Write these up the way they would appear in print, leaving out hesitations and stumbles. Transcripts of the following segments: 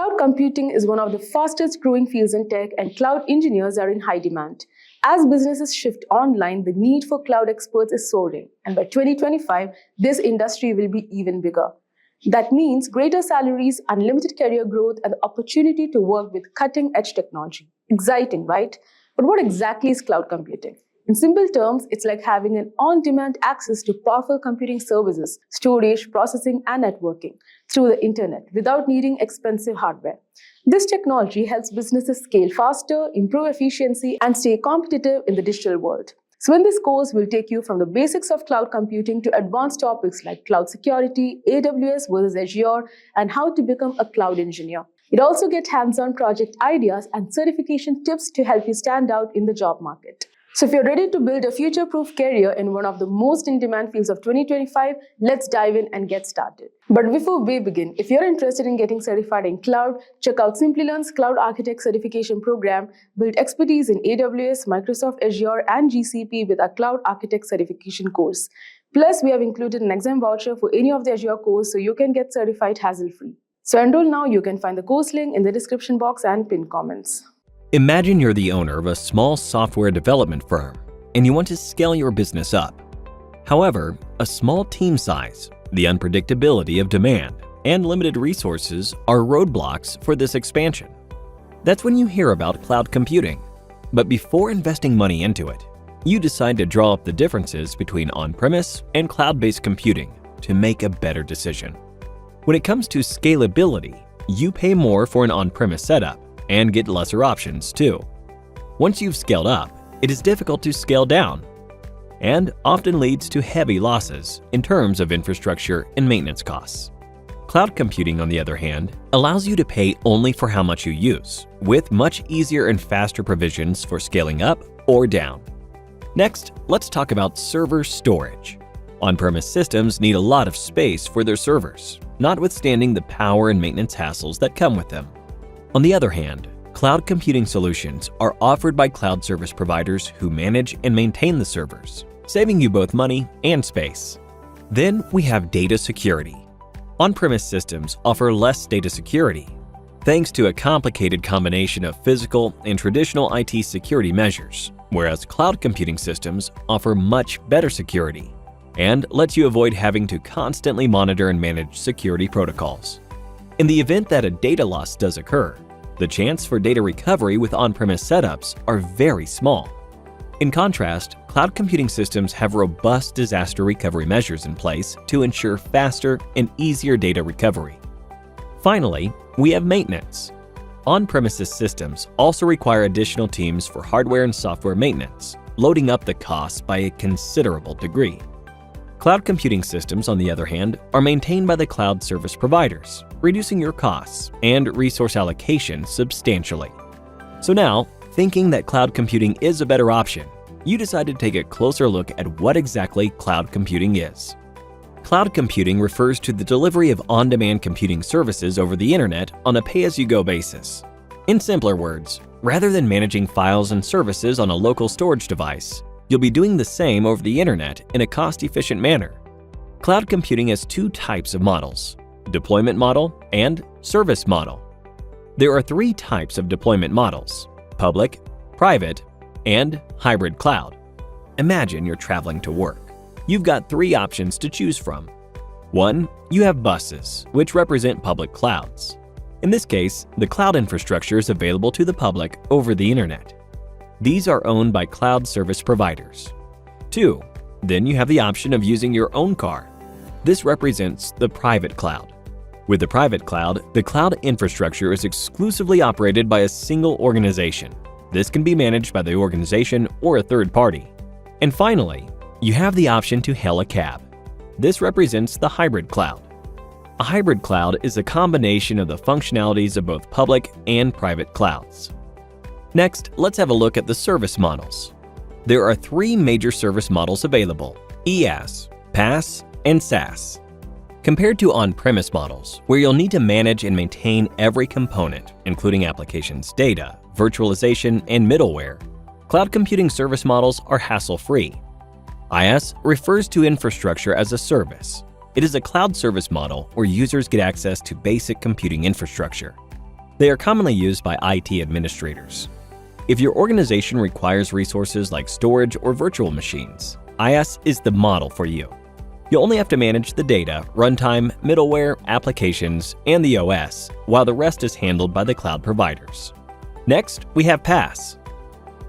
Cloud computing is one of the fastest growing fields in tech, and cloud engineers are in high demand. As businesses shift online, the need for cloud experts is soaring, and by 2025, this industry will be even bigger. That means greater salaries, unlimited career growth, and the opportunity to work with cutting-edge technology. Exciting, right? But what exactly is cloud computing? In simple terms, it's like having an on-demand access to powerful computing services, storage, processing, and networking through the internet without needing expensive hardware. This technology helps businesses scale faster, improve efficiency, and stay competitive in the digital world. So in this course, we'll take you from the basics of cloud computing to advanced topics like cloud security, AWS versus Azure, and how to become a cloud engineer. It also gets hands-on project ideas and certification tips to help you stand out in the job market. So if you're ready to build a future-proof career in one of the most in-demand fields of 2025, let's dive in and get started. But before we begin, if you're interested in getting certified in cloud, check out Simplilearn's Cloud Architect Certification Program. Build expertise in AWS, Microsoft Azure, and GCP with our Cloud Architect Certification course. Plus, we have included an exam voucher for any of the Azure course so you can get certified hassle-free. So enroll now. You can find the course link in the description box and pinned comments. Imagine you're the owner of a small software development firm and you want to scale your business up. However, a small team size, the unpredictability of demand, and limited resources are roadblocks for this expansion. That's when you hear about cloud computing. But before investing money into it, you decide to draw up the differences between on-premise and cloud-based computing to make a better decision. When it comes to scalability, you pay more for an on-premise setup and get lesser options too. Once you've scaled up, it is difficult to scale down and often leads to heavy losses in terms of infrastructure and maintenance costs. Cloud computing, on the other hand, allows you to pay only for how much you use, with much easier and faster provisions for scaling up or down. Next, let's talk about server storage. On-premise systems need a lot of space for their servers, notwithstanding the power and maintenance hassles that come with them. On the other hand, cloud computing solutions are offered by cloud service providers who manage and maintain the servers, saving you both money and space. Then we have data security. On-premise systems offer less data security, thanks to a complicated combination of physical and traditional IT security measures, whereas cloud computing systems offer much better security and lets you avoid having to constantly monitor and manage security protocols. In the event that a data loss does occur, the chance for data recovery with on-premise setups are very small. In contrast, cloud computing systems have robust disaster recovery measures in place to ensure faster and easier data recovery. Finally, we have maintenance. On-premises systems also require additional teams for hardware and software maintenance, loading up the costs by a considerable degree. Cloud computing systems, on the other hand, are maintained by the cloud service providers, reducing your costs and resource allocation substantially. So now, thinking that cloud computing is a better option, you decide to take a closer look at what exactly cloud computing is. Cloud computing refers to the delivery of on-demand computing services over the internet on a pay-as-you-go basis. In simpler words, rather than managing files and services on a local storage device, you'll be doing the same over the internet in a cost-efficient manner. Cloud computing has two types of models: deployment model and service model. There are three types of deployment models: public, private, and hybrid cloud. Imagine you're traveling to work. You've got three options to choose from. One, you have buses, which represent public clouds. In this case, the cloud infrastructure is available to the public over the internet. These are owned by cloud service providers. 2. Then you have the option of using your own car. This represents the private cloud. With the private cloud, the cloud infrastructure is exclusively operated by a single organization. This can be managed by the organization or a third party. And finally, you have the option to hail a cab. This represents the hybrid cloud. A hybrid cloud is a combination of the functionalities of both public and private clouds. Next, let's have a look at the service models. There are three major service models available: IaaS, PaaS, and SaaS. Compared to on-premise models, where you'll need to manage and maintain every component, including applications, data, virtualization, and middleware, cloud computing service models are hassle-free. IaaS refers to infrastructure as a service. It is a cloud service model where users get access to basic computing infrastructure. They are commonly used by IT administrators. If your organization requires resources like storage or virtual machines, IaaS is the model for you. You only have to manage the data, runtime, middleware, applications, and the OS, while the rest is handled by the cloud providers. Next, we have PaaS.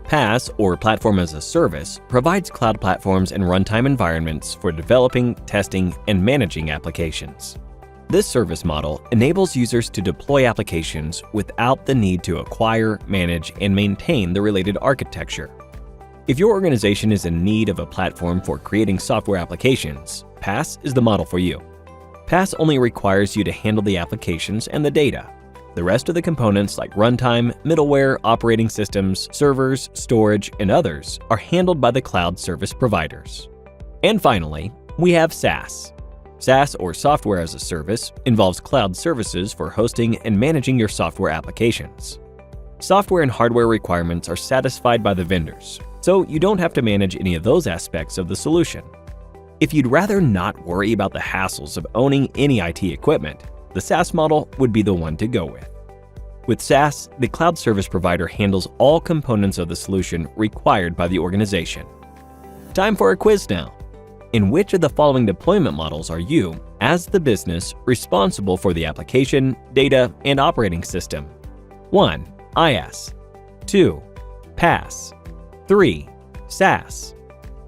PaaS, or Platform as a Service, provides cloud platforms and runtime environments for developing, testing, and managing applications. This service model enables users to deploy applications without the need to acquire, manage, and maintain the related architecture. If your organization is in need of a platform for creating software applications, PaaS is the model for you. PaaS only requires you to handle the applications and the data. The rest of the components like runtime, middleware, operating systems, servers, storage, and others are handled by the cloud service providers. And finally, we have SaaS. SaaS, or Software as a Service, involves cloud services for hosting and managing your software applications. Software and hardware requirements are satisfied by the vendors, so you don't have to manage any of those aspects of the solution. If you'd rather not worry about the hassles of owning any IT equipment, the SaaS model would be the one to go with. With SaaS, the cloud service provider handles all components of the solution required by the organization. Time for a quiz now. In which of the following deployment models are you, as the business, responsible for the application, data, and operating system? 1. IaaS. 2. PaaS. 3. SaaS.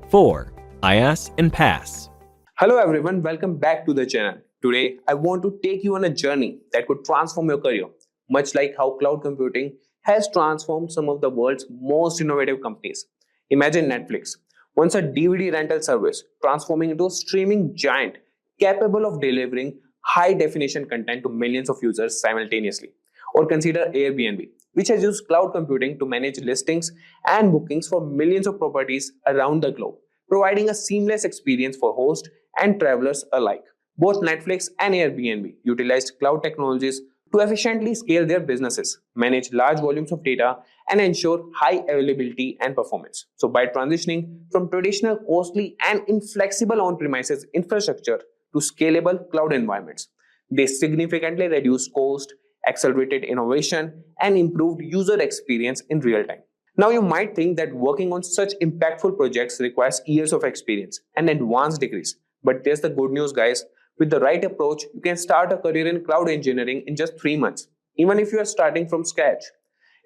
4. IaaS and PaaS. Hello everyone, welcome back to the channel. Today, I want to take you on a journey that could transform your career, much like how cloud computing has transformed some of the world's most innovative companies. Imagine Netflix, once a DVD rental service, transforming into a streaming giant capable of delivering high-definition content to millions of users simultaneously. Or consider Airbnb, which has used cloud computing to manage listings and bookings for millions of properties around the globe, providing a seamless experience for hosts and travelers alike. Both Netflix and Airbnb utilized cloud technologies to efficiently scale their businesses, manage large volumes of data, and ensure high availability and performance. So by transitioning from traditional costly and inflexible on-premises infrastructure to scalable cloud environments, they significantly reduced cost, accelerated innovation, and improved user experience in real time. Now you might think that working on such impactful projects requires years of experience and advanced degrees. But there's the good news, guys. With the right approach, you can start a career in cloud engineering in just 3 months, even if you are starting from scratch.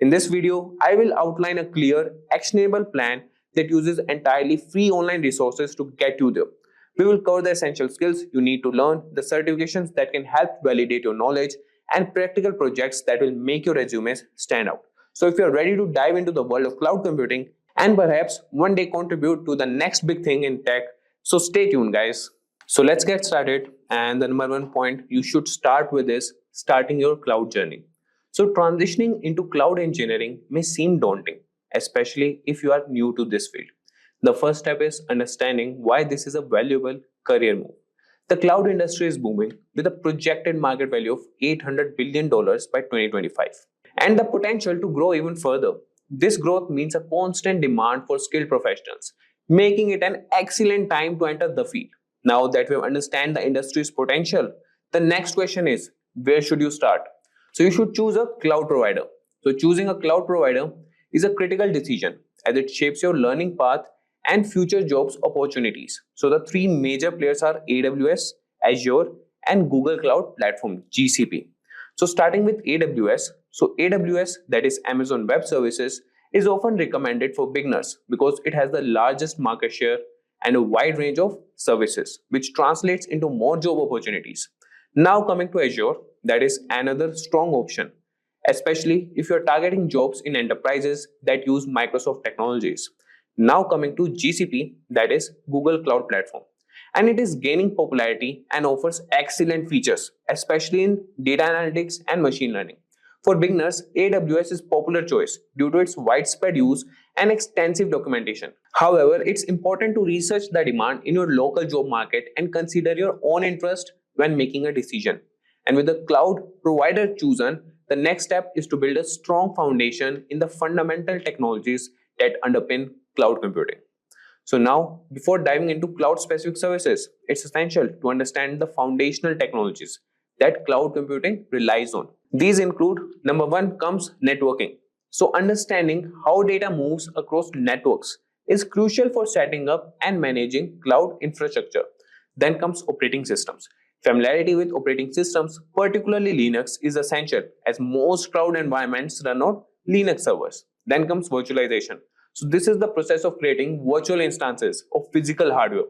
In this video, I will outline a clear, actionable plan that uses entirely free online resources to get you there. We will cover the essential skills you need to learn, the certifications that can help validate your knowledge, and practical projects that will make your resumes stand out. So if you're ready to dive into the world of cloud computing and perhaps one day contribute to the next big thing in tech, so stay tuned, guys. So let's get started. And the number one point you should start with is starting your cloud journey. So transitioning into cloud engineering may seem daunting, especially if you are new to this field. The first step is understanding why this is a valuable career move. The cloud industry is booming with a projected market value of $800 billion by 2025 and the potential to grow even further. This growth means a constant demand for skilled professionals, making it an excellent time to enter the field. Now that we understand the industry's potential, the next question is, where should you start? So you should choose a cloud provider. So choosing a cloud provider is a critical decision as it shapes your learning path and future jobs opportunities. So the three major players are AWS, Azure, and Google Cloud Platform, GCP. So starting with AWS, so AWS, that is Amazon Web Services, is often recommended for beginners because it has the largest market share and a wide range of services, which translates into more job opportunities. Now coming to Azure, that is another strong option, especially if you're targeting jobs in enterprises that use Microsoft technologies. Now coming to GCP, that is Google Cloud Platform, and it is gaining popularity and offers excellent features, especially in data analytics and machine learning. For beginners, AWS is popular choice due to its widespread use and extensive documentation. However, it's important to research the demand in your local job market and consider your own interest when making a decision. And with the cloud provider chosen, the next step is to build a strong foundation in the fundamental technologies that underpin cloud computing. So now, before diving into cloud-specific services, it's essential to understand the foundational technologies that cloud computing relies on. These include number one comes networking. So understanding how data moves across networks is crucial for setting up and managing cloud infrastructure. Then comes operating systems. Familiarity with operating systems, particularly Linux, is essential as most cloud environments run on Linux servers. Then comes virtualization. So this is the process of creating virtual instances of physical hardware.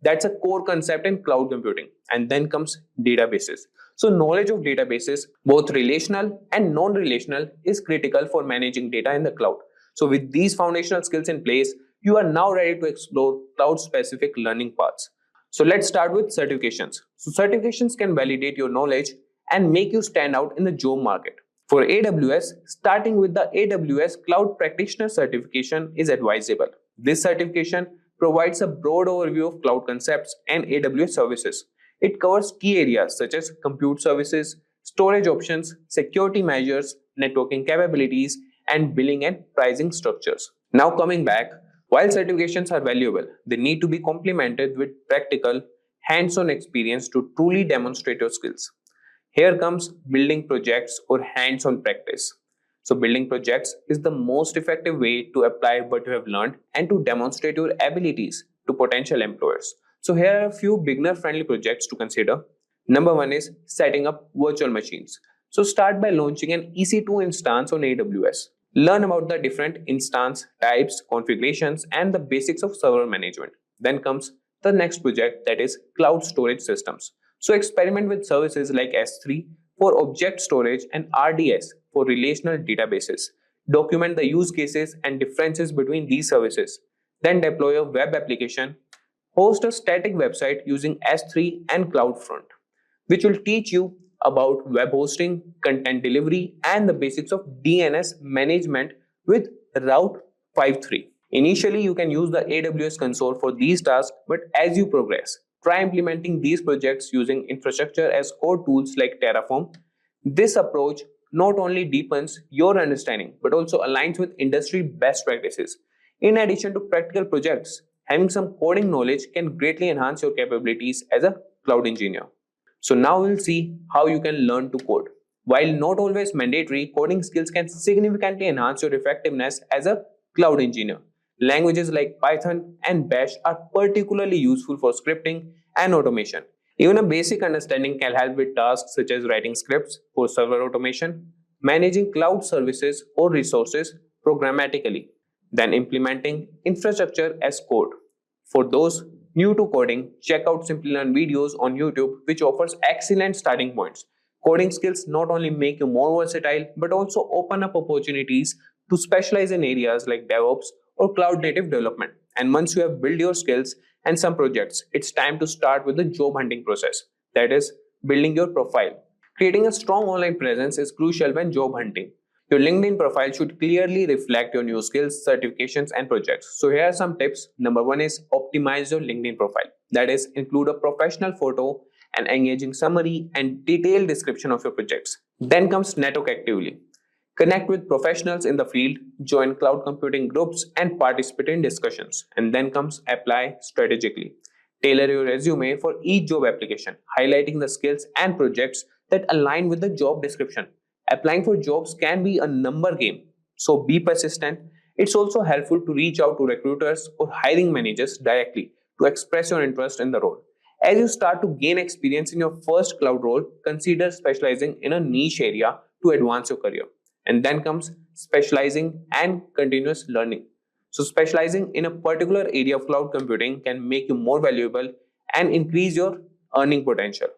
That's a core concept in cloud computing. And then comes databases. So knowledge of databases, both relational and non-relational, is critical for managing data in the cloud. So with these foundational skills in place, you are now ready to explore cloud-specific learning paths. So let's start with certifications. So certifications can validate your knowledge and make you stand out in the job market. For AWS, starting with the AWS Cloud Practitioner certification is advisable. This certification provides a broad overview of cloud concepts and AWS services. It covers key areas such as compute services, storage options, security measures, networking capabilities, and billing and pricing structures. Now coming back, while certifications are valuable, they need to be complemented with practical, hands-on experience to truly demonstrate your skills. Here comes building projects or hands-on practice. So building projects is the most effective way to apply what you have learned and to demonstrate your abilities to potential employers. So here are a few beginner-friendly projects to consider. Number one is setting up virtual machines. So start by launching an EC2 instance on AWS. Learn about the different instance types, configurations, and the basics of server management. Then comes the next project, that is cloud storage systems. So experiment with services like S3 for object storage and RDS for relational databases. Document the use cases and differences between these services. Then deploy a web application. Host a static website using S3 and CloudFront, which will teach you about web hosting, content delivery, and the basics of DNS management with Route 53. Initially, you can use the AWS console for these tasks, but as you progress, try implementing these projects using infrastructure as code tools like Terraform. This approach not only deepens your understanding, but also aligns with industry best practices. In addition to practical projects, having some coding knowledge can greatly enhance your capabilities as a cloud engineer. So now we'll see how you can learn to code. While not always mandatory, coding skills can significantly enhance your effectiveness as a cloud engineer. Languages like Python and Bash are particularly useful for scripting and automation. Even a basic understanding can help with tasks such as writing scripts for server automation, managing cloud services or resources programmatically, then implementing infrastructure as code. For those new to coding, check out Simplilearn videos on YouTube, which offers excellent starting points. Coding skills not only make you more versatile, but also open up opportunities to specialize in areas like DevOps or cloud native development. And once you have built your skills and some projects, it's time to start with the job hunting process. That is, building your profile. Creating a strong online presence is crucial when job hunting. Your LinkedIn profile should clearly reflect your new skills, certifications, and projects. So here are some tips. Number one is optimize your LinkedIn profile. That is, include a professional photo, an engaging summary, and detailed description of your projects. Then comes network actively. Connect with professionals in the field, join cloud computing groups, and participate in discussions. And then comes apply strategically. Tailor your resume for each job application, highlighting the skills and projects that align with the job description. Applying for jobs can be a number game, so be persistent. It's also helpful to reach out to recruiters or hiring managers directly to express your interest in the role. As you start to gain experience in your first cloud role, consider specializing in a niche area to advance your career. And then comes specializing and continuous learning. So specializing in a particular area of cloud computing can make you more valuable and increase your earning potential.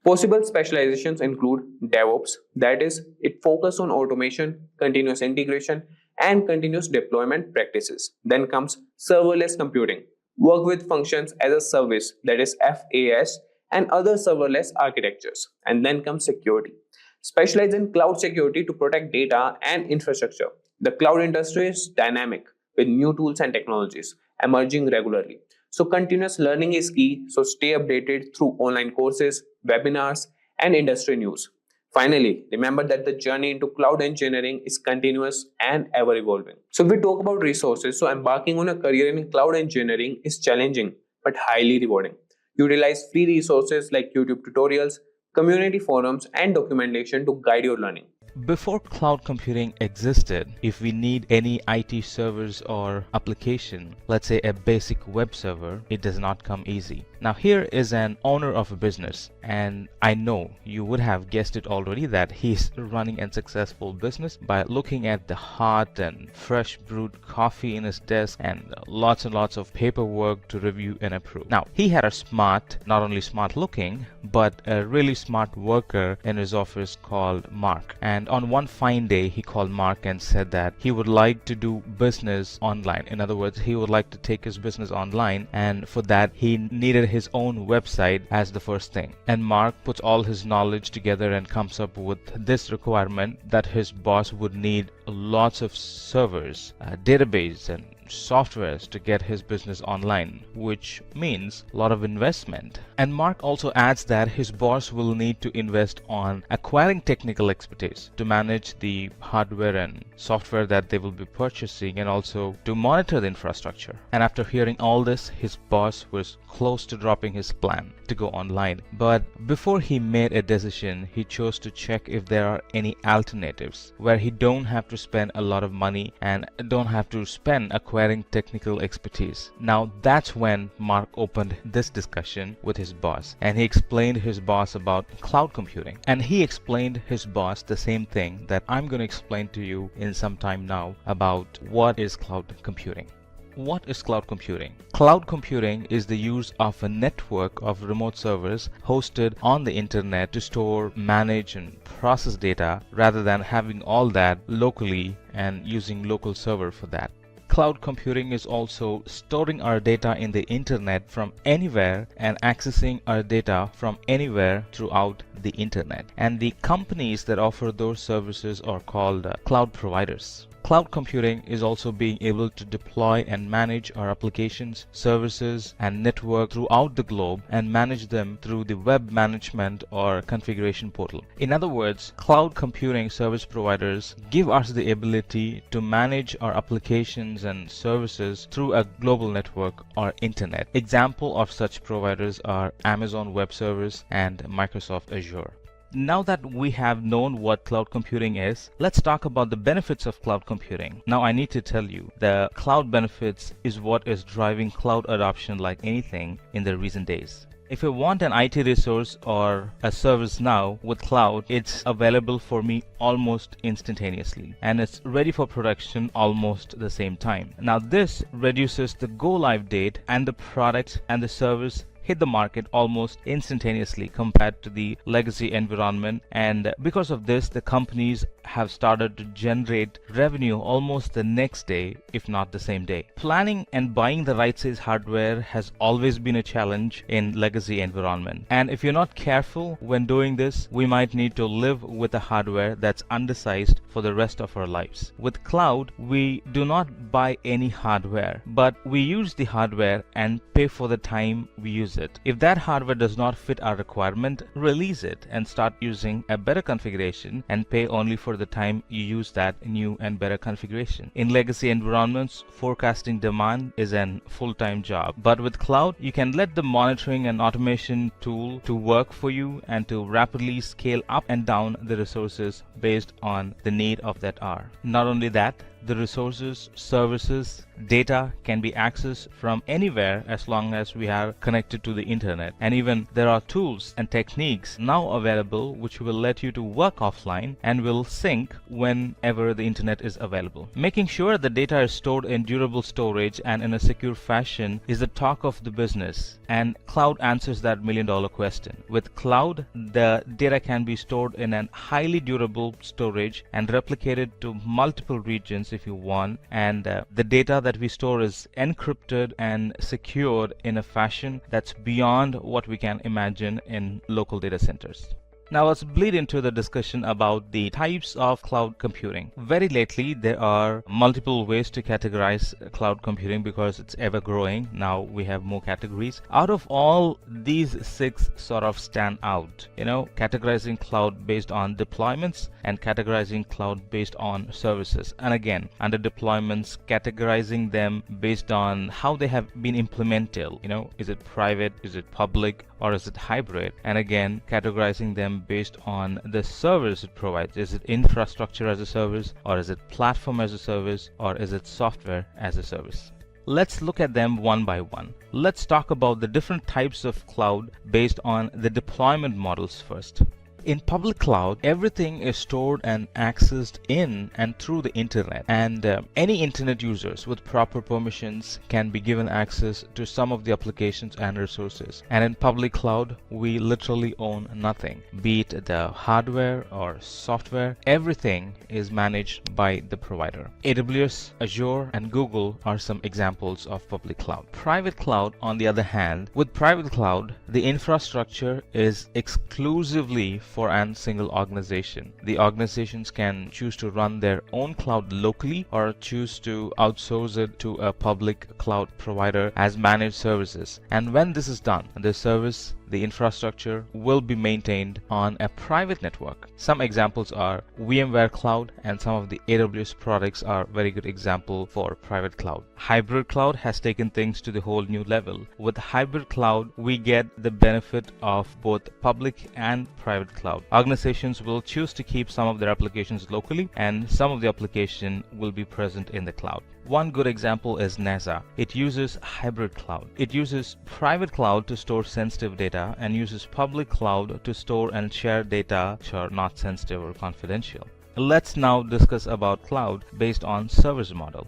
Possible specializations include DevOps, that is, it focuses on automation, continuous integration, and continuous deployment practices. Then comes serverless computing, work with functions as a service, that is FAS, and other serverless architectures. And then comes security. Specialize in cloud security to protect data and infrastructure. The cloud industry is dynamic with new tools and technologies emerging regularly. So continuous learning is key, so stay updated through online courses, webinars, and industry news. Finally, remember that the journey into cloud engineering is continuous and ever evolving. So if we talk about resources, so embarking on a career in cloud engineering is challenging but highly rewarding. Utilize free resources like YouTube tutorials, community forums, and documentation to guide your learning. Before cloud computing existed, if we need any IT servers or application, let's say a basic web server, it does not come easy. Now here is an owner of a business, and I know you would have guessed it already that he's running a successful business by looking at the hot and fresh brewed coffee in his desk and lots of paperwork to review and approve. Now he had a smart, not only smart looking, but a really smart worker in his office called Mark. And on one fine day, he called Mark and said that he would like to do business online. In other words, he would like to take his business online, and for that, he needed his own website as the first thing. And Mark puts all his knowledge together and comes up with this requirement that his boss would need lots of servers, database, and softwares to get his business online, which means a lot of investment. And Mark also adds that his boss will need to invest on acquiring technical expertise to manage the hardware and software that they will be purchasing, and also to monitor the infrastructure. And after hearing all this, his boss was close to dropping his plan to go online. But before he made a decision, he chose to check if there are any alternatives where he don't have to spend a lot of money and don't have to spend acquiring technical expertise. Now that's when Mark opened this discussion with his boss, and he explained his boss about cloud computing, and he explained his boss the same thing that I'm going to explain to you in some time now about what is cloud computing. What is cloud computing? Cloud computing is the use of a network of remote servers hosted on the internet to store, manage, and process data rather than having all that locally and using local server for that. Cloud computing is also storing our data in the internet from anywhere and accessing our data from anywhere throughout the internet. And the companies that offer those services are called cloud providers. Cloud computing is also being able to deploy and manage our applications, services, and network throughout the globe and manage them through the web management or configuration portal. In other words, cloud computing service providers give us the ability to manage our applications and services through a global network or internet. Example of such providers are Amazon Web Services and Microsoft Azure. Now that we have known what cloud computing is, let's talk about the benefits of cloud computing. Now I need to tell you, the cloud benefits is what is driving cloud adoption like anything in the recent days. If you want an IT resource or a service now with cloud, it's available for me almost instantaneously, and it's ready for production almost the same time. Now this reduces the go live date, and the product and the service hit the market almost instantaneously compared to the legacy environment, and because of this, the companies have started to generate revenue almost the next day, if not the same day. Planning and buying the right size hardware has always been a challenge in legacy environment, and if you're not careful when doing this, we might need to live with a hardware that's undersized for the rest of our lives. With cloud, we do not buy any hardware, but we use the hardware and pay for the time we use it. If that hardware does not fit our requirement, release it and start using a better configuration and pay only for the time you use that new and better configuration. In legacy environments, forecasting demand is an full-time job, but with cloud, you can let the monitoring and automation tool to work for you and to rapidly scale up and down the resources based on the need of that hour. Not only that, the resources, services, data can be accessed from anywhere as long as we are connected to the internet. And even there are tools and techniques now available which will let you to work offline and will sync whenever the internet is available. Making sure the data is stored in durable storage and in a secure fashion is the talk of the business, and cloud answers that million-dollar question. With cloud, the data can be stored in a highly durable storage and replicated to multiple regions if you want, and the data that we store is encrypted and secured in a fashion that's beyond what we can imagine in local data centers. Now let's bleed into the discussion about the types of cloud computing. Very lately, there are multiple ways to categorize cloud computing because it's ever growing. Now we have more categories. Out of all these 6 sort of stand out, categorizing cloud based on deployments and categorizing cloud based on services. And again, under deployments, categorizing them based on how they have been implemented. Is it private? Is it public? or is it hybrid? And again, categorizing them based on the service it provides. Is it infrastructure as a service, or is it platform as a service, or is it software as a service? Let's look at them one by one. Let's talk about the different types of cloud based on the deployment models first. In public cloud, everything is stored and accessed in and through the internet, and any internet users with proper permissions can be given access to some of the applications and resources. And in public cloud, we literally own nothing, be it the hardware or software. Everything is managed by the provider. AWS, Azure, and Google are some examples of public cloud. Private cloud, on the other hand, with private cloud, the infrastructure is exclusively for a single organization. The organizations can choose to run their own cloud locally or choose to outsource it to a public cloud provider as managed services. And when this is done, the service, the infrastructure will be maintained on a private network. Some examples are VMware Cloud, and some of the AWS products are very good example for private cloud. Hybrid cloud has taken things to the whole new level. With hybrid cloud, we get the benefit of both public and private cloud. Organizations will choose to keep some of their applications locally, and some of the application will be present in the cloud. One good example is NASA. It uses hybrid cloud. It uses private cloud to store sensitive data and uses public cloud to store and share data which are not sensitive or confidential. Let's now discuss about cloud based on service model.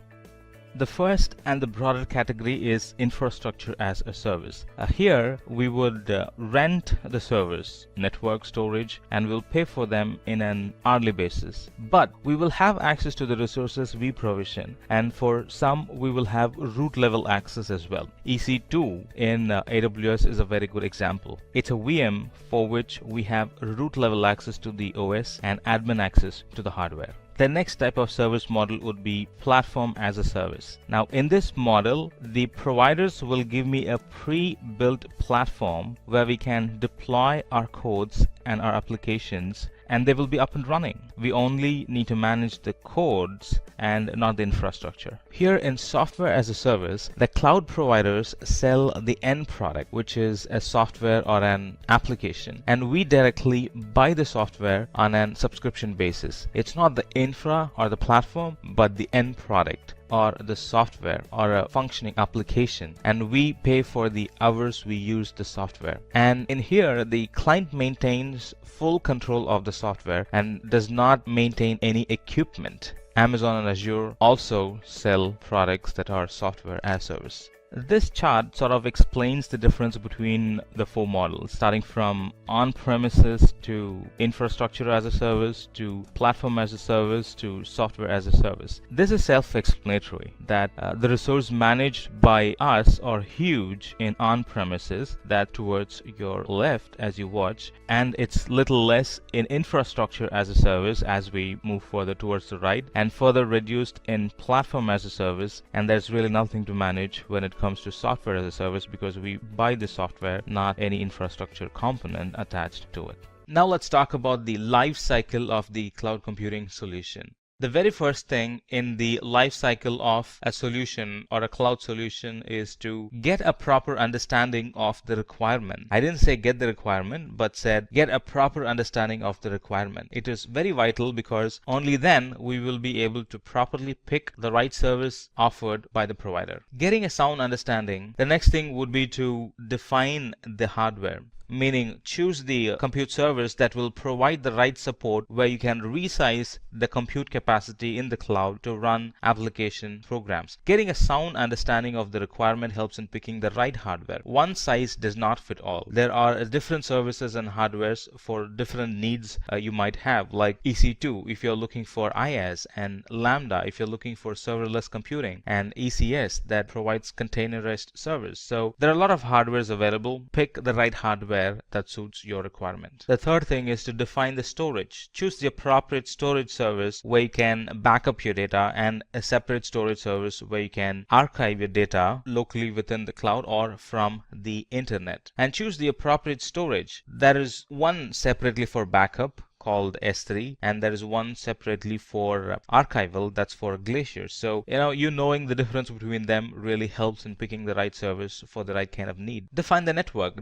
The first and the broader category is infrastructure as a service. Here we would rent the servers, network, storage, and we'll pay for them in an hourly basis. But we will have access to the resources we provision, and for some we will have root level access as well. EC2 in AWS is a very good example. It's a VM for which we have root level access to the OS and admin access to the hardware. The next type of service model would be platform as a service. Now, in this model, the providers will give me a pre-built platform where we can deploy our codes and our applications, and they will be up and running. We only need to manage the codes and not the infrastructure. Here in software as a service, the cloud providers sell the end product, which is a software or an application, and we directly buy the software on a subscription basis. It's not the infra or the platform, but the end product or the software or a functioning application, and we pay for the hours we use the software. And in here, the client maintains full control of the software and does not maintain any equipment. Amazon and Azure also sell products that are software as service. This chart sort of explains the difference between the four models, starting from on-premises to infrastructure as a service to platform as a service to software as a service. This is self-explanatory that the resources managed by us are huge in on-premises, that towards your left as you watch, and it's little less in infrastructure as a service as we move further towards the right, and further reduced in platform as a service, and there's really nothing to manage when it comes to software as a service because we buy the software, not any infrastructure component attached to it. Now let's talk about the life cycle of the cloud computing solution. The very first thing in the life cycle of a solution or a cloud solution is to get a proper understanding of the requirement. I didn't say get the requirement, but said get a proper understanding of the requirement. It is very vital because only then we will be able to properly pick the right service offered by the provider. Getting a sound understanding, the next thing would be to define the hardware. Meaning choose the compute service that will provide the right support where you can resize the compute capacity in the cloud to run application programs. Getting a sound understanding of the requirement helps in picking the right hardware. One size does not fit all. There are different services and hardwares for different needs you might have, like EC2 if you're looking for IaaS, and Lambda if you're looking for serverless computing, and ECS that provides containerized service. So there are a lot of hardwares available. Pick the right hardware that suits your requirement. The third thing is to define the storage. Choose the appropriate storage service where you can back up your data, and a separate storage service where you can archive your data locally within the cloud or from the internet. And choose the appropriate storage. There is one separately for backup called S3, and there is one separately for archival, that's for Glacier. So you knowing the difference between them really helps in picking the right service for the right kind of need. Define the network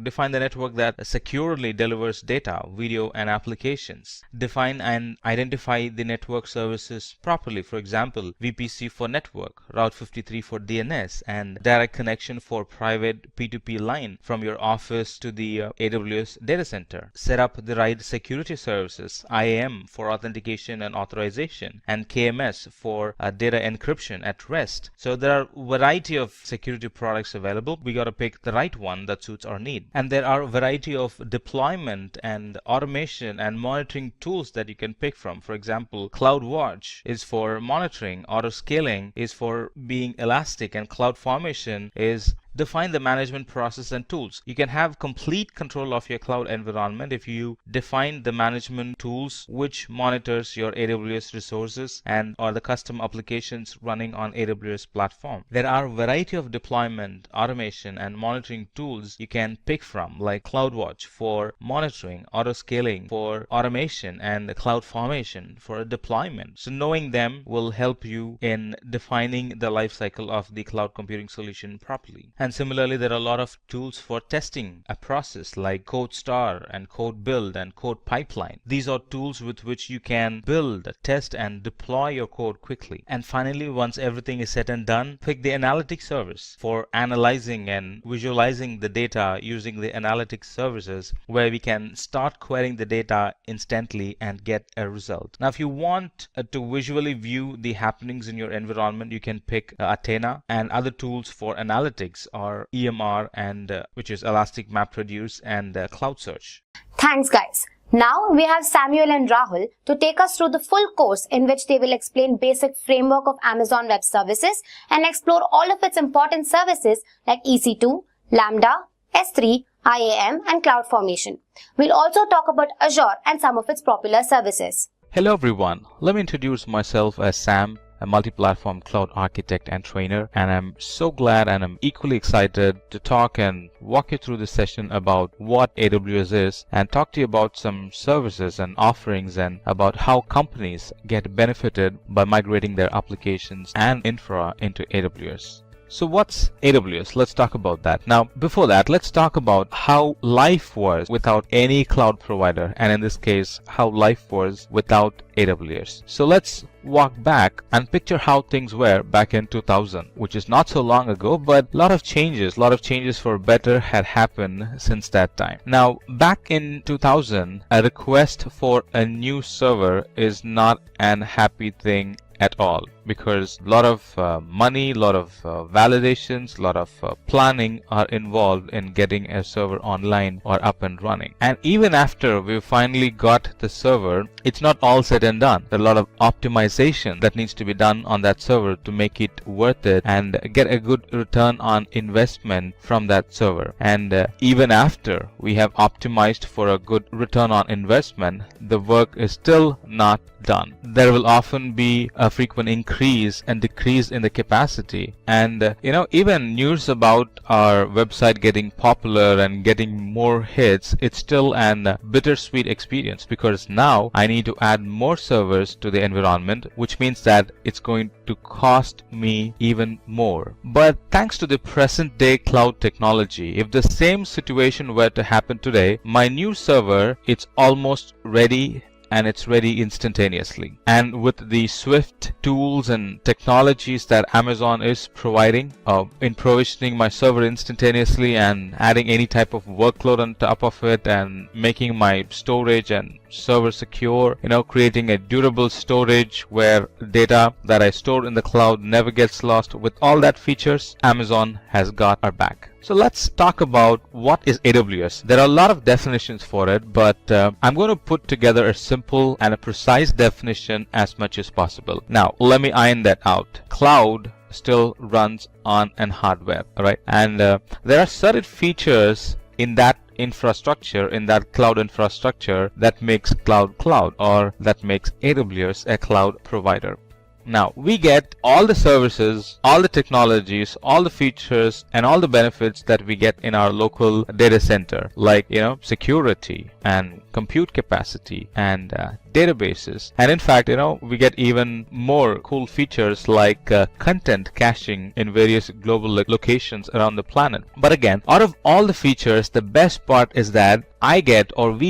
that securely delivers data, video, and applications. Define and identify the network services properly. For example, VPC for network, Route 53 for DNS, and direct connection for private P2P line from your office to the AWS data center. Set up the right security services, IAM for authentication and authorization, and KMS for data encryption at rest. So there are a variety of security products available. We got to pick the right one that suits our need. And there are a variety of deployment and automation and monitoring tools that you can pick from. For example, CloudWatch is for monitoring, autoscaling is for being elastic, and CloudFormation is define the management process and tools. You can have complete control of your cloud environment if you define the management tools which monitors your AWS resources and or the custom applications running on AWS platform. There are a variety of deployment, automation, and monitoring tools you can pick from, like CloudWatch for monitoring, autoscaling for automation, and CloudFormation for deployment. So knowing them will help you in defining the life cycle of the cloud computing solution properly. And similarly, there are a lot of tools for testing a process like CodeStar and CodeBuild and CodePipeline. These are tools with which you can build, test, and deploy your code quickly. And finally, once everything is said and done, pick the analytics service for analyzing and visualizing the data using the analytics services, where we can start querying the data instantly and get a result. Now, if you want to visually view the happenings in your environment, you can pick Athena, and other tools for analytics are EMR, and which is Elastic MapReduce, and Cloud Search. Thanks, guys. Now we have Samuel and Rahul to take us through the full course, in which they will explain basic framework of Amazon Web Services and explore all of its important services like EC2, Lambda, S3, IAM, and CloudFormation. We'll also talk about Azure and some of its popular services. Hello everyone, let me introduce myself as Sam, a multi-platform cloud architect and trainer, and I'm so glad and I'm equally excited to talk and walk you through this session about what AWS is and talk to you about some services and offerings and about how companies get benefited by migrating their applications and infra into AWS. So what's AWS? Let's talk about that. Now, before that, let's talk about how life was without any cloud provider, and in this case, how life was without AWS. So let's walk back and picture how things were back in 2000, which is not so long ago, but a lot of changes for better had happened since that time. Now, back in 2000, a request for a new server is not an happy thing at all, because a lot of money, a lot of validations, a lot of planning are involved in getting a server online or up and running. And even after we finally got the server, it's not all said and done. There's a lot of optimization that needs to be done on that server to make it worth it and get a good return on investment from that server. And even after we have optimized for a good return on investment, the work is still not done. There will often be a frequent increase and decrease in the capacity, and even news about our website getting popular and getting more hits, it's still an bittersweet experience, because now I need to add more servers to the environment, which means that it's going to cost me even more. But thanks to the present day cloud technology, if the same situation were to happen today, my new server, it's almost ready, and it's ready instantaneously. And with the swift tools and technologies that Amazon is providing in provisioning my server instantaneously and adding any type of workload on top of it and making my storage and server secure, creating a durable storage where data that I store in the cloud never gets lost, with all that features, Amazon has got our back. So let's talk about what is AWS. There are a lot of definitions for it, but I'm going to put together a simple and a precise definition as much as possible. Now, let me iron that out. Cloud still runs on an hardware, all right? And there are certain features in that infrastructure, in that cloud infrastructure, that makes cloud, or that makes AWS a cloud provider. Now we get all the services, all the technologies, all the features and all the benefits that we get in our local data center, like security and compute capacity and databases. And in fact, we get even more cool features like content caching in various global locations around the planet. But again, out of all the features, the best part is that we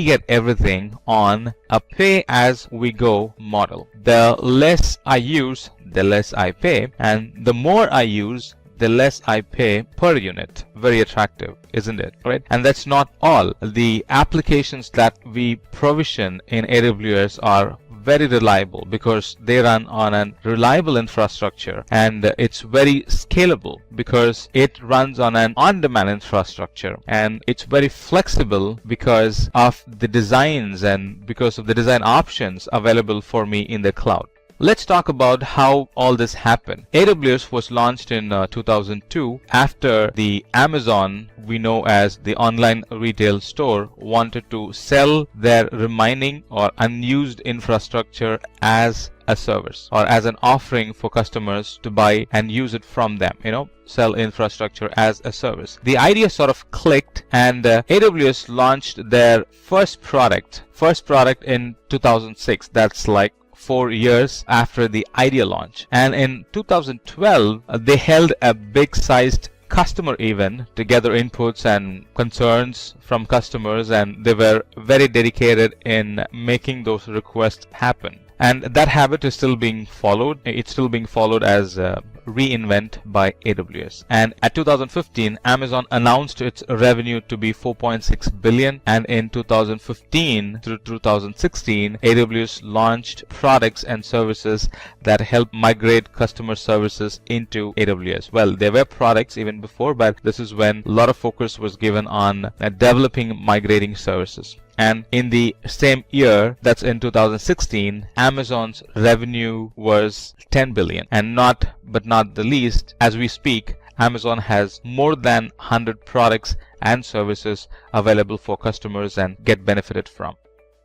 get everything on a pay as we go model. The less I use, the less I pay, and the more I use, the less I pay per unit. Very attractive, isn't it? Right? And that's not all. The applications that we provision in AWS are very reliable because they run on a reliable infrastructure, and it's very scalable because it runs on an on-demand infrastructure, and it's very flexible because of the designs and because of the design options available for me in the cloud. Let's talk about how all this happened. AWS was launched in 2002 after the Amazon, we know as the online retail store, wanted to sell their remaining or unused infrastructure as a service or as an offering for customers to buy and use it from them, sell infrastructure as a service. The idea sort of clicked, and AWS launched their first product in 2006. That's like 4 years after the idea launch. And in 2012, they held a big-sized customer event to gather inputs and concerns from customers, and they were very dedicated in making those requests happen. And that habit is still being followed. It's still being followed as reInvent by AWS. And at 2015, Amazon announced its revenue to be 4.6 billion. And in 2015 through 2016, AWS launched products and services that help migrate customer services into AWS. Well, there were products even before, but this is when a lot of focus was given on developing migrating services. And in the same year, that's in 2016, Amazon's revenue was 10 billion. And not the least, as we speak, Amazon has more than 100 products and services available for customers and get benefited from.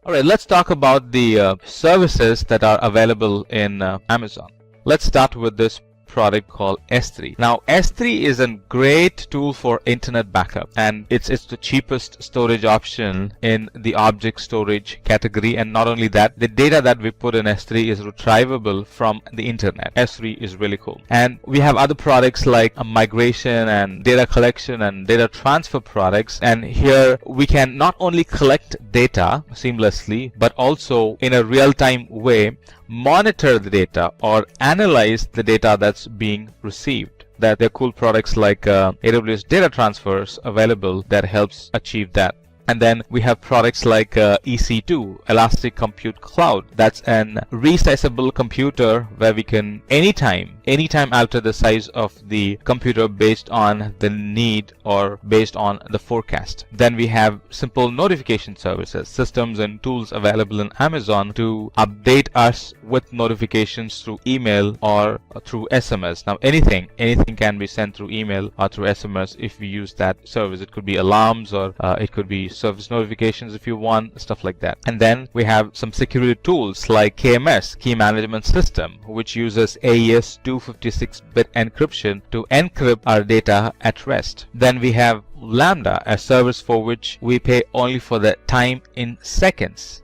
Alright, let's talk about the services that are available in Amazon. Let's start with this product called S3. Now S3 is a great tool for internet backup, and it's the cheapest storage option in the object storage category. And not only that, the data that we put in S3 is retrievable from the internet. S3 is really cool. And we have other products like migration and data collection and data transfer products, and here we can not only collect data seamlessly but also in a real-time way monitor the data or analyze the data that's being received. That there are cool products like AWS data transfers available that helps achieve that. And then we have products like EC2, Elastic Compute Cloud. That's an resizable computer where we can anytime alter the size of the computer based on the need or based on the forecast. Then we have simple notification services, systems and tools available in Amazon to update us with notifications through email or through SMS. Now anything can be sent through email or through SMS if we use that service. It could be alarms or it could be service notifications if you want, stuff like that. And then we have some security tools like KMS, Key Management System, which uses AES 256-bit encryption to encrypt our data at rest. Then we have Lambda, a service for which we pay only for the time in seconds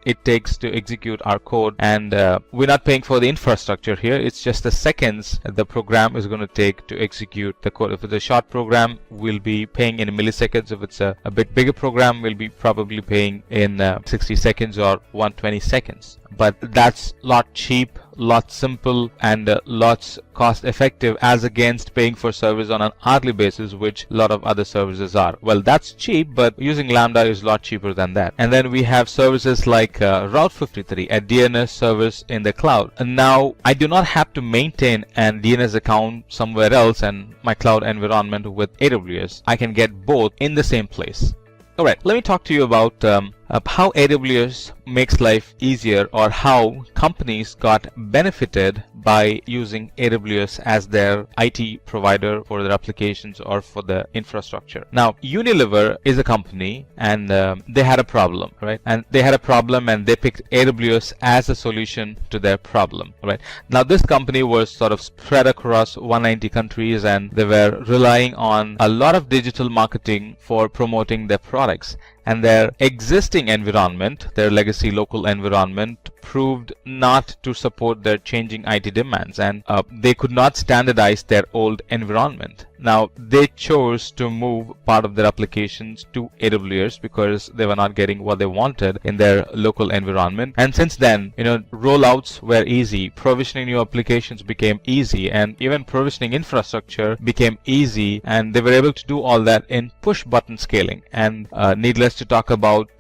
it takes to execute our code, and we're not paying for the infrastructure here. It's just the seconds the program is going to take to execute the code. If it's a short program, we'll be paying in milliseconds. If it's a bit bigger program, we'll be probably paying in 60 seconds or 120 seconds. But that's a lot cheap, lot simple, and lots cost effective as against paying for service on an hourly basis, which a lot of other services are. Well, that's cheap, but using Lambda is a lot cheaper than that. And then we have services like Route 53, a DNS service in the cloud. And now I do not have to maintain an DNS account somewhere else and my cloud environment with AWS. I can get both in the same place. Alright, let me talk to you about how AWS makes life easier, or how companies got benefited by using AWS as their IT provider for their applications or for the infrastructure. Now, Unilever is a company, and they had a problem, right? And they had a problem, and they picked AWS as a solution to their problem, right? Now, this company was sort of spread across 190 countries, and they were relying on a lot of digital marketing for promoting their products. And their existing environment, their legacy local environment, proved not to support their changing IT demands, and they could not standardize their old environment. Now, they chose to move part of their applications to AWS because they were not getting what they wanted in their local environment. And since then, rollouts were easy, provisioning new applications became easy, and even provisioning infrastructure became easy, and they were able to do all that in push button scaling. And needless to talk about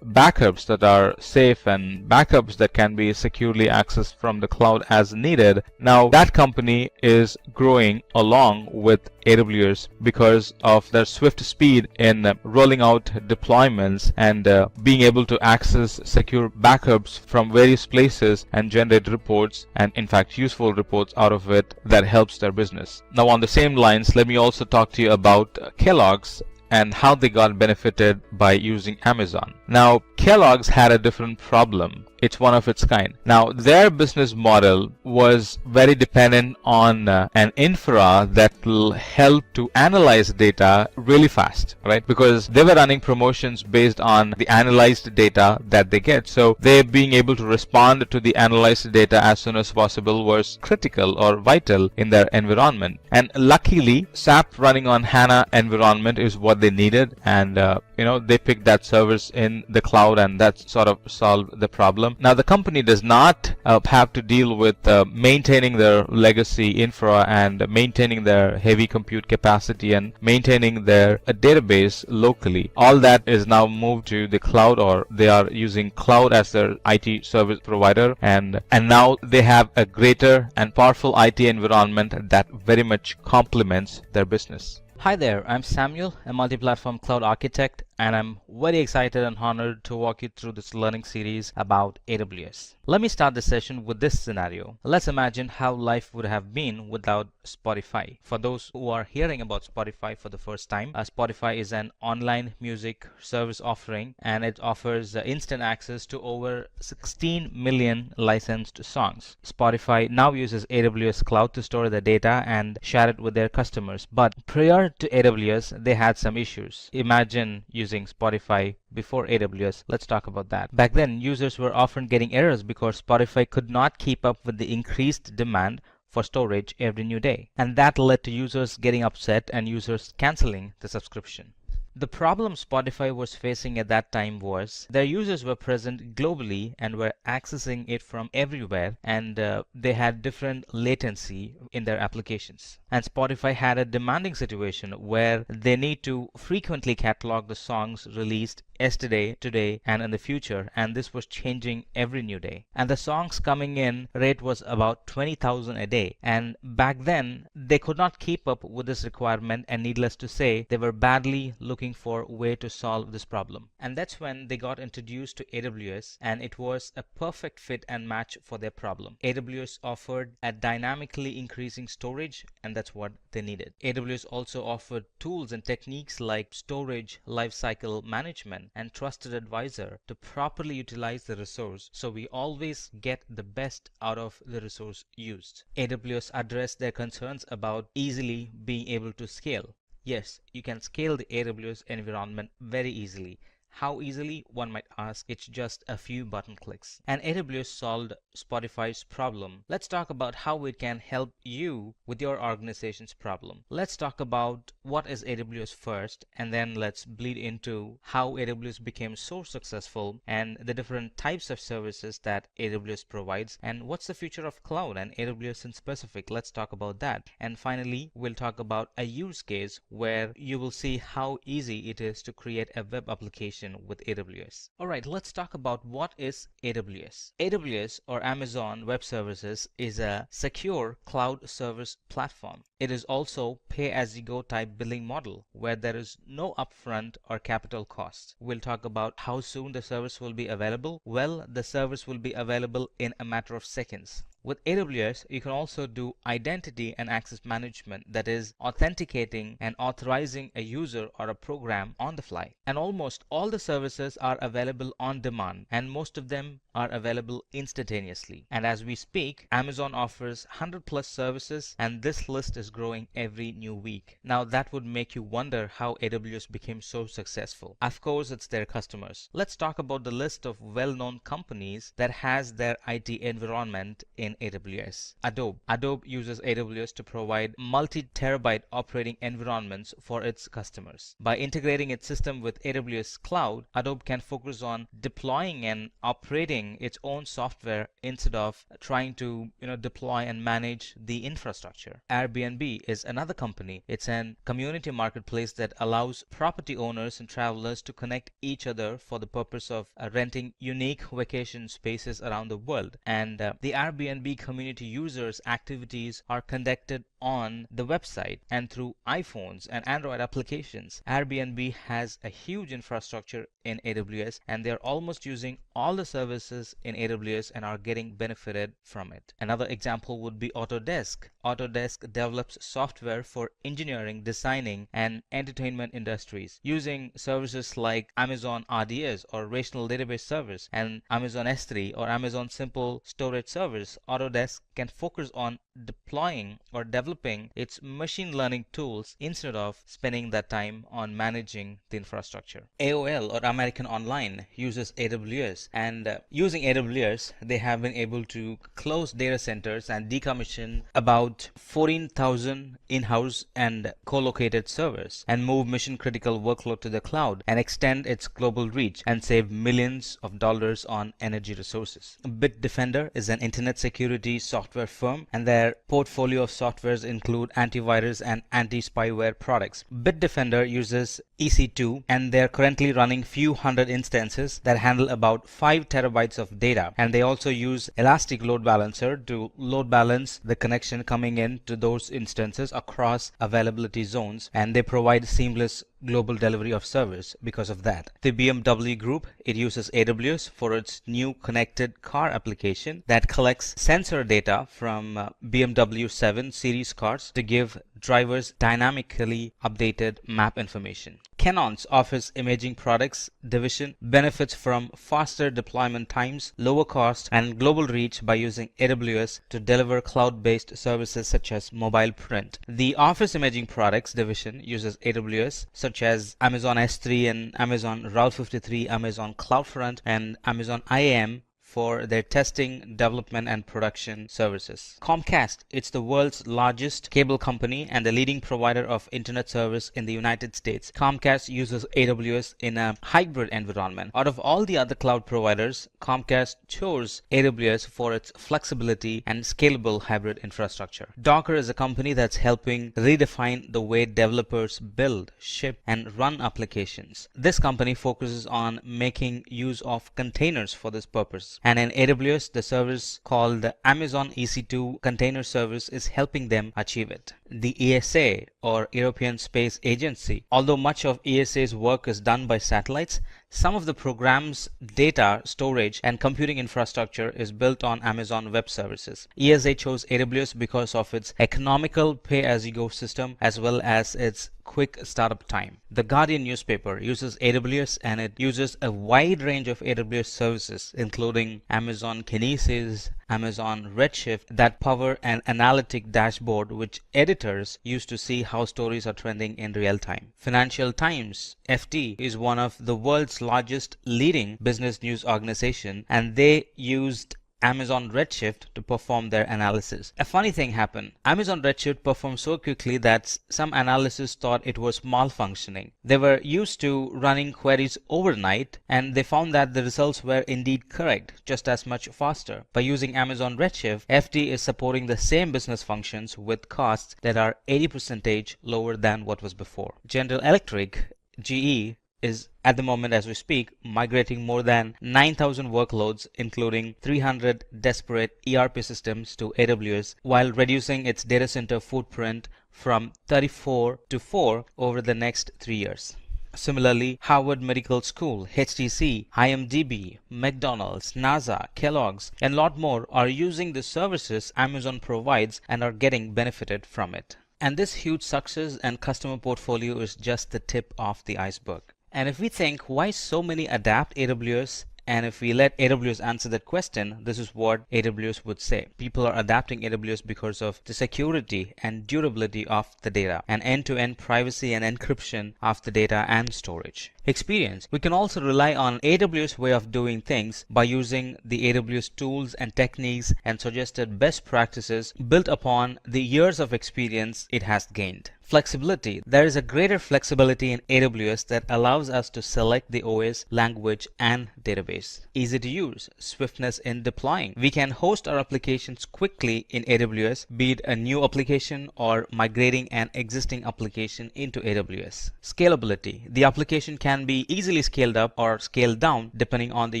backups that are safe and backups that can be securely accessed from the cloud as needed. Now, that company is growing along with AWS because of their swift speed in rolling out deployments and being able to access secure backups from various places and generate reports, and in fact useful reports out of it that helps their business. Now, on the same lines, let me also talk to you about Kellogg's and how they got benefited by using Amazon. Now, Kellogg's had a different problem. It's one of its kind. Now, their business model was very dependent on an infra that will help to analyze data really fast, right? Because they were running promotions based on the analyzed data that they get. So they being able to respond to the analyzed data as soon as possible was critical or vital in their environment. And luckily, SAP running on HANA environment is what they needed, and they picked that service in the cloud, and that sort of solved the problem. Now, the company does not have to deal with maintaining their legacy infra and maintaining their heavy compute capacity and maintaining their database locally. All that is now moved to the cloud, or they are using cloud as their IT service provider, and now they have a greater and powerful IT environment that very much complements their business. Hi there, I'm Samuel, a multi-platform cloud architect, and I'm very excited and honored to walk you through this learning series about AWS. Let me start the session with this scenario. Let's imagine how life would have been without Spotify. For those who are hearing about Spotify for the first time, Spotify is an online music service offering, and it offers instant access to over 16 million licensed songs. Spotify now uses AWS Cloud to store the data and share it with their customers, but prior to AWS, they had some issues. Imagine using Spotify before AWS. Let's talk about that. Back then, users were often getting errors because Spotify could not keep up with the increased demand for storage every new day. And that led to users getting upset and users canceling the subscription. The problem Spotify was facing at that time was their users were present globally and were accessing it from everywhere, and they had different latency in their applications. And Spotify had a demanding situation where they need to frequently catalog the songs released yesterday, today, and in the future, and this was changing every new day. And the songs coming in rate was about 20,000 a day, and back then they could not keep up with this requirement, and needless to say, they were badly looking for a way to solve this problem. And that's when they got introduced to AWS, and it was a perfect fit and match for their problem. AWS offered a dynamically increasing storage, and that's what they needed. AWS also offered tools and techniques like storage lifecycle management and trusted advisor to properly utilize the resource, so we always get the best out of the resource used. AWS addressed their concerns about easily being able to scale. Yes, you can scale the AWS environment very easily. How easily, one might ask? It's just a few button clicks. And AWS solved Spotify's problem. Let's talk about how it can help you with your organization's problem. Let's talk about what is AWS first, and then let's bleed into how AWS became so successful and the different types of services that AWS provides, and what's the future of cloud and AWS in specific. Let's talk about that. And finally, we'll talk about a use case where you will see how easy it is to create a web application integration with AWS. Alright, let's talk about what is AWS. AWS, or Amazon Web Services, is a secure cloud service platform. It is also pay-as-you-go type billing model where there is no upfront or capital cost. We'll talk about how soon the service will be available. Well, the service will be available in a matter of seconds. With AWS, you can also do identity and access management, that is, authenticating and authorizing a user or a program on the fly. And almost all the services are available on demand, and most of them are available instantaneously. And as we speak, Amazon offers 100 plus services, and this list is growing every new week. Now that would make you wonder how AWS became so successful. Of course, it's their customers. Let's talk about the list of well-known companies that has their IT environment in AWS. Adobe uses AWS to provide multi-terabyte operating environments for its customers. By integrating its system with AWS Cloud, Adobe can focus on deploying and operating its own software instead of trying to deploy and manage the infrastructure. Airbnb is another company. It's an community marketplace that allows property owners and travelers to connect each other for the purpose of renting unique vacation spaces around the world. And the Airbnb community users' activities are conducted on the website and through iPhones and Android applications. Airbnb has a huge infrastructure in AWS, and they're almost using all the services in AWS and are getting benefited from it. Another example would be Autodesk. Autodesk develops software for engineering, designing, and entertainment industries using services like Amazon RDS or Relational Database Service and Amazon S3 or Amazon Simple Storage Service. Autodesk can focus on deploying or developing its machine learning tools instead of spending that time on managing the infrastructure. AOL, or American Online, uses AWS, and using AWS they have been able to close data centers and decommission about 14,000 in-house and co-located servers and move mission critical workload to the cloud and extend its global reach and save millions of dollars on energy resources. Bitdefender is an internet security software firm, and their portfolio of softwares include antivirus and anti-spyware products. Bitdefender uses EC2, and they're currently running few hundred instances that handle about 5 terabytes of data, and they also use Elastic Load Balancer to load balance the connection coming in to those instances across availability zones, and they provide seamless global delivery of service because of that. The BMW Group, it uses AWS for its new connected car application that collects sensor data from BMW 7 series cars to give drivers dynamically updated map information. Canon's Office Imaging Products division benefits from faster deployment times, lower cost, and global reach by using AWS to deliver cloud-based services such as mobile print. The Office Imaging Products division uses AWS such as Amazon S3 and Amazon Route 53, Amazon CloudFront, and Amazon IAM for their testing, development, and production services. Comcast, it's the world's largest cable company and the leading provider of internet service in the United States. Comcast uses AWS in a hybrid environment. Out of all the other cloud providers, Comcast chose AWS for its flexibility and scalable hybrid infrastructure. Docker is a company that's helping redefine the way developers build, ship, and run applications. This company focuses on making use of containers for this purpose. And in AWS, the service called the Amazon EC2 Container Service is helping them achieve it. The ESA, or European Space Agency, although much of ESA's work is done by satellites, some of the program's data storage and computing infrastructure is built on Amazon Web Services. ESA chose AWS because of its economical pay-as-you-go system as well as its quick startup time. The Guardian newspaper uses AWS, and it uses a wide range of AWS services including Amazon Kinesis, Amazon Redshift that power an analytic dashboard which editors use to see how stories are trending in real time. Financial Times, FT, is one of the world's largest leading business news organization, and they used Amazon Redshift to perform their analysis. A funny thing happened. Amazon Redshift performed so quickly that some analysts thought it was malfunctioning. They were used to running queries overnight, and they found that the results were indeed correct, just as much faster. By using Amazon Redshift, FT is supporting the same business functions with costs that are 80% lower than what was before. General Electric, GE, is at the moment as we speak migrating more than 9,000 workloads including 300 disparate ERP systems to AWS while reducing its data center footprint from 34 to 4 over the next 3 years. Similarly, Harvard Medical School, HTC, IMDb, McDonald's, NASA, Kellogg's, and a lot more are using the services Amazon provides and are getting benefited from it. And this huge success and customer portfolio is just the tip of the iceberg. And if we think why so many adapt AWS, and if we let AWS answer that question, this is what AWS would say. People are adapting AWS because of the security and durability of the data and end-to-end privacy and encryption of the data and storage. Experience. We can also rely on AWS way of doing things by using the AWS tools and techniques and suggested best practices built upon the years of experience it has gained. Flexibility. There is a greater flexibility in AWS that allows us to select the OS, language, and database. Easy to use. Swiftness in deploying. We can host our applications quickly in AWS, be it a new application or migrating an existing application into AWS. Scalability. The application can be easily scaled up or scaled down depending on the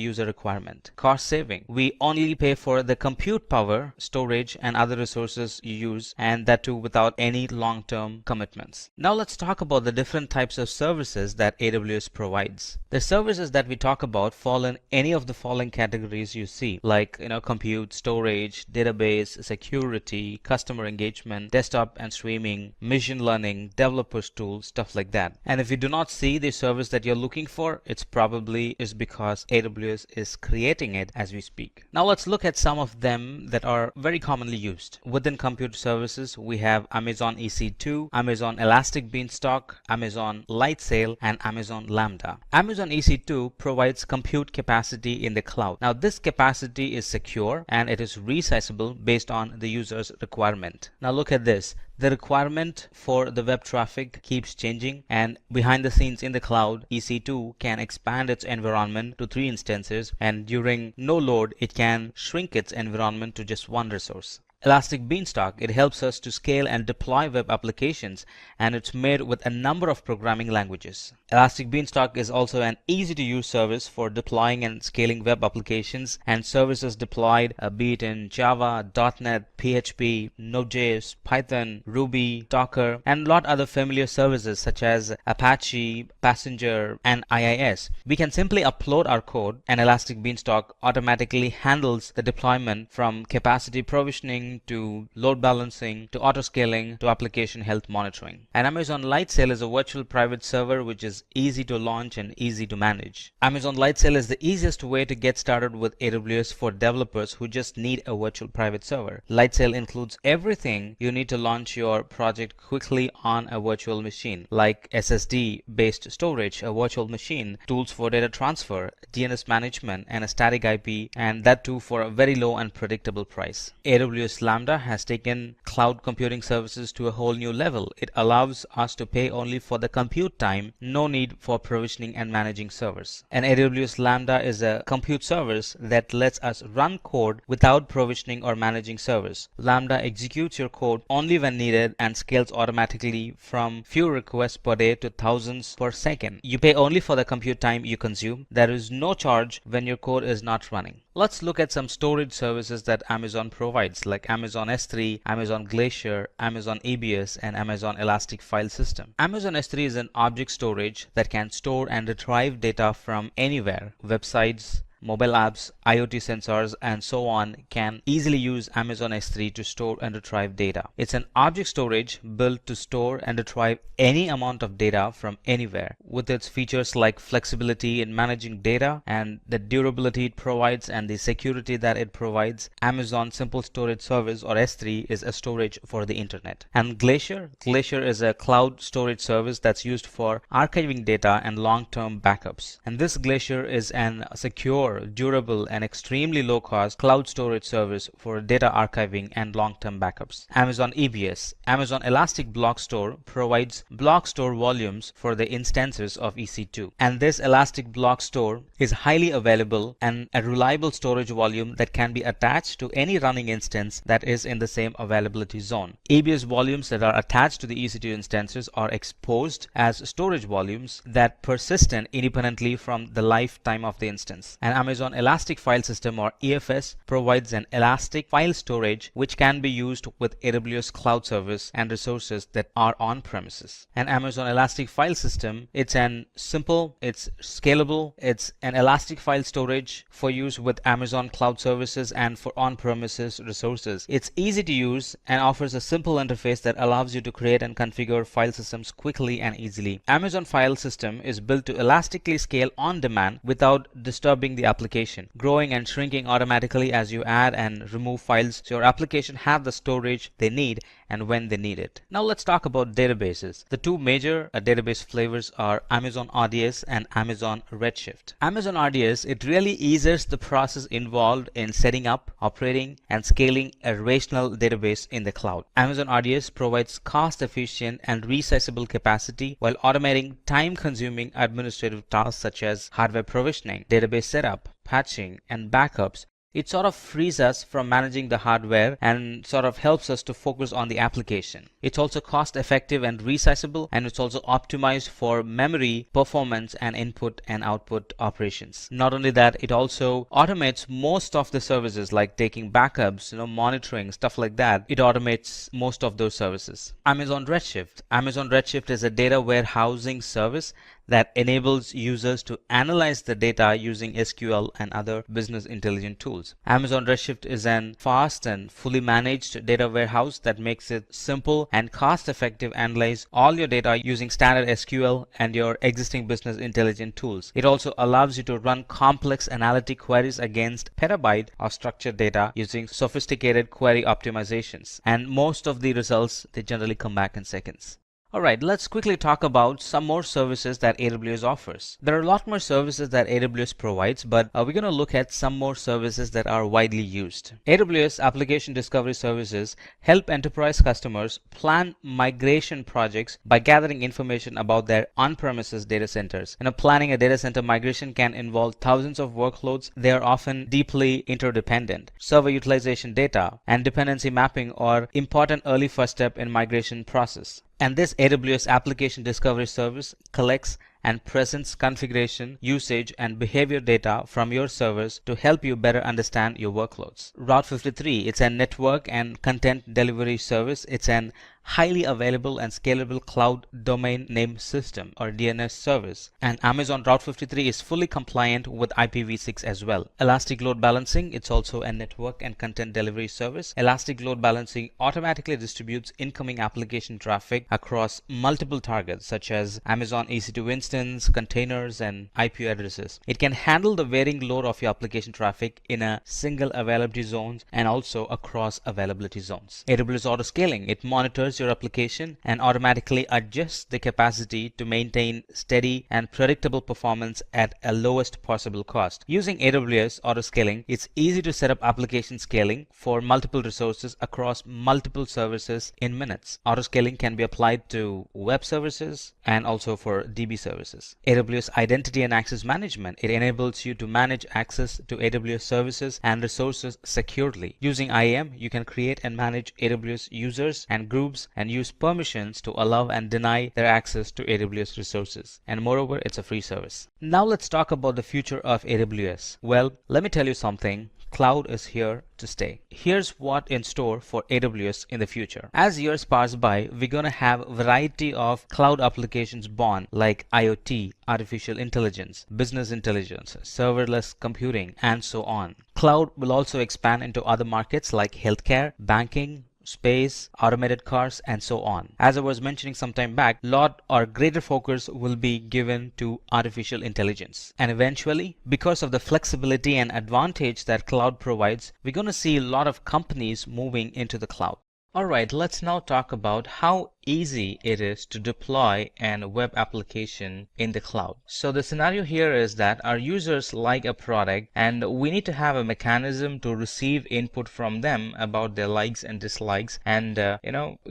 user requirement. Cost saving. We only pay for the compute power, storage, and other resources you use, and that too without any long-term commitments. Now let's talk about the different types of services that AWS provides. The services that we talk about fall in any of the following categories you see, like compute, storage, database, security, customer engagement, desktop and streaming, machine learning, developers tools, stuff like that. And if you do not see the service that you're looking for, it's probably is because AWS is creating it as we speak. Now let's look at some of them that are very commonly used. Within compute services, we have Amazon EC2, Amazon Elastic Beanstalk, Amazon Lightsail, and Amazon Lambda. Amazon EC2 provides compute capacity in the cloud. Now this capacity is secure and it is resizable based on the user's requirement. Now look at this. The requirement for the web traffic keeps changing, and behind the scenes in the cloud, EC2 can expand its environment to 3 instances, and during no load, it can shrink its environment to just 1 resource. Elastic Beanstalk, it helps us to scale and deploy web applications, and it's made with a number of programming languages. Elastic Beanstalk is also an easy to use service for deploying and scaling web applications and services deployed be it in Java, .NET, PHP, Node.js, Python, Ruby, Docker, and a lot other familiar services such as Apache, Passenger, and IIS. We can simply upload our code and Elastic Beanstalk automatically handles the deployment from capacity provisioning to load balancing to auto scaling to application health monitoring. And Amazon Lightsail is a virtual private server which is easy to launch and easy to manage. Amazon Lightsail is the easiest way to get started with AWS for developers who just need a virtual private server. Lightsail includes everything you need to launch your project quickly on a virtual machine, like SSD based storage, a virtual machine, tools for data transfer, DNS management, and a static IP, and that too for a very low and predictable price. AWS Lambda has taken cloud computing services to a whole new level. It allows us to pay only for the compute time, no need for provisioning and managing servers. And AWS Lambda is a compute service that lets us run code without provisioning or managing servers. Lambda executes your code only when needed and scales automatically from few requests per day to thousands per second. You pay only for the compute time you consume. There is no charge when your code is not running. Let's look at some storage services that Amazon provides, like Amazon S3, Amazon Glacier, Amazon EBS, and Amazon Elastic File System. Amazon S3 is an object storage that can store and retrieve data from anywhere. Websites, mobile apps, IoT sensors, and so on can easily use Amazon S3 to store and retrieve data. It's an object storage built to store and retrieve any amount of data from anywhere. With its features like flexibility in managing data and the durability it provides and the security that it provides, Amazon Simple Storage Service or S3 is a storage for the internet. And Glacier is a cloud storage service that's used for archiving data and long-term backups. And this Glacier is an secure secure, durable, and extremely low-cost cloud storage service for data archiving and long-term backups. Amazon EBS, Amazon Elastic Block Store, provides block store volumes for the instances of EC2. And this Elastic Block Store is highly available and a reliable storage volume that can be attached to any running instance that is in the same availability zone. EBS volumes that are attached to the EC2 instances are exposed as storage volumes that persist independently from the lifetime of the instance. And Amazon Elastic File System, or EFS, provides an elastic file storage which can be used with AWS Cloud Service and resources that are on premises. And Amazon Elastic File System, it's simple, it's scalable, it's an elastic file storage for use with Amazon Cloud Services and for on-premises resources. It's easy to use and offers a simple interface that allows you to create and configure file systems quickly and easily. Amazon File System is built to elastically scale on demand without disturbing the application, growing and shrinking automatically as you add and remove files, so your application have the storage they need and when they need it. Now let's talk about databases. The two major database flavors are Amazon RDS and Amazon Redshift. Amazon RDS, it really eases the process involved in setting up, operating, and scaling a relational database in the cloud. Amazon RDS provides cost-efficient and resizable capacity while automating time-consuming administrative tasks such as hardware provisioning, database setup, patching, and backups. It sort of frees us from managing the hardware and sort of helps us to focus on the application. It's also cost effective and resizable, and it's also optimized for memory, performance, and input and output operations. Not only that, it also automates most of the services like taking backups, monitoring, stuff like that. It automates most of those services. Amazon Redshift. Amazon Redshift is a data warehousing service that enables users to analyze the data using SQL and other business intelligence tools. Amazon Redshift is an fast and fully managed data warehouse that makes it simple and cost-effective to analyze all your data using standard SQL and your existing business intelligence tools. It also allows you to run complex analytic queries against petabyte of structured data using sophisticated query optimizations. And most of the results, they generally come back in seconds. Alright, let's quickly talk about some more services that AWS offers. There are a lot more services that AWS provides, but we're going to look at some more services that are widely used. AWS Application Discovery Services help enterprise customers plan migration projects by gathering information about their on-premises data centers. Planning a data center migration can involve thousands of workloads. They are often deeply interdependent. Server utilization data and dependency mapping are important early first step in migration process. And this AWS Application Discovery Service collects and presents configuration, usage, and behavior data from your servers to help you better understand your workloads. Route 53, it's a network and content delivery service. It's an highly available and scalable cloud domain name system or DNS service. And Amazon Route 53 is fully compliant with IPv6 as well. Elastic Load Balancing, it's also a network and content delivery service. Elastic Load Balancing automatically distributes incoming application traffic across multiple targets such as Amazon EC2 instance, containers, and IP addresses. It can handle the varying load of your application traffic in a single availability zone and also across availability zones. AWS Auto Scaling, it monitors your application and automatically adjusts the capacity to maintain steady and predictable performance at a lowest possible cost. Using AWS Auto Scaling, it's easy to set up application scaling for multiple resources across multiple services in minutes. Auto scaling can be applied to web services and also for DB services. AWS Identity and Access Management, it enables you to manage access to AWS services and resources securely. Using IAM, you can create and manage AWS users and groups and use permissions to allow and deny their access to AWS resources. And moreover, it's a free service. Now let's talk about the future of AWS. Well, let me tell you something. Cloud is here to stay. Here's what in store for AWS in the future. As years pass by, we're going to have a variety of cloud applications born like IoT, artificial intelligence, business intelligence, serverless computing, and so on. Cloud will also expand into other markets like healthcare, banking, space, automated cars, and so on. As I was mentioning some time back, lot or greater focus will be given to artificial intelligence. And eventually, because of the flexibility and advantage that cloud provides, we're going to see a lot of companies moving into the cloud. Alright, let's now talk about how easy it is to deploy an web application in the cloud. So the scenario here is that our users like a product and we need to have a mechanism to receive input from them about their likes and dislikes and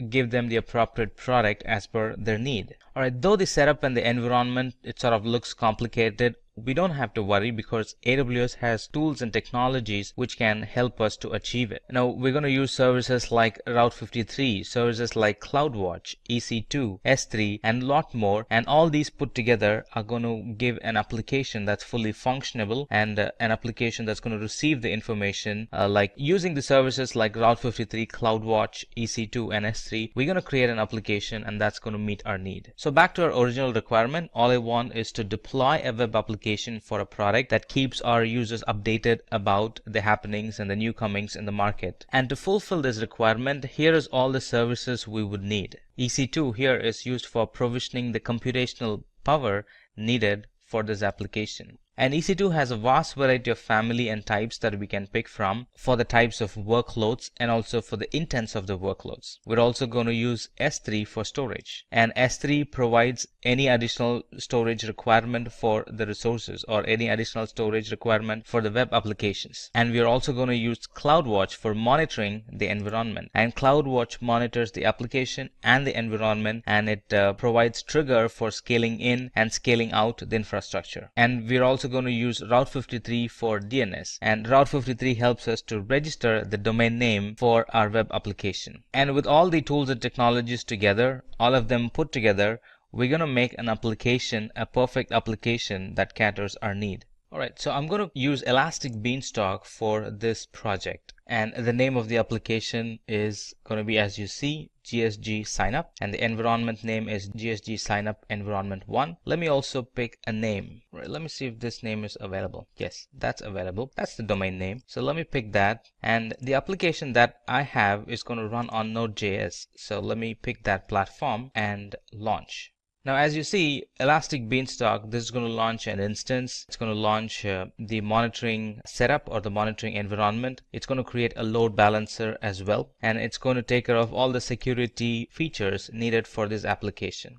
give them the appropriate product as per their need. Alright, though the setup and the environment, it sort of looks complicated, we don't have to worry because AWS has tools and technologies which can help us to achieve it. Now we're going to use services like Route 53, services like CloudWatch, EC2, S3 and a lot more, and all these put together are going to give an application that's fully functionable and an application that's going to receive the information like using the services like Route 53, CloudWatch, EC2 and S3. We're going to create an application and that's going to meet our need. So back to our original requirement, all I want is to deploy a web application for a product that keeps our users updated about the happenings and the new comings in the market. And to fulfill this requirement, here is all the services we would need. EC2 here is used for provisioning the computational power needed for this application. And EC2 has a vast variety of family and types that we can pick from for the types of workloads and also for the intents of the workloads. We're also going to use S3 for storage, and S3 provides any additional storage requirement for the resources or any additional storage requirement for the web applications. And we're also going to use CloudWatch for monitoring the environment, and CloudWatch monitors the application and the environment, and it provides trigger for scaling in and scaling out the infrastructure. And we're also going to use Route 53 for DNS, and Route 53 helps us to register the domain name for our web application. And with all the tools and technologies together, all of them put together, we're going to make an application, a perfect application that caters our need. Alright, so I'm going to use Elastic Beanstalk for this project, and the name of the application is going to be, as you see, GSG Signup, and the environment name is GSG Signup Environment 1. Let me also pick a name. Right, let me see if this name is available. Yes, that's available. That's the domain name. So let me pick that, and the application that I have is going to run on Node.js. So let me pick that platform and launch. Now, as you see, Elastic Beanstalk, this is going to launch an instance. It's going to launch the monitoring setup or the monitoring environment. It's going to create a load balancer as well, and it's going to take care of all the security features needed for this application.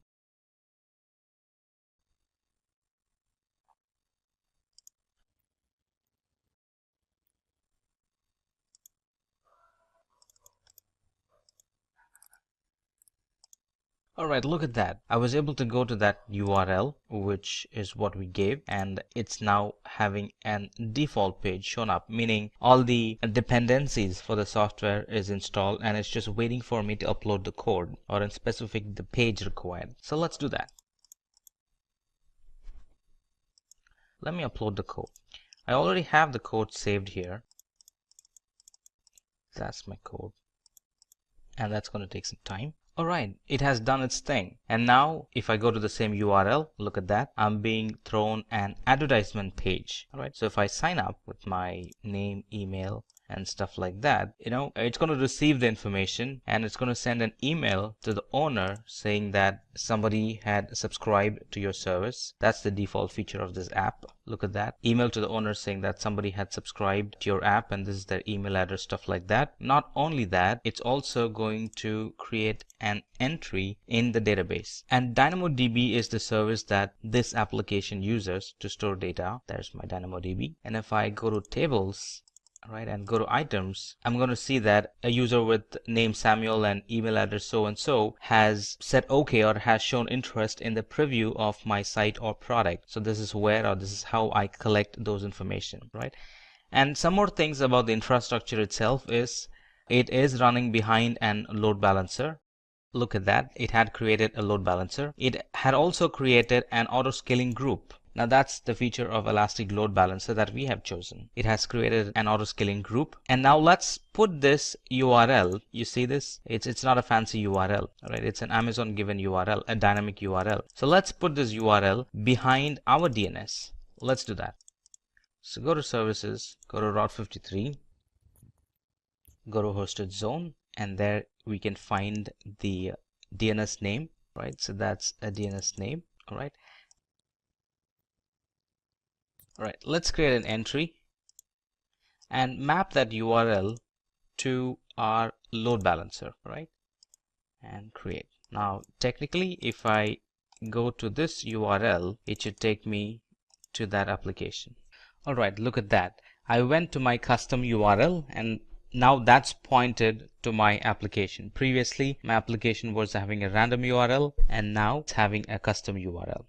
Alright, look at that. I was able to go to that URL, which is what we gave, and it's now having an default page shown up, meaning all the dependencies for the software is installed and it's just waiting for me to upload the code, or in specific the page required. So let's do that. Let me upload the code. I already have the code saved here. That's my code, and that's going to take some time. Alright, it has done its thing. And now if I go to the same URL, look at that, I'm being thrown an advertisement page. Alright, so if I sign up with my name, email, and stuff like that, it's going to receive the information and it's going to send an email to the owner saying that somebody had subscribed to your service. That's the default feature of this app. Look at that. Email to the owner saying that somebody had subscribed to your app and this is their email address, stuff like that. Not only that, it's also going to create an entry in the database. And DynamoDB is the service that this application uses to store data. There's my DynamoDB. And if I go to tables, right, and go to items, I'm going to see that a user with name Samuel and email address so and so has said okay or has shown interest in the preview of my site or product. So this is where, or this is how I collect those information, right? And some more things about the infrastructure itself is it is running behind an load balancer. Look at that. It had created a load balancer. It had also created an auto scaling group. Now that's the feature of Elastic Load Balancer that we have chosen. It has created an auto-scaling group. And now let's put this URL. You see this? It's not a fancy URL, right? It's an Amazon given URL, a dynamic URL. So let's put this URL behind our DNS. Let's do that. So go to services, go to Route 53, go to hosted zone, and there we can find the DNS name, right? So that's a DNS name, all right? Alright, let's create an entry and map that URL to our load balancer, right? And create. Now, technically, if I go to this URL, it should take me to that application. All right, look at that. I went to my custom URL and now that's pointed to my application. Previously, my application was having a random URL and now it's having a custom URL.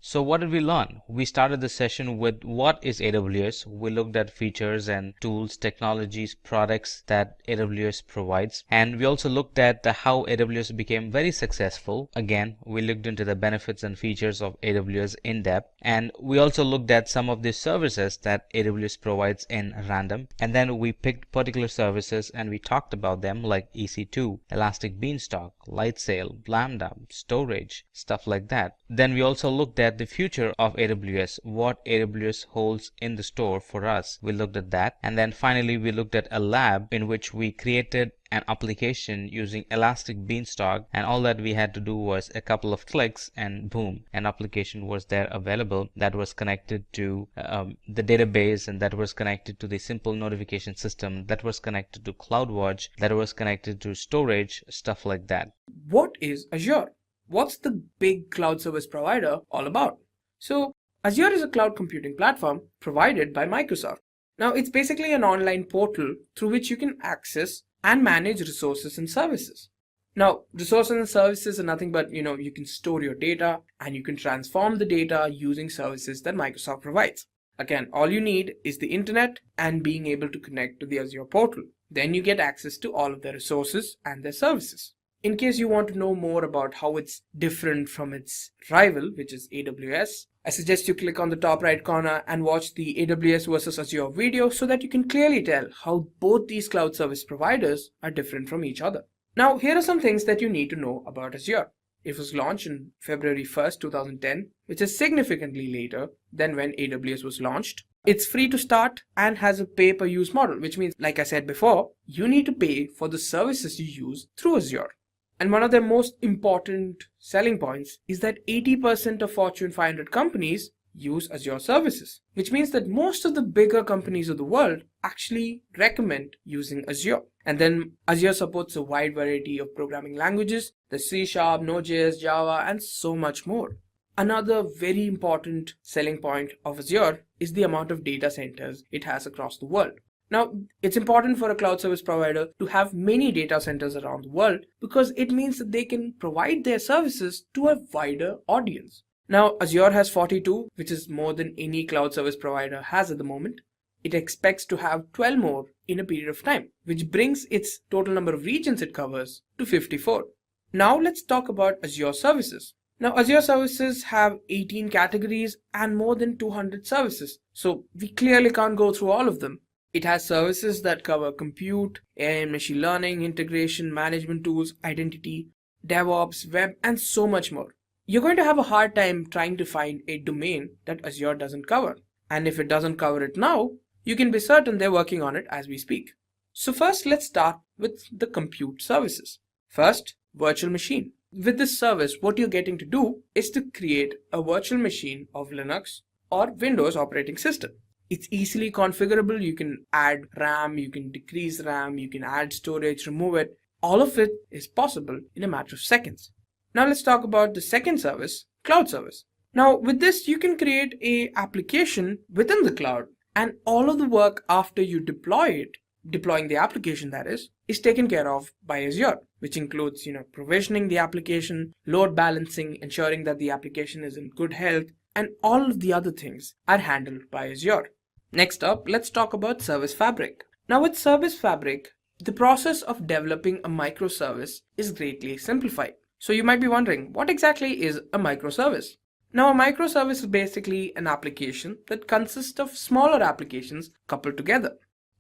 So what did we learn? We started the session with what is AWS. We looked at features and tools, technologies, products that AWS provides. And we also looked at how AWS became very successful. Again, we looked into the benefits and features of AWS in depth. And we also looked at some of the services that AWS provides in random. And then we picked particular services and we talked about them like EC2, Elastic Beanstalk, Lightsail, Lambda, storage, stuff like that. Then we also looked at the future of AWS, what AWS holds in the store for us. We looked at that. And then finally, we looked at a lab in which we created an application using Elastic Beanstalk, and all that we had to do was a couple of clicks and boom, an application was there available that was connected to the database, and that was connected to the simple notification system, that was connected to CloudWatch, that was connected to storage, stuff like that. What is Azure? What's the big cloud service provider all about? So Azure is a cloud computing platform provided by Microsoft. Now it's basically an online portal through which you can access and manage resources and services. Now, resources and services are nothing but, you can store your data and you can transform the data using services that Microsoft provides. Again, all you need is the internet and being able to connect to the Azure portal. Then you get access to all of their resources and their services. In case you want to know more about how it's different from its rival, which is AWS, I suggest you click on the top right corner and watch the AWS versus Azure video so that you can clearly tell how both these cloud service providers are different from each other. Now, here are some things that you need to know about Azure. It was launched on February 1st, 2010, which is significantly later than when AWS was launched. It's free to start and has a pay-per-use model, which means, like I said before, you need to pay for the services you use through Azure. And one of their most important selling points is that 80% of Fortune 500 companies use Azure services, which means that most of the bigger companies of the world actually recommend using Azure. And then Azure supports a wide variety of programming languages, the C#, Node.js, Java, and so much more. Another very important selling point of Azure is the amount of data centers it has across the world. Now, it's important for a cloud service provider to have many data centers around the world because it means that they can provide their services to a wider audience. Now, Azure has 42, which is more than any cloud service provider has at the moment. It expects to have 12 more in a period of time, which brings its total number of regions it covers to 54. Now, let's talk about Azure services. Now, Azure services have 18 categories and more than 200 services, so we clearly can't go through all of them. It has services that cover compute, AI and machine learning, integration, management tools, identity, DevOps, web, and so much more. You're going to have a hard time trying to find a domain that Azure doesn't cover. And if it doesn't cover it now, you can be certain they're working on it as we speak. So first, let's start with the compute services. First, virtual machine. With this service, what you're getting to do is to create a virtual machine of Linux or Windows operating system. It's easily configurable. You can add RAM, you can decrease RAM, you can add storage, remove it. All of it is possible in a matter of seconds. Now let's talk about the second service, cloud service. Now with this, you can create an application within the cloud, and all of the work after you deploy it, deploying the application that is taken care of by Azure, which includes, provisioning the application, load balancing, ensuring that the application is in good health, and all of the other things are handled by Azure. Next up, let's talk about Service Fabric. Now with Service Fabric, the process of developing a microservice is greatly simplified. So you might be wondering, what exactly is a microservice? Now a microservice is basically an application that consists of smaller applications coupled together.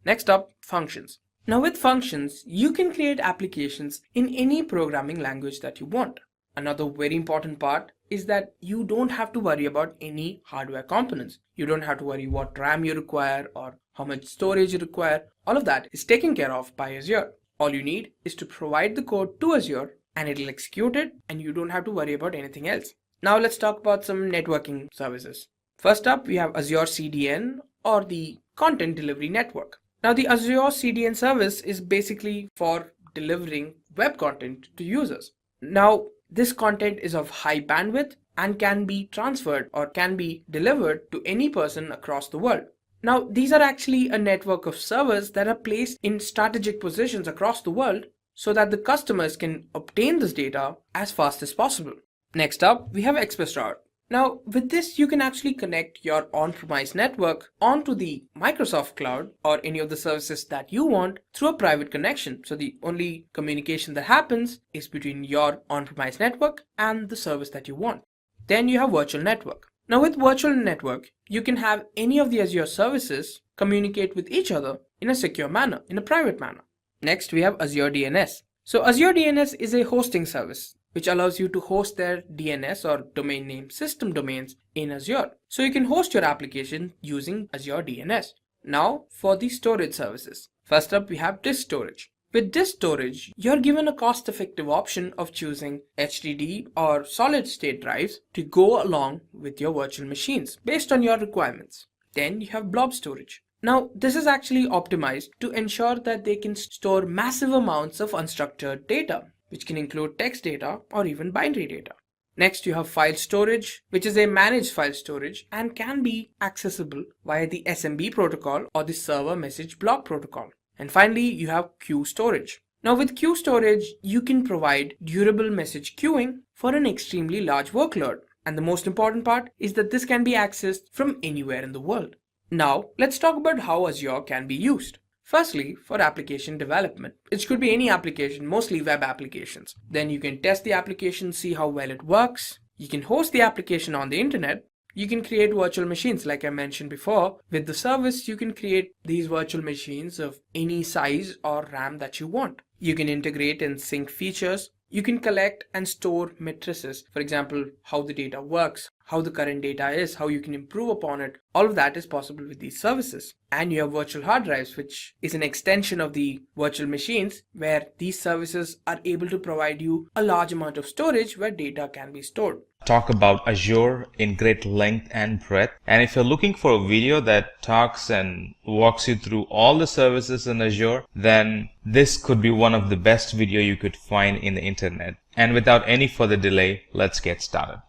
Next up, functions. Now with functions, you can create applications in any programming language that you want. Another very important part is that you don't have to worry about any hardware components. You don't have to worry what RAM you require or how much storage you require. All of that is taken care of by Azure. All you need is to provide the code to Azure and it'll execute it, and you don't have to worry about anything else. Now let's talk about some networking services. First up, we have Azure CDN, or the Content Delivery Network. Now the Azure CDN service is basically for delivering web content to users. Now, this content is of high bandwidth and can be transferred or can be delivered to any person across the world. Now, these are actually a network of servers that are placed in strategic positions across the world so that the customers can obtain this data as fast as possible. Next up, we have Express Route. Now, with this, you can actually connect your on-premise network onto the Microsoft Cloud or any of the services that you want through a private connection. So the only communication that happens is between your on-premise network and the service that you want. Then you have Virtual Network. Now, with Virtual Network, you can have any of the Azure services communicate with each other in a secure manner, in a private manner. Next, we have Azure DNS. So Azure DNS is a hosting service which allows you to host their DNS or domain name system domains in Azure. So you can host your application using Azure DNS. Now for the storage services. First up, we have disk storage. With disk storage, you're given a cost-effective option of choosing HDD or solid-state drives to go along with your virtual machines based on your requirements. Then you have blob storage. Now, this is actually optimized to ensure that they can store massive amounts of unstructured data, which can include text data or even binary data. Next, you have file storage, which is a managed file storage and can be accessible via the SMB protocol or the server message block protocol. And finally, you have queue storage. Now, with queue storage, you can provide durable message queuing for an extremely large workload. And the most important part is that this can be accessed from anywhere in the world. Now, let's talk about how Azure can be used. Firstly, for application development. It could be any application, mostly web applications. Then you can test the application, see how well it works. You can host the application on the internet. You can create virtual machines like I mentioned before. With the service, you can create these virtual machines of any size or RAM that you want. You can integrate and sync features. You can collect and store matrices. For example, how the data works, how the current data is, how you can improve upon it. All of that is possible with these services. And you have virtual hard drives, which is an extension of the virtual machines where these services are able to provide you a large amount of storage where data can be stored. Talk about Azure in great length and breadth. And if you're looking for a video that talks and walks you through all the services in Azure, then this could be one of the best video you could find in the internet. And without any further delay, let's get started.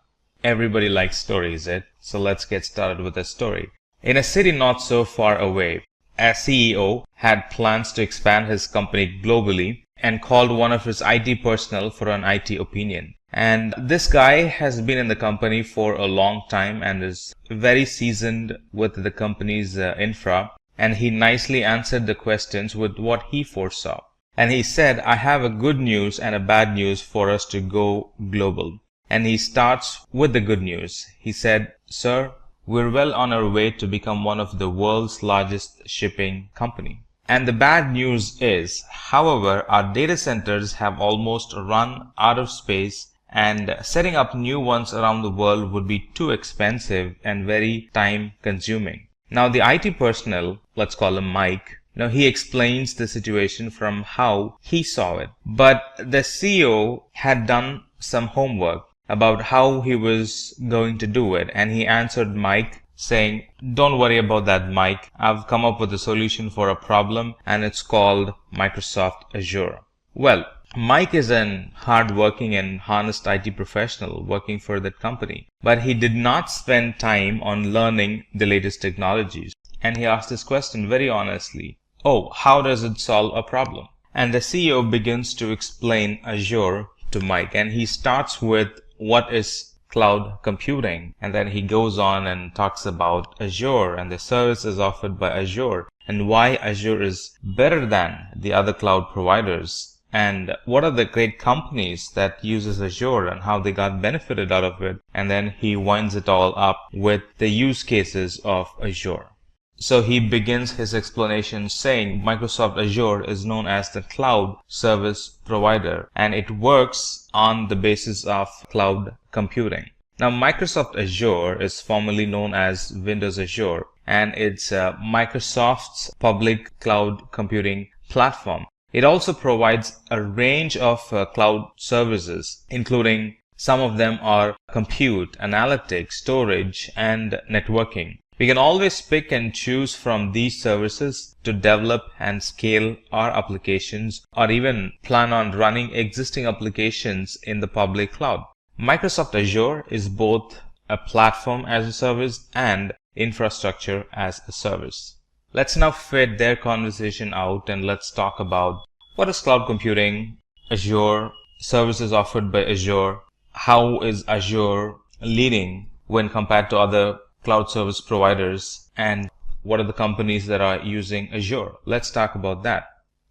Everybody likes stories, so let's get started with a story. In a city not so far away, a CEO had plans to expand his company globally and called one of his IT personnel for an IT opinion. And this guy has been in the company for a long time and is very seasoned with the company's infra. And he nicely answered the questions with what he foresaw. And he said, I have a good news and a bad news for us to go global. And he starts with the good news. He said, Sir, we're well on our way to become one of the world's largest shipping company. And the bad news is, however, our data centers have almost run out of space, and setting up new ones around the world would be too expensive and very time consuming. Now the IT personnel, let's call him Mike, now he explains the situation from how he saw it. But the CEO had done some homework about how he was going to do it, and he answered Mike saying, don't worry about that, Mike. I've come up with a solution for a problem and it's called Microsoft Azure. Well, Mike is an hard-working and honest IT professional working for that company, but he did not spend time on learning the latest technologies. And he asked this question very honestly, oh, how does it solve a problem? And the CEO begins to explain Azure to Mike, and he starts with what is cloud computing, and then he goes on and talks about Azure and the services offered by Azure and why Azure is better than the other cloud providers, and what are the great companies that uses Azure and how they got benefited out of it. And then he winds it all up with the use cases of Azure. So he begins his explanation saying Microsoft Azure is known as the cloud service provider, and it works on the basis of cloud computing. Now, Microsoft Azure is formerly known as Windows Azure, and it's Microsoft's public cloud computing platform. It also provides a range of cloud services, including some of them are compute, analytics, storage, and networking. We can always pick and choose from these services to develop and scale our applications, or even plan on running existing applications in the public cloud. Microsoft Azure is both a platform as a service and infrastructure as a service. Let's now fade their conversation out and let's talk about what is cloud computing, Azure, services offered by Azure, how is Azure leading when compared to other cloud service providers, and what are the companies that are using Azure. Let's talk about that.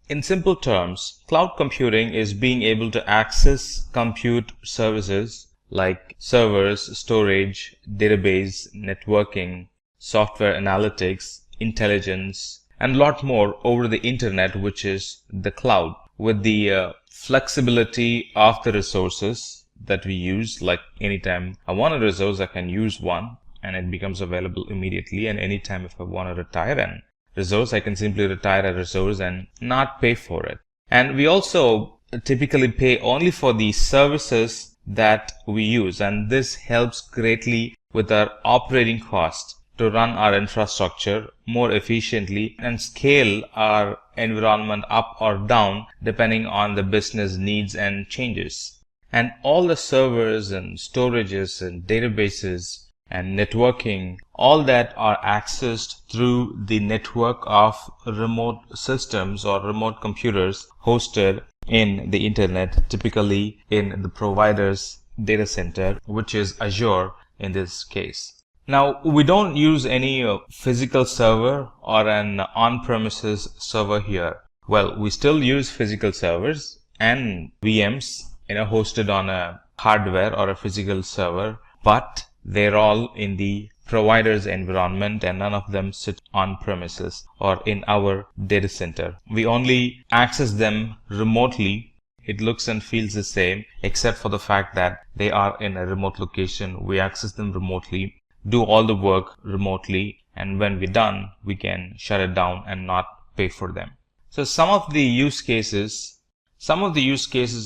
In simple terms, cloud computing is being able to access compute services like servers, storage, database, networking, software analytics, intelligence, and a lot more over the internet, which is the cloud, with the flexibility of the resources that we use. Like anytime I want a resource, I can use one and it becomes available immediately. And anytime if I want to retire an resource, I can simply retire a resource and not pay for it. And we also typically pay only for the services that we use, and this helps greatly with our operating cost to run our infrastructure more efficiently and scale our environment up or down depending on the business needs and changes. And all the servers and storages and databases and networking, all that are accessed through the network of remote systems or remote computers hosted in the internet, typically in the provider's data center, which is Azure in this case. Now, we don't use any physical server or an on-premises server here. Well, we still use physical servers and VMs, hosted on a hardware or a physical server, but they're all in the provider's environment and none of them sit on premises or in our data center. We only access them remotely. It looks and feels the same, except for the fact that they are in a remote location. We access them remotely, do all the work remotely, and when we're done, we can shut it down and not pay for them. So some of the use cases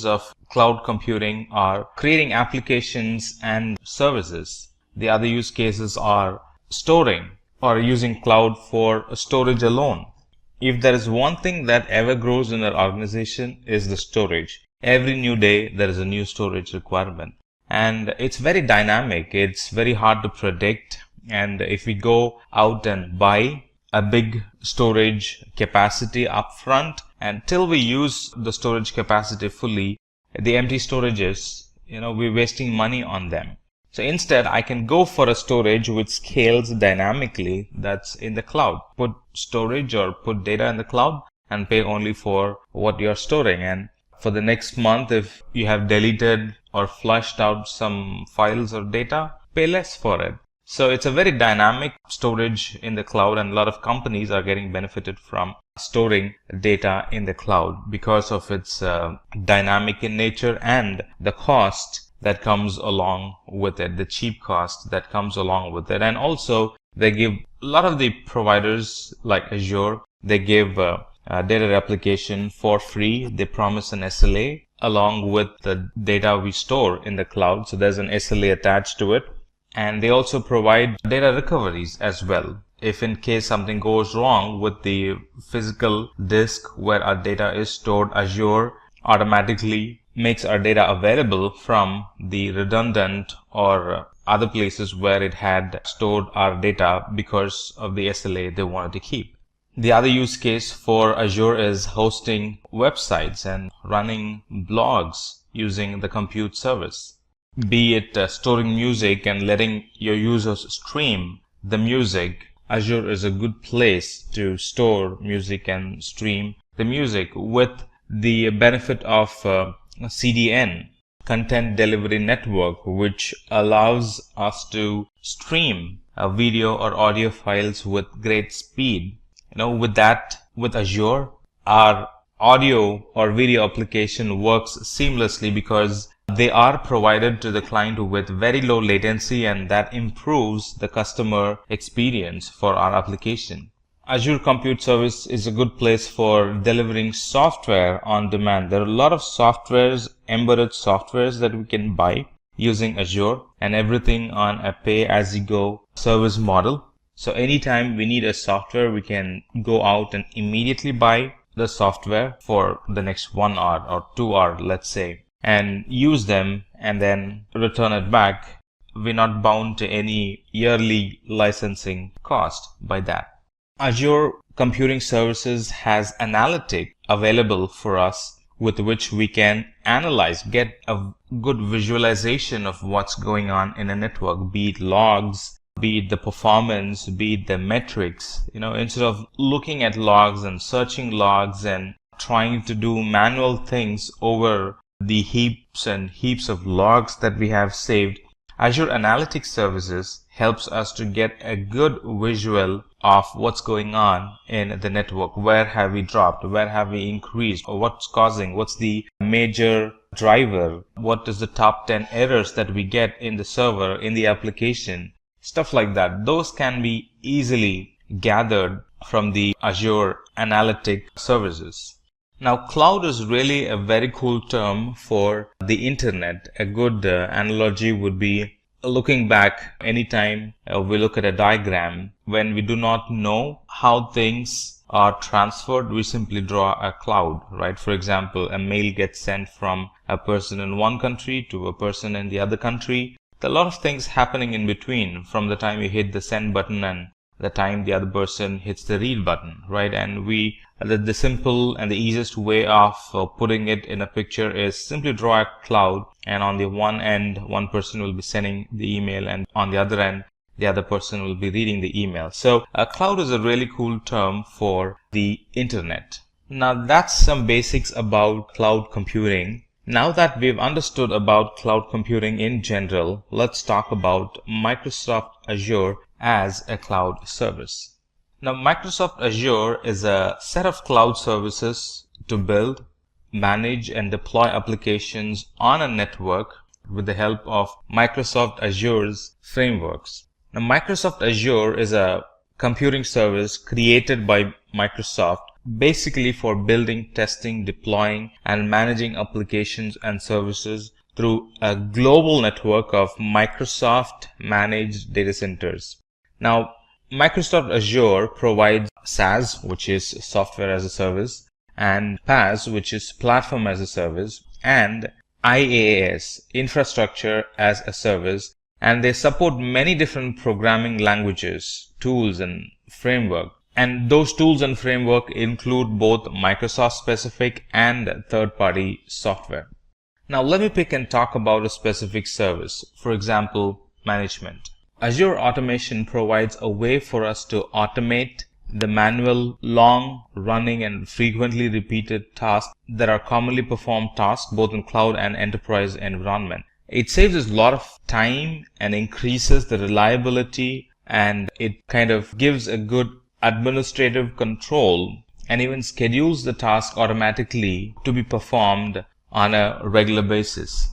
of cloud computing are creating applications and services. The other use cases are storing or using cloud for storage alone. If there is one thing that ever grows in our organization, is the storage. Every new day there is a new storage requirement, and it's very dynamic. It's very hard to predict, and if we go out and buy a big storage capacity upfront, until we use the storage capacity fully, the empty storages, we're wasting money on them. So instead, I can go for a storage which scales dynamically, that's in the cloud. Put storage or put data in the cloud and pay only for what you're storing. And for the next month, if you have deleted or flushed out some files or data, pay less for it. So it's a very dynamic storage in the cloud, and a lot of companies are getting benefited from storing data in the cloud because of its dynamic in nature and the cost that comes along with it, the cheap cost that comes along with it. And also they give a lot of the providers like Azure, they give data replication for free. They promise an SLA along with the data we store in the cloud. So there's an SLA attached to it. And they also provide data recoveries as well. If in case something goes wrong with the physical disk where our data is stored, Azure automatically makes our data available from the redundant or other places where it had stored our data because of the SLA they wanted to keep. The other use case for Azure is hosting websites and running blogs using the compute service. Be it storing music and letting your users stream the music, Azure is a good place to store music and stream the music with the benefit of CDN, Content Delivery Network, which allows us to stream video or audio files with great speed. With Azure, our audio or video application works seamlessly because they are provided to the client with very low latency, and that improves the customer experience for our application. Azure Compute Service is a good place for delivering software on demand. There are a lot of softwares, embedded softwares that we can buy using Azure, and everything on a pay-as-you-go service model. So anytime we need a software, we can go out and immediately buy the software for the next 1 hour or 2 hour, let's say, and use them and then return it back. We're not bound to any yearly licensing cost by that. Azure Computing Services has analytics available for us with which we can analyze, get a good visualization of what's going on in a network, be it logs, be it the performance, be it the metrics. Instead of looking at logs and searching logs and trying to do manual things over the heaps and heaps of logs that we have saved, Azure Analytics Services helps us to get a good visual of what's going on in the network. Where have we dropped? Where have we increased? Or what's causing? What's the major driver? What is the top 10 errors that we get in the server, in the application? Stuff like that. Those can be easily gathered from the Azure Analytic Services. Now, cloud is really a very cool term for the internet. A good analogy would be looking back anytime we look at a diagram. When we do not know how things are transferred, we simply draw a cloud, right? For example, a mail gets sent from a person in one country to a person in the other country. There are a lot of things happening in between from the time you hit the send button and the time the other person hits the read button, right? And the simple and the easiest way of putting it in a picture is simply draw a cloud, and on the one end, one person will be sending the email, and on the other end, the other person will be reading the email. So a cloud is a really cool term for the internet. Now that's some basics about cloud computing. Now that we've understood about cloud computing in general, let's talk about Microsoft Azure as a cloud service. Now, Microsoft Azure is a set of cloud services to build, manage, and deploy applications on a network with the help of Microsoft Azure's frameworks. Now, Microsoft Azure is a computing service created by Microsoft basically for building, testing, deploying, and managing applications and services through a global network of Microsoft managed data centers. Now, Microsoft Azure provides SaaS, which is software as a service, and PaaS, which is platform as a service, and IaaS, infrastructure as a service, and they support many different programming languages, tools, and framework. And those tools and framework include both Microsoft specific and third-party software. Now let me pick and talk about a specific service. For example, management. Azure Automation provides a way for us to automate the manual, long running and frequently repeated tasks that are commonly performed tasks both in cloud and enterprise environment. It saves us a lot of time and increases the reliability, and it kind of gives a good administrative control and even schedules the task automatically to be performed on a regular basis.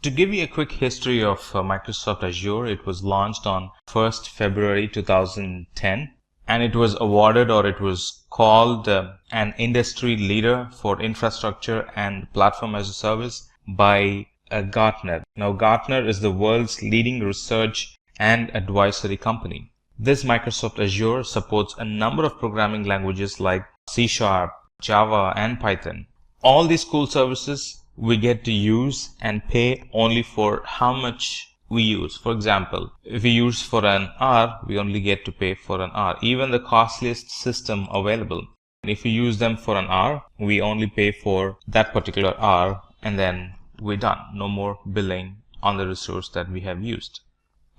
To give you a quick history of Microsoft Azure, it was launched on 1st February 2010, and it was awarded, or it was called an industry leader for infrastructure and platform as a service by Gartner. Now, Gartner is the world's leading research and advisory company. This Microsoft Azure supports a number of programming languages like C#, Java, and Python. All these cool services we get to use and pay only for how much we use. For example, if we use for an hour, we only get to pay for an hour, even the costliest system available. If we use them for an hour, we only pay for that particular hour, and then we're done. No more billing on the resource that we have used.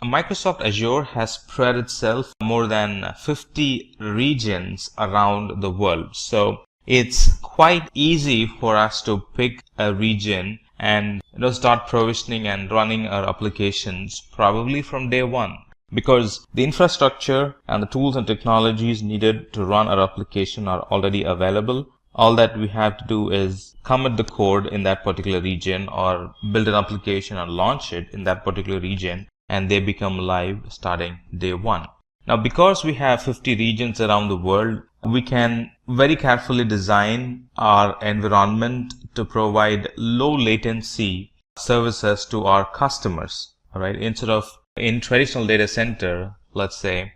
Microsoft Azure has spread itself more than 50 regions around the world. So it's quite easy for us to pick a region and start provisioning and running our applications probably from day one, because the infrastructure and the tools and technologies needed to run our application are already available. All that we have to do is commit the code in that particular region or build an application and launch it in that particular region, and they become live starting day one. Now, because we have 50 regions around the world, we can very carefully design our environment to provide low latency services to our customers. All right. Instead of in traditional data center, let's say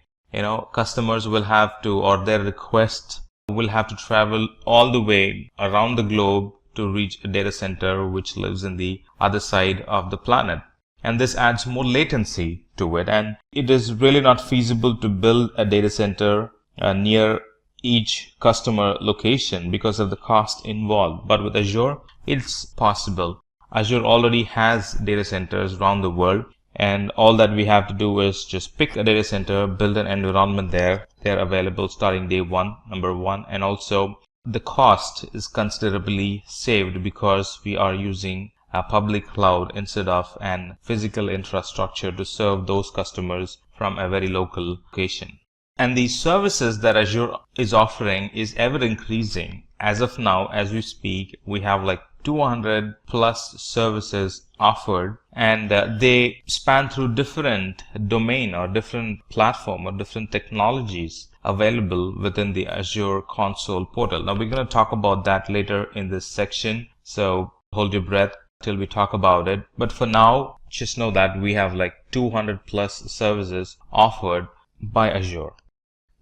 customers will have to, or their requests will have to travel all the way around the globe to reach a data center which lives in the other side of the planet. And this adds more latency to it, and it is really not feasible to build a data center near each customer location because of the cost involved. But with Azure, it's possible. Azure already has data centers around the world, and all that we have to do is just pick a data center, build an environment there. They're available starting day one, number one, and also the cost is considerably saved because we are using a public cloud instead of an physical infrastructure to serve those customers from a very local location. And the services that Azure is offering is ever increasing. As of now, as we speak, we have like 200 plus services offered, and they span through different domain or different platform or different technologies available within the Azure console portal. Now we're going to talk about that later in this section, so hold your breath till we talk about it. But for now, just know that we have like 200 plus services offered by Azure.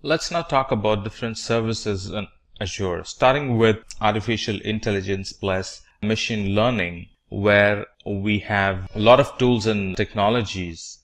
Let's now talk about different services in Azure, starting with artificial intelligence plus machine learning, where we have a lot of tools and technologies.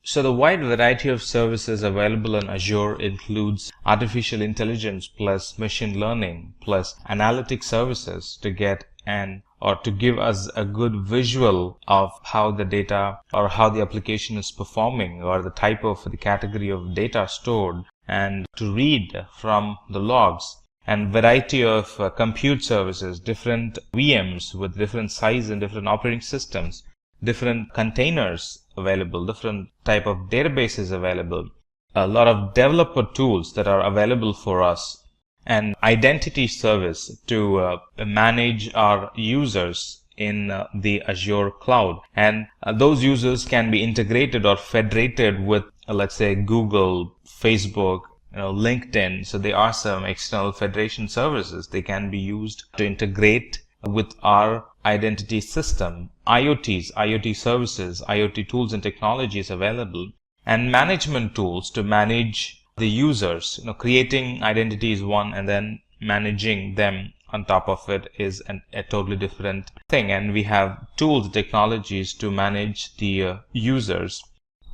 So the wide variety of services available in Azure includes artificial intelligence plus machine learning plus analytic services to get to give us a good visual of how the data or how the application is performing, or the type of the category of data stored, and to read from the logs. And variety of compute services, different VMs with different size and different operating systems, different containers available, different type of databases available, a lot of developer tools that are available for us, and identity service to manage our users in the Azure cloud. And those users can be integrated or federated with, let's say, Google, Facebook, LinkedIn. So there are some external federation services. They can be used to integrate with our identity system. IoT services, IoT tools and technologies available, and management tools to manage the users. Creating identity is one, and then managing them on top of it is a totally different thing. And we have tools, technologies to manage the users.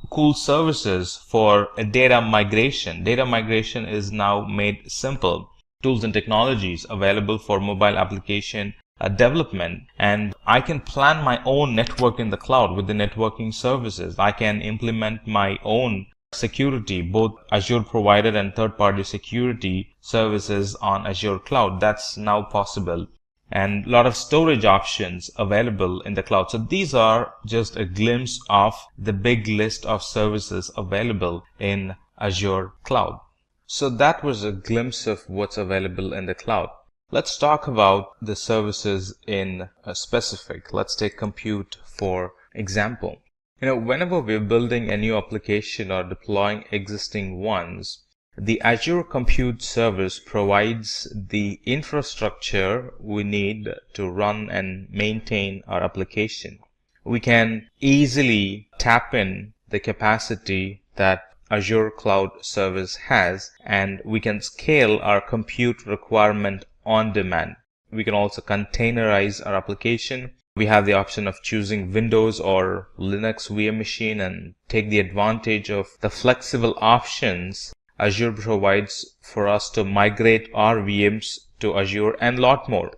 Cool services for data migration. Data migration is now made simple. Tools and technologies available for mobile application development. And I can plan my own network in the cloud with the networking services. I can implement my own security, both Azure provided and third-party security services on Azure cloud. That's now possible. And a lot of storage options available in the cloud. So these are just a glimpse of the big list of services available in Azure cloud. So that was a glimpse of what's available in the cloud. Let's talk about the services in specific. Let's take compute for example. Whenever we're building a new application or deploying existing ones, the Azure Compute Service provides the infrastructure we need to run and maintain our application. We can easily tap in the capacity that Azure Cloud Service has, and we can scale our compute requirement on demand. We can also containerize our application. We have the option of choosing Windows or Linux VM machine and take the advantage of the flexible options Azure provides for us to migrate our VMs to Azure, and a lot more.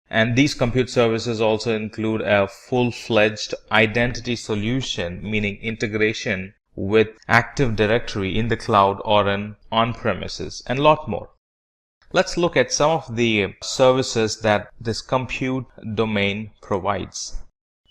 And these compute services also include a full-fledged identity solution, meaning integration with Active Directory in the cloud or on-premises, and a lot more. Let's look at some of the services that this compute domain provides.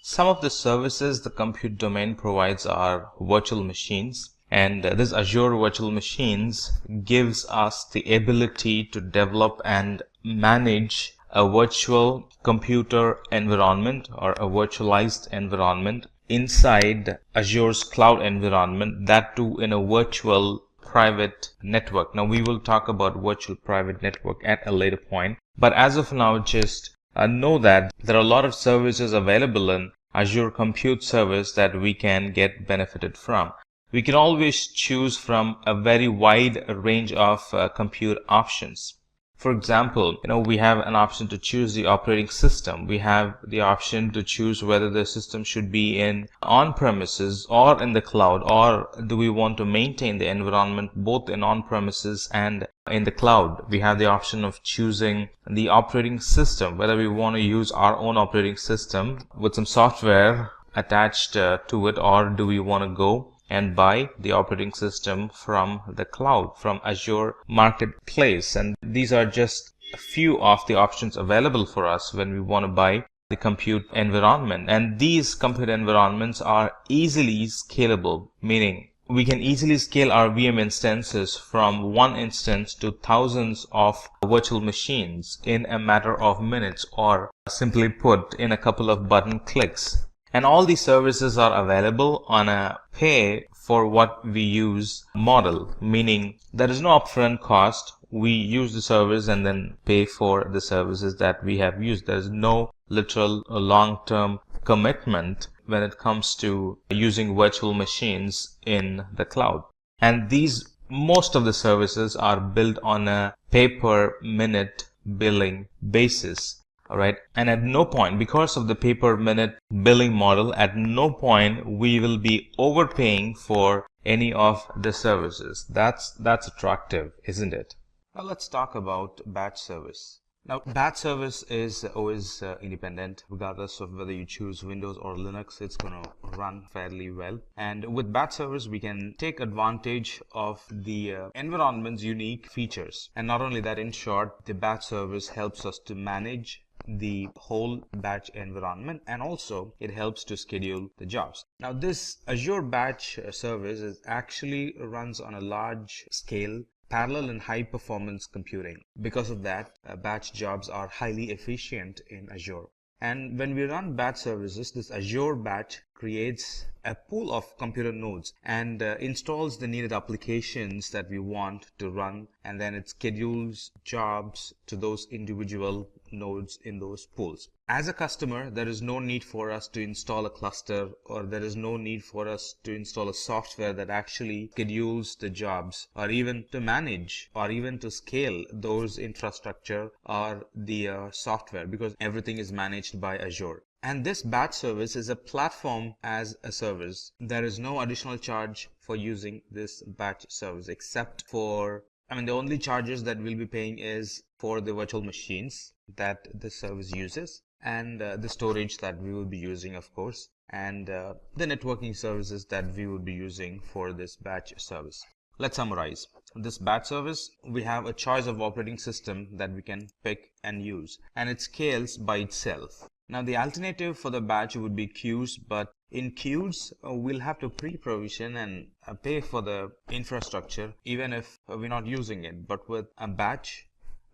Some of the services the compute domain provides are virtual machines. And this Azure Virtual Machines gives us the ability to develop and manage a virtual computer environment or a virtualized environment inside Azure's cloud environment, that too in a virtual private network. Now we will talk about virtual private network at a later point, but as of now, just know that there are a lot of services available in Azure Compute Service that we can get benefited from. we can always choose from a very wide range of compute options. For example, we have an option to choose the operating system. We have the option to choose whether the system should be in on-premises or in the cloud, or do we want to maintain the environment both in on-premises and in the cloud. We have the option of choosing the operating system, whether we want to use our own operating system with some software attached to it, or do we want to go and buy the operating system from the cloud, from Azure Marketplace. And these are just a few of the options available for us when we want to buy the compute environment. And these compute environments are easily scalable, meaning we can easily scale our VM instances from one instance to thousands of virtual machines in a matter of minutes, or simply put, in a couple of button clicks. And all these services are available on a pay for what we use model, meaning there is no upfront cost. We use the service and then pay for the services that we have used. There is no literal long-term commitment when it comes to using virtual machines in the cloud. And most of the services are built on a pay per minute billing basis. All right. And at no point, because of the pay per minute billing model, at no point we will be overpaying for any of the services. That's attractive, isn't it? Now let's talk about batch service. Now, batch service is always independent, regardless of whether you choose Windows or Linux. It's going to run fairly well. And with batch service, we can take advantage of the environment's unique features. And not only that, in short, the batch service helps us to manage the whole batch environment, and also it helps to schedule the jobs. Now, this Azure batch service actually runs on a large scale parallel and high performance computing. Because of that, batch jobs are highly efficient in Azure. And when we run batch services, this Azure batch creates a pool of computer nodes and installs the needed applications that we want to run, and then it schedules jobs to those individual nodes in those pools. As a customer, there is no need for us to install a cluster, or there is no need for us to install a software that actually schedules the jobs, or even to manage or even to scale those infrastructure or the software, because everything is managed by Azure. And this batch service is a platform as a service. There is no additional charge for using this batch service, except for, the only charges that we'll be paying is for the virtual machines that the service uses, and the storage that we will be using, of course, and the networking services that we will be using for this batch service. Let's summarize. This batch service, we have a choice of operating system that we can pick and use, and it scales by itself. Now, the alternative for the batch would be queues, but in queues, we'll have to pre-provision and pay for the infrastructure even if we're not using it. But with a batch,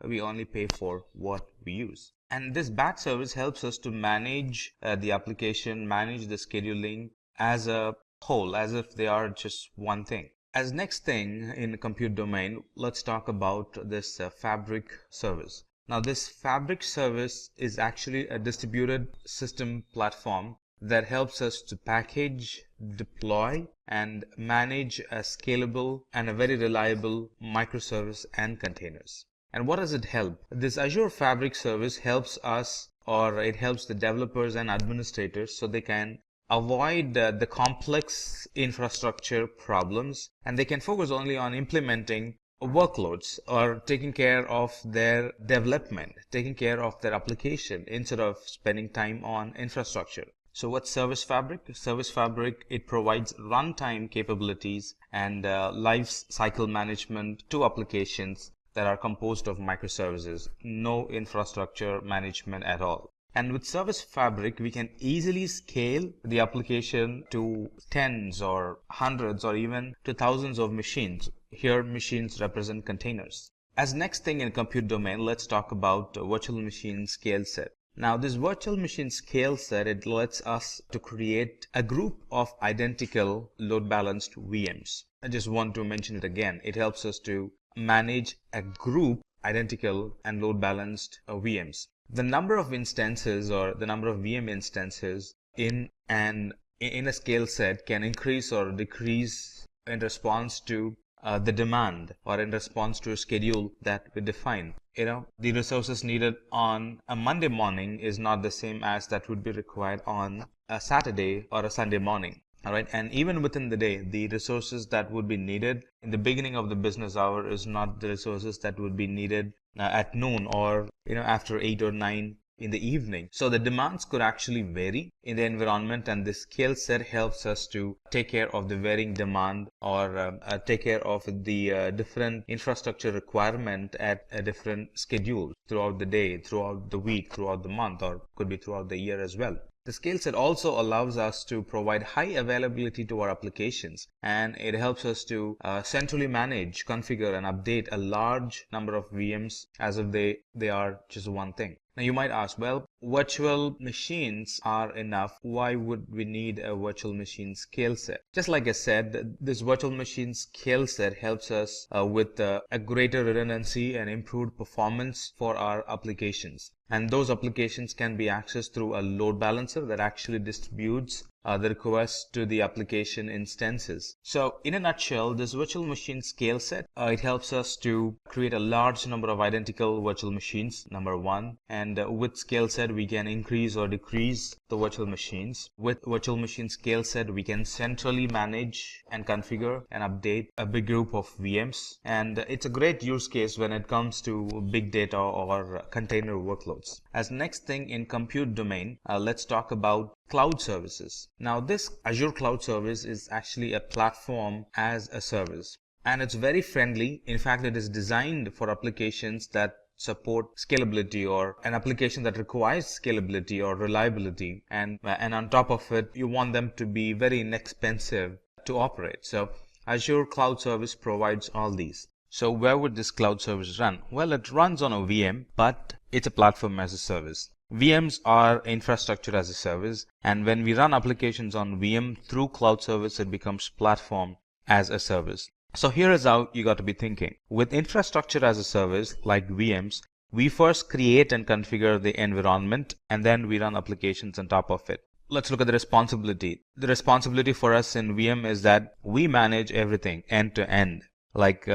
we only pay for what we use. And this batch service helps us to manage the application, manage the scheduling as a whole, as if they are just one thing. As next thing in the compute domain, let's talk about this Fabric service. Now, this Fabric service is actually a distributed system platform that helps us to package, deploy, and manage a scalable and a very reliable microservice and containers. And what does it help? This Azure Fabric service helps us, or it helps the developers and administrators, so they can avoid the complex infrastructure problems, and they can focus only on implementing workloads or taking care of their development, taking care of their application instead of spending time on infrastructure. So what's Service Fabric? Service Fabric, it provides runtime capabilities and life cycle management to applications that are composed of microservices, no infrastructure management at all. And with Service Fabric, we can easily scale the application to tens or hundreds or even to thousands of machines. Here, machines represent containers. As next thing in compute domain, let's talk about virtual machine scale set. Now, this virtual machine scale set, it lets us to create a group of identical load balanced VMs. I just want to mention it again. It helps us to manage a group identical and load balanced VMs. The number of instances or the number of VM instances in a scale set can increase or decrease in response to the demand or in response to a schedule that we define. The resources needed on a Monday morning is not the same as that would be required on a Saturday or a Sunday morning. All right. And even within the day, the resources that would be needed in the beginning of the business hour is not the resources that would be needed at noon or, after 8 or 9 in the evening. So the demands could actually vary in the environment, and the skill set helps us to take care of the varying demand or take care of the different infrastructure requirement at a different schedule throughout the day, throughout the week, throughout the month, or could be throughout the year as well. The skill set also allows us to provide high availability to our applications, and it helps us to centrally manage, configure, and update a large number of VMs as if they are just one thing. Now you might ask, well, virtual machines are enough. Why would we need a virtual machine skill set? Just like I said, this virtual machine skill set helps us with a greater redundancy and improved performance for our applications. And those applications can be accessed through a load balancer that actually distributes the requests to the application instances. So in a nutshell, this virtual machine scale set, it helps us to create a large number of identical virtual machines, number one. And with scale set, we can increase or decrease the virtual machines. With virtual machine scale set, we can centrally manage and configure and update a big group of VMs. And it's a great use case when it comes to big data or container workloads. As next thing in compute domain, let's talk about cloud services. Now this Azure Cloud Service is actually a platform as a service, and it's very friendly. In fact, it is designed for applications that support scalability or an application that requires scalability or reliability, and on top of it, you want them to be very inexpensive to operate. So Azure Cloud Service provides all these. So where would this cloud service run? Well, it runs on a VM, but it's a platform as a service. VMs are infrastructure as a service, and when we run applications on VM through cloud service, it becomes platform as a service. So here is how you got to be thinking. With infrastructure as a service like VMs, we first create and configure the environment, and then we run applications on top of it. Let's look at the responsibility. The responsibility for us in VM is that we manage everything end to end, like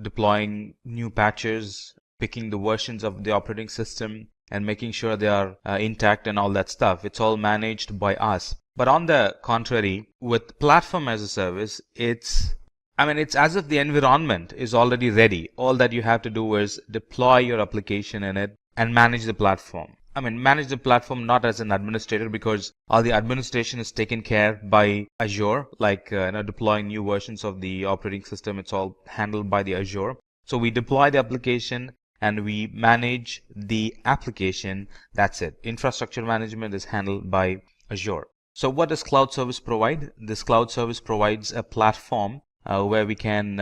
deploying new patches, picking the versions of the operating system, and making sure they are intact and all that stuff. It's all managed by us. But on the contrary, with platform as a service, it's as if the environment is already ready. All that you have to do is deploy your application in it and manage the platform. Manage the platform not as an administrator, because all the administration is taken care by Azure, like deploying new versions of the operating system. It's all handled by the Azure. So we deploy the application and we manage the application. That's it. Infrastructure management is handled by Azure. So what does cloud service provide? This cloud service provides a platform where we can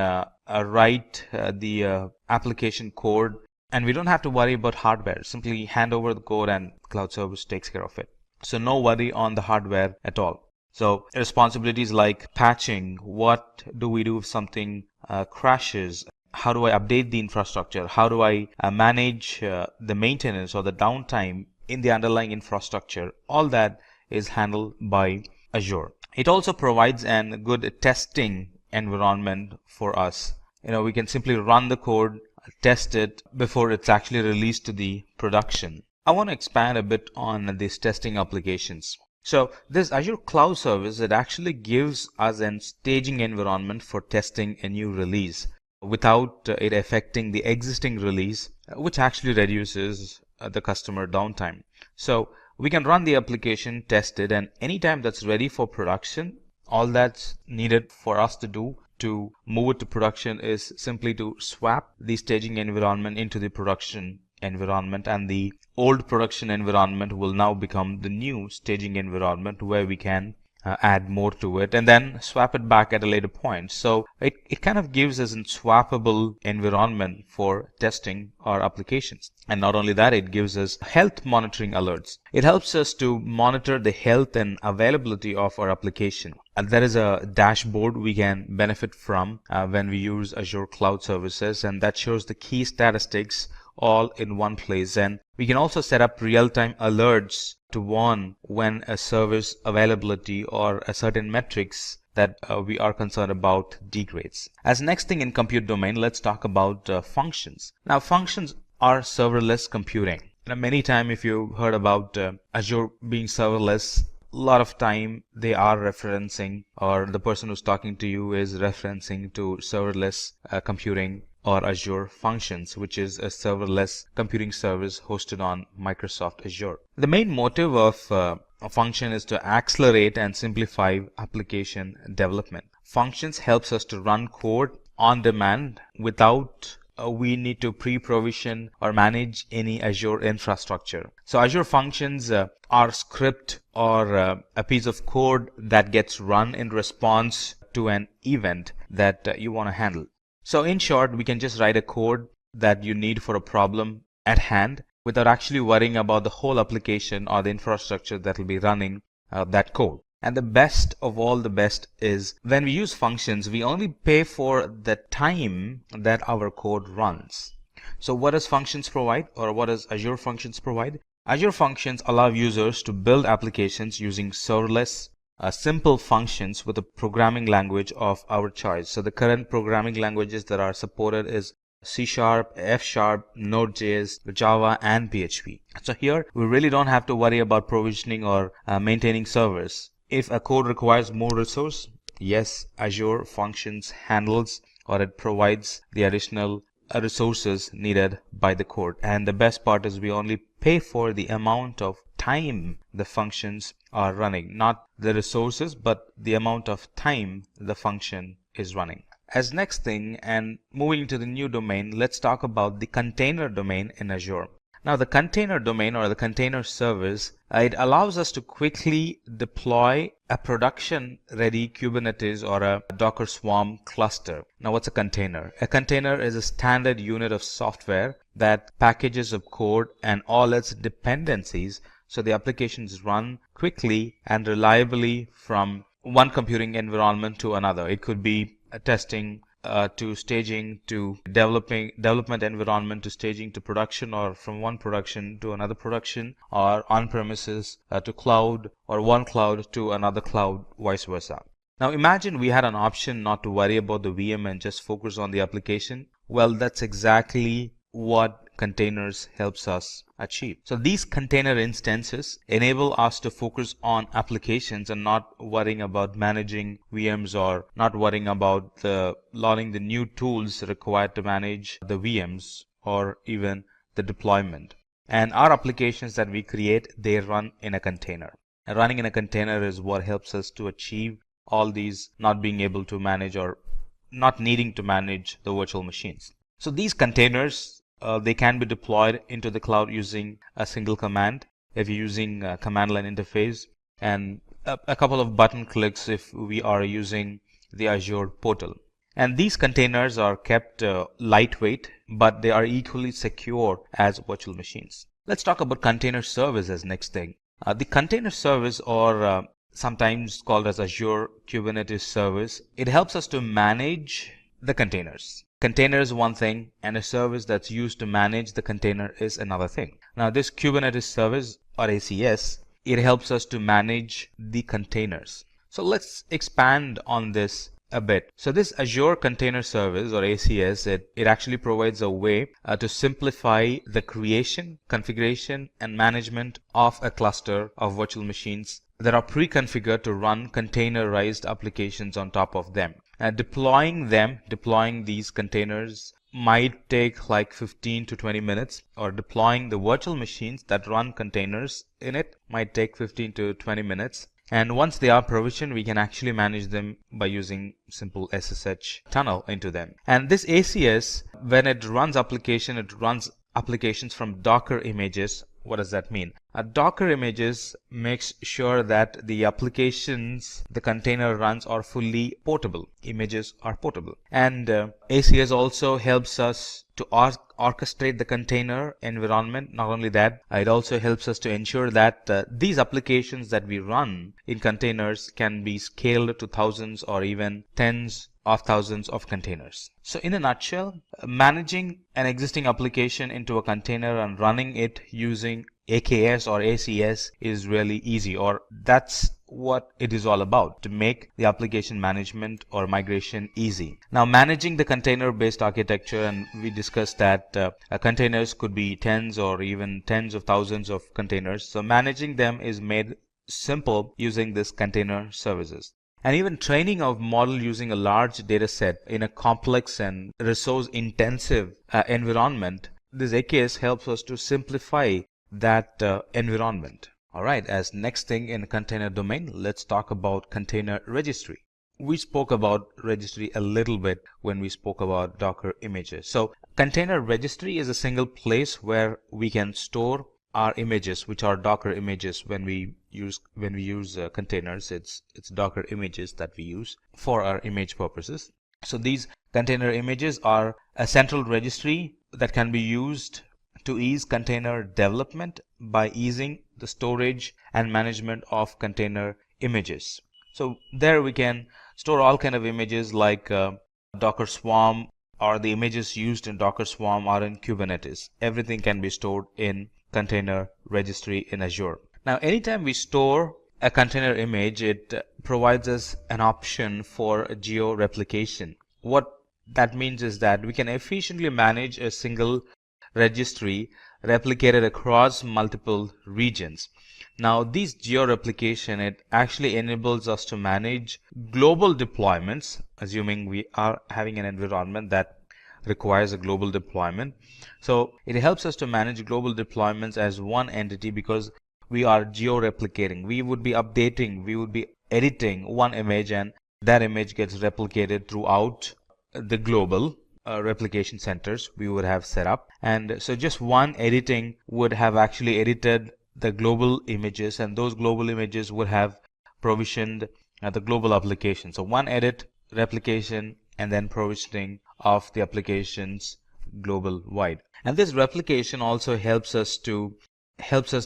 write the application code, and we don't have to worry about hardware. Simply hand over the code and cloud service takes care of it. So no worry on the hardware at all. So responsibilities like patching, what do we do if something crashes? How do I update the infrastructure? How do I manage the maintenance or the downtime in the underlying infrastructure? All that is handled by Azure. It also provides a good testing environment for us. We can simply run the code, test it before it's actually released to the production. I want to expand a bit on these testing applications. So this Azure Cloud Service, it actually gives us a staging environment for testing a new release without it affecting the existing release, which actually reduces the customer downtime. So we can run the application, test it, and anytime that's ready for production, all that's needed for us to do to move it to production is simply to swap the staging environment into the production environment, and the old production environment will now become the new staging environment, where we can add more to it and then swap it back at a later point. So it kind of gives us a swappable environment for testing our applications. And not only that, it gives us health monitoring alerts. It helps us to monitor the health and availability of our application. And there is a dashboard we can benefit from when we use Azure Cloud Services, and that shows the key statistics all in one place. And we can also set up real-time alerts to warn when a service availability or a certain metrics that we are concerned about degrades. As next thing in compute domain, let's talk about functions. Now, functions are serverless computing. Now, many times if you heard about Azure being serverless, a lot of time they are referencing, or the person who's talking to you is referencing to serverless computing or Azure Functions, which is a serverless computing service hosted on Microsoft Azure. The main motive of a function is to accelerate and simplify application development. Functions helps us to run code on demand without we need to pre-provision or manage any Azure infrastructure. So Azure Functions are script or a piece of code that gets run in response to an event that you want to handle. So in short, we can just write a code that you need for a problem at hand without actually worrying about the whole application or the infrastructure that will be running that code. And the best of all the best is when we use functions, we only pay for the time that our code runs. So what does functions provide, or what does Azure Functions provide? Azure Functions allow users to build applications using serverless simple functions with a programming language of our choice. So the current programming languages that are supported is C#, F#, Node.js, Java, and PHP. So here we really don't have to worry about provisioning or maintaining servers. If a code requires more resource, yes, Azure Functions handles or it provides the additional resources needed by the code. And the best part is we only pay for the amount of time the functions are running, not the resources, but the amount of time the function is running. As next thing, and moving to the new domain, let's talk about the container domain in Azure. Now the container domain or the container service, it allows us to quickly deploy a production ready Kubernetes or a Docker Swarm cluster. Now what's a container? A container is a standard unit of software that packages up code and all its dependencies so the applications run quickly and reliably from one computing environment to another. It could be testing to staging to development environment to staging to production, or from one production to another production, or on-premises to cloud, or one cloud to another cloud, vice versa. Now imagine we had an option not to worry about the VM and just focus on the application. Well, that's exactly what containers helps us achieve. So these container instances enable us to focus on applications and not worrying about managing VMs or not worrying about learning the new tools required to manage the VMs or even the deployment. And our applications that we create, they run in a container. And running in a container is what helps us to achieve all these, not being able to manage or not needing to manage the virtual machines. So these containers, they can be deployed into the cloud using a single command if you're using a command line interface, and a couple of button clicks if we are using the Azure portal. And these containers are kept lightweight, but they are equally secure as virtual machines. Let's talk about container service as next thing. The container service, or sometimes called as Azure Kubernetes Service, it helps us to manage the containers. Container is one thing, and a service that's used to manage the container is another thing. Now this Kubernetes service, or ACS, it helps us to manage the containers. So let's expand on this a bit. So this Azure Container Service, or ACS, it actually provides a way to simplify the creation, configuration, and management of a cluster of virtual machines that are pre-configured to run containerized applications on top of them. Deploying these containers might take like 15 to 20 minutes, or deploying the virtual machines that run containers in it might take 15 to 20 minutes. And once they are provisioned, we can actually manage them by using simple SSH tunnel into them. And this ACS, when it runs applications from Docker images. What does that mean? Docker images makes sure that the applications the container runs are fully portable. Images are portable. And ACS also helps us to orchestrate the container environment. Not only that, it also helps us to ensure that these applications that we run in containers can be scaled to thousands or even tens of thousands of containers. So in a nutshell, managing an existing application into a container and running it using AKS or ACS is really easy, or that's what it is all about, to make the application management or migration easy. Now, managing the container-based architecture, and we discussed that containers could be tens or even tens of thousands of containers. So managing them is made simple using this container services. And even training of model using a large data set in a complex and resource intensive environment, this AKS helps us to simplify that environment. All right, as next thing in container domain, let's talk about container registry. We spoke about registry a little bit when we spoke about Docker images. So container registry is a single place where we can store our images, which are Docker images. When we use containers, it's Docker images that we use for our image purposes. So these container images are a central registry that can be used to ease container development by easing the storage and management of container images. So there we can store all kind of images like Docker Swarm, or the images used in Docker Swarm are in Kubernetes. Everything can be stored in container registry in Azure. Now, anytime we store a container image, it provides us an option for geo replication. What that means is that we can efficiently manage a single registry replicated across multiple regions. Now, these geo replication, it actually enables us to manage global deployments, assuming we are having an environment that requires a global deployment. So it helps us to manage global deployments as one entity because we are geo replicating. We would be updating, we would be editing one image, and that image gets replicated throughout the global replication centers we would have set up. And so just one editing would have actually edited the global images, and those global images would have provisioned the global application. So one edit, replication, and then provisioning of the applications global wide. And this replication also helps us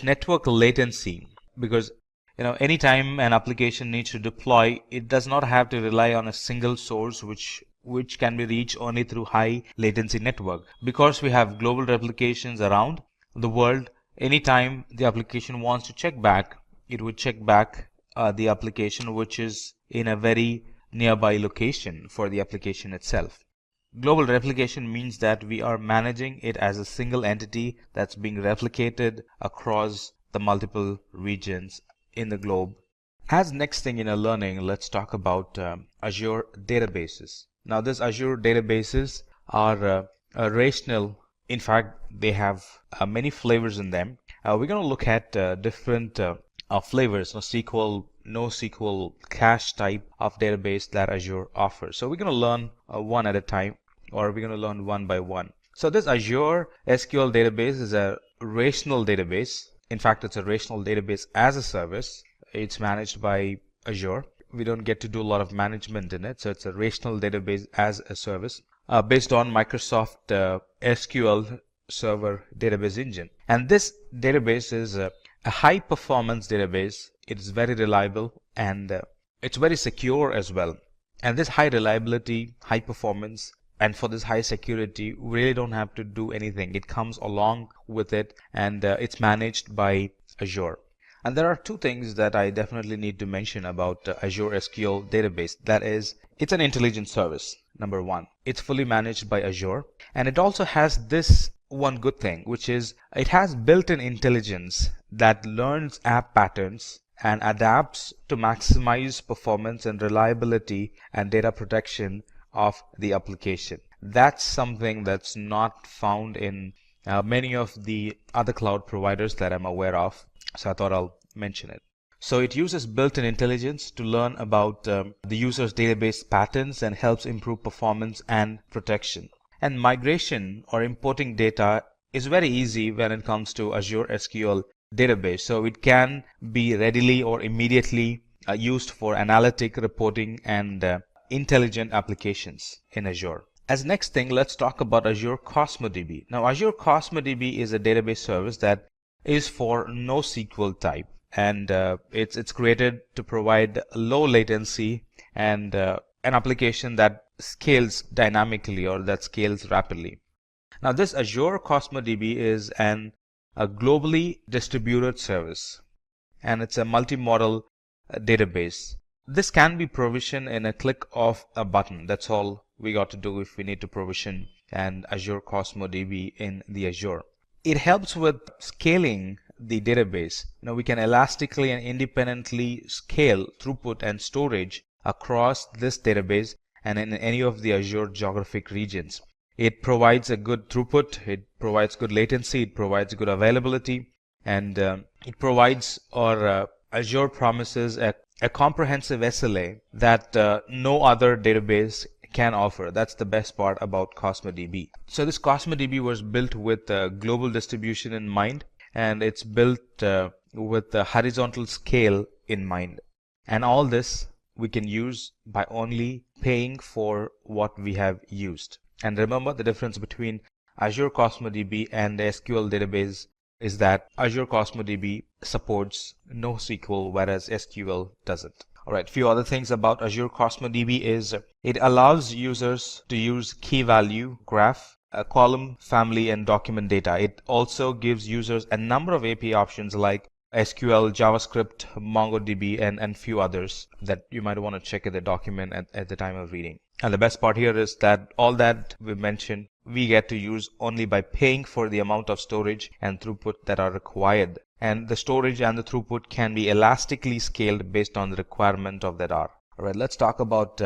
network latency, because anytime an application needs to deploy, it does not have to rely on a single source which can be reached only through high latency network. Because we have global replications around the world, anytime the application wants to check back, it would check back the application which is in a very nearby location for the application itself. Global replication means that we are managing it as a single entity that's being replicated across the multiple regions in the globe. As next thing in our learning, let's talk about Azure databases. Now, these Azure databases are relational. In fact, they have many flavors in them. We're going to look at different flavors, SQL, NoSQL, cache type of database that Azure offers. So we're going to learn one at a time, or we're going to learn one by one. So this Azure SQL database is a relational database. In fact, it's a relational database as a service. It's managed by Azure. We don't get to do a lot of management in it. So it's a relational database as a service based on Microsoft SQL Server database engine. And this database is a high performance database. It is very reliable, and it's very secure as well. And this high reliability, high performance, and for this high security, we really don't have to do anything. It comes along with it, and it's managed by Azure. And there are two things that I definitely need to mention about Azure SQL database. That is, it's an intelligent service. Number one, it's fully managed by Azure, and it also has this one good thing, which is it has built-in intelligence that learns app patterns and adapts to maximize performance and reliability and data protection of the application. That's something that's not found in many of the other cloud providers that I'm aware of. So I thought I'll mention it. So it uses built-in intelligence to learn about the user's database patterns and helps improve performance and protection. And migration or importing data is very easy when it comes to Azure SQL database. So it can be readily or immediately used for analytic reporting and intelligent applications in Azure. As next thing, let's talk about Azure Cosmos DB. Now, Azure Cosmos DB is a database service that is for NoSQL type, and it's created to provide low latency and an application that scales dynamically or that scales rapidly. Now, this Azure Cosmos DB is a globally distributed service, and it's a multi-model database. This can be provisioned in a click of a button. That's all we got to do if we need to provision an Azure Cosmos DB in the Azure. It helps with scaling the database. We can elastically and independently scale throughput and storage across this database and in any of the Azure geographic regions. It provides a good throughput, it provides good latency, it provides good availability, and it provides, or Azure promises, a comprehensive SLA that no other database can offer. That's the best part about Cosmos DB. So this Cosmos DB was built with global distribution in mind, and it's built with the horizontal scale in mind. And all this we can use by only paying for what we have used. And remember, the difference between Azure Cosmos DB and the SQL database is that Azure Cosmos DB supports NoSQL, whereas SQL doesn't. Alright, few other things about Azure Cosmos DB is it allows users to use key value, graph, column, family, and document data. It also gives users a number of API options like SQL, JavaScript, MongoDB, and few others that you might want to check in the document at the time of reading. And the best part here is that all that we mentioned, we get to use only by paying for the amount of storage and throughput that are required. And the storage and the throughput can be elastically scaled based on the requirement of that R. Alright, let's talk about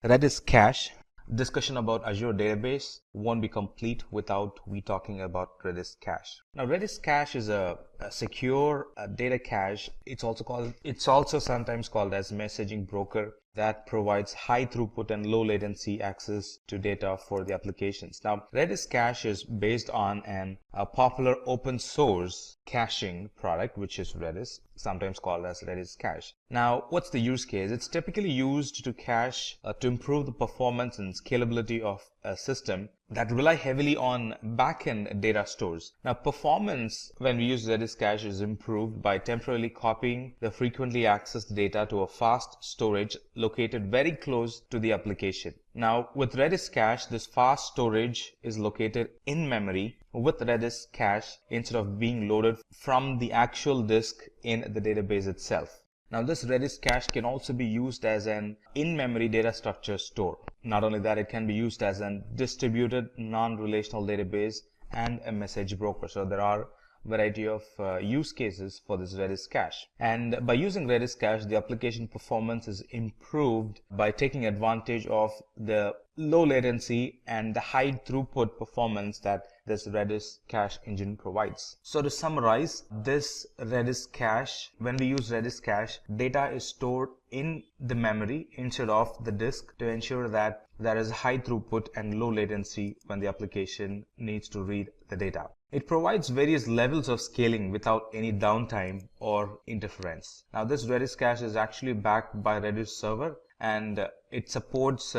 Redis Cache. Discussion about Azure Database won't be complete without we talking about Redis Cache. Now, Redis Cache is a secure data cache. It's also sometimes called as messaging broker that provides high throughput and low latency access to data for the applications. Now, Redis Cache is based on a popular open source caching product, which is Redis, sometimes called as Redis Cache. Now, what's the use case? It's typically used to cache to improve the performance and scalability of a system that rely heavily on backend data stores. Now, performance when we use Redis Cache is improved by temporarily copying the frequently accessed data to a fast storage located very close to the application. Now, with Redis Cache, this fast storage is located in memory with Redis Cache instead of being loaded from the actual disk in the database itself. Now, this Redis Cache can also be used as an in-memory data structure store. Not only that, it can be used as a distributed non-relational database and a message broker. So there are a variety of use cases for this Redis Cache. And by using Redis Cache, the application performance is improved by taking advantage of the low latency and the high throughput performance that this Redis Cache engine provides. So to summarize, this Redis Cache, when we use Redis Cache, data is stored in the memory instead of the disk to ensure that there is high throughput and low latency when the application needs to read the data. It provides various levels of scaling without any downtime or interference. Now, this Redis Cache is actually backed by Redis server, and it supports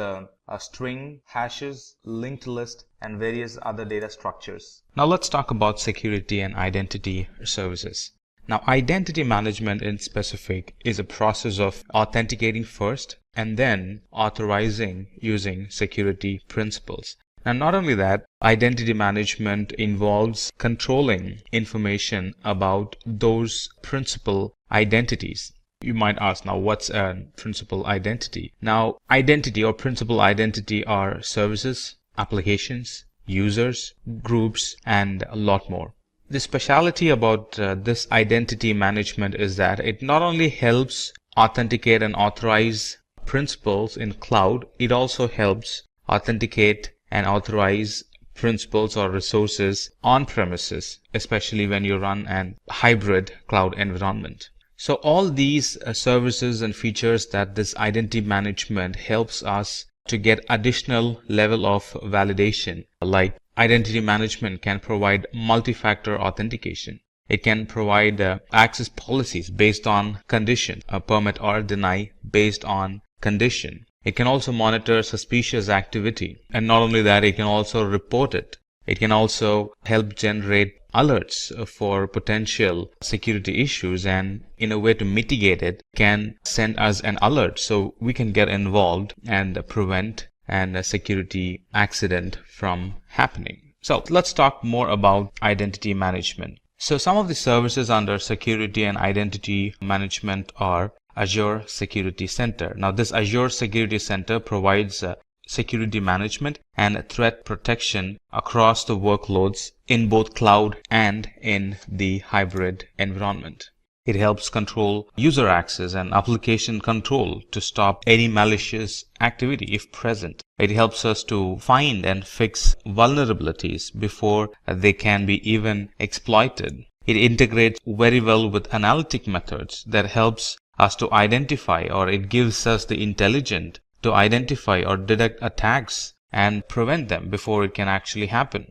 string, hashes, linked list, and various other data structures. Now let's talk about security and identity services. Now, identity management in specific is a process of authenticating first and then authorizing using security principles. Now, not only that, identity management involves controlling information about those principal identities. You might ask, now what's a principal identity? Now, identity or principal identity are services, applications, users, groups, and a lot more. The speciality about this identity management is that it not only helps authenticate and authorize principals in cloud, it also helps authenticate and authorize principals or resources on premises, especially when you run an hybrid cloud environment. So all these services and features that this identity management helps us to get additional level of validation, like identity management can provide multi-factor authentication. It can provide access policies based on condition, a permit or deny based on condition. It can also monitor suspicious activity, and not only that, it can also report it. It can also help generate alerts for potential security issues, and in a way to mitigate it, can send us an alert so we can get involved and prevent a security accident from happening. So let's talk more about identity management. So some of the services under security and identity management are Azure Security Center. Now, this Azure Security Center provides security management and threat protection across the workloads in both cloud and in the hybrid environment. It helps control user access and application control to stop any malicious activity if present. It helps us to find and fix vulnerabilities before they can be even exploited. It integrates very well with analytic methods that helps us to identify, or it gives us the intelligence to identify or detect attacks and prevent them before it can actually happen.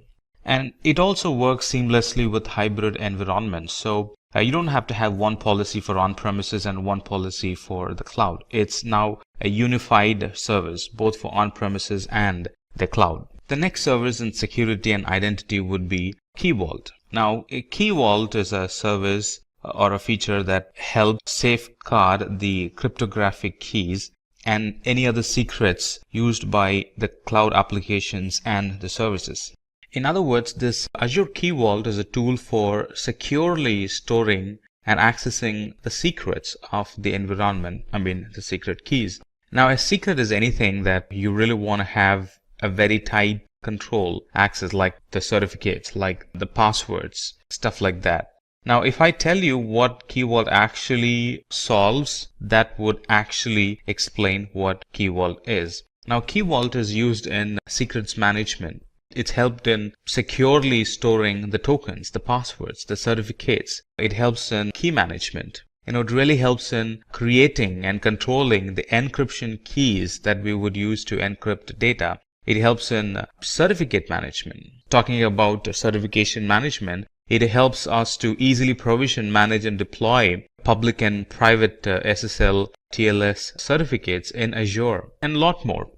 And it also works seamlessly with hybrid environments. So you don't have to have one policy for on-premises and one policy for the cloud. It's now a unified service, both for on-premises and the cloud. The next service in security and identity would be Key Vault. Now, a Key Vault is a service or a feature that helps safeguard the cryptographic keys and any other secrets used by the cloud applications and the services. In other words, this Azure Key Vault is a tool for securely storing and accessing the secrets of the environment, the secret keys. Now, a secret is anything that you really want to have a very tight control access, like the certificates, like the passwords, stuff like that. Now, if I tell you what Key Vault actually solves, that would actually explain what Key Vault is. Now, Key Vault is used in secrets management. It's helped in securely storing the tokens, the passwords, the certificates. It helps in key management. It really helps in creating and controlling the encryption keys that we would use to encrypt data. It helps in certificate management. Talking about certification management, it helps us to easily provision, manage, and deploy public and private SSL, TLS certificates in Azure, and a lot more.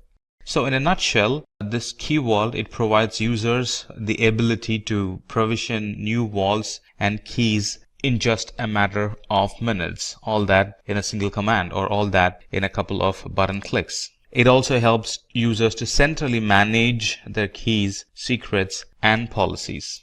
So in a nutshell, this Key Vault, it provides users the ability to provision new vaults and keys in just a matter of minutes. All that in a single command, or all that in a couple of button clicks. It also helps users to centrally manage their keys, secrets, and policies.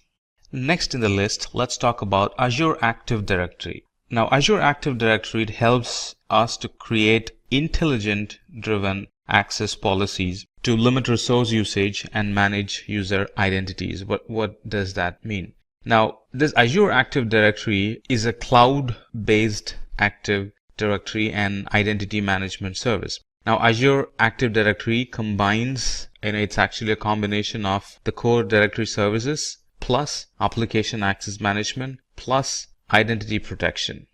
Next in the list, let's talk about Azure Active Directory. Now, Azure Active Directory, it helps us to create intelligent-driven access policies to limit resource usage and manage user identities. What does that mean? Now, this Azure Active Directory is a cloud-based Active Directory and identity management service. Now, Azure Active Directory combines, it's actually a combination of the core directory services plus application access management plus identity protection.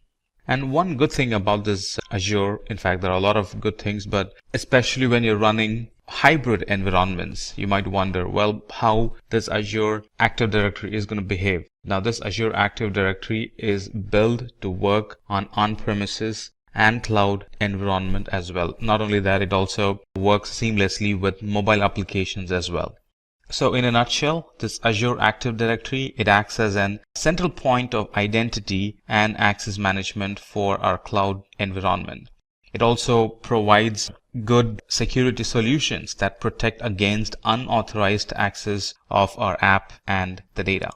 And one good thing about this Azure, in fact, there are a lot of good things, but especially when you're running hybrid environments, you might wonder, well, how this Azure Active Directory is going to behave. Now, this Azure Active Directory is built to work on-premises and cloud environment as well. Not only that, it also works seamlessly with mobile applications as well. So in a nutshell, this Azure Active Directory, it acts as an central point of identity and access management for our cloud environment. It also provides good security solutions that protect against unauthorized access of our app and the data.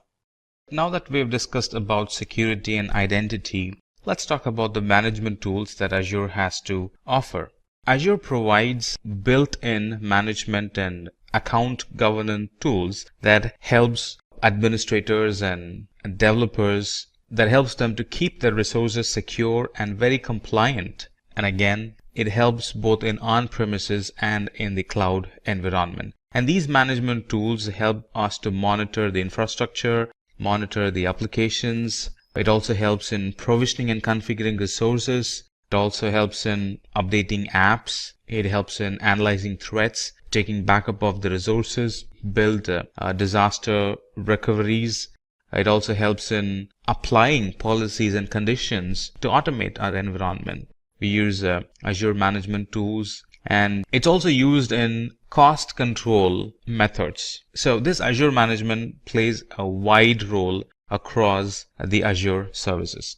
Now that we've discussed about security and identity, let's talk about the management tools that Azure has to offer. Azure provides built-in management and account governance tools that helps administrators and developers, that helps them to keep their resources secure and very compliant. And again, it helps both in on-premises and in the cloud environment. And these management tools help us to monitor the infrastructure, monitor the applications. It also helps in provisioning and configuring resources. It also helps in updating apps. It helps in analyzing threats, taking backup of the resources, build disaster recoveries. It also helps in applying policies and conditions to automate our environment. We use Azure management tools, and it's also used in cost control methods. So this Azure management plays a wide role across the Azure services.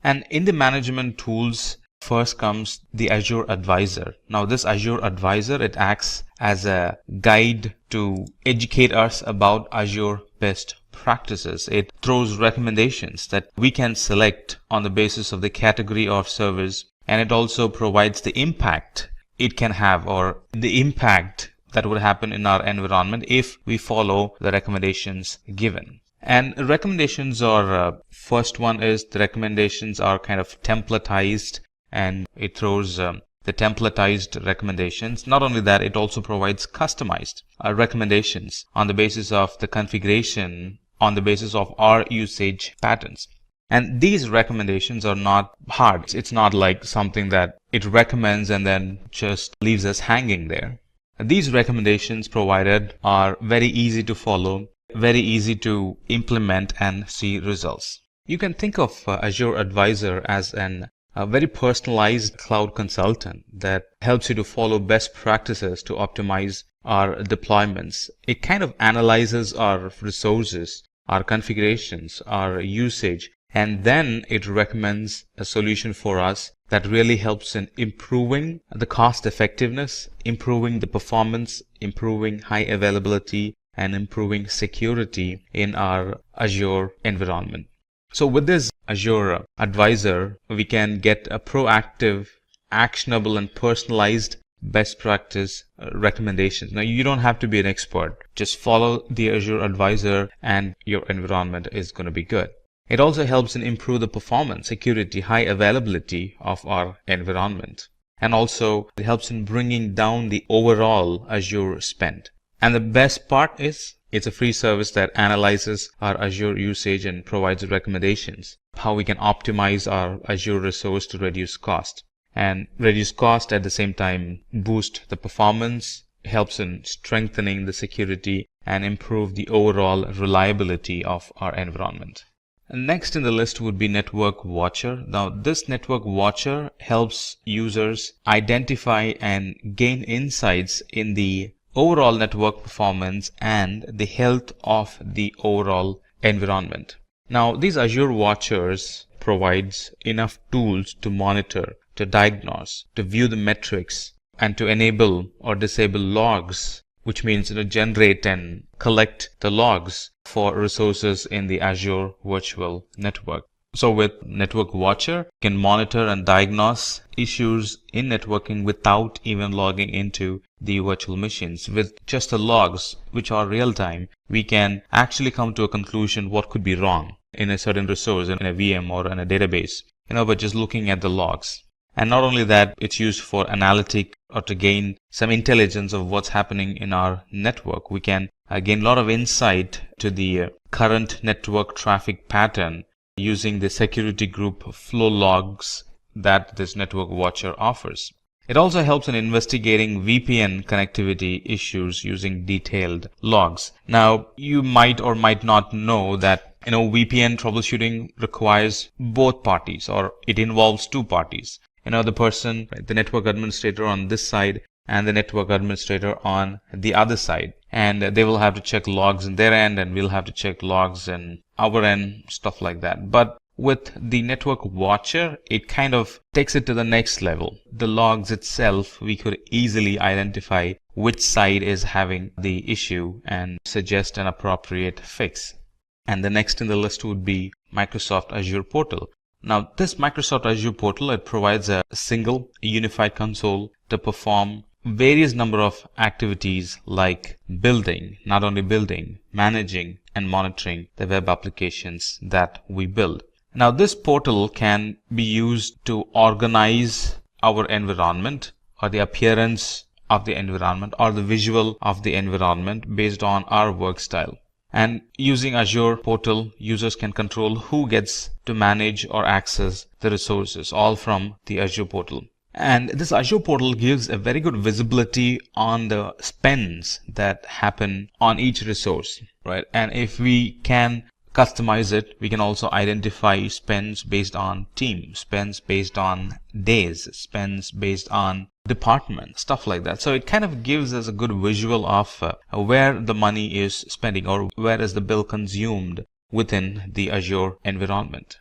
And in the management tools, first comes the Azure Advisor. Now this Azure Advisor, it acts as a guide to educate us about Azure best practices. It throws recommendations that we can select on the basis of the category of service and it also provides the impact it can have, or the impact that would happen in our environment if we follow the recommendations given. And recommendations are, first one is the recommendations are kind of templatized, and it throws the templatized recommendations. Not only that, it also provides customized recommendations on the basis of the configuration, on the basis of our usage patterns. And these recommendations are not hard. It's not like something that it recommends and then just leaves us hanging there. These recommendations provided are very easy to follow, very easy to implement and see results. You can think of Azure Advisor as a very personalized cloud consultant that helps you to follow best practices to optimize our deployments. It kind of analyzes our resources, our configurations, our usage, and then it recommends a solution for us that really helps in improving the cost effectiveness, improving the performance, improving high availability, and improving security in our Azure environment. So with this Azure Advisor, we can get a proactive, actionable, and personalized best practice recommendations. Now, you don't have to be an expert. Just follow the Azure Advisor and your environment is going to be good. It also helps in improve the performance, security, high availability of our environment. And also it helps in bringing down the overall Azure spend. And the best part is it's a free service that analyzes our Azure usage and provides recommendations, how we can optimize our Azure resource to reduce cost. And reduce cost at the same time boost the performance, helps in strengthening the security and improve the overall reliability of our environment. Next in the list would be Network Watcher. Now, this Network Watcher helps users identify and gain insights in the overall network performance and the health of the overall environment. Now, these Azure Watchers provides enough tools to monitor, to diagnose, to view the metrics, and to enable or disable logs, which means generate and collect the logs for resources in the Azure Virtual Network. So with Network Watcher, you can monitor and diagnose issues in networking without even logging into the virtual machines. With just the logs, which are real time, we can actually come to a conclusion what could be wrong in a certain resource, in a VM or in a database, by just looking at the logs. And not only that, it's used for analytic or to gain some intelligence of what's happening in our network. We can gain a lot of insight to the current network traffic pattern using the security group flow logs that this Network Watcher offers. It also helps in investigating VPN connectivity issues using detailed logs. Now, you might or might not know that VPN troubleshooting requires both parties, or it involves two parties. The person, the network administrator on this side and the network administrator on the other side. And they will have to check logs in their end, and we'll have to check logs in our end, stuff like that. But with the Network Watcher, it kind of takes it to the next level. The logs itself, we could easily identify which side is having the issue and suggest an appropriate fix. And the next in the list would be Microsoft Azure Portal. Now, this Microsoft Azure Portal, it provides a single unified console to perform various number of activities like building, not only building, managing and monitoring the web applications that we build. Now, this portal can be used to organize our environment, or the appearance of the environment, or the visual of the environment based on our work style. And using Azure Portal, users can control who gets to manage or access the resources, all from the Azure Portal. And this Azure Portal gives a very good visibility on the spends that happen on each resource, right? And if we can customize it, we can also identify spends based on team, spends based on days, spends based on department, stuff like that. So it kind of gives us a good visual of where the money is spending, or where is the bill consumed within the Azure environment.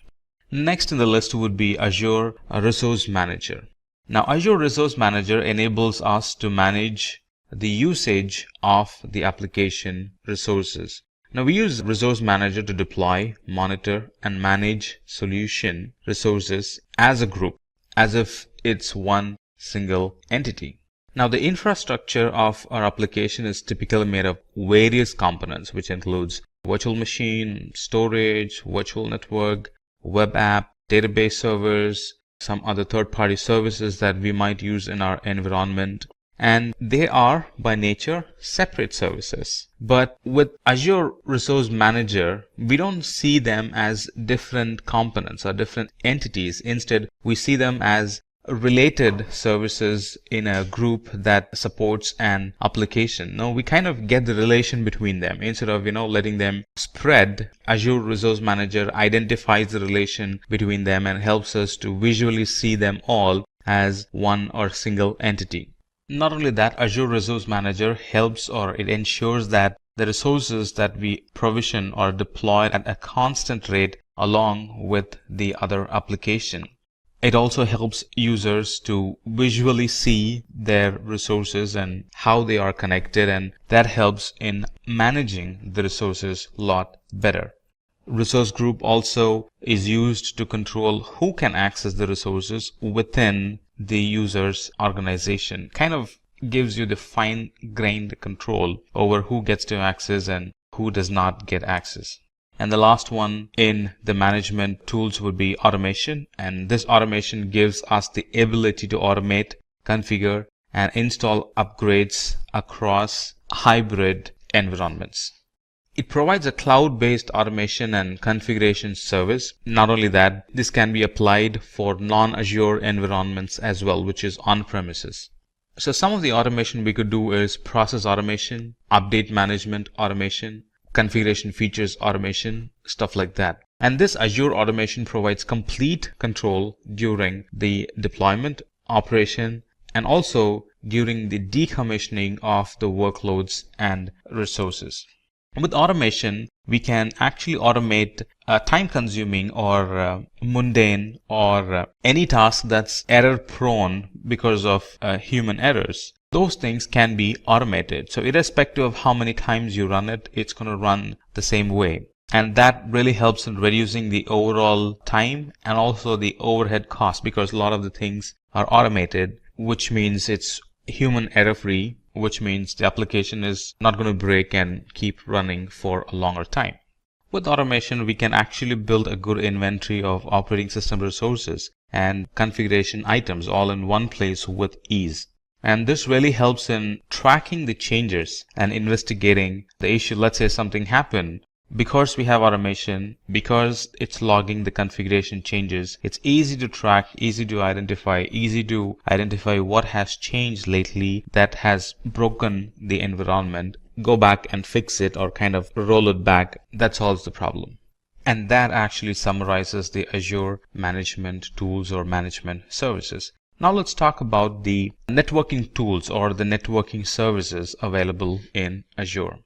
Next in the list would be Azure Resource Manager. Now, Azure Resource Manager enables us to manage the usage of the application resources. Now, we use Resource Manager to deploy, monitor, and manage solution resources as a group, as if it's one single entity. Now, the infrastructure of our application is typically made of various components, which includes virtual machine, storage, virtual network, web app, database servers, some other third-party services that we might use in our environment. And they are by nature separate services. But with Azure Resource Manager, we don't see them as different components or different entities. Instead, we see them as related services in a group that supports an application. Now we kind of get the relation between them instead of letting them spread. Azure Resource Manager identifies the relation between them and helps us to visually see them all as one or single entity. Not only that, Azure Resource Manager helps, or it ensures that the resources that we provision are deployed at a constant rate along with the other application. It also helps users to visually see their resources and how they are connected, and that helps in managing the resources a lot better. Resource group also is used to control who can access the resources within the user's organization. Kind of gives you the fine-grained control over who gets to access and who does not get access. And the last one in the management tools would be automation. And this automation gives us the ability to automate, configure, and install upgrades across hybrid environments. It provides a cloud-based automation and configuration service. Not only that, this can be applied for non-Azure environments as well, which is on-premises. So some of the automation we could do is process automation, update management automation, configuration features automation, stuff like that. And this Azure automation provides complete control during the deployment, operation, and also during the decommissioning of the workloads and resources. With automation, we can actually automate time-consuming or mundane or any task that's error-prone because of human errors. Those things can be automated. So irrespective of how many times you run it, it's going to run the same way. And that really helps in reducing the overall time and also the overhead cost, because a lot of the things are automated, which means it's human error-free, which means the application is not going to break and keep running for a longer time. With automation, we can actually build a good inventory of operating system resources and configuration items all in one place with ease. And this really helps in tracking the changes and investigating the issue. Let's say something happened. Because we have automation, because it's logging the configuration changes, it's easy to track, easy to identify what has changed lately that has broken the environment, go back and fix it or kind of roll it back. That solves the problem. And that actually summarizes the Azure management tools or management services. Now let's talk about the networking tools or the networking services available in Azure.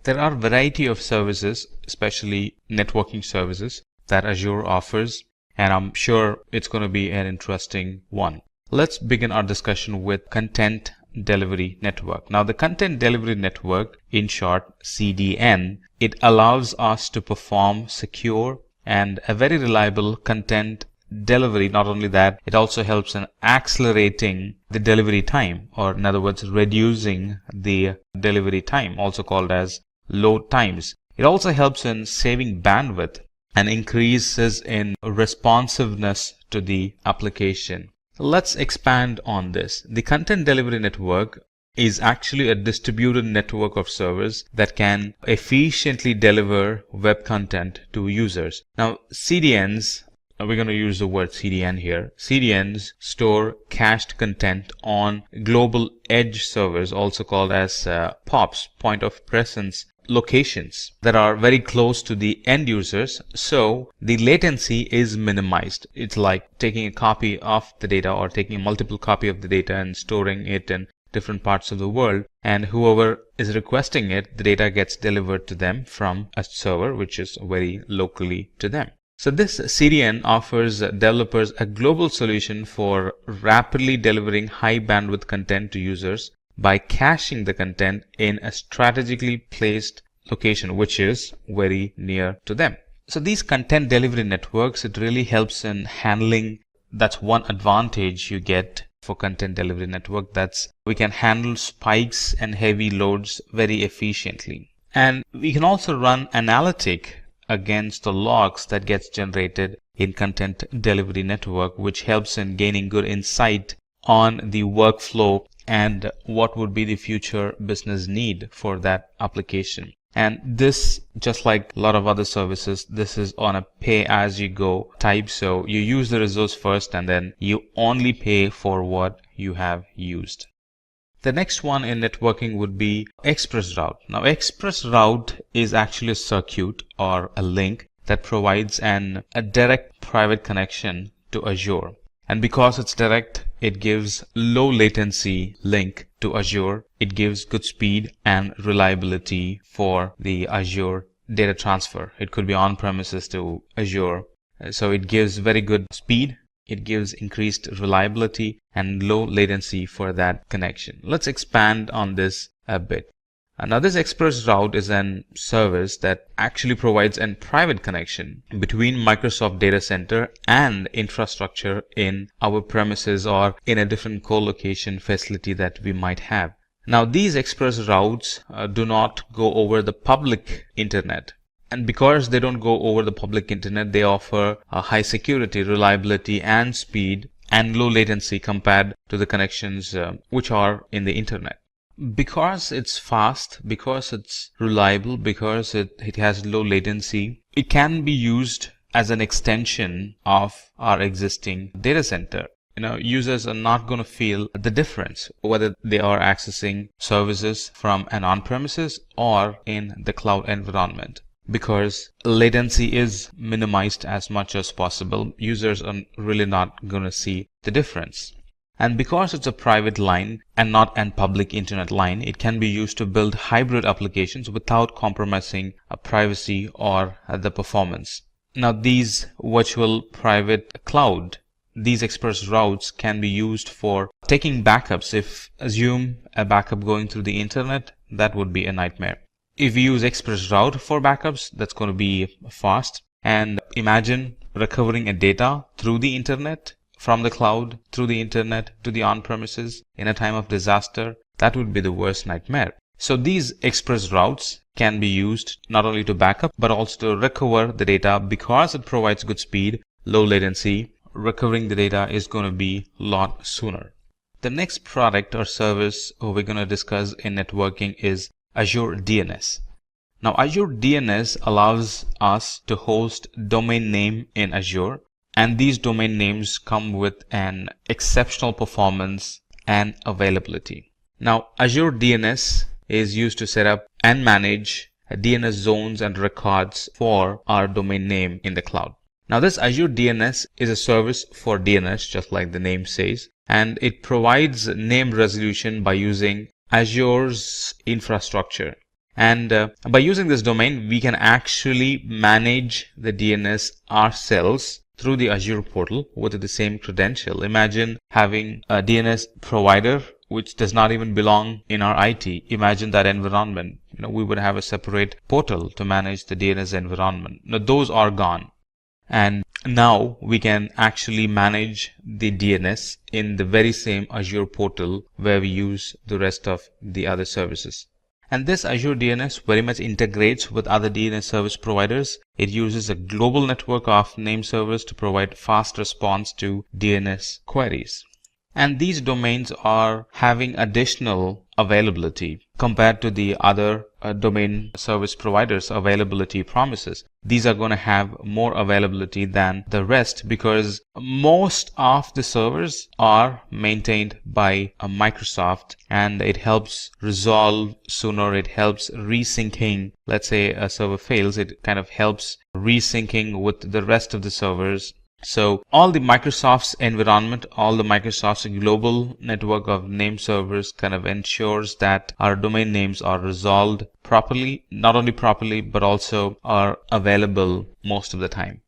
There are a variety of services, especially networking services, that Azure offers, and I'm sure it's going to be an interesting one. Let's begin our discussion with Content Delivery Network. Now, the Content Delivery Network, in short CDN, it allows us to perform secure and a very reliable content delivery. Not only that, it also helps in accelerating the delivery time, or in other words, reducing the delivery time, also called as load times. It also helps in saving bandwidth and increases in responsiveness to the application. Let's expand on this. The Content Delivery Network is actually a distributed network of servers that can efficiently deliver web content to users. Now, CDNs, we're going to use the word CDN here. CDNs store cached content on global edge servers, also called as POPs, point of presence locations, that are very close to the end users, so the latency is minimized. It's like taking a copy of the data or taking a multiple copy of the data and storing it in different parts of the world, and whoever is requesting it, the data gets delivered to them from a server which is very locally to them. So this CDN offers developers a global solution for rapidly delivering high bandwidth content to users by caching the content in a strategically placed location which is very near to them. So these content delivery networks, it really helps in handling That's one advantage you get for content delivery network. That's we can handle spikes and heavy loads very efficiently. And we can also run analytic against the logs that gets generated in content delivery network, which helps in gaining good insight on the workflow and what would be the future business need for that application. And this, just like a lot of other services, this is on a pay as you go type. So you use the resource first and then you only pay for what you have used. The next one in networking would be ExpressRoute. Now ExpressRoute is actually a circuit or a link that provides a direct private connection to Azure. And because it's direct, it gives low latency link to Azure. It gives good speed and reliability for the Azure data transfer. It could be on-premises to Azure. So it gives very good speed. It gives increased reliability and low latency for that connection. Let's expand on this a bit. Now this ExpressRoute is a service that actually provides a private connection between Microsoft data center and infrastructure in our premises or in a different co-location facility that we might have. Now these ExpressRoutes do not go over the public internet. And because they don't go over the public internet, they offer a high security, reliability and speed and low latency compared to the connections which are in the internet. Because it's fast, because it's reliable, because it has low latency, it can be used as an extension of our existing data center. Users are not going to feel the difference whether they are accessing services from an on-premises or in the cloud environment, because latency is minimized as much as possible. Users are really not going to see the difference. And because it's a private line and not a public internet line, it can be used to build hybrid applications without compromising privacy or the performance. Now these virtual private cloud, these ExpressRoutes can be used for taking backups. If assume a backup going through the internet, that would be a nightmare. If we use ExpressRoute for backups, that's going to be fast. And imagine recovering a data through the internet, from the cloud, through the internet, to the on-premises in a time of disaster. That would be the worst nightmare. So these ExpressRoutes can be used not only to backup, but also to recover the data. Because it provides good speed, low latency, recovering the data is going to be a lot sooner. The next product or service we're going to discuss in networking is Azure DNS. Now Azure DNS allows us to host domain name in Azure, and these domain names come with an exceptional performance and availability. Now Azure DNS is used to set up and manage DNS zones and records for our domain name in the cloud. Now this Azure DNS is a service for DNS, just like the name says, and it provides name resolution by using Azure's infrastructure. And by using this domain, we can actually manage the DNS ourselves through the Azure portal with the same credential. Imagine having a DNS provider which does not even belong in our IT. Imagine that environment. We would have a separate portal to manage the DNS environment. Now those are gone. And now we can actually manage the DNS in the very same Azure portal where we use the rest of the other services. And this Azure DNS very much integrates with other DNS service providers. It uses a global network of name servers to provide fast response to DNS queries. And these domains are having additional availability compared to the other domain service providers' availability promises. These are going to have more availability than the rest because most of the servers are maintained by Microsoft, and it helps resolve sooner. It helps resyncing. Let's say a server fails, it kind of helps resyncing with the rest of the servers. So all the Microsoft's environment, all the Microsoft's global network of name servers kind of ensures that our domain names are resolved properly, not only properly, but also are available most of the time.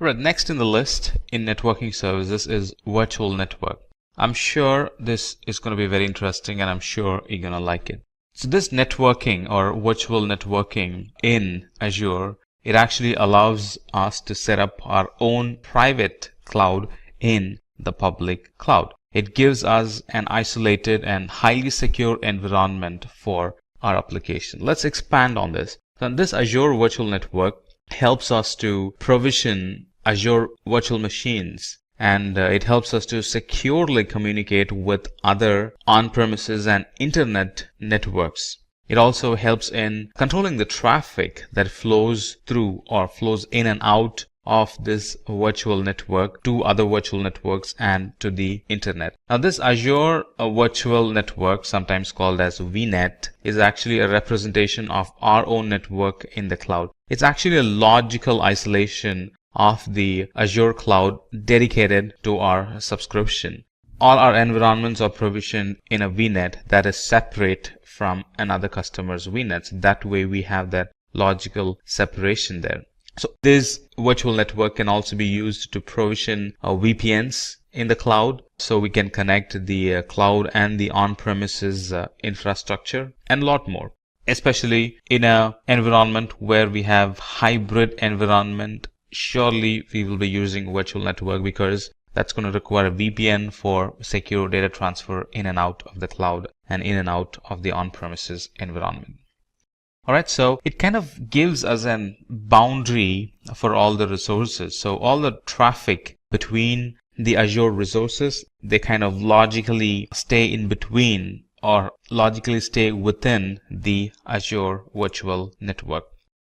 Right, next in the list in networking services is virtual network. I'm sure this is going to be very interesting and I'm sure you're going to like it. So this networking or virtual networking in Azure, it actually allows us to set up our own private cloud in the public cloud. It gives us an isolated and highly secure environment for our application. Let's expand on this. So this Azure Virtual Network helps us to provision Azure virtual machines, and it helps us to securely communicate with other on-premises and internet networks. It also helps in controlling the traffic that flows through or flows in and out of this virtual network to other virtual networks and to the internet. Now this Azure virtual network, sometimes called as VNet, is actually a representation of our own network in the cloud. It's actually a logical isolation of the Azure cloud dedicated to our subscription. All our environments are provisioned in a VNet that is separate from another customer's VNets. That way we have that logical separation there. So this virtual network can also be used to provision VPNs in the cloud, so we can connect the cloud and the on-premises infrastructure and a lot more, especially in an environment where we have hybrid environment. Surely we will be using virtual network because that's going to require a VPN for secure data transfer in and out of the cloud and in and out of the on-premises environment. Alright, so it kind of gives us a boundary for all the resources. So all the traffic between the Azure resources, they kind of logically stay in between or logically stay within the Azure virtual network.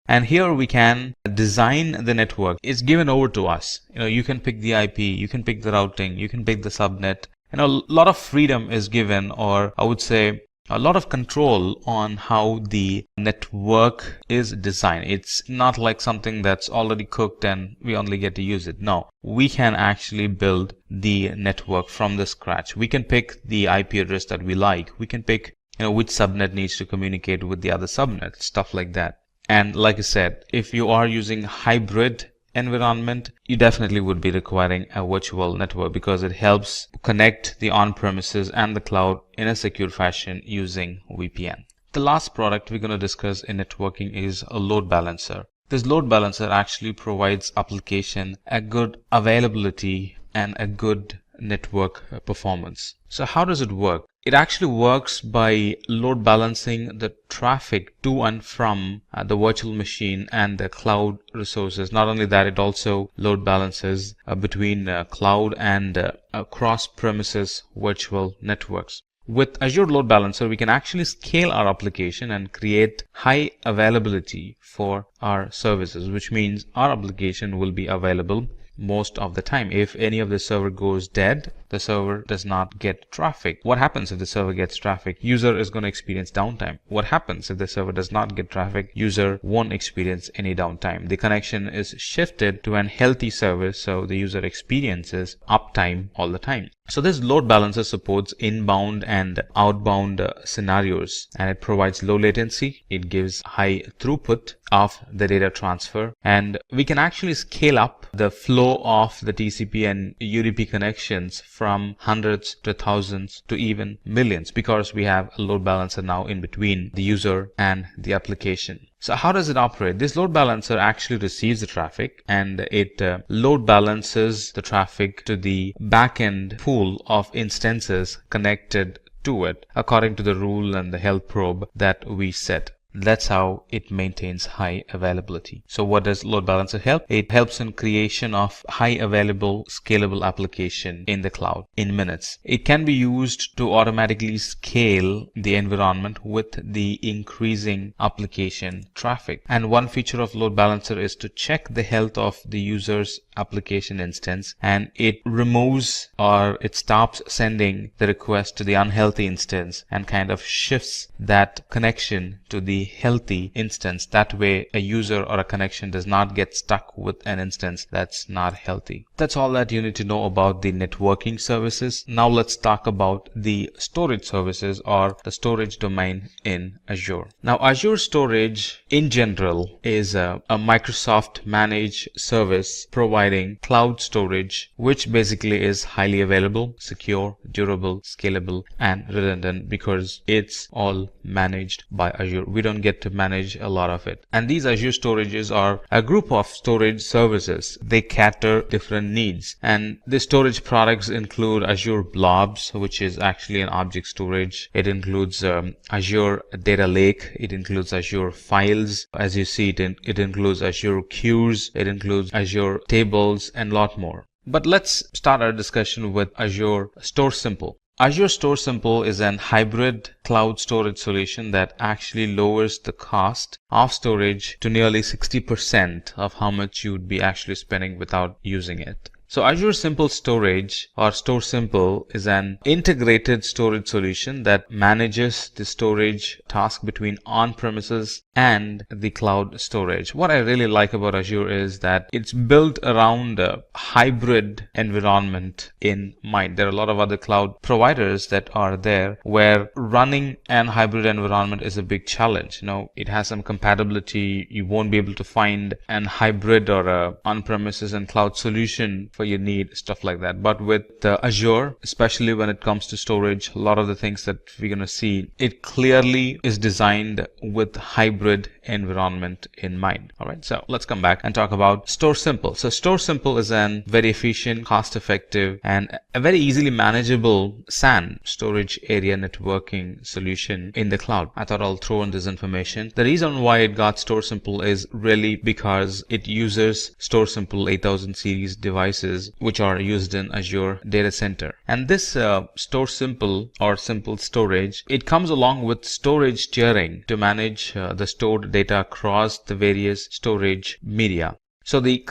And here we can design the network. It's given over to us. You can pick the IP, you can pick the routing, you can pick the subnet. A lot of freedom is given, or I would say a lot of control on how the network is designed. It's not like something that's already cooked and we only get to use it. No, we can actually build the network from the scratch. We can pick the IP address that we like. We can pick which subnet needs to communicate with the other subnet, stuff like that. And like I said, if you are using hybrid environment, you definitely would be requiring a virtual network because it helps connect the on-premises and the cloud in a secure fashion using VPN. The last product we're going to discuss in networking is a load balancer. This load balancer actually provides application a good availability and a good network performance. So how does it work? It actually works by load balancing the traffic to and from the virtual machine and the cloud resources. Not only that, it also load balances between cloud and cross-premises virtual networks. With Azure Load Balancer, we can actually scale our application and create high availability for our services, which means our application will be available most of the time. If any of the server goes dead, the server does not get traffic. What happens if the server gets traffic? User is going to experience downtime. What happens if the server does not get traffic? User won't experience any downtime. The connection is shifted to an healthy service, so the user experiences uptime all the time. So this load balancer supports inbound and outbound scenarios, and it provides low latency. It gives high throughput of the data transfer, and we can actually scale up the flow of the TCP and UDP connections from hundreds to thousands to even millions because we have a load balancer now in between the user and the application. So how does it operate? This load balancer actually receives the traffic and it load balances the traffic to the backend pool of instances connected to it according to the rule and the health probe that we set. That's how it maintains high availability. So what does load balancer help? It helps in creation of high available scalable application in the cloud in minutes. It can be used to automatically scale the environment with the increasing application traffic. And one feature of load balancer is to check the health of the user's application instance, and it removes or it stops sending the request to the unhealthy instance and kind of shifts that connection to the healthy instance. That way a user or a connection does not get stuck with an instance that's not healthy. That's all that you need to know about the networking services. Now let's talk about the storage services or the storage domain in Azure. Now Azure Storage in general is a Microsoft managed service providing cloud storage, which basically is highly available, secure, durable, scalable, and redundant because it's all managed by Azure. We don't don't get to manage a lot of it. And these Azure storages are a group of storage services. They cater different needs. And the storage products include Azure Blobs, which is actually an object storage. It includes Azure Data Lake. It includes Azure Files. As you see, it includes Azure Queues. It includes Azure Tables and a lot more. But let's start our discussion with Azure Store Simple. Azure Store Simple is an hybrid cloud storage solution that actually lowers the cost of storage to nearly 60% of how much you would be actually spending without using it. So Azure Simple Storage or Store Simple is an integrated storage solution that manages the storage task between on-premises and the cloud storage. What I really like about Azure is that it's built around a hybrid environment in mind. There are a lot of other cloud providers that are there where running an hybrid environment is a big challenge. It has some compatibility. You won't be able to find an hybrid or a on-premises and cloud solution for your need, stuff like that. But with Azure, especially when it comes to storage, a lot of the things that we're going to see, it clearly is designed with hybrid environment in mind. All right, so let's come back and talk about Store Simple. So Store Simple is a very efficient, cost-effective, and a very easily manageable SAN, storage area networking solution in the cloud. I thought I'll throw in this information. The reason why it got Store Simple is really because it uses Store Simple 8000 series devices which are used in Azure Data Center. And this Store Simple or Simple Storage, it comes along with storage tiering to manage the stored data across the various storage media. So the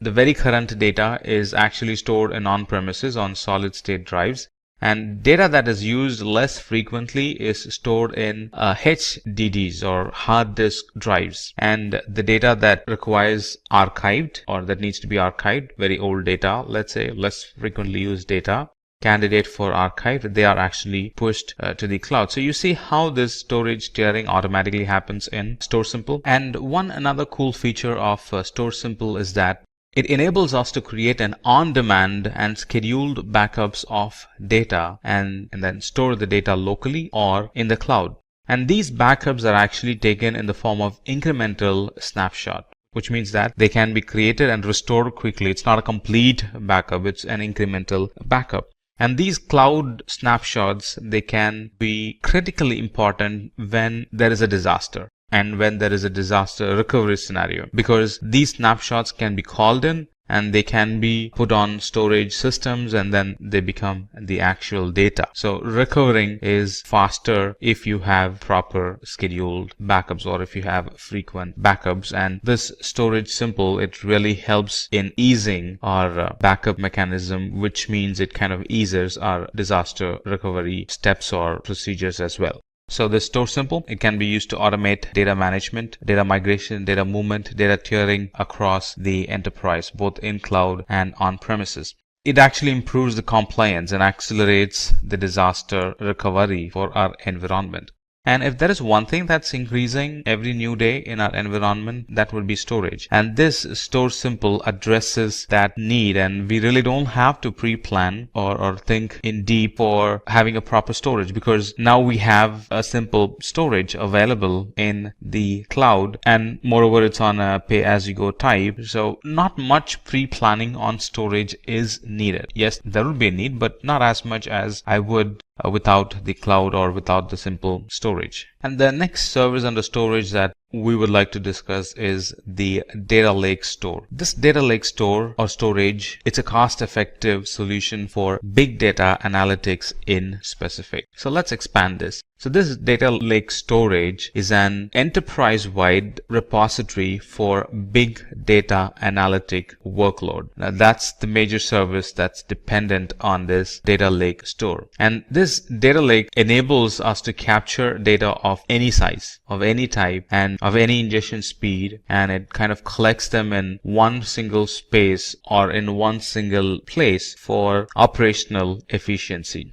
very current data is actually stored in on-premises on solid-state drives, and data that is used less frequently is stored in HDDs or hard disk drives. And the data that requires archived or that needs to be archived, very old data, let's say less frequently used data, candidate for archive, they are actually pushed to the cloud. So you see how this storage tiering automatically happens in Store Simple. And another cool feature of Store Simple is that it enables us to create an on-demand and scheduled backups of data and then store the data locally or in the cloud. And these backups are actually taken in the form of incremental snapshot, which means that they can be created and restored quickly. It's not a complete backup, it's an incremental backup. And these cloud snapshots, they can be critically important when there is a disaster and when there is a disaster recovery scenario, because these snapshots can be called in and they can be put on storage systems and then they become the actual data. So recovering is faster if you have proper scheduled backups or if you have frequent backups. And this Storage Simple, it really helps in easing our backup mechanism, which means it kind of eases our disaster recovery steps or procedures as well. So this Store Simple, it can be used to automate data management, data migration, data movement, data tiering across the enterprise, both in cloud and on premises. It actually improves the compliance and accelerates the disaster recovery for our environment. And if there is one thing that's increasing every new day in our environment, that would be storage. And this Store Simple addresses that need, and we really don't have to pre-plan or think in deep for having a proper storage, because now we have a simple storage available in the cloud, and moreover it's on a pay-as-you-go type. So not much pre-planning on storage is needed. Yes, there will be a need, but not as much as I would without the cloud or without the simple storage. And the next service under storage that we would like to discuss is the Data Lake Store. This Data Lake Store or storage, it's a cost-effective solution for big data analytics in specific. So let's expand this. So this Data Lake Storage is an enterprise-wide repository for big data analytic workload. Now that's the major service that's dependent on this Data Lake Store. And this Data Lake enables us to capture data of any size, of any type, and of any ingestion speed, and it kind of collects them in one single space or in one single place for operational efficiency.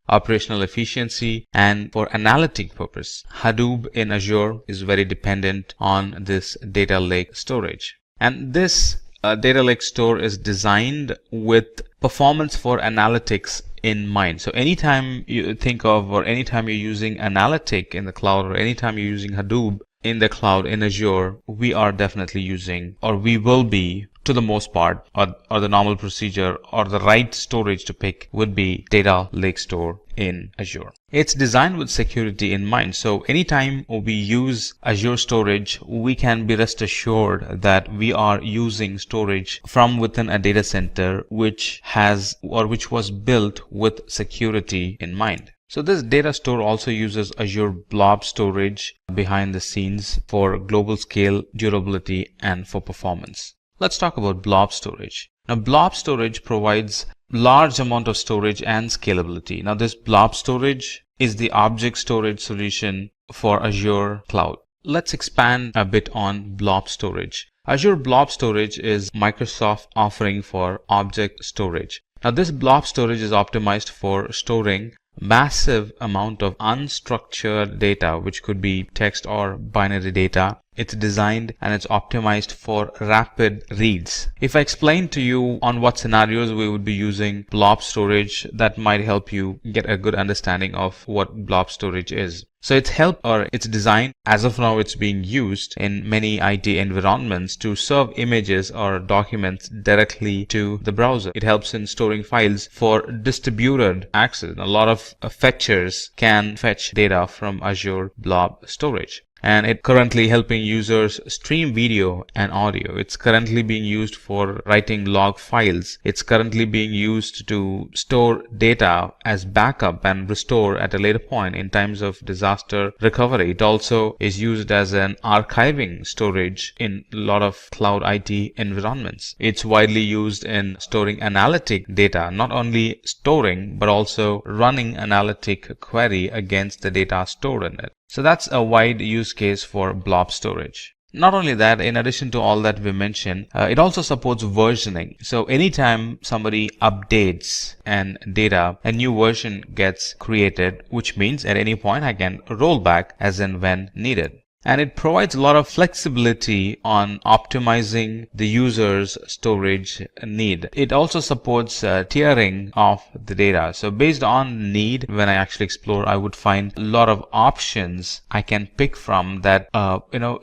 Operational efficiency and for analytic purpose. Hadoop in Azure is very dependent on this Data Lake Storage. And this Data Lake Store is designed with performance for analytics in mind. So anytime you think of, or anytime you're using analytic in the cloud, or anytime you're using Hadoop in the cloud in Azure, we are definitely using, or we will be to the most part, or the normal procedure, or the right storage to pick would be data lake store in Azure. It's designed with security in mind. So anytime we use Azure storage, we can be rest assured that we are using storage from within a data center which has, or which was built with security in mind. So this data store also uses Azure Blob storage behind the scenes for global scale, durability, and for performance. Let's talk about blob storage. Now, blob storage provides large amount of storage and scalability. Now, this blob storage is the object storage solution for Azure Cloud. Let's expand a bit on blob storage. Azure Blob Storage is Microsoft offering for object storage. Now, this blob storage is optimized for storing massive amount of unstructured data, which could be text or binary data. It's designed and it's optimized for rapid reads. If I explain to you on what scenarios we would be using blob storage, that might help you get a good understanding of what blob storage is. So it's designed, as of now it's being used in many IT environments to serve images or documents directly to the browser. It helps in storing files for distributed access. A lot of fetchers can fetch data from Azure Blob Storage. And it's currently helping users stream video and audio. It's currently being used for writing log files. It's currently being used to store data as backup and restore at a later point in times of disaster recovery. It also is used as an archiving storage in a lot of cloud IT environments. It's widely used in storing analytic data, not only storing but also running analytic query against the data stored in it. So that's a wide use case for blob storage. Not only that, in addition to all that we mentioned, it also supports versioning. So anytime somebody updates and data, a new version gets created, which means at any point I can roll back as and when needed. And it provides a lot of flexibility on optimizing the user's storage need. It also supports tiering of the data. So based on need, when I actually explore, I would find a lot of options I can pick from that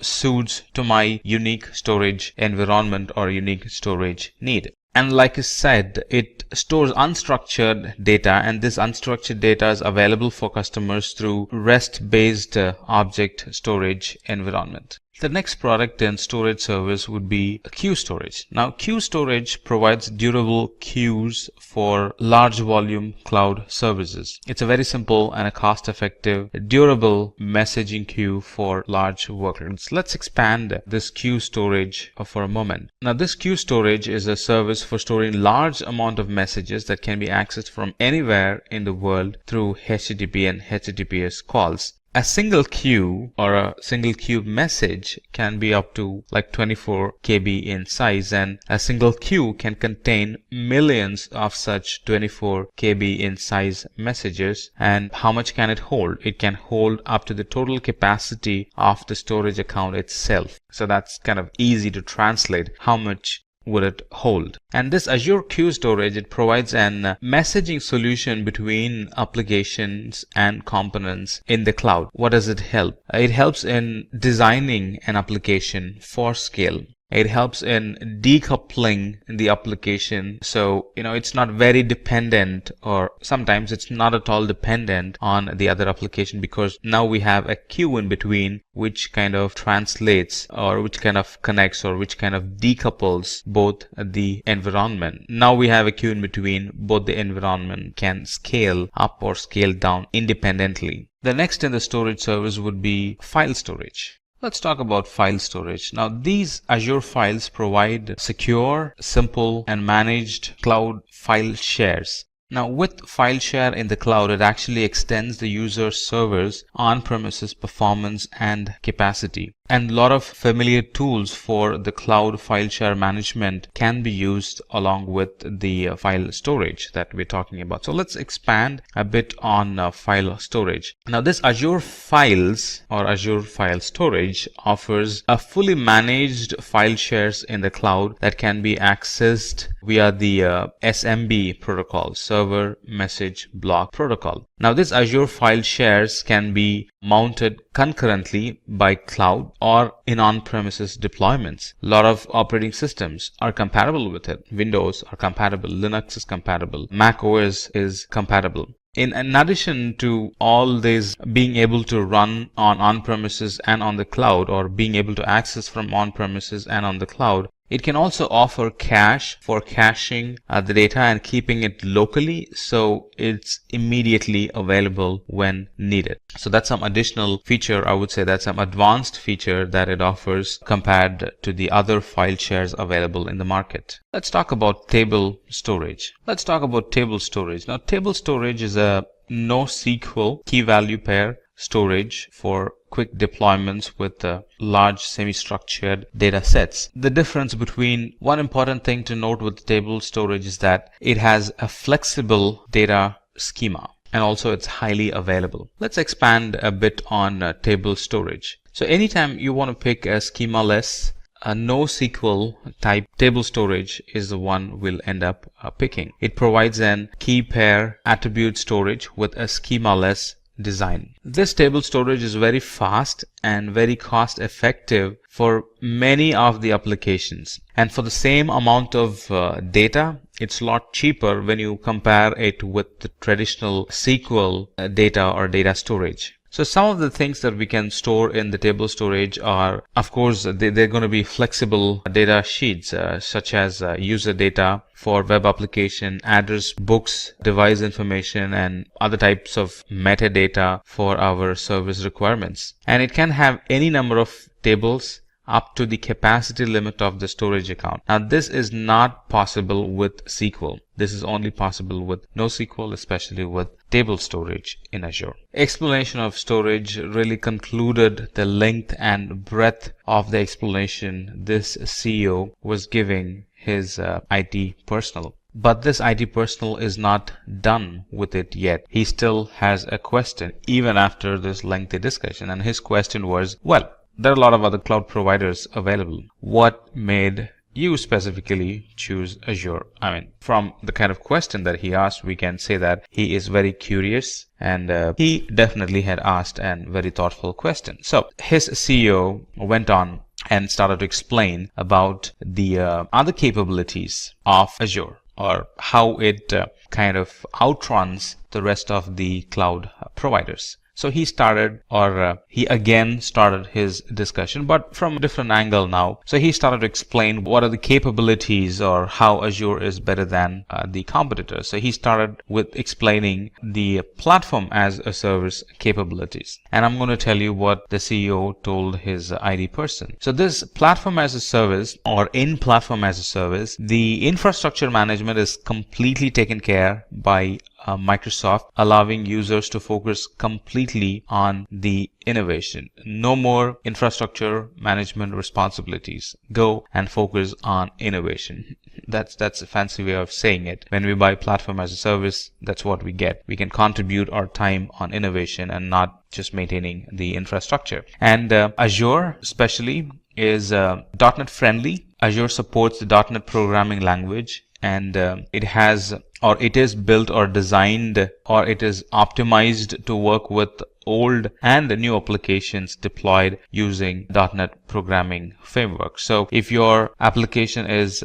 suits to my unique storage environment or unique storage need. And like I said, it stores unstructured data, and this unstructured data is available for customers through REST-based object storage environment. The next product and storage service would be queue storage. Now, queue storage provides durable queues for large volume cloud services. It's a very simple and a cost-effective, durable messaging queue for large workloads. Let's expand this queue storage for a moment. Now, this queue storage is a service for storing large amount of messages that can be accessed from anywhere in the world through HTTP and HTTPS calls. A single queue or a single queue message can be up to like 24 KB in size, and a single queue can contain millions of such 24 KB in size messages. And how much can it hold? It can hold up to the total capacity of the storage account itself. So that's kind of easy to translate. How much would it hold? And this Azure Queue Storage, it provides an messaging solution between applications and components in the cloud. What does it help? It helps in designing an application for scale. It helps in decoupling the application, so it's not very dependent, or sometimes it's not at all dependent on the other application, because now we have a queue in between which kind of translates, or which kind of connects, or which kind of decouples both the environment. Now we have a queue in between, both the environment can scale up or scale down independently. The next in the storage service would be file storage. Let's talk about file storage. Now, these Azure files provide secure, simple, and managed cloud file shares. Now, with file share in the cloud, it actually extends the user server's on-premises performance and capacity. And a lot of familiar tools for the cloud file share management can be used along with the file storage that we're talking about. So let's expand a bit on file storage. Now, this Azure Files or Azure File Storage offers a fully managed file shares in the cloud that can be accessed via the SMB protocol. So server message block protocol. Now this Azure file shares can be mounted concurrently by cloud or in on-premises deployments. A lot of operating systems are compatible with it. Windows are compatible, Linux is compatible, Mac OS is compatible. In addition to all this being able to run on-premises and on the cloud, or being able to access from on-premises and on the cloud, it can also offer cache for caching the data and keeping it locally, so it's immediately available when needed. So that's some additional feature, I would say that's some advanced feature that it offers compared to the other file shares available in the market. Let's talk about table storage. Now, table storage is a NoSQL key value pair storage for quick deployments with large semi-structured data sets. The difference between one important thing to note with table storage is that it has a flexible data schema, and also it's highly available. Let's expand a bit on table storage. So anytime you want to pick a schema-less, a NoSQL type table storage is the one we'll end up picking. It provides an key pair attribute storage with a schema-less design. This table storage is very fast and very cost effective for many of the applications, and for the same amount of data, it's a lot cheaper when you compare it with the traditional SQL data or data storage. So some of the things that we can store in the table storage are, of course, they're going to be flexible data sheets, such as user data for web application, address, books, device information, and other types of metadata for our service requirements. And it can have any number of tables up to the capacity limit of the storage account. Now this is not possible with SQL. This is only possible with NoSQL, especially with table storage in Azure. Explanation of storage really concluded the length and breadth of the explanation this CEO was giving his IT personnel. But this IT personnel is not done with it yet. He still has a question even after this lengthy discussion, and his question was, well, there are a lot of other cloud providers available. What made you specifically choose Azure? I mean, from the kind of question that he asked, we can say that he is very curious, and he definitely had asked a very thoughtful question. So his CEO went on and started to explain about the other capabilities of Azure, or how it kind of outruns the rest of the cloud providers. So he started, or he again started his discussion, but from a different angle now. So he started to explain what are the capabilities, or how Azure is better than the competitors. So he started with explaining the platform as a service capabilities. And I'm going to tell you what the CEO told his IT person. So this platform as a service, or in platform as a service, the infrastructure management is completely taken care by Microsoft, allowing users to focus completely on the innovation. No more infrastructure management responsibilities. Go and focus on innovation. That's a fancy way of saying it. When we buy platform as a service, that's what we get. We can contribute our time on innovation and not just maintaining the infrastructure. And Azure especially is .NET friendly. Azure supports the .NET programming language, and it has, or it is built or designed, or it is optimized to work with old and new applications deployed using .NET programming framework. So if your application is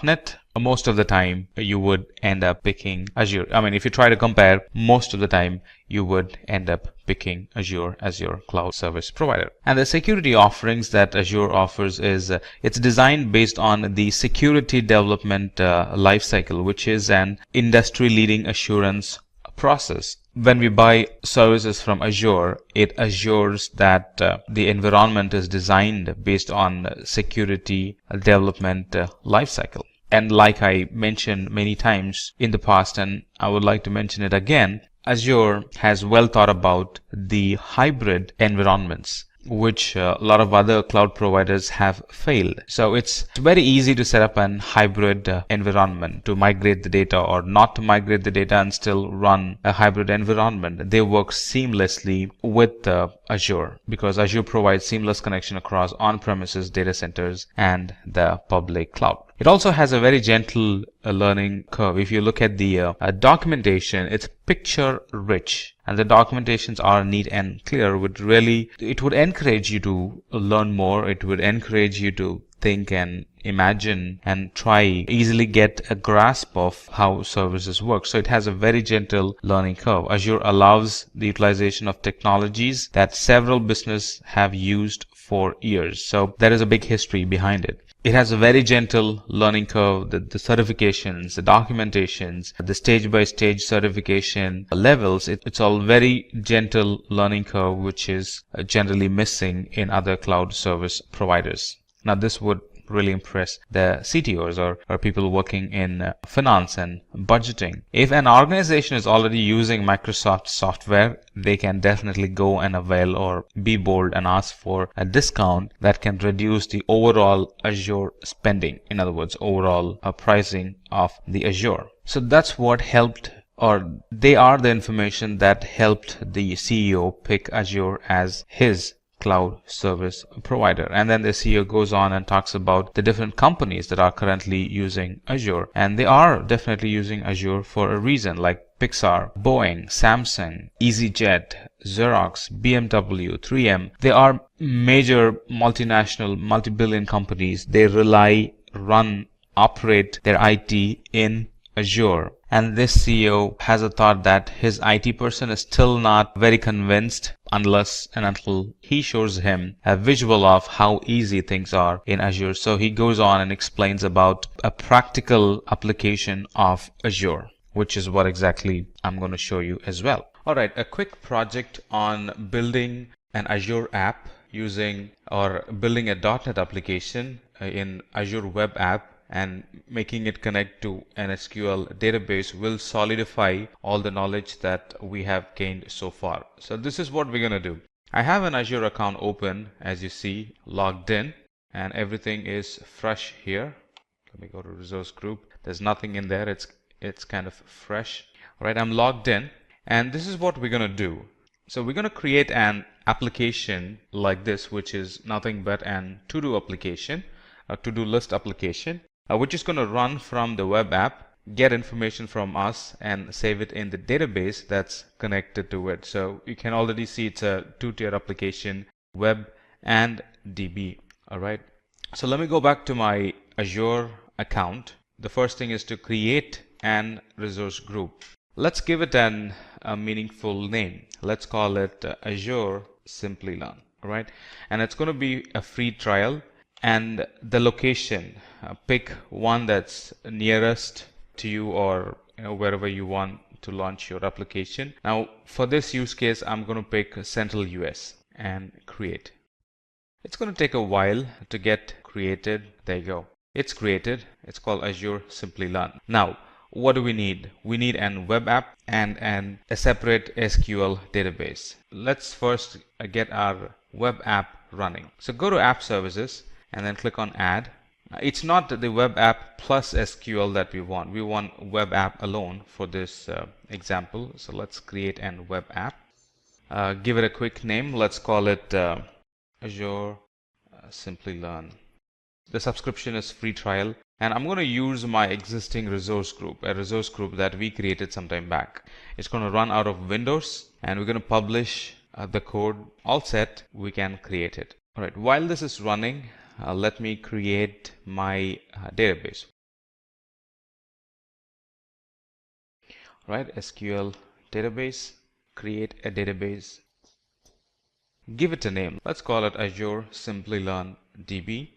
.NET, most of the time you would end up picking Azure. I mean, if you try to compare, most of the time you would end up picking Azure as your cloud service provider. And the security offerings that Azure offers is it's designed based on the security development lifecycle, which is an industry-leading assurance process. When we buy services from Azure, it assures that the environment is designed based on security development lifecycle. And like I mentioned many times in the past, and I would like to mention it again, Azure has well thought about the hybrid environments, which a lot of other cloud providers have failed. So it's very easy to set up an hybrid environment, to migrate the data or not to migrate the data and still run a hybrid environment. They work seamlessly with Azure, because Azure provides seamless connection across on-premises data centers and the public cloud. It also has a very gentle learning curve. If you look at the documentation, it's picture rich, and the documentations are neat and clear. It would encourage you to learn more. It would encourage you to think and imagine and try easily get a grasp of how services work. So it has a very gentle learning curve. Azure allows the utilization of technologies that several businesses have used for years. So there is a big history behind it. It has a very gentle learning curve. The certifications, the documentations, the stage-by-stage certification levels, it's all very gentle learning curve, which is generally missing in other cloud service providers. Now, this would really impress the CTOs or people working in finance and budgeting. If an organization is already using Microsoft software, they can definitely go and avail or be bold and ask for a discount that can reduce the overall Azure spending. In other words, overall pricing of the Azure. So that's what helped, or they are the information that helped the CEO pick Azure as his cloud service provider. And then the CEO goes on and talks about the different companies that are currently using Azure, and they are definitely using Azure for a reason, like Pixar, Boeing, Samsung, EasyJet, Xerox, BMW, 3M. They are major multinational, multi-billion companies. They rely, run, operate their IT in Azure. And this CEO has a thought that his IT person is still not very convinced unless and until he shows him a visual of how easy things are in Azure. So he goes on and explains about a practical application of Azure, which is what exactly I'm going to show you as well. All right, a quick project on building an Azure app using, or building a .NET application in Azure Web App and making it connect to an SQL database will solidify all the knowledge that we have gained so far. So this is what we're going to do. I have an Azure account open, as you see, logged in, and everything is fresh here. Let me go to resource group. There's nothing in there. It's kind of fresh. All right, I'm logged in, and this is what we're going to do. So we're going to create an application like this, which is nothing but an to-do application, a to-do list application, which is going to run from the web app, get information from us, and save it in the database that's connected to it. So you can already see it's a two-tier application, web and DB. All right. So let me go back to my Azure account. The first thing is to create an resource group. Let's give it a meaningful name. Let's call it Azure Simplilearn. All right. And it's going to be a free trial. And the location, pick one that's nearest to you, or wherever you want to launch your application. Now for this use case, I'm going to pick Central US and create. It's going to take a while to get created. There you go. It's created. It's called Azure Simplilearn. Now what do we need? We need an web app and a separate SQL database. Let's first get our web app running. So go to App Services and then click on Add. It's not the web app plus SQL that we want. We want web app alone for this example. So let's create an web app. Give it a quick name. Let's call it Azure Simplilearn. The subscription is free trial, and I'm going to use my existing resource group, a resource group that we created some time back. It's going to run out of Windows, and we're going to publish the code. All set, we can create it. All right, while this is running, let me create my database. Right, SQL database, create a database, give it a name. Let's call it Azure Simplilearn DB.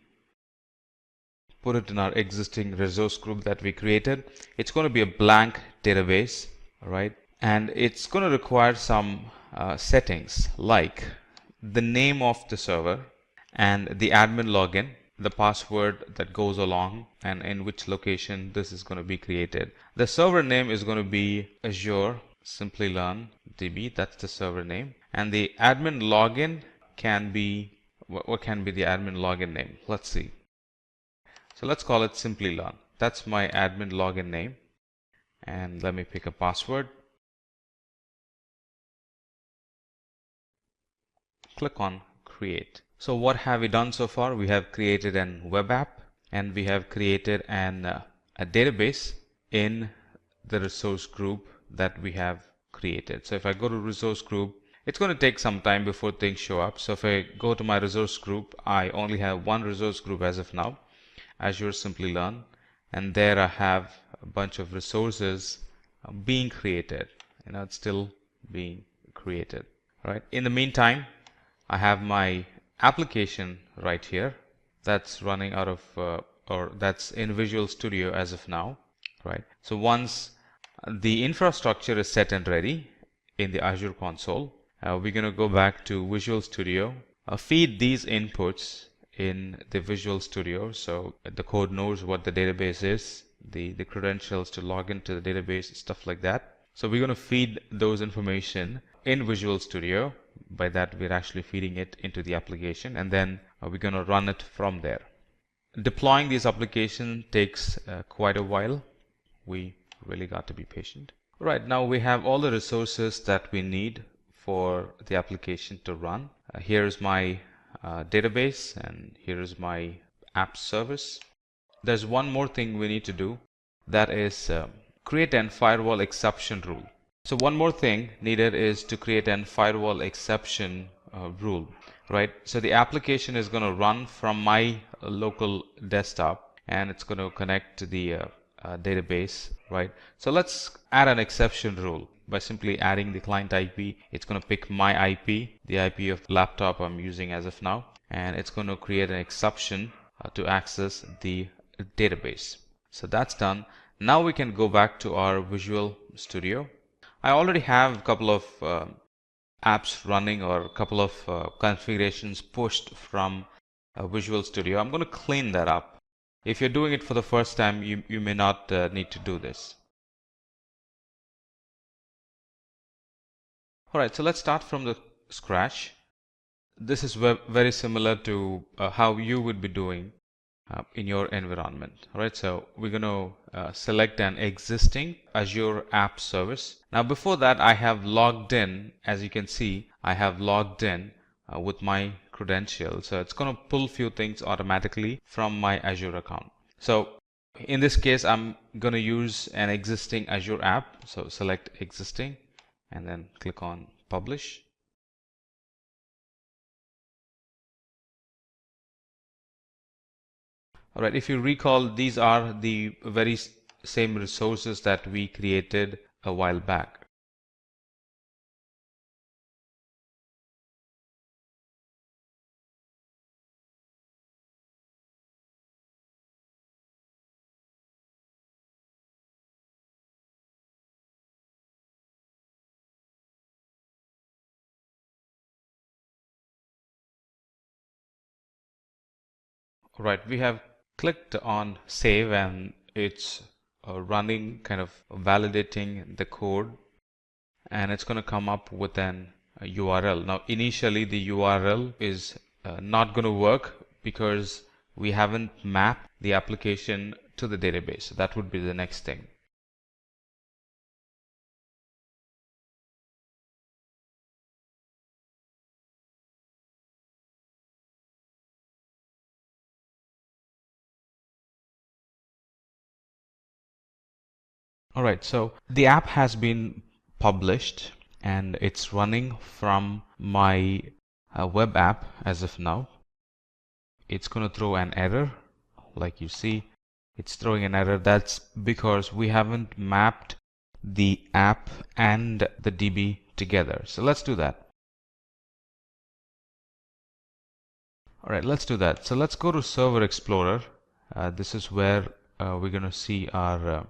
Put it in our existing resource group that we created. It's going to be a blank database, all right, and it's going to require some settings like the name of the server and the admin login, the password that goes along, and in which location this is going to be created. The server name is going to be Azure Simplilearn DB. That's the server name, and the admin login can be, what can be the admin login name? Let's see. So let's call it Simplilearn. That's my admin login name, and let me pick a password. Click on create. So what have we done so far? We have created an web app, and we have created a database in the resource group that we have created. So if I go to resource group, it's going to take some time before things show up. So if I go to my resource group, I only have one resource group as of now, Azure Simplilearn, and there I have a bunch of resources being created. It's still being created. Right. In the meantime, I have my application right here that's running out of or that's in Visual Studio as of now. Right. So once the infrastructure is set and ready in the Azure console, we're going to go back to Visual Studio, feed these inputs in the Visual Studio, so the code knows what the database is, the credentials to log into the database, stuff like that. So we're going to feed those information in Visual Studio. By that, we're actually feeding it into the application, and then we're going to run it from there. Deploying this application takes quite a while. We really got to be patient. Right, now we have all the resources that we need for the application to run. Here's my database, and here's my app service. There's one more thing we need to do, that is create an firewall exception rule. So one more thing needed is to create an firewall exception rule, right? So the application is going to run from my local desktop, and it's going to connect to the database, right? So let's add an exception rule by simply adding the client IP. It's going to pick my IP, the IP of the laptop I'm using as of now, and it's going to create an exception to access the database. So that's done. Now we can go back to our Visual Studio. I already have a couple of apps running, or a couple of configurations pushed from Visual Studio. I'm going to clean that up. If you're doing it for the first time, you may not need to do this. Alright, so let's start from the scratch. This is very similar to how you would be doing in your environment. Alright, so we're going to select an existing Azure app service. Now before that, I have logged in. As you can see, I have logged in with my credentials. So it's going to pull few things automatically from my Azure account. So in this case, I'm going to use an existing Azure app. So select existing and then click on publish. Alright, if you recall, these are the very same resources that we created a while back. Right, we have clicked on save, and it's running, kind of validating the code, and it's going to come up with an URL. Now initially the URL is not going to work because we haven't mapped the application to the database. So that would be the next thing. Alright, so the app has been published and it's running from my web app as of now. It's going to throw an error. Like you see, it's throwing an error. That's because we haven't mapped the app and the DB together. So let's do that. Alright, let's do that. So let's go to Server Explorer. This is where we're going to see our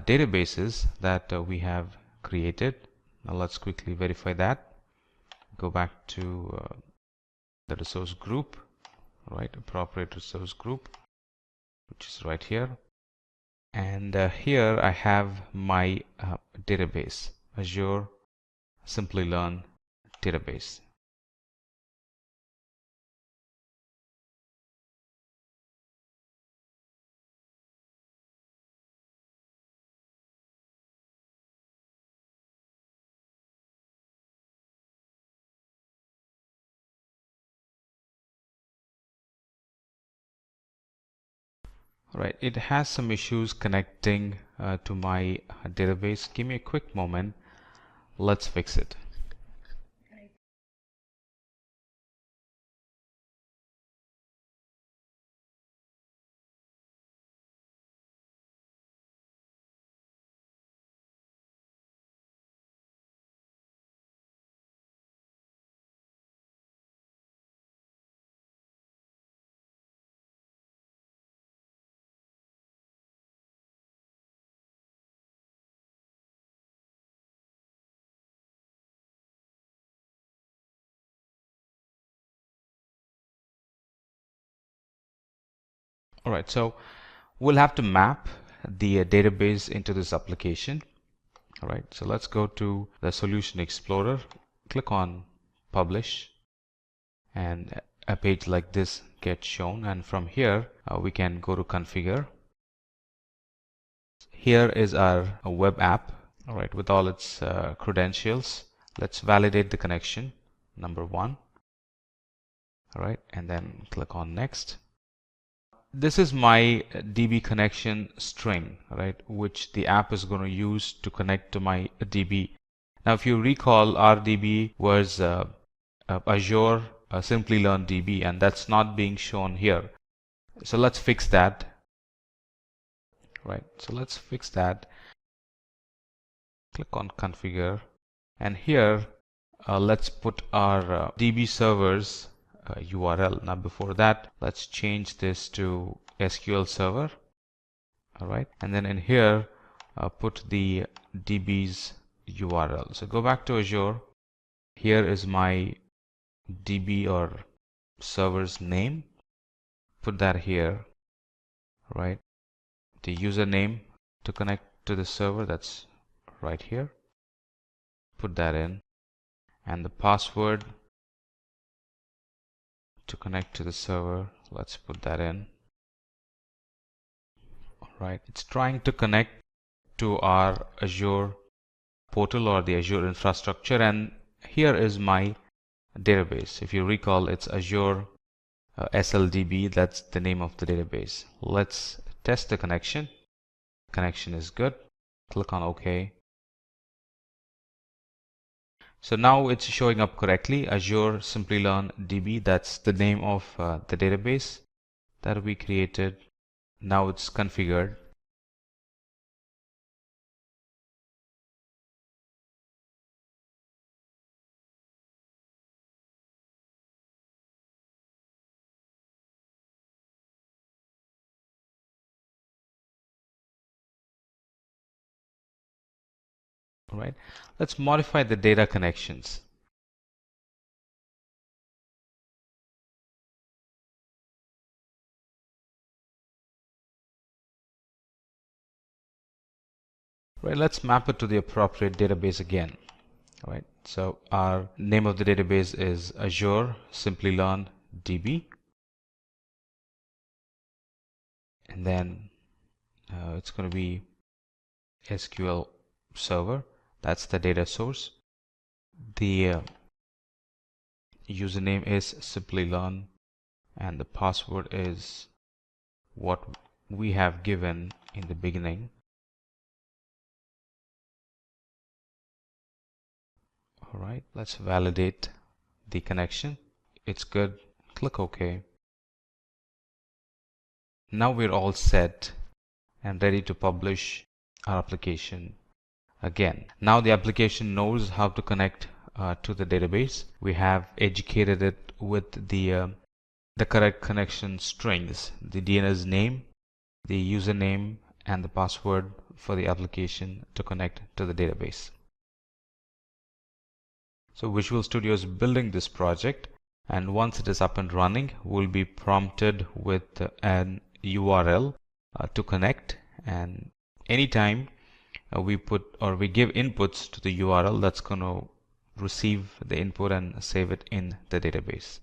databases that we have created. Now let's quickly verify that. Go back to the resource group, right? Appropriate resource group, which is right here. And here I have my database, Azure Simplilearn database. Right, it has some issues connecting to my database. Give me a quick moment. Let's fix it. All right, so we'll have to map the database into this application. All right, so let's go to the Solution Explorer, click on Publish, and a page like this gets shown. And from here, we can go to Configure. Here is our web app, all right, with all its credentials. Let's validate the connection, number 1. All right, and then click on Next. This is my DB connection string, right, which the app is going to use to connect to my DB. Now, if you recall, our DB was Azure Simplilearn DB, and that's not being shown here. So let's fix that. Right, so let's fix that. Click on Configure, and here let's put our DB servers URL. Now before that, let's change this to SQL Server. All right, and then in here put the DB's URL. So go back to Azure. Here is my DB or server's name. Put that here. Right, the username to connect to the server, that's right here. Put that in, and the password to connect to the server, let's put that in. All right, it's trying to connect to our Azure portal or the Azure infrastructure, and here is my database. If you recall, it's Azure SLDB. That's the name of the database. Let's test the connection. Connection is good. Click on OK. So now it's showing up correctly. Azure Simplilearn DB, that's the name of the database that we created. Now it's configured. All right, let's modify the data connections. Right, let's map it to the appropriate database again. All right, so our name of the database is Azure Simplilearn DB, and then it's going to be SQL Server. That's the data source. The username is Simplilearn, and the password is what we have given in the beginning. All right, let's validate the connection. It's good. Click OK. Now we're all set and ready to publish our application again. Now the application knows how to connect to the database. We have educated it with the correct connection strings, the DNS name, the username, and the password for the application to connect to the database. So Visual Studio is building this project, and once it is up and running, we'll be prompted with an URL to connect, and anytime we put or we give inputs to the URL, that's going to receive the input and save it in the database.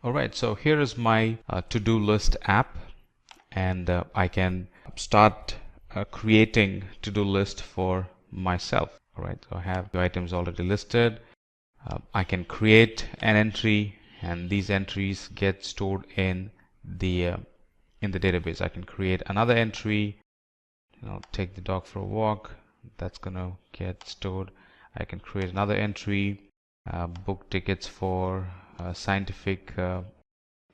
Alright, so here is my to-do list app, and I can start creating to-do list for myself. All right, so I have the items already listed. I can create an entry, and these entries get stored in the database. I can create another entry. Take the dog for a walk. That's gonna get stored. I can create another entry. Book tickets for a scientific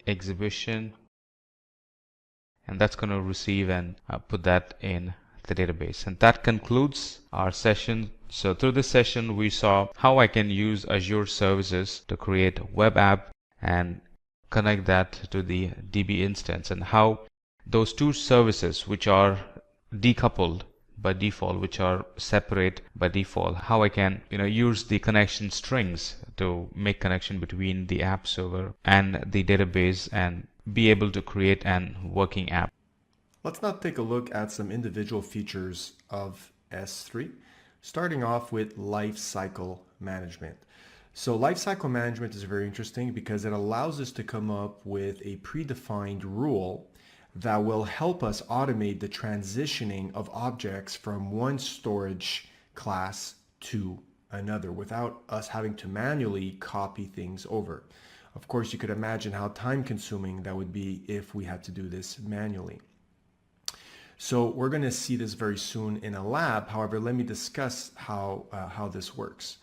exhibition, and that's going to receive and put that in the database. And that concludes our session. So through this session we saw how I can use Azure services to create a web app and connect that to the DB instance, and how those two services, which are decoupled by default, which are separate by default, how I can use the connection strings to make connection between the app server and the database and be able to create an working app. Let's now take a look at some individual features of S3, starting off with lifecycle management. So lifecycle management is very interesting because it allows us to come up with a predefined rule that will help us automate the transitioning of objects from one storage class to another without us having to manually copy things over. Of course, you could imagine how time-consuming that would be if we had to do this manually. So we're going to see this very soon in a lab. However, let me discuss how this works.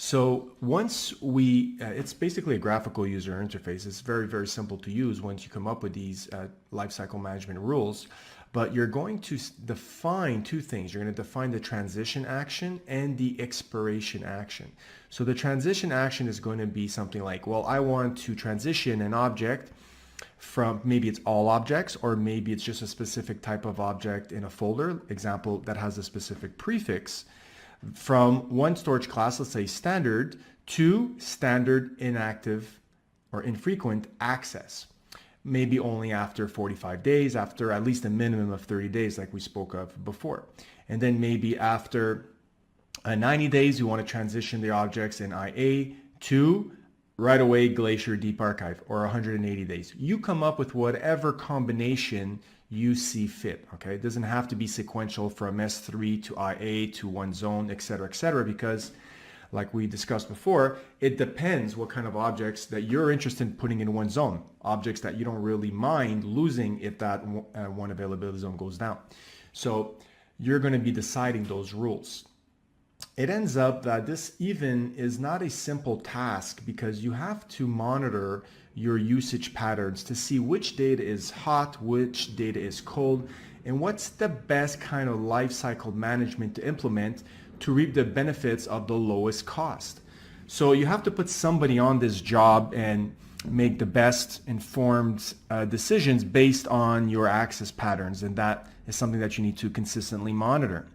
So once it's basically a graphical user interface. It's very, very simple to use once you come up with these lifecycle management rules. But you're going to define two things. You're going to define the transition action and the expiration action. So the transition action is going to be something like, well, I want to transition an object from, maybe it's all objects, or maybe it's just a specific type of object in a folder, example, that has a specific prefix, from one storage class, let's say standard, to standard inactive or infrequent access. Maybe only after 45 days, after at least a minimum of 30 days, like we spoke of before. And then maybe after 90 days, you want to transition the objects in IA to right away Glacier Deep Archive, or 180 days. You come up with whatever combination you see fit. Okay, it doesn't have to be sequential from S3 to IA to one zone, etc., because like we discussed before, it depends what kind of objects that you're interested in putting in one zone, objects that you don't really mind losing if that one availability zone goes down. So you're going to be deciding those rules. It ends up that this even is not a simple task because you have to monitor your usage patterns to see which data is hot, which data is cold, and what's the best kind of lifecycle management to implement to reap the benefits of the lowest cost. So you have to put somebody on this job and make the best informed decisions based on your access patterns, and that is something that you need to consistently monitor.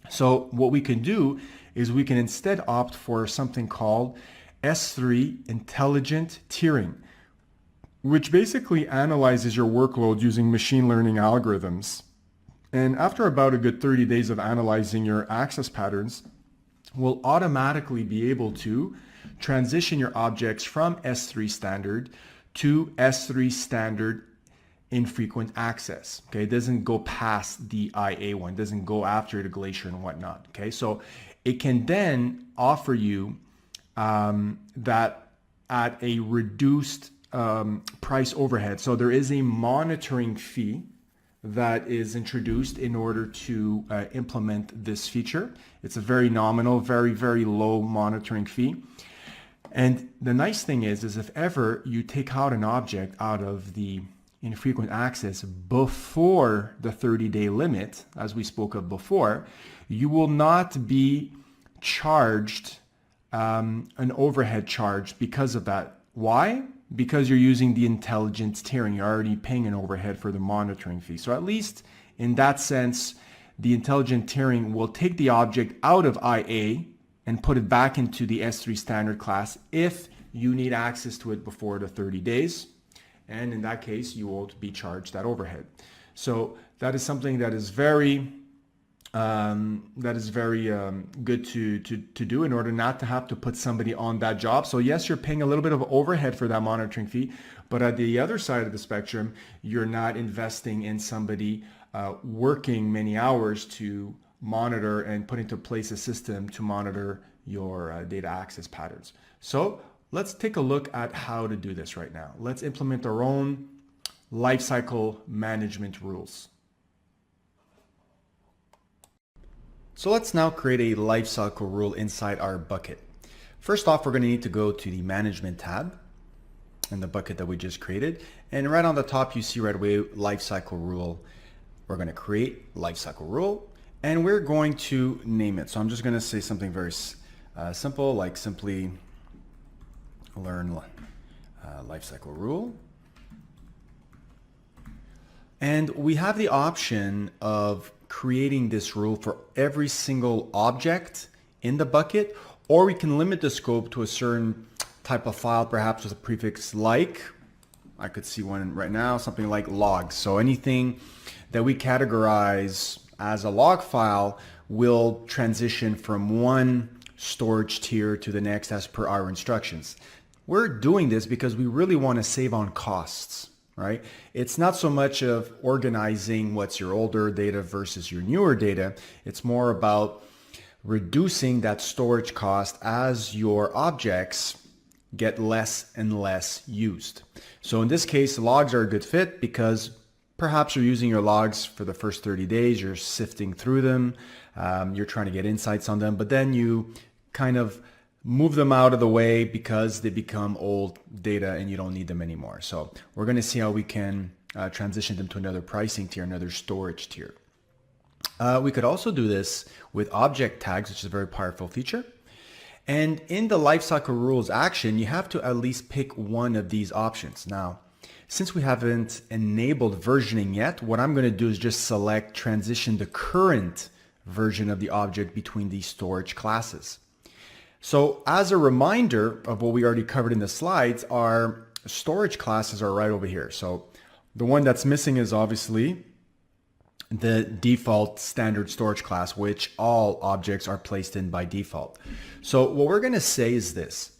So what we can do is we can instead opt for something called S3 Intelligent Tiering, which basically analyzes your workload using machine learning algorithms. And after about a good 30 days of analyzing your access patterns, we'll automatically be able to transition your objects from S3 standard to S3 standard infrequent access. Okay, it doesn't go past the IA one, it doesn't go after the Glacier and whatnot. Okay, so it can then offer you that at a reduced price overhead. So there is a monitoring fee that is introduced in order to implement this feature. It's a very nominal, very, very low monitoring fee. And the nice thing is if ever you take out an object out of the infrequent access before the 30-day limit, as we spoke of before, you will not be charged an overhead charge because of that. Why? Because you're using the intelligent tiering. You're already paying an overhead for the monitoring fee. So at least in that sense, the intelligent tiering will take the object out of IA and put it back into the S3 standard class if you need access to it before the 30 days. And in that case, you won't be charged that overhead. So that is something that is very good to do in order not to have to put somebody on that job. So yes, you're paying a little bit of overhead for that monitoring fee, but at the other side of the spectrum, you're not investing in somebody working many hours to monitor and put into place a system to monitor your data access patterns. So let's take a look at how to do this right now. Let's implement our own lifecycle management rules. So let's now create a lifecycle rule inside our bucket. First off, we're going to need to go to the management tab in the bucket that we just created. And right on the top, you see right away, lifecycle rule. We're going to create lifecycle rule and we're going to name it. So I'm just going to say something very simple, like simply learn lifecycle rule. And we have the option of creating this rule for every single object in the bucket, or we can limit the scope to a certain type of file, perhaps with a prefix like, I could see one right now, something like logs. So anything that we categorize as a log file will transition from one storage tier to the next as per our instructions. We're doing this because we really want to save on costs, right? It's not so much of organizing what's your older data versus your newer data. It's more about reducing that storage cost as your objects get less and less used. So in this case, logs are a good fit because perhaps you're using your logs for the first 30 days, you're sifting through them, you're trying to get insights on them, but then you kind of move them out of the way because they become old data and you don't need them anymore. So we're going to see how we can transition them to another pricing tier, another storage tier. We could also do this with object tags, which is a very powerful feature. And in the lifecycle rules action, you have to at least pick one of these options. Now, since we haven't enabled versioning yet, what I'm going to do is just select transition the current version of the object between these storage classes. So as a reminder of what we already covered in the slides, our storage classes are right over here. So the one that's missing is obviously the default standard storage class, which all objects are placed in by default. So what we're going to say is this.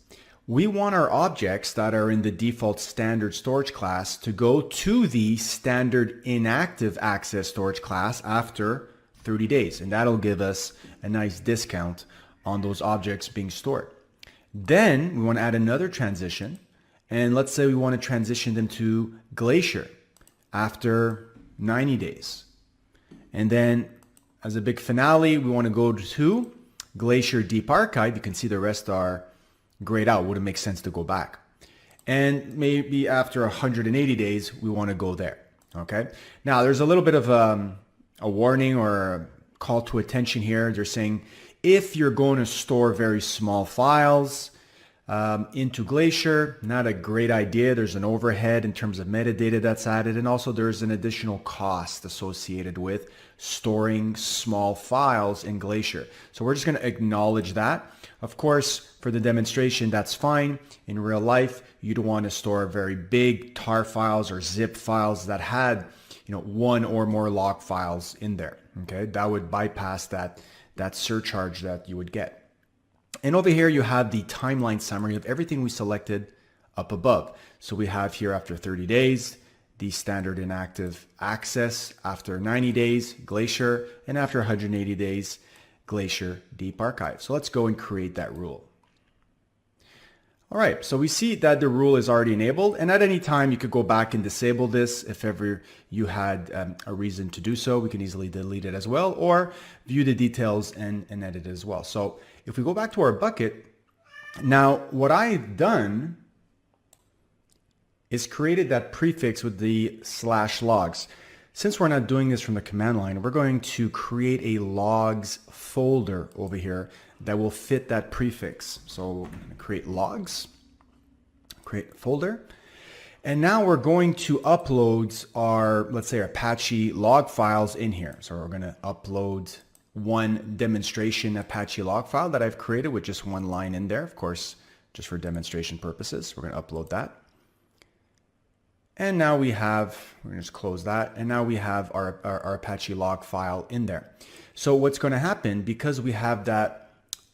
We want our objects that are in the default standard storage class to go to the standard inactive access storage class after 30 days. And that'll give us a nice discount on those objects being stored. Then we want to add another transition. And let's say we want to transition them to Glacier after 90 days. And then as a big finale, we want to go to Glacier Deep Archive. You can see the rest are grayed out. Wouldn't make sense to go back. And maybe after 180 days, we want to go there. Okay. Now there's a little bit of a warning or a call to attention here. They're saying if you're going to store very small files into Glacier, not a great idea. There's an overhead in terms of metadata that's added. And also there's an additional cost associated with storing small files in Glacier. So we're just going to acknowledge that. Of course, for the demonstration, that's fine. In real life, you don't want to store very big tar files or zip files that had, one or more log files in there. Okay, that would bypass that surcharge that you would get. And over here, you have the timeline summary of everything we selected up above. So we have here after 30 days, the standard inactive access, after 90 days, Glacier, and after 180 days, Glacier Deep Archive. So let's go and create that rule. All right, so we see that the rule is already enabled, and at any time you could go back and disable this if ever you had a reason to do so. We can easily delete it as well, or view the details and edit it as well. So if we go back to our bucket, now what I've done is created that prefix with the /logs. Since we're not doing this from the command line, we're going to create a logs folder over here that will fit that prefix. So we're going to create logs, create folder. And now we're going to upload our, let's say, Apache log files in here. So we're going to upload one demonstration Apache log file that I've created with just one line in there, of course, just for demonstration purposes. We're going to upload that. And now we have, we're going to just close that. And now we have our Apache log file in there. So what's going to happen, because we have that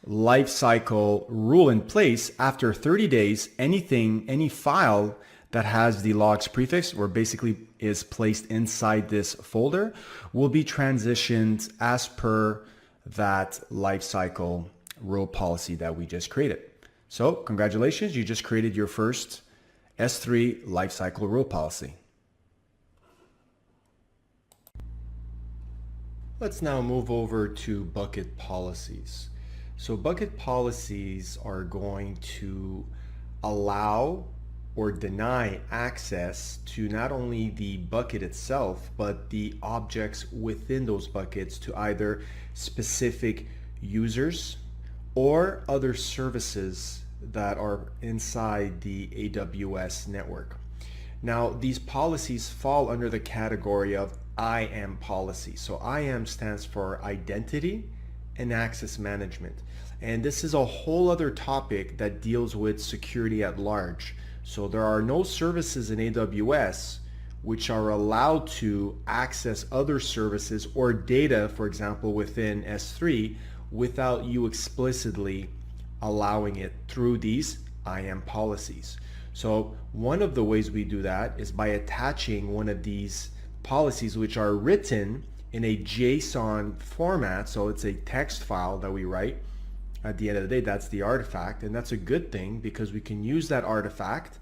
lifecycle rule in place, after 30 days, any file that has the logs prefix, or basically is placed inside this folder, will be transitioned as per that lifecycle role policy that we just created. So congratulations, you just created your first S3 lifecycle role policy. Let's now move over to bucket policies. So bucket policies are going to allow or deny access to not only the bucket itself, but the objects within those buckets to either specific users or other services that are inside the AWS network. Now, these policies fall under the category of IAM policy. So IAM stands for Identity and Access Management. And this is a whole other topic that deals with security at large. So there are no services in AWS which are allowed to access other services or data, for example, within S3, without you explicitly allowing it through these IAM policies. So one of the ways we do that is by attaching one of these policies, which are written in a JSON format. So it's a text file that we write. At the end of the day, that's the artifact, and that's a good thing because we can use that artifact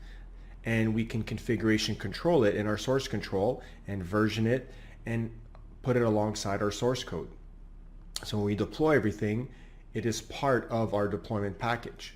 and we can configuration control it in our source control and version it and put it alongside our source code. So when we deploy everything, it is part of our deployment package.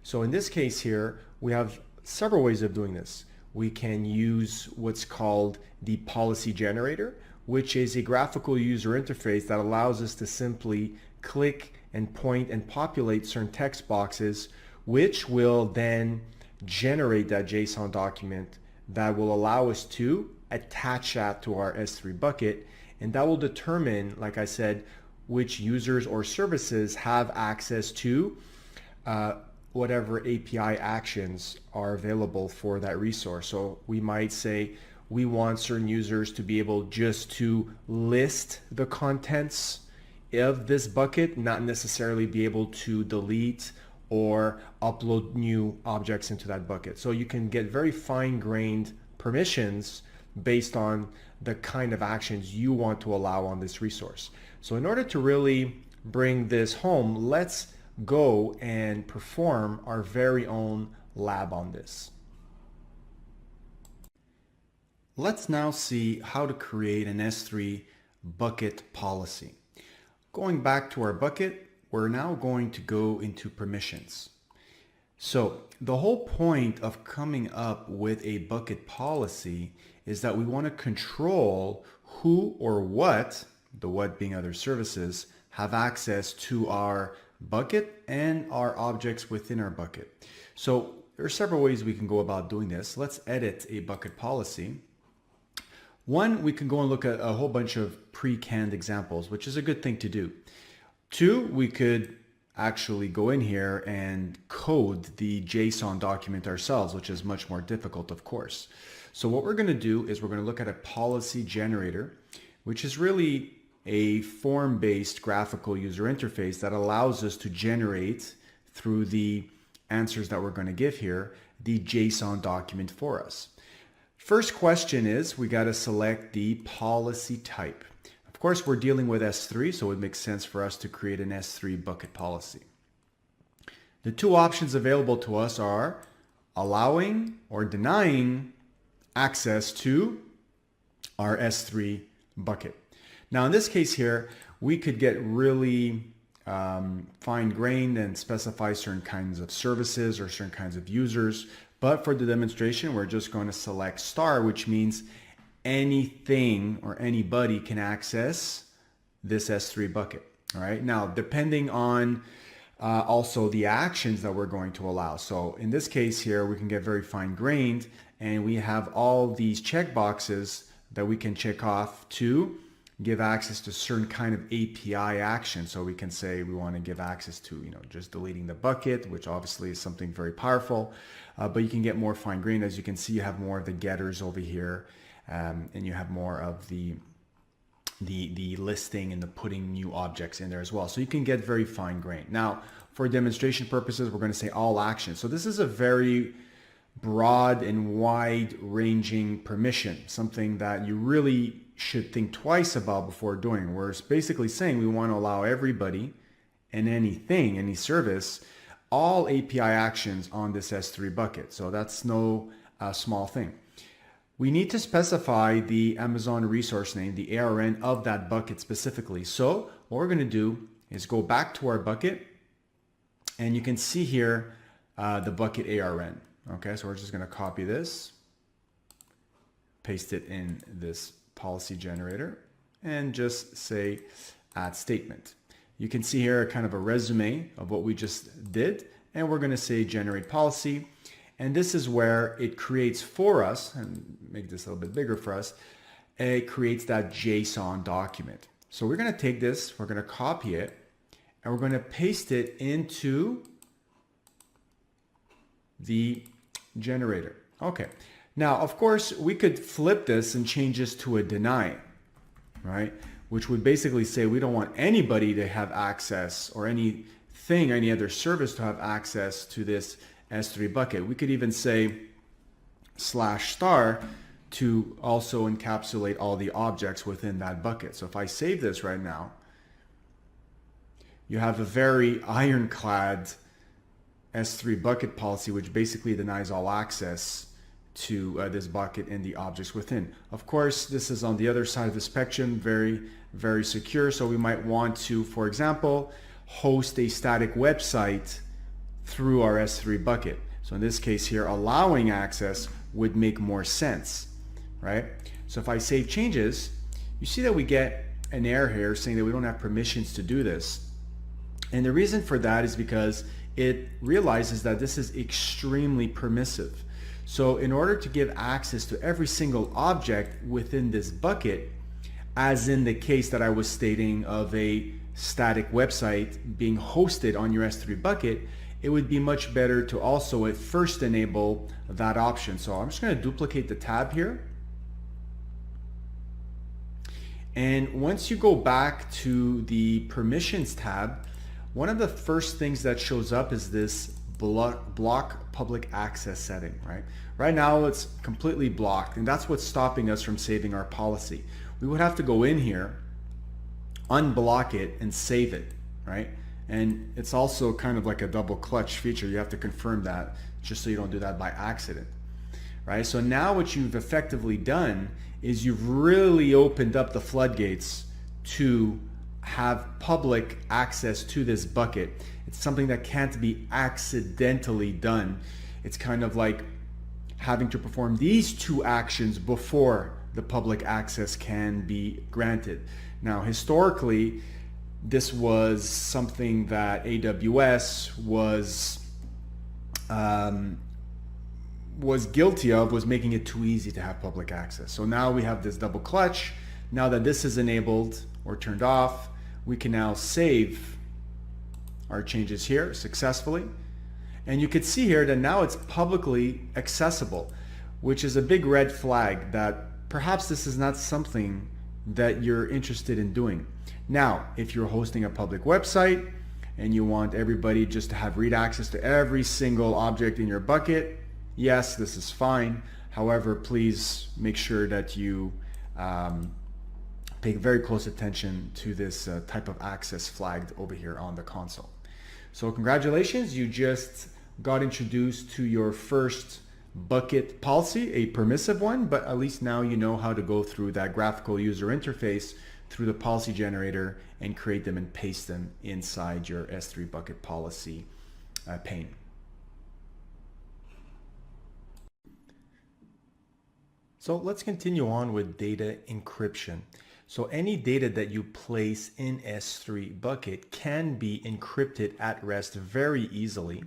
So in this case here, we have several ways of doing this. We can use what's called the policy generator, which is a graphical user interface that allows us to simply click and point and populate certain text boxes, which will then generate that JSON document that will allow us to attach that to our S3 bucket. And that will determine, like I said, which users or services have access to whatever API actions are available for that resource. So we might say we want certain users to be able just to list the contents of this bucket, not necessarily be able to delete or upload new objects into that bucket. So you can get very fine-grained permissions based on the kind of actions you want to allow on this resource. So in order to really bring this home, let's go and perform our very own lab on this. Let's now see how to create an S3 bucket policy. Going back to our bucket, we're now going to go into permissions. So the whole point of coming up with a bucket policy is that we want to control who or what, the what being other services, have access to our bucket and our objects within our bucket. So there are several ways we can go about doing this. Let's edit a bucket policy. One, we can go and look at a whole bunch of pre-canned examples, which is a good thing to do. Two, we could actually go in here and code the JSON document ourselves, which is much more difficult, of course. So what we're going to do is we're going to look at a policy generator, which is really a form-based graphical user interface that allows us to generate, through the answers that we're going to give here, the JSON document for us. First question is, we got to select the policy type. Of course, we're dealing with S3, so it makes sense for us to create an S3 bucket policy. The two options available to us are allowing or denying access to our S3 bucket. Now, in this case here, we could get really fine-grained and specify certain kinds of services or certain kinds of users. But for the demonstration, we're just going to select star, which means anything or anybody can access this S3 bucket. All right. Now, depending on also the actions that we're going to allow. So in this case here, we can get very fine-grained, and we have all these checkboxes that we can check off to give access to certain kind of API action. So we can say we want to give access to, just deleting the bucket, which obviously is something very powerful. But you can get more fine-grained. As you can see, you have more of the getters over here, and you have more of the listing and the putting new objects in there as well. So you can get very fine-grained. Now, for demonstration purposes, we're going to say all actions. So this is a very broad and wide-ranging permission, something that you really should think twice about before doing. We're basically saying we want to allow everybody and anything, any service, all API actions on this S3 bucket. So that's no small thing. We need to specify the Amazon resource name, the ARN of that bucket specifically. So what we're going to do is go back to our bucket, and you can see here the bucket ARN. Okay, so we're just going to copy this, paste it in this policy generator, and just say add statement. You can see here kind of a resume of what we just did, and we're going to say generate policy. And this is where it creates for us, and make this a little bit bigger for us, it creates that JSON document. So we're going to take this, we're going to copy it, and we're going to paste it into the generator. Okay. Now, of course, we could flip this and change this to a deny, right? Which would basically say we don't want anybody to have access, or anything, any other service to have access to this S3 bucket. We could even say /* to also encapsulate all the objects within that bucket. So if I save this right now, you have a very ironclad S3 bucket policy, which basically denies all access to this bucket and the objects within. Of course, this is on the other side of the spectrum, very, very secure. So we might want to, for example, host a static website through our S3 bucket. So in this case here, allowing access would make more sense, right? So if I save changes, you see that we get an error here saying that we don't have permissions to do this. And the reason for that is because it realizes that this is extremely permissive. So in order to give access to every single object within this bucket, as in the case that I was stating of a static website being hosted on your S3 bucket, it would be much better to also at first enable that option. So I'm just going to duplicate the tab here. And once you go back to the permissions tab, one of the first things that shows up is this block public access setting, right? Right now it's completely blocked, and that's what's stopping us from saving our policy. We would have to go in here, unblock it, and save it, right? And it's also kind of like a double clutch feature. You have to confirm that just so you don't do that by accident, right? So now what you've effectively done is you've really opened up the floodgates to have public access to this bucket. It's something that can't be accidentally done. It's kind of like having to perform these two actions before the public access can be granted. Now, historically, this was something that AWS was guilty of, was making it too easy to have public access. So now we have this double clutch. Now that this is enabled or turned off, we can now save our changes here successfully. And you could see here that now it's publicly accessible, which is a big red flag that perhaps this is not something that you're interested in doing. Now, if you're hosting a public website and you want everybody just to have read access to every single object in your bucket, yes, this is fine. However, please make sure that you pay very close attention to this type of access flagged over here on the console. So congratulations, you just got introduced to your first bucket policy, a permissive one, but at least now you know how to go through that graphical user interface through the policy generator and create them and paste them inside your S3 bucket policy pane. So let's continue on with data encryption. So any data that you place in S3 bucket can be encrypted at rest very easily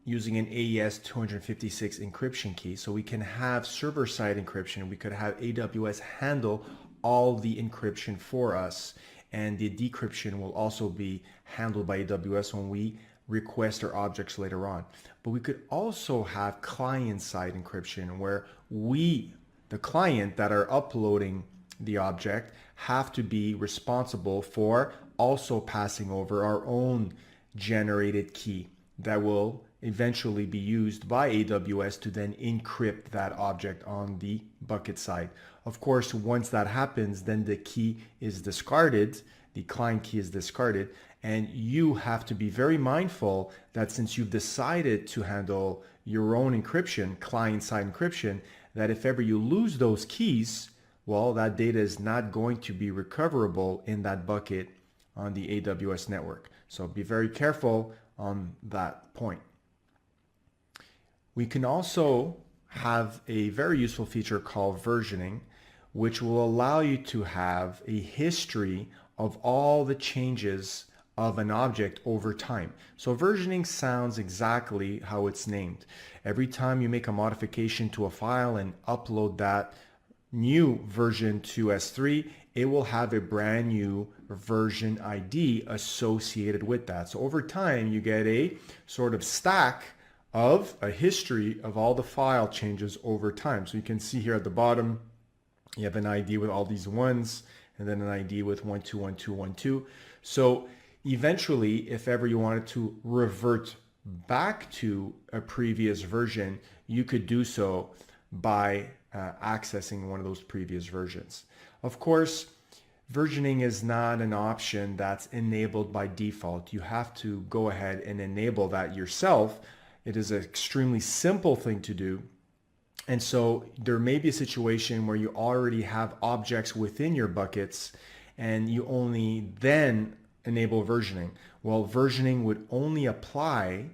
using an AES 256 encryption key. So we can have server-side encryption. We could have AWS handle all the encryption for us, and the decryption will also be handled by AWS when we request our objects later on. But we could also have client-side encryption where we, the client that are uploading the object, have to be responsible for also passing over our own generated key that will eventually be used by AWS to then encrypt that object on the bucket side. Of course, once that happens, then the key is discarded, the client key is discarded, and you have to be very mindful that since you've decided to handle your own encryption, client-side encryption, that if ever you lose those keys, well, that data is not going to be recoverable in that bucket on the AWS network. So be very careful on that point. We can also have a very useful feature called versioning, which will allow you to have a history of all the changes of an object over time. So versioning sounds exactly how it's named. Every time you make a modification to a file and upload that new version to S3, it will have a brand new version ID associated with that. So over time, you get a sort of stack of a history of all the file changes over time. So you can see here at the bottom, you have an ID with all these ones, and then an ID with 121212. So eventually, if ever you wanted to revert back to a previous version, you could do so by accessing one of those previous versions. Of course, versioning is not an option that's enabled by default. You have to go ahead and enable that yourself. It is an extremely simple thing to do. And so there may be a situation where you already have objects within your buckets and you only then enable versioning. Well, versioning would only apply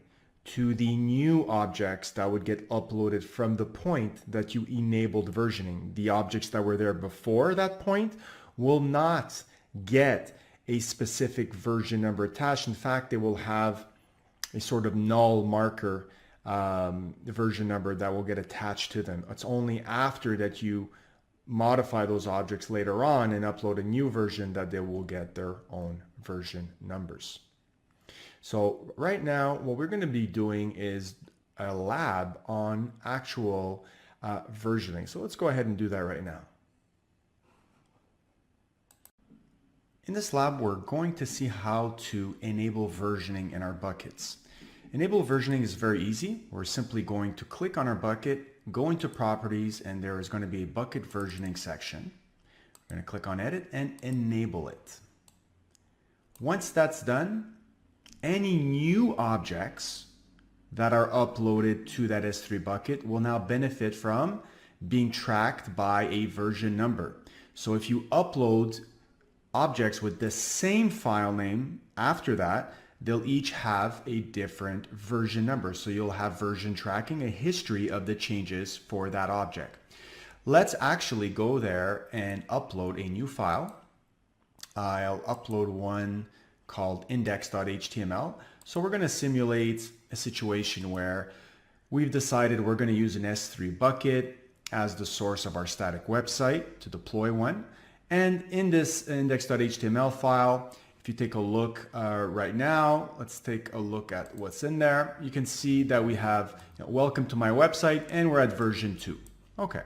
to the new objects that would get uploaded from the point that you enabled versioning. The objects that were there before that point will not get a specific version number attached. In fact, they will have a sort of null marker version number that will get attached to them. It's only after that you modify those objects later on and upload a new version that they will get their own version numbers. So right now, what we're going to be doing is a lab on actual versioning. So let's go ahead and do that right now. In this lab, we're going to see how to enable versioning in our buckets. Enable versioning is very easy. We're simply going to click on our bucket, go into properties, and there is going to be a bucket versioning section. We're going to click on edit and enable it. Once that's done, any new objects that are uploaded to that S3 bucket will now benefit from being tracked by a version number. So if you upload objects with the same file name after that, they'll each have a different version number. So you'll have version tracking, a history of the changes for that object. Let's actually go there and upload a new file. I'll upload one called index.html. So we're going to simulate a situation where we've decided we're going to use an S3 bucket as the source of our static website to deploy one. And in this index.html file, if you take a look right now, let's take a look at what's in there. You can see that we have welcome to my website and we're at version 2. Okay,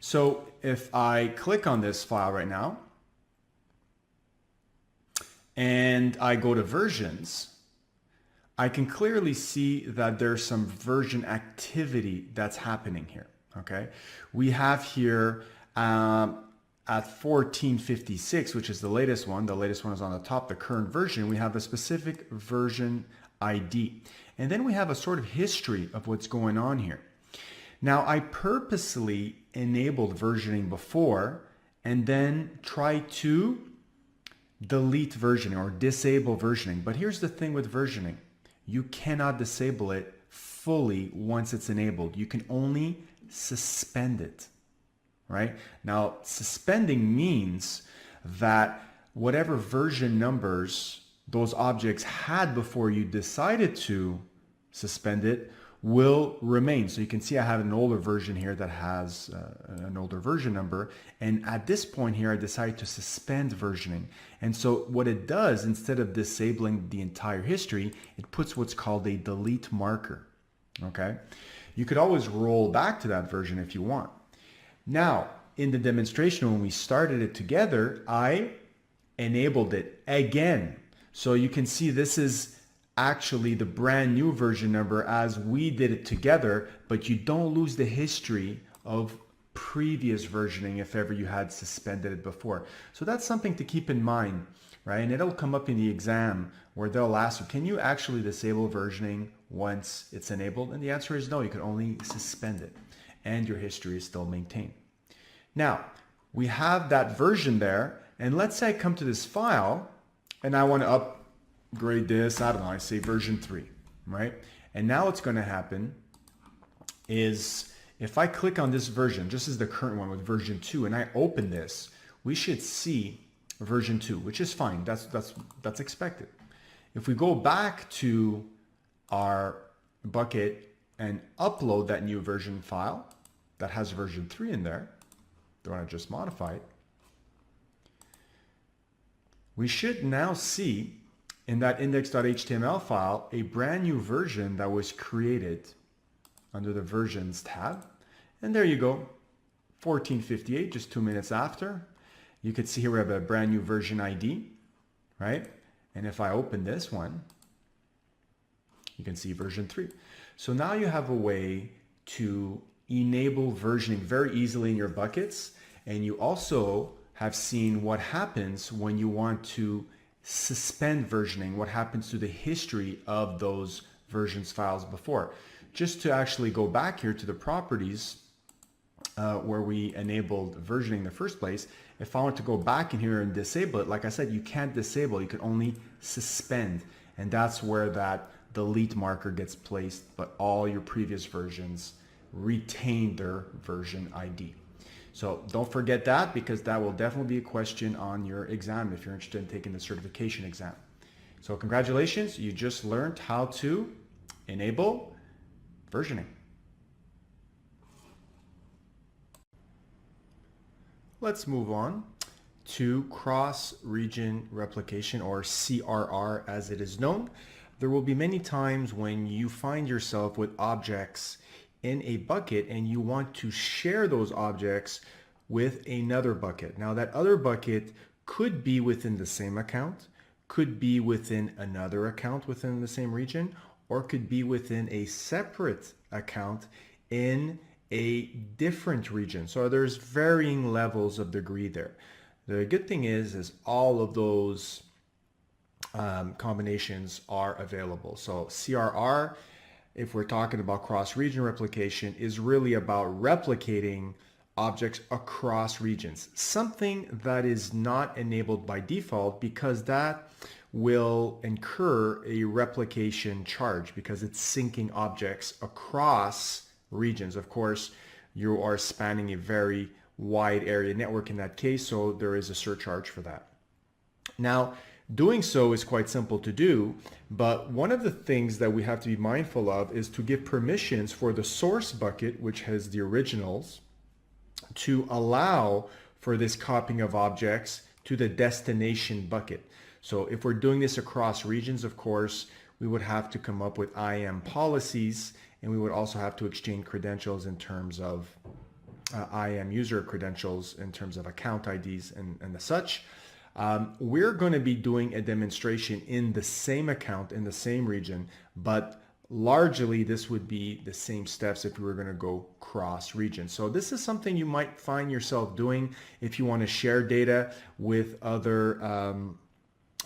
so if I click on this file right now and I go to versions, I can clearly see that there's some version activity that's happening here. Okay, we have here at 1456, which is the latest one is on the top, the current version, we have a specific version ID. And then we have a sort of history of what's going on here. Now, I purposely enabled versioning before and then try to delete versioning or disable versioning. But here's the thing with versioning. You cannot disable it fully once it's enabled. You can only suspend it. Right? Now, suspending means that whatever version numbers those objects had before you decided to suspend it will remain. So you can see I have an older version here that has an older version number. And at this point here, I decided to suspend versioning. And so what it does, instead of disabling the entire history, it puts what's called a delete marker. Okay? You could always roll back to that version if you want. Now, in the demonstration, when we started it together, I enabled it again. So you can see this is actually the brand new version number as we did it together, but you don't lose the history of previous versioning if ever you had suspended it before. So that's something to keep in mind, right? And it'll come up in the exam where they'll ask you, can you actually disable versioning once it's enabled? And the answer is no, you can only suspend it and your history is still maintained. Now, we have that version there, and let's say I come to this file and I want to upgrade this, I don't know, I say version 3, right? And now what's going to happen is if I click on this version, just as the current one with version 2, and I open this, we should see version 2, which is fine. That's expected. If we go back to our bucket and upload that new version file that has version 3 in there, the one I just modified, we should now see in that index.html file a brand new version that was created under the versions tab. And there you go, 1458, just 2 minutes after. You can see here we have a brand new version ID, right? And if I open this one, you can see version 3. So now you have a way to enable versioning very easily in your buckets. And you also have seen what happens when you want to suspend versioning, what happens to the history of those versions files before. Just to actually go back here to the properties where we enabled versioning in the first place, if I want to go back in here and disable it, like I said, you can't disable, you can only suspend. And that's where that delete marker gets placed, but all your previous versions retain their version ID. So don't forget that, because that will definitely be a question on your exam if you're interested in taking the certification exam. So congratulations, you just learned how to enable versioning. Let's move on to cross-region replication, or CRR as it is known. There will be many times when you find yourself with objects in a bucket and you want to share those objects with another bucket. Now that other bucket could be within the same account, could be within another account within the same region, or could be within a separate account in a different region. So there's varying levels of degree there. The good thing is all of those combinations are available. So CRR, if we're talking about cross-region replication, is really about replicating objects across regions. Something that is not enabled by default, because that will incur a replication charge because it's syncing objects across regions. Of course, you are spanning a very wide area network in that case, so there is a surcharge for that. Now, doing so is quite simple to do, but one of the things that we have to be mindful of is to give permissions for the source bucket, which has the originals, to allow for this copying of objects to the destination bucket. So if we're doing this across regions, of course, we would have to come up with IAM policies, and we would also have to exchange credentials in terms of IAM user credentials, in terms of account IDs and the such. We're going to be doing a demonstration in the same account, in the same region, but largely this would be the same steps if we were going to go cross region. So this is something you might find yourself doing if you want to share data with other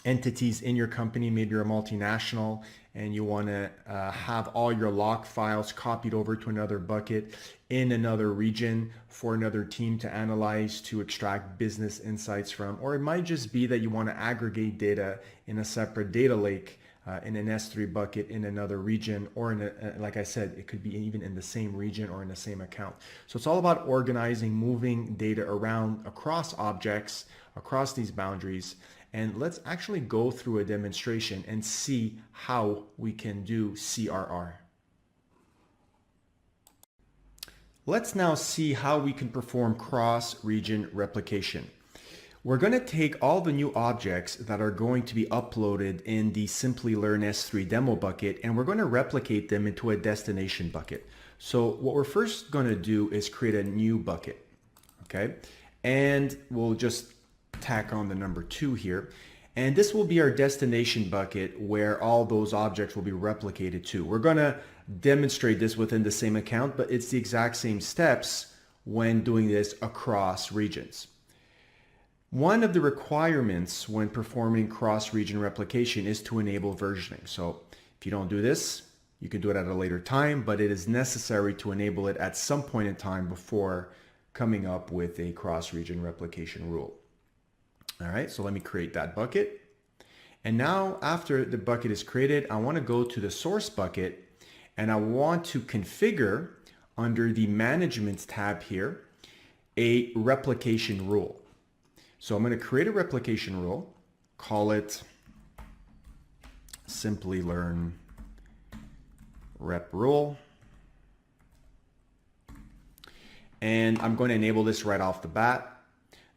entities in your company. Maybe you're a multinational and you want to have all your log files copied over to another bucket in another region for another team to analyze, to extract business insights from. Or it might just be that you want to aggregate data in a separate data lake in an S3 bucket in another region, or in like I said, it could be even in the same region or in the same account. So it's all about organizing, moving data around across objects, across these boundaries. And let's actually go through a demonstration and see how we can do CRR. Let's now see how we can perform cross-region replication. We're going to take all the new objects that are going to be uploaded in the Simplilearn S3 demo bucket, and we're going to replicate them into a destination bucket. So what we're first going to do is create a new bucket, okay? And we'll just tack on the number 2 here. And this will be our destination bucket where all those objects will be replicated to. We're going to demonstrate this within the same account, but it's the exact same steps when doing this across regions. One of the requirements when performing cross-region replication is to enable versioning. So if you don't do this, you can do it at a later time, but it is necessary to enable it at some point in time before coming up with a cross-region replication rule. All right, so let me create that bucket. And now after the bucket is created, I want to go to the source bucket and I want to configure under the management tab here a replication rule. So I'm going to create a replication rule, call it Simplilearn rep rule. And I'm going to enable this right off the bat.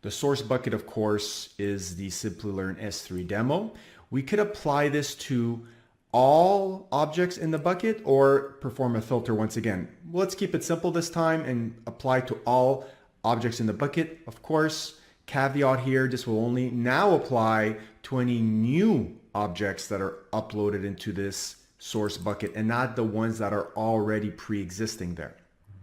The source bucket, of course, is the Simplilearn S3 demo. We could apply this to all objects in the bucket or perform a filter once again. Let's keep it simple this time and apply to all objects in the bucket. Of course, caveat here, this will only now apply to any new objects that are uploaded into this source bucket and not the ones that are already pre-existing there.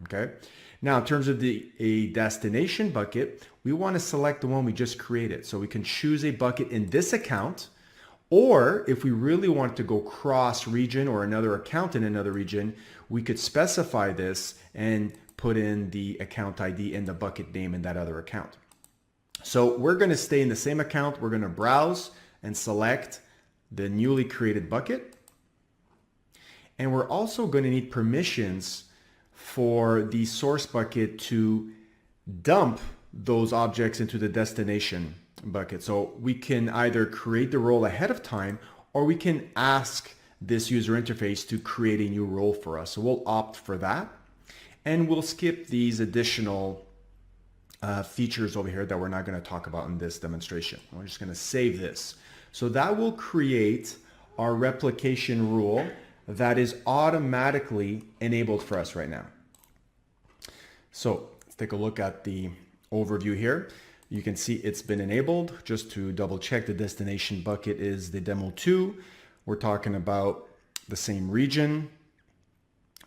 Okay. Now, in terms of a destination bucket, we want to select the one we just created. So we can choose a bucket in this account, or if we really want to go cross region or another account in another region, we could specify this and put in the account ID and the bucket name in that other account. So we're going to stay in the same account. We're going to browse and select the newly created bucket. And we're also going to need permissions for the source bucket to dump those objects into the destination bucket. So we can either create the role ahead of time or we can ask this user interface to create a new role for us. So we'll opt for that and we'll skip these additional features over here that we're not going to talk about in this demonstration. We're just going to save this. So that will create our replication rule that is automatically enabled for us right now. So let's take a look at the overview here. You can see it's been enabled. Just to double check, the destination bucket is the demo 2. We're talking about the same region.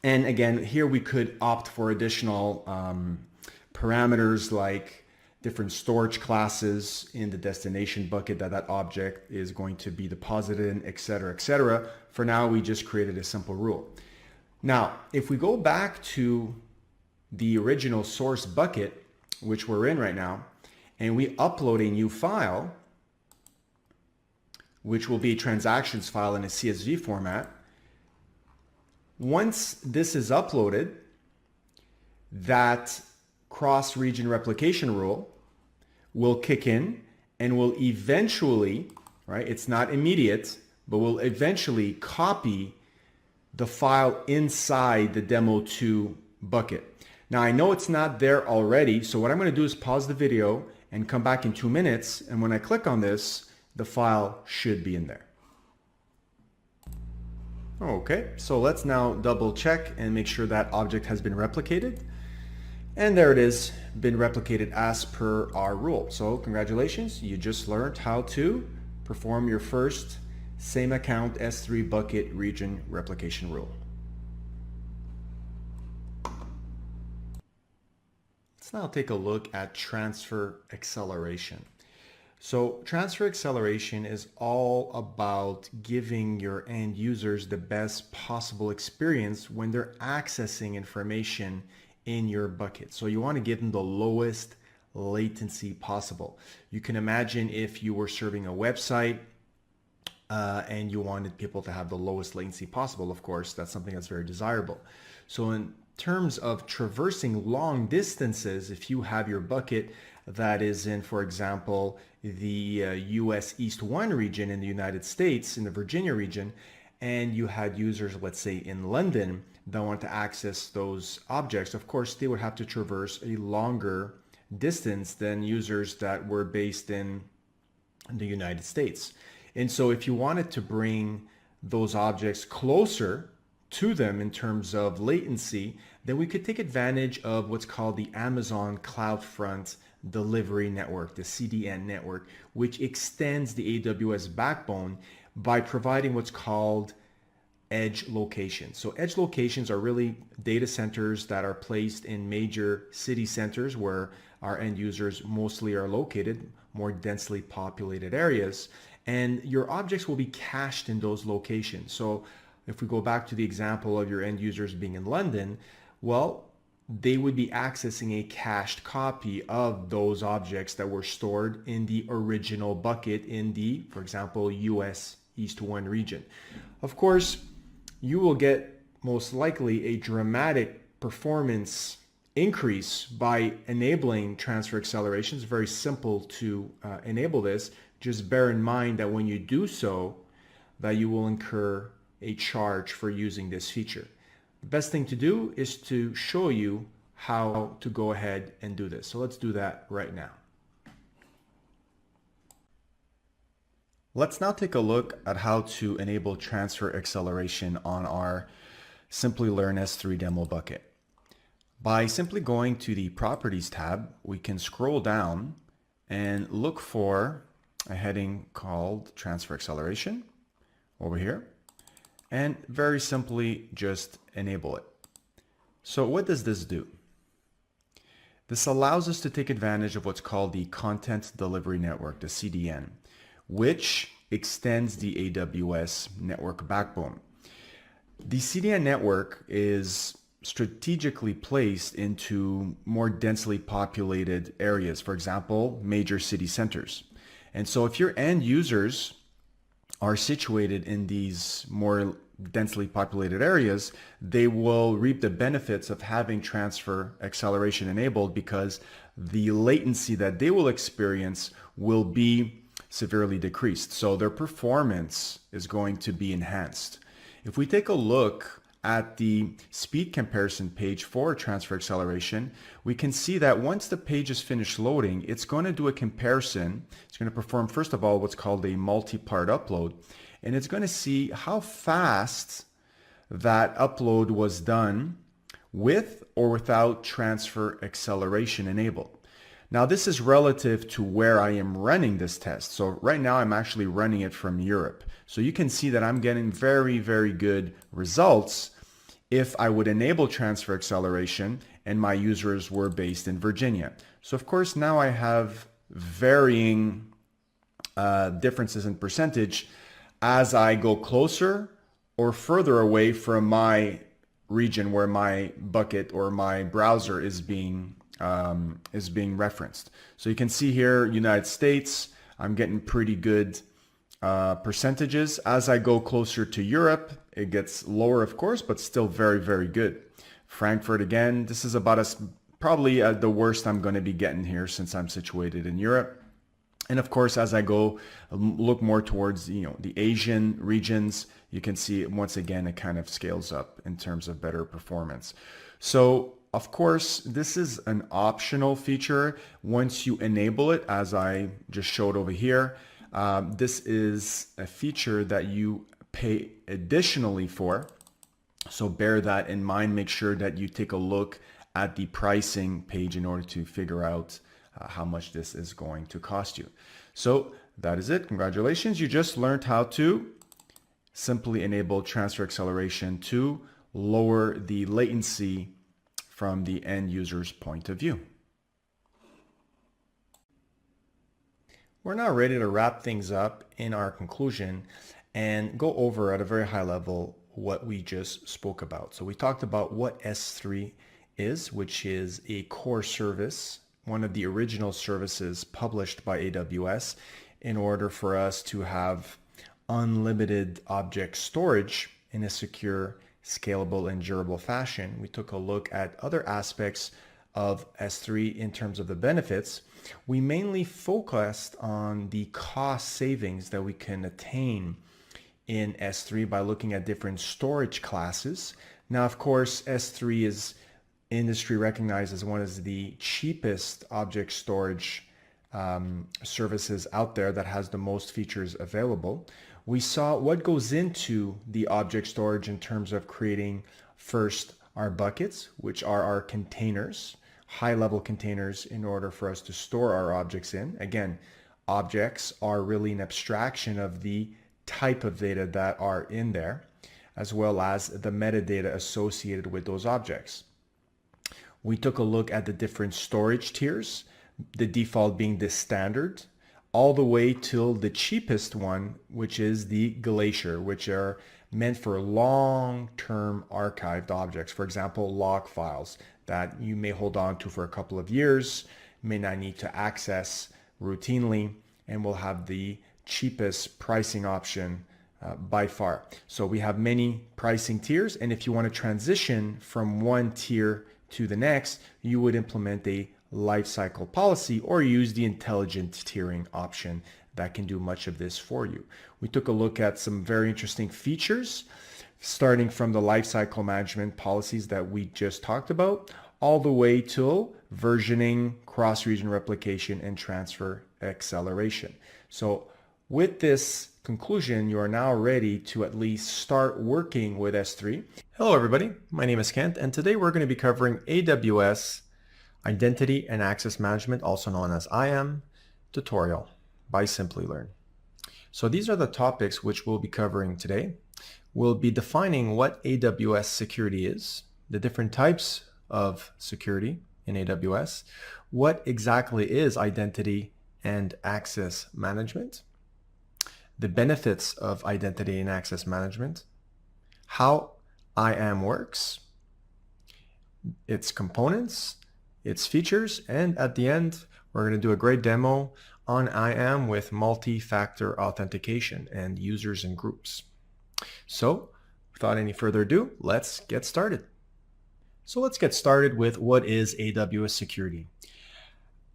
And again, here we could opt for additional parameters like different storage classes in the destination bucket that object is going to be deposited in, et cetera, et cetera. For now, we just created a simple rule. Now, if we go back to the original source bucket, which we're in right now, and we upload a new file, which will be a transactions file in a CSV format, once this is uploaded, that cross-region replication rule will kick in and will eventually, right, it's not immediate, but will eventually copy the file inside the demo 2 bucket. Now I know it's not there already, so what I'm going to do is pause the video and come back in 2 minutes, and when I click on this, the file should be in there. Okay, so let's now double check and make sure that object has been replicated. And there it is, been replicated as per our rule. So congratulations, you just learned how to perform your first same account S3 bucket region replication rule. Let's now take a look at transfer acceleration. So transfer acceleration is all about giving your end users the best possible experience when they're accessing information in your bucket. So you want to give them the lowest latency possible. You can imagine if you were serving a website and you wanted people to have the lowest latency possible. Of course, that's something that's very desirable. So in terms of traversing long distances, if you have your bucket that is in, for example, the US East 1 region in the United States, in the Virginia region, and you had users, let's say in London, that want to access those objects, of course, they would have to traverse a longer distance than users that were based in the United States. And so if you wanted to bring those objects closer to them in terms of latency, then we could take advantage of what's called the Amazon CloudFront Delivery Network, the CDN network, which extends the AWS backbone by providing what's called edge locations. So edge locations are really data centers that are placed in major city centers where our end users mostly are located, more densely populated areas, and your objects will be cached in those locations. So if we go back to the example of your end users being in London, well, they would be accessing a cached copy of those objects that were stored in the original bucket in the, for example, US East 1 region. Of course, you will get most likely a dramatic performance increase by enabling transfer acceleration. It's very simple to enable this. Just bear in mind that when you do so, that you will incur a charge for using this feature. The best thing to do is to show you how to go ahead and do this. So let's do that right now. Let's now take a look at how to enable transfer acceleration on our Simplilearn S3 demo bucket. By simply going to the Properties tab, we can scroll down and look for a heading called Transfer Acceleration over here, and very simply just enable it. So what does this do? This allows us to take advantage of what's called the Content Delivery Network, the CDN, which extends the AWS network backbone. The CDN network is strategically placed into more densely populated areas, for example, major city centers. And so if your end users are situated in these more densely populated areas, they will reap the benefits of having transfer acceleration enabled because the latency that they will experience will be severely decreased. So their performance is going to be enhanced. If we take a look at the speed comparison page for transfer acceleration, we can see that once the page is finished loading, it's going to do a comparison. It's going to perform, first of all, what's called a multi-part upload, and it's going to see how fast that upload was done with or without transfer acceleration enabled. Now, this is relative to where I am running this test. So right now I'm actually running it from Europe. So you can see that I'm getting very, very good results if I would enable transfer acceleration and my users were based in Virginia. So of course, now I have varying differences in percentage as I go closer or further away from my region where my bucket or my browser is being referenced. So you can see here, United States, I'm getting pretty good percentages. As I go closer to Europe, it gets lower, of course, but still very, very good. Frankfurt, again, this is about probably the worst I'm going to be getting here since I'm situated in Europe. And of course, as I go look more towards the Asian regions, you can see once again it kind of scales up in terms of better performance. So of course, this is an optional feature. Once you enable it, as I just showed over here, this is a feature that you pay additionally for. So bear that in mind. Make sure that you take a look at the pricing page in order to figure out how much this is going to cost you. So that is it. Congratulations. You just learned how to simply enable transfer acceleration to lower the latency from the end user's point of view. We're now ready to wrap things up in our conclusion and go over at a very high level what we just spoke about. So we talked about what S3 is, which is a core service, one of the original services published by AWS in order for us to have unlimited object storage in a secure, scalable, and durable fashion. We took a look at other aspects of S3 in terms of the benefits. We mainly focused on the cost savings that we can attain in S3 by looking at different storage classes. Now, of course, S3 is industry recognized as one of the cheapest object storage services out there that has the most features available. We saw what goes into the object storage in terms of creating first our buckets, which are our containers, high-level containers in order for us to store our objects in. Again, objects are really an abstraction of the type of data that are in there, as well as the metadata associated with those objects. We took a look at the different storage tiers, the default being the standard, all the way till the cheapest one, which is the Glacier, which are meant for long-term archived objects. For example, log files that you may hold on to for a couple of years, may not need to access routinely, and will have the cheapest pricing option by far. So we have many pricing tiers, and if you want to transition from one tier to the next, you would implement a lifecycle policy or use the intelligent tiering option that can do much of this for you. We took a look at some very interesting features, starting from the lifecycle management policies that we just talked about, all the way to versioning, cross-region replication, and transfer acceleration. So with this conclusion, you are now ready to at least start working with S3. Hello everybody, my name is Kent, and today we're going to be covering AWS Identity and Access Management, also known as IAM, tutorial by Simplilearn. So these are the topics which we'll be covering today. We'll be defining what AWS security is, the different types of security in AWS, what exactly is identity and access management, the benefits of identity and access management, how IAM works, its components, its features, and at the end, we're going to do a great demo on IAM with multi-factor authentication and users and groups. So without any further ado, let's get started. So let's get started with what is AWS security.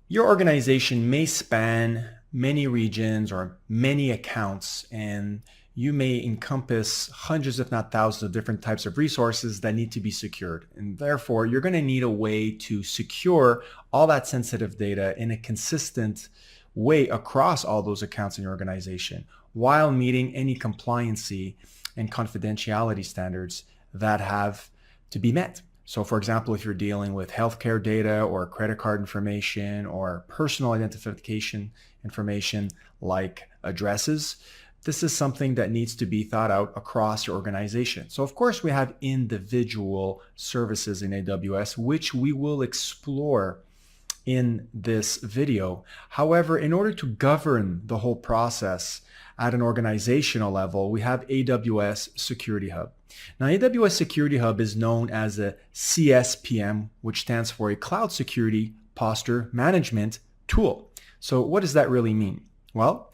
Your organization may span many regions or many accounts, and you may encompass hundreds, if not thousands, of different types of resources that need to be secured. And therefore, you're going to need a way to secure all that sensitive data in a consistent way across all those accounts in your organization while meeting any compliancy and confidentiality standards that have to be met. So for example, if you're dealing with healthcare data or credit card information or personal identification information like addresses, this is something that needs to be thought out across your organization. So of course we have individual services in AWS, which we will explore in this video. However, in order to govern the whole process at an organizational level, we have AWS Security Hub. Now, AWS Security Hub is known as a CSPM, which stands for a Cloud Security Posture Management Tool. So what does that really mean? Well,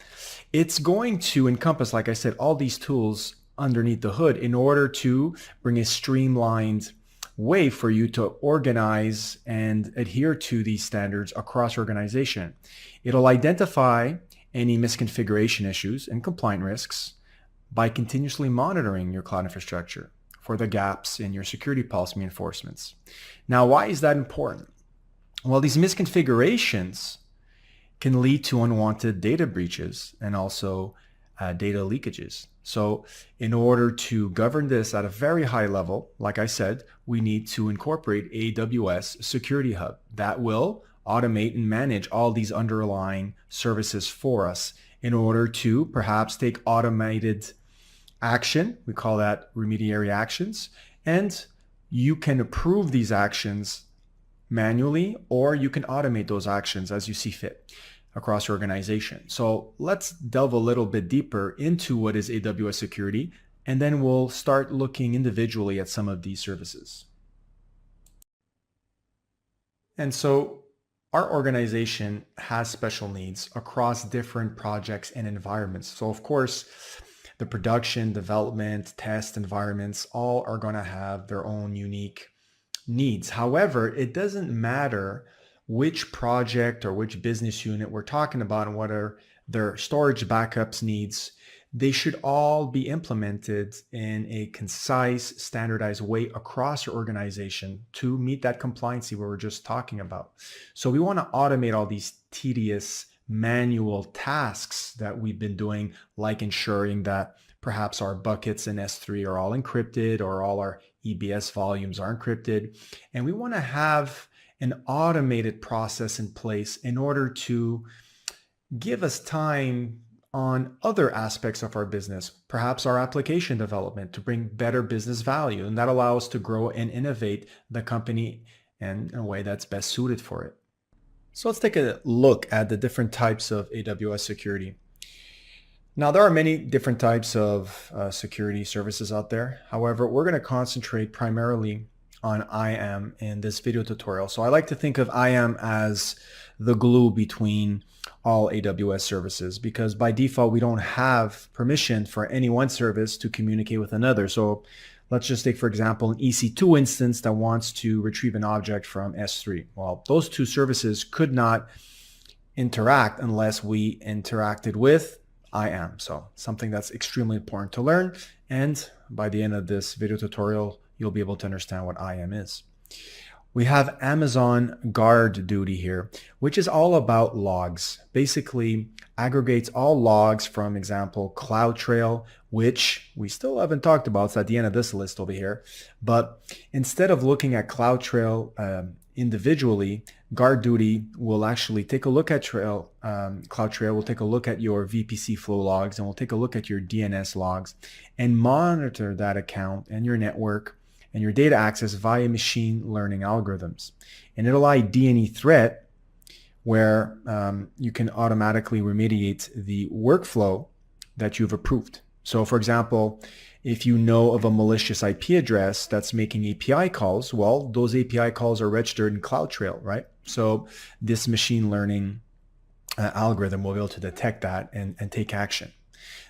it's going to encompass, like I said, all these tools underneath the hood in order to bring a streamlined way for you to organize and adhere to these standards across your organization. It'll identify any misconfiguration issues and compliance risks by continuously monitoring your cloud infrastructure for the gaps in your security policy enforcements. Now, why is that important? Well, these misconfigurations can lead to unwanted data breaches and also data leakages. So in order to govern this at a very high level, like I said, we need to incorporate AWS Security Hub that will automate and manage all these underlying services for us in order to perhaps take automated action. We call that remediary actions. And you can approve these actions manually, or you can automate those actions as you see fit across your organization. So let's delve a little bit deeper into what is AWS security, and then we'll start looking individually at some of these services. And so our organization has special needs across different projects and environments. So of course, the production, development, test environments, all are going to have their own unique needs. However, it doesn't matter which project or which business unit we're talking about and what are their storage backups needs. They should all be implemented in a concise, standardized way across your organization to meet that compliancy we were just talking about. So we want to automate all these tedious manual tasks that we've been doing, like ensuring that perhaps our buckets in S3 are all encrypted or all our EBS volumes are encrypted. And we want to have an automated process in place in order to give us time on other aspects of our business, perhaps our application development, to bring better business value. And that allows us to grow and innovate the company in a way that's best suited for it. So let's take a look at the different types of AWS security. Now, there are many different types of security services out there. However, we're going to concentrate primarily on IAM in this video tutorial. So I like to think of IAM as the glue between all AWS services, because by default, we don't have permission for any one service to communicate with another. So let's just take, for example, an EC2 instance that wants to retrieve an object from S3. Well, those two services could not interact unless we interacted with IAM. So something that's extremely important to learn. And by the end of this video tutorial, you'll be able to understand what IAM is. We have Amazon Guard Duty here, which is all about logs. Basically aggregates all logs from, example, CloudTrail, which we still haven't talked about. It's at the end of this list over here. But instead of looking at CloudTrail individually, Guard Duty will actually take a look at CloudTrail will take a look at your VPC flow logs, and we'll take a look at your DNS logs and monitor that account and your network and your data access via machine learning algorithms. And it'll ID any threat where you can automatically remediate the workflow that you've approved. So for example, if you know of a malicious IP address that's making API calls, well, those API calls are registered in CloudTrail, right? So this machine learning algorithm will be able to detect that and take action.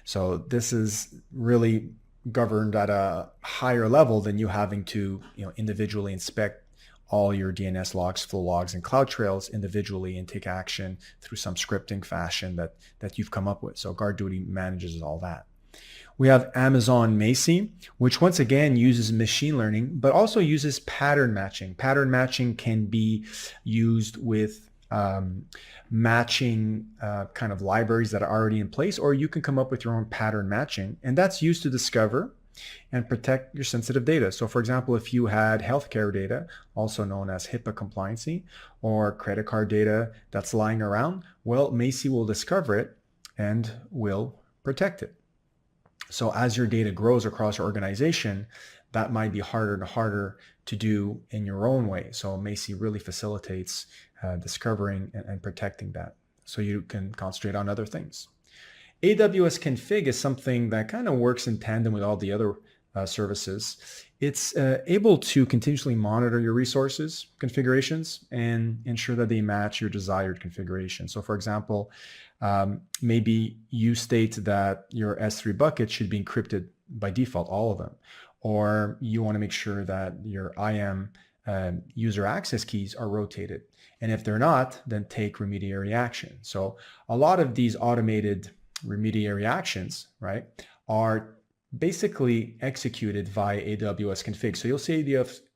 So this is really governed at a higher level than you having to individually inspect all your DNS logs, flow logs, and CloudTrails individually and take action through some scripting fashion that you've come up with. So Guard Duty manages all that. We have Amazon Macy, which once again uses machine learning, but also uses pattern matching. Pattern matching can be used with matching kind of libraries that are already in place, or you can come up with your own pattern matching, and that's used to discover and protect your sensitive data. So for example, if you had healthcare data, also known as HIPAA compliancy, or credit card data that's lying around, well, Macy will discover it and will protect it. So as your data grows across your organization, that might be harder and harder to do in your own way. So Macy really facilitates discovering and protecting that, so you can concentrate on other things. AWS Config is something that kind of works in tandem with all the other services. It's able to continuously monitor your resources configurations and ensure that they match your desired configuration. So for example, maybe you state that your S3 buckets should be encrypted by default, all of them. Or you want to make sure that your IAM user access keys are rotated. And if they're not, then take remediary action. So a lot of these automated remediary actions, right, are basically executed via AWS Config. So you'll see the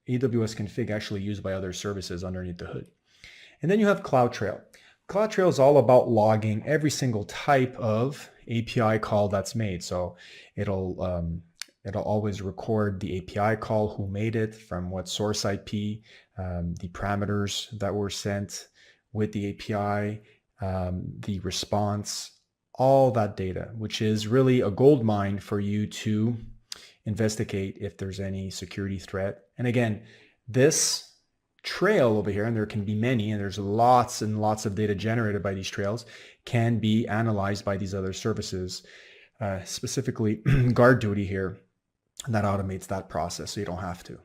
AWS Config actually used by other services underneath the hood. And then you have CloudTrail. CloudTrail is all about logging every single type of API call that's made. So it'll always record the API call, who made it, from what source IP, the parameters that were sent with the API, the response, all that data, which is really a gold mine for you to investigate if there's any security threat. And again, this trail over here, and there can be many, and there's lots and lots of data generated by these trails, can be analyzed by these other services, specifically Guard Duty here, that automates that process so you don't have to.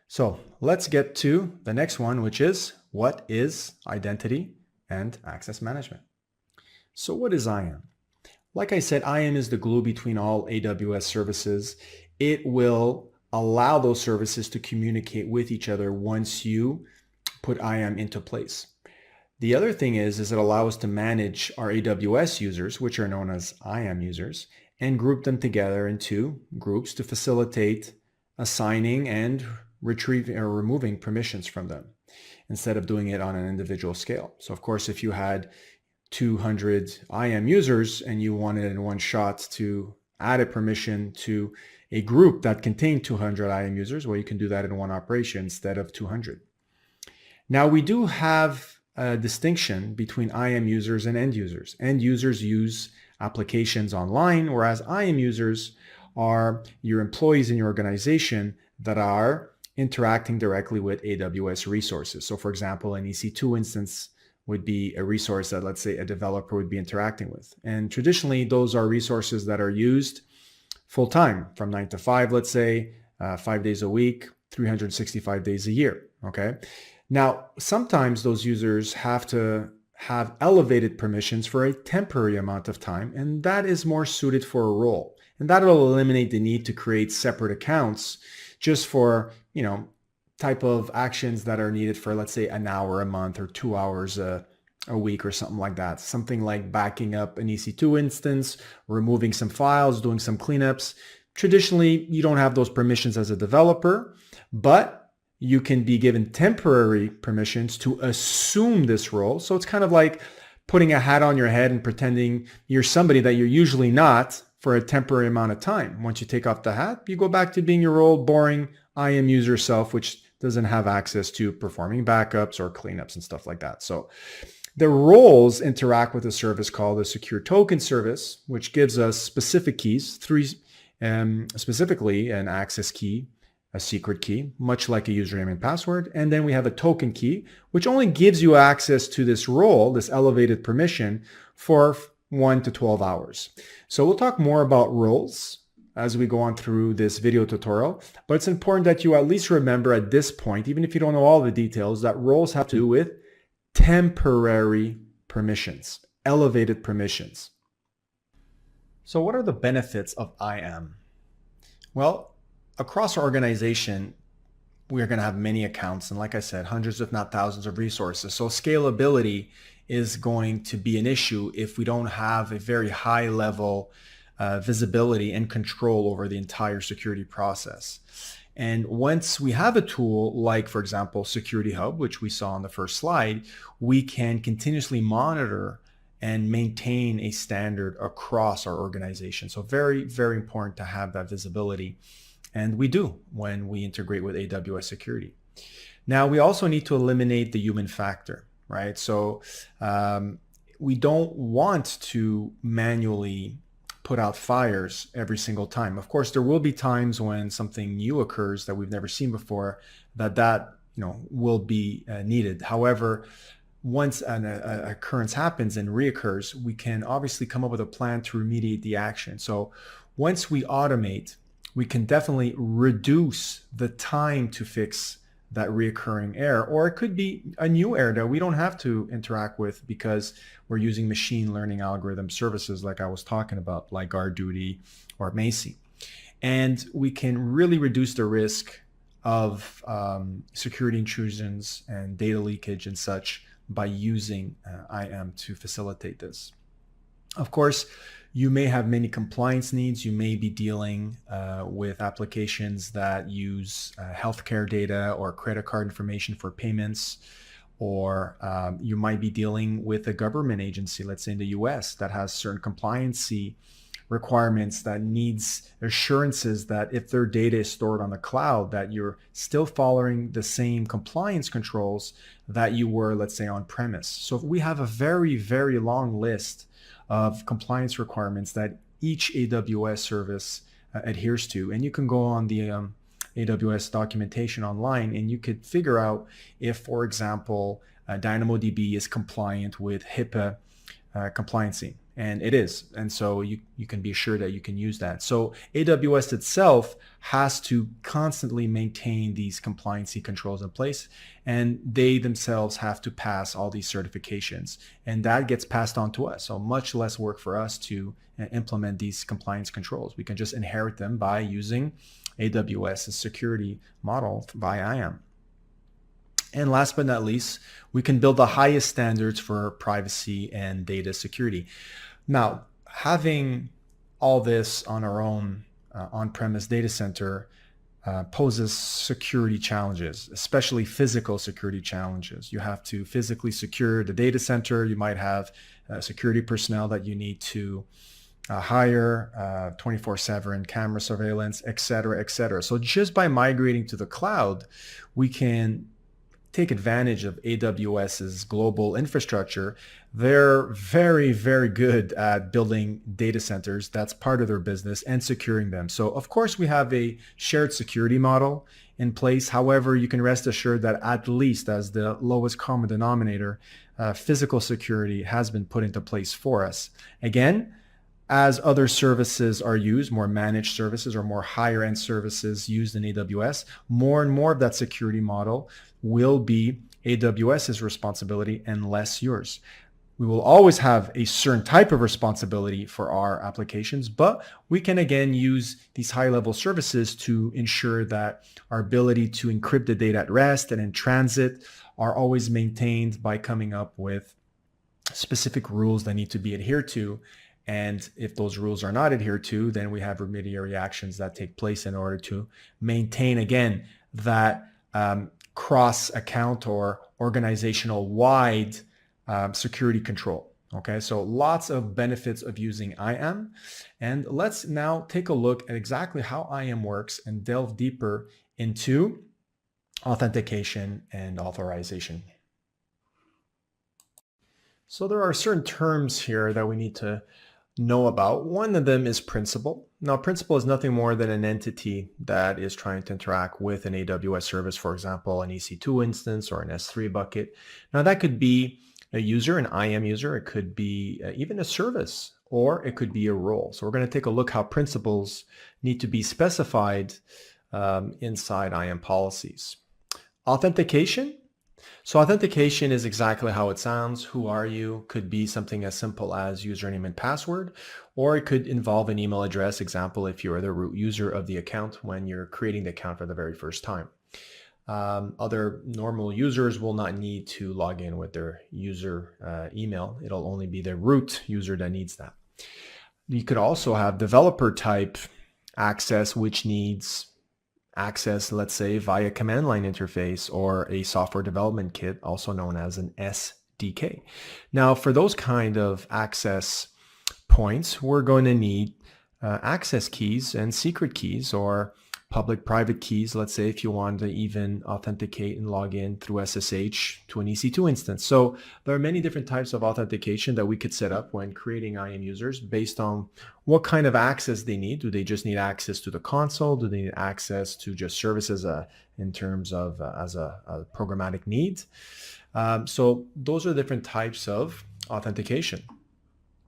So let's get to the next one, which is, what is identity and access management? So what is IAM? Like I said, IAM is the glue between all AWS services. It will allow those services to communicate with each other once you put IAM into place. The other thing is it allows us to manage our AWS users, which are known as IAM users, and group them together into groups to facilitate assigning and retrieving or removing permissions from them instead of doing it on an individual scale. So of course, if you had 200 IAM users and you wanted in one shot to add a permission to a group that contained 200 IAM users, well, you can do that in one operation instead of 200. Now, we do have a distinction between IAM users and end users. End users use applications online, whereas IAM users are your employees in your organization that are interacting directly with AWS resources. So for example, an EC2 instance would be a resource that, let's say, a developer would be interacting with. And traditionally, those are resources that are used full time from 9 to 5, let's say, 5 days a week, 365 days a year. Okay. Now, sometimes those users have to have elevated permissions for a temporary amount of time, and that is more suited for a role. And that will eliminate the need to create separate accounts just for, type of actions that are needed for, let's say, an hour a month or 2 hours a week or something like that. Something like backing up an EC2 instance, removing some files, doing some cleanups. Traditionally, you don't have those permissions as a developer, but you can be given temporary permissions to assume this role. So it's kind of like putting a hat on your head and pretending you're somebody that you're usually not for a temporary amount of time. Once you take off the hat, you go back to being your old, boring IAM user self, which doesn't have access to performing backups or cleanups and stuff like that. So the roles interact with a service called a secure token service, which gives us specific keys, specifically an access key, a secret key, much like a username and password. And then we have a token key, which only gives you access to this role, this elevated permission, for 1 to 12 hours. So we'll talk more about roles as we go on through this video tutorial, but it's important that you at least remember at this point, even if you don't know all the details, that roles have to do with temporary permissions, elevated permissions. So what are the benefits of IAM? Well, across our organization, we're going to have many accounts, and like I said, hundreds if not thousands of resources. So scalability is going to be an issue if we don't have a very high level visibility and control over the entire security process. And once we have a tool like, for example, Security Hub, which we saw on the first slide, we can continuously monitor and maintain a standard across our organization. So very, very important to have that visibility. And we do when we integrate with AWS security. Now, we also need to eliminate the human factor, right? So we don't want to manually put out fires every single time. Of course, there will be times when something new occurs that we've never seen before that will be needed. However, once an occurrence happens and reoccurs, we can obviously come up with a plan to remediate the action. So once we automate, we can definitely reduce the time to fix that reoccurring error, or it could be a new error that we don't have to interact with because we're using machine learning algorithm services like I was talking about, like GuardDuty or Macy. And we can really reduce the risk of security intrusions and data leakage and such by using IAM to facilitate this. Of course, you may have many compliance needs. You may be dealing with applications that use healthcare data or credit card information for payments, or you might be dealing with a government agency, let's say in the US, that has certain compliancy requirements that needs assurances that if their data is stored on the cloud, that you're still following the same compliance controls that you were, let's say, on premise. So we have a very, very long list of compliance requirements that each AWS service adheres to. And you can go on the AWS documentation online and you could figure out if, for example, DynamoDB is compliant with HIPAA compliancy. And it is. And so you can be sure that you can use that. So AWS itself has to constantly maintain these compliancy controls in place, and they themselves have to pass all these certifications, and that gets passed on to us. So much less work for us to implement these compliance controls. We can just inherit them by using AWS's security model by IAM. And last but not least, we can build the highest standards for privacy and data security. Now, having all this on our own on-premise data center poses security challenges, especially physical security challenges. You have to physically secure the data center. You might have security personnel that you need to hire, 24/7 camera surveillance, et cetera, et cetera. So just by migrating to the cloud, we can take advantage of AWS's global infrastructure. They're very, very good at building data centers. That's part of their business, and securing them. So of course we have a shared security model in place. However, you can rest assured that at least as the lowest common denominator, physical security has been put into place for us. Again, as other services are used, more managed services or more higher end services used in AWS, more and more of that security model will be AWS's responsibility and less yours. We will always have a certain type of responsibility for our applications, but we can again use these high-level services to ensure that our ability to encrypt the data at rest and in transit are always maintained by coming up with specific rules that need to be adhered to. And if those rules are not adhered to, then we have remediary actions that take place in order to maintain, again, that cross-account or organizational-wide security control. Okay, so lots of benefits of using IAM. And let's now take a look at exactly how IAM works and delve deeper into authentication and authorization. So there are certain terms here that we need to know about. One of them is principal. Now, principal is nothing more than an entity that is trying to interact with an AWS service, for example, an EC2 instance or an S3 bucket. Now, that could be a user, an IAM user. It could be even a service, or it could be a role. So we're going to take a look how principals need to be specified inside IAM policies. Authentication. So authentication is exactly how it sounds. Who are you? Could be something as simple as username and password, or it could involve an email address. Example, if you're the root user of the account when you're creating the account for the very first time. Other normal users will not need to log in with their user email. It'll only be the root user that needs that. You could also have developer type access, which needs access, let's say, via command line interface or a software development kit, also known as an SDK. Now, for those kind of access points, we're going to need access keys and secret keys, or public-private keys. Let's say if you want to even authenticate and log in through SSH to an EC2 instance. So there are many different types of authentication that we could set up when creating IAM users based on what kind of access they need. Do they just need access to the console? Do they need access to just services in terms of as a programmatic need? So those are different types of authentication.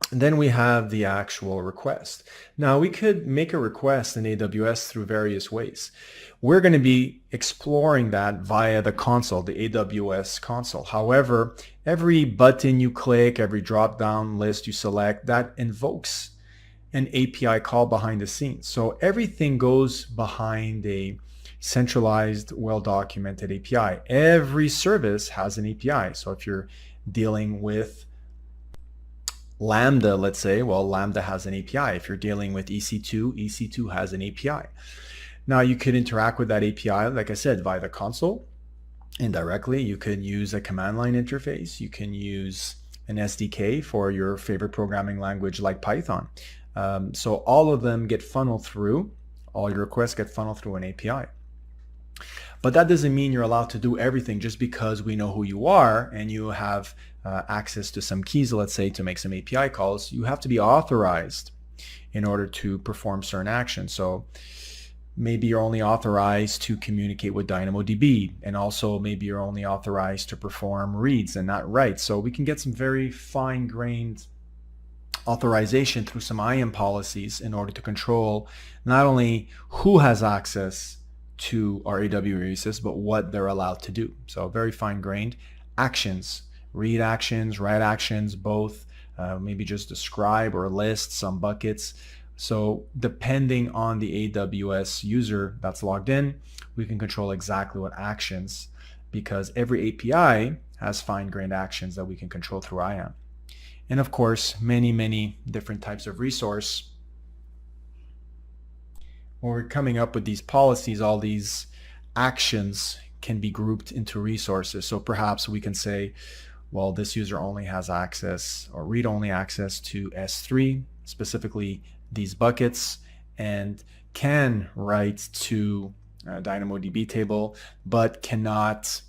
And then we have the actual request. Now we could make a request in AWS through various ways. We're going to be exploring that via the console, the AWS console. However, every button you click, every drop-down list you select, that invokes an API call behind the scenes. So everything goes behind a centralized, well-documented API. Every service has an API. So if you're dealing with Lambda, let's say, well, Lambda has an API. If you're dealing with EC2, EC2 has an API. Now you could interact with that API, like I said, via the console indirectly. You could use a command line interface. You can use an SDK for your favorite programming language like Python. So all of them get funneled through, all your requests get funneled through an API. But that doesn't mean you're allowed to do everything just because we know who you are and you have access to some keys, let's say, to make some API calls. You have to be authorized in order to perform certain actions. So maybe you're only authorized to communicate with DynamoDB, and also maybe you're only authorized to perform reads and not writes. So we can get some very fine-grained authorization through some IAM policies in order to control not only who has access to our AWS, but what they're allowed to do. So very fine-grained actions, read actions, write actions, both, maybe just describe or list some buckets. So depending on the AWS user that's logged in, we can control exactly what actions, because every API has fine-grained actions that we can control through IAM. And of course, many, many different types of resource. When we're coming up with these policies, all these actions can be grouped into resources. So perhaps we can say, well, this user only has access or read-only access to S3, specifically these buckets, and can write to DynamoDB table, but cannot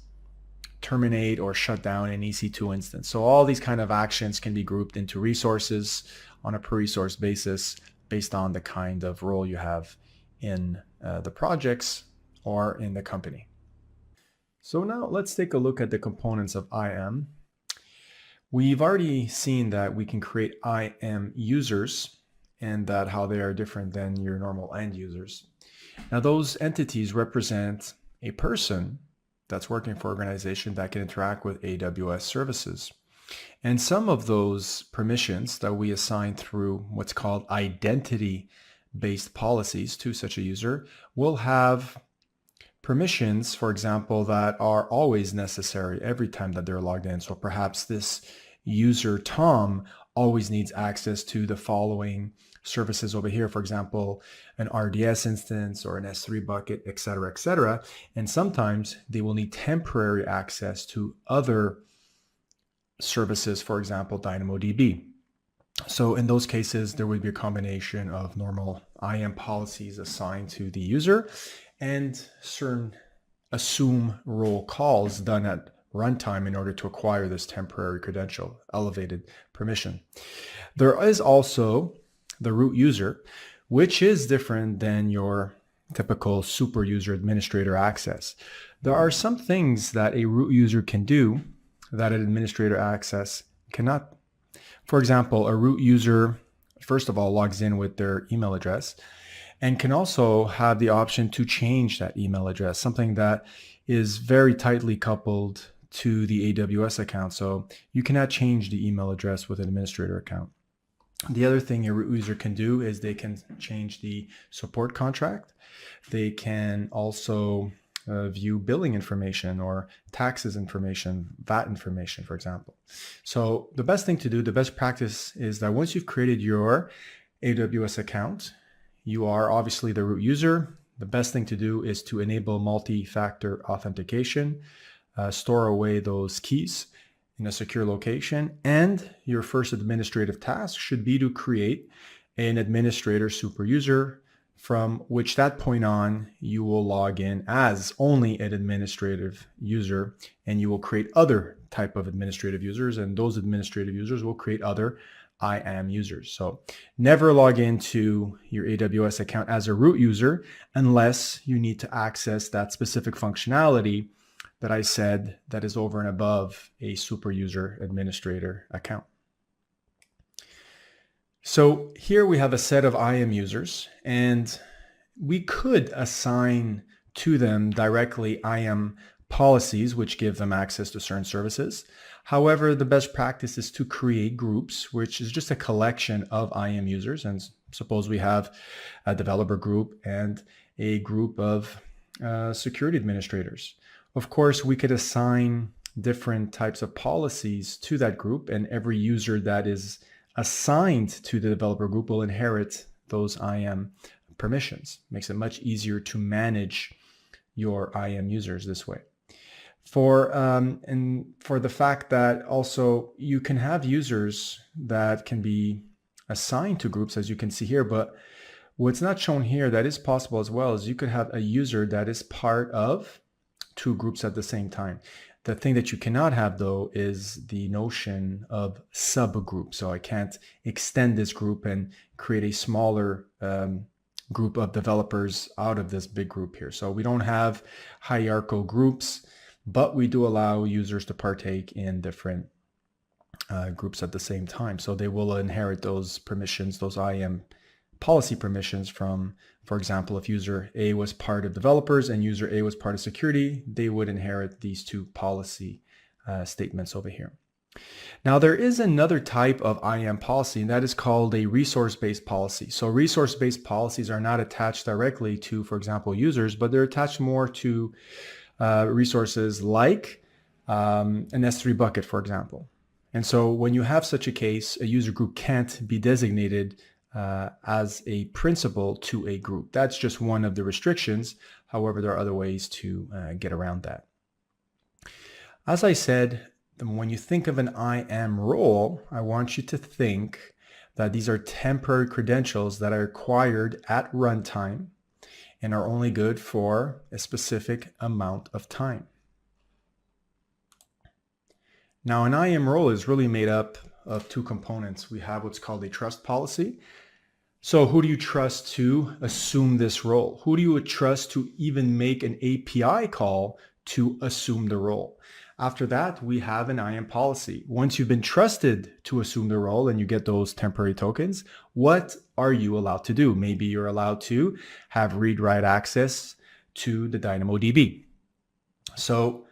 terminate or shut down an EC2 instance. So all these kind of actions can be grouped into resources on a per resource basis based on the kind of role you have in the projects or in the company. So now let's take a look at the components of IAM. We've already seen that we can create IAM users and that how they are different than your normal end users. Now those entities represent a person that's working for an organization that can interact with AWS services. And some of those permissions that we assign through what's called identity-based policies to such a user will have permissions, for example, that are always necessary every time that they're logged in. So perhaps this user Tom always needs access to the following services over here, for example, an RDS instance or an S3 bucket, etc., etc. And sometimes they will need temporary access to other services, for example, DynamoDB. So in those cases, there would be a combination of normal IAM policies assigned to the user and certain assume role calls done at runtime in order to acquire this temporary credential, elevated permission. There is also the root user, which is different than your typical super user administrator access. There are some things that a root user can do that an administrator access cannot. For example, a root user, first of all, logs in with their email address and can also have the option to change that email address, something that is very tightly coupled to the AWS account. So you cannot change the email address with an administrator account. The other thing a root user can do is they can change the support contract. They can also view billing information or taxes information, VAT information, for example. So the best thing to do, the best practice is that once you've created your AWS account, you are obviously the root user. The best thing to do is to enable multi-factor authentication, store away those keys in a secure location, and your first administrative task should be to create an administrator super user, from which that point on you will log in as only an administrative user, and you will create other type of administrative users, and those administrative users will create other IAM users. So never log into your AWS account as a root user unless you need to access that specific functionality that I said that is over and above a super user administrator account. So here we have a set of IAM users, and we could assign to them directly IAM policies, which give them access to certain services. However, the best practice is to create groups, which is just a collection of IAM users. And suppose we have a developer group and a group of security administrators. Of course, we could assign different types of policies to that group, and every user that is assigned to the developer group will inherit those IAM permissions. Makes it much easier to manage your IAM users this way. And for the fact that also you can have users that can be assigned to groups, as you can see here, but what's not shown here that is possible as well is you could have a user that is part of two groups at the same time. The thing that you cannot have, though, is the notion of subgroup. So I can't extend this group and create a smaller group of developers out of this big group here. So we don't have hierarchical groups, but we do allow users to partake in different groups at the same time. So they will inherit those permissions, those IAM policy permissions from, for example, if user A was part of developers and user A was part of security, they would inherit these two policy statements over here. Now, there is another type of IAM policy, and that is called a resource-based policy. So resource-based policies are not attached directly to, for example, users, but they're attached more to resources like an S3 bucket, for example. And so when you have such a case, a user group can't be designated as a principal to a group. That's just one of the restrictions. However, there are other ways to get around that. As I said, when you think of an IAM role, I want you to think that these are temporary credentials that are acquired at runtime and are only good for a specific amount of time. Now, an IAM role is really made up of two components. We have what's called a trust policy. So who do you trust to assume this role? Who do you trust to even make an API call to assume the role? After that, we have an IAM policy. Once you've been trusted to assume the role and you get those temporary tokens, what are you allowed to do? Maybe you're allowed to have read-write access to the DynamoDB. So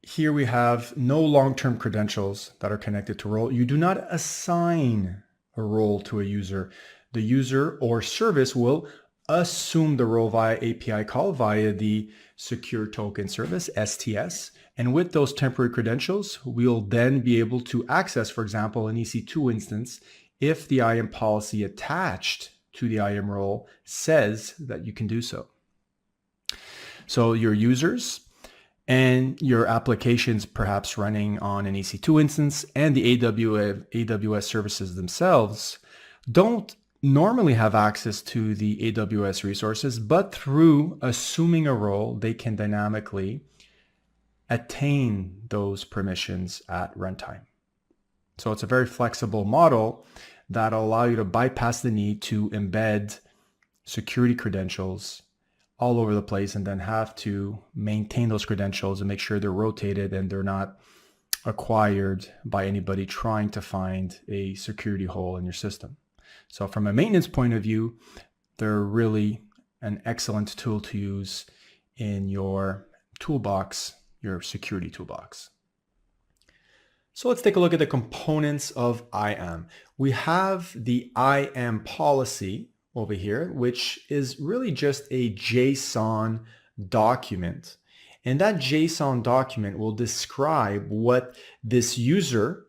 here we have no long-term credentials that are connected to role. You do not assign a role to a user. The user or service will assume the role via API call via the secure token service, STS. And with those temporary credentials, we'll then be able to access, for example, an EC2 instance if the IAM policy attached to the IAM role says that you can do so. So your users and your applications perhaps running on an EC2 instance and the AWS services themselves don't normally have access to the AWS resources, but through assuming a role, they can dynamically attain those permissions at runtime. So it's a very flexible model that'll allow you to bypass the need to embed security credentials all over the place and then have to maintain those credentials and make sure they're rotated and they're not acquired by anybody trying to find a security hole in your system. So from a maintenance point of view, they're really an excellent tool to use in your toolbox, your security toolbox. So let's take a look at the components of IAM. We have the IAM policy over here, which is really just a JSON document. And that JSON document will describe what this user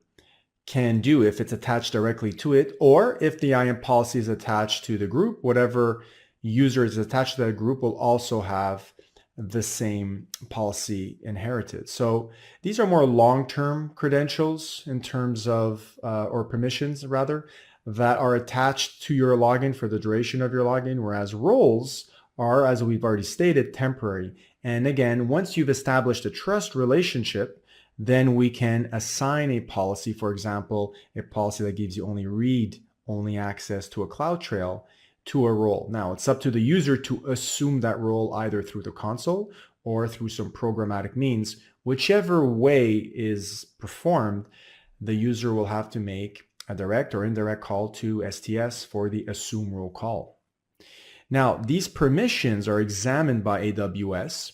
can do if it's attached directly to it, or if the IAM policy is attached to the group, whatever user is attached to that group will also have the same policy inherited. So these are more long-term credentials in terms of, or permissions rather, that are attached to your login for the duration of your login, whereas roles are, as we've already stated, temporary. And again, once you've established a trust relationship, then we can assign a policy, for example, a policy that gives you only read-only access to a CloudTrail to a role. Now, it's up to the user to assume that role either through the console or through some programmatic means. Whichever way is performed, the user will have to make a direct or indirect call to STS for the assume role call. Now, these permissions are examined by AWS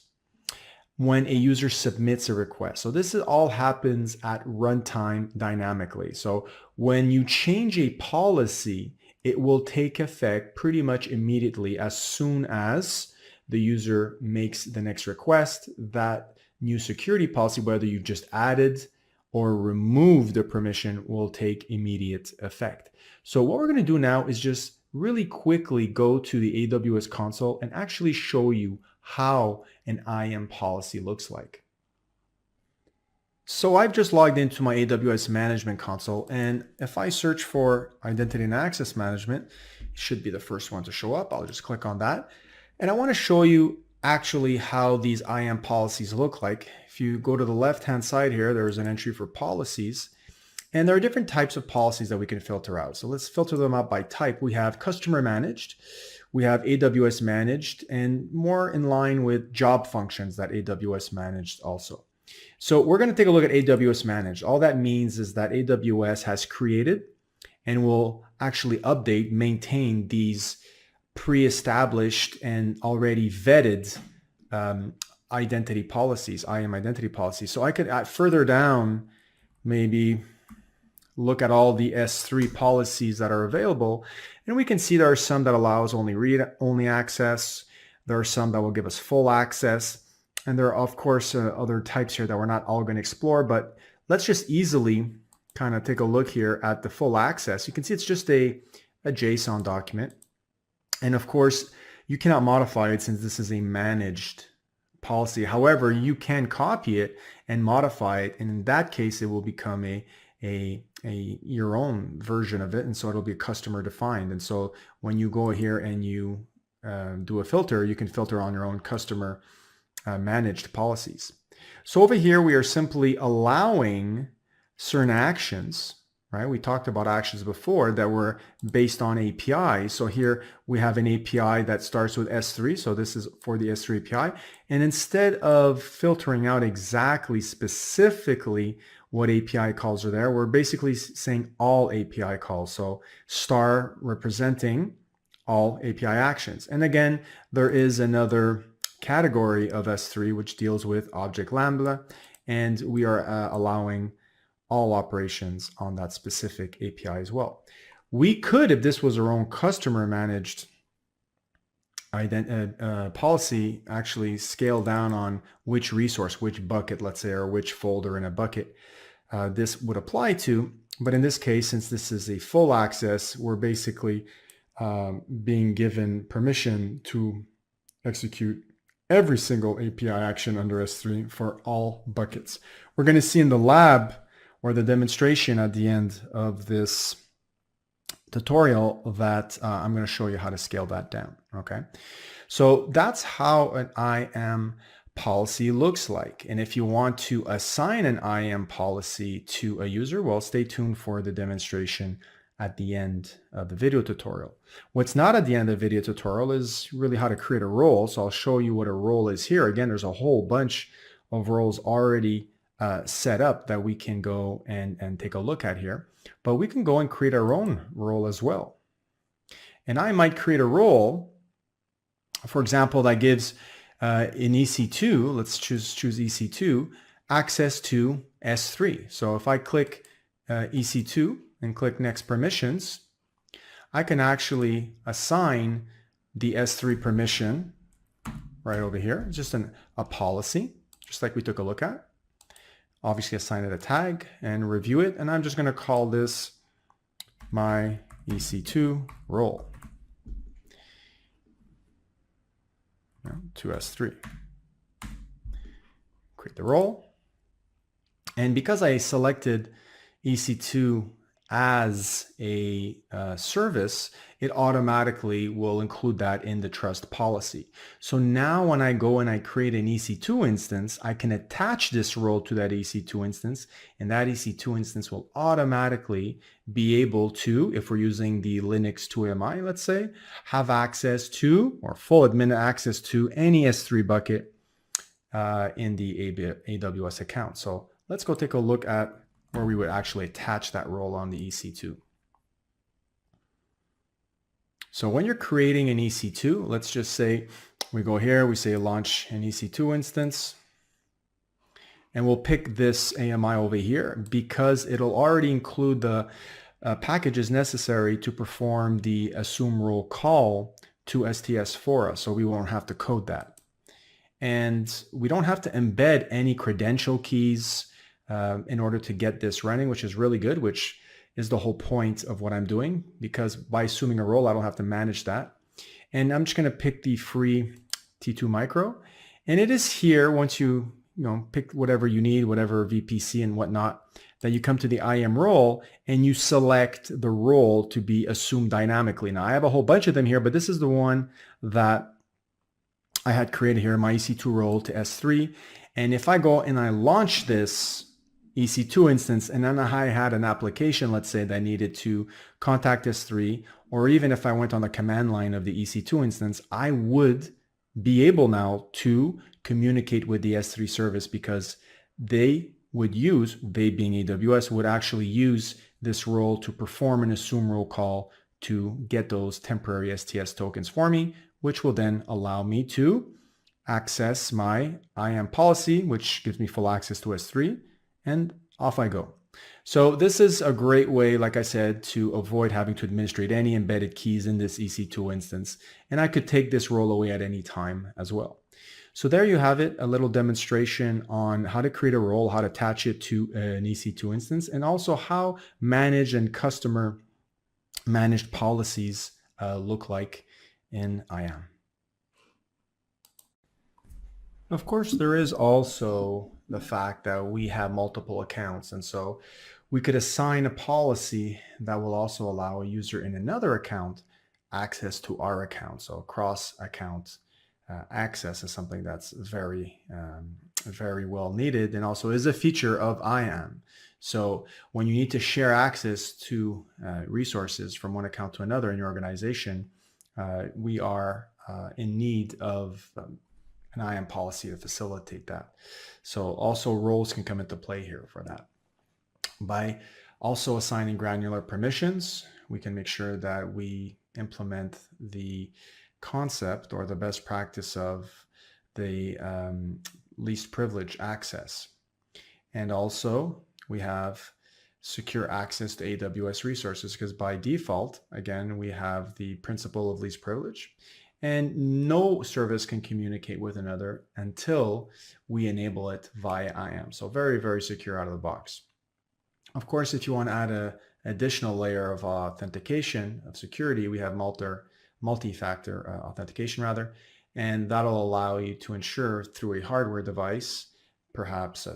when a user submits a request. So this all happens at runtime dynamically. So when you change a policy, it will take effect pretty much immediately as soon as the user makes the next request. That new security policy, whether you just added or remove the permission, will take immediate effect. So what we're going to do now is just really quickly go to the AWS console and actually show you how an IAM policy looks like. So I've just logged into my AWS management console, and if I search for identity and access management, it should be the first one to show up. I'll just click on that. And I want to show you actually how these IAM policies look like. If you go to the left-hand side here, there's an entry for policies, and there are different types of policies that we can filter out. So let's filter them out by type. We have customer managed, we have AWS managed, and more in line with job functions that AWS managed also. So we're going to take a look at AWS managed. All that means is that AWS has created and will actually update, maintain these pre-established and already vetted identity policies, IAM identity policies. So I could further down maybe look at all the S3 policies that are available, and we can see there are some that allows only read-only access. There are some that will give us full access. And there are, of course, other types here that we're not all going to explore, but let's just easily kind of take a look here at the full access. You can see it's just a JSON document. And of course, you cannot modify it since this is a managed policy. However, you can copy it and modify it. And in that case, it will become your own version of it. And so it'll be customer defined. And so when you go here and you do a filter, you can filter on your own customer managed policies. So over here, we are simply allowing certain actions, right? We talked about actions before that were based on API. So here we have an API that starts with S3. So this is for the S3 API. And instead of filtering out exactly specifically what API calls are there, we're basically saying all API calls. So star representing all API actions. And again, there is another category of S3 which deals with object Lambda, and we are allowing all operations on that specific API as well. We could, if this was our own customer managed policy, actually scale down on which resource, which bucket, let's say, or which folder in a bucket this would apply to. But in this case, since this is a full access, we're basically being given permission to execute every single API action under S3 for all buckets. We're going to see in the lab or the demonstration at the end of this tutorial that I'm going to show you how to scale that down. Okay, so that's how an IAM policy looks like. And if you want to assign an IAM policy to a user, well, stay tuned for the demonstration at the end of the video tutorial. What's not at the end of the video tutorial is really how to create a role. So I'll show you what a role is here. Again, there's a whole bunch of roles already set up that we can go and take a look at here. But we can go and create our own role as well. And I might create a role, for example, that gives in EC2, let's choose EC2, access to S3. So if I click EC2 and click Next Permissions, I can actually assign the S3 permission right over here. It's just a policy, just like we took a look at. Obviously assign it a tag and review it. And I'm just going to call this my EC2 role to S3. Create the role. And because I selected EC2 as a service, it automatically will include that in the trust policy. So now when I go and I create an EC2 instance, I can attach this role to that EC2 instance, and that EC2 instance will automatically be able to, if we're using the Linux 2AMI, let's say, have access to, or full admin access to, any S3 bucket in the AWS account. So let's go take a look at where we would actually attach that role on the EC2. So when you're creating an EC2, let's just say we go here, we say launch an EC2 instance, and we'll pick this AMI over here because it'll already include the packages necessary to perform the assume role call to STS for us, so we won't have to code that. And we don't have to embed any credential keys in order to get this running, which is really good, which is the whole point of what I'm doing, because by assuming a role, I don't have to manage that. And I'm just going to pick the free T2 micro. And it is here, once you pick whatever you need, whatever VPC and whatnot, that you come to the IAM role and you select the role to be assumed dynamically. Now I have a whole bunch of them here, but this is the one that I had created here, my EC2 role to S3. And if I go and I launch this EC2 instance, and then I had an application, let's say, that needed to contact S3, or even if I went on the command line of the EC2 instance, I would be able now to communicate with the S3 service, because they being AWS, would actually use this role to perform an assume role call to get those temporary STS tokens for me, which will then allow me to access my IAM policy, which gives me full access to S3, and off I go. So this is a great way, like I said, to avoid having to administrate any embedded keys in this EC2 instance. And I could take this role away at any time as well. So there you have it, a little demonstration on how to create a role, how to attach it to an EC2 instance, and also how managed and customer managed policies look like in IAM. Of course, there is also the fact that we have multiple accounts, and so we could assign a policy that will also allow a user in another account access to our account. So cross-account access is something that's very very well needed and also is a feature of IAM. So when you need to share access to resources from one account to another in your organization, we are in need of an IAM policy to facilitate that. So also roles can come into play here for that. By also assigning granular permissions, we can make sure that we implement the concept or the best practice of the least privilege access. And also we have secure access to AWS resources, because by default, again, we have the principle of least privilege, and no service can communicate with another until we enable it via IAM. So very, very secure out of the box. Of course, if you want to add an additional layer of authentication, of security, we have multi-factor authentication rather, and that'll allow you to ensure through a hardware device, perhaps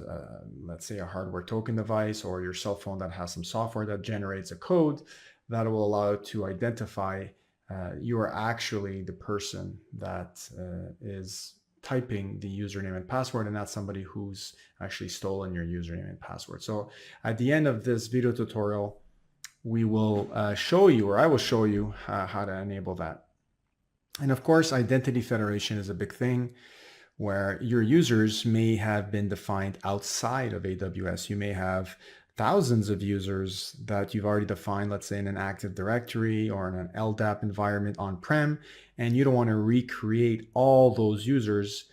let's say a hardware token device or your cell phone that has some software that generates a code, that will allow it to identify you are actually the person that is typing the username and password, and not somebody who's actually stolen your username and password. So at the end of this video tutorial, we will show you, or I will show you how to enable that. And of course, identity federation is a big thing where your users may have been defined outside of AWS. You may have thousands of users that you've already defined, let's say in an Active Directory or in an LDAP environment on-prem, and you don't want to recreate all those users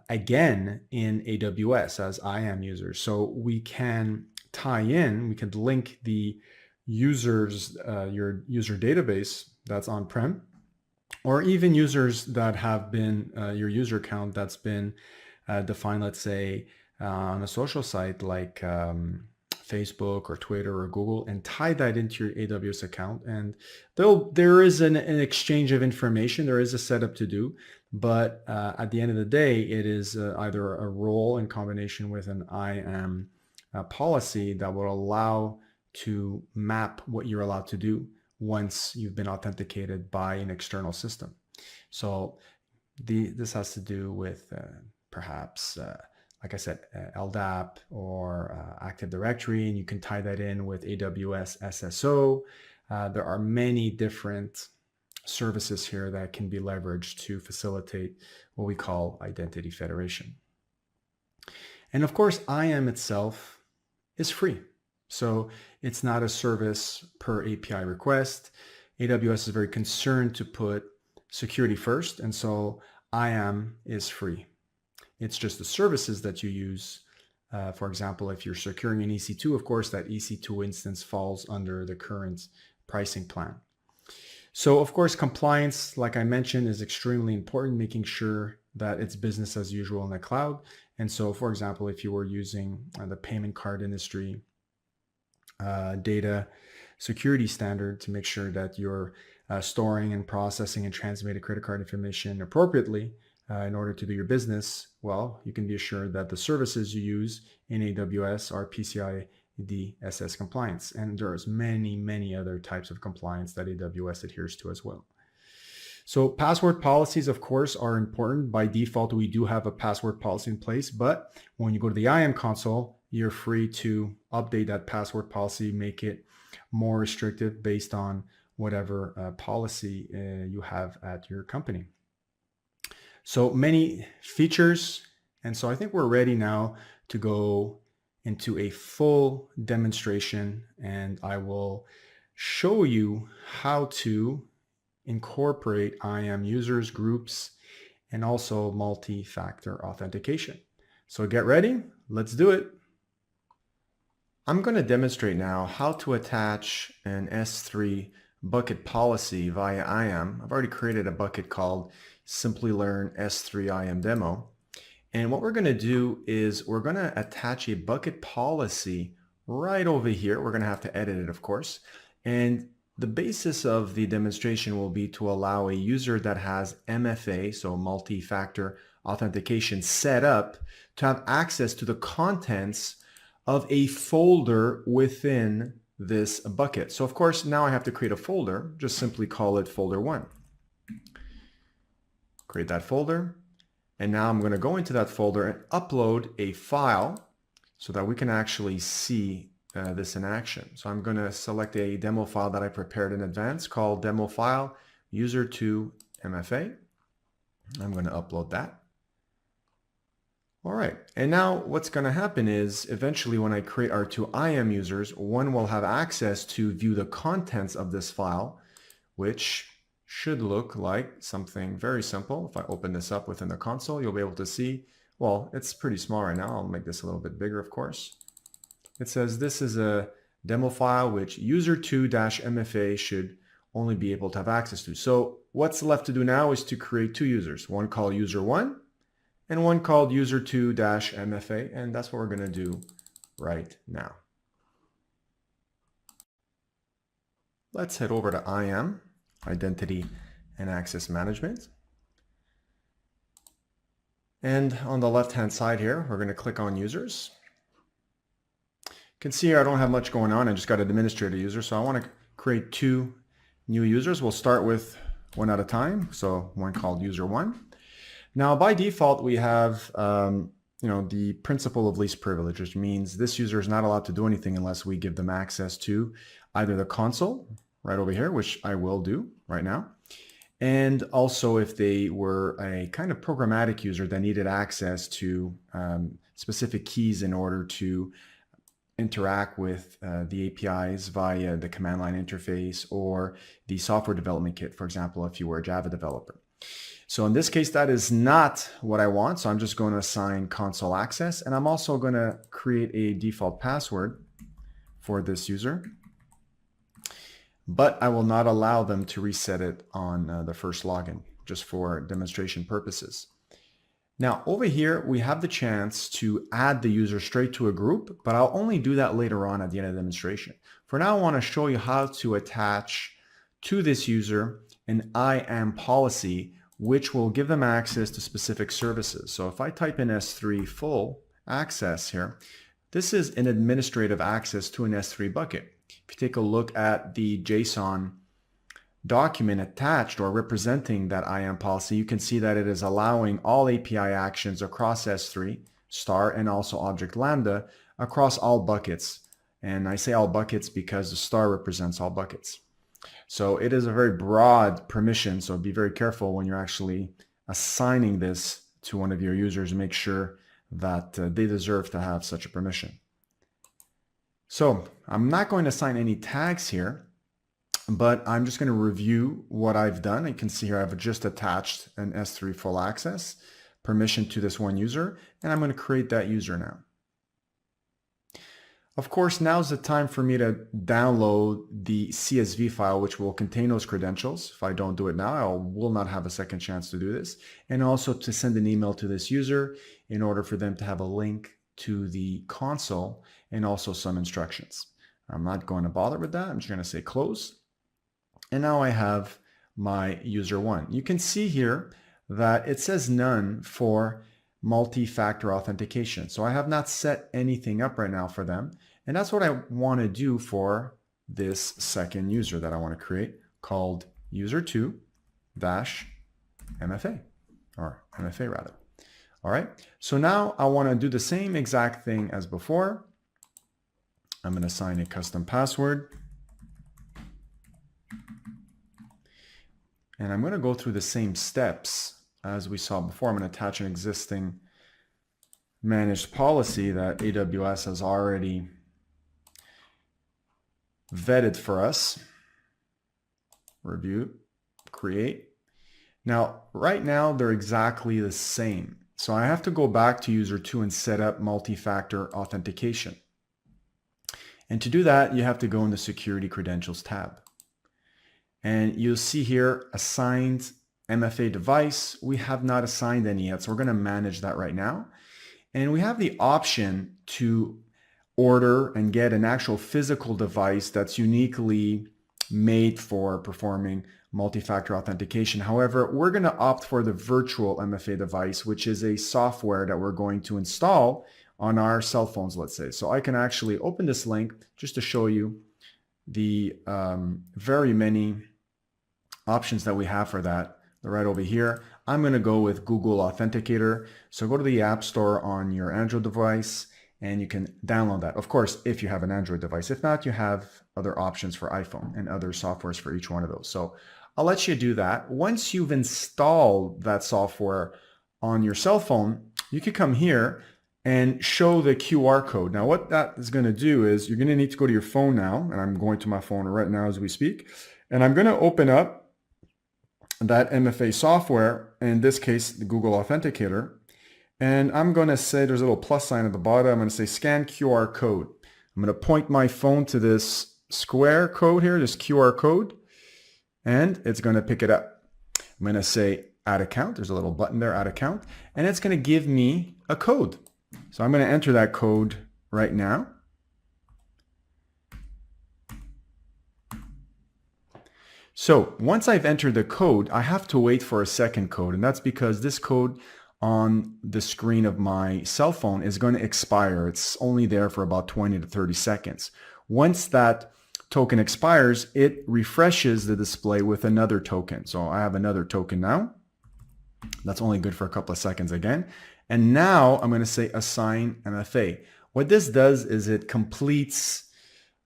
again in AWS as IAM users. So we can tie in, we can link the users, your user database that's on-prem, or even users that have been your user account that's been defined, let's say on a social site like Facebook or Twitter or Google, and tie that into your AWS account. And there is an exchange of information, there is a setup to do, but at the end of the day, it is either a role in combination with an IAM policy that will allow to map what you're allowed to do once you've been authenticated by an external system. So this has to do with perhaps, like I said, LDAP or Active Directory, and you can tie that in with AWS SSO. There are many different services here that can be leveraged to facilitate what we call identity federation. And of course, IAM itself is free. So it's not a service per API request. AWS is very concerned to put security first, and so IAM is free. It's just the services that you use. For example, if you're securing an EC2, of course, that EC2 instance falls under the current pricing plan. So of course, compliance, like I mentioned, is extremely important, making sure that it's business as usual in the cloud. And so, for example, if you were using the payment card industry data security standard to make sure that you're storing and processing and transmitting credit card information appropriately in order to do your business, well, you can be assured that the services you use in AWS are PCI DSS compliance. And there's many, many other types of compliance that AWS adheres to as well. So password policies, of course, are important. By default, we do have a password policy in place, but when you go to the IAM console, you're free to update that password policy, make it more restrictive based on whatever policy you have at your company. So many features. And so I think we're ready now to go into a full demonstration, and I will show you how to incorporate IAM users, groups, and also multi-factor authentication. So get ready, let's do it. I'm going to demonstrate now how to attach an S3 bucket policy via IAM. I've already created a bucket called Simplilearn S3 IAM demo. And what we're going to do is we're going to attach a bucket policy right over here. We're going to have to edit it, of course. And the basis of the demonstration will be to allow a user that has MFA, so multi-factor authentication, set up to have access to the contents of a folder within this bucket. So of course, now I have to create a folder. Just simply call it folder 1. Create that folder. And now I'm going to go into that folder and upload a file so that we can actually see this in action. So I'm going to select a demo file that I prepared in advance called demo file user2 MFA. I'm going to upload that. All right, and now what's going to happen is eventually when I create our two IAM users, one will have access to view the contents of this file, which should look like something very simple. If I open this up within the console, you'll be able to see, well, it's pretty small right now. I'll make this a little bit bigger, of course. It says this is a demo file which user2-MFA should only be able to have access to. So what's left to do now is to create two users, one called user1 and one called user2-MFA, and that's what we're going to do right now. Let's head over to IAM, Identity and Access Management. And on the left-hand side here, we're going to click on Users. You can see here I don't have much going on. I just got an administrator user, so I want to create two new users. We'll start with one at a time, so one called User1. Now, by default, we have the principle of least privilege, which means this user is not allowed to do anything unless we give them access to either the console right over here, which I will do right now, and also if they were a kind of programmatic user that needed access to specific keys in order to interact with the APIs via the command line interface or the software development kit, for example, if you were a Java developer. So in this case, that is not what I want. So I'm just going to assign console access, and I'm also going to create a default password for this user, but I will not allow them to reset it on the first login, just for demonstration purposes. Now over here, we have the chance to add the user straight to a group, but I'll only do that later on at the end of the demonstration. For now, I want to show you how to attach to this user an IAM policy, which will give them access to specific services. So if I type in S3 full access here, this is an administrative access to an S3 bucket. If you take a look at the JSON document attached or representing that IAM policy, you can see that it is allowing all API actions across S3, star, and also object lambda across all buckets. And I say all buckets because the star represents all buckets. So it is a very broad permission, so be very careful when you're actually assigning this to one of your users and make sure that they deserve to have such a permission. So I'm not going to assign any tags here, but I'm just going to review what I've done. You can see here I've just attached an S3 full access permission to this one user, and I'm going to create that user now. Of course, now's the time for me to download the CSV file, which will contain those credentials. If I don't do it now, I will not have a second chance to do this. And also to send an email to this user in order for them to have a link to the console and also some instructions. I'm not going to bother with that. I'm just going to say close. And now I have my user one. You can see here that it says none for multi-factor authentication. So I have not set anything up right now for them. And that's what I want to do for this second user that I want to create, called user2-MFA, or MFA rather. All right, so now I want to do the same exact thing as before. I'm going to assign a custom password. And I'm going to go through the same steps as we saw before. I'm going to attach an existing managed policy that AWS has already vetted for us. Review, create. Now, right now, they're exactly the same. So I have to go back to user 2 and set up multi-factor authentication. And to do that, you have to go in the Security Credentials tab. And you'll see here, assigned MFA device. We have not assigned any yet, so we're going to manage that right now. And we have the option to order and get an actual physical device that's uniquely made for performing multi-factor authentication. However, we're going to opt for the virtual MFA device, which is a software that we're going to install on our cell phones, let's say. So I can actually open this link just to show you the very many options that we have for that. They're right over here. I'm going to go with Google Authenticator. So go to the App Store on your Android device and you can download that. Of course, if you have an Android device. If not, you have other options for iPhone and other softwares for each one of those. So I'll let you do that. Once you've installed that software on your cell phone, you can come here and show the QR code. Now what that is going to do is you're going to need to go to your phone now, and I'm going to my phone right now as we speak, and I'm going to open up that MFA software, in this case the Google Authenticator, and I'm going to say there's a little plus sign at the bottom. I'm going to say scan QR code. I'm going to point my phone to this square code here, this QR code, and it's going to pick it up. I'm going to say add account. There's a little button there, add account, and it's going to give me a code. So I'm going to enter that code right now. So once I've entered the code, I have to wait for a second code, and that's because this code on the screen of my cell phone is going to expire. It's only there for about 20 to 30 seconds. Once that token expires, it refreshes the display with another token. So I have another token now. That's only good for a couple of seconds again. And now I'm going to say assign MFA. What this does is it completes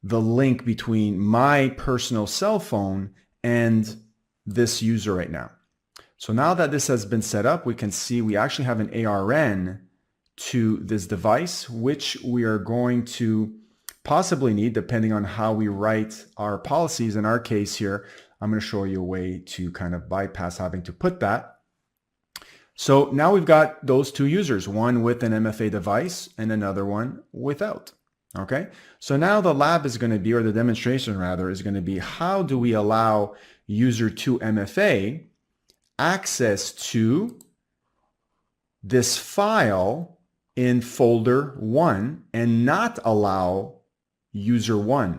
the link between my personal cell phone and this user right now. So now that this has been set up, we can see we actually have an ARN to this device, which we are going to possibly need depending on how we write our policies. In our case here, I'm going to show you a way to kind of bypass having to put that. So now we've got those two users, one with an MFA device and another one without. Okay, so now the lab is going to be, or the demonstration rather, is going to be how do we allow user 2 MFA access to this file in folder 1 and not allow user 1.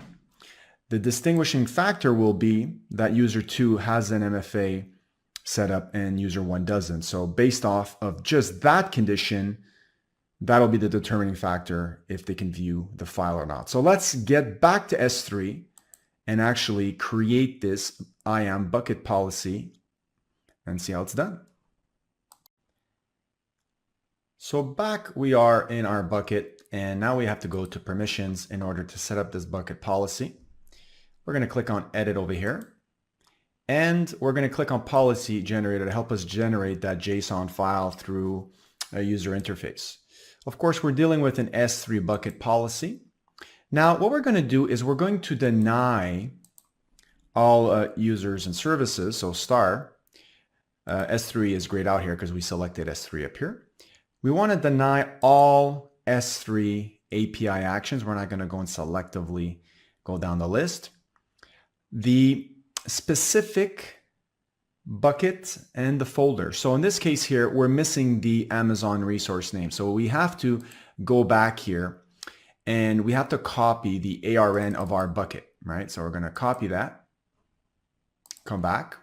The distinguishing factor will be that user 2 has an MFA set up and user 1 doesn't. So based off of just that condition, that'll be the determining factor if they can view the file or not. So let's get back to S3 and actually create this IAM bucket policy and see how it's done. So back we are in our bucket, and now we have to go to permissions in order to set up this bucket policy. We're going to click on edit over here, and we're going to click on policy generator to help us generate that JSON file through a user interface. Of course, we're dealing with an S3 bucket policy. Now, what we're going to do is we're going to deny all users and services, so star. S3 is grayed out here because we selected S3 up here. We want to deny all S3 API actions. We're not going to go and selectively go down the list. The specific bucket and the folder. So in this case here, we're missing the Amazon resource name. So we have to go back here and we have to copy the ARN of our bucket, right? So we're going to copy that, come back,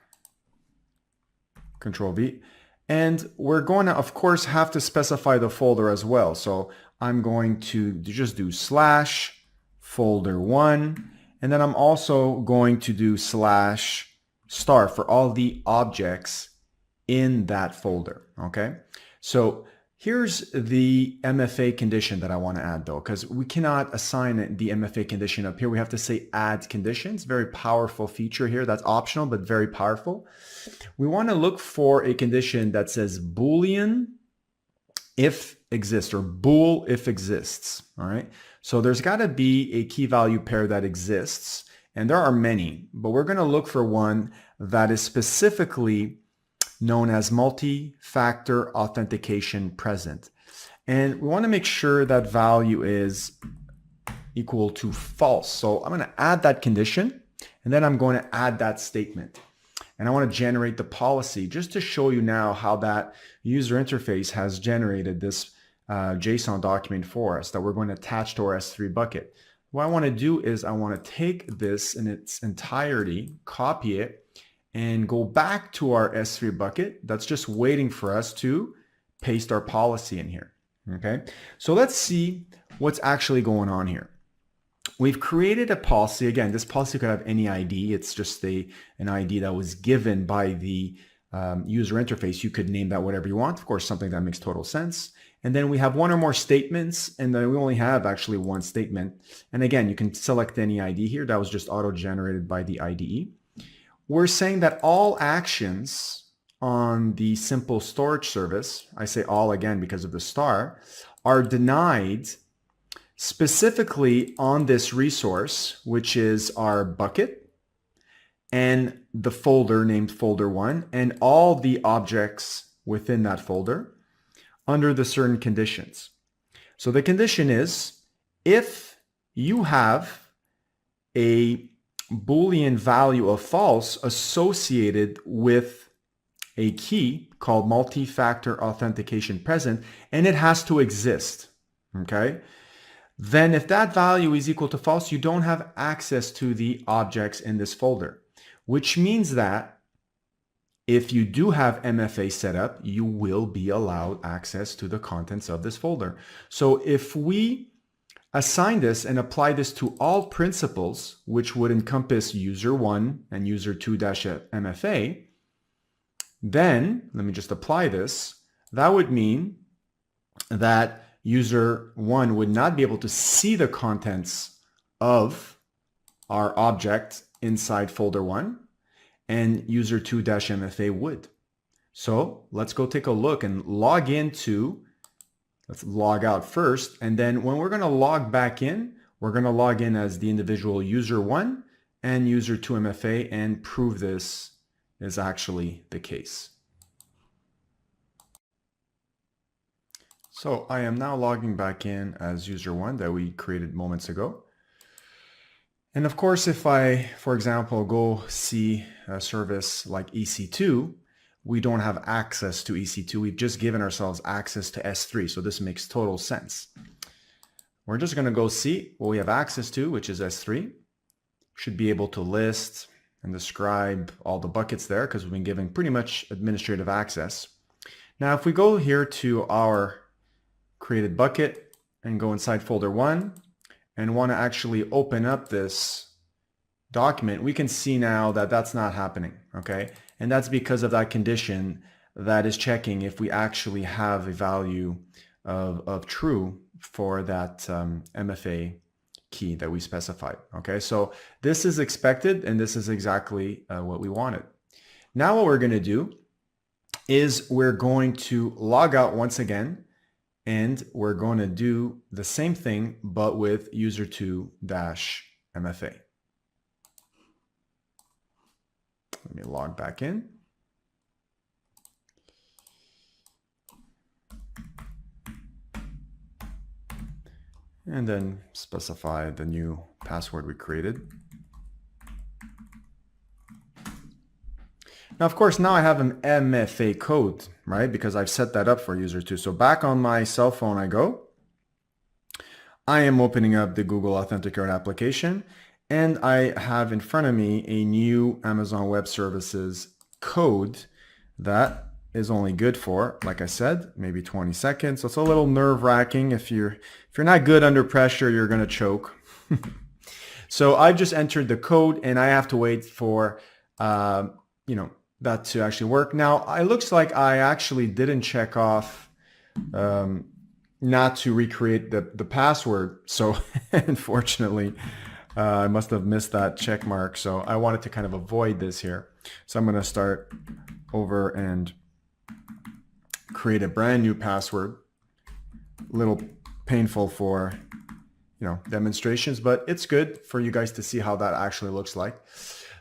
Control V, and we're going to, of course, have to specify the folder as well. So I'm going to just do slash folder 1, and then I'm also going to do slash star for all the objects in that folder. Okay, so here's the MFA condition that I want to add though, because we cannot assign the MFA condition up here. We have to say add conditions. Very powerful feature here. That's optional, but very powerful. We want to look for a condition that says Boolean if exists, or bool if exists. All right, so there's got to be a key value pair that exists. And there are many, but we're going to look for one that is specifically known as multi-factor authentication present. And we want to make sure that value is equal to false. So I'm going to add that condition, and then I'm going to add that statement. And I want to generate the policy just to show you now how that user interface has generated this JSON document for us that we're going to attach to our S3 bucket. What I want to do is I want to take this in its entirety, copy it, and go back to our S3 bucket that's just waiting for us to paste our policy in here. Okay, so let's see what's actually going on here. We've created a policy. Again, this policy could have any ID. It's just an ID that was given by the user interface. You could name that whatever you want. Of course, something that makes total sense. And then we have one or more statements, and then we only have actually one statement. And again, you can select any ID here. That was just auto-generated by the IDE. We're saying that all actions on the simple storage service, I say all again because of the star, are denied specifically on this resource, which is our bucket and the folder named folder1 and all the objects within that folder under the certain conditions. So the condition is if you have a Boolean value of false associated with a key called multi-factor authentication present, and it has to exist, okay? Then if that value is equal to false, you don't have access to the objects in this folder, which means that if you do have MFA set up, you will be allowed access to the contents of this folder. So if we assign this and apply this to all principals, which would encompass user1 and user2-MFA, then, let me just apply this, that would mean that user1 would not be able to see the contents of our object inside folder 1, and user2-MFA would. So let's go take a look and log into, let's log out first, and then when we're going to log back in, we're going to log in as the individual user1 and user2-MFA and prove this is actually the case. So I am now logging back in as user1 that we created moments ago. And of course, if I, for example, go see a service like EC2, we don't have access to EC2. We've just given ourselves access to S3. So this makes total sense. We're just going to go see what we have access to, which is S3. Should be able to list and describe all the buckets there because we've been given pretty much administrative access. Now, if we go here to our created bucket and go inside folder 1 and want to actually open up this document, we can see now that that's not happening, okay? And that's because of that condition that is checking if we actually have a value of true for that MFA key that we specified, okay? So this is expected and this is exactly what we wanted. Now what we're going to do is we're going to log out once again, and we're going to do the same thing, but with user2-MFA. Let me log back in. And then specify the new password we created. Now, of course, now I have an MFA code, right? Because I've set that up for user2. So back on my cell phone I go. I am opening up the Google Authenticator application, and I have in front of me a new Amazon Web Services code that is only good for, like I said, maybe 20 seconds. So it's a little nerve-wracking. If you're not good under pressure, you're going to choke. So I've just entered the code, and I have to wait for that to actually work. Now, it looks like I actually didn't check off not to recreate the password. So unfortunately, I must have missed that check mark. So I wanted to kind of avoid this here. So I'm going to start over and create a brand new password. A little painful for demonstrations, but it's good for you guys to see how that actually looks like.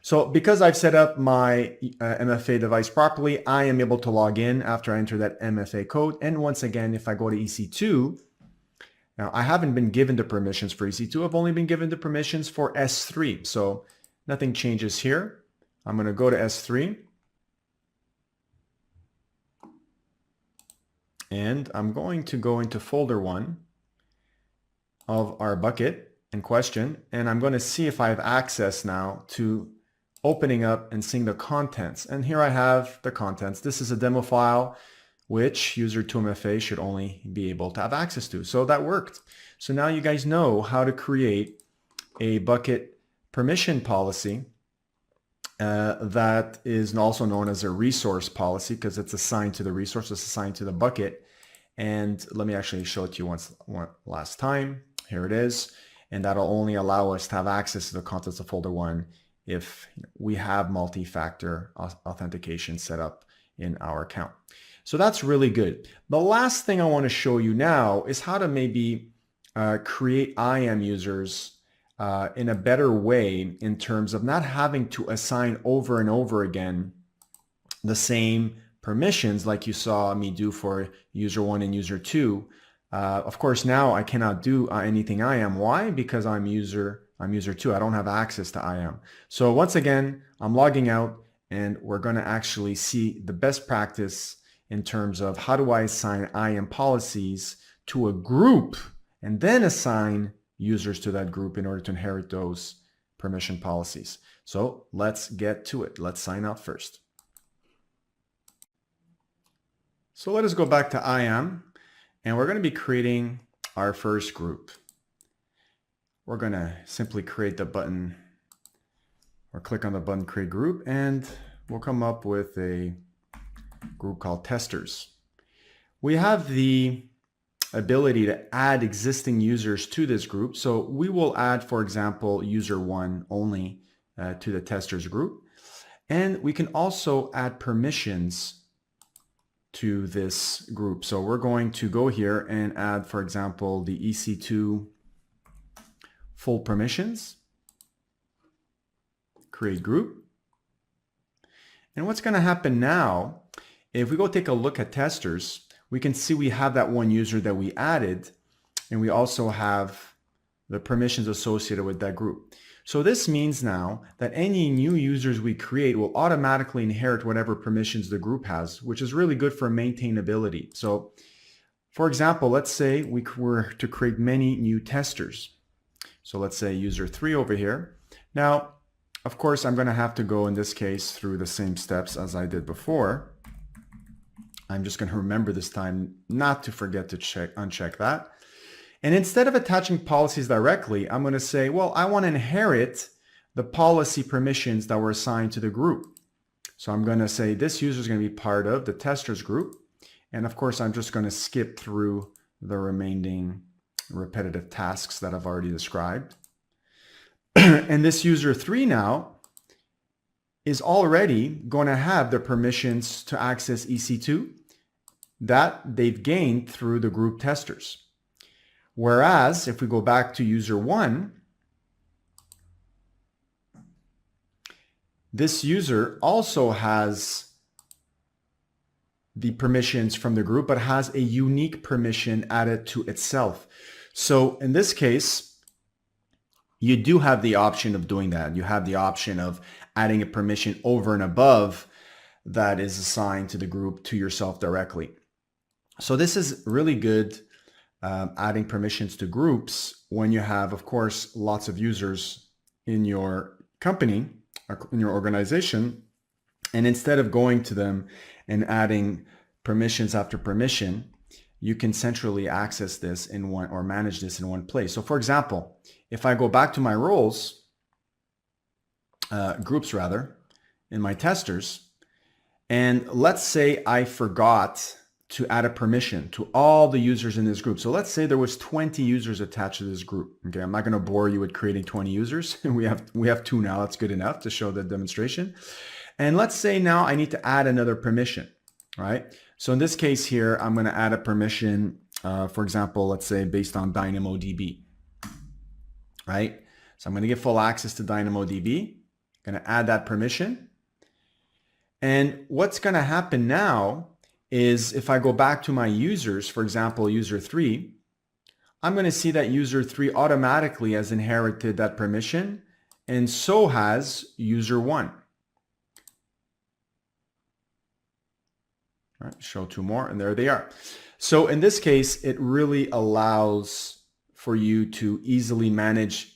So because I've set up my MFA device properly, I am able to log in after I enter that MFA code. And once again, if I go to EC2, now I haven't been given the permissions for EC2. I've only been given the permissions for S3. So nothing changes here. I'm going to go to S3. And I'm going to go into folder 1 of our bucket in question. And I'm going to see if I have access now to opening up and seeing the contents. And here I have the contents. This is a demo file, which user2-MFA should only be able to have access to. So that worked. So now you guys know how to create a bucket permission policy that is also known as a resource policy because it's assigned to the resource, it's assigned to the bucket. And let me actually show it to you one last time. Here it is. And that'll only allow us to have access to the contents of folder 1 if we have multi-factor authentication set up in our account. So that's really good. The last thing I want to show you now is how to maybe create IAM users in a better way in terms of not having to assign over and over again the same permissions like you saw me do for user 1 and user 2. Of course, now I cannot do anything IAM. Why? Because I'm user 2. I don't have access to IAM. So once again, I'm logging out, and we're going to actually see the best practice in terms of how do I assign IAM policies to a group and then assign users to that group in order to inherit those permission policies. So let's get to it. Let's sign up first. So let us go back to IAM, and we're going to be creating our first group. We're going to simply create the button or click on the button create group, and we'll come up with a group called testers. We have the ability to add existing users to this group. So we will add, for example, user 1 only to the testers group. And we can also add permissions to this group. So we're going to go here and add, for example, the EC2 full permissions, create group. And what's going to happen now, if we go take a look at testers, we can see we have that one user that we added, and we also have the permissions associated with that group. So this means now that any new users we create will automatically inherit whatever permissions the group has, which is really good for maintainability. So for example, let's say we were to create many new testers. So let's say user 3 over here. Now, of course, I'm going to have to go in this case through the same steps as I did before. I'm just going to remember this time not to forget to uncheck that. And instead of attaching policies directly, I'm going to say, well, I want to inherit the policy permissions that were assigned to the group. So I'm going to say this user is going to be part of the testers group. And of course, I'm just going to skip through the remaining repetitive tasks that I've already described. And this user 3 now is already going to have the permissions to access EC2 that they've gained through the group testers. Whereas if we go back to user 1, this user also has the permissions from the group, but has a unique permission added to itself. So in this case, you do have the option of doing that. You have the option of adding a permission over and above that is assigned to the group to yourself directly. So this is really good, adding permissions to groups when you have, of course, lots of users in your company, or in your organization. And instead of going to them and adding permissions after permission, you can centrally access this in one, or manage this in one place. So for example, if I go back to my roles, groups rather, in my testers, and let's say I forgot to add a permission to all the users in this group. So let's say there was 20 users attached to this group. Okay, I'm not going to bore you with creating 20 users. we have 2 now. That's good enough to show the demonstration. And let's say now I need to add another permission, right? So in this case here, I'm going to add a permission, for example, let's say based on DynamoDB, right? So I'm going to get full access to DynamoDB. I'm going to add that permission. And what's going to happen now is if I go back to my users, for example, user 3, I'm going to see that user 3 automatically has inherited that permission, and so has user 1. All right, show 2 more, and there they are. So in this case, it really allows for you to easily manage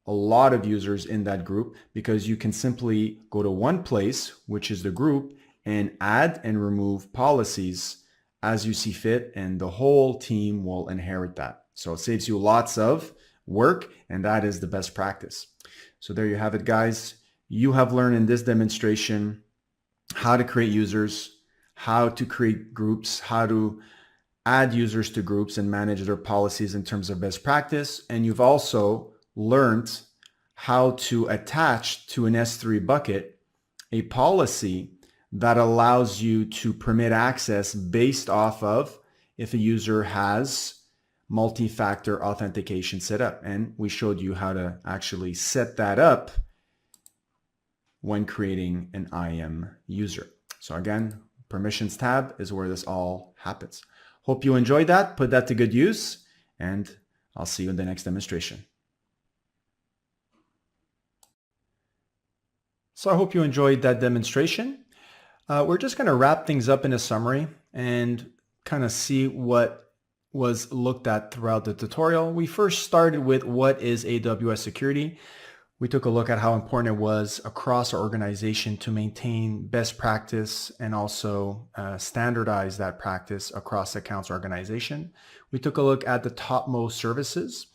a lot of users in that group, because you can simply go to one place, which is the group, and add and remove policies as you see fit, and the whole team will inherit that. So it saves you lots of work, and that is the best practice. So there you have it, guys. you have learned in this demonstration how to create users, how to create groups, how to add users to groups and manage their policies in terms of best practice. And you've also learned how to attach to an S3 bucket a policy that allows you to permit access based off of if a user has multi-factor authentication set up. And we showed you how to actually set that up when creating an IAM user. So again, permissions tab is where this all happens. Hope you enjoyed that, put that to good use, and I'll see you in the next demonstration. So I hope you enjoyed that demonstration. We're just going to wrap things up in a summary and kind of see what was looked at throughout the tutorial. We first started with what is AWS security. We took a look at how important it was across our organization to maintain best practice and also standardize that practice across the accounts organization. We took a look at the topmost services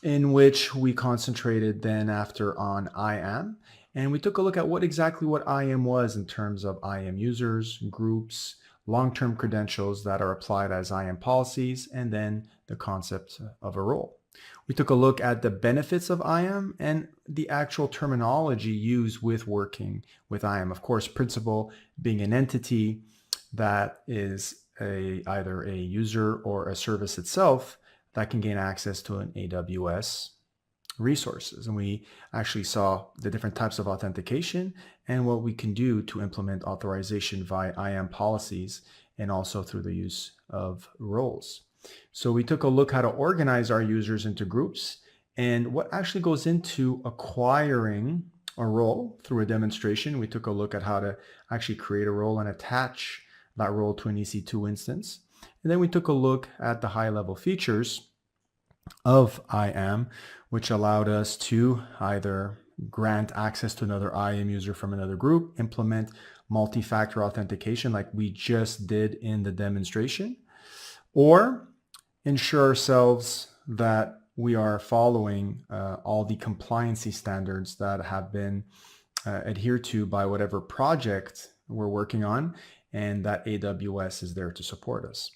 in which we concentrated then after on IAM. And we took a look at what IAM was in terms of IAM users, groups, long-term credentials that are applied as IAM policies, and then the concept of a role. We took a look at the benefits of IAM and the actual terminology used with working with IAM. Of course, principal being an entity that is either a user or a service itself that can gain access to an AWS resources. And we actually saw the different types of authentication and what we can do to implement authorization via IAM policies and also through the use of roles. So we took a look how to organize our users into groups and what actually goes into acquiring a role through a demonstration. We took a look at how to actually create a role and attach that role to an EC2 instance. And then we took a look at the high-level features of IAM, which allowed us to either grant access to another IAM user from another group, implement multi-factor authentication like we just did in the demonstration, or ensure ourselves that we are following all the compliancy standards that have been adhered to by whatever project we're working on, and that AWS is there to support us.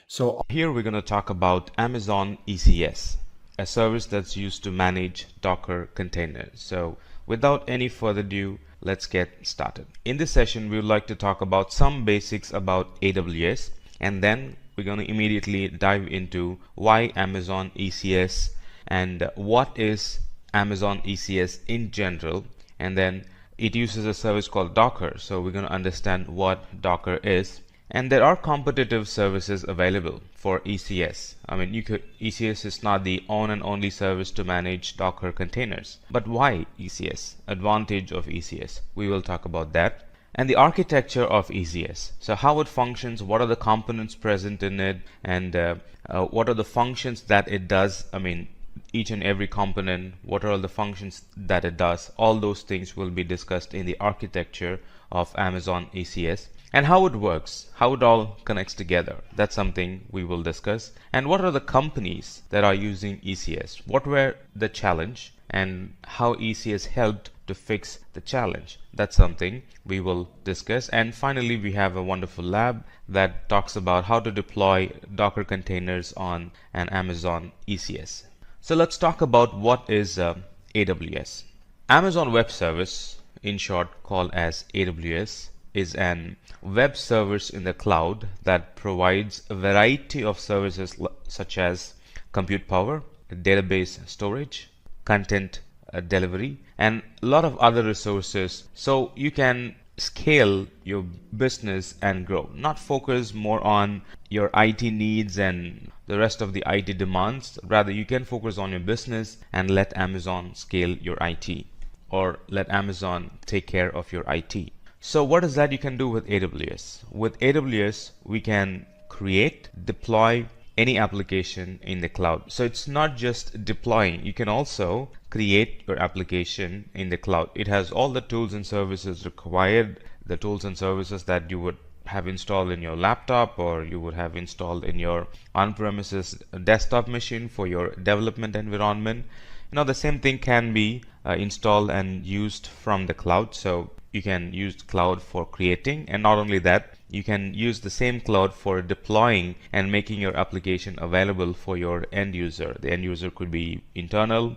So here we're going to talk about Amazon ECS, a service that's used to manage Docker containers. So without any further ado, let's get started. In this session, we would like to talk about some basics about AWS, and then we're going to immediately dive into why Amazon ECS and what is Amazon ECS in general, and then it uses a service called Docker, so we're going to understand what Docker is. And there are competitive services available for ECS. I mean, ECS is not the own and only service to manage Docker containers. But why ECS? Advantage of ECS. We will talk about that. And the architecture of ECS. So how it functions, what are the components present in it, and what are the functions that it does. I mean, each and every component, what are all the functions that it does. All those things will be discussed in the architecture of Amazon ECS. And how it works, how it all connects together. That's something we will discuss. And what are the companies that are using ECS? What were the challenge and how ECS helped to fix the challenge? That's something we will discuss. And finally, we have a wonderful lab that talks about how to deploy Docker containers on an Amazon ECS. So let's talk about what is AWS. Amazon Web Service, in short called as AWS, is an web service in the cloud that provides a variety of services such as compute power, database storage, content delivery, and a lot of other resources, so you can scale your business and grow, not focus more on your IT needs and the rest of the IT demands. Rather, you can focus on your business and let Amazon scale your IT, or let Amazon take care of your IT. So what is that you can do with AWS? With AWS, we can create, deploy any application in the cloud. So it's not just deploying. You can also create your application in the cloud. It has all the tools and services required, the tools and services that you would have installed in your laptop or you would have installed in your on-premises desktop machine for your development environment. The same thing can be installed and used from the cloud. So you can use cloud for creating, and not only that, you can use the same cloud for deploying and making your application available for your end user. The end user could be internal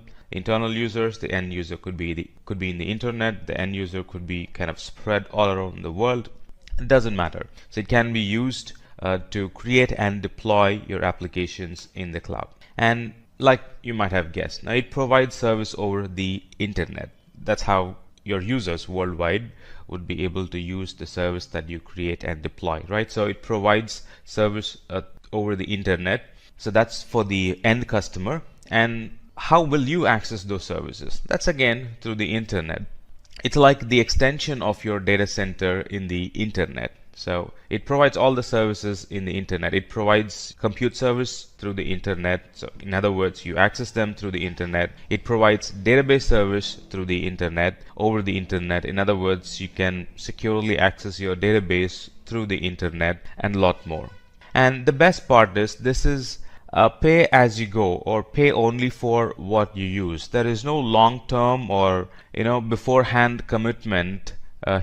users, the end user could be in the internet, the end user could be kind of spread all around the world. It doesn't matter. So it can be used to create and deploy your applications in the cloud. And like you might have guessed, now it provides service over the internet. That's how your users worldwide would be able to use the service that you create and deploy, right? So it provides service over the internet. So that's for the end customer. And how will you access those services? That's again through the internet. It's like the extension of your data center in the internet. So it provides all the services in the internet. It provides compute service through the internet. So in other words, you access them through the internet. It provides database service through the internet, over the internet. In other words, you can securely access your database through the internet, and a lot more. And the best part is this is pay as you go, or pay only for what you use. There is no long-term or beforehand commitment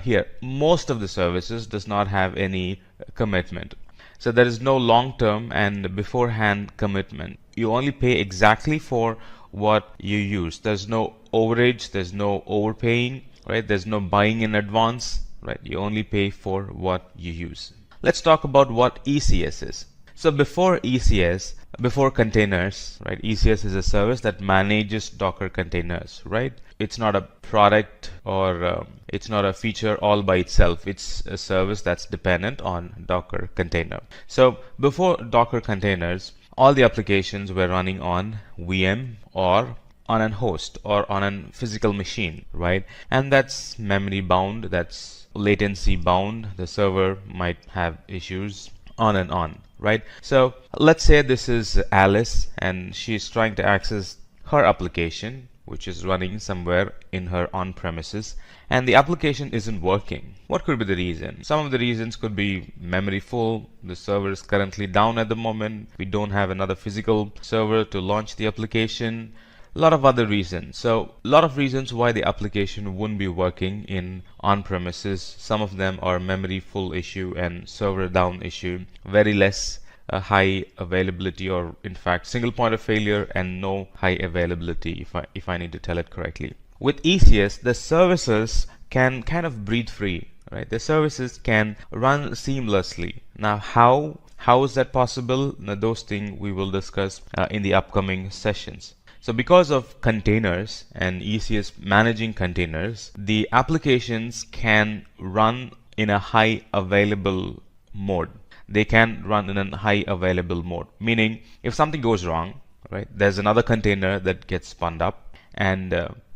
here. Most of the services does not have any commitment. So there is no long-term and beforehand commitment. You only pay exactly for what you use. There's no overage, there's no overpaying, right? There's no buying in advance, right? You only pay for what you use. Let's talk about what ECS is. So before ECS, before containers, right? ECS is a service that manages Docker containers, right? It's not a product or it's not a feature all by itself. It's a service that's dependent on Docker container. So before Docker containers, all the applications were running on VM or on a host or on a physical machine, right? And that's memory bound, that's latency bound. The server might have issues, on and on, right? So let's say this is Alice and she's trying to access her application, which is running somewhere in her on-premises, and the application isn't working. What could be the reason? Some of the reasons could be memory full, the server is currently down at the moment, we don't have another physical server to launch the application, a lot of other reasons. So a lot of reasons why the application wouldn't be working in on-premises. Some of them are memory full issue and server down issue, very less high availability, or in fact single point of failure and no high availability, if I need to tell it correctly. With ECS, the services can kind of breathe free, right? The services can run seamlessly. Now how is that possible? Now, those things we will discuss in the upcoming sessions. So because of containers and ECS managing containers, the applications can run in a high available mode. They can run in a high available mode, meaning if something goes wrong, right, there's another container that gets spun up and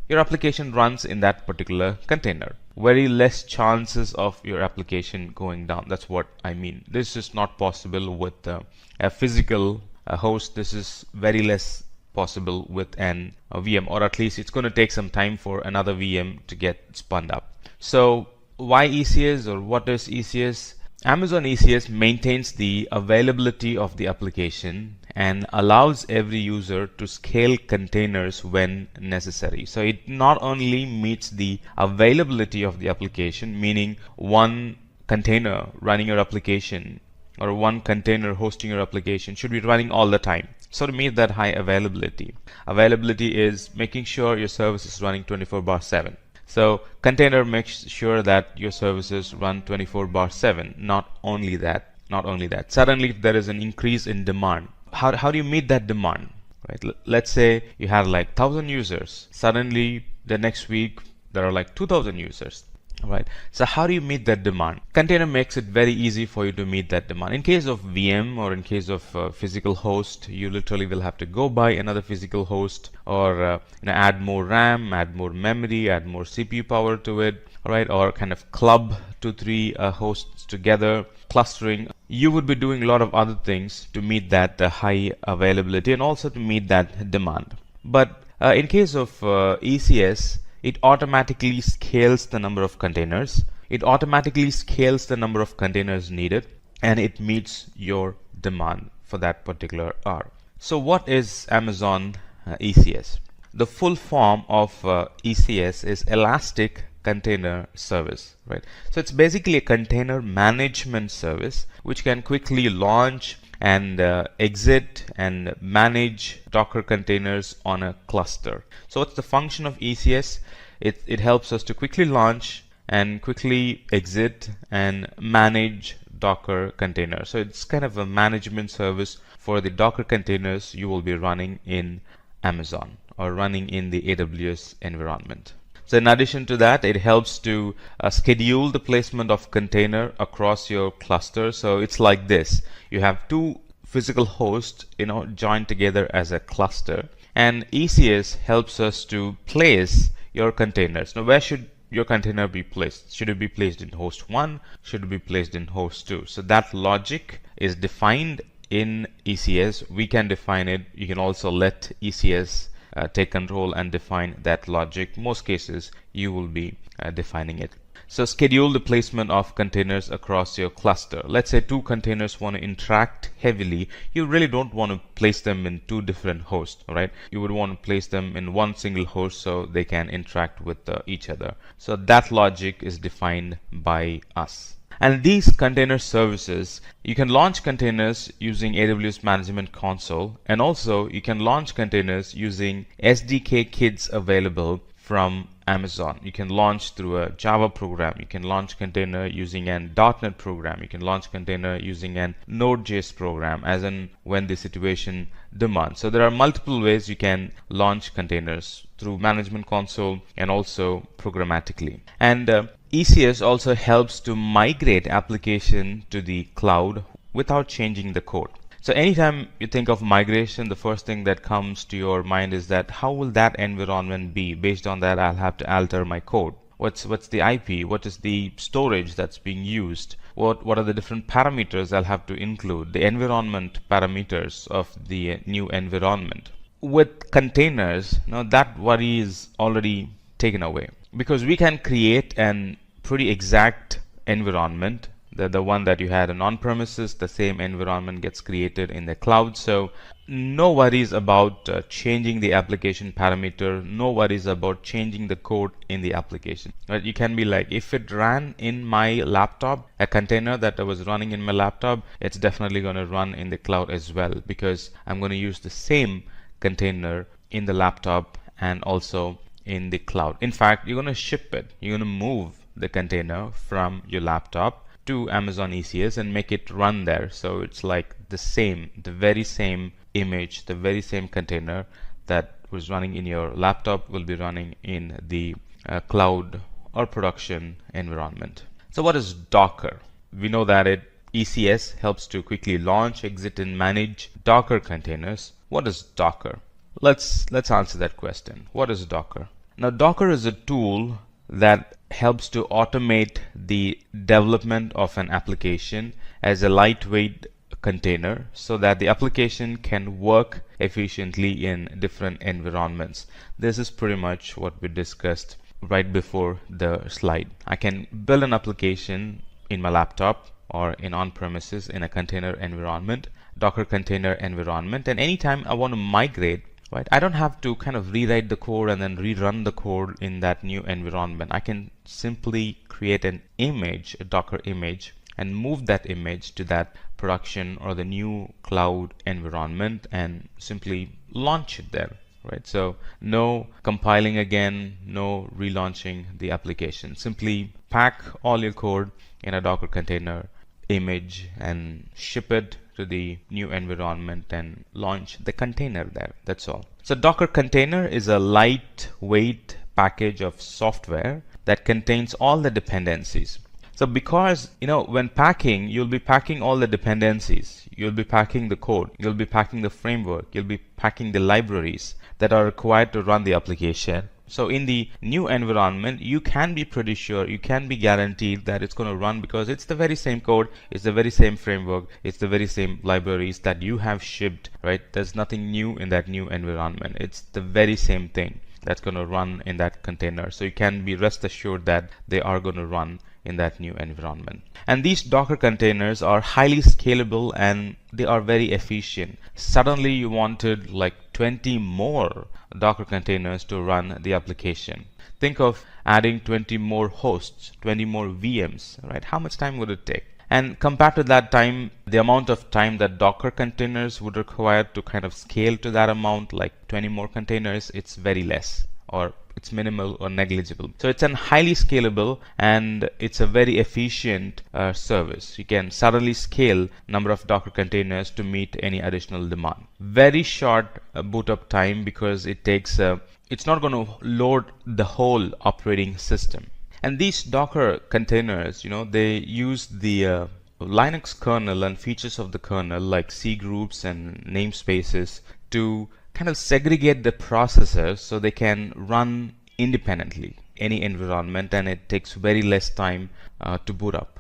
your application runs in that particular container. Very less chances of your application going down. That's what I mean. This is not possible with a physical host. This is very less possible with a VM, or at least it's going to take some time for another VM to get spun up. So why ECS, or what is ECS? Amazon ECS maintains the availability of the application and allows every user to scale containers when necessary. So it not only meets the availability of the application, meaning one container running your application or one container hosting your application should be running all the time. So to meet that high availability, availability is making sure your service is running 24/7. So container makes sure that your services run 24/7. Not only that, suddenly if there is an increase in demand, how do you meet that demand? Right? Let's say you have like 1,000 users. Suddenly the next week there are like 2,000 users. Right. So how do you meet that demand? Container makes it very easy for you to meet that demand. In case of VM or in case of physical host, you literally will have to go buy another physical host, or add more RAM, add more memory, add more CPU power to it, right? Or kind of club 2-3 hosts together, clustering. You would be doing a lot of other things to meet that high availability and also to meet that demand. But in case of ECS, it automatically scales the number of containers. It automatically scales the number of containers needed, and it meets your demand for that particular hour. So what is Amazon ECS? The full form of ECS is Elastic Container Service, right? So it's basically a container management service which can quickly launch and exit and manage Docker containers on a cluster. So what's the function of ECS? It helps us to quickly launch and quickly exit and manage Docker containers. So it's kind of a management service for the Docker containers you will be running in Amazon or running in the AWS environment. So in addition to that, it helps to schedule the placement of container across your cluster. So it's like this. You have two physical hosts, joined together as a cluster. And ECS helps us to place your containers. Now, where should your container be placed? Should it be placed in host 1? Should it be placed in host 2? So that logic is defined in ECS. We can define it. You can also let ECS take control and define that logic. Most cases you will be defining it. So schedule the placement of containers across your cluster. Let's say two containers want to interact heavily. You really don't want to place them in two different hosts, right? You would want to place them in one single host so they can interact with each other. So that logic is defined by us. And these container services, you can launch containers using AWS Management Console, and also you can launch containers using SDK kits available from Amazon. You can launch through a Java program. You can launch container using an .NET program. You can launch container using an Node.js program, as in when the situation demands. So there are multiple ways you can launch containers through Management Console and also programmatically. And ECS also helps to migrate application to the cloud without changing the code. So anytime you think of migration, the first thing that comes to your mind is that how will that environment be? Based on that, I'll have to alter my code. What's the IP? What is the storage that's being used? What are the different parameters I'll have to include? The environment parameters of the new environment. With containers, now that worry is already taken away, because we can create an pretty exact environment. The one that you had on premises, the same environment gets created in the cloud. So no worries about changing the application parameter, no worries about changing the code in the application. Right? You can be like, if it ran in my laptop, a container that I was running in my laptop, it's definitely going to run in the cloud as well, because I'm going to use the same container in the laptop and also in the cloud. In fact, you're going to ship it. You're going to move the container from your laptop to Amazon ECS and make it run there. So it's like the very same image, the very same container that was running in your laptop will be running in the cloud or production environment. So what is Docker? We know that ECS helps to quickly launch, exit, and manage Docker containers. What is Docker? Let's answer that question. What is Docker? Now, Docker is a tool that helps to automate the development of an application as a lightweight container so that the application can work efficiently in different environments. This is pretty much what we discussed right before the slide. I can build an application in my laptop or in on-premises in a container environment, Docker container environment, and anytime I want to migrate, right, I don't have to kind of rewrite the code and then rerun the code in that new environment. I can simply create an image, a Docker image, and move that image to that production or the new cloud environment and simply launch it there. Right, so no compiling again, no relaunching the application. Simply pack all your code in a Docker container image and ship it to the new environment and launch the container there. That's all. So Docker container is a lightweight package of software that contains all the dependencies. So because, when packing, you'll be packing all the dependencies. You'll be packing the code. You'll be packing the framework. You'll be packing the libraries that are required to run the application. So in the new environment, you can be pretty sure, you can be guaranteed that it's going to run because it's the very same code, it's the very same framework, it's the very same libraries that you have shipped, right? There's nothing new in that new environment. It's the very same thing that's going to run in that container. So you can be rest assured that they are going to run in that new environment. And these Docker containers are highly scalable and they are very efficient. Suddenly you wanted like 20 more Docker containers to run the application. Think of adding 20 more hosts, 20 more VMs, right? How much time would it take? And compared to that time, the amount of time that Docker containers would require to kind of scale to that amount, like 20 more containers, it's very less, or it's minimal or negligible. So it's an highly scalable and it's a very efficient service. You can suddenly scale number of Docker containers to meet any additional demand. Very short boot up time because it takes it's not going to load the whole operating system. And these Docker containers, they use the Linux kernel and features of the kernel like C groups and namespaces to kind of segregate the processors so they can run independently any environment, and it takes very less time to boot up.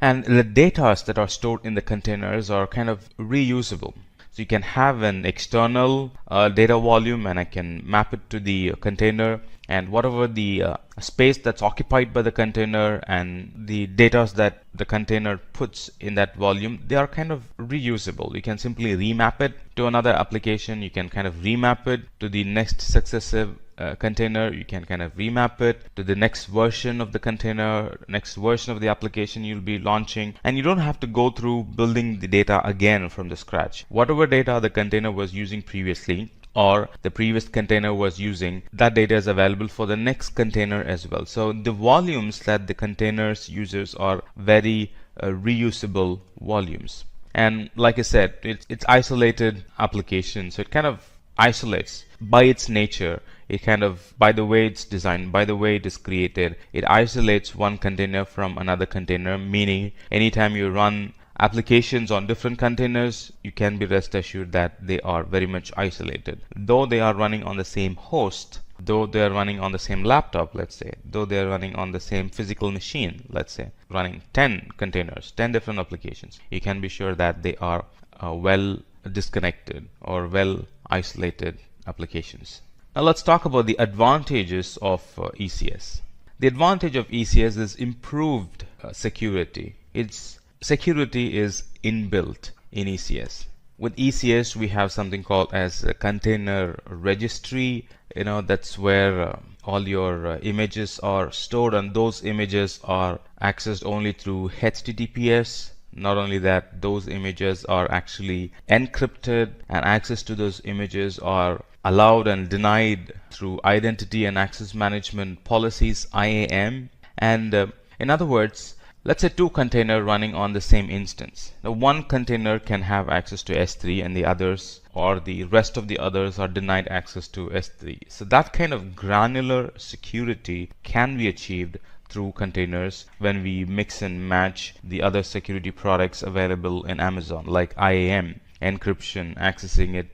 And the data that are stored in the containers are kind of reusable. So you can have an external data volume and I can map it to the container, and whatever the space that's occupied by the container and the data that the container puts in that volume, they are kind of reusable. You can simply remap it to another application. You can kind of remap it to the next successive container. You can kind of remap it to the next version of the container, next version of the application you'll be launching, and you don't have to go through building the data again from the scratch. Whatever data the container was using previously or the previous container was using, that data is available for the next container as well. So the volumes that the containers uses are very reusable volumes. And like I said, it's isolated application, so it kind of isolates by its nature. It kind of, by the way it's designed, by the way it is created, it isolates one container from another container, meaning anytime you run applications on different containers, you can be rest assured that they are very much isolated. Though they are running on the same host, though they are running on the same laptop, let's say, though they are running on the same physical machine, let's say, running 10 containers, 10 different applications, you can be sure that they are well disconnected or well isolated applications. Now let's talk about the advantages of ECS. The advantage of ECS is improved security. Its security is inbuilt in ECS. With ECS, we have something called as a container registry. That's where all your images are stored, and those images are accessed only through HTTPS. Not only that, those images are actually encrypted, and access to those images are allowed and denied through identity and access management policies, IAM. And in other words, let's say two containers running on the same instance. Now one container can have access to S3 and the others, or the rest of the others, are denied access to S3. So that kind of granular security can be achieved through containers when we mix and match the other security products available in Amazon, like IAM, encryption, accessing it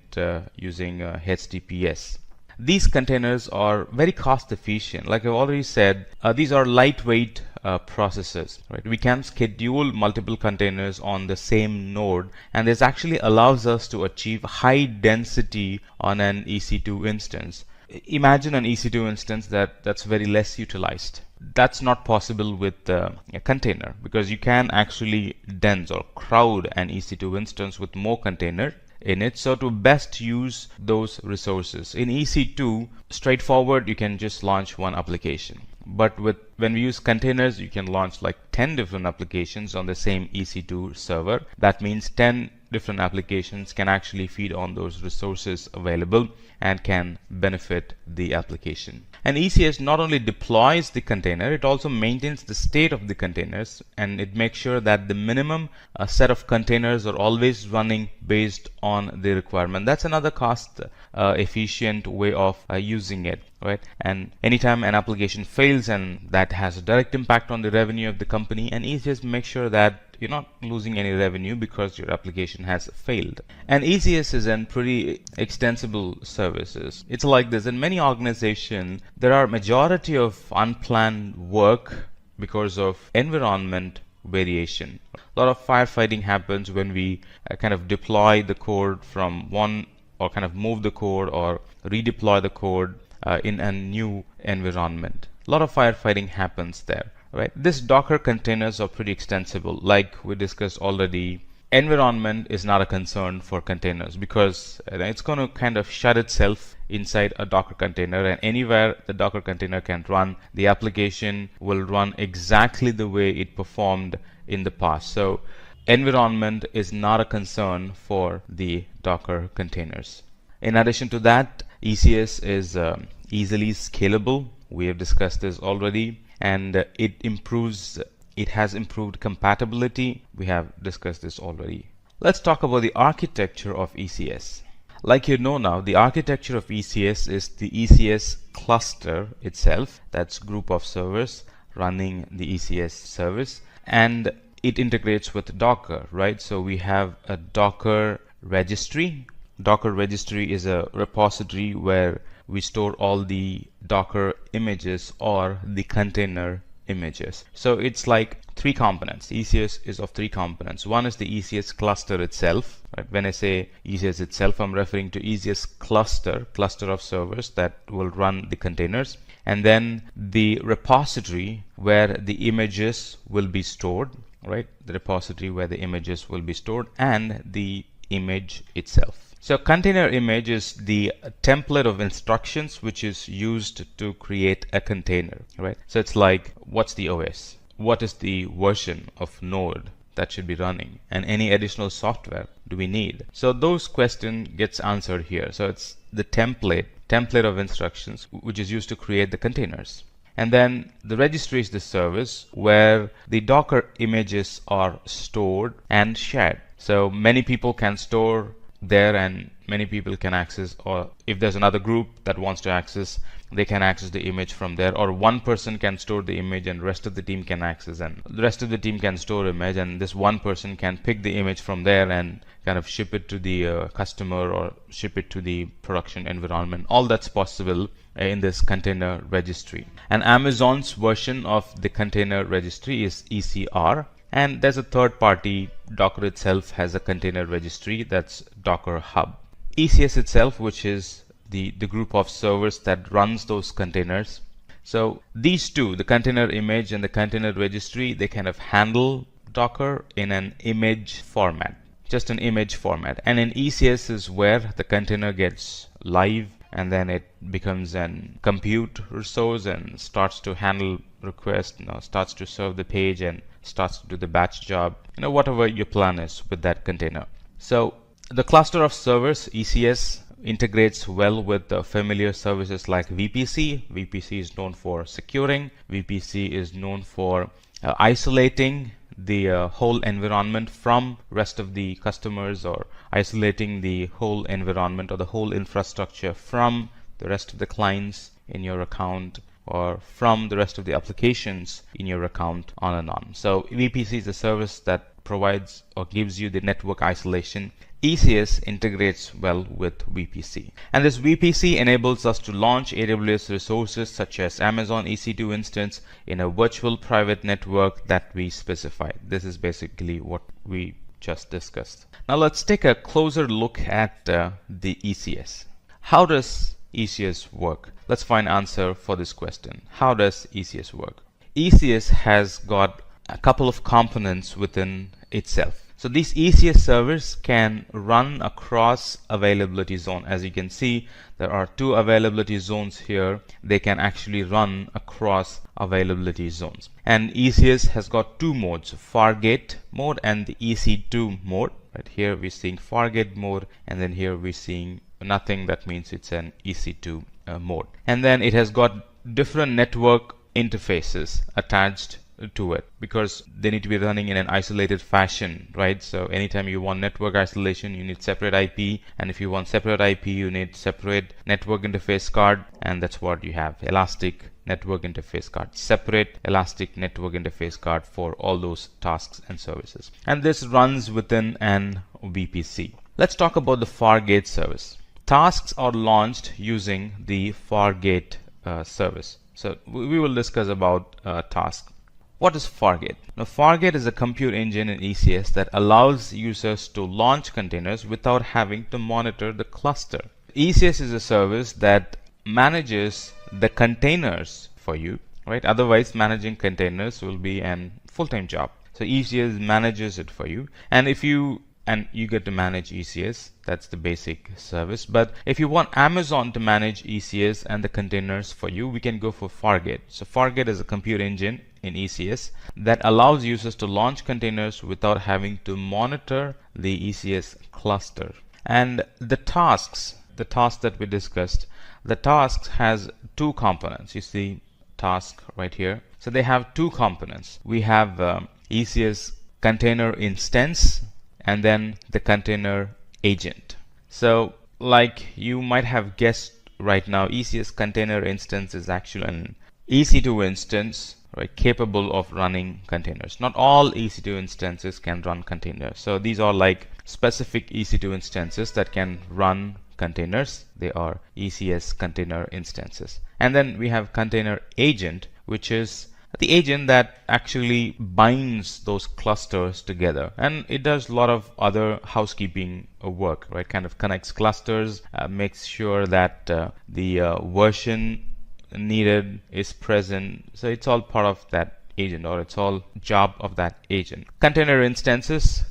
using HTTPS. These containers are very cost efficient. Like I've already said, these are lightweight processes, right? We can schedule multiple containers on the same node, and this actually allows us to achieve high density on an EC2 instance. Imagine an EC2 instance that's very less utilized. That's not possible with a container, because you can actually dense or crowd an EC2 instance with more containers in it. So to best use those resources in EC2, straightforward, you can just launch one application. But when we use containers, you can launch like 10 different applications on the same EC2 server. That means 10 different applications can actually feed on those resources available and can benefit the application. And ECS not only deploys the container, it also maintains the state of the containers, and it makes sure that the minimum set of containers are always running based on the requirement. That's another cost efficient way of using it, right? And anytime an application fails, and that has a direct impact on the revenue of the company, and ECS makes sure that you're not losing any revenue because your application has failed. And ECS is a pretty extensible services. It's like this: in many organizations, there are majority of unplanned work because of environment variation. A lot of firefighting happens when we kind of deploy the code from one, or kind of move the code or redeploy the code in a new environment. A lot of firefighting happens there. right? This Docker containers are pretty extensible. Like we discussed already, environment is not a concern for containers because it's going to kind of shut itself inside a Docker container, and anywhere the Docker container can run, the application will run exactly the way it performed in the past. So environment is not a concern for the Docker containers. In addition to that, ECS is easily scalable. We have discussed this already, and it has improved compatibility. We have discussed this already. Let's talk about the architecture of ECS. Like you know now, the architecture of ECS is the ECS cluster itself. That's group of servers running the ECS service, and it integrates with Docker, right? So we have a Docker registry. Docker registry is a repository where we store all the Docker images or the container images. So it's like three components. ECS is of three components. One is the ECS cluster itself. Right? When I say ECS itself, I'm referring to ECS cluster of servers that will run the containers. And then the repository where the images will be stored, right? The repository where the images will be stored, and the image itself. So container image is the template of instructions which is used to create a container, right? So it's like, what's the OS? What is the version of node that should be running? And any additional software do we need? So those questions gets answered here. So it's the template of instructions which is used to create the containers. And then the registry is the service where the Docker images are stored and shared. So many people can store there and many people can access, or if there's another group that wants to access, they can access the image from there, or one person can store the image and rest of the team can access, and the rest of the team can store image, and this one person can pick the image from there and kind of ship it to the customer or ship it to the production environment. All that's possible in this container registry. And Amazon's version of the container registry is ECR. And there's a third party. Docker itself has a container registry, that's Docker Hub. ECS itself, which is the group of servers that runs those containers. So these two, the container image and the container registry, they kind of handle Docker in an image format, just an image format. And in ECS is where the container gets live, and then it becomes an compute resource and starts to handle requests, starts to serve the page and starts to do the batch job, whatever your plan is with that container. So the cluster of servers, ECS, integrates well with the familiar services like VPC. VPC is known for securing. VPC is known for isolating the whole environment from rest of the customers, or isolating the whole environment or the whole infrastructure from the rest of the clients in your account, or from the rest of the applications in your account, on and on. So VPC is a service that provides or gives you the network isolation. ECS integrates well with VPC. And this VPC enables us to launch AWS resources such as Amazon EC2 instance in a virtual private network that we specify. This is basically what we just discussed. Now let's take a closer look at the ECS. How does ECS work? Let's find answer for this question. How does ECS work? ECS has got a couple of components within itself. So these ECS servers can run across availability zone. As you can see, there are two availability zones here. They can actually run across availability zones. And ECS has got two modes, Fargate mode and the EC2 mode. Right here we're seeing Fargate mode, and then here we're seeing nothing. That means it's an EC2 mode. And then it has got different network interfaces attached to it, because they need to be running in an isolated fashion, right? So anytime you want network isolation, you need separate IP, and if you want separate IP, you need separate network interface card, and that's what you have, elastic network interface card, separate elastic network interface card for all those tasks and services. And this runs within an VPC. Let's talk about the Fargate service. Tasks are launched using the Fargate service. So we will discuss about tasks. What is Fargate? Now, Fargate is a compute engine in ECS that allows users to launch containers without having to monitor the cluster. ECS is a service that manages the containers for you, right? Otherwise, managing containers will be an full-time job. So ECS manages it for you, and you get to manage ECS. That's the basic service. But if you want Amazon to manage ECS and the containers for you, we can go for Fargate. So Fargate is a compute engine in ECS that allows users to launch containers without having to monitor the ECS cluster. And the tasks that we discussed, the tasks has two components. You see task right here. So they have two components. We have ECS container instance and then the container agent. So like you might have guessed right now, ECS container instance is actually an EC2 instance, right, capable of running containers. Not all EC2 instances can run containers. So these are like specific EC2 instances that can run containers. They are ECS container instances. And then we have container agent, which is the agent that actually binds those clusters together, and it does a lot of other housekeeping work, right? Kind of connects clusters, makes sure that the version needed is present. So it's all part of that agent, or it's all job of that agent. Container instances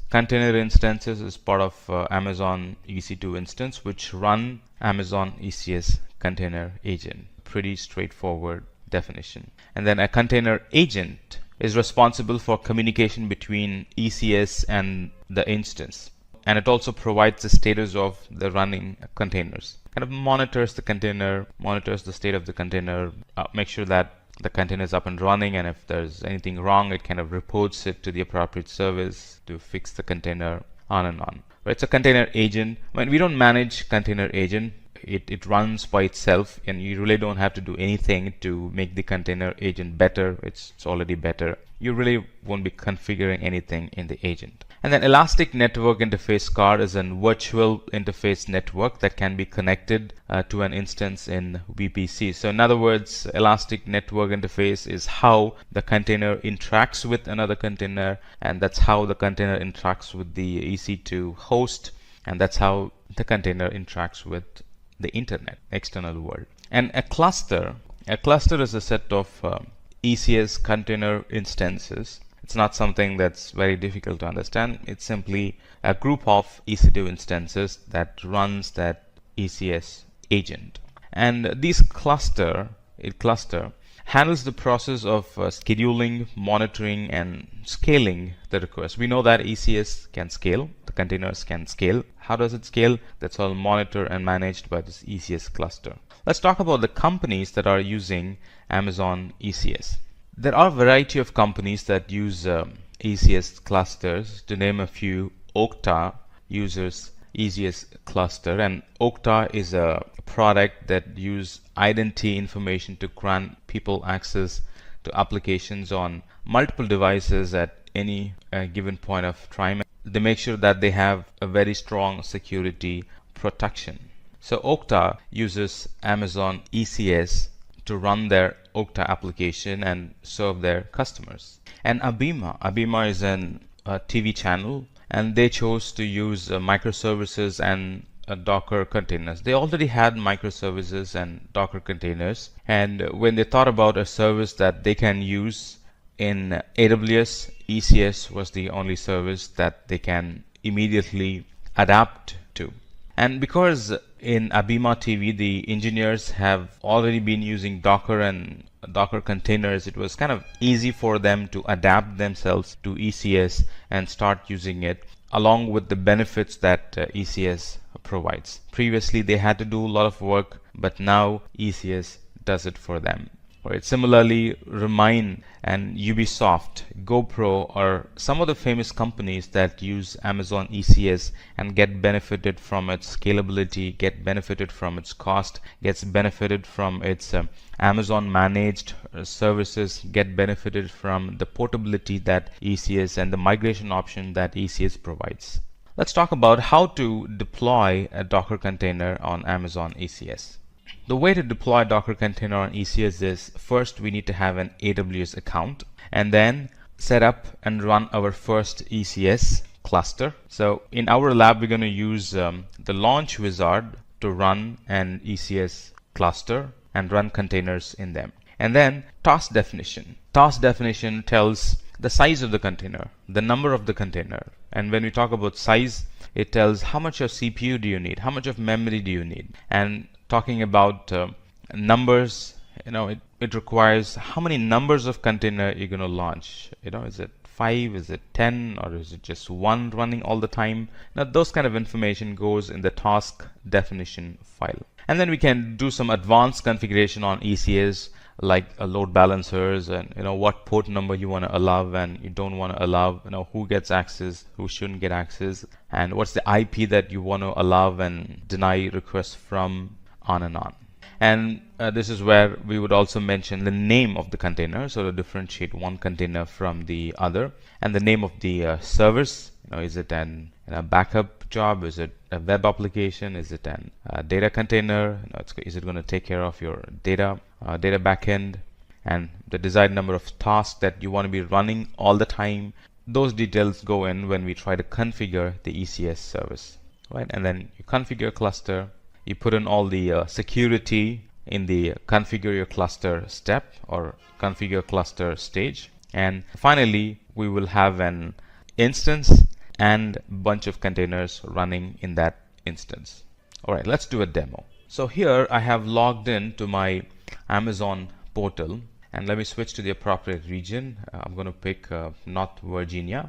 is part of Amazon EC2 instance, which run Amazon ECS container agent. Pretty straightforward definition. And then a container agent is responsible for communication between ECS and the instance, and it also provides the status of the running containers. Kind of monitors the container, monitors the state of the container, make sure that the container is up and running, and if there's anything wrong, it kind of reports it to the appropriate service to fix the container, on and on. Right? So container agent, when we don't manage container agent, it runs by itself, and you really don't have to do anything to make the container agent better. It's already better. You really won't be configuring anything in the agent. And then Elastic Network Interface Card is a virtual interface network that can be connected to an instance in VPC. So in other words, Elastic Network Interface is how the container interacts with another container, and that's how the container interacts with the EC2 host, and that's how the container interacts with the internet, external world. And a cluster is a set of ECS container instances. It's not something that's very difficult to understand. It's simply a group of EC2 instances that runs that ECS agent. And this cluster handles the process of scheduling, monitoring, and scaling the request. We know that ECS can scale, the containers can scale. How does it scale? That's all monitored and managed by this ECS cluster. Let's talk about the companies that are using Amazon ECS. There are a variety of companies that use ECS clusters. To name a few, Okta uses ECS cluster, and Okta is a product that uses identity information to grant people access to applications on multiple devices at any given point of time. They make sure that they have a very strong security protection. So Okta uses Amazon ECS to run their Okta application and serve their customers. And Abima is a TV channel, and they chose to use microservices and Docker containers. They already had microservices and Docker containers, and when they thought about a service that they can use in AWS, ECS was the only service that they can immediately adapt to. And because in Abima TV the engineers have already been using Docker and Docker containers, it was kind of easy for them to adapt themselves to ECS and start using it, along with the benefits that ECS provides. Previously they had to do a lot of work, but now ECS does it for them. Right. Similarly, Remind and Ubisoft, GoPro are some of the famous companies that use Amazon ECS and get benefited from its scalability, get benefited from its cost, gets benefited from its Amazon managed services, get benefited from the portability that ECS and the migration option that ECS provides. Let's talk about how to deploy a Docker container on Amazon ECS. The way to deploy a Docker container on ECS is, first we need to have an AWS account, and then set up and run our first ECS cluster. So in our lab we're going to use the launch wizard to run an ECS cluster and run containers in them. And then task definition. Task definition tells the size of the container, the number of the container. And when we talk about size, it tells how much of CPU do you need, how much of memory do you need. And talking about numbers, it requires how many numbers of container you're going to launch. Is it 5, is it 10, or is it just one running all the time? Now those kind of information goes in the task definition file. And then we can do some advanced configuration on ECS, like load balancers, and what port number you want to allow and you don't want to allow, who gets access, who shouldn't get access, and what's the IP that you want to allow and deny requests from, on and on. And this is where we would also mention the name of the container, so to differentiate one container from the other, and the name of the service. Is it an backup job? Is it a web application? Is it an data container? Is it going to take care of your data backend? And the desired number of tasks that you want to be running all the time. Those details go in when we try to configure the ECS service, right? And then you configure your cluster. You put in all the security in the configure your cluster step or configure cluster stage. And finally, we will have an instance and bunch of containers running in that instance. All right, let's do a demo. So here I have logged in to my Amazon portal, and let me switch to the appropriate region. I'm going to pick North Virginia.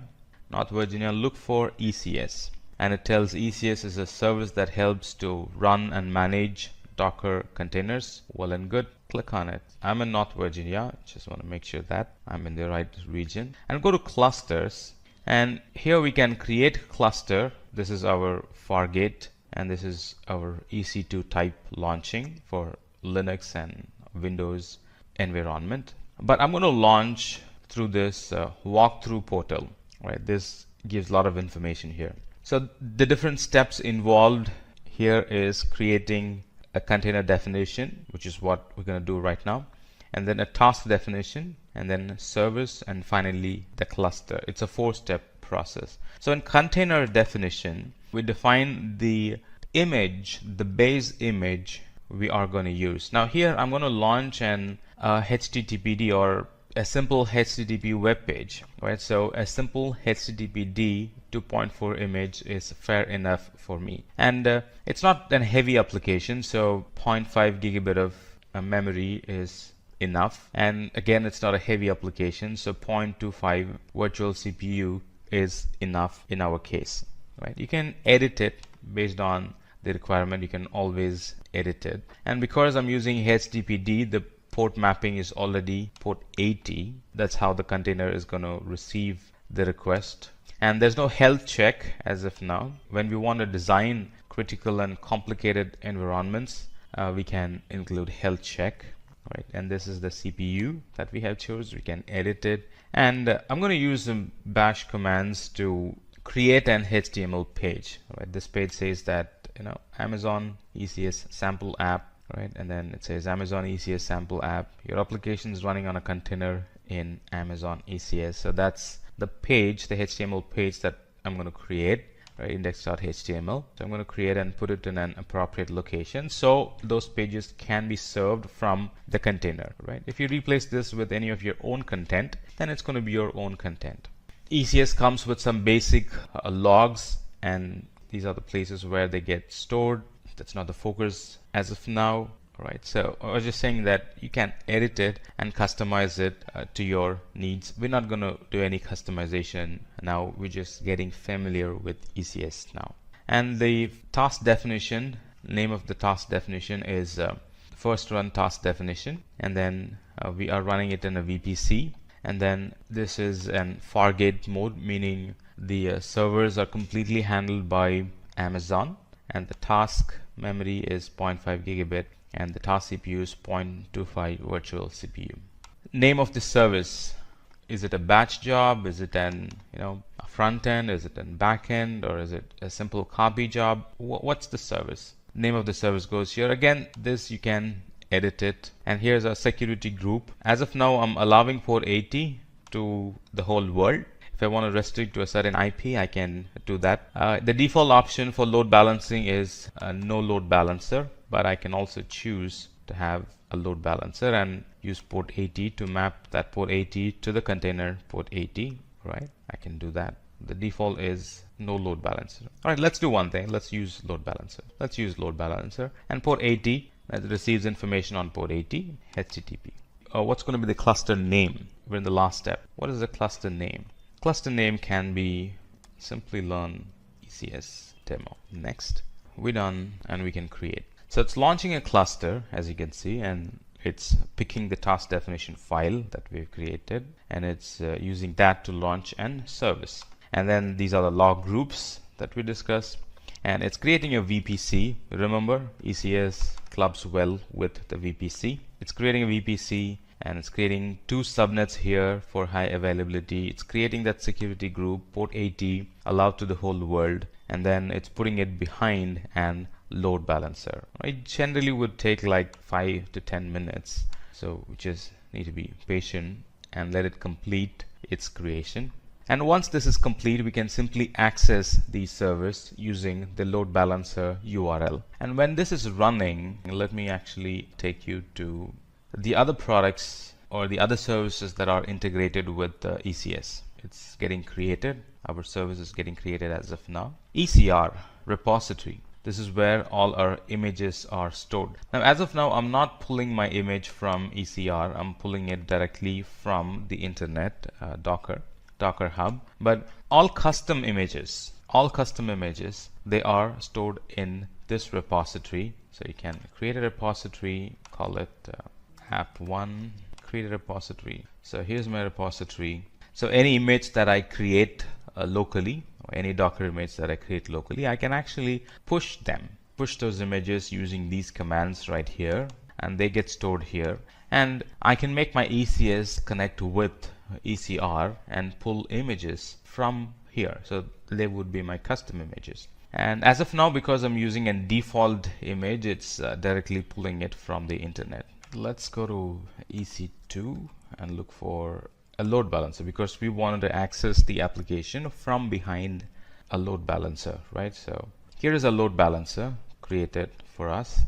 North Virginia, look for ECS. And it tells ECS is a service that helps to run and manage Docker containers. Well and good. Click on it. I'm in North Virginia. Just want to make sure that I'm in the right region. And go to clusters. And here we can create cluster. This is our Fargate, and this is our EC2 type launching for Linux and Windows environment. But I'm going to launch through this walkthrough portal. Right? This gives a lot of information here. So the different steps involved here is creating a container definition, which is what we're going to do right now, and then a task definition, and then service, and finally the cluster. It's a 4-step process. So in container definition, we define the image, the base image we are going to use. Now here I'm going to launch an HTTPD or a simple HTTP web page, right? So a simple HTTPD 2.4 image is fair enough for me, and it's not a heavy application, so 0.5 gigabit of memory is enough. And again, it's not a heavy application, so 0.25 virtual CPU is enough in our case, right? You can edit it based on the requirement. You can always edit it, and because I'm using HTTPD, the port mapping is already port 80. That's how the container is going to receive the request. And there's no health check as of now. When we want to design critical and complicated environments, we can include health check, right? And this is the CPU that we have chosen. We can edit it. And I'm going to use some bash commands to create an HTML page, right? This page says that, Amazon ECS sample app, right? And then it says Amazon ECS sample app. Your application is running on a container in Amazon ECS. So that's the page, the HTML page that I'm going to create, right? Index.html. So I'm going to create and put it in an appropriate location, so those pages can be served from the container, right? If you replace this with any of your own content, then it's going to be your own content. ECS comes with some basic logs, and these are the places where they get stored. That's not the focus as of now, right? So I was just saying that you can edit it and customize it to your needs. We're not going to do any customization now. We're just getting familiar with ECS now. And the task definition, name of the task definition is first run task definition, and then we are running it in a VPC. And then this is an Fargate mode, meaning the servers are completely handled by Amazon, and the task memory is 0.5 gigabit, and the task CPU is 0.25 virtual CPU. Name of the service: is it a batch job? Is it an a front end? Is it a back end? Or is it a simple copy job? What's the service? Name of the service goes here. Again, this you can edit it. And here's our security group. As of now, I'm allowing port 80 to the whole world. If I want to restrict to a certain IP, I can do that. The default option for load balancing is no load balancer, but I can also choose to have a load balancer and use port 80 to map that port 80 to the container port 80, right? I can do that. The default is no load balancer. All right, let's do one thing. Let's use load balancer. Let's use load balancer and port 80 that receives information on port 80, HTTP. What's going to be the cluster name? We're in the last step. What is the cluster name? Cluster name can be Simplilearn ECS demo. Next, we're done and we can create. So it's launching a cluster, as you can see, and it's picking the task definition file that we've created, and it's using that to launch and service. And then these are the log groups that we discussed, and it's creating a VPC. Remember, ECS clubs well with the VPC. It's creating a VPC and it's creating two subnets here for high availability. It's creating that security group, port 80, allowed to the whole world, and then it's putting it behind an load balancer. It generally would take like 5 to 10 minutes, so we just need to be patient and let it complete its creation. And once this is complete, we can simply access these servers using the load balancer URL. And when this is running, let me actually take you to the other products or the other services that are integrated with ECS. It's getting created. Our service is getting created as of now. ECR repository. This is where all our images are stored. Now, as of now, I'm not pulling my image from ECR. I'm pulling it directly from the internet, Docker Hub. But all custom images, they are stored in this repository. So you can create a repository, call it app1, create a repository. So here's my repository. So any image that I create locally, or any Docker image that I create locally, I can actually push those images using these commands right here, and they get stored here. And I can make my ECS connect with ECR and pull images from here. So they would be my custom images. And as of now, because I'm using a default image, it's directly pulling it from the internet. Let's go to EC2 and look for a load balancer, because we wanted to access the application from behind a load balancer, right? So here is a load balancer created for us,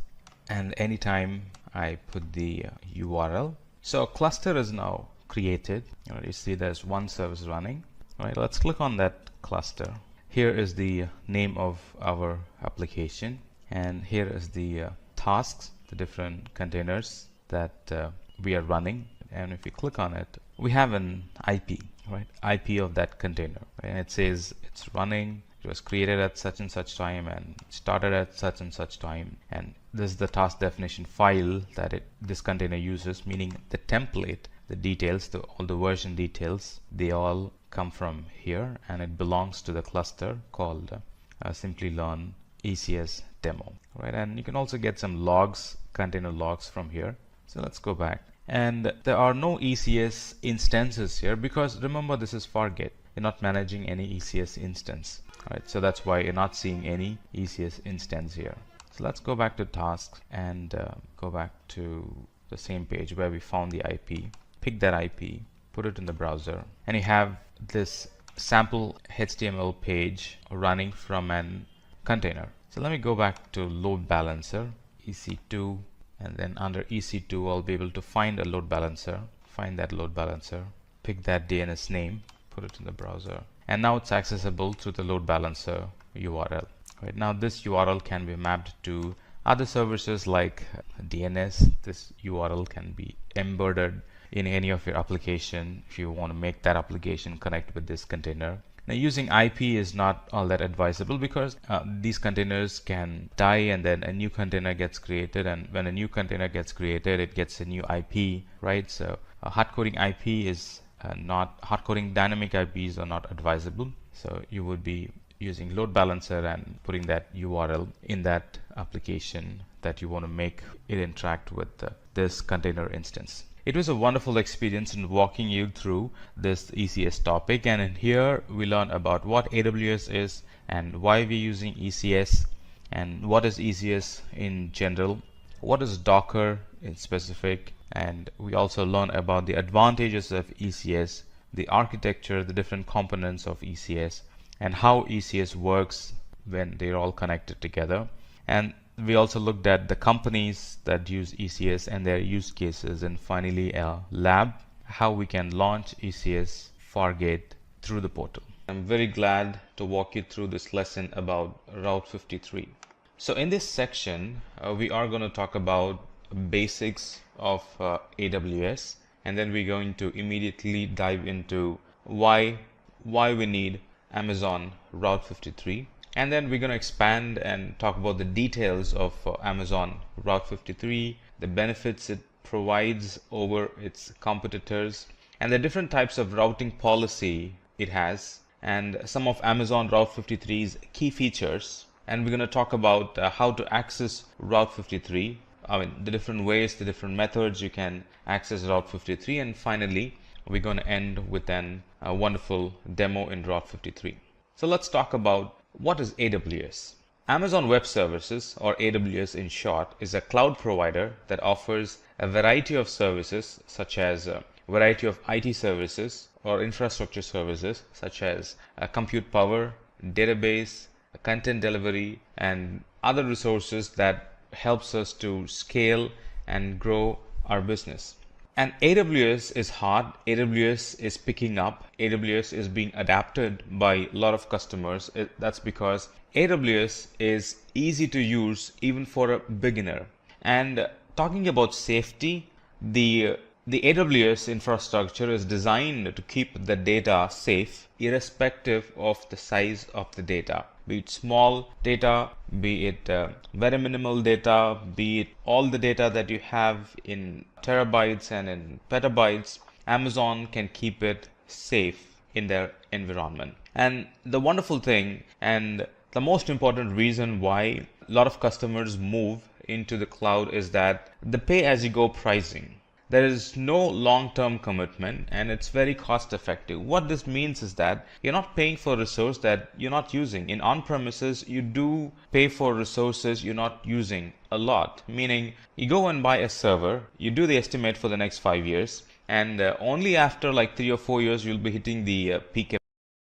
and anytime I put the URL, so a cluster is now created. You see there's one service running. All right, let's click on that cluster. Here is the name of our application, and here is the tasks, the different containers that we are running. And if you click on it, we have an IP, right? IP of that container, right? And it says it's running, it was created at such and such time and started at such and such time. And this is the task definition file that this container uses, meaning the template, the details, all the version details, they all come from here, and it belongs to the cluster called Simplilearn ECS demo, right? And you can also get some logs, container logs from here. So let's go back. And there are no ECS instances here, because remember, this is Fargate. You're not managing any ECS instance, right? So that's why you're not seeing any ECS instance here. So let's go back to tasks and go back to the same page where we found the IP. Pick that IP, put it in the browser, and you have this sample HTML page running from an container. So let me go back to load balancer, EC2, and then under EC2 I'll be able to find a load balancer, find that load balancer, pick that DNS name, put it in the browser, and now it's accessible through the load balancer URL. Right now this URL can be mapped to other services like DNS. This URL can be embedded in any of your application if you want to make that application connect with this container. Now, using IP is not all that advisable, because these containers can die and then a new container gets created, and when a new container gets created, it gets a new IP, right? So hardcoding IP is hardcoding dynamic IPs are not advisable. So you would be using load balancer and putting that URL in that application that you want to make it interact with this container instance. It was a wonderful experience in walking you through this ECS topic, and in here we learned about what AWS is and why we're using ECS, and what is ECS in general, what is Docker in specific, and we also learned about the advantages of ECS, the architecture, the different components of ECS, and how ECS works when they're all connected together. And We also looked at the companies that use ECS and their use cases, and finally a lab, how we can launch ECS Fargate through the portal. I'm very glad to walk you through this lesson about Route 53. So in this section, we are going to talk about basics of AWS, and then we're going to immediately dive into why we need Amazon Route 53. And then we're going to expand and talk about the details of Amazon Route 53, the benefits it provides over its competitors, and the different types of routing policy it has, and some of Amazon Route 53's key features. And we're going to talk about how to access Route 53, the different ways, the different methods you can access Route 53, and finally we're going to end with a wonderful demo in Route 53. So let's talk about what is AWS. Amazon Web Services, or AWS in short, is a cloud provider that offers a variety of services, such as a variety of IT services or infrastructure services, such as compute power, database, content delivery, and other resources that helps us to scale and grow our business. And AWS is hot, AWS is picking up, AWS is being adapted by a lot of customers. That's because AWS is easy to use even for a beginner. And talking about safety, the AWS infrastructure is designed to keep the data safe irrespective of the size of the data. Be it small data, be it very minimal data, be it all the data that you have in terabytes and in petabytes, Amazon can keep it safe in their environment. And the wonderful thing, and the most important reason why a lot of customers move into the cloud, is that the pay-as-you-go pricing. There is no long-term commitment, and it's very cost effective. What this means is that you're not paying for a resource that you're not using. In on-premises, you do pay for resources you're not using a lot, meaning you go and buy a server, you do the estimate for the next 5 years, and only after like 3 or 4 years you'll be hitting the peak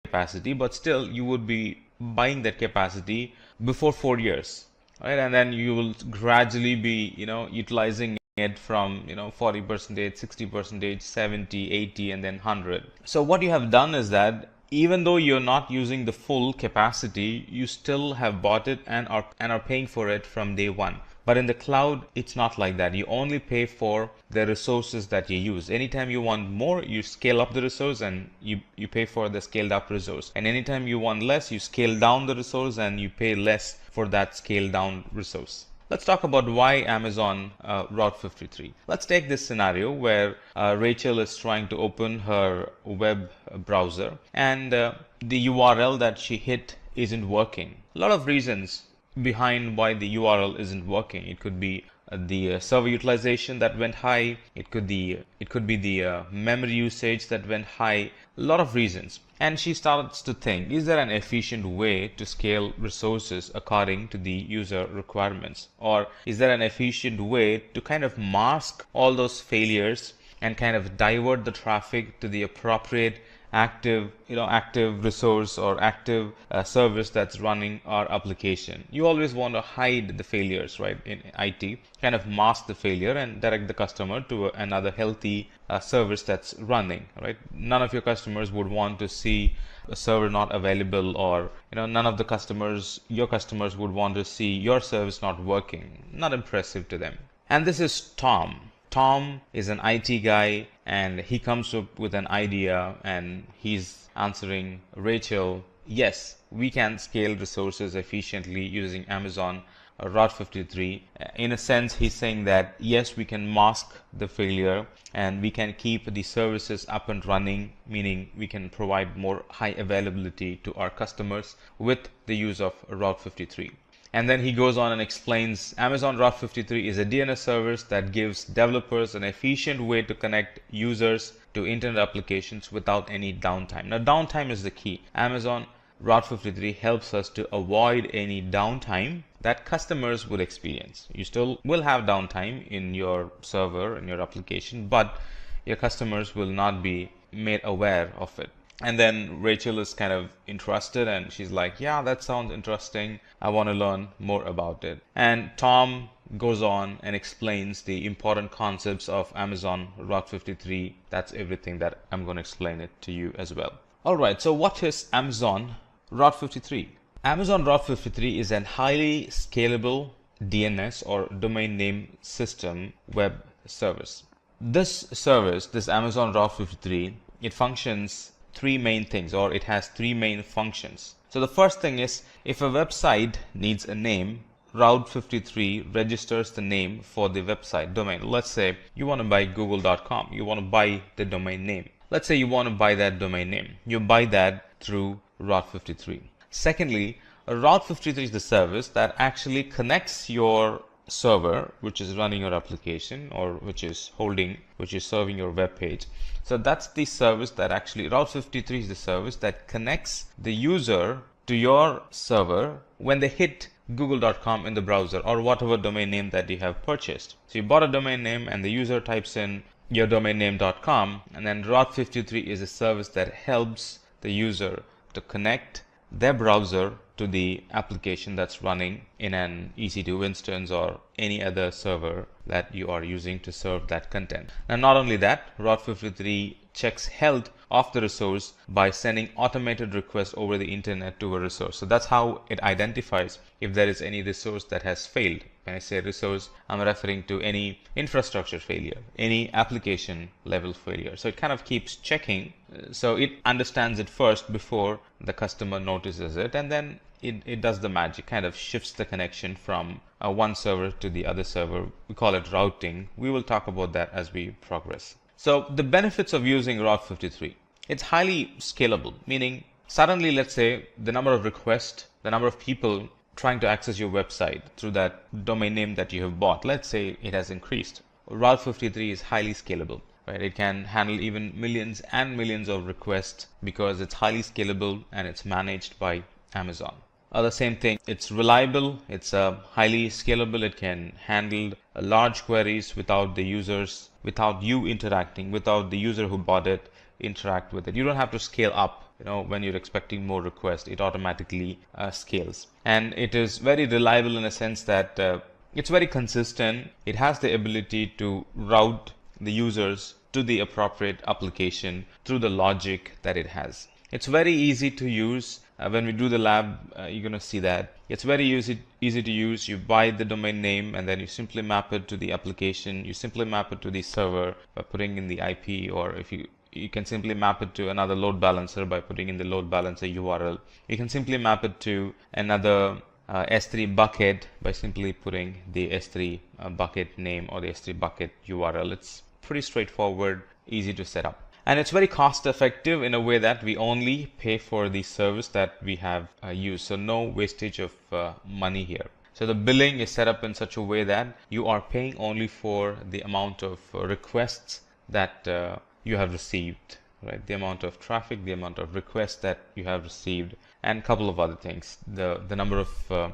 capacity, but still you would be buying that capacity before 4 years, right? And then you will gradually be utilizing it from 40%, 60%, 70, 80, and then 100. So what you have done is that even though you're not using the full capacity, you still have bought it and are paying for it from day one. But in the cloud, it's not like that. You only pay for the resources that you use. Anytime you want more, you scale up the resource and you pay for the scaled up resource. And anytime you want less, you scale down the resource and you pay less for that scaled down resource. Let's talk about why Amazon Route 53. Let's take this scenario where Rachel is trying to open her web browser and the URL that she hit isn't working. A lot of reasons behind why the URL isn't working. It could be the server utilization that went high. It could be the memory usage that went high. A lot of reasons. And she starts to think, is there an efficient way to scale resources according to the user requirements? Or is there an efficient way to kind of mask all those failures and kind of divert the traffic to the appropriate active resource or active service that's running our application? You always want to hide the failures, right? In IT, kind of mask the failure and direct the customer to another healthy service that's running, right? None of your customers would want to see a server not available, or none of your customers would want to see your service not working. Not impressive to them. And this is Tom. Tom is an IT guy and he comes up with an idea and he's answering Rachel, yes, we can scale resources efficiently using Amazon Route 53. In a sense, he's saying that yes, we can mask the failure and we can keep the services up and running, meaning we can provide more high availability to our customers with the use of Route 53. And then he goes on and explains Amazon Route 53 is a DNS service that gives developers an efficient way to connect users to internet applications without any downtime. Now, downtime is the key. Amazon Route 53 helps us to avoid any downtime that customers will experience. You still will have downtime in your server and your application, but your customers will not be made aware of it. And then Rachel is kind of interested and she's like, yeah, that sounds interesting. I want to learn more about it. And Tom goes on and explains the important concepts of Amazon Route 53. That's everything that I'm going to explain it to you as well. All right, so what is Amazon Route 53? Amazon Route 53 is an highly scalable DNS or domain name system web service. This service, this Amazon Route 53, it functions three main things, or it has three main functions. So the first thing is, if a website needs a name, Route 53 registers the name for the website domain. Let's say you want to buy google.com. You want to buy the domain name. Let's say you want to buy that domain name. You buy that through Route 53. Secondly, Route 53 is the service that actually connects your server, which is running your application, or which is serving your web page. So that's the service that actually, Route 53 is the service that connects the user to your server when they hit google.com in the browser, or whatever domain name that you have purchased. So you bought a domain name and the user types in your domain name.com, and then Route 53 is a service that helps the user to connect their browser to the application that's running in an EC2 instance or any other server that you are using to serve that content. Now, not only that, Route 53 checks health of the resource by sending automated requests over the internet to a resource. So that's how it identifies if there is any resource that has failed. When I say resource, I'm referring to any infrastructure failure, any application level failure. So it kind of keeps checking. So it understands it first before the customer notices it, and then it does the magic, kind of shifts the connection from one server to the other server. We call it routing. We will talk about that as we progress. So the benefits of using Route 53. It's highly scalable, meaning suddenly, let's say, the number of requests, the number of people trying to access your website through that domain name that you have bought, let's say it has increased. Route 53 is highly scalable, right? It can handle even millions and millions of requests because it's highly scalable and it's managed by Amazon. The same thing, it's reliable, it's highly scalable, it can handle large queries without you interacting, without the user who bought it interact with it. You don't have to scale up. When you're expecting more requests, it automatically scales. And it is very reliable in a sense that it's very consistent. It has the ability to route the users to the appropriate application through the logic that it has. It's very easy to use. When we do the lab, you're going to see that. It's very easy to use. You buy the domain name and then you simply map it to the application. You simply map it to the server by putting in the IP, or if you can simply map it to another load balancer by putting in the load balancer URL. You can simply map it to another S3 bucket by simply putting the S3 bucket name or the S3 bucket URL. It's pretty straightforward, easy to set up. And it's very cost effective in a way that we only pay for the service that we have used. So no wastage of money here. So the billing is set up in such a way that you are paying only for the amount of requests that you have received, right? The amount of traffic, the amount of requests that you have received, and a couple of other things. The number of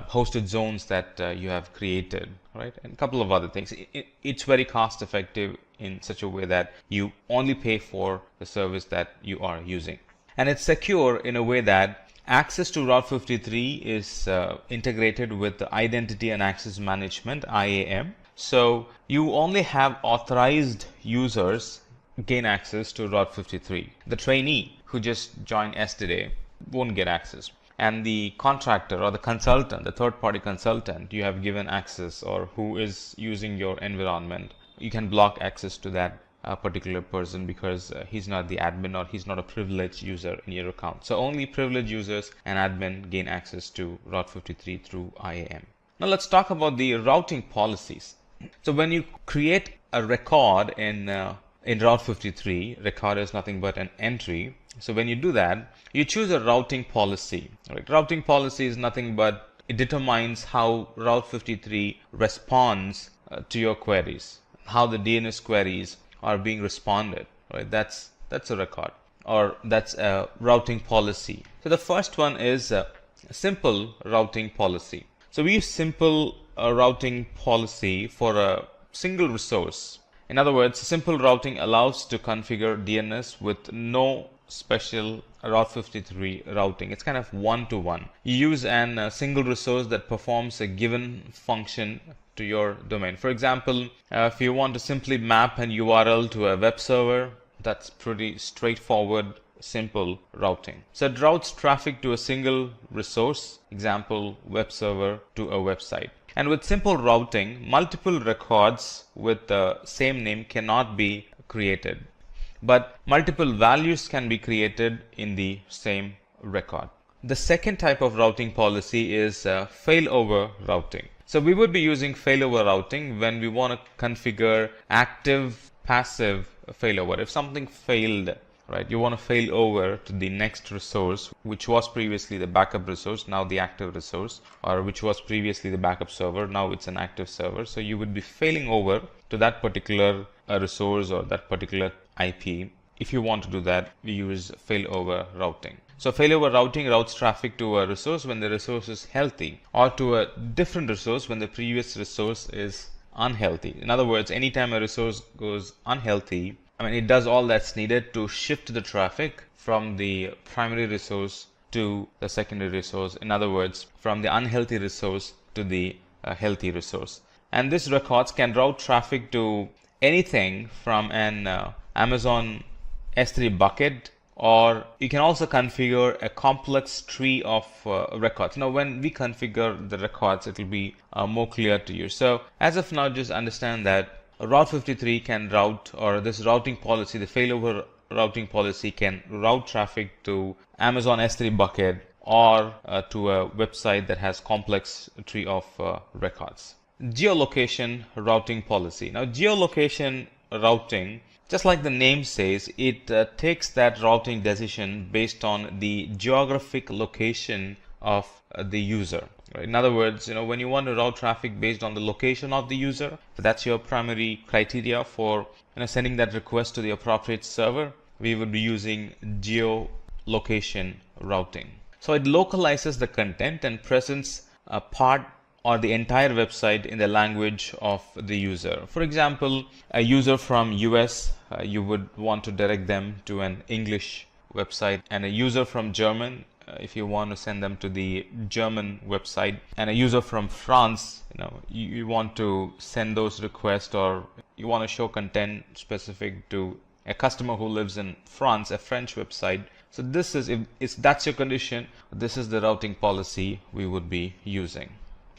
hosted zones that you have created, right? And a couple of other things. It's very cost effective in such a way that you only pay for the service that you are using. And it's secure in a way that access to Route 53 is integrated with the Identity and Access Management, IAM. So you only have authorized users gain access to Route 53. The trainee who just joined yesterday won't get access. And the contractor or the consultant, the third-party consultant you have given access, or who is using your environment, you can block access to that particular person because he's not the admin or he's not a privileged user in your account. So only privileged users and admin gain access to Route 53 through IAM. Now let's talk about the routing policies. So when you create a record in Route 53, record is nothing but an entry. So when you do that, you choose a routing policy. Right? Routing policy is nothing but it determines how Route 53 responds to your queries, how the DNS queries are being responded. Right? That's a record, or that's a routing policy. So the first one is a simple routing policy. So we use simple routing policy for a single resource. In other words, simple routing allows to configure DNS with no special Route 53 routing. It's kind of one-to-one. You use a single resource that performs a given function to your domain. For example, if you want to simply map an URL to a web server, that's pretty straightforward, simple routing. So it routes traffic to a single resource, example web server, to a website. And with simple routing, multiple records with the same name cannot be created, but multiple values can be created in the same record. The second type of routing policy is failover routing. So we would be using failover routing when we want to configure active, passive failover. If something failed, right, you want to fail over to the next resource, which was previously the backup resource, now the active resource, or which was previously the backup server, now it's an active server. So you would be failing over to that particular resource or that particular IP. If you want to do that, we use failover routing. So failover routing routes traffic to a resource when the resource is healthy, or to a different resource when the previous resource is unhealthy. In other words, anytime a resource goes unhealthy, it does all that's needed to shift the traffic from the primary resource to the secondary resource. In other words, from the unhealthy resource to the healthy resource. And this records can route traffic to anything from an Amazon S3 bucket, or you can also configure a complex tree of records. Now, when we configure the records, it will be more clear to you. So as of now, just understand that Route 53 can route, or this routing policy, the failover routing policy, can route traffic to Amazon S3 bucket or to a website that has complex tree of records. Geolocation routing policy. Now, geolocation routing, just like the name says, it takes that routing decision based on the geographic location of the user. In other words, when you want to route traffic based on the location of the user, that's your primary criteria for sending that request to the appropriate server, we would be using geolocation routing. So it localizes the content and presents a part or the entire website in the language of the user. For example, a user from US, you would want to direct them to an English website, and a user from German, if you want to send them to the German website, and a user from France, you want to send those requests, or you want to show content specific to a customer who lives in France, a French website. So this is, if that's your condition, this is the routing policy we would be using.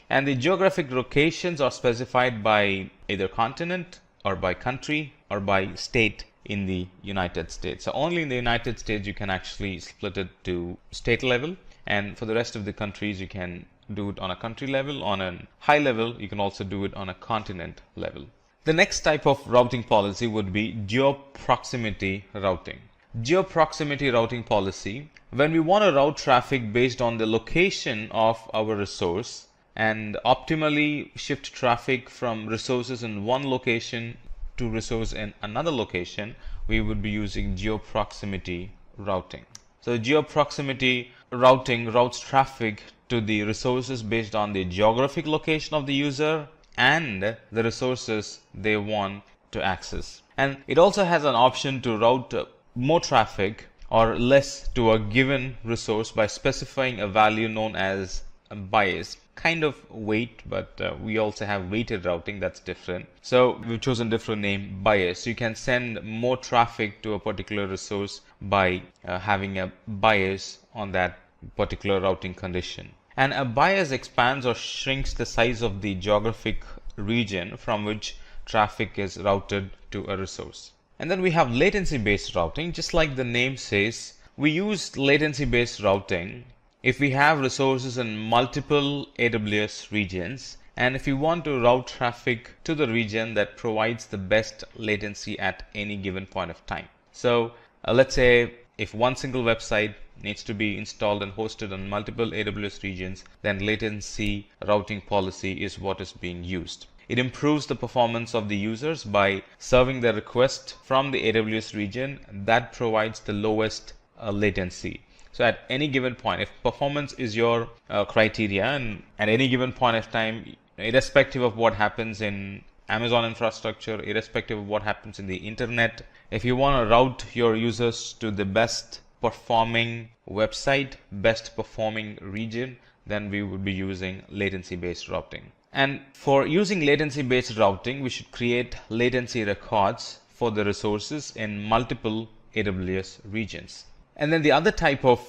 And the geographic locations are specified by either continent or by country or by state in the United States. So only in the United States you can actually split it to state level, and for the rest of the countries you can do it on a country level. On a high level you can also do it on a continent level. The next type of routing policy would be geo-proximity routing. Geo-proximity routing policy, when we want to route traffic based on the location of our resource and optimally shift traffic from resources in one location to resource in another location, we would be using geo-proximity routing. So geo-proximity routing routes traffic to the resources based on the geographic location of the user and the resources they want to access. And it also has an option to route more traffic or less to a given resource by specifying a value known as a bias. Kind of weight, but we also have weighted routing, that's different. So we've chosen different name, bias. You can send more traffic to a particular resource by having a bias on that particular routing condition. And a bias expands or shrinks the size of the geographic region from which traffic is routed to a resource. And then we have latency based routing. Just like the name says, we use latency based routing if we have resources in multiple AWS regions, and if you want to route traffic to the region that provides the best latency at any given point of time. So let's say if one single website needs to be installed and hosted on multiple AWS regions, then latency routing policy is what is being used. It improves the performance of the users by serving the request from the AWS region that provides the lowest latency. So at any given point, if performance is your criteria, and at any given point of time, irrespective of what happens in Amazon infrastructure, irrespective of what happens in the internet, if you want to route your users to the best performing website, best performing region, then we would be using latency based routing. And for using latency based routing, we should create latency records for the resources in multiple AWS regions. And then the other type of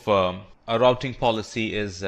a routing policy is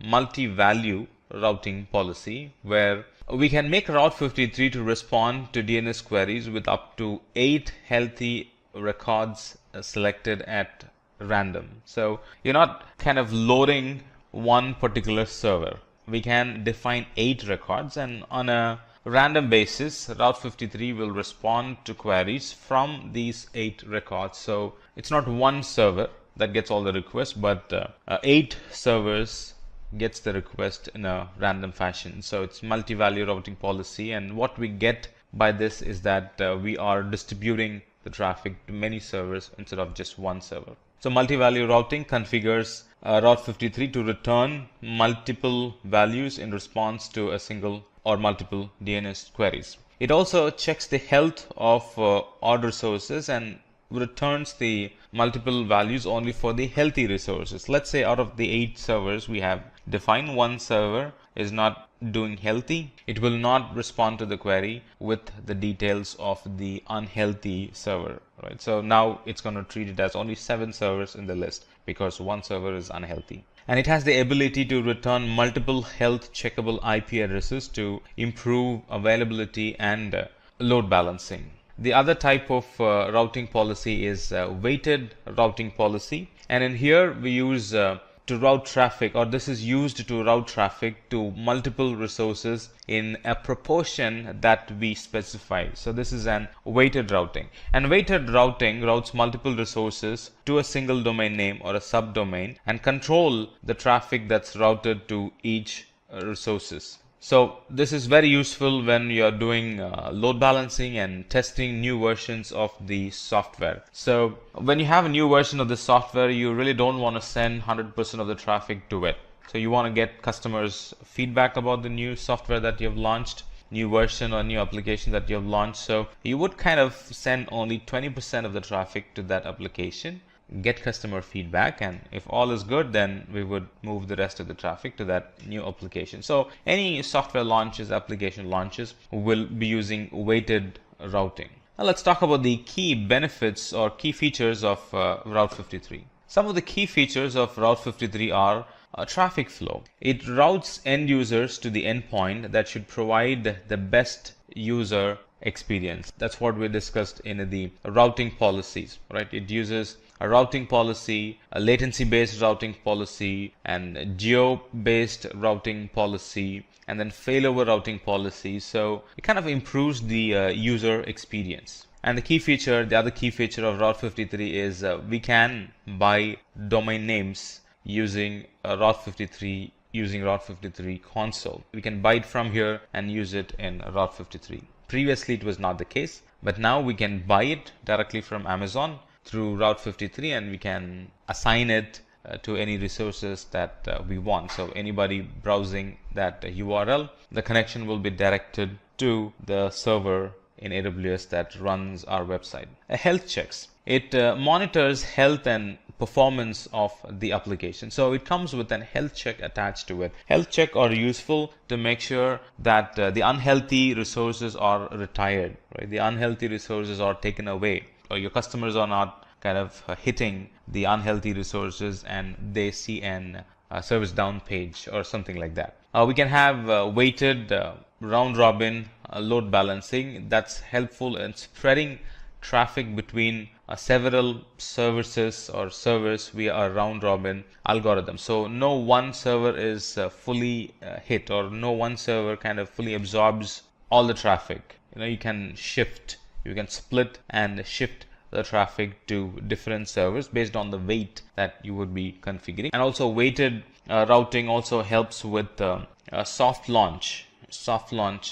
multi-value routing policy, where we can make Route 53 to respond to DNS queries with up to 8 healthy records selected at random. So you're not kind of loading one particular server. We can define 8 records, and on a random basis, Route 53 will respond to queries from these 8 records. So it's not one server that gets all the requests, but 8 servers gets the request in a random fashion. So it's multi-value routing policy, and what we get by this is that we are distributing the traffic to many servers instead of just one server. So multi-value routing configures Route 53 to return multiple values in response to a single or multiple DNS queries. It also checks the health of odd resources and returns the multiple values only for the healthy resources. Let's say out of the 8 servers we have defined, one server is not doing healthy. It will not respond to the query with the details of the unhealthy server, right? So now it's going to treat it as only 7 servers in the list because one server is unhealthy. And it has the ability to return multiple health checkable IP addresses to improve availability and load balancing. The other type of routing policy is weighted routing policy, and in here we use to route traffic, or this is used to route traffic to multiple resources in a proportion that we specify. So this is an weighted routing, and weighted routing routes multiple resources to a single domain name or a subdomain and control the traffic that's routed to each resources. So this is very useful when you are doing load balancing and testing new versions of the software. So when you have a new version of the software, you really don't want to send 100% of the traffic to it. So you want to get customers' feedback about the new software that you have launched, new version or new application that you have launched. So you would kind of send only 20% of the traffic to that application, get customer feedback, and if all is good, then we would move the rest of the traffic to that new application. So any software launches, application launches will be using weighted routing. Now let's talk about the key benefits or key features of Route 53. Some of the key features of Route 53 are traffic flow. It routes end users to the endpoint that should provide the best user experience. That's what we discussed in the routing policies, right? It uses a routing policy, a latency-based routing policy, and geo-based routing policy, and then failover routing policy. So it kind of improves the user experience. And the other key feature of Route 53 is we can buy domain names using Route 53 console. We can buy it from here and use it in Route 53. Previously it was not the case, but now we can buy it directly from Amazon through Route 53, and we can assign it to any resources that we want. So anybody browsing that URL, the connection will be directed to the server in AWS that runs our website. Health checks. It monitors health and performance of the application. So it comes with an health check attached to it. Health check are useful to make sure that the unhealthy resources are retired, right? The unhealthy resources are taken away, or your customers are not kind of hitting the unhealthy resources and they see an service down page or something like that. We can have weighted round robin load balancing. That's helpful in spreading traffic between several services or servers via a round robin algorithm. So no one server is fully hit, or no one server kind of fully absorbs all the traffic. You can split and shift the traffic to different servers based on the weight that you would be configuring. And also weighted routing also helps with a soft launch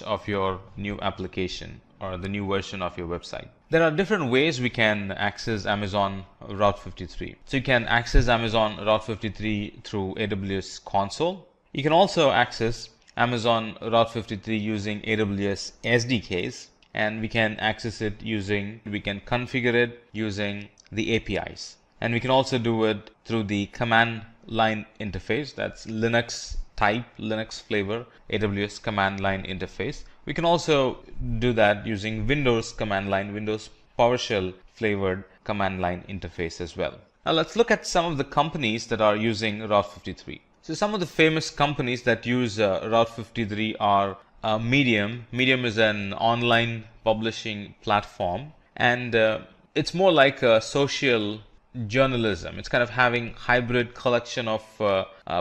of your new application or the new version of your website. There are different ways we can access Amazon Route 53. So you can access Amazon Route 53 through AWS console. You can also access Amazon Route 53 using AWS SDKs, and we can access it we can configure it using the APIs. and we can also do it through the command line interface. That's Linux type, Linux flavor, AWS command line interface. We can also do that using Windows command line, Windows PowerShell flavored command line interface as well. Now let's look at some of the companies that are using Route 53. So some of the famous companies that use Route 53 are Medium. Medium is an online publishing platform, and it's more like a social journalism. It's kind of having hybrid collection of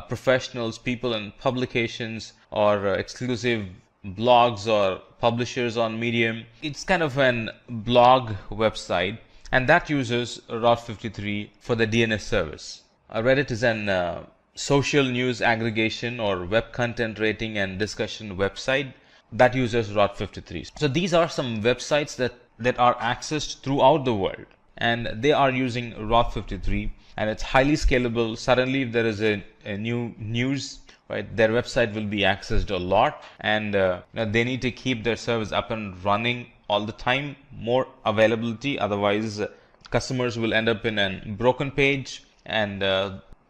professionals, people and publications, or exclusive blogs or publishers on Medium. It's kind of an blog website, and that uses Route 53 for the DNS service. Reddit is an social news aggregation or web content rating and discussion website that uses Route 53. So these are some websites that are accessed throughout the world, and they are using Route 53, and it's highly scalable. Suddenly if there is a new news, right, their website will be accessed a lot, and they need to keep their service up and running all the time, more availability, otherwise customers will end up in a broken page, and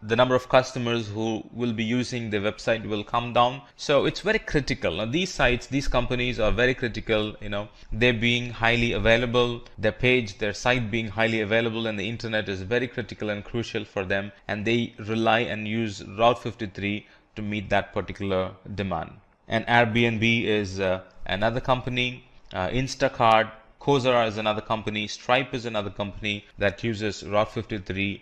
the number of customers who will be using the website will come down. So it's very critical. Now these sites, these companies are very critical, they're being highly available, their page, their site being highly available, and the internet is very critical and crucial for them, and they rely and use Route 53 to meet that particular demand. And Airbnb is another company, Instacart, Coursera is another company, Stripe is another company that uses Route 53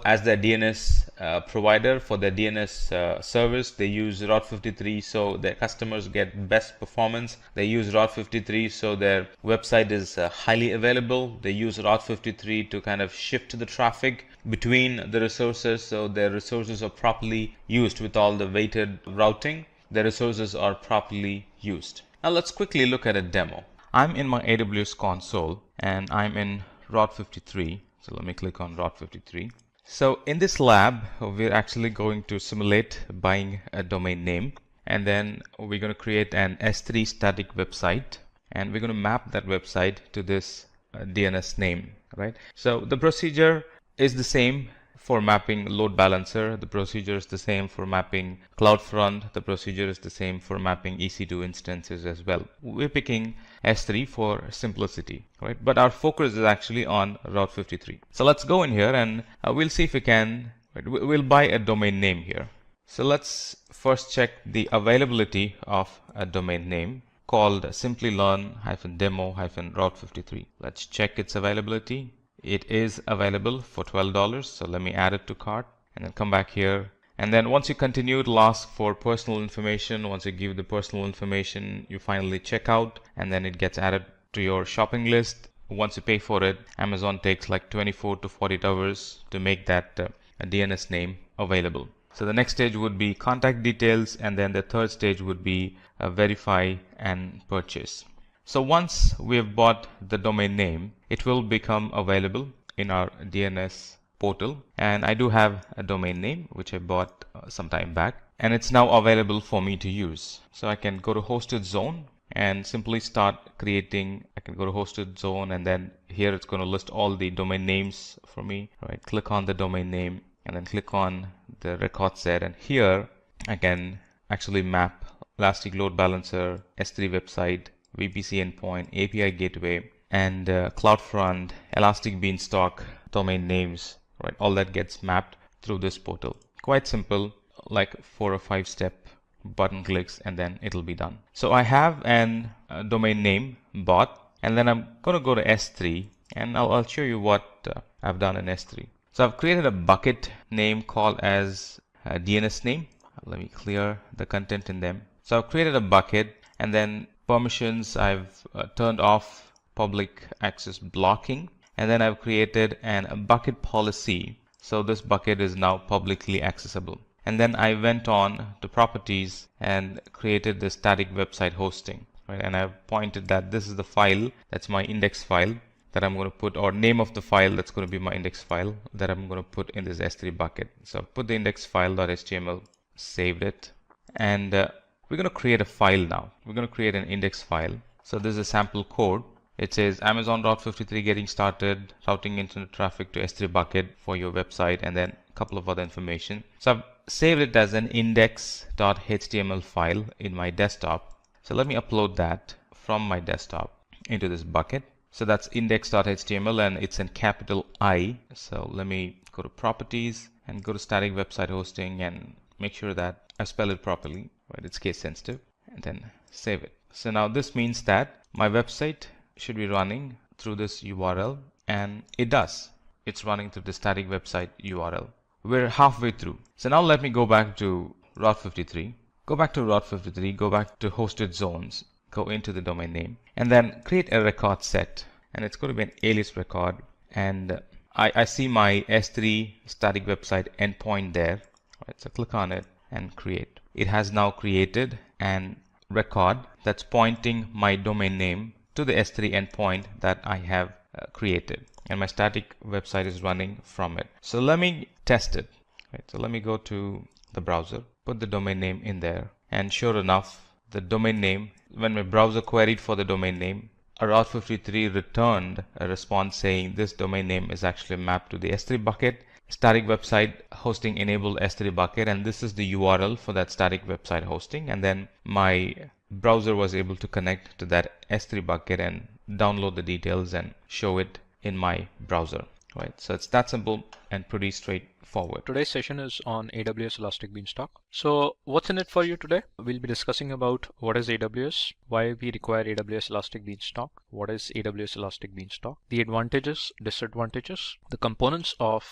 as their DNS provider for their DNS service. They use Route 53 so their customers get best performance. They use Route 53 so their website is highly available. They use Route 53 to kind of shift the traffic between the resources so their resources are properly used. With all the weighted routing, the resources are properly used. Now let's quickly look at a demo. I'm in my AWS console and I'm in Route 53. So let me click on Route 53. So in this lab, we're actually going to simulate buying a domain name, and then we're going to create an S3 static website, and we're going to map that website to this DNS name, right? So the procedure is the same for mapping load balancer. The procedure is the same for mapping CloudFront. The procedure is the same for mapping EC2 instances as well. We're picking S3 for simplicity, right? But our focus is actually on Route 53. So let's go in here and we'll see if we can, right? We'll buy a domain name here. So let's first check the availability of a domain name called Simplilearn-demo-Route 53. Let's check its availability. It is available for $12, so let me add it to cart and then come back here. And then once you continue, it'll ask for personal information. Once you give the personal information, you finally check out, and then it gets added to your shopping list. Once you pay for it, Amazon takes like 24 to 48 hours to make that DNS name available. So the next stage would be contact details, and then the third stage would be verify and purchase. So once we have bought the domain name, it will become available in our DNS portal. And I do have a domain name which I bought some time back, and it's now available for me to use. So I can go to hosted zone and simply start creating. I can go to hosted zone, and then here it's going to list all the domain names for me, right? Click on the domain name and then click on the record set, and here I can actually map Elastic Load Balancer, S3 website, VPC endpoint, API gateway, and CloudFront, Elastic Beanstalk domain names, right? All that gets mapped through this portal. Quite simple, like 4 or 5 step button clicks, and then it'll be done. So I have an domain name bought, and then I'm going to go to S3, and I'll show you what I've done in S3. So I've created a bucket name called as DNS name. Let me clear the content in them. So I've created a bucket, and then permissions, I've turned off public access blocking, and then I've created a bucket policy. So this bucket is now publicly accessible. And then I went on to properties and created the static website hosting, right? And I've pointed that this is the file, that's my index file that I'm going to put, or name of the file that's going to be my index file that I'm going to put in this S3 bucket. So I've put the index file.html, saved it, and we're going to create a file now. We're going to create an index file. So this is a sample code, It says Amazon Route 53 getting started, routing internet traffic to S3 bucket for your website, and then a couple of other information. So I've saved it as an index.html file in my desktop. So let me upload that from my desktop into this bucket. So that's index.html and it's in capital I. So let me go to properties and go to static website hosting and make sure that I spell it properly, right? It's case sensitive, and then save it. So now this means that my website should be running through this URL, and it does. It's running through the static website URL. We're halfway through. So now let me go back to Route 53. Go back to Route 53, go back to hosted zones, go into the domain name, and then create a record set. And it's going to be an alias record. And I see my S3 static website endpoint there. Right, so click on it and create. It has now created an record that's pointing my domain name to the S3 endpoint that I have created, and my static website is running from it. So let me test it. Right, so let me go to the browser, put the domain name in there, and sure enough, the domain name, when my browser queried for the domain name, Route 53 returned a response saying this domain name is actually mapped to the S3 bucket. Static website hosting enabled S3 bucket, and this is the URL for that static website hosting, and then my browser was able to connect to that S3 bucket and download the details and show it in my browser. Right, so it's that simple and pretty straightforward. Today's session is on AWS Elastic Beanstalk. So what's in it for you today? We'll be discussing about what is AWS, why we require AWS Elastic Beanstalk, what is AWS Elastic Beanstalk, the advantages, disadvantages, the components of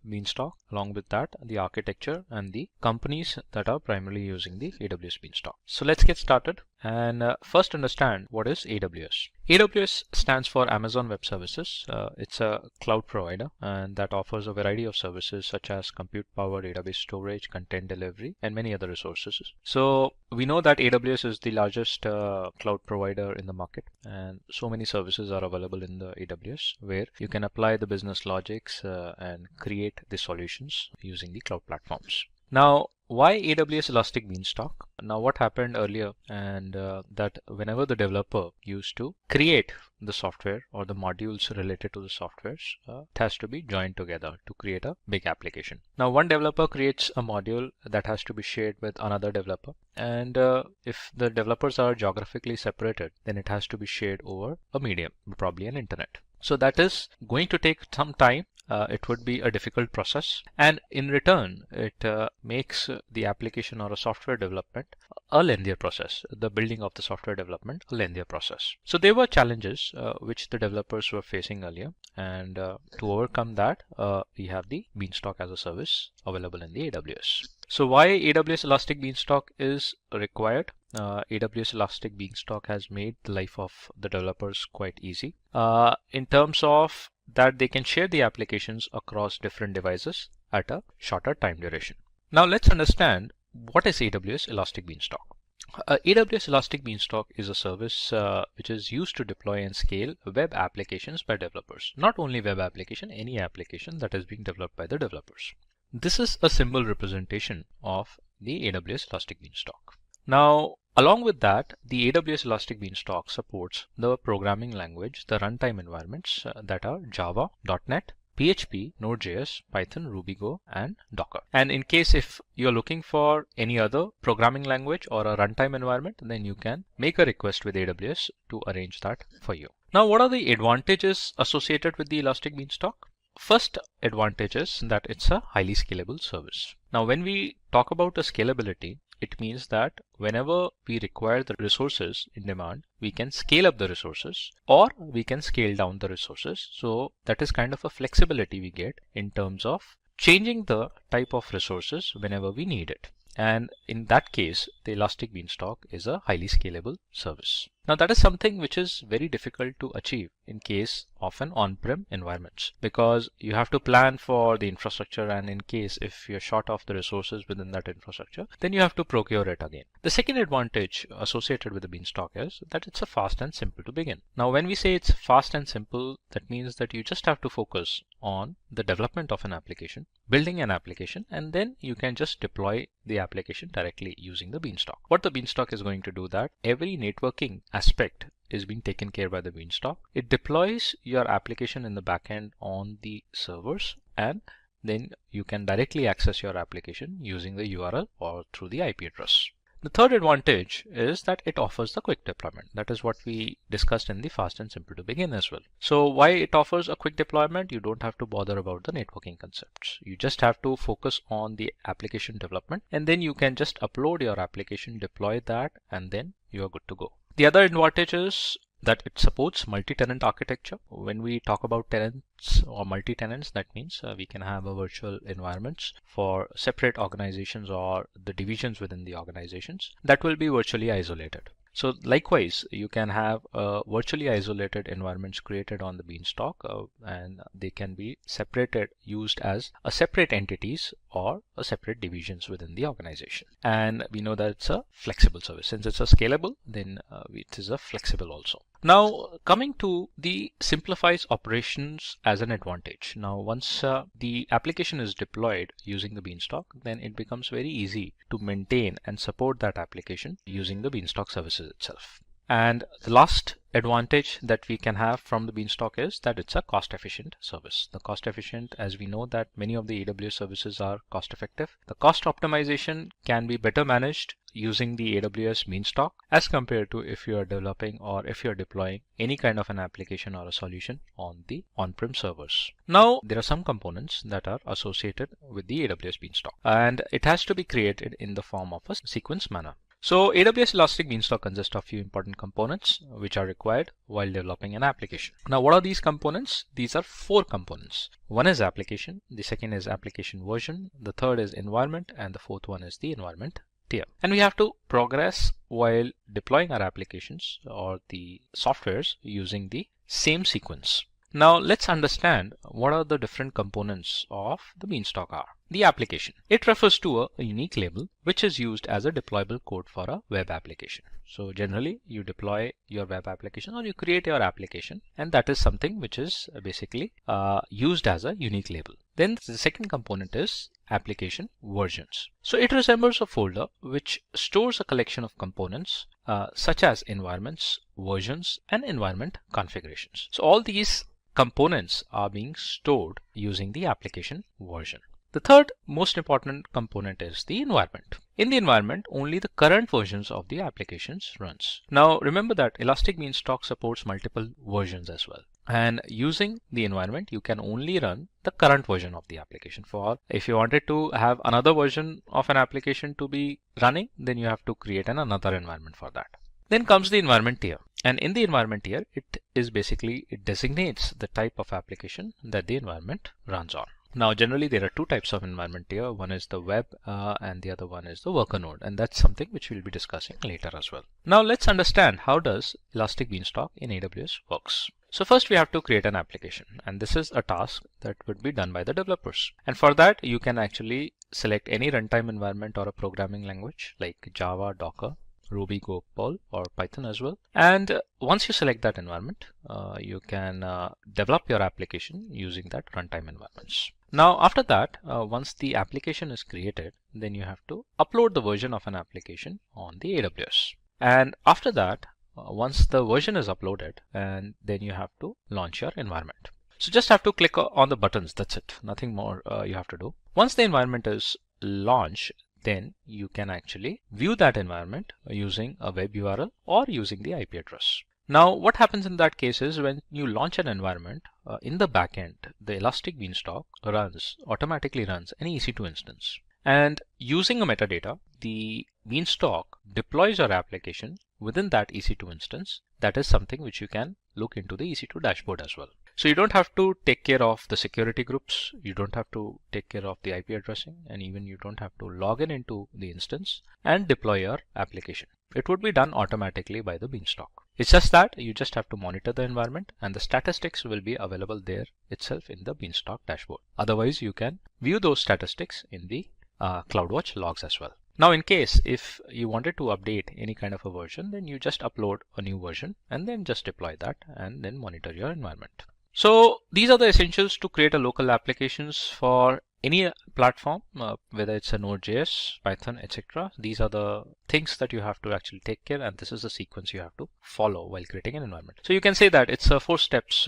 Beanstalk, along with that, the architecture and the companies that are primarily using the AWS Beanstalk. So let's get started and first understand what is AWS. AWS stands for Amazon Web Services. It's a cloud provider and that offers a variety of services such as compute power, database storage, content delivery, and many other resources. So we know that AWS is the largest cloud provider in the market, and so many services are available in the AWS where you can apply the business logics and create the solutions using the cloud platforms. Now, why AWS Elastic Beanstalk? Now, what happened earlier and that whenever the developer used to create the software or the modules related to the softwares, it has to be joined together to create a big application. Now, one developer creates a module that has to be shared with another developer. And if the developers are geographically separated, then it has to be shared over a medium, probably an internet. So that is going to take some time. It would be a difficult process, and in return it makes the application or a software development a lengthier process, the building of the software development a lengthier process. So there were challenges which the developers were facing earlier, and to overcome that we have the Beanstalk as a service available in the AWS. So why AWS Elastic Beanstalk is required? AWS Elastic Beanstalk has made the life of the developers quite easy in terms of that they can share the applications across different devices at a shorter time duration. Now let's understand what is AWS Elastic Beanstalk. AWS Elastic Beanstalk is a service which is used to deploy and scale web applications by developers. Not only web application, any application that is being developed by the developers. This is a symbol representation of the AWS Elastic Beanstalk. Now, along with that, the AWS Elastic Beanstalk supports the programming language, the runtime environments that are Java, .NET, PHP, Node.js, Python, RubyGo, and Docker. And in case if you're looking for any other programming language or a runtime environment, then you can make a request with AWS to arrange that for you. Now, what are the advantages associated with the Elastic Beanstalk? First advantage is that it's a highly scalable service. Now, when we talk about the scalability, it means that whenever we require the resources in demand, we can scale up the resources or we can scale down the resources. So that is kind of a flexibility we get in terms of changing the type of resources whenever we need it. And in that case, the Elastic Beanstalk is a highly scalable service. Now that is something which is very difficult to achieve in case of an on-prem environments, because you have to plan for the infrastructure, and in case if you're short of the resources within that infrastructure, then you have to procure it again. The second advantage associated with the Beanstalk is that it's a fast and simple to begin. Now when we say it's fast and simple, that means that you just have to focus on the development of an application, building an application, and then you can just deploy the application directly using the Beanstalk. What the Beanstalk is going to do, that every networking aspect is being taken care by the Beanstalk. It deploys your application in the backend on the servers, and then you can directly access your application using the URL or through the IP address. The third advantage is that it offers the quick deployment. That is what we discussed in the fast and simple to begin as well. So why it offers a quick deployment? You don't have to bother about the networking concepts. You just have to focus on the application development, and then you can just upload your application, deploy that, and then you are good to go. The other advantage is that it supports multi-tenant architecture. When we talk about tenants or multi-tenants, that means we can have a virtual environments for separate organizations or the divisions within the organizations that will be virtually isolated. So likewise, you can have virtually isolated environments created on the Beanstalk, and they can be separated, used as a separate entities or a separate divisions within the organization. And we know that it's a flexible service. Since it's a scalable, then it is a flexible also. Now coming to the simplifies operations as an advantage. Now once the application is deployed using the Beanstalk, then it becomes very easy to maintain and support that application using the Beanstalk services itself. And the last advantage that we can have from the Beanstalk is that it's a cost efficient service. The cost efficient, as we know that many of the AWS services are cost effective. The cost optimization can be better managed using the AWS Beanstalk as compared to if you are developing or if you're deploying any kind of an application or a solution on the on-prem servers. Now there are some components that are associated with the AWS Beanstalk, and it has to be created in the form of a sequence manner. So AWS Elastic Beanstalk consists of few important components which are required while developing an application. Now what are these components? These are 4 components. One is application, the second is application version, the third is environment, and the fourth one is the environment tier. And we have to progress while deploying our applications or the softwares using the same sequence. Now let's understand what are the different components of the Beanstalk are. The application. It refers to a unique label which is used as a deployable code for a web application. So generally you deploy your web application or you create your application, and that is something which is basically used as a unique label. Then the second component is application versions. So it resembles a folder which stores a collection of components such as environments, versions, and environment configurations. So all these components are being stored using the application version. The third most important component is the environment. In the environment, only the current versions of the applications runs. Now remember that Elastic Beanstalk supports multiple versions as well. And using the environment, you can only run the current version of the application. For if you wanted to have another version of an application to be running, then you have to create another environment for that. Then comes the environment tier. And in the environment tier, it designates the type of application that the environment runs on. Now generally there are 2 types of environment tier. One is the web and the other one is the worker node, and that's something which we'll be discussing later as well. Now let's understand how does Elastic Beanstalk in AWS works. So first we have to create an application, and this is a task that would be done by the developers. And for that you can actually select any runtime environment or a programming language like Java, Docker, Ruby, Gopal, or Python as well. And once you select that environment, you can develop your application using that runtime environments. Now after that, once the application is created, then you have to upload the version of an application on the AWS. And after that, once the version is uploaded, and then you have to launch your environment. So just have to click on the buttons, that's it, nothing more you have to do. Once the environment is launched, then you can actually view that environment using a web URL or using the IP address. Now what happens in that case is when you launch an environment in the backend, the Elastic Beanstalk automatically runs an EC2 instance. And using a metadata, the Beanstalk deploys your application within that EC2 instance. That is something which you can look into the EC2 dashboard as well. So you don't have to take care of the security groups, you don't have to take care of the IP addressing, and even you don't have to log in into the instance and deploy your application. It would be done automatically by the Beanstalk. It's just that you just have to monitor the environment, and the statistics will be available there itself in the Beanstalk dashboard. Otherwise, you can view those statistics in the CloudWatch logs as well. Now in case if you wanted to update any kind of a version, then you just upload a new version and then just deploy that and then monitor your environment. So these are the essentials to create a local applications for any platform, whether it's a Node.js, Python, etc. These are the things that you have to actually take care, and this is the sequence you have to follow while creating an environment. So you can say that it's a 4 steps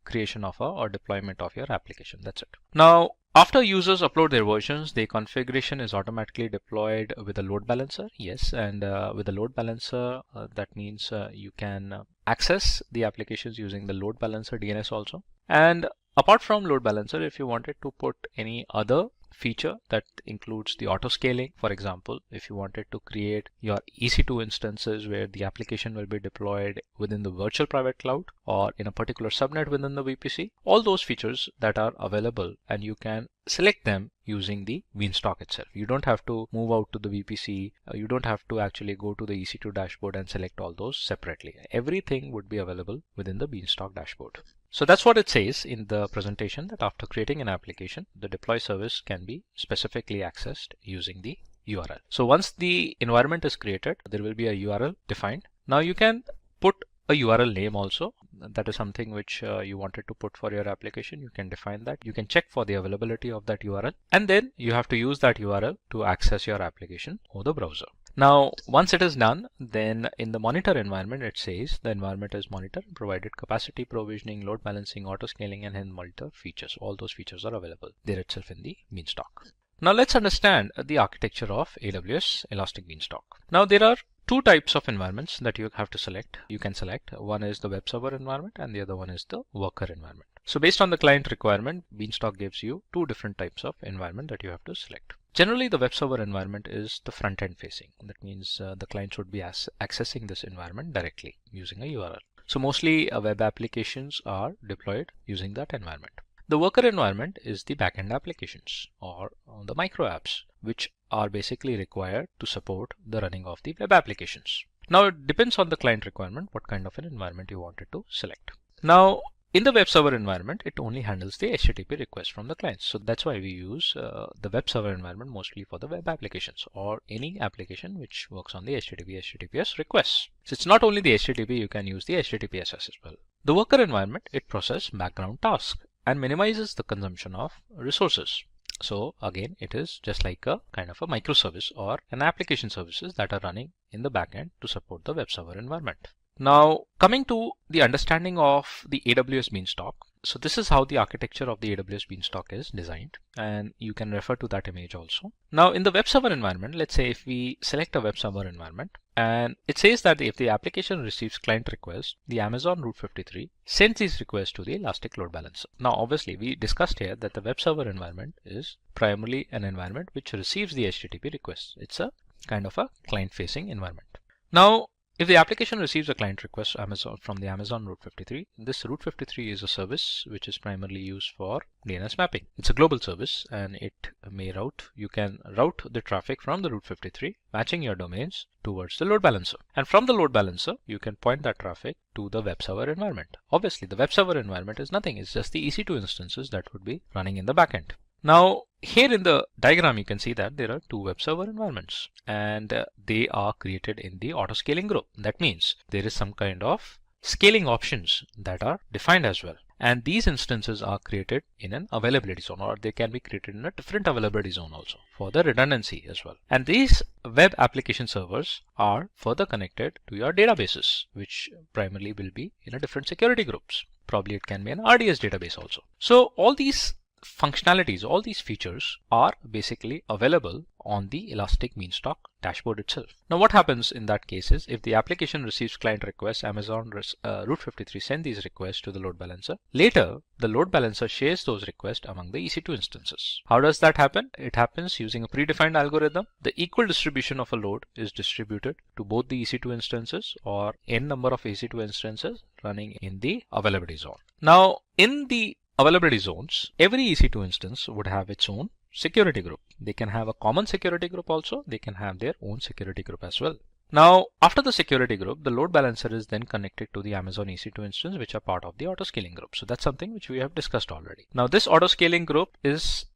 creation of or deployment of your application. That's it. Now, after users upload their versions, the configuration is automatically deployed with a load balancer. Yes, and with a load balancer, that means you can access the applications using the load balancer DNS also. And apart from load balancer, if you wanted to put any other feature that includes the auto scaling, for example, if you wanted to create your EC2 instances where the application will be deployed within the virtual private cloud or in a particular subnet within the VPC, all those features that are available, and you can select them using the Beanstalk itself. You don't have to move out to the VPC. You don't have to actually go to the EC2 dashboard and select all those separately. Everything would be available within the Beanstalk dashboard. So that's what it says in the presentation, that after creating an application, the deploy service can be specifically accessed using the URL. So once the environment is created, there will be a URL defined. Now you can put a URL name also. That is something which you wanted to put for your application. You can define that. You can check for the availability of that URL, and then you have to use that URL to access your application over the browser. Now, once it is done, then in the monitor environment, it says the environment is monitored, provided capacity provisioning, load balancing, auto scaling, and hence monitor features. All those features are available there itself in the Beanstalk. Now let's understand the architecture of AWS Elastic Beanstalk. Now there are two types of environments that you have to select. You can select one is the web server environment and the other one is the worker environment. So based on the client requirement, Beanstalk gives you two different types of environment that you have to select. Generally, the web server environment is the front end facing. That means the client should be accessing this environment directly using a URL. So mostly web applications are deployed using that environment. The worker environment is the backend applications or the micro apps, which are basically required to support the running of the web applications. Now it depends on the client requirement what kind of an environment you wanted to select. Now in the web server environment, it only handles the HTTP request from the clients. So that's why we use the web server environment mostly for the web applications or any application which works on the HTTPS requests. So it's not only the HTTP, you can use the HTTPS as well. The worker environment, it processes background tasks and minimizes the consumption of resources. So again, it is just like a kind of a microservice or an application services that are running in the backend to support the web server environment. Now coming to the understanding of the AWS Beanstalk. So this is how the architecture of the AWS Beanstalk is designed, and you can refer to that image also. Now in the web server environment, let's say if we select a web server environment, and it says that if the application receives client requests, the Amazon Route 53 sends these requests to the Elastic Load Balancer. Now obviously we discussed here that the web server environment is primarily an environment which receives the HTTP requests. It's a kind of a client facing environment. Now if the application receives a client request from the Amazon Route 53, this Route 53 is a service which is primarily used for DNS mapping. It's a global service and it may route. You can route the traffic from the Route 53, matching your domains towards the load balancer. And from the load balancer, you can point that traffic to the web server environment. Obviously, the web server environment is nothing. It's just the EC2 instances that would be running in the backend. Now, here in the diagram, you can see that there are two web server environments and they are created in the auto scaling group. That means there is some kind of scaling options that are defined as well. And these instances are created in an availability zone, or they can be created in a different availability zone also for the redundancy as well. And these web application servers are further connected to your databases, which primarily will be in a different security groups. Probably it can be an RDS database also. So all these functionalities, all these features are basically available on the Elastic Beanstalk dashboard itself. Now what happens in that case is if the application receives client requests, Amazon Route 53 send these requests to the load balancer. Later, the load balancer shares those requests among the EC2 instances. How does that happen? It happens using a predefined algorithm. The equal distribution of a load is distributed to both the EC2 instances or n number of EC2 instances running in the availability zone. Now in the availability zones, every EC2 instance would have its own security group. They can have a common security group also. They can have their own security group as well. Now, after the security group, the load balancer is then connected to the Amazon EC2 instance, which are part of the auto scaling group. So that's something which we have discussed already. Now, this auto scaling group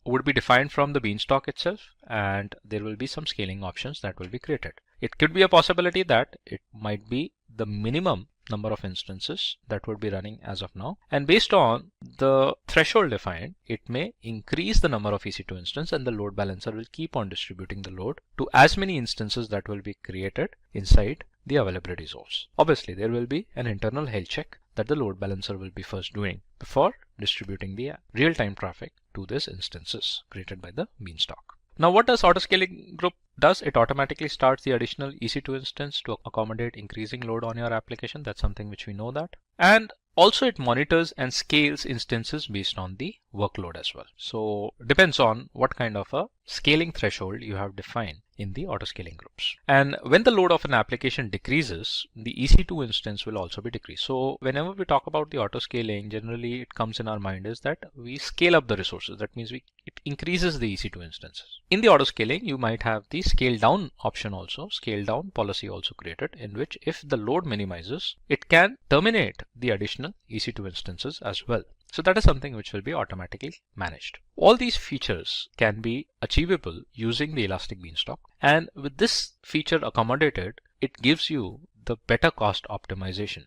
would be defined from the Beanstalk itself, and there will be some scaling options that will be created. It could be a possibility that it might be the minimum number of instances that would be running as of now. And based on the threshold defined, it may increase the number of EC2 instances, and the load balancer will keep on distributing the load to as many instances that will be created inside the availability zones. Obviously, there will be an internal health check that the load balancer will be first doing before distributing the real-time traffic to these instances created by the beanstalk. Now, what does autoscaling group does? It automatically starts the additional EC2 instance to accommodate increasing load on your application. That's something which we know that. And also it monitors and scales instances based on the workload as well. So depends on what kind of a scaling threshold you have defined in the autoscaling groups. And when the load of an application decreases, the EC2 instance will also be decreased. So whenever we talk about the autoscaling, generally it comes in our mind is that we scale up the resources. That means it increases the EC2 instances. In the autoscaling, you might have the scale down option also, scale down policy also created, in which if the load minimizes, it can terminate the additional EC2 instances as well. So that is something which will be automatically managed. All these features can be achievable using the Elastic Beanstalk. And with this feature accommodated, it gives you the better cost optimization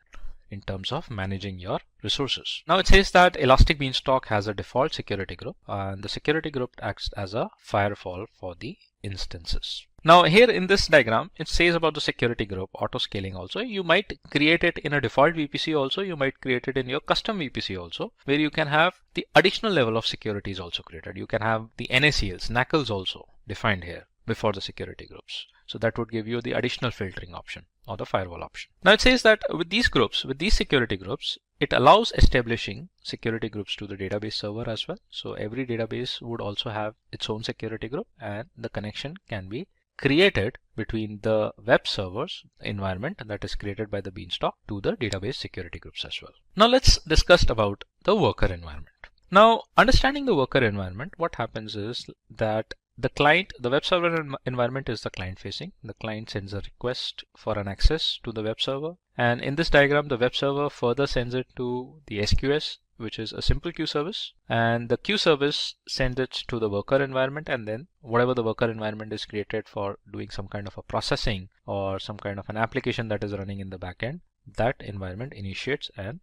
in terms of managing your resources. Now it says that Elastic Beanstalk has a default security group, and the security group acts as a firewall for the instances. Now here in this diagram, it says about the security group auto scaling also. You might create it in a default VPC also. You might create it in your custom VPC also, where you can have the additional level of security is also created. You can have the NACLs, NACLs also defined here before the security groups. So that would give you the additional filtering option or the firewall option. Now it says that with these groups, with these security groups, it allows establishing security groups to the database server as well. So every database would also have its own security group, and the connection can be created between the web servers environment that is created by the Beanstalk to the database security groups as well. Now let's discuss about the worker environment. Now, understanding the worker environment, what happens is that the client, the web server environment is the client facing. The client sends a request for an access to the web server. And in this diagram, the web server further sends it to the SQS, which is a simple queue service. And the queue service sends it to the worker environment. And then whatever the worker environment is created for doing some kind of a processing or some kind of an application that is running in the backend, that environment initiates and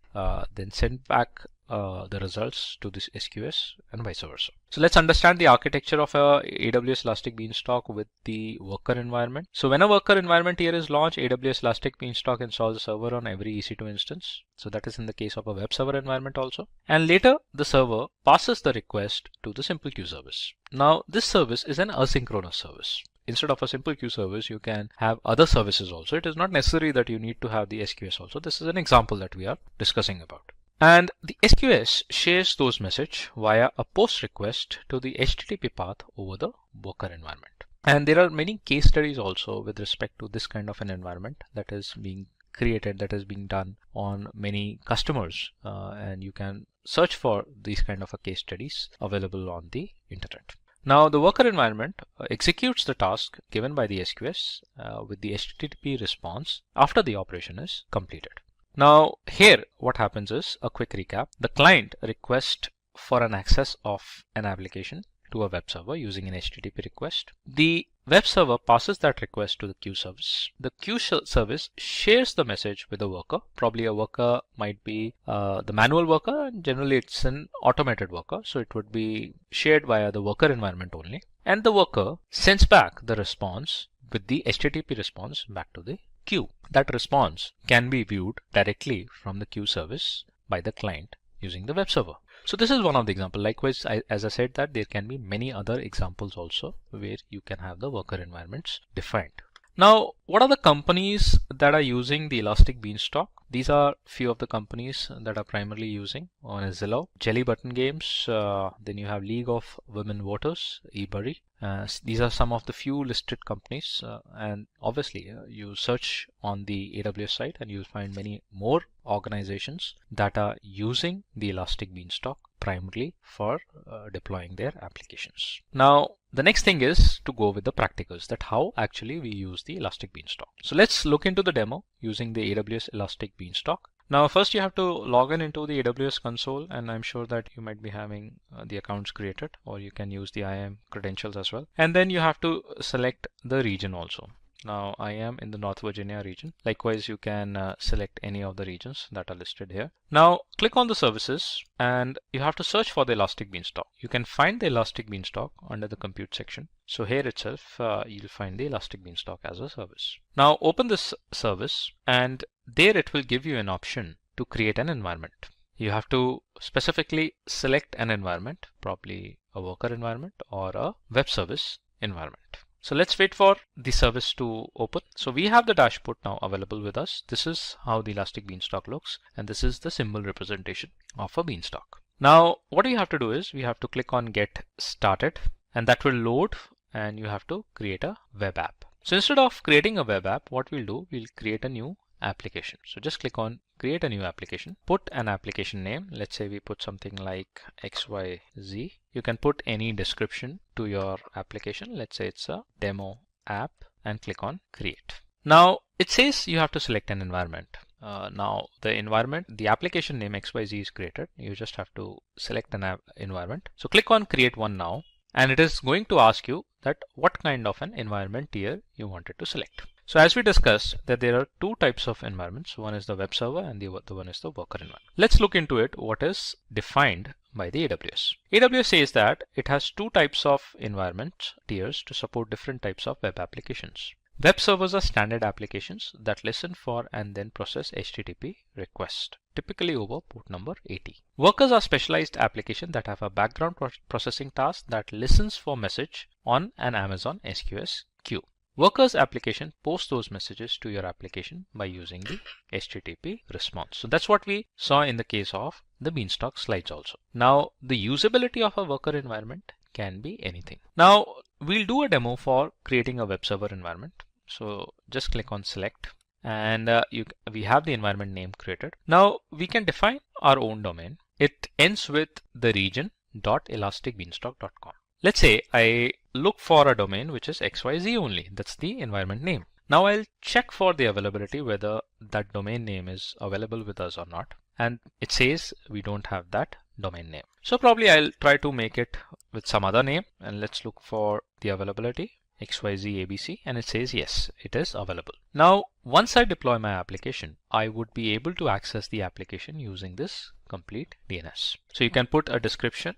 then send back the results to this SQS and vice versa. So let's understand the architecture of a AWS Elastic Beanstalk with the worker environment. So when a worker environment here is launched, AWS Elastic Beanstalk installs a server on every EC2 instance. So that is in the case of a web server environment also. And later the server passes the request to the simple queue service. Now this service is an asynchronous service. Instead of a simple queue service, you can have other services also. It is not necessary that you need to have the SQS also. This is an example that we are discussing about. And the SQS shares those messages via a post request to the HTTP path over the worker environment. And there are many case studies also with respect to this kind of an environment that is being created, that is being done on many customers. And you can search for these kind of a case studies available on the internet. Now the worker environment executes the task given by the SQS with the HTTP response after the operation is completed. Now here what happens is a quick recap. The client requests for an access of an application to a web server using an HTTP request. The web server passes that request to the queue service. The queue service shares the message with the worker. Probably a worker might be the manual worker, and generally it's an automated worker. So it would be shared via the worker environment only. And the worker sends back the response with the HTTP response back to the queue. That response can be viewed directly from the queue service by the client using the web server. So this is one of the examples. Likewise, as I said, that there can be many other examples also where you can have the worker environments defined. Now, what are the companies that are using the Elastic Beanstalk? These are few of the companies that are primarily using. One is Zillow, Jelly Button Games, then you have League of Women Voters, eBury. These are some of the few listed companies, and obviously you search on the AWS site and you'll find many more organizations that are using the Elastic Beanstalk primarily for deploying their applications. Now the next thing is to go with the practicals, that how actually we use the Elastic Beanstalk. So let's look into the demo using the AWS Elastic Beanstalk. Now first you have to log in into the AWS console, and I'm sure that you might be having the accounts created, or you can use the IAM credentials as well. And then you have to select the region also. Now I am in the North Virginia region. Likewise, you can select any of the regions that are listed here. Now click on the services and you have to search for the Elastic Beanstalk. You can find the Elastic Beanstalk under the compute section. So here itself, you'll find the Elastic Beanstalk as a service. Now open this service and there it will give you an option to create an environment. You have to specifically select an environment, probably a worker environment or a web service environment. So let's wait for the service to open. So we have the dashboard now available with us. This is how the Elastic Beanstalk looks, and this is the symbol representation of a beanstalk. Now what we have to do is we have to click on get started, and that will load, and you have to create a web app. So instead of creating a web app, what we'll do, we'll create a new application. So just click on create a new application, put an application name. Let's say we put something like XYZ. You can put any description to your application. Let's say it's a demo app, and click on create. Now it says you have to select an environment. Now the environment, the application name XYZ is created. You just have to select an environment. So click on create one now, and it is going to ask you that what kind of an environment tier you wanted to select. So as we discussed that there are two types of environments. One is the web server and the other one is the worker environment. Let's look into it, what is defined by the AWS. AWS says that it has two types of environment tiers to support different types of web applications. Web servers are standard applications that listen for and then process HTTP requests, typically over port number 80. Workers are specialized applications that have a background processing task that listens for message on an Amazon SQS queue. Workers application posts those messages to your application by using the HTTP response. So that's what we saw in the case of the Beanstalk slides also. Now the usability of a worker environment can be anything. Now we'll do a demo for creating a web server environment. So just click on select, and we have the environment name created. Now we can define our own domain. It ends with the region.elasticbeanstalk.com. Let's say I look for a domain which is XYZ only. That's the environment name. Now I'll check for the availability whether that domain name is available with us or not. And it says we don't have that domain name. So probably I'll try to make it with some other name, and let's look for the availability. XYZ ABC, and it says yes, it is available. Now once I deploy my application, I would be able to access the application using this complete DNS. So you can put a description.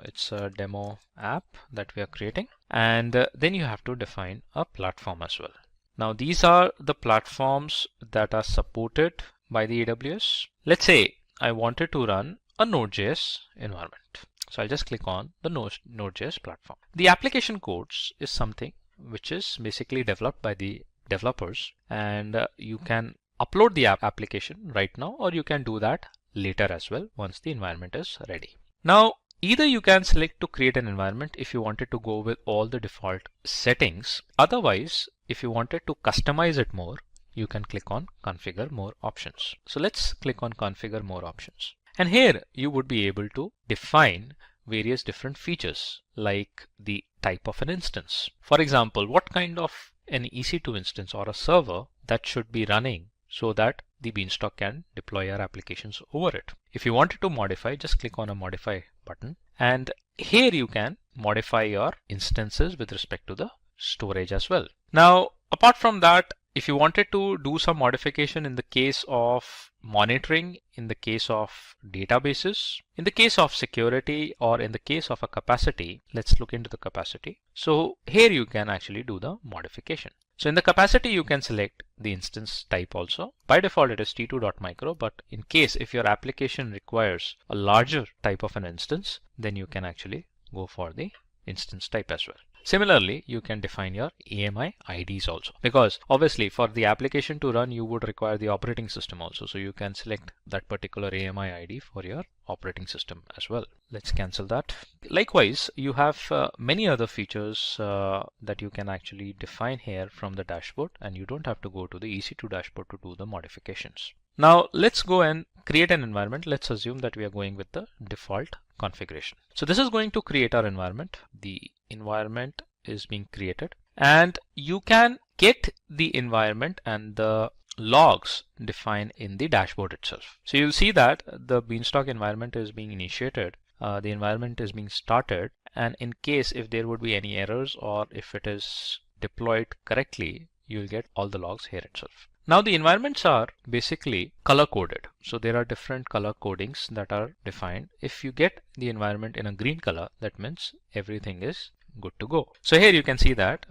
It's a demo app that we are creating, and then you have to define a platform as well. Now these are the platforms that are supported by the AWS. Let's say I wanted to run a Node.js environment. So I'll just click on the Node.js platform. The application codes is something which is basically developed by the developers, and you can upload the application right now, or you can do that later as well once the environment is ready. Now either you can select to create an environment if you wanted to go with all the default settings. Otherwise, if you wanted to customize it more, you can click on configure more options. So let's click on configure more options. And here you would be able to define various different features like the type of an instance. For example, what kind of an EC2 instance or a server that should be running so that the Beanstalk can deploy our applications over it. If you wanted to modify, just click on a modify button, and here you can modify your instances with respect to the storage as well. Now apart from that, if you wanted to do some modification in the case of monitoring, in the case of databases, in the case of security, or in the case of a capacity, let's look into the capacity. So here you can actually do the modification. So in the capacity, you can select the instance type also. By default, it is t2.micro, but in case if your application requires a larger type of an instance, then you can actually go for the instance type as well. Similarly, you can define your AMI IDs also, because obviously for the application to run, you would require the operating system also. So you can select that particular AMI ID for your operating system as well. Let's cancel that. Likewise, you have many other features that you can actually define here from the dashboard, and you don't have to go to the EC2 dashboard to do the modifications. Now let's go and create an environment. Let's assume that we are going with the default configuration. So this is going to create our environment. The environment is being created, and you can get the environment and the logs defined in the dashboard itself. So you'll see that the Beanstalk environment is being initiated, the environment is being started, and in case if there would be any errors or if it is deployed correctly, you'll get all the logs here itself. Now the environments are basically color coded. So there are different color codings that are defined. If you get the environment in a green color, that means everything is good to go. So here you can see that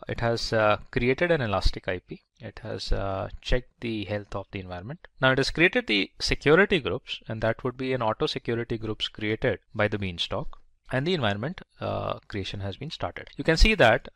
it has created an elastic IP. It has checked the health of the environment. Now it has created the security groups, and that would be an auto security groups created by the Beanstalk. And the environment creation has been started. You can see that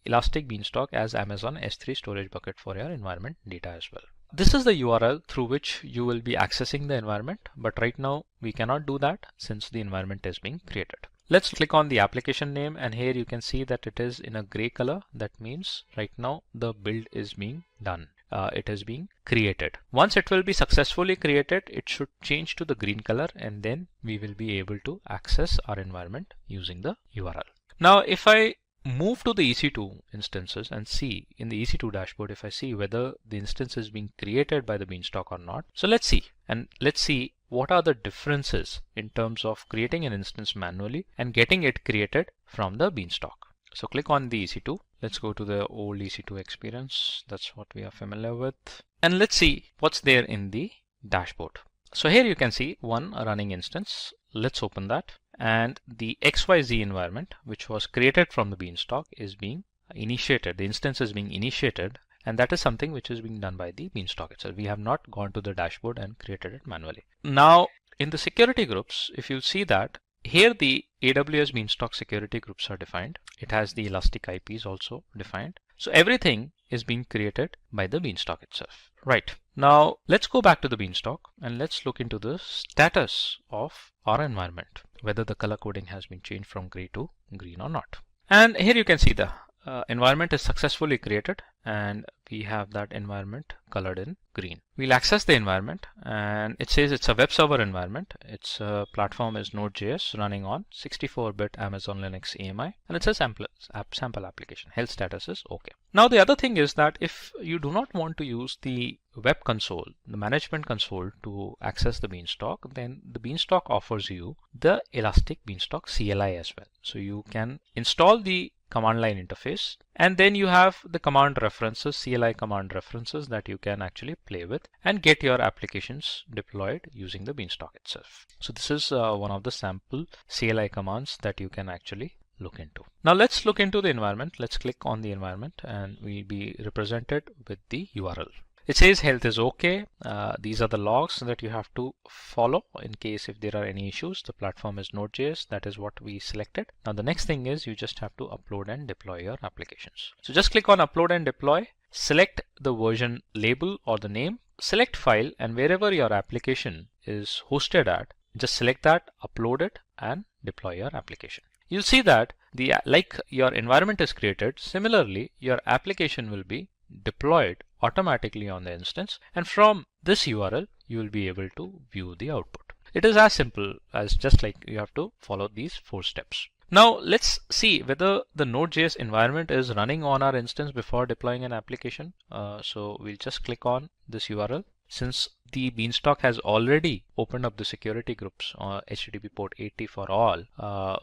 Elastic Beanstalk as Amazon S3 storage bucket for your environment data as well. This is the URL through which you will be accessing the environment, but right now we cannot do that since the environment is being created. Let's click on the application name, and here you can see that it is in a gray color. That means right now the build is being done. It is being created. Once it will be successfully created, it should change to the green color, and then we will be able to access our environment using the URL. Now if I move to the EC2 instances and see in the EC2 dashboard, if I see whether the instance is being created by the Beanstalk or not. So let's see, and let's see what are the differences in terms of creating an instance manually and getting it created from the Beanstalk. So click on the EC2. Let's go to the old EC2 experience. That's what we are familiar with. And let's see what's there in the dashboard. So here you can see one running instance. Let's open that. And the XYZ environment, which was created from the Beanstalk, is being initiated. The instance is being initiated. And that is something which is being done by the Beanstalk itself. We have not gone to the dashboard and created it manually. Now in the security groups, if you see that here the AWS Beanstalk security groups are defined. It has the elastic IPs also defined. So everything is being created by the Beanstalk itself. Right. Now let's go back to the Beanstalk and let's look into the status of our environment, whether the color coding has been changed from gray to green or not. And here you can see the environment is successfully created, and we have that environment colored in green. We'll access the environment, and it says it's a web server environment. Its platform is Node.js running on 64-bit Amazon Linux AMI, and it's a sample application. Health status is okay. Now the other thing is that if you do not want to use the web console, the management console, to access the Beanstalk, then the Beanstalk offers you the Elastic Beanstalk CLI as well. So you can install the command line interface, and then you have the command references, CLI command references, that you can actually play with and get your applications deployed using the Beanstalk itself. So this is one of the sample CLI commands that you can actually look into. Now let's look into the environment. Let's click on the environment and we'll be represented with the URL. It says health is okay. These are the logs that you have to follow in case if there are any issues. The platform is Node.js. That is what we selected. Now the next thing is you just have to upload and deploy your applications. So just click on upload and deploy. Select the version label or the name. Select file, and wherever your application is hosted at, just select that, upload it, and deploy your application. You'll see that like your environment is created, similarly your application will be deployed automatically on the instance, and from this URL you will be able to view the output. It is as simple as just like you have to follow these 4 steps. Now let's see whether the Node.js environment is running on our instance before deploying an application. So we'll just click on this URL. Since the Beanstalk has already opened up the security groups on HTTP port 80 for all,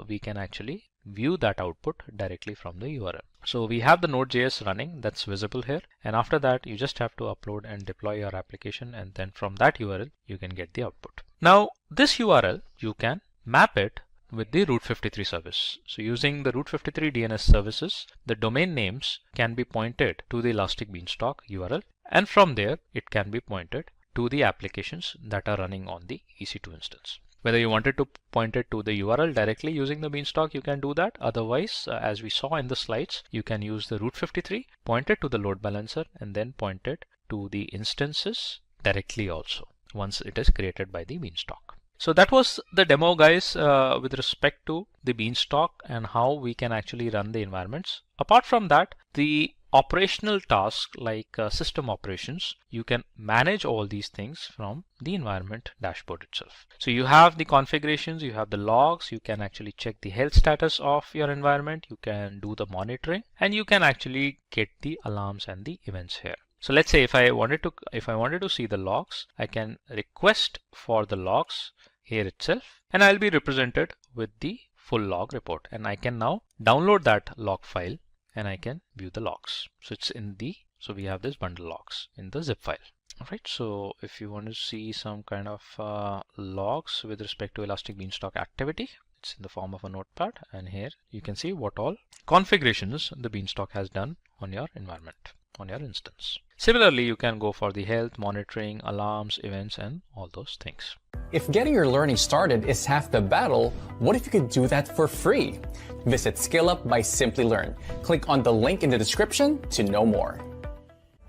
we can actually view that output directly from the URL. So we have the Node.js running, that's visible here, and after that you just have to upload and deploy your application, and then from that URL you can get the output. Now this URL you can map it with the Route 53 service. So using the Route 53 DNS services, the domain names can be pointed to the Elastic Beanstalk URL, and from there it can be pointed to the applications that are running on the EC2 instance. Whether you wanted to point it to the URL directly using the Beanstalk, you can do that. Otherwise, as we saw in the slides, you can use the Route 53, point it to the load balancer, and then point it to the instances directly also once it is created by the Beanstalk. So that was the demo, guys, with respect to the Beanstalk and how we can actually run the environments. Apart from that, the operational tasks like system operations, you can manage all these things from the environment dashboard itself. So you have the configurations, you have the logs, you can actually check the health status of your environment, you can do the monitoring, and you can actually get the alarms and the events here. So let's say if I wanted to see the logs, I can request for the logs here itself, and I'll be represented with the full log report, and I can now download that log file and I can view the logs. So it's in the, so we have this bundle logs in the zip file. All right, so if you want to see some kind of logs with respect to Elastic Beanstalk activity, it's in the form of a notepad, and here you can see what all configurations the Beanstalk has done on your environment, on your instance. Similarly, you can go for the health, monitoring, alarms, events, and all those things. If getting your learning started is half the battle, what if you could do that for free? Visit SkillUp by Simplilearn. Click on the link in the description to know more.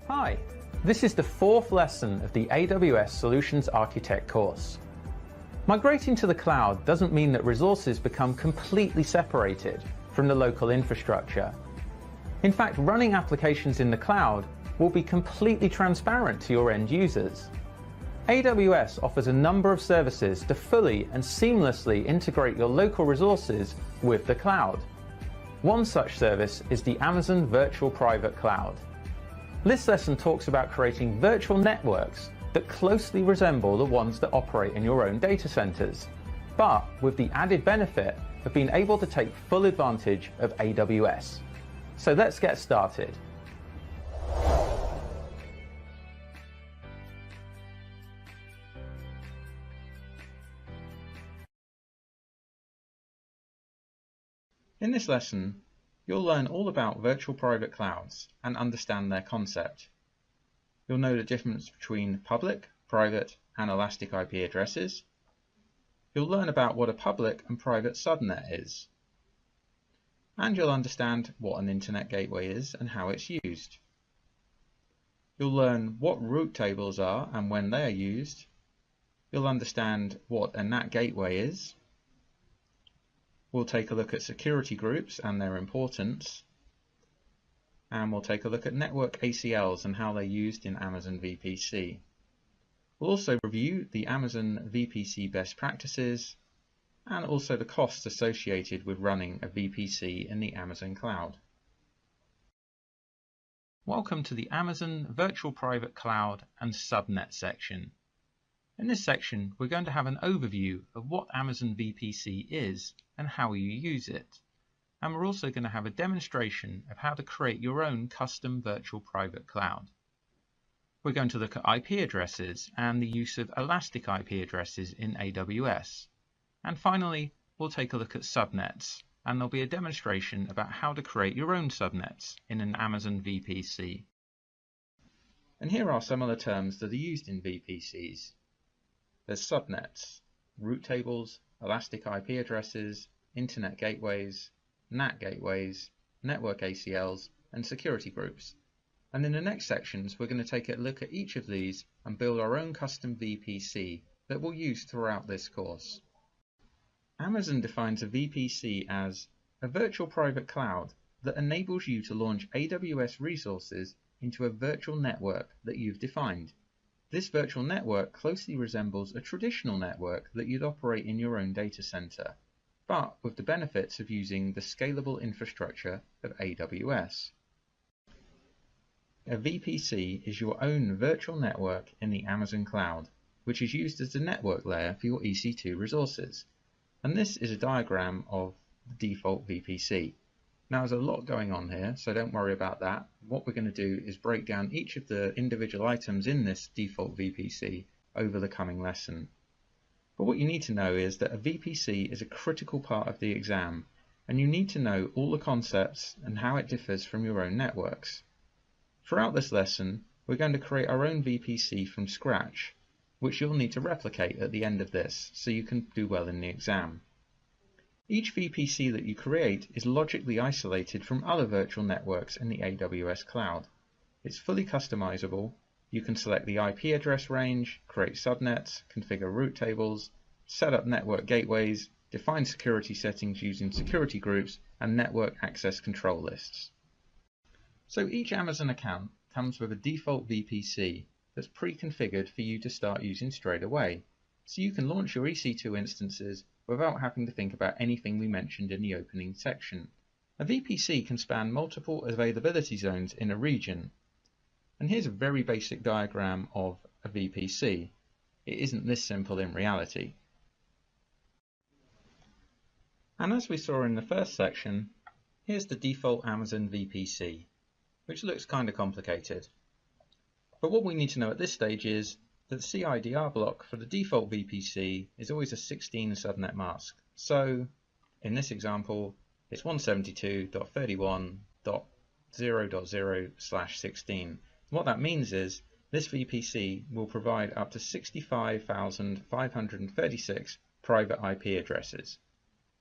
Hi, this is the 4th lesson of the AWS Solutions Architect course. Migrating to the cloud doesn't mean that resources become completely separated from the local infrastructure. In fact, running applications in the cloud will be completely transparent to your end users. AWS offers a number of services to fully and seamlessly integrate your local resources with the cloud. One such service is the Amazon Virtual Private Cloud. This lesson talks about creating virtual networks that closely resemble the ones that operate in your own data centers, but with the added benefit of being able to take full advantage of AWS. So let's get started. In this lesson, you'll learn all about virtual private clouds and understand their concept. You'll know the difference between public, private, and elastic IP addresses. You'll learn about what a public and private subnet is. And you'll understand what an internet gateway is and how it's used. You'll learn what route tables are and when they are used. You'll understand what a NAT gateway is. We'll take a look at security groups and their importance. And we'll take a look at network ACLs and how they're used in Amazon VPC. We'll also review the Amazon VPC best practices and also the costs associated with running a VPC in the Amazon cloud. Welcome to the Amazon Virtual Private Cloud and Subnet section. In this section, we're going to have an overview of what Amazon VPC is and how you use it. And we're also going to have a demonstration of how to create your own custom virtual private cloud. We're going to look at IP addresses and the use of elastic IP addresses in AWS. And finally, we'll take a look at subnets, and there'll be a demonstration about how to create your own subnets in an Amazon VPC. And here are some of the terms that are used in VPCs. There's subnets, route tables, elastic IP addresses, internet gateways, NAT gateways, network ACLs, and security groups. And in the next sections, we're going to take a look at each of these and build our own custom VPC that we'll use throughout this course. Amazon defines a VPC as a virtual private cloud that enables you to launch AWS resources into a virtual network that you've defined. This virtual network closely resembles a traditional network that you'd operate in your own data center, but with the benefits of using the scalable infrastructure of AWS. A VPC is your own virtual network in the Amazon cloud, which is used as the network layer for your EC2 resources. And this is a diagram of the default VPC. Now there's a lot going on here, so don't worry about that. What we're going to do is break down each of the individual items in this default VPC over the coming lesson. But what you need to know is that a VPC is a critical part of the exam, and you need to know all the concepts and how it differs from your own networks. Throughout this lesson, we're going to create our own VPC from scratch, which you'll need to replicate at the end of this so you can do well in the exam. Each VPC that you create is logically isolated from other virtual networks in the AWS cloud. It's fully customizable. You can select the IP address range, create subnets, configure route tables, set up network gateways, define security settings using security groups, and network access control lists. So each Amazon account comes with a default VPC that's pre-configured for you to start using straight away, so you can launch your EC2 instances without having to think about anything we mentioned in the opening section. A VPC can span multiple availability zones in a region. And here's a very basic diagram of a VPC. It isn't this simple in reality. And as we saw in the first section, Here's the default Amazon VPC, which looks kind of complicated. But what we need to know at this stage is that the CIDR block for the default VPC is always a 16 subnet mask. So in this example, it's 172.31.0.0/16. What that means is this VPC will provide up to 65,536 private IP addresses.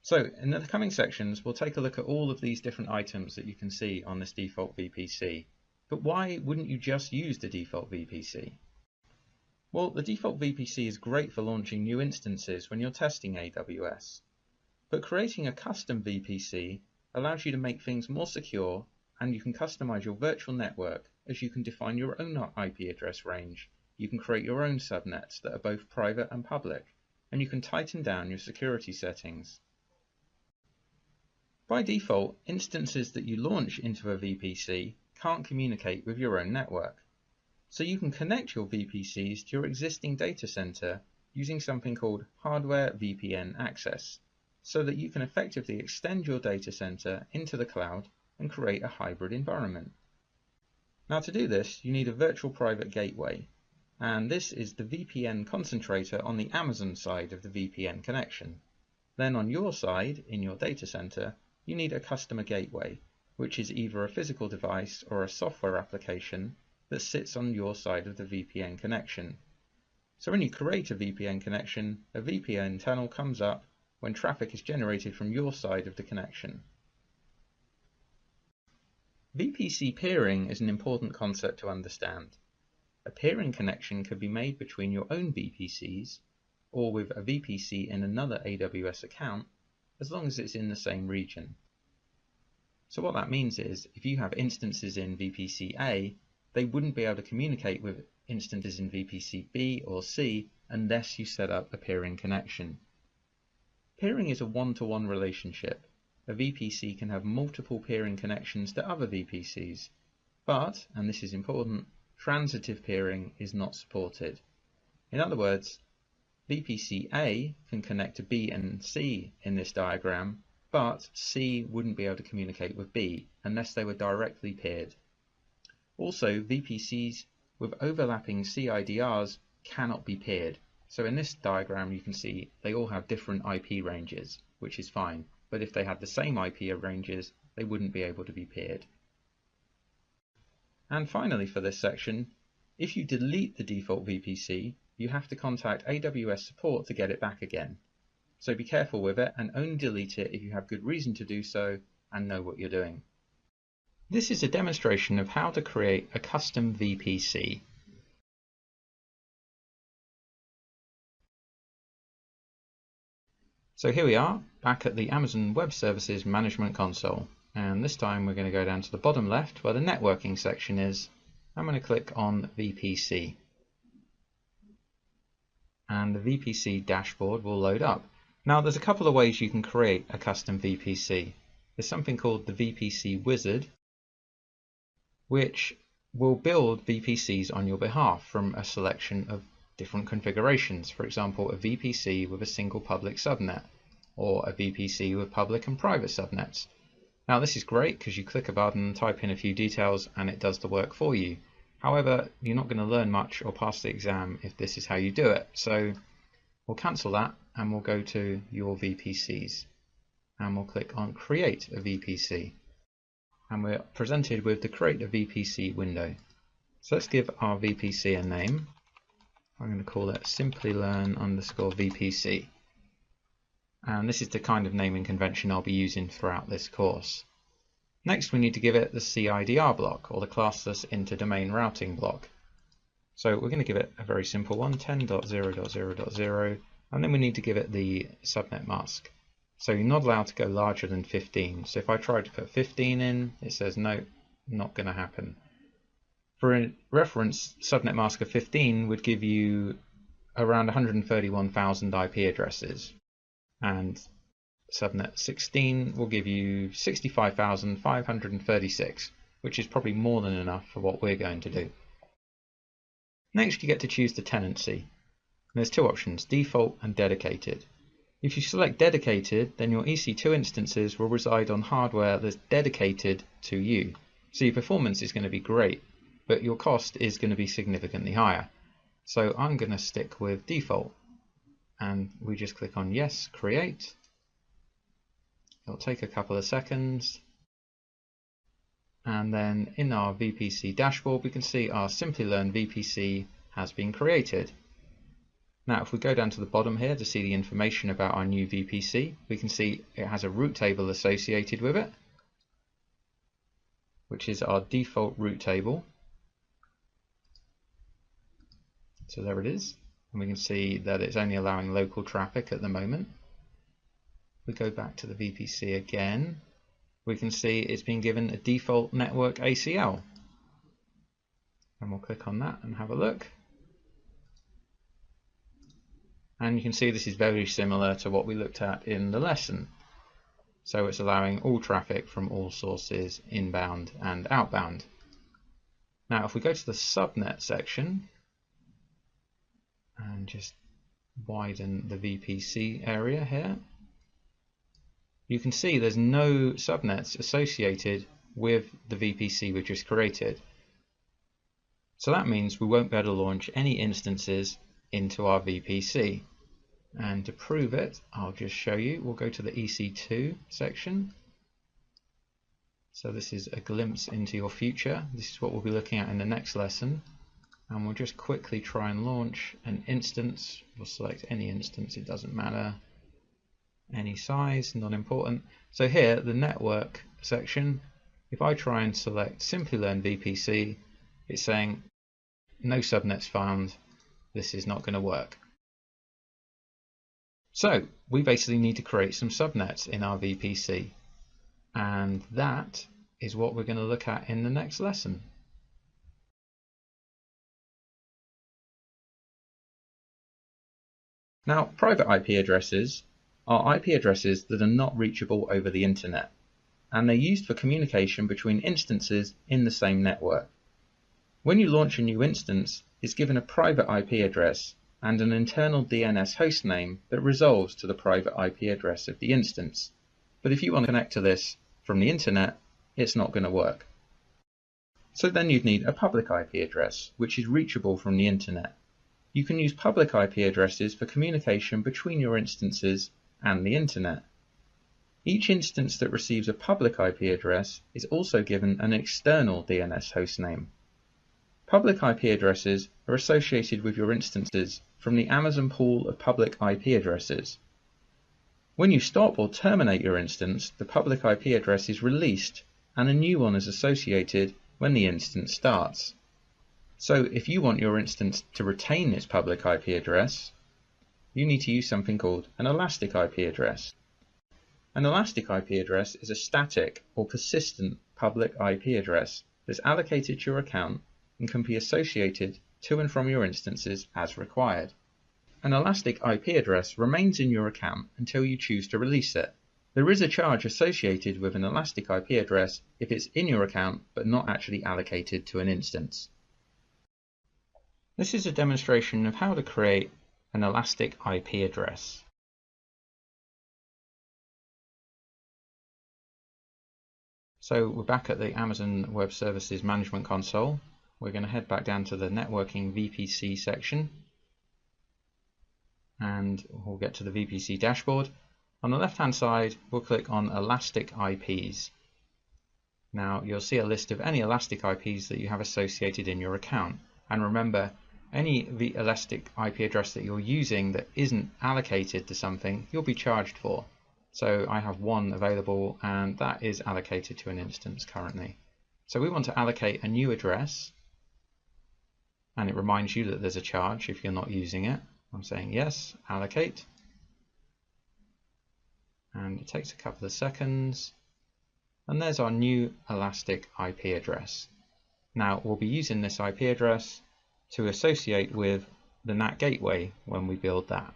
So in the coming sections, we'll take a look at all of these different items that you can see on this default VPC. But why wouldn't you just use the default VPC? Well, the default VPC is great for launching new instances when you're testing AWS. But creating a custom VPC allows you to make things more secure, and you can customize your virtual network as you can define your own IP address range. You can create your own subnets that are both private and public, and you can tighten down your security settings. By default, instances that you launch into a VPC can't communicate with your own network. So you can connect your VPCs to your existing data center using something called hardware VPN access, so that you can effectively extend your data center into the cloud and create a hybrid environment. Now to do this, you need a virtual private gateway, and this is the VPN concentrator on the Amazon side of the VPN connection. Then on your side, in your data center, you need a customer gateway, which is either a physical device or a software application that sits on your side of the VPN connection. So when you create a VPN connection, a VPN tunnel comes up when traffic is generated from your side of the connection. VPC peering is an important concept to understand. A peering connection can be made between your own VPCs or with a VPC in another AWS account, as long as it's in the same region. So what that means is, if you have instances in VPC A, they wouldn't be able to communicate with instances in VPC B or C unless you set up a peering connection. Peering is a one-to-one relationship. A VPC can have multiple peering connections to other VPCs, but, and this is important, transitive peering is not supported. In other words, VPC A can connect to B and C in this diagram, but C wouldn't be able to communicate with B unless they were directly peered. Also, VPCs with overlapping CIDRs cannot be peered. So in this diagram you can see they all have different IP ranges, which is fine, but if they had the same IP ranges, they wouldn't be able to be peered. And finally for this section, if you delete the default VPC, you have to contact AWS support to get it back again. So be careful with it and only delete it if you have good reason to do so and know what you're doing. This is a demonstration of how to create a custom VPC. So here we are, back at the Amazon Web Services Management Console. And this time we're going to go down to the bottom left where the networking section is. I'm going to click on VPC. And the VPC dashboard will load up. Now there's a couple of ways you can create a custom VPC. There's something called the VPC Wizard, which will build VPCs on your behalf from a selection of different configurations. For example, a VPC with a single public subnet, or a VPC with public and private subnets. Now this is great because you click a button, type in a few details, and it does the work for you. However, you're not going to learn much or pass the exam if this is how you do it. So we'll cancel that and we'll go to your VPCs and we'll click on Create a VPC. And we're presented with the Create a VPC window. So let's give our VPC a name. I'm going to call it Simplilearn_VPC. And this is the kind of naming convention I'll be using throughout this course. Next we need to give it the CIDR block, or the classless interdomain routing block. So we're going to give it a very simple one, 10.0.0.0, and then we need to give it the subnet mask. So you're not allowed to go larger than 15. So if I try to put 15 in, it says no, not going to happen. For a reference, subnet mask of 15 would give you around 131,000 IP addresses, and subnet 16 will give you 65,536, which is probably more than enough for what we're going to do. Next you get to choose the tenancy. There's two options, default and dedicated. If you select dedicated, then your EC2 instances will reside on hardware that's dedicated to you. So your performance is going to be great, but your cost is going to be significantly higher. So I'm going to stick with default, and we just click on yes, create. It'll take a couple of seconds, and then in our VPC dashboard we can see our Simplilearn VPC has been created. Now if we go down to the bottom here to see the information about our new VPC, we can see it has a route table associated with it, which is our default route table. So there it is, and we can see that it's only allowing local traffic at the moment. We go back to the VPC again, we can see it's been given a default network ACL, and we'll click on that and have a look. And you can see this is very similar to what we looked at in the lesson. So it's allowing all traffic from all sources, inbound and outbound. Now if we go to the subnet section and just widen the VPC area here, you can see there's no subnets associated with the VPC we've just created. So that means we won't be able to launch any instances into our VPC. And to prove it, I'll just show you. We'll go to the EC2 section. So this is a glimpse into your future. This is what we'll be looking at in the next lesson. And we'll just quickly try and launch an instance. We'll select any instance, it doesn't matter. Any size, not important. So here, the network section, if I try and select Simplilearn VPC, it's saying no subnets found, this is not going to work. So we basically need to create some subnets in our VPC, and that is what we're going to look at in the next lesson. Now, private IP addresses are IP addresses that are not reachable over the internet, and they're used for communication between instances in the same network. When you launch a new instance, it's given a private IP address and an internal DNS hostname that resolves to the private IP address of the instance. But if you want to connect to this from the internet, it's not going to work. So then you'd need a public IP address, which is reachable from the internet. You can use public IP addresses for communication between your instances and the internet. Each instance that receives a public IP address is also given an external DNS hostname. Public IP addresses are associated with your instances from the Amazon pool of public IP addresses. When you stop or terminate your instance, the public IP address is released and a new one is associated when the instance starts. So if you want your instance to retain its public IP address, you need to use something called an elastic IP address. An elastic IP address is a static or persistent public IP address that's allocated to your account and can be associated to and from your instances as required. An elastic IP address remains in your account until you choose to release it. There is a charge associated with an elastic IP address if it's in your account but not actually allocated to an instance. This is a demonstration of how to create an elastic IP address. So we're back at the Amazon Web Services Management Console. We're going to head back down to the networking VPC section and we'll get to the VPC dashboard. On the left hand side we'll click on Elastic IPs. Now you'll see a list of any elastic IPs that you have associated in your account, and remember, any elastic IP address that you're using that isn't allocated to something you'll be charged for. So I have one available and that is allocated to an instance currently. So we want to allocate a new address, and it reminds you that there's a charge if you're not using it. I'm saying yes, allocate, and it takes a couple of seconds, and there's our new elastic IP address. Now we'll be using this IP address to associate with the NAT gateway when we build that.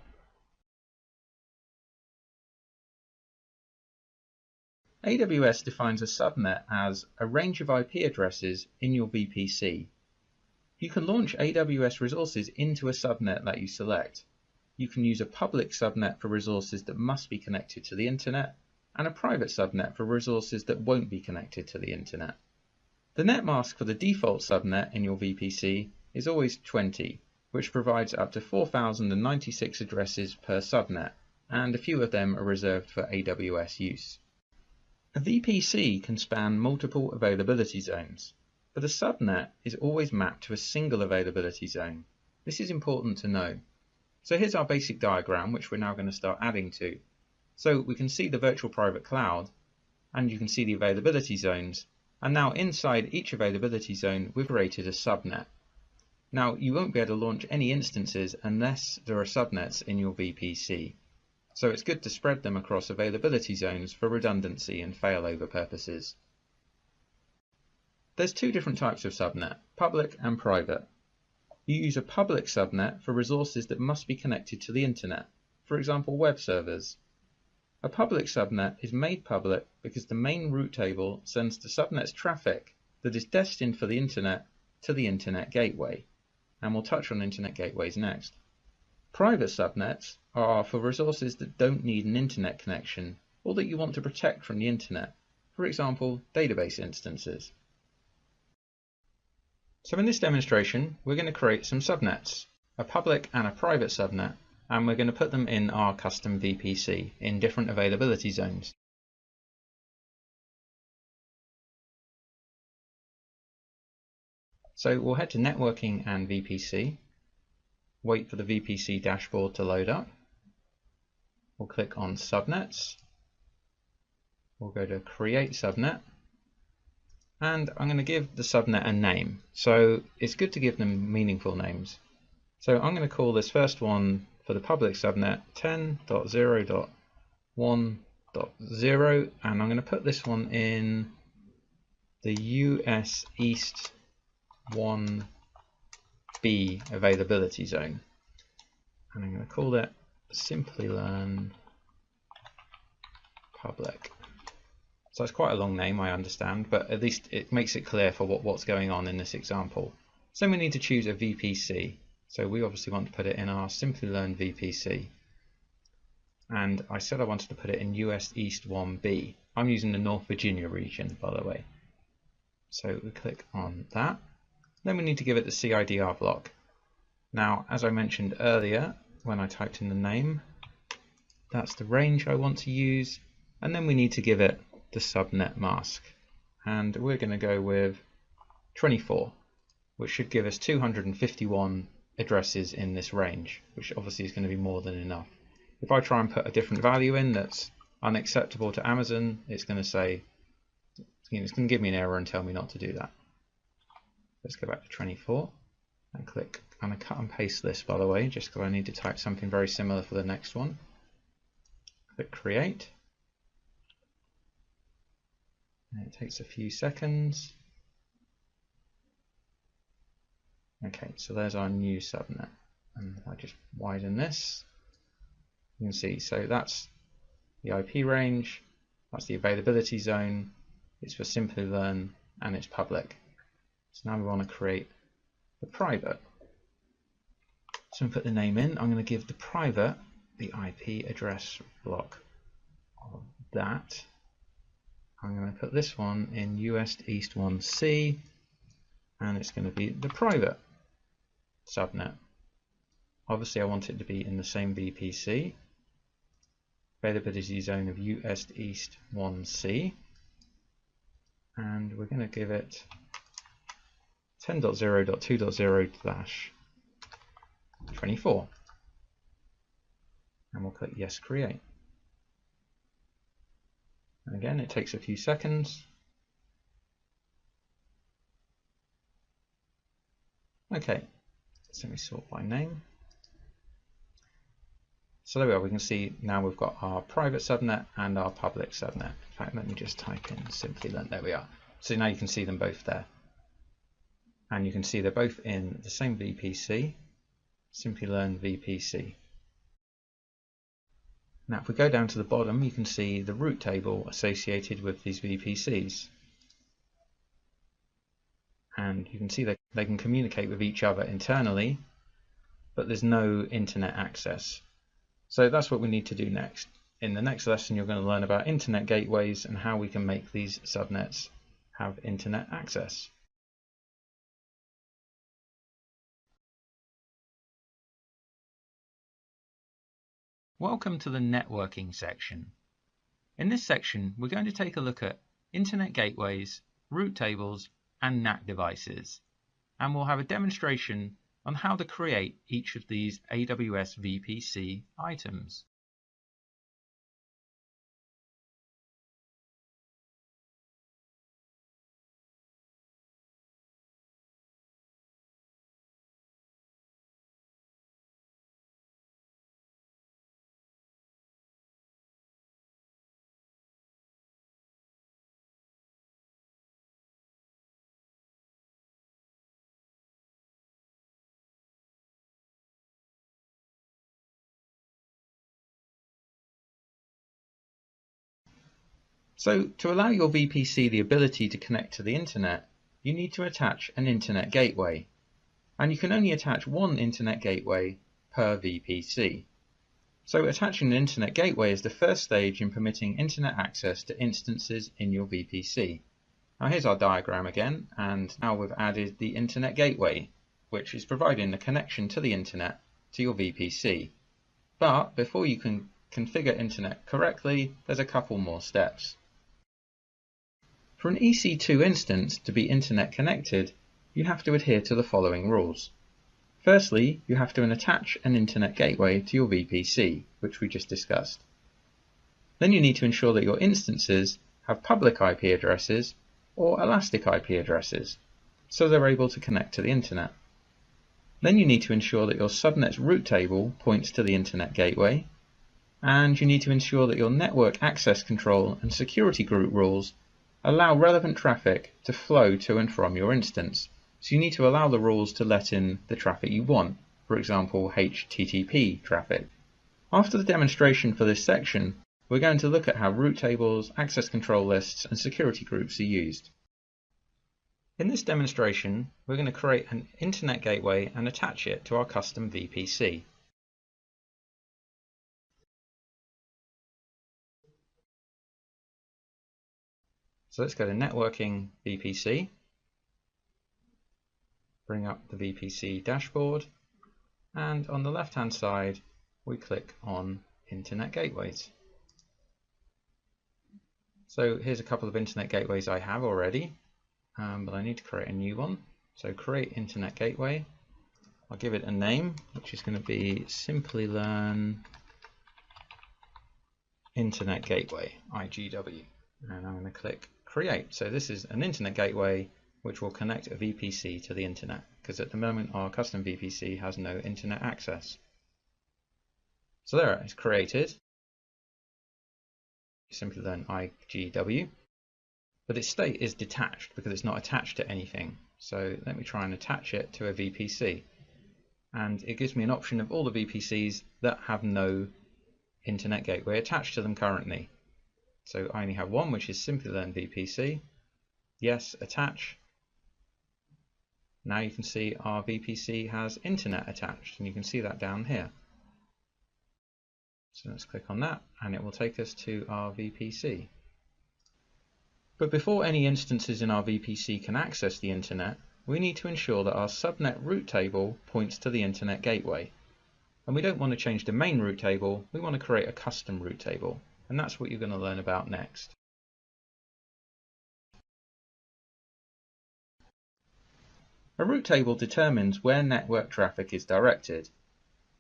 AWS defines a subnet as a range of IP addresses in your VPC. You can launch AWS resources into a subnet that you select. you can use a public subnet for resources that must be connected to the internet, and a private subnet for resources that won't be connected to the internet. The net mask for the default subnet in your VPC is always 20, which provides up to 4,096 addresses per subnet, and a few of them are reserved for AWS use. A VPC can span multiple availability zones, but a subnet is always mapped to a single availability zone. This is important to know. So here's our basic diagram, which we're now going to start adding to. So we can see the virtual private cloud, and you can see the availability zones, and now inside each availability zone we've created a subnet. Now you won't be able to launch any instances unless there are subnets in your VPC. So it's good to spread them across availability zones for redundancy and failover purposes. There's two different types of subnet, public and private. You use a public subnet for resources that must be connected to the internet, for example web servers. A public subnet is made public because the main route table sends the subnet's traffic that is destined for the internet to the internet gateway, and we'll touch on internet gateways next. Private subnets are for resources that don't need an internet connection or that you want to protect from the internet, for example database instances. So in this demonstration we're going to create some subnets, a public and a private subnet, and we're going to put them in our custom VPC in different availability zones. So we'll head to Networking and VPC, wait for the VPC dashboard to load up. We'll click on Subnets, we'll go to Create Subnet, and I'm going to give the subnet a name. So it's good to give them meaningful names. So I'm going to call this first one for the public subnet 10.0.1.0, and I'm going to put this one in the US East 1B availability zone, and I'm going to call it Simplilearn Public. So it's quite a long name, I understand, but at least it makes it clear for what's going on in this example. So we need to choose a VPC. So we obviously want to put it in our Simplilearn VPC. And I said I wanted to put it in US East 1B. I'm using the North Virginia region, by the way. So we click on that. Then we need to give it the CIDR block. Now, as I mentioned earlier, when I typed in the name, that's the range I want to use. And then we need to give it the subnet mask. And we're going to go with 24, which should give us 251 addresses in this range, which obviously is going to be more than enough. If I try and put a different value in that's unacceptable to Amazon, it's going to say, it's going to give me an error and tell me not to do that. Let's go back to 24 and click. I'm going to cut and paste this, by the way, just because I need to type something very similar for the next one. Click Create. And it takes a few seconds. Okay, so there's our new subnet, and if I just widen this, you can see, so that's the IP range, that's the availability zone, it's for Simplilearn, and it's public. So now we want to create the private. So I'm going to put the name in. I'm going to give the private the IP address block of that. I'm going to put this one in US East 1C, and it's going to be the private subnet. Obviously I want it to be in the same VPC, availability zone of US East 1C, and we're going to give it 10.0.2.0/24, and we'll click Yes, Create. And again, it takes a few seconds. Okay, so let me sort by name. So there we are, we can see now we've got our private subnet and our public subnet. In fact, let me just type in Simplilearn, there we are. So now you can see them both there. And you can see they're both in the same VPC, Simplilearn VPC. Now if we go down to the bottom, you can see the route table associated with these VPCs. And you can see that they can communicate with each other internally, but there's no internet access. So that's what we need to do next. In the next lesson, you're going to learn about internet gateways and how we can make these subnets have internet access. Welcome to the networking section. In this section, we're going to take a look at internet gateways, route tables, and NAT devices. And we'll have a demonstration on how to create each of these AWS VPC items. So to allow your VPC the ability to connect to the internet, you need to attach an internet gateway. And you can only attach one internet gateway per VPC. So attaching an internet gateway is the first stage in permitting internet access to instances in your VPC. Now here's our diagram again, and now we've added the internet gateway, which is providing the connection to the internet to your VPC. But before you can configure internet correctly, there's a couple more steps. For an EC2 instance to be internet connected, you have to adhere to the following rules. Firstly, you have to attach an internet gateway to your VPC, which we just discussed. Then you need to ensure that your instances have public IP addresses or elastic IP addresses, so they're able to connect to the internet. Then you need to ensure that your subnet's route table points to the internet gateway, and you need to ensure that your network access control and security group rules allow relevant traffic to flow to and from your instance. So you need to allow the rules to let in the traffic you want, for example HTTP traffic. After the demonstration for this section, we're going to look at how route tables, access control lists, and security groups are used. In this demonstration, we're going to create an internet gateway and attach it to our custom VPC. So let's go to Networking VPC, bring up the VPC dashboard, and on the left hand side we click on Internet Gateways. So here's a couple of internet gateways I have already, but I need to create a new one. So create internet gateway. I'll give it a name, which is going to be Simplilearn Internet Gateway, IGW. And I'm going to click create. So this is an internet gateway which will connect a VPC to the internet, because at the moment our custom VPC has no internet access. So there, it's created. Simplilearn IGW, but its state is detached because it's not attached to anything. So let me try and attach it to a VPC, and it gives me an option of all the VPCs that have no internet gateway attached to them currently. So I only have one, which is Simplilearn VPC. Yes, attach. Now you can see our VPC has internet attached, and you can see that down here. So let's click on that, and it will take us to our VPC. But before any instances in our VPC can access the internet, we need to ensure that our subnet route table points to the internet gateway. And we don't want to change the main route table, we want to create a custom route table. And that's what you're going to learn about next. A route table determines where network traffic is directed.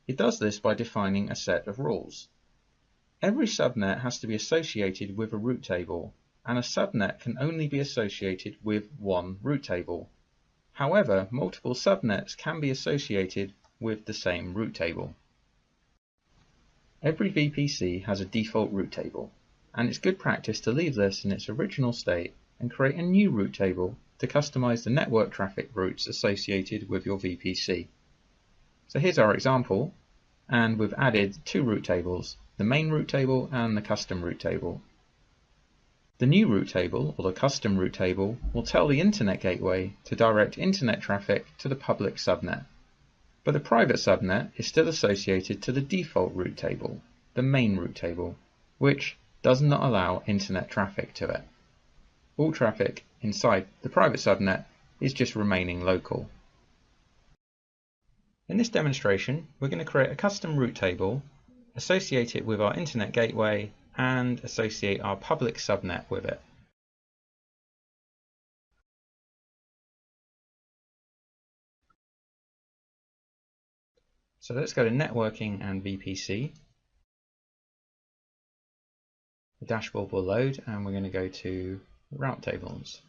It does this by defining a set of rules. Every subnet has to be associated with a route table, and a subnet can only be associated with one route table. However, multiple subnets can be associated with the same route table. Every VPC has a default route table, and it's good practice to leave this in its original state and create a new route table to customize the network traffic routes associated with your VPC. So here's our example, and we've added two route tables, the main route table and the custom route table. The new route table, or the custom route table, will tell the internet gateway to direct internet traffic to the public subnet. but the private subnet is still associated to the default route table, the main route table, which does not allow internet traffic to it. All traffic inside the private subnet is just remaining local. In this demonstration, we're going to create a custom route table, associate it with our internet gateway, and associate our public subnet with it. So let's go to Networking and VPC. The dashboard will load and we're going to go to Route Tables.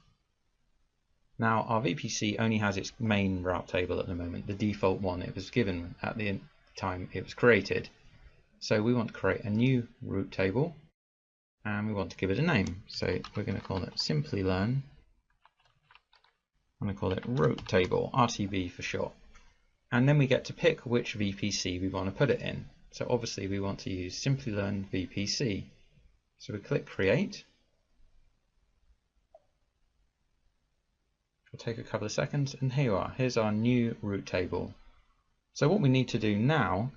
Now our VPC only has its main route table at the moment, the default one it was given at the time it was created. So we want to create a new route table and we want to give it a name. So we're going to call it Simplilearn. I'm going to call it route table, RTB for short. And then we get to pick which VPC we want to put it in. So obviously we want to use Simplilearn VPC. So we click Create. It'll take a couple of seconds, and here you are. Here's our new route table. So what we need to do now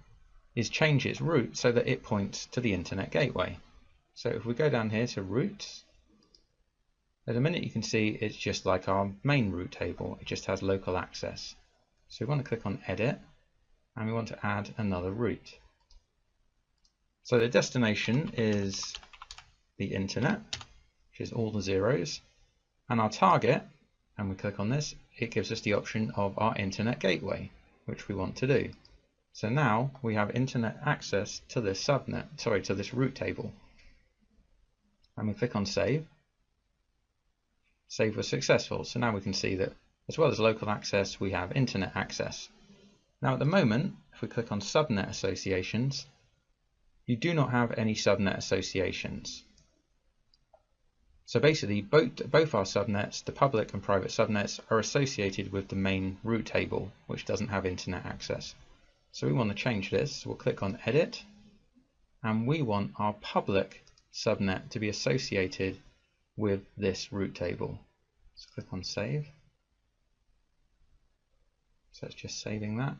is change its route so that it points to the internet gateway. So if we go down here to routes, at a minute you can see it's just like our main route table. It just has local access. So we want to click on Edit, and we want to add another route. So the destination is the internet, which is all the zeros, and our target, and we click on this, it gives us the option of our internet gateway, which we want to do. So now we have internet access to this subnet, to this route table. And we click on Save. Save was successful. So now we can see that as well as local access, we have internet access. Now at the moment, if we click on subnet associations, you do not have any subnet associations. So basically both our subnets, the public and private subnets, are associated with the main route table, which doesn't have internet access. So we want to change this. So we'll click on Edit, and we want our public subnet to be associated with this route table. So click on Save. So it's just saving that.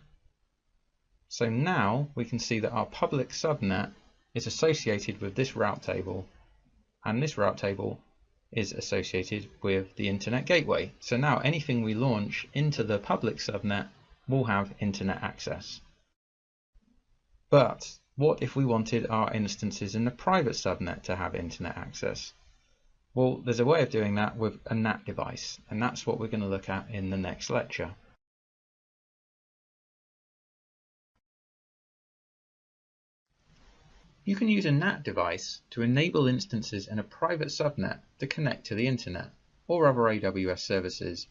So now we can see that our public subnet is associated with this route table, and this route table is associated with the internet gateway. So now anything we launch into the public subnet will have internet access. But what if we wanted our instances in the private subnet to have internet access? Well, there's a way of doing that with a NAT device, and that's what we're going to look at in the next lecture. You can use a NAT device to enable instances in a private subnet to connect to the internet or other AWS services,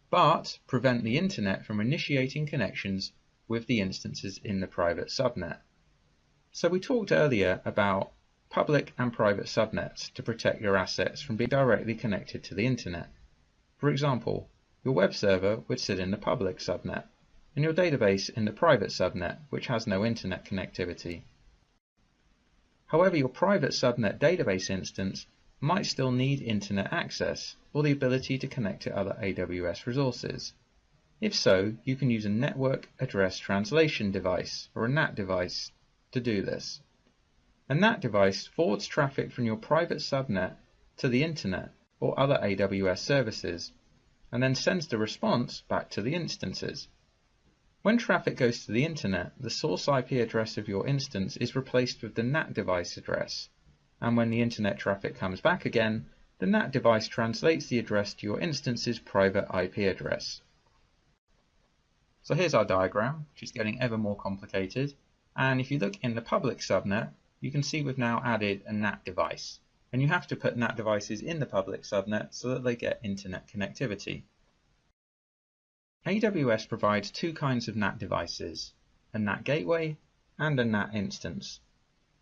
but prevent the internet from initiating connections with the instances in the private subnet. So we talked earlier about public and private subnets to protect your assets from being directly connected to the internet. For example, your web server would sit in the public subnet and your database in the private subnet, which has no internet connectivity. However, your private subnet database instance might still need internet access or the ability to connect to other AWS resources. If so, you can use a network address translation device or a NAT device to do this. A NAT device forwards traffic from your private subnet to the internet or other AWS services and then sends the response back to the instances. When traffic goes to the internet, the source IP address of your instance is replaced with the NAT device address, and when the internet traffic comes back again, the NAT device translates the address to your instance's private IP address. So here's our diagram, which is getting ever more complicated, and if you look in the public subnet, you can see we've now added a NAT device, and you have to put NAT devices in the public subnet so that they get internet connectivity. AWS provides two kinds of NAT devices, a NAT gateway and a NAT instance.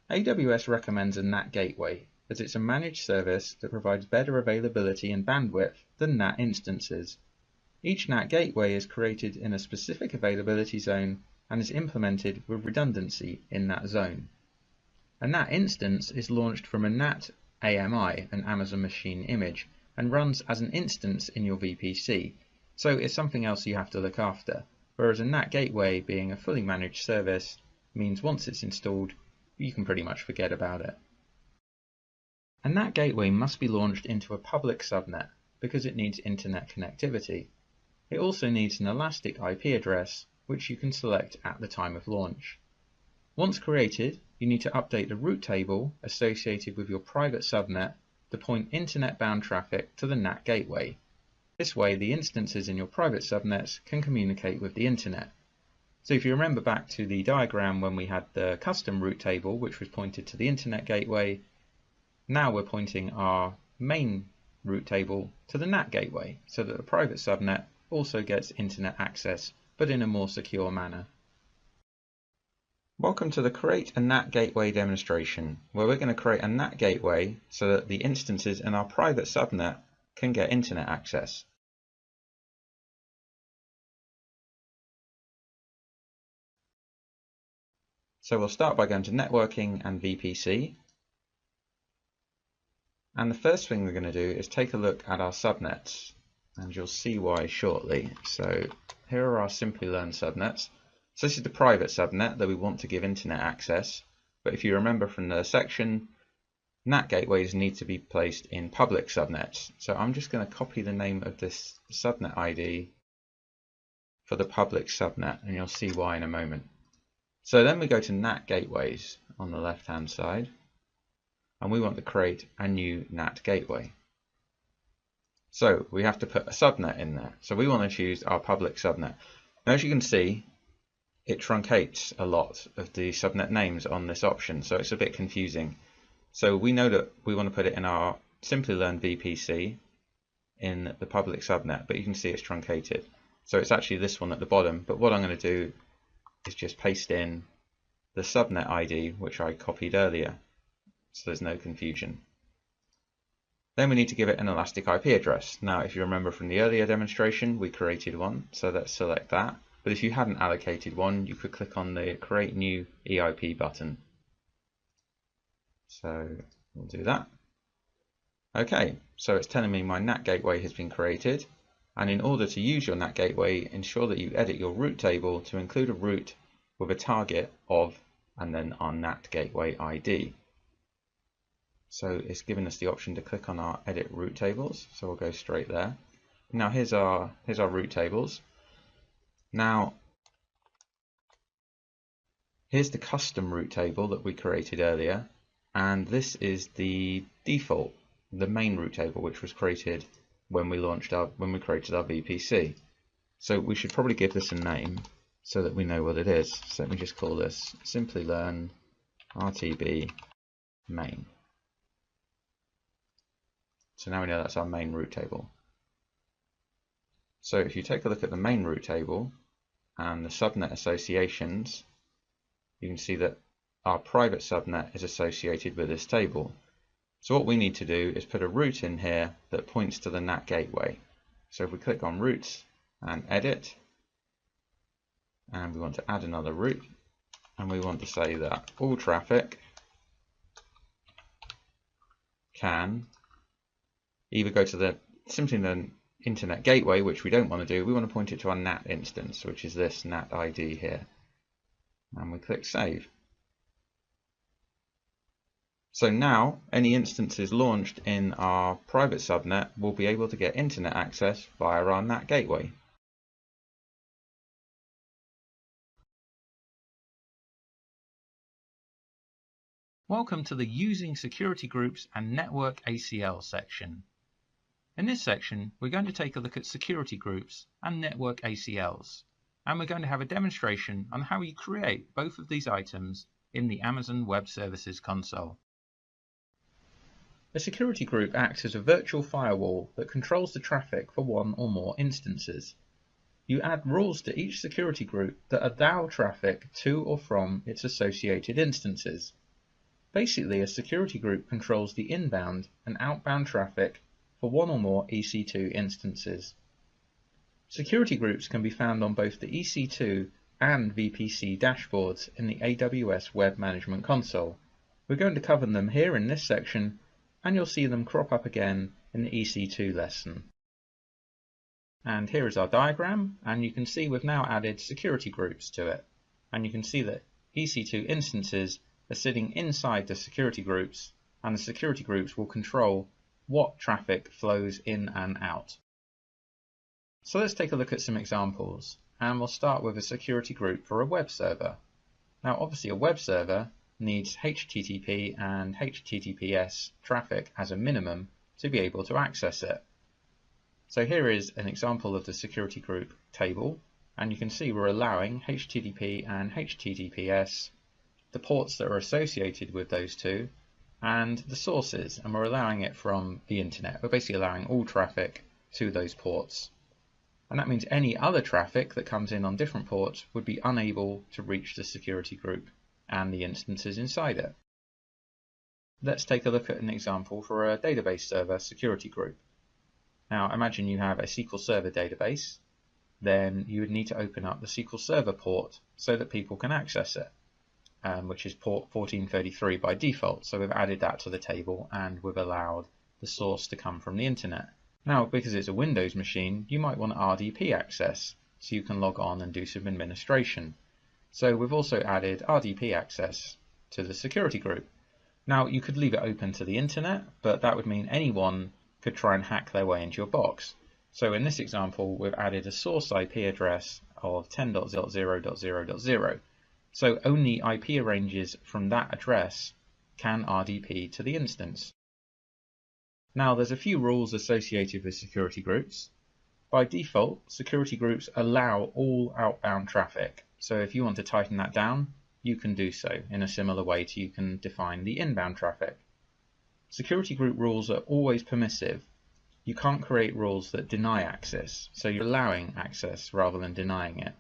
AWS recommends a NAT gateway as it's a managed service that provides better availability and bandwidth than NAT instances. Each NAT gateway is created in a specific availability zone and is implemented with redundancy in that zone. A NAT instance is launched from a NAT AMI, an Amazon Machine Image, and runs as an instance in your VPC. So it's something else you have to look after. whereas a NAT gateway, being a fully managed service, means once it's installed, you can pretty much forget about it. A NAT gateway must be launched into a public subnet because it needs internet connectivity. It also needs an elastic IP address, which you can select at the time of launch. Once created, you need to update the route table associated with your private subnet to point internet-bound traffic to the NAT gateway. This way, the instances in your private subnets can communicate with the internet. So if you remember back to the diagram when we had the custom route table, which was pointed to the internet gateway, now we're pointing our main route table to the NAT gateway, so that the private subnet also gets internet access, but in a more secure manner. Welcome to the Create a NAT Gateway demonstration, where we're going to create a NAT gateway so that the instances in our private subnet can get internet access. So we'll start by going to Networking and VPC. And the first thing we're going to do is take a look at our subnets, and you'll see why shortly. So here are our Simplilearn subnets. So this is the private subnet that we want to give internet access, but if you remember from the section, NAT gateways need to be placed in public subnets. So I'm just going to copy the name of this subnet ID for the public subnet, and you'll see why in a moment. So then we go to NAT gateways on the left hand side, and we want to create a new NAT gateway. So we have to put a subnet in there. So we want to choose our public subnet. Now, as you can see, it truncates a lot of the subnet names on this option, so it's a bit confusing. So we know that we want to put it in our Simplilearn VPC in the public subnet, but you can see it's truncated. So it's actually this one at the bottom, but what I'm going to do is just paste in the subnet ID, which I copied earlier, so there's no confusion. Then we need to give it an elastic IP address. Now, if you remember from the earlier demonstration, we created one, so let's select that. But if you hadn't allocated one, you could click on the Create New EIP button. So we'll do that. Okay, so it's telling me my NAT gateway has been created. And in order to use your NAT gateway, ensure that you edit your route table to include a route with a target of, and then our NAT gateway ID. So it's given us the option to click on our edit route tables. So we'll go straight there. Now here's our route tables. Now, here's the custom route table that we created earlier, and this is the default, the main route table, which was created when we created our VPC. So we should probably give this a name so that we know what it is. So let me just call this Simplilearn RTB main. So now we know that's our main route table. So if you take a look at the main route table and the subnet associations, you can see that our private subnet is associated with this table. So what we need to do is put a route in here that points to the NAT gateway. So if we click on routes and edit, and we want to add another route, and we want to say that all traffic can either go to the Simplilearn internet gateway, which we don't want to do. We want to point it to our NAT instance, which is this NAT ID here, and we click save. So now any instances launched in our private subnet will be able to get internet access via our NAT gateway. Welcome to the Using Security Groups and Network ACL section. In this section, we're going to take a look at security groups and network ACLs, and we're going to have a demonstration on how you create both of these items in the Amazon Web Services console. A security group acts as a virtual firewall that controls the traffic for one or more instances. You add rules to each security group that allow traffic to or from its associated instances. Basically, a security group controls the inbound and outbound traffic for one or more EC2 instances. Security groups can be found on both the EC2 and VPC dashboards in the AWS Web Management Console. We're going to cover them here in this section, and you'll see them crop up again in the EC2 lesson. And here is our diagram, and you can see we've now added security groups to it. And you can see that EC2 instances are sitting inside the security groups, and the security groups will control what traffic flows in and out. So let's take a look at some examples, and we'll start with a security group for a web server. Now obviously a web server needs HTTP and HTTPS traffic as a minimum to be able to access it. So here is an example of the security group table, and you can see we're allowing HTTP and HTTPS, the ports that are associated with those two, and the sources, and we're allowing it from the internet. We're basically allowing all traffic to those ports. And that means any other traffic that comes in on different ports would be unable to reach the security group and the instances inside it. Let's take a look at an example for a database server security group. Now imagine you have a SQL Server database, then you would need to open up the SQL Server port so that people can access it, which is port 1433 by default. So we've added that to the table and we've allowed the source to come from the internet. Now because it's a Windows machine, you might want RDP access so you can log on and do some administration. So we've also added RDP access to the security group. Now you could leave it open to the internet, but that would mean anyone could try and hack their way into your box. So in this example, we've added a source IP address of 10.0.0.0.0. So only IP ranges from that address can RDP to the instance. Now there's a few rules associated with security groups. By default, security groups allow all outbound traffic. So if you want to tighten that down, you can do so in a similar way to you can define the inbound traffic. Security group rules are always permissive. You can't create rules that deny access, so you're allowing access rather than denying it.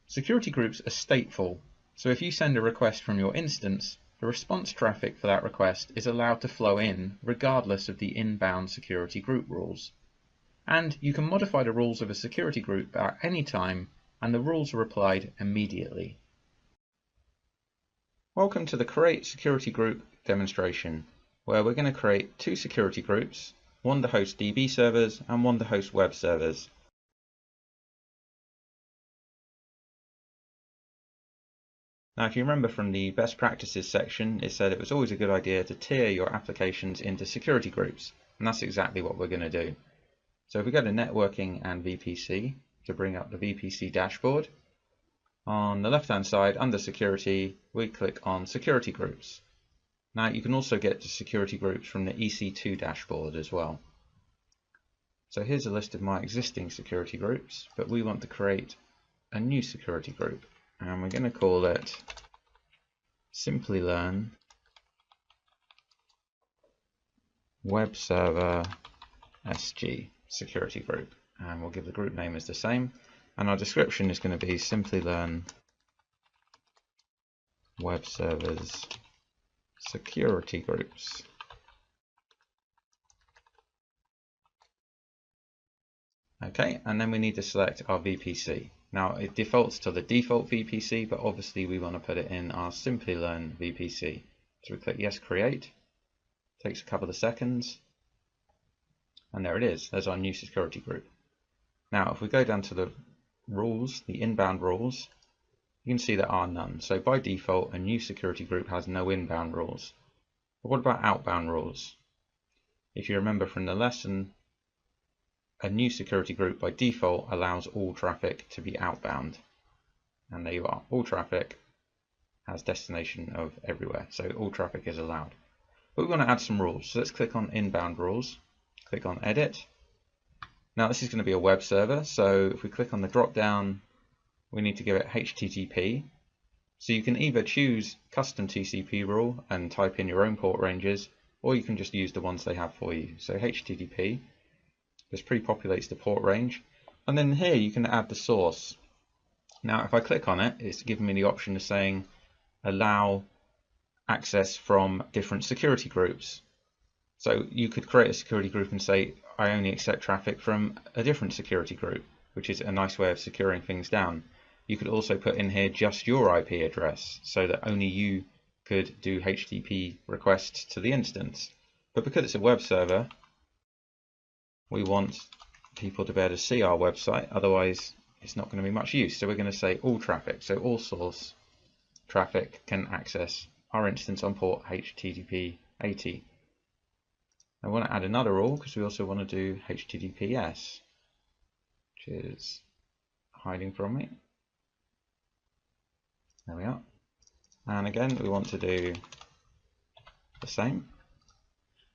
Security groups are stateful, so if you send a request from your instance, the response traffic for that request is allowed to flow in regardless of the inbound security group rules. And you can modify the rules of a security group at any time, and the rules are applied immediately. Welcome to the Create Security Group demonstration, where we're going to create two security groups, one to host DB servers and one to host web servers. Now if you remember from the best practices section, it said it was always a good idea to tier your applications into security groups, and that's exactly what we're going to do. So if we go to networking and VPC to bring up the VPC dashboard, on the left hand side under security we click on security groups. Now you can also get to security groups from the EC2 dashboard as well. So here's a list of my existing security groups, but we want to create a new security group, and we're going to call it Simplilearn Web Server SG security group, and we'll give the group name as the same, and our description is going to be Simplilearn Web Servers security groups. Okay, and then we need to select our VPC. Now it defaults to the default VPC, but obviously we want to put it in our Simplilearn VPC. So we click Yes, Create. Takes a couple of seconds, and there it is. There's our new security group. Now if we go down to the rules, the inbound rules, you can see there are none. So by default, a new security group has no inbound rules. But what about outbound rules? If you remember from the lesson, a new security group by default allows all traffic to be outbound. And there you are. All traffic has destination of everywhere. So all traffic is allowed. But we want to add some rules. So let's click on inbound rules. Click on edit. Now this is going to be a web server. So if we click on the drop down, we need to give it HTTP. So you can either choose custom TCP rule and type in your own port ranges, or you can just use the ones they have for you. So HTTP, this pre-populates the port range, and then here you can add the source. Now if I click on it, it's giving me the option of saying allow access from different security groups. So you could create a security group and say I only accept traffic from a different security group, which is a nice way of securing things down. You could also put in here just your IP address so that only you could do HTTP requests to the instance. But because it's a web server, we want people to be able to see our website, otherwise it's not going to be much use. So we're going to say all traffic, so all source traffic can access our instance on port HTTP 80. I want to add another rule because we also want to do HTTPS, which is hiding from me. There we are. And again, we want to do the same.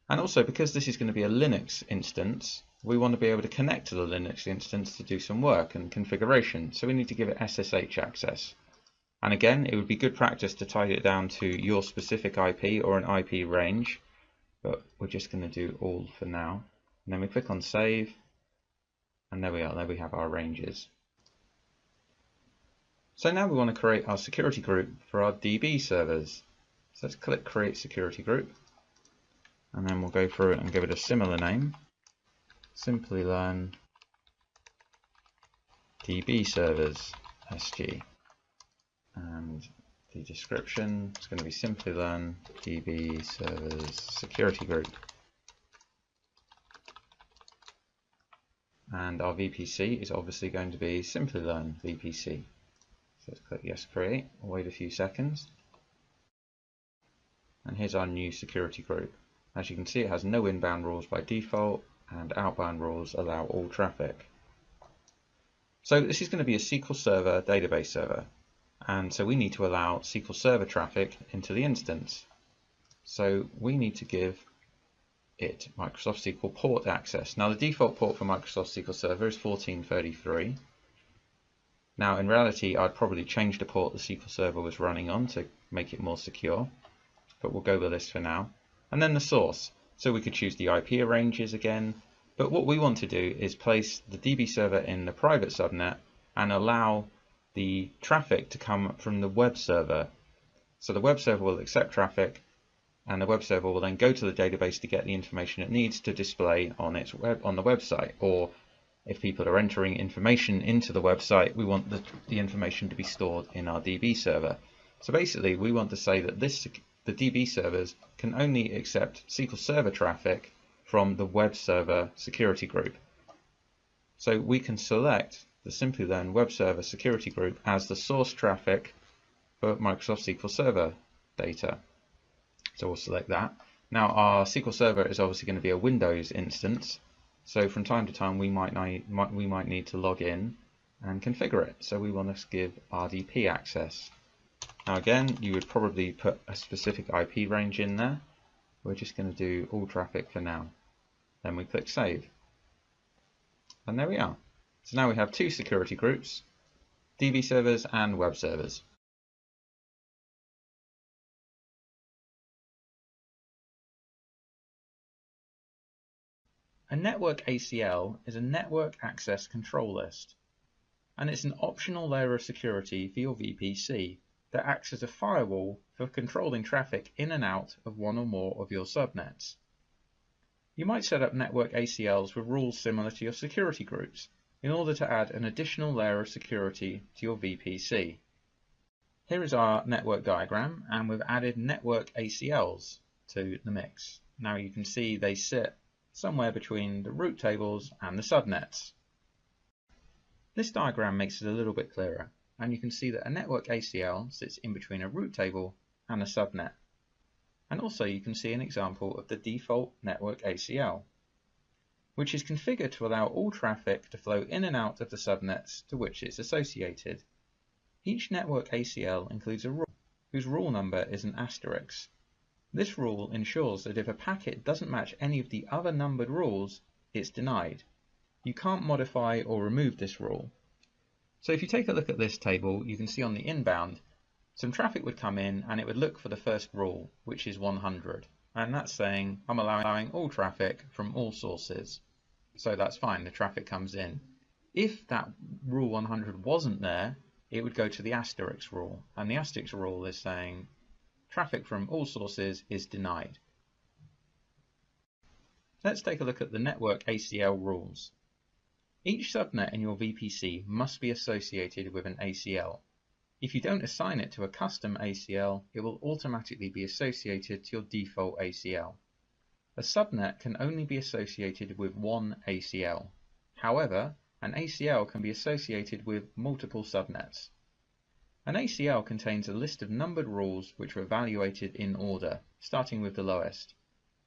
And also, because this is going to be a Linux instance, we want to be able to connect to the Linux instance to do some work and configuration. So we need to give it SSH access. And again, it would be good practice to tie it down to your specific IP or an IP range, but we're just going to do all for now. And then we click on save, and there we are, there we have our ranges. So now we want to create our security group for our DB servers. So let's click create security group, and then we'll go through it and give it a similar name, Simplilearn DB servers SG. And the description is going to be Simplilearn DB servers security group. And our VPC is obviously going to be Simplilearn VPC. So let's click yes, create, we'll wait a few seconds. And here's our new security group. As you can see, it has no inbound rules by default, and outbound rules allow all traffic. So this is going to be a SQL Server database server. And so we need to allow SQL Server traffic into the instance. So we need to give it Microsoft SQL port access. Now the default port for Microsoft SQL Server is 1433. Now in reality, I'd probably change the port the SQL Server was running on to make it more secure, but we'll go with this for now. And then the source. So we could choose the IP ranges again, but what we want to do is place the DB server in the private subnet and allow the traffic to come from the web server. So the web server will accept traffic, and the web server will then go to the database to get the information it needs to display on its on the website. Or if people are entering information into the website, we want the information to be stored in our DB server. So basically, we want to say that the DB servers can only accept SQL Server traffic from the web server security group. So we can select the Simplilearn web server security group as the source traffic for Microsoft SQL Server data. So we'll select that. Now our SQL Server is obviously going to be a Windows instance, so from time to time we might need to log in and configure it. So we want to give RDP access. Now again, you would probably put a specific IP range in there. We're just going to do all traffic for now. Then we click save. And there we are. So now we have two security groups, DB servers and web servers. A network ACL is a network access control list, and it's an optional layer of security for your VPC that acts as a firewall for controlling traffic in and out of one or more of your subnets. You might set up network ACLs with rules similar to your security groups in order to add an additional layer of security to your VPC. Here is our network diagram, and we've added network ACLs to the mix. Now you can see they sit somewhere between the route tables and the subnets. This diagram makes it a little bit clearer, and you can see that a network ACL sits in between a route table and a subnet. And also you can see an example of the default network ACL, which is configured to allow all traffic to flow in and out of the subnets to which it's associated. Each network ACL includes a rule, whose rule number is an asterisk. This rule ensures that if a packet doesn't match any of the other numbered rules, it's denied. You can't modify or remove this rule. So if you take a look at this table, you can see on the inbound, some traffic would come in and it would look for the first rule, which is 100. And that's saying I'm allowing all traffic from all sources. So that's fine, the traffic comes in. If that rule 100 wasn't there, it would go to the asterisk rule. And the asterisk rule is saying traffic from all sources is denied. Let's take a look at the network ACL rules. Each subnet in your VPC must be associated with an ACL. If you don't assign it to a custom ACL, it will automatically be associated to your default ACL. A subnet can only be associated with one ACL. However, an ACL can be associated with multiple subnets. An ACL contains a list of numbered rules which are evaluated in order, starting with the lowest.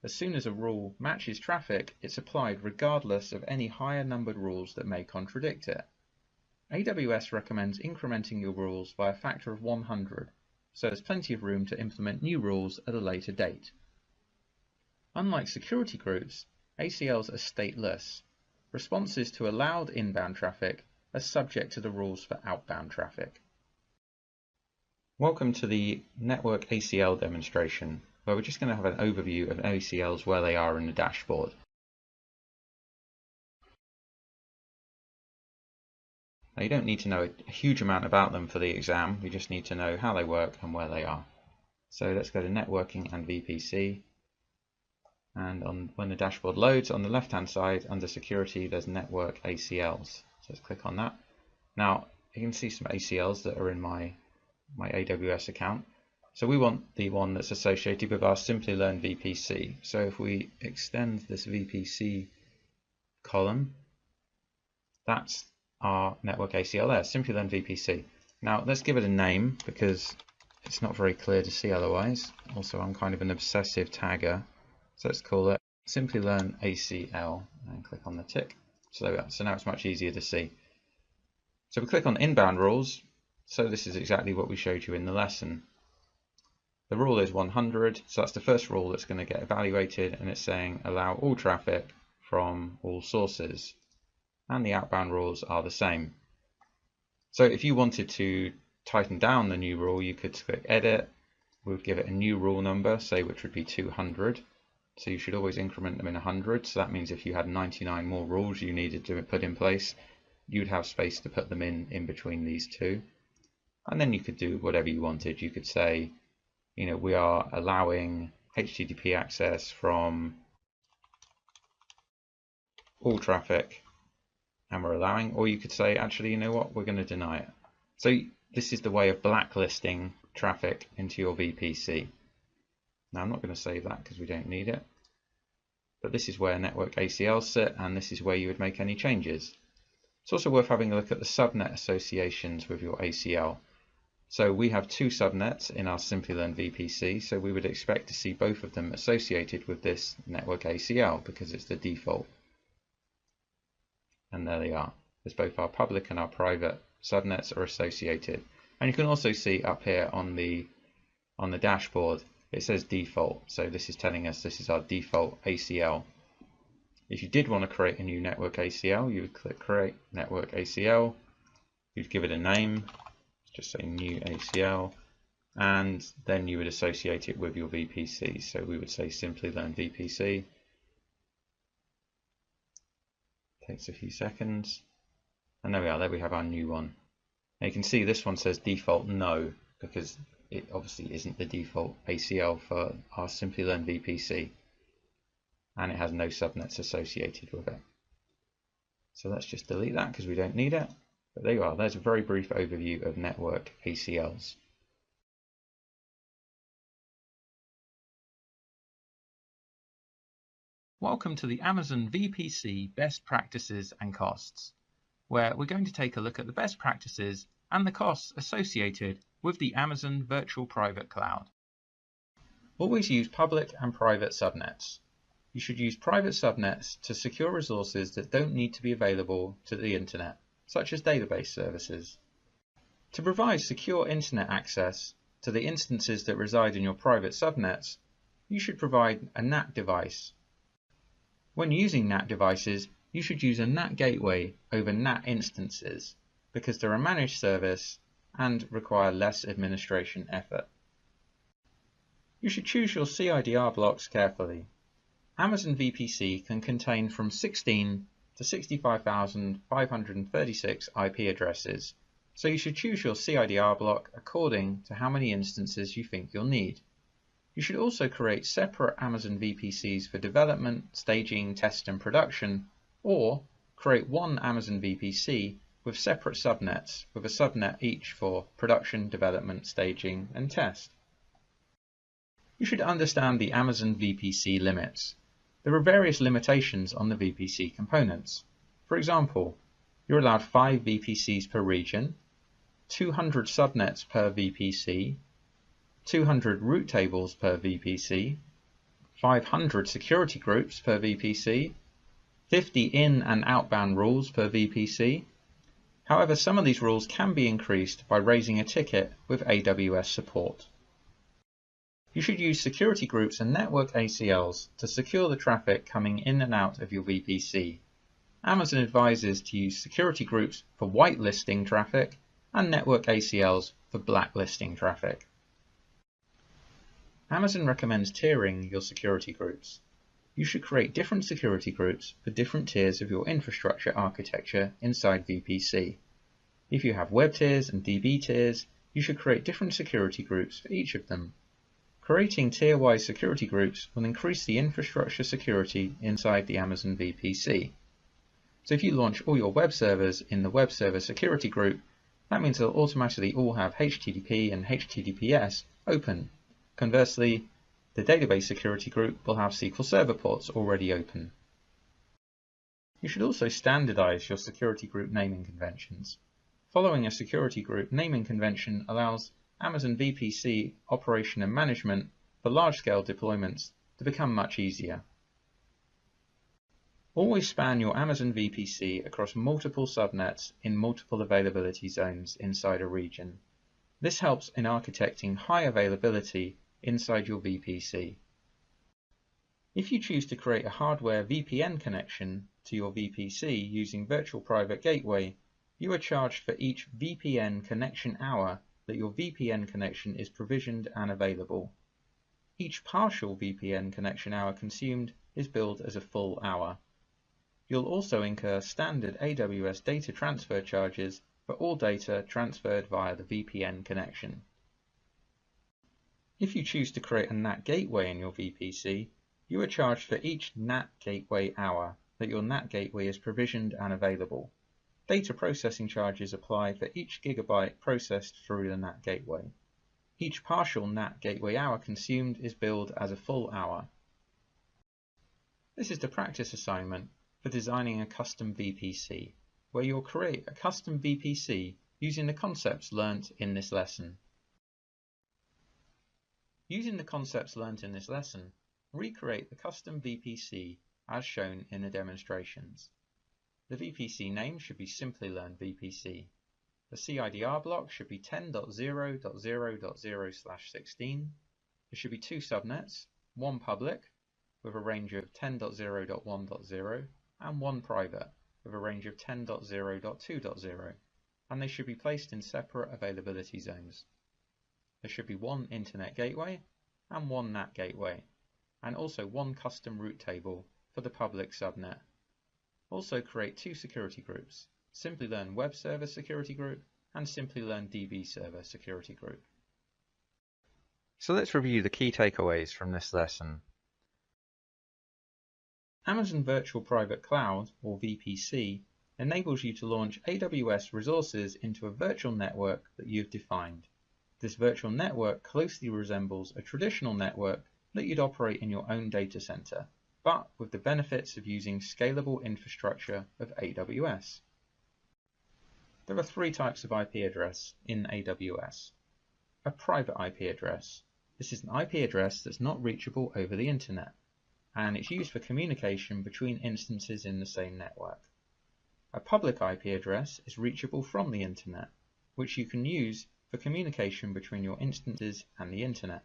As soon as a rule matches traffic, it's applied regardless of any higher numbered rules that may contradict it. AWS recommends incrementing your rules by a factor of 100, so there's plenty of room to implement new rules at a later date. Unlike security groups, ACLs are stateless. Responses to allowed inbound traffic are subject to the rules for outbound traffic. Welcome to the network ACL demonstration, where we're just going to have an overview of ACLs where they are in the dashboard. Now, you don't need to know a huge amount about them for the exam, you just need to know how they work and where they are. So let's go to networking and VPC, and when the dashboard loads, on the left hand side under security there's network ACLs. So let's click on that. Now you can see some ACLs that are in my AWS account. So we want the one that's associated with our Simplilearn VPC. So if we extend this VPC column, that's our network ACL there, Simplilearn VPC. Now let's give it a name because it's not very clear to see otherwise. Also, I'm kind of an obsessive tagger, so let's call it Simplilearn ACL and click on the tick. So there we are. So now it's much easier to see. So we click on inbound rules. So this is exactly what we showed you in the lesson. The rule is 100, so that's the first rule that's going to get evaluated, and it's saying allow all traffic from all sources. And the outbound rules are the same. So if you wanted to tighten down the new rule, you could click edit, we'll give it a new rule number, say which would be 200. So you should always increment them in 100. So that means if you had 99 more rules you needed to put in place, you'd have space to put them in between these two. And then you could do whatever you wanted. You could say, you know, we are allowing HTTP access from all traffic, and we're allowing, or you could say, actually, you know what, we're going to deny it. So this is the way of blacklisting traffic into your VPC. Now I'm not going to save that because we don't need it, but this is where network ACLs sit, and this is where you would make any changes. It's also worth having a look at the subnet associations with your ACL. So we have two subnets in our Simplilearn VPC, so we would expect to see both of them associated with this network ACL because it's the default. And there they are. There's both our public and our private subnets are associated. And you can also see up here on the dashboard, it says default. So this is telling us this is our default ACL. If you did want to create a new network ACL, you would click create network ACL. You'd give it a name, just say new ACL, and then you would associate it with your VPC. So we would say Simplilearn VPC. Takes a few seconds, and there we are. There we have our new one. Now you can see this one says default no, because it obviously isn't the default ACL for our Simplilearn VPC, and it has no subnets associated with it. So let's just delete that because we don't need it. But there you are. There's a very brief overview of network ACLs. Welcome to the Amazon VPC Best Practices and Costs, where we're going to take a look at the best practices and the costs associated with the Amazon Virtual Private Cloud. Always use public and private subnets. You should use private subnets to secure resources that don't need to be available to the internet, such as database services. To provide secure internet access to the instances that reside in your private subnets, you should provide a NAT device. When using NAT devices, you should use a NAT gateway over NAT instances because they're a managed service and require less administration effort. You should choose your CIDR blocks carefully. Amazon VPC can contain from 16 to 65,536 IP addresses, so you should choose your CIDR block according to how many instances you think you'll need. You should also create separate Amazon VPCs for development, staging, test and production, or create one Amazon VPC with separate subnets, with a subnet each for production, development, staging and test. You should understand the Amazon VPC limits. There are various limitations on the VPC components. For example, you're allowed 5 VPCs per region, 200 subnets per VPC, 200 route tables per VPC, 500 security groups per VPC, 50 in- and outbound rules per VPC. However, some of these rules can be increased by raising a ticket with AWS support. You should use security groups and network ACLs to secure the traffic coming in and out of your VPC. Amazon advises to use security groups for whitelisting traffic and network ACLs for blacklisting traffic. Amazon recommends tiering your security groups. You should create different security groups for different tiers of your infrastructure architecture inside VPC. If you have web tiers and DB tiers, you should create different security groups for each of them. Creating tier-wise security groups will increase the infrastructure security inside the Amazon VPC. So if you launch all your web servers in the web server security group, that means they'll automatically all have HTTP and HTTPS open. Conversely, the database security group will have SQL Server ports already open. You should also standardize your security group naming conventions. Following a security group naming convention allows Amazon VPC operation and management for large-scale deployments to become much easier. Always span your Amazon VPC across multiple subnets in multiple availability zones inside a region. This helps in architecting high availability inside your VPC. If you choose to create a hardware VPN connection to your VPC using Virtual Private Gateway, you are charged for each VPN connection hour that your VPN connection is provisioned and available. Each partial VPN connection hour consumed is billed as a full hour. You'll also incur standard AWS data transfer charges for all data transferred via the VPN connection. If you choose to create a NAT gateway in your VPC, you are charged for each NAT gateway hour that your NAT gateway is provisioned and available. Data processing charges apply for each gigabyte processed through the NAT gateway. Each partial NAT gateway hour consumed is billed as a full hour. This is the practice assignment for designing a custom VPC, where you'll create a custom VPC using the concepts learnt in this lesson. Using the concepts learnt in this lesson, recreate the custom VPC as shown in the demonstrations. The VPC name should be Simplilearn VPC. The CIDR block should be 10.0.0.0/16. There should be 2 subnets, one public with a range of 10.0.1.0 and one private with a range of 10.0.2.0, and they should be placed in separate availability zones. There should be one internet gateway and one NAT gateway, and also one custom route table for the public subnet. Also create 2 security groups, Simplilearn Web Server Security Group and Simplilearn DB Server Security Group. So let's review the key takeaways from this lesson. Amazon Virtual Private Cloud, or VPC, enables you to launch AWS resources into a virtual network that you've defined. This virtual network closely resembles a traditional network that you'd operate in your own data center, but with the benefits of using scalable infrastructure of AWS. There are 3 types of IP address in AWS. A private IP address. This is an IP address that's not reachable over the internet, and it's used for communication between instances in the same network. A public IP address is reachable from the internet, which you can use for communication between your instances and the internet.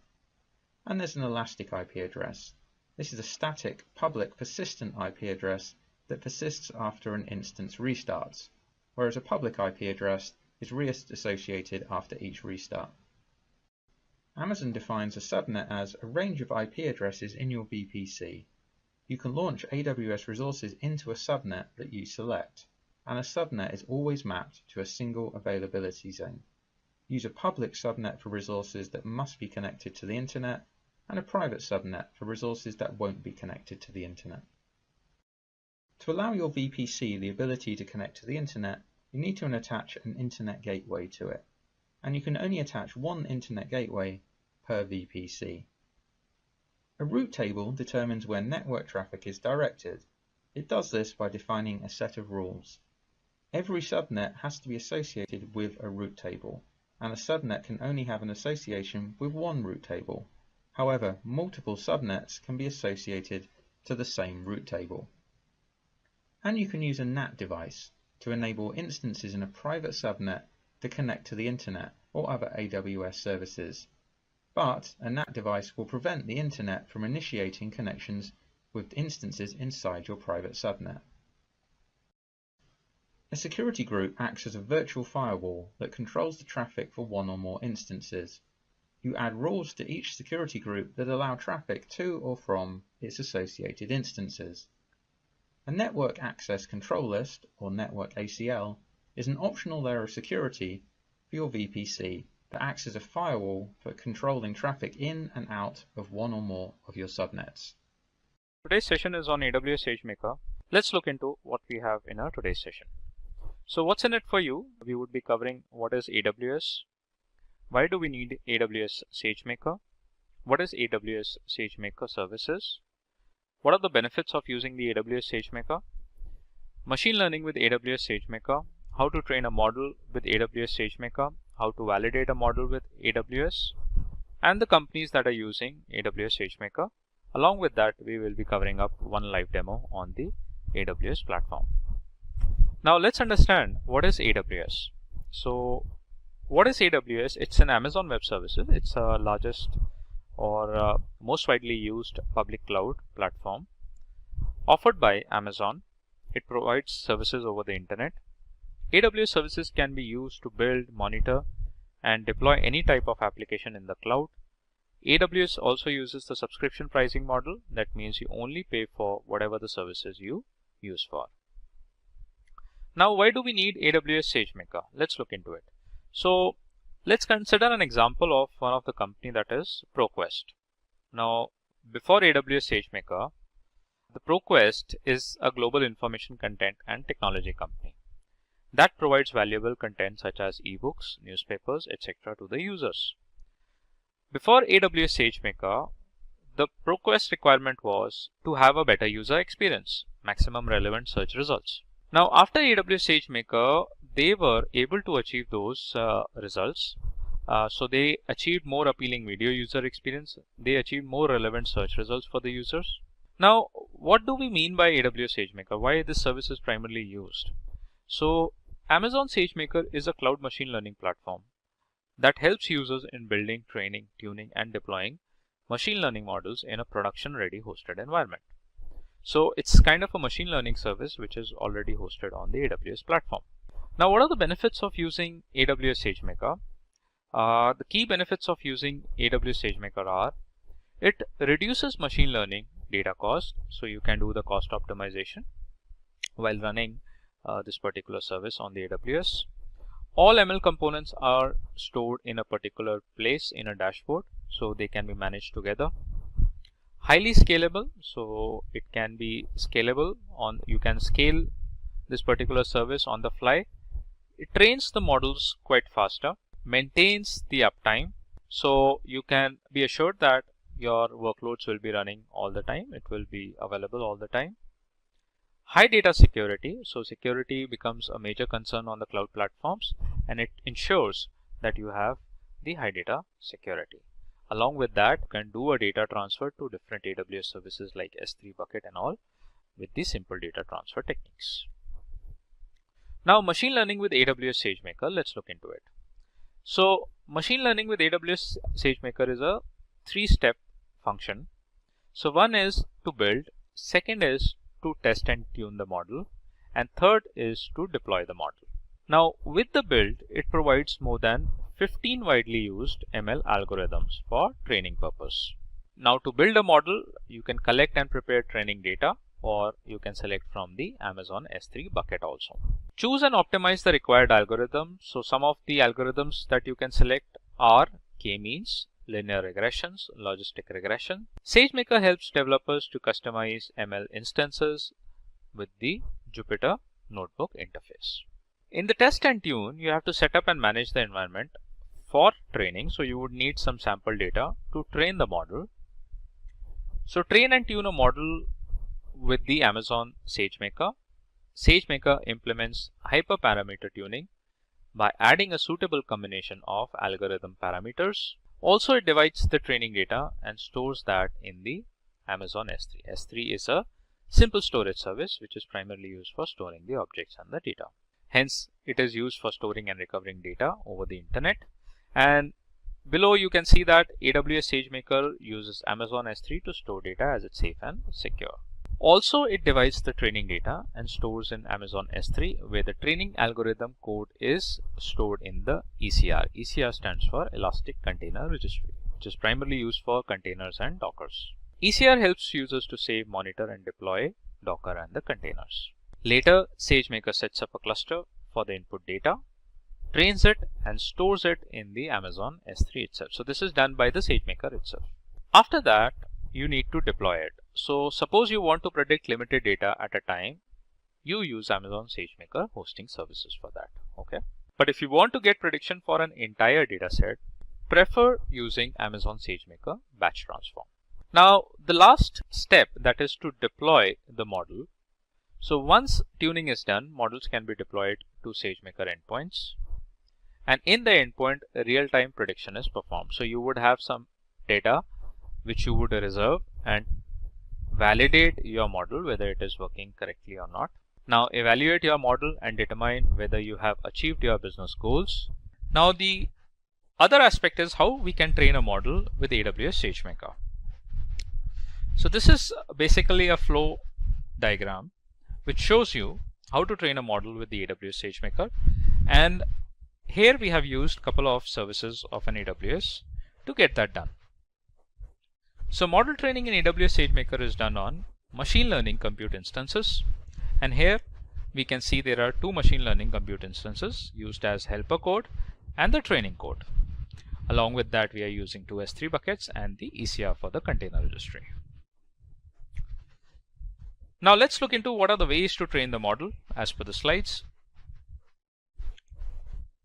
And there's an elastic IP address. This is a static, public, persistent IP address that persists after an instance restarts, whereas a public IP address is reassociated after each restart. Amazon defines a subnet as a range of IP addresses in your VPC. You can launch AWS resources into a subnet that you select, and a subnet is always mapped to a single availability zone. Use a public subnet for resources that must be connected to the internet, and a private subnet for resources that won't be connected to the internet. To allow your VPC the ability to connect to the internet, you need to attach an internet gateway to it, and you can only attach one internet gateway per VPC. A route table determines where network traffic is directed, It does this by defining a set of rules. Every subnet has to be associated with a route table, and a subnet can only have an association with one route table. However, multiple subnets can be associated to the same route table. And you can use a NAT device to enable instances in a private subnet to connect to the internet or other AWS services. But a NAT device will prevent the internet from initiating connections with instances inside your private subnet. A security group acts as a virtual firewall that controls the traffic for one or more instances. You add rules to each security group that allow traffic to or from its associated instances. A Network Access Control List, or Network ACL, is an optional layer of security for your VPC that acts as a firewall for controlling traffic in and out of one or more of your subnets. Today's session is on AWS SageMaker. Let's look into what we have in our today's session. So what's in it for you? We would be covering what is AWS, why do we need AWS SageMaker, what is AWS SageMaker services, what are the benefits of using the AWS SageMaker, machine learning with AWS SageMaker, how to train a model with AWS SageMaker, how to validate a model with AWS, and the companies that are using AWS SageMaker. Along with that, we will be covering up one live demo on the AWS platform. Now let's understand what is AWS. So what is AWS? It's an Amazon Web Services. It's the largest or most widely used public cloud platform offered by Amazon. It provides services over the internet. AWS services can be used to build, monitor, and deploy any type of application in the cloud. AWS also uses the subscription pricing model. That means you only pay for whatever the services you use for. Now, why do we need AWS SageMaker? Let's look into it. So let's consider an example of one of the company, that is ProQuest. Now, before AWS SageMaker, the ProQuest is a global information content and technology company that provides valuable content such as ebooks, newspapers, etc. to the users. Before AWS SageMaker, the ProQuest requirement was to have a better user experience, maximum relevant search results. Now, after AWS SageMaker, they were able to achieve those results. So they achieved more appealing video user experience. They achieved more relevant search results for the users. Now, what do we mean by AWS SageMaker? Why this service is primarily used? So Amazon SageMaker is a cloud machine learning platform that helps users in building, training, tuning, and deploying machine learning models in a production-ready hosted environment. So it's kind of a machine learning service which is already hosted on the AWS platform. Now, what are the benefits of using AWS SageMaker? The key benefits of using AWS SageMaker are: it reduces machine learning data cost, so you can do the cost optimization while running this particular service on the AWS. All ML components are stored in a particular place in a dashboard, so they can be managed together. Highly scalable, so it can be scalable on, you can scale this particular service on the fly. It trains the models quite faster, maintains the uptime, so you can be assured that your workloads will be running all the time, it will be available all the time. High data security, so security becomes a major concern on the cloud platforms, and it ensures that you have the high data security. Along with that, you can do a data transfer to different AWS services like S3 bucket and all with the simple data transfer techniques. Now, machine learning with AWS SageMaker, let's look into it. So machine learning with AWS SageMaker is a 3-step function. So one is to build, second is to test and tune the model, and third is to deploy the model. Now, with the build, it provides more than 15 widely used ML algorithms for training purpose. Now, to build a model, you can collect and prepare training data, or you can select from the Amazon S3 bucket also. Choose and optimize the required algorithm. So some of the algorithms that you can select are k-means, linear regressions, logistic regression. SageMaker helps developers to customize ML instances with the Jupyter Notebook interface. In the test and tune, you have to set up and manage the environment for training. So you would need some sample data to train the model. So train and tune a model with the Amazon SageMaker. SageMaker implements hyperparameter tuning by adding a suitable combination of algorithm parameters. Also, it divides the training data and stores that in the Amazon S3. S3 is a simple storage service which is primarily used for storing the objects and the data. Hence, it is used for storing and recovering data over the internet. And below you can see that AWS SageMaker uses Amazon S3 to store data as it's safe and secure. Also, it divides the training data and stores in Amazon S3, where the training algorithm code is stored in the ECR. ECR stands for Elastic Container Registry, which is primarily used for containers and Dockers. ECR helps users to save, monitor, and deploy Docker and the containers. Later, SageMaker sets up a cluster for the input data, trains it, and stores it in the Amazon S3 itself. So this is done by the SageMaker itself. After that, you need to deploy it. So suppose you want to predict limited data at a time, you use Amazon SageMaker hosting services for that. Okay. But if you want to get prediction for an entire data set, prefer using Amazon SageMaker batch transform. Now, the last step, that is to deploy the model. So once tuning is done, models can be deployed to SageMaker endpoints. And in the endpoint, real-time prediction is performed. So you would have some data which you would reserve and validate your model whether it is working correctly or not. Now evaluate your model and determine whether you have achieved your business goals. Now the other aspect is how we can train a model with AWS SageMaker. So this is basically a flow diagram which shows you how to train a model with the AWS SageMaker. And here we have used a couple of services of an AWS to get that done. So model training in AWS SageMaker is done on machine learning compute instances. And here we can see there are two machine learning compute instances used as helper code and the training code. Along with that, we are using two S3 buckets and the ECR for the container registry. Now let's look into what are the ways to train the model as per the slides.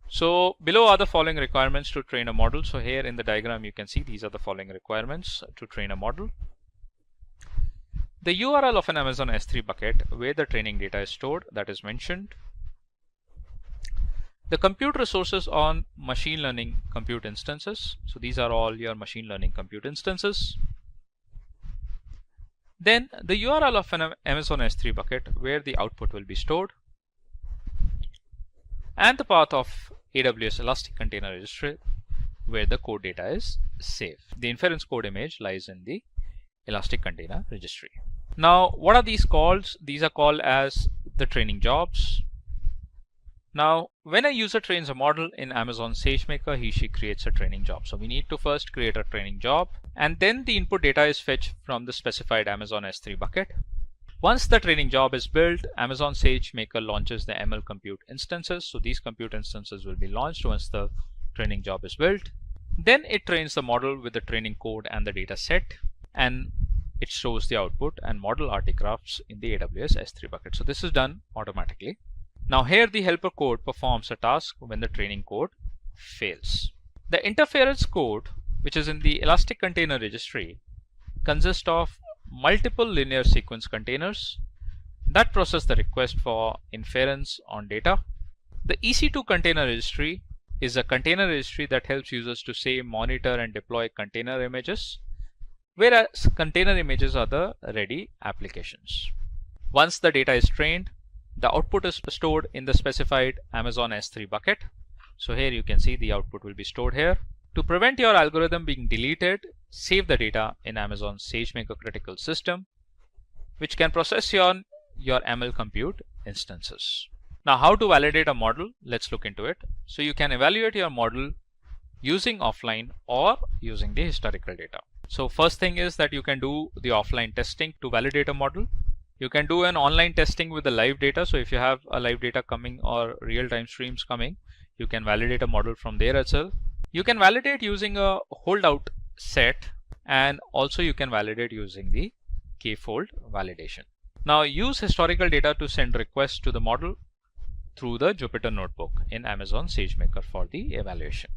So below are the following requirements to train a model. So here in the diagram you can see these are the following requirements to train a model. The URL of an Amazon S3 bucket where the training data is stored, that is mentioned. The compute resources on machine learning compute instances. So these are all your machine learning compute instances. Then the URL of an Amazon S3 bucket where the output will be stored. And the path of AWS Elastic Container Registry where the code data is saved. The inference code image lies in the Elastic Container Registry. Now what are these called? These are called as the training jobs. Now when a user trains a model in Amazon SageMaker, he/she creates a training job. So we need to first create a training job, and then the input data is fetched from the specified Amazon S3 bucket. Once the training job is built, Amazon SageMaker launches the ML compute instances. So these compute instances will be launched once the training job is built. Then it trains the model with the training code and the data set, and it shows the output and model artifacts in the AWS S3 bucket. So this is done automatically. Now here the helper code performs a task when the training code fails. The interference code, which is in the Elastic Container Registry, consists of multiple linear sequence containers that process the request for inference on data. The EC2 Container Registry is a container registry that helps users to save, monitor, and deploy container images, whereas container images are the ready applications. Once the data is trained, the output is stored in the specified Amazon S3 bucket. So here you can see the output will be stored here. To prevent your algorithm being deleted, save the data in Amazon SageMaker Critical System, which can process your ML compute instances. Now how to validate a model? Let's look into it. So you can evaluate your model using offline or using the historical data. So first thing is that you can do the offline testing to validate a model. You can do an online testing with the live data. So if you have a live data coming or real-time streams coming, you can validate a model from there itself. You can validate using a holdout set, and also you can validate using the k-fold validation. Now use historical data to send requests to the model through the Jupyter Notebook in Amazon SageMaker for the evaluation.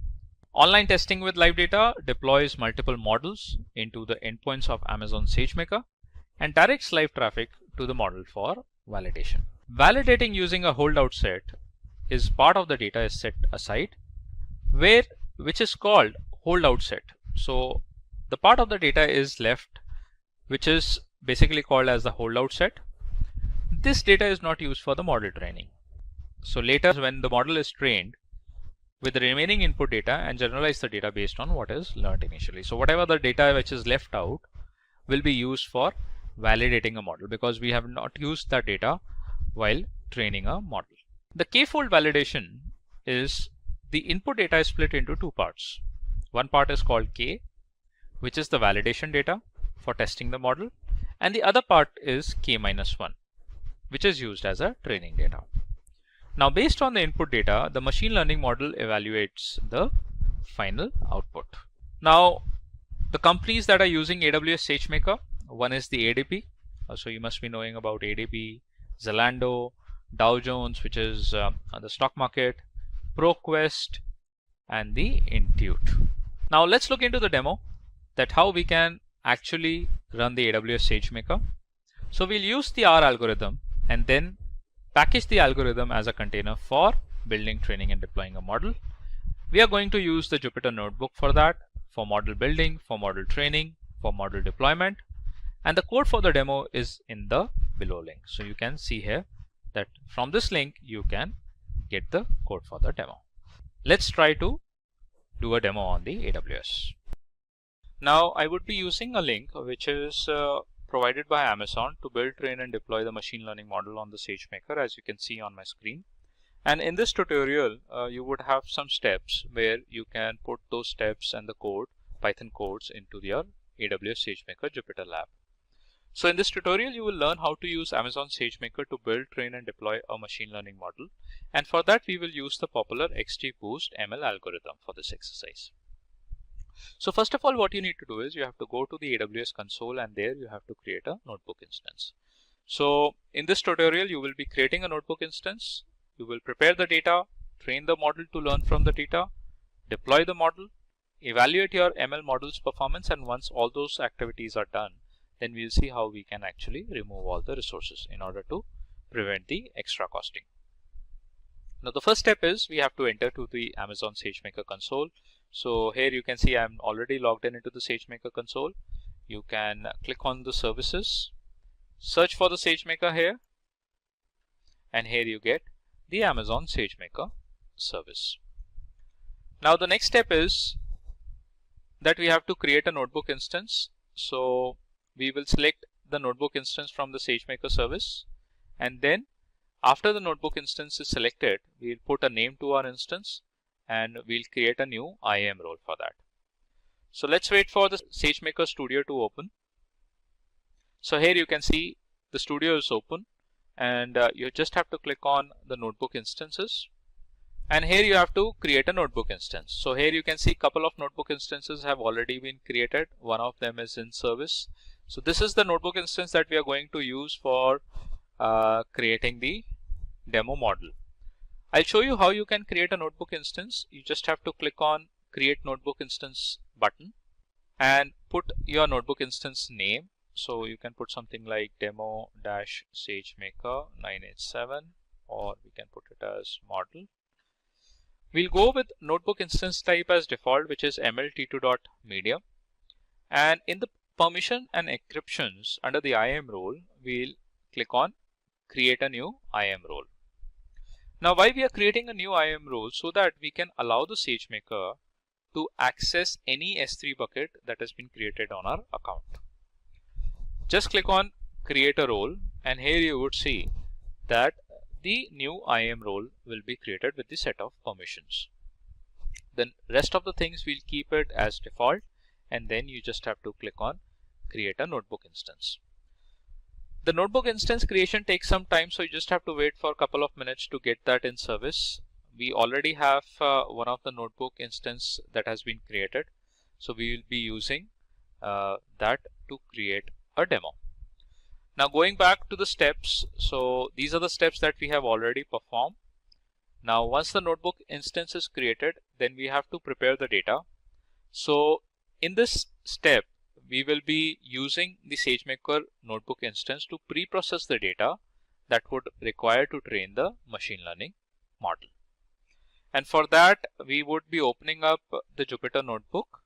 Online testing with live data deploys multiple models into the endpoints of Amazon SageMaker and directs live traffic to the model for validation. Validating using a holdout set is part of the data is set aside, which is called holdout set. So the part of the data is left, which is basically called as the holdout set. This data is not used for the model training. So later, when the model is trained with the remaining input data and generalize the data based on what is learned initially. So whatever the data which is left out will be used for validating a model, because we have not used that data while training a model. The k-fold validation is the input data is split into two parts. One part is called k, which is the validation data for testing the model, and the other part is k-1, which is used as a training data. Now, based on the input data, the machine learning model evaluates the final output. Now, the companies that are using AWS SageMaker, one is the ADP. So you must be knowing about ADP, Zalando, Dow Jones, which is the stock market, ProQuest, and the Intuit. Now let's look into the demo that how we can actually run the AWS SageMaker. So we'll use the R algorithm and then package the algorithm as a container for building, training, and deploying a model. We are going to use the Jupyter Notebook for that, for model building, for model training, for model deployment, and the code for the demo is in the below link. So you can see here that from this link you can get the code for the demo. Let's try to do a demo on the AWS. Now I would be using a link which is provided by Amazon to build, train, and deploy the machine learning model on the SageMaker, as you can see on my screen. And in this tutorial, you would have some steps where you can put those steps and the code, Python codes, into your AWS SageMaker Jupyter Lab. So in this tutorial, you will learn how to use Amazon SageMaker to build, train, and deploy a machine learning model. And for that, we will use the popular XGBoost ML algorithm for this exercise. So first of all, what you need to do is you have to go to the AWS console, and there you have to create a notebook instance. So in this tutorial, you will be creating a notebook instance. You will prepare the data, train the model to learn from the data, deploy the model, evaluate your ML model's performance, and once all those activities are done, then we'll see how we can actually remove all the resources in order to prevent the extra costing. Now the first step is we have to enter to the Amazon SageMaker console. So here you can see I'm already logged in into the SageMaker console. You can click on the services, search for the SageMaker here, and here you get the Amazon SageMaker service. Now the next step is that we have to create a notebook instance. So we will select the notebook instance from the SageMaker service, and then after the notebook instance is selected, we'll put a name to our instance and we'll create a new IAM role for that. So let's wait for the SageMaker Studio to open. So here you can see the studio is open, and you just have to click on the notebook instances, and here you have to create a notebook instance. So here you can see a couple of notebook instances have already been created. One of them is in service. So this is the notebook instance that we are going to use for creating the demo model. I'll show you how you can create a notebook instance. You just have to click on create notebook instance button and put your notebook instance name. So you can put something like demo-sagemaker 987, or we can put it as model. We'll go with notebook instance type as default, which is mlt2.media. And in the permission and encryptions under the IAM role, we'll click on create a new IAM role. Now why we are creating a new IAM role? So that we can allow the SageMaker to access any S3 bucket that has been created on our account. Just click on create a role, and here you would see that the new IAM role will be created with the set of permissions. Then rest of the things we'll keep it as default, and then you just have to click on create a notebook instance. The notebook instance creation takes some time, so you just have to wait for a couple of minutes to get that in service. We already have one of the notebook instance that has been created, so we will be using that to create a demo. Now going back to the steps, so these are the steps that we have already performed. Now once the notebook instance is created, then we have to prepare the data. So in this step, we will be using the SageMaker notebook instance to pre-process the data that would require to train the machine learning model. And for that, we would be opening up the Jupyter notebook,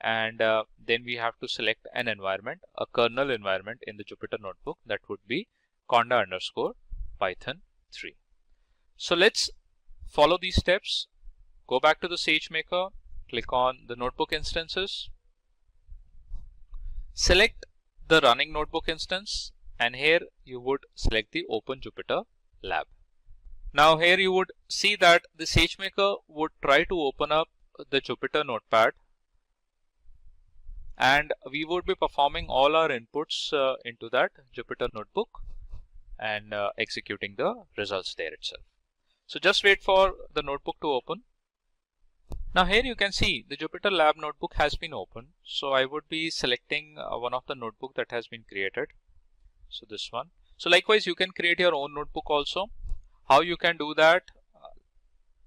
and then we have to select an environment, a kernel environment in the Jupyter notebook that would be conda_python 3. So let's follow these steps. Go back to the SageMaker, click on the notebook instances, select the running notebook instance, and here you would select the Open Jupyter Lab. Now here you would see that the SageMaker would try to open up the Jupyter Notepad, and we would be performing all our inputs into that Jupyter notebook and executing the results there itself. So just wait for the notebook to open. Now here you can see the Jupyter Lab notebook has been opened. So I would be selecting one of the notebook that has been created. So this one. So likewise, you can create your own notebook also. How you can do that?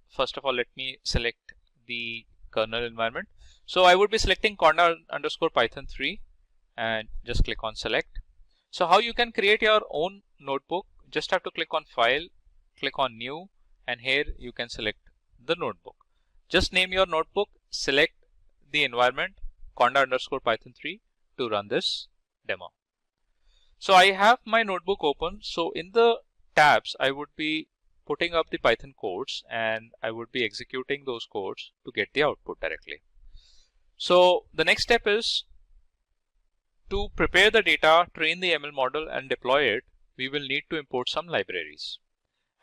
First of all, let me select the kernel environment. So I would be selecting conda_python 3 and just click on select. So how you can create your own notebook? Just have to click on file, click on new, and here you can select the notebook. Just name your notebook, select the environment conda_python 3 to run this demo. So I have my notebook open. So in the tabs, I would be putting up the Python codes and I would be executing those codes to get the output directly. So the next step is to prepare the data, train the ML model and deploy it. We will need to import some libraries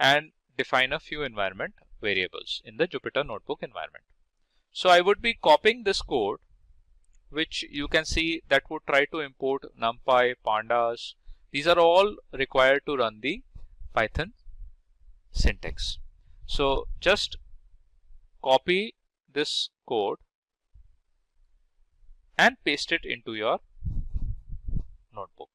and define a few environment variables in the Jupyter notebook environment. So I would be copying this code, which you can see that would try to import NumPy, pandas. These are all required to run the Python syntax. So just copy this code and paste it into your notebook.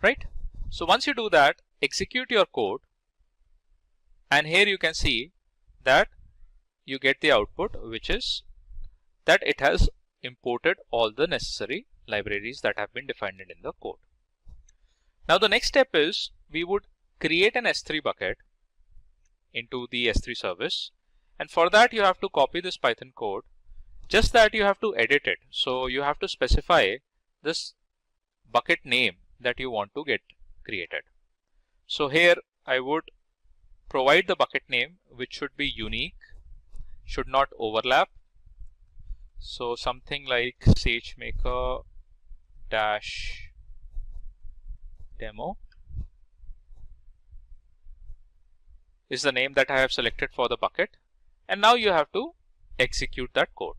Right? So once you do that, execute your code, and here you can see that you get the output, which is that it has imported all the necessary libraries that have been defined in the code. Now the next step is we would create an S3 bucket into the S3 service, and for that you have to copy this Python code, just that you have to edit it. So you have to specify this bucket name that you want to get created. So here I would provide the bucket name, which should be unique, should not overlap. So something like SageMaker -demo is the name that I have selected for the bucket. And now you have to execute that code.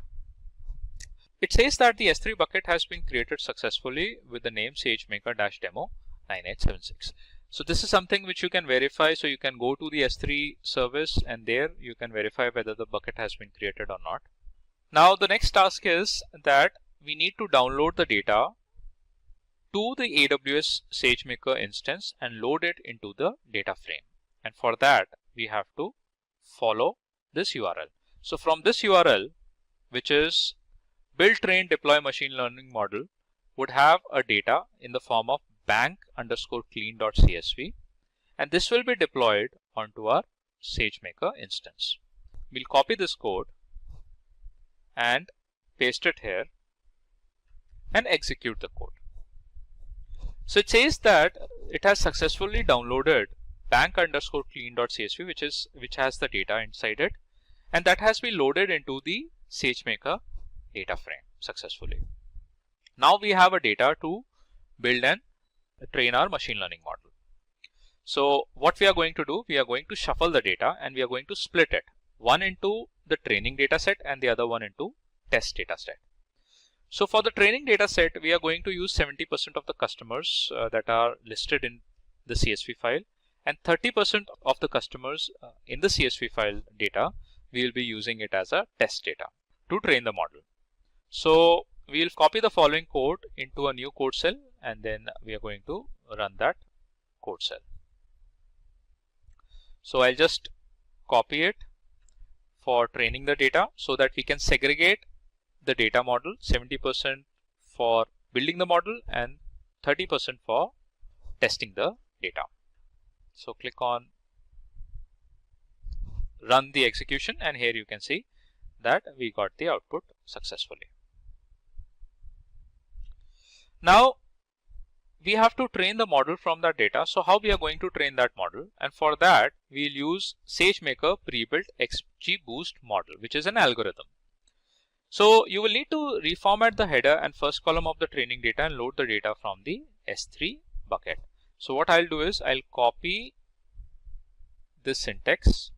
It says that the S3 bucket has been created successfully with the name SageMaker-demo 9876. So this is something which you can verify. So you can go to the S3 service and there you can verify whether the bucket has been created or not. Now the next task is that we need to download the data to the AWS SageMaker instance and load it into the data frame. And for that we have to follow this URL. So from this URL, which is build, train, deploy machine learning model, would have a data in the form of bank_clean.csv, and this will be deployed onto our SageMaker instance. We'll copy this code and paste it here and execute the code. So it says that it has successfully downloaded bank_clean.csv, which has the data inside it, and that has been loaded into the SageMaker data frame successfully. Now we have a data to build and train our machine learning model. So what we are going to do, we are going to shuffle the data and we are going to split it, one into the training data set and the other one into test data set. So for the training data set, we are going to use 70% of the customers that are listed in the CSV file, and 30% of the customers in the CSV file data, we will be using it as a test data to train the model. So we will copy the following code into a new code cell, and then we are going to run that code cell. So I'll just copy it for training the data so that we can segregate the data model, 70% for building the model, and 30% for testing the data. So click on run the execution, and here you can see that we got the output successfully. Now we have to train the model from that data. So how we are going to train that model? And for that we'll use SageMaker pre-built XGBoost model, which is an algorithm. So you will need to reformat the header and first column of the training data and load the data from the S3 bucket. So what I'll do is I'll copy this syntax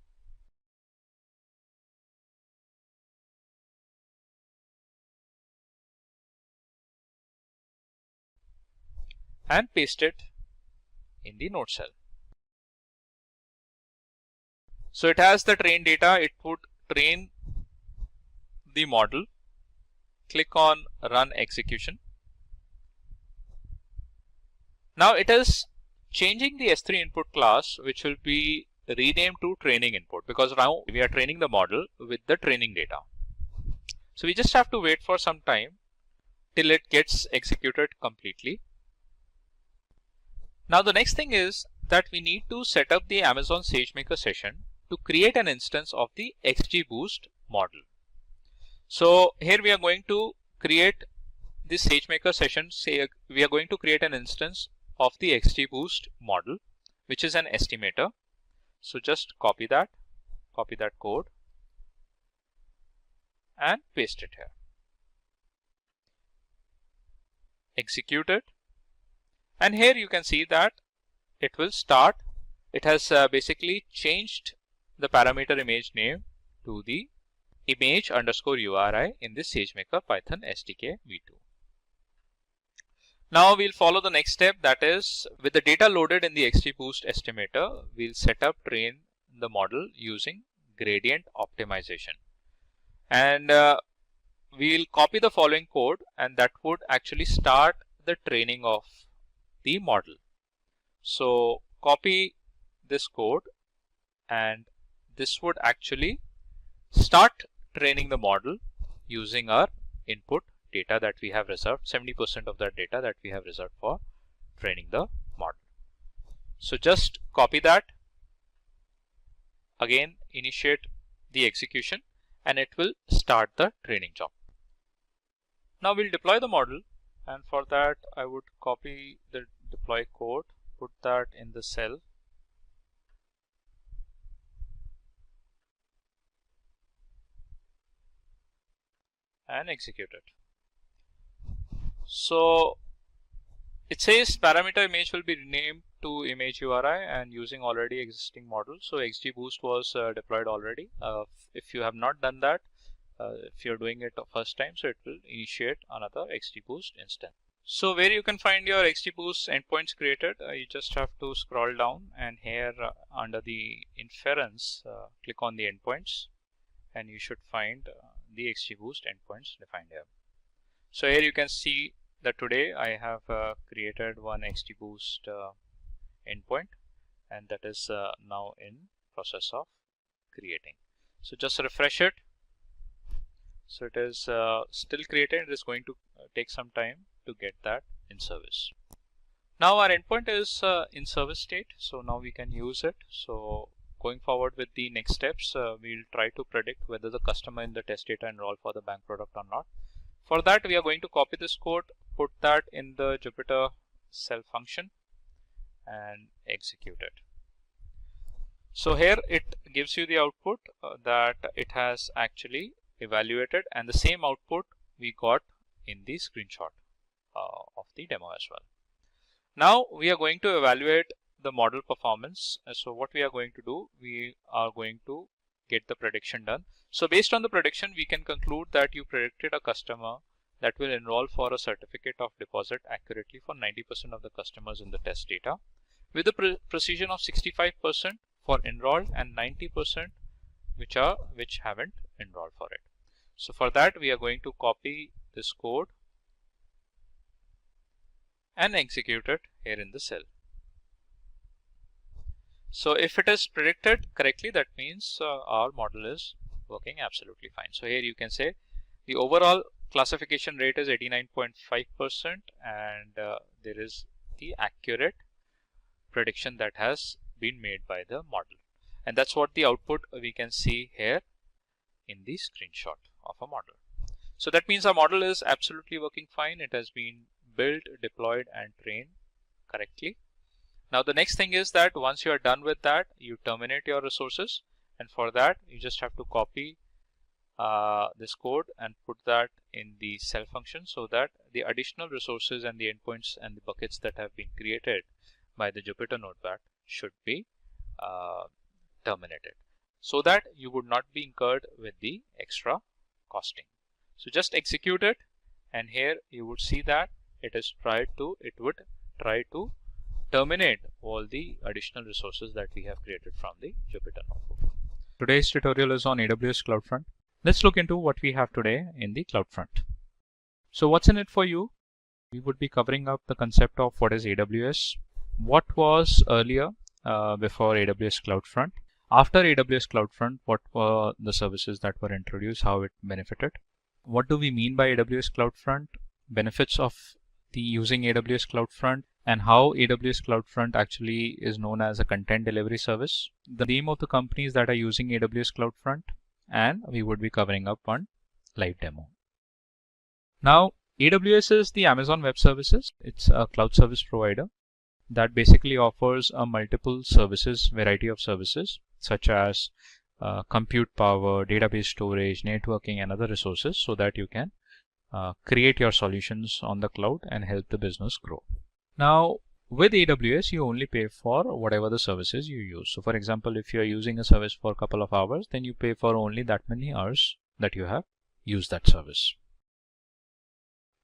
and paste it in the node cell. So it has the train data. It would train the model. Click on run execution. Now it is changing the S3 input class, which will be renamed to training input, because now we are training the model with the training data. So we just have to wait for some time till it gets executed completely. Now the next thing is that we need to set up the Amazon SageMaker session to create an instance of the XGBoost model. So here we are going to create this SageMaker session. Say we are going to create an instance of the XGBoost model, which is an estimator. So just copy that code and paste it here. Execute it. And here you can see that it will start. It has basically changed the parameter image name to the image underscore URI in the SageMaker Python SDK v2. Now we'll follow the next step, that is with the data loaded in the XGBoost estimator, we'll set up train the model using gradient optimization. And we'll copy the following code, and that would actually start the training of the model. So copy this code, and this would actually start training the model using our input data that we have reserved, 70% of that data that we have reserved for training the model. So just copy that, again initiate the execution, and it will start the training job. Now we'll deploy the model, and for that I would copy the deploy code, put that in the cell, and execute it. So it says parameter image will be renamed to image URI and using already existing model. So XGBoost was deployed already. If you have not done that, if you're doing it the first time, so it will initiate another XGBoost instance. So where you can find your XGBoost endpoints created, you just have to scroll down, and here under the inference, click on the endpoints, and you should find the XGBoost endpoints defined here. So here you can see that today I have created one XGBoost endpoint, and that is now in process of creating. So just refresh it. So it is still created. It is going to take some time to get that in service. Now our endpoint is in service state, so now we can use it. So going forward with the next steps, we'll try to predict whether the customer in the test data enroll for the bank product or not. For that, we are going to copy this code, put that in the Jupyter cell function, and execute it. So here it gives you the output that it has actually evaluated, and the same output we got in the screenshot of the demo as well. Now we are going to evaluate the model performance. So what we are going to do, we are going to get the prediction done. So based on the prediction, we can conclude that you predicted a customer that will enroll for a certificate of deposit accurately for 90% of the customers in the test data, with a precision of 65% for enrolled and 90% which haven't enrolled for it. So for that, we are going to copy this code and execute it here in the cell. So if it is predicted correctly, that means our model is working absolutely fine. So here you can say the overall classification rate is 89.5%, and there is the accurate prediction that has been made by the model. And that's what the output we can see here in the screenshot of a model. So that means our model is absolutely working fine. It has been built, deployed, and trained correctly. Now the next thing is that once you are done with that, you terminate your resources, and for that you just have to copy this code and put that in the cell function, so that the additional resources and the endpoints and the buckets that have been created by the Jupyter Notepad should be terminated, so that you would not be incurred with the extra costing. So just execute it, and here you would see that it would try to terminate all the additional resources that we have created from the Jupyter Notebook. Today's tutorial is on AWS CloudFront. Let's look into what we have today in the CloudFront. So what's in it for you? We would be covering up the concept of what is AWS, what was earlier before AWS CloudFront, after AWS CloudFront, what were the services that were introduced, how it benefited. What do we mean by AWS CloudFront, benefits of the using AWS CloudFront, and how AWS CloudFront actually is known as a content delivery service, the name of the companies that are using AWS CloudFront, and we would be covering up one live demo. Now, AWS is the Amazon Web Services. It's a cloud service provider that basically offers a multiple services, variety of services, such as compute power, database storage, networking, and other resources, so that you can create your solutions on the cloud and help the business grow. Now, with AWS, you only pay for whatever the services you use. So for example, if you're using a service for a couple of hours, then you pay for only that many hours that you have used that service.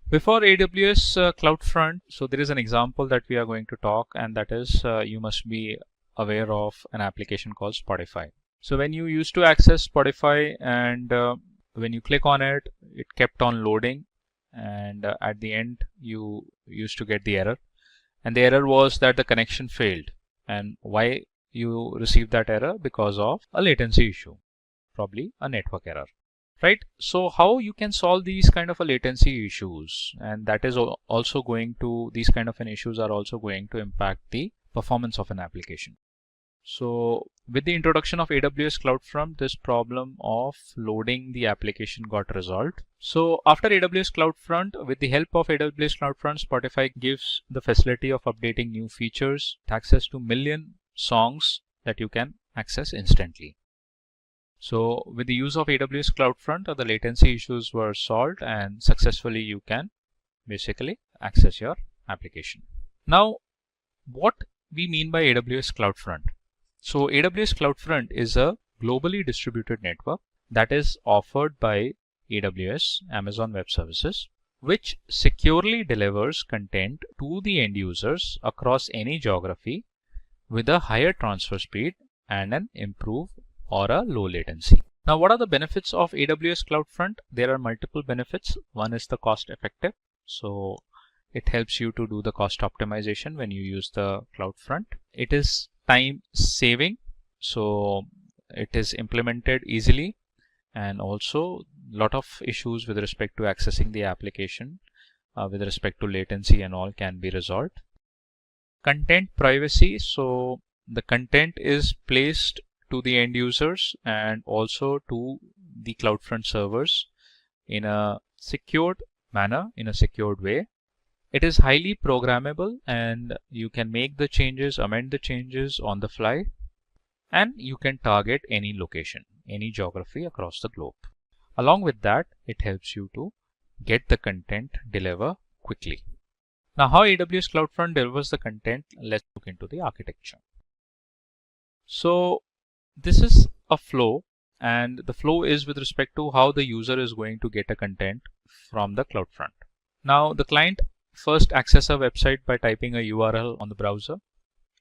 Before AWS CloudFront, so there is an example that we are going to talk, and that is you must be aware of an application called Spotify. So when you used to access Spotify, and when you click on it, it kept on loading, and at the end you used to get the error, and the error was that the connection failed. And why you received that error? Because of a latency issue, probably a network error, right? So how you can solve these kind of a latency issues, and that is also going to, these kind of an issues are also going to impact the performance of an application. So with the introduction of AWS CloudFront, this problem of loading the application got resolved. So after AWS CloudFront, with the help of AWS CloudFront, Spotify gives the facility of updating new features, access to million songs that you can access instantly. So with the use of AWS CloudFront, the latency issues were solved, and successfully you can basically access your application. Now, what we mean by AWS CloudFront? So AWS CloudFront is a globally distributed network that is offered by AWS, Amazon Web Services, which securely delivers content to the end users across any geography with a higher transfer speed and an improved or a low latency. Now, what are the benefits of AWS CloudFront? There are multiple benefits. One is the cost effective. So it helps you to do the cost optimization when you use the CloudFront. It is time saving, so it is implemented easily, and also a lot of issues with respect to accessing the application with respect to latency and all can be resolved. Content privacy, so the content is placed to the end users and also to the CloudFront servers in a secured manner, in a secured way. It is highly programmable, and you can make the changes, amend the changes on the fly, and you can target any location, any geography across the globe. Along with that, it helps you to get the content deliver quickly. Now, how AWS CloudFront delivers the content? Let's look into the architecture. So this is a flow, and the flow is with respect to how the user is going to get a content from the CloudFront. Now, the client first access a website by typing a URL on the browser,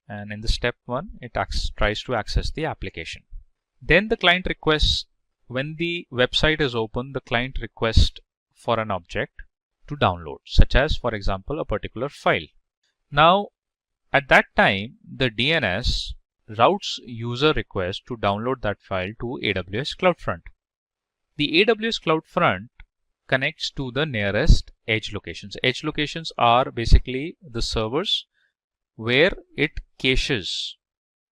and in the step 1 it tries to access the application. Then the client requests, when the website is open, the client requests for an object to download, such as for example a particular file. Now at that time the DNS routes user request to download that file to AWS CloudFront. The AWS CloudFront connects to the nearest edge locations. Edge locations are basically the servers where it caches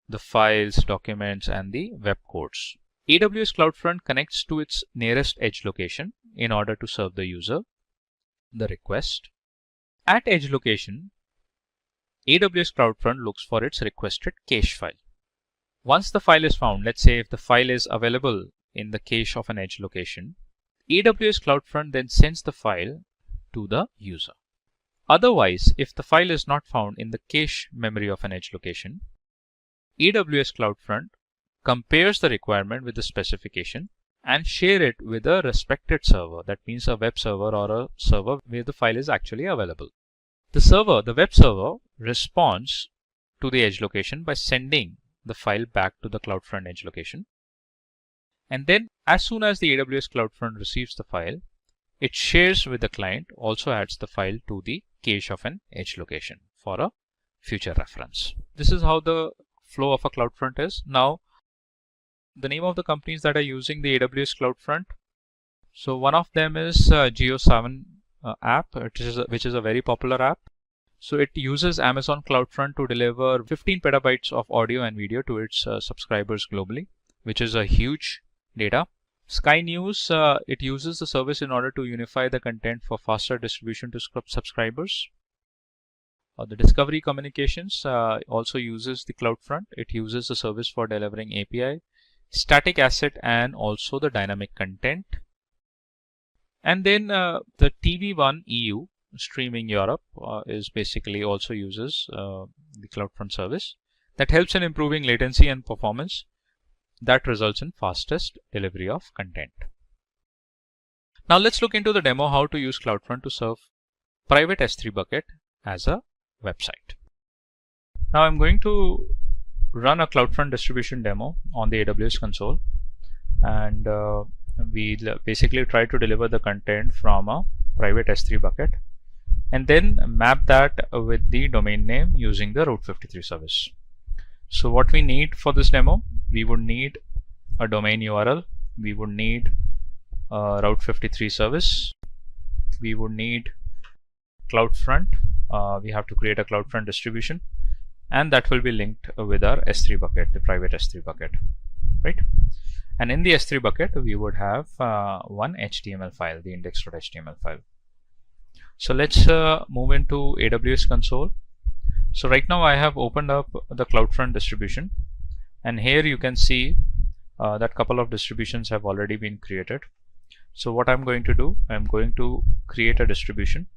the files, documents, and the web codes. AWS CloudFront connects to its nearest edge location in order to serve the user the request. At edge location, AWS CloudFront looks for its requested cache file. Once the file is found, let's say if the file is available in the cache of an edge location, AWS CloudFront then sends the file to the user. Otherwise, if the file is not found in the cache memory of an edge location, AWS CloudFront compares the requirement with the specification and share it with a respected server. That means a web server or a server where the file is actually available. The web server, responds to the edge location by sending the file back to the CloudFront edge location. And then as soon as the AWS CloudFront receives the file, it shares with the client, also adds the file to the cache of an edge location for a future reference. This is how the flow of a CloudFront is. Now, the name of the companies that are using the AWS CloudFront. So one of them is Geo7 app, which is a very popular app. So it uses Amazon CloudFront to deliver 15 petabytes of audio and video to its subscribers globally, which is a huge data. Sky News, it uses the service in order to unify the content for faster distribution to subscribers. The Discovery Communications also uses the CloudFront. It uses the service for delivering API, static asset, and also the dynamic content. And then the TV1 EU, Streaming Europe, is basically also uses the CloudFront service that helps in improving latency and performance that results in fastest delivery of content. Now let's look into the demo how to use CloudFront to serve private S3 bucket as a website. Now I'm going to run a CloudFront distribution demo on the AWS console, and we'll basically try to deliver the content from a private S3 bucket and then map that with the domain name using the Route 53 service. So what we need for this demo, we would need a domain URL, we would need a Route 53 service, we would need CloudFront, we have to create a CloudFront distribution, and that will be linked with our S3 bucket, the private S3 bucket, right? And in the S3 bucket, we would have one HTML file, the index.html file. So let's move into AWS console. So right now I have opened up the CloudFront distribution, and here you can see that couple of distributions have already been created. So what I'm going to do, I'm going to create a distribution.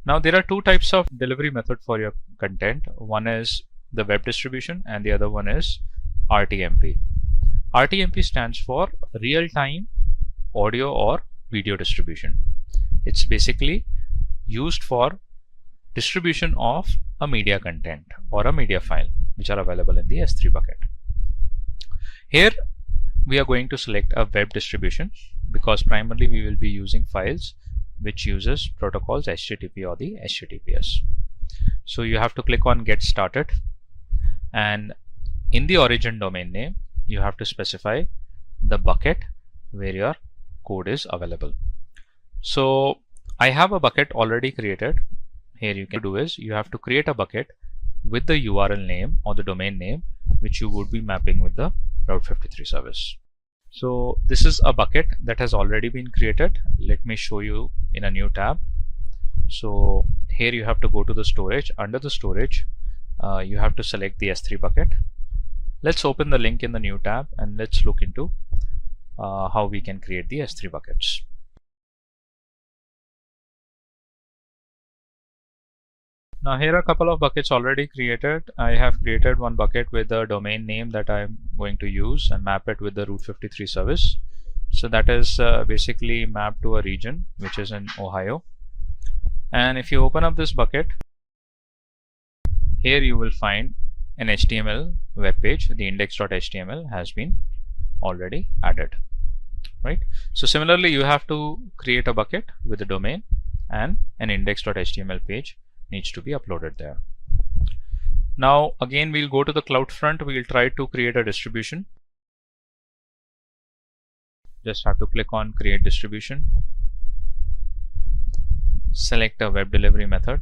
Now there are two types of delivery method for your content. One is the web distribution and the other one is RTMP. RTMP stands for real-time audio or video distribution. It's basically used for distribution of a media content or a media file which are available in the S3 bucket. Here we are going to select a web distribution because primarily we will be using files which uses protocols HTTP or the HTTPS. So you have to click on Get Started, and in the origin domain name you have to specify the bucket where your code is available. So I have a bucket already created. Here you can do is you have to create a bucket with the URL name or the domain name which you would be mapping with the Route 53 service. So this is a bucket that has already been created. Let me show you in a new tab. So here you have to go to the storage. Under the storage, you have to select the S3 bucket. Let's open the link in the new tab and let's look into how we can create the S3 buckets. Now here are a couple of buckets already created. I have created one bucket with the domain name that I'm going to use and map it with the Route 53 service. So that is basically mapped to a region which is in Ohio. And if you open up this bucket, here you will find an HTML web page. The index.html has been already added, right? So similarly, you have to create a bucket with a domain and an index.html page needs to be uploaded there. Now again we'll go to the CloudFront. We'll try to create a distribution. Just have to click on create distribution. select a web delivery method,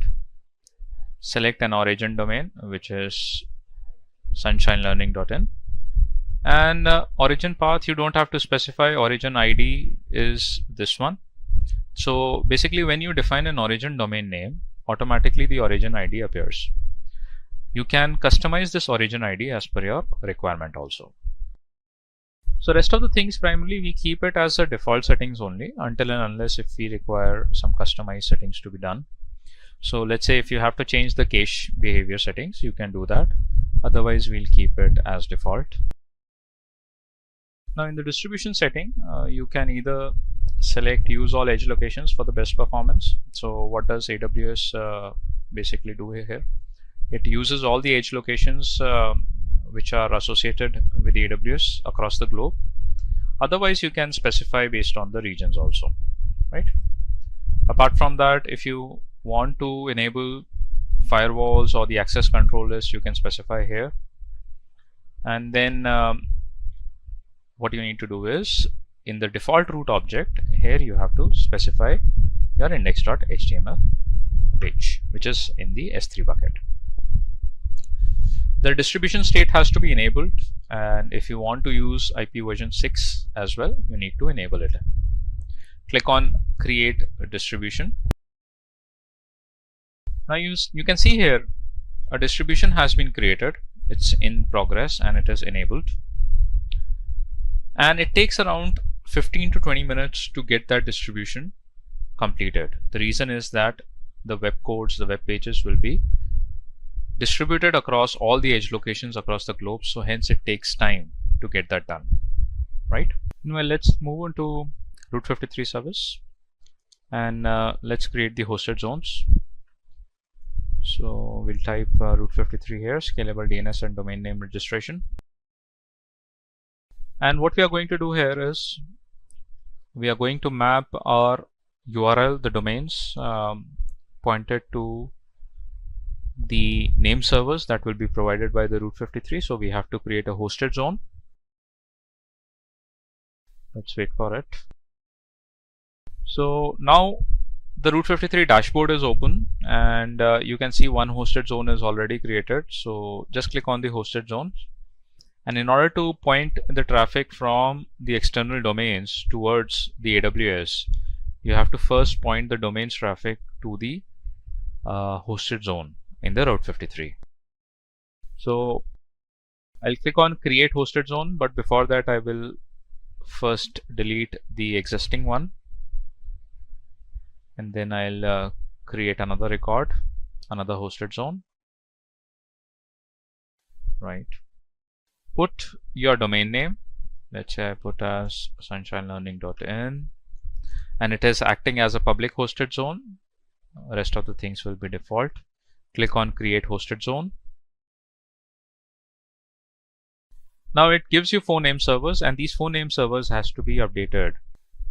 select an origin domain, which is sunshinelearning.in, and origin path you don't have to specify. Origin ID is this one. So basically, when you define an origin domain name, automatically the origin ID appears. You can customize this origin ID as per your requirement also. So rest of the things, primarily we keep it as a default settings only, until and unless if we require some customized settings to be done. So let's say if you have to change the cache behavior settings, you can do that. Otherwise, we'll keep it as default. Now in the distribution setting, you can either select use all edge locations for the best performance. So what does AWS basically do here? It uses all the edge locations which are associated with AWS across the globe. Otherwise, you can specify based on the regions also, right? Apart from that, if you want to enable firewalls or the access control list, you can specify here. And then what you need to do is, in the default root object, here you have to specify your index.html page, which is in the S3 bucket. The distribution state has to be enabled, and if you want to use IP version 6 as well, you need to enable it. Click on create a distribution. Now you can see here a distribution has been created. It's in progress and it is enabled, and it takes around 15 to 20 minutes to get that distribution completed. The reason is that the web codes, the web pages will be distributed across all the edge locations across the globe, so hence it takes time to get that done, right? Well, let's move on to Route 53 service, and let's create the hosted zones. So we'll type Route 53 here, scalable DNS and domain name registration. And what we are going to do here is we are going to map our URL, the domains pointed to the name servers that will be provided by the Route 53. So we have to create a hosted zone. Let's wait for it. So now the Route 53 dashboard is open, and you can see one hosted zone is already created. So just click on the hosted zones, and in order to point the traffic from the external domains towards the AWS, you have to first point the domains traffic to the hosted zone in the Route 53. So I'll click on create hosted zone, but before that I will first delete the existing one, and then I'll create another record, another hosted zone, right? Put your domain name. Let's say I put as sunshinelearning.in, and it is acting as a public hosted zone. Rest of the things will be default. Click on create hosted zone. Now it gives you 4 name servers, and these 4 name servers has to be updated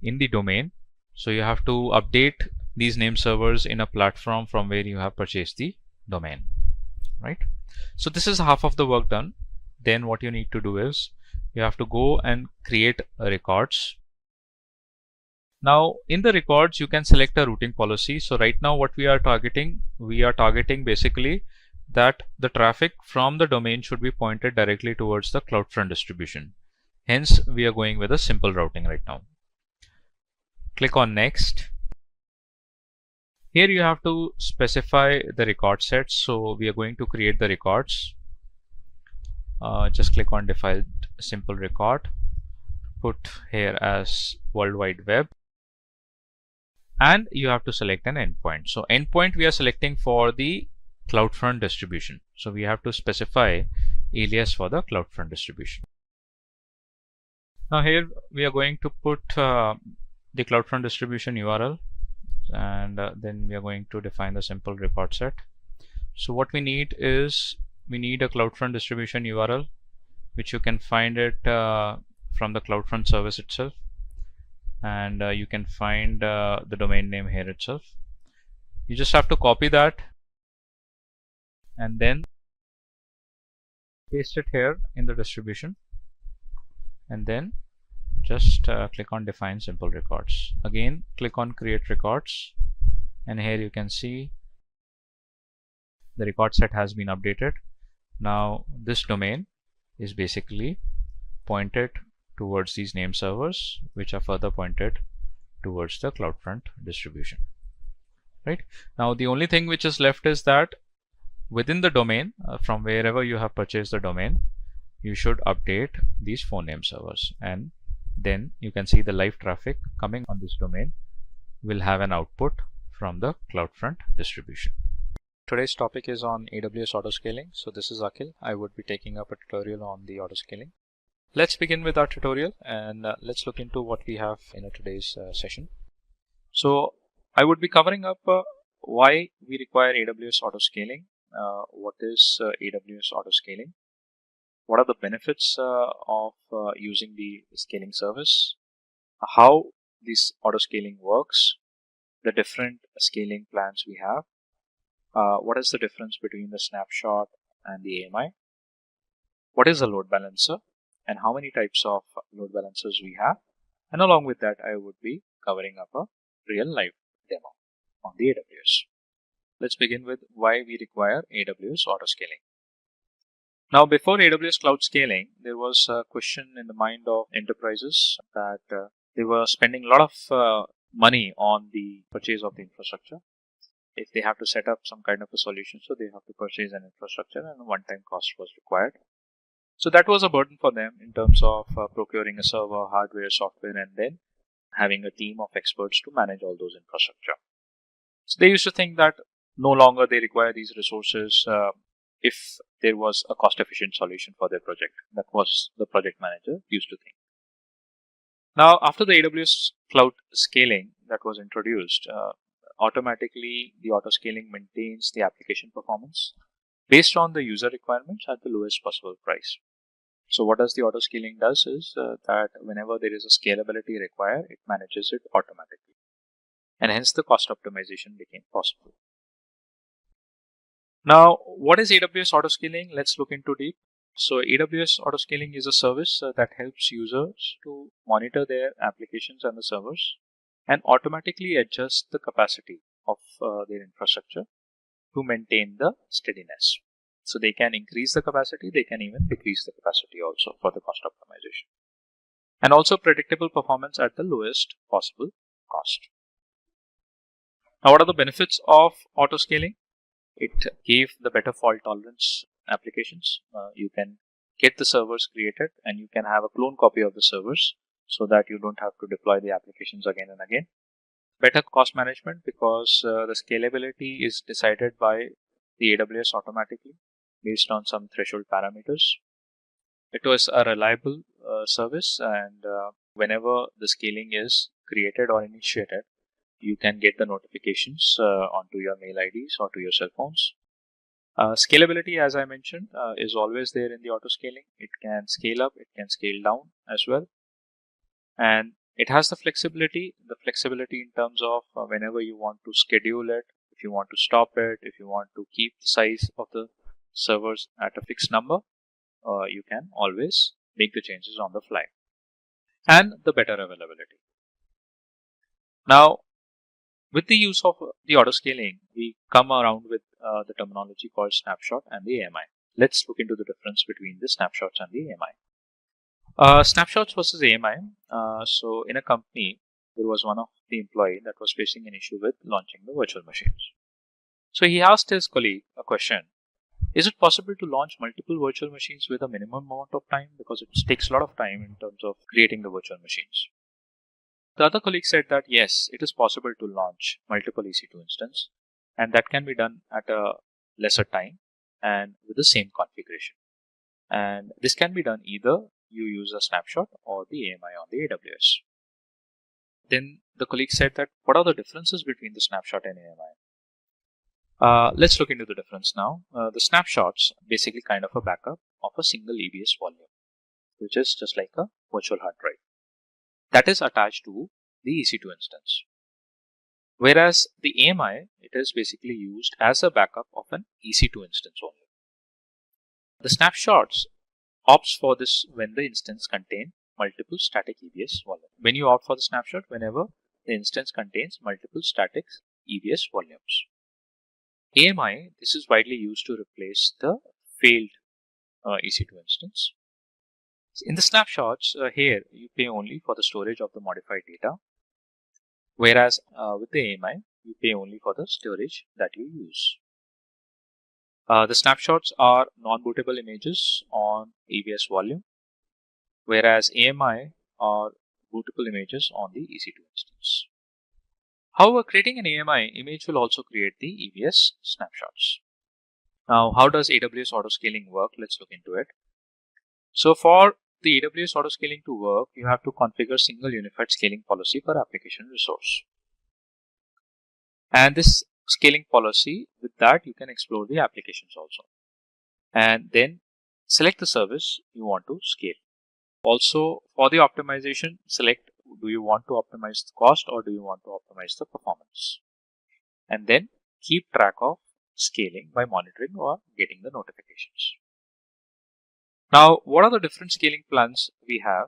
in the domain. So you have to update these name servers in a platform from where you have purchased the domain, right? So this is half of the work done. Then what you need to do is you have to go and create records. Now in the records you can select a routing policy. So right now what we are targeting basically that the traffic from the domain should be pointed directly towards the CloudFront distribution. Hence we are going with a simple routing right now. Click on next. Here you have to specify the record sets. So we are going to create the records. Just click on define simple record. Put here as World Wide Web. And you have to select an endpoint. So endpoint we are selecting for the CloudFront distribution. So we have to specify alias for the CloudFront distribution. Now here we are going to put the CloudFront distribution URL, and then we are going to define the simple record set. So what we need is we need a CloudFront distribution URL, which you can find it from the CloudFront service itself, and you can find the domain name here itself. You just have to copy that and then paste it here in the distribution, and then just click on define simple records. Again click on create records, and here you can see the record set has been updated. Now this domain is basically pointed towards these name servers, which are further pointed towards the CloudFront distribution. Right now, the only thing which is left is that within the domain, from wherever you have purchased the domain, you should update these 4 name servers, and then you can see the live traffic coming on this domain will have an output from the CloudFront distribution. Today's topic is on AWS autoscaling. So this is Akhil. I would be taking up a tutorial on the autoscaling. Let's begin with our tutorial, and let's look into what we have in today's session. So I would be covering up why we require AWS autoscaling, what is AWS autoscaling, what are the benefits of using the scaling service, how this autoscaling works, the different scaling plans we have, what is the difference between the snapshot and the AMI, what is a load balancer, and how many types of load balancers we have, and along with that I would be covering up a real live demo on the AWS. Let's begin with why we require AWS autoscaling. Now, before AWS cloud scaling, there was a question in the mind of enterprises that they were spending a lot of money on the purchase of the infrastructure. If they have to set up some kind of a solution, so they have to purchase an infrastructure, and a one-time cost was required. So that was a burden for them in terms of procuring a server, hardware, software, and then having a team of experts to manage all those infrastructure. So they used to think that no longer they require these resources if there was a cost-efficient solution for their project. That was the project manager used to think. Now, after the AWS cloud scaling that was introduced, automatically the autoscaling maintains the application performance based on the user requirements at the lowest possible price. So what does the autoscaling does is that whenever there is a scalability required, it manages it automatically, and hence the cost optimization became possible. Now, what is AWS autoscaling? Let's look into deep. So AWS autoscaling is a service that helps users to monitor their applications and the servers and automatically adjust the capacity of their infrastructure to maintain the steadiness. So they can increase the capacity, they can even decrease the capacity also for the cost optimization. And also predictable performance at the lowest possible cost. Now, what are the benefits of autoscaling? It gave the better fault tolerance applications. You can get the servers created and you can have a clone copy of the servers so that you don't have to deploy the applications again and again. Better cost management because the scalability is decided by the AWS automatically based on some threshold parameters. It was a reliable service, and whenever the scaling is created or initiated, you can get the notifications onto your mail IDs or to your cell phones. Scalability, as I mentioned, is always there in the autoscaling. It can scale up, it can scale down as well. And it has the flexibility in terms of whenever you want to schedule it, if you want to stop it, if you want to keep the size of the servers at a fixed number, you can always make the changes on the fly. And the better availability. Now, with the use of the autoscaling, we come around with the terminology called snapshot and the AMI. Let's look into the difference between the snapshots and the AMI. Snapshots versus AMI. So in a company, there was one of the employee that was facing an issue with launching the virtual machines. So he asked his colleague a question. Is it possible to launch multiple virtual machines with a minimum amount of time? Because it takes a lot of time in terms of creating the virtual machines. The other colleague said that yes, it is possible to launch multiple EC2 instances, and that can be done at a lesser time and with the same configuration. And this can be done either you use a snapshot or the AMI on the AWS. Then the colleague said that what are the differences between the snapshot and AMI? Let's look into the difference now. The snapshots basically kind of a backup of a single EBS volume, which is just like a virtual hard drive that is attached to the EC2 instance. Whereas the AMI, it is basically used as a backup of an EC2 instance only. The snapshots opts for this when the instance contains multiple static EBS volume. When you opt for the snapshot, whenever the instance contains multiple static EVS volumes. AMI, this is widely used to replace the failed EC2 instance. In the snapshots, here you pay only for the storage of the modified data, whereas with the AMI, you pay only for the storage that you use. The snapshots are non-bootable images on EVS volume, whereas AMI are bootable images on the EC2 instance. However, creating an AMI image will also create the EVS snapshots. Now, how does AWS autoscaling work? Let's look into it. So for the AWS autoscaling to work, you have to configure single unified scaling policy per application resource. And this scaling policy, with that you can explore the applications also. And then select the service you want to scale. Also, for the optimization, select, do you want to optimize the cost or do you want to optimize the performance? And then keep track of scaling by monitoring or getting the notifications. Now, what are the different scaling plans we have?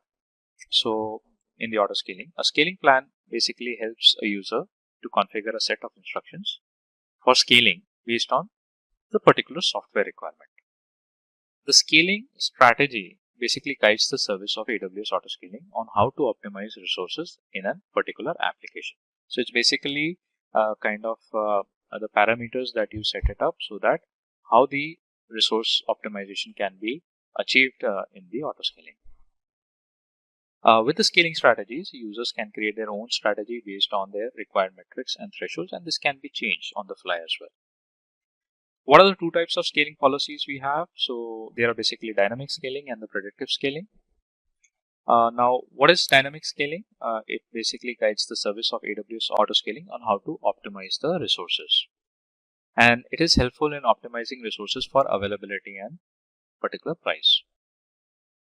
So in the autoscaling, a scaling plan basically helps a user to configure a set of instructions for scaling based on the particular software requirement. The scaling strategy basically guides the service of AWS autoscaling on how to optimize resources in a particular application. So it's basically the parameters that you set it up so that how the resource optimization can be achieved in the autoscaling. With the scaling strategies, users can create their own strategy based on their required metrics and thresholds, and this can be changed on the fly as well. What are the two types of scaling policies we have? So there are basically dynamic scaling and the predictive scaling. Now, what is dynamic scaling? It basically guides the service of AWS autoscaling on how to optimize the resources. And it is helpful in optimizing resources for availability and particular price.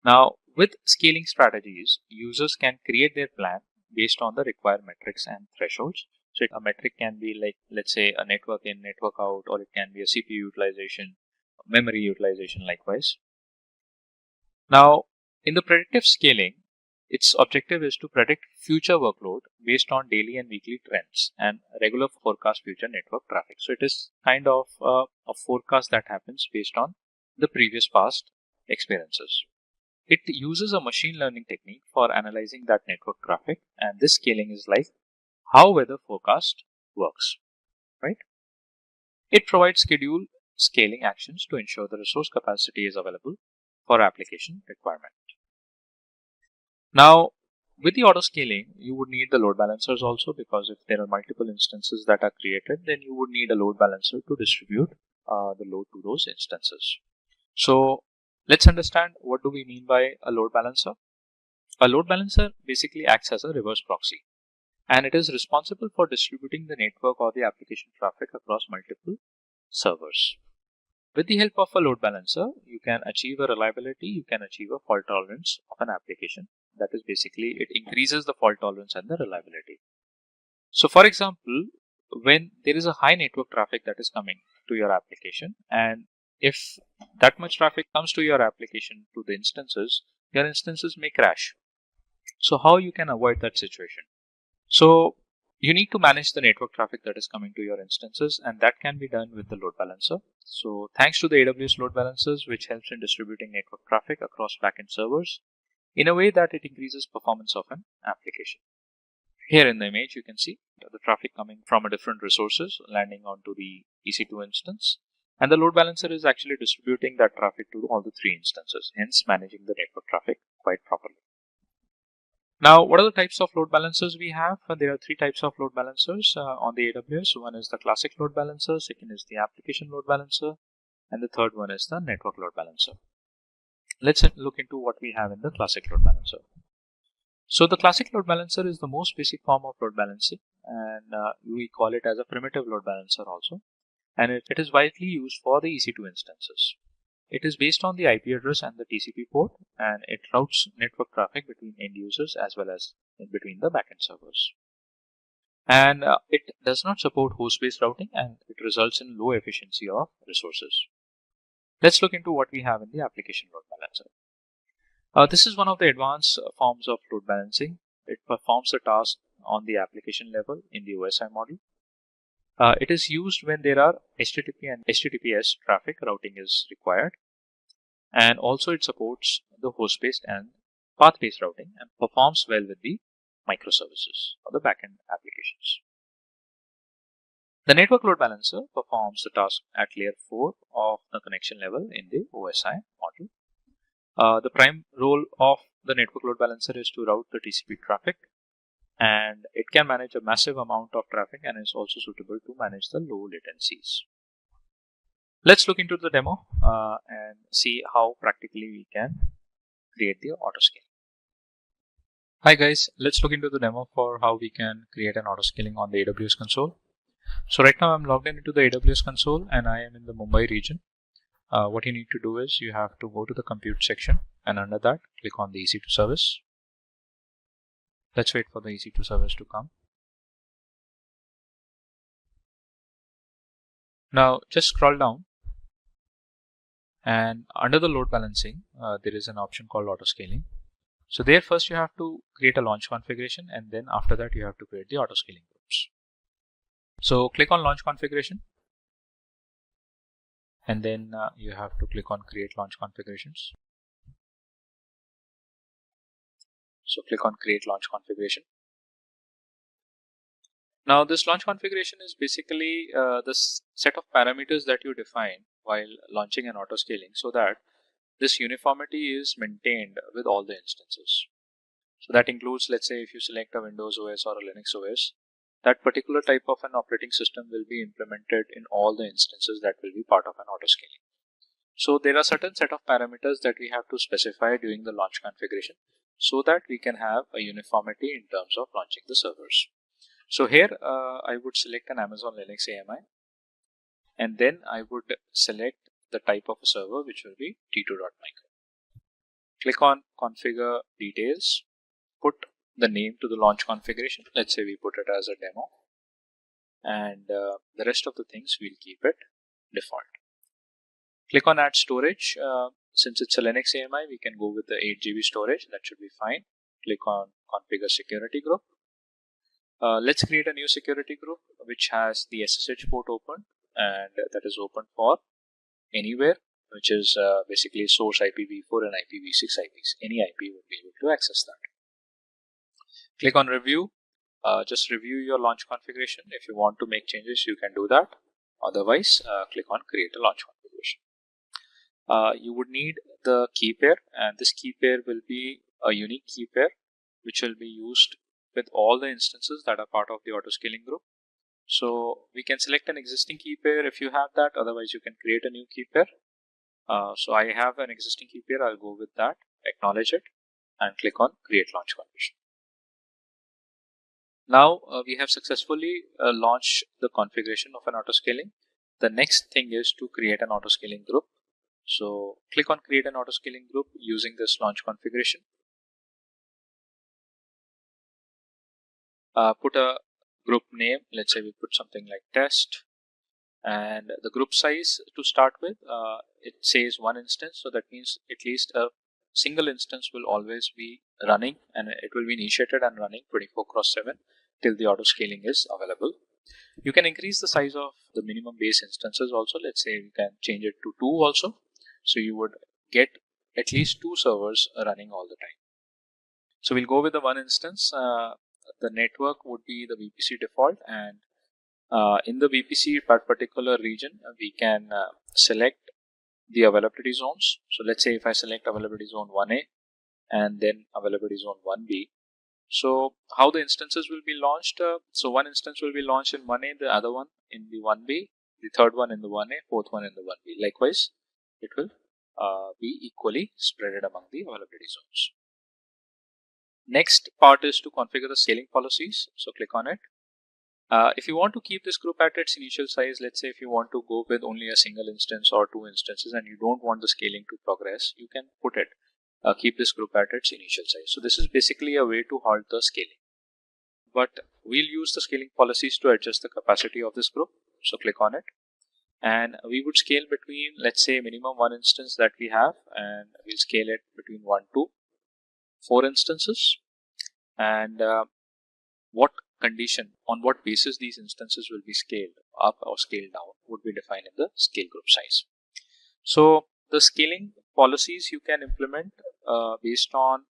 Now, with scaling strategies, users can create their plan based on the required metrics and thresholds. So a metric can be like, let's say, a network in, network out, or it can be a CPU utilization, memory utilization likewise. Now, in the predictive scaling, its objective is to predict future workload based on daily and weekly trends and regular forecast future network traffic. So it is kind of a forecast that happens based on the previous past experiences. It uses a machine learning technique for analyzing that network traffic, and this scaling is like how weather forecast works, right? It provides schedule scaling actions to ensure the resource capacity is available for application requirement. Now, with the auto scaling, you would need the load balancers also, because if there are multiple instances that are created, then you would need a load balancer to distribute the load to those instances. So let's understand, what do we mean by a load balancer? A load balancer basically acts as a reverse proxy, and it is responsible for distributing the network or the application traffic across multiple servers. With the help of a load balancer, you can achieve a reliability, you can achieve a fault tolerance of an application. That is basically, it increases the fault tolerance and the reliability. So for example, when there is a high network traffic that is coming to your application, and if that much traffic comes to your application, to the instances, your instances may crash. So how you can avoid that situation? So you need to manage the network traffic that is coming to your instances, and that can be done with the load balancer. So thanks to the AWS load balancers, which helps in distributing network traffic across backend servers in a way that it increases performance of an application. Here in the image, you can see the traffic coming from a different resources landing onto the EC2 instance, and the load balancer is actually distributing that traffic to all the three instances, hence managing the network traffic quite properly. Now, what are the types of load balancers we have? There are three types of load balancers on the AWS. One is the classic load balancer, second is the application load balancer, and the third one is the network load balancer. Let's look into what we have in the classic load balancer. So the classic load balancer is the most basic form of load balancing, and we call it as a primitive load balancer also, and it is widely used for the EC2 instances. It is based on the IP address and the TCP port, and it routes network traffic between end users as well as in between the backend servers. And it does not support host-based routing, and it results in low efficiency of resources. Let's look into what we have in the application load balancer. This is one of the advanced forms of load balancing. It performs a task on the application level in the OSI model. It is used when there are HTTP and HTTPS traffic routing is required, and also it supports the host-based and path-based routing and performs well with the microservices or the backend applications. The network load balancer performs the task at layer 4 of the connection level in the OSI model. The prime role of the network load balancer is to route the TCP traffic, and it can manage a massive amount of traffic and is also suitable to manage the low latencies. Let's look into the demo and see how practically we can create the autoscaling. Hi guys, let's look into the demo for how we can create an autoscaling on the AWS console. So right now I'm logged in into the AWS console and I am in the Mumbai region. What you need to do is you have to go to the compute section, and under that click on the EC2 service. Let's wait for the EC2 service to come. Now just scroll down, and under the load balancing there is an option called autoscaling. So there first you have to create a launch configuration, and then after that you have to create the autoscaling groups. So click on launch configuration, and then you have to click on create launch configurations. So click on create launch configuration. Now this launch configuration is basically the set of parameters that you define while launching an autoscaling, so that this uniformity is maintained with all the instances. So that includes, let's say if you select a Windows OS or a Linux OS, that particular type of an operating system will be implemented in all the instances that will be part of an autoscaling. So there are certain set of parameters that we have to specify during the launch configuration so that we can have a uniformity in terms of launching the servers. So here I would select an Amazon Linux AMI, and then I would select the type of a server, which will be t2.micro. Click on configure details, put the name to the launch configuration. Let's say we put it as a demo, and the rest of the things we'll keep it default. Click on add storage. Since it's a Linux AMI, we can go with the 8 GB storage. That should be fine. Click on configure security group. Let's create a new security group which has the SSH port open, and that is open for anywhere, which is basically source IPv4 and IPv6 IPs. Any IP will be able to access that. Click on review. Just review your launch configuration. If you want to make changes, you can do that. Otherwise, click on create a launch configuration. You would need the key pair, and this key pair will be a unique key pair which will be used with all the instances that are part of the autoscaling group. So we can select an existing key pair if you have that. Otherwise, you can create a new key pair. So I have an existing key pair. I'll go with that, acknowledge it, and click on create launch configuration. Now we have successfully launched the configuration of an autoscaling. The next thing is to create an autoscaling group. So click on create an autoscaling group using this launch configuration. Put a group name. Let's say we put something like test, and the group size to start with, it says one instance, so that means at least a single instance will always be running, and it will be initiated and running 24/7 till the autoscaling is available. You can increase the size of the minimum base instances also. Let's say you can change it to 2 also, so you would get at least 2 servers running all the time. So we'll go with the one instance. The network would be the VPC default, and in the VPC particular region we can select the availability zones. So let's say if I select availability zone 1A and then availability zone 1B. So how the instances will be launched? So one instance will be launched in 1A, the other one in the 1B, the third one in the 1A, fourth one in the 1B. Likewise, it will be equally spread among the availability zones. Next part is to configure the scaling policies. So click on it. If you want to keep this group at its initial size, let's say if you want to go with only a single instance or 2 instances and you don't want the scaling to progress, you can put it, keep this group at its initial size. So this is basically a way to halt the scaling. But we'll use the scaling policies to adjust the capacity of this group. So click on it. And we would scale between, let's say, minimum 1 instance that we have, and we'll scale it between 1 to 4 instances. And what condition on what basis these instances will be scaled up or scaled down would be defined in the scale group size. So the scaling policies you can implement based on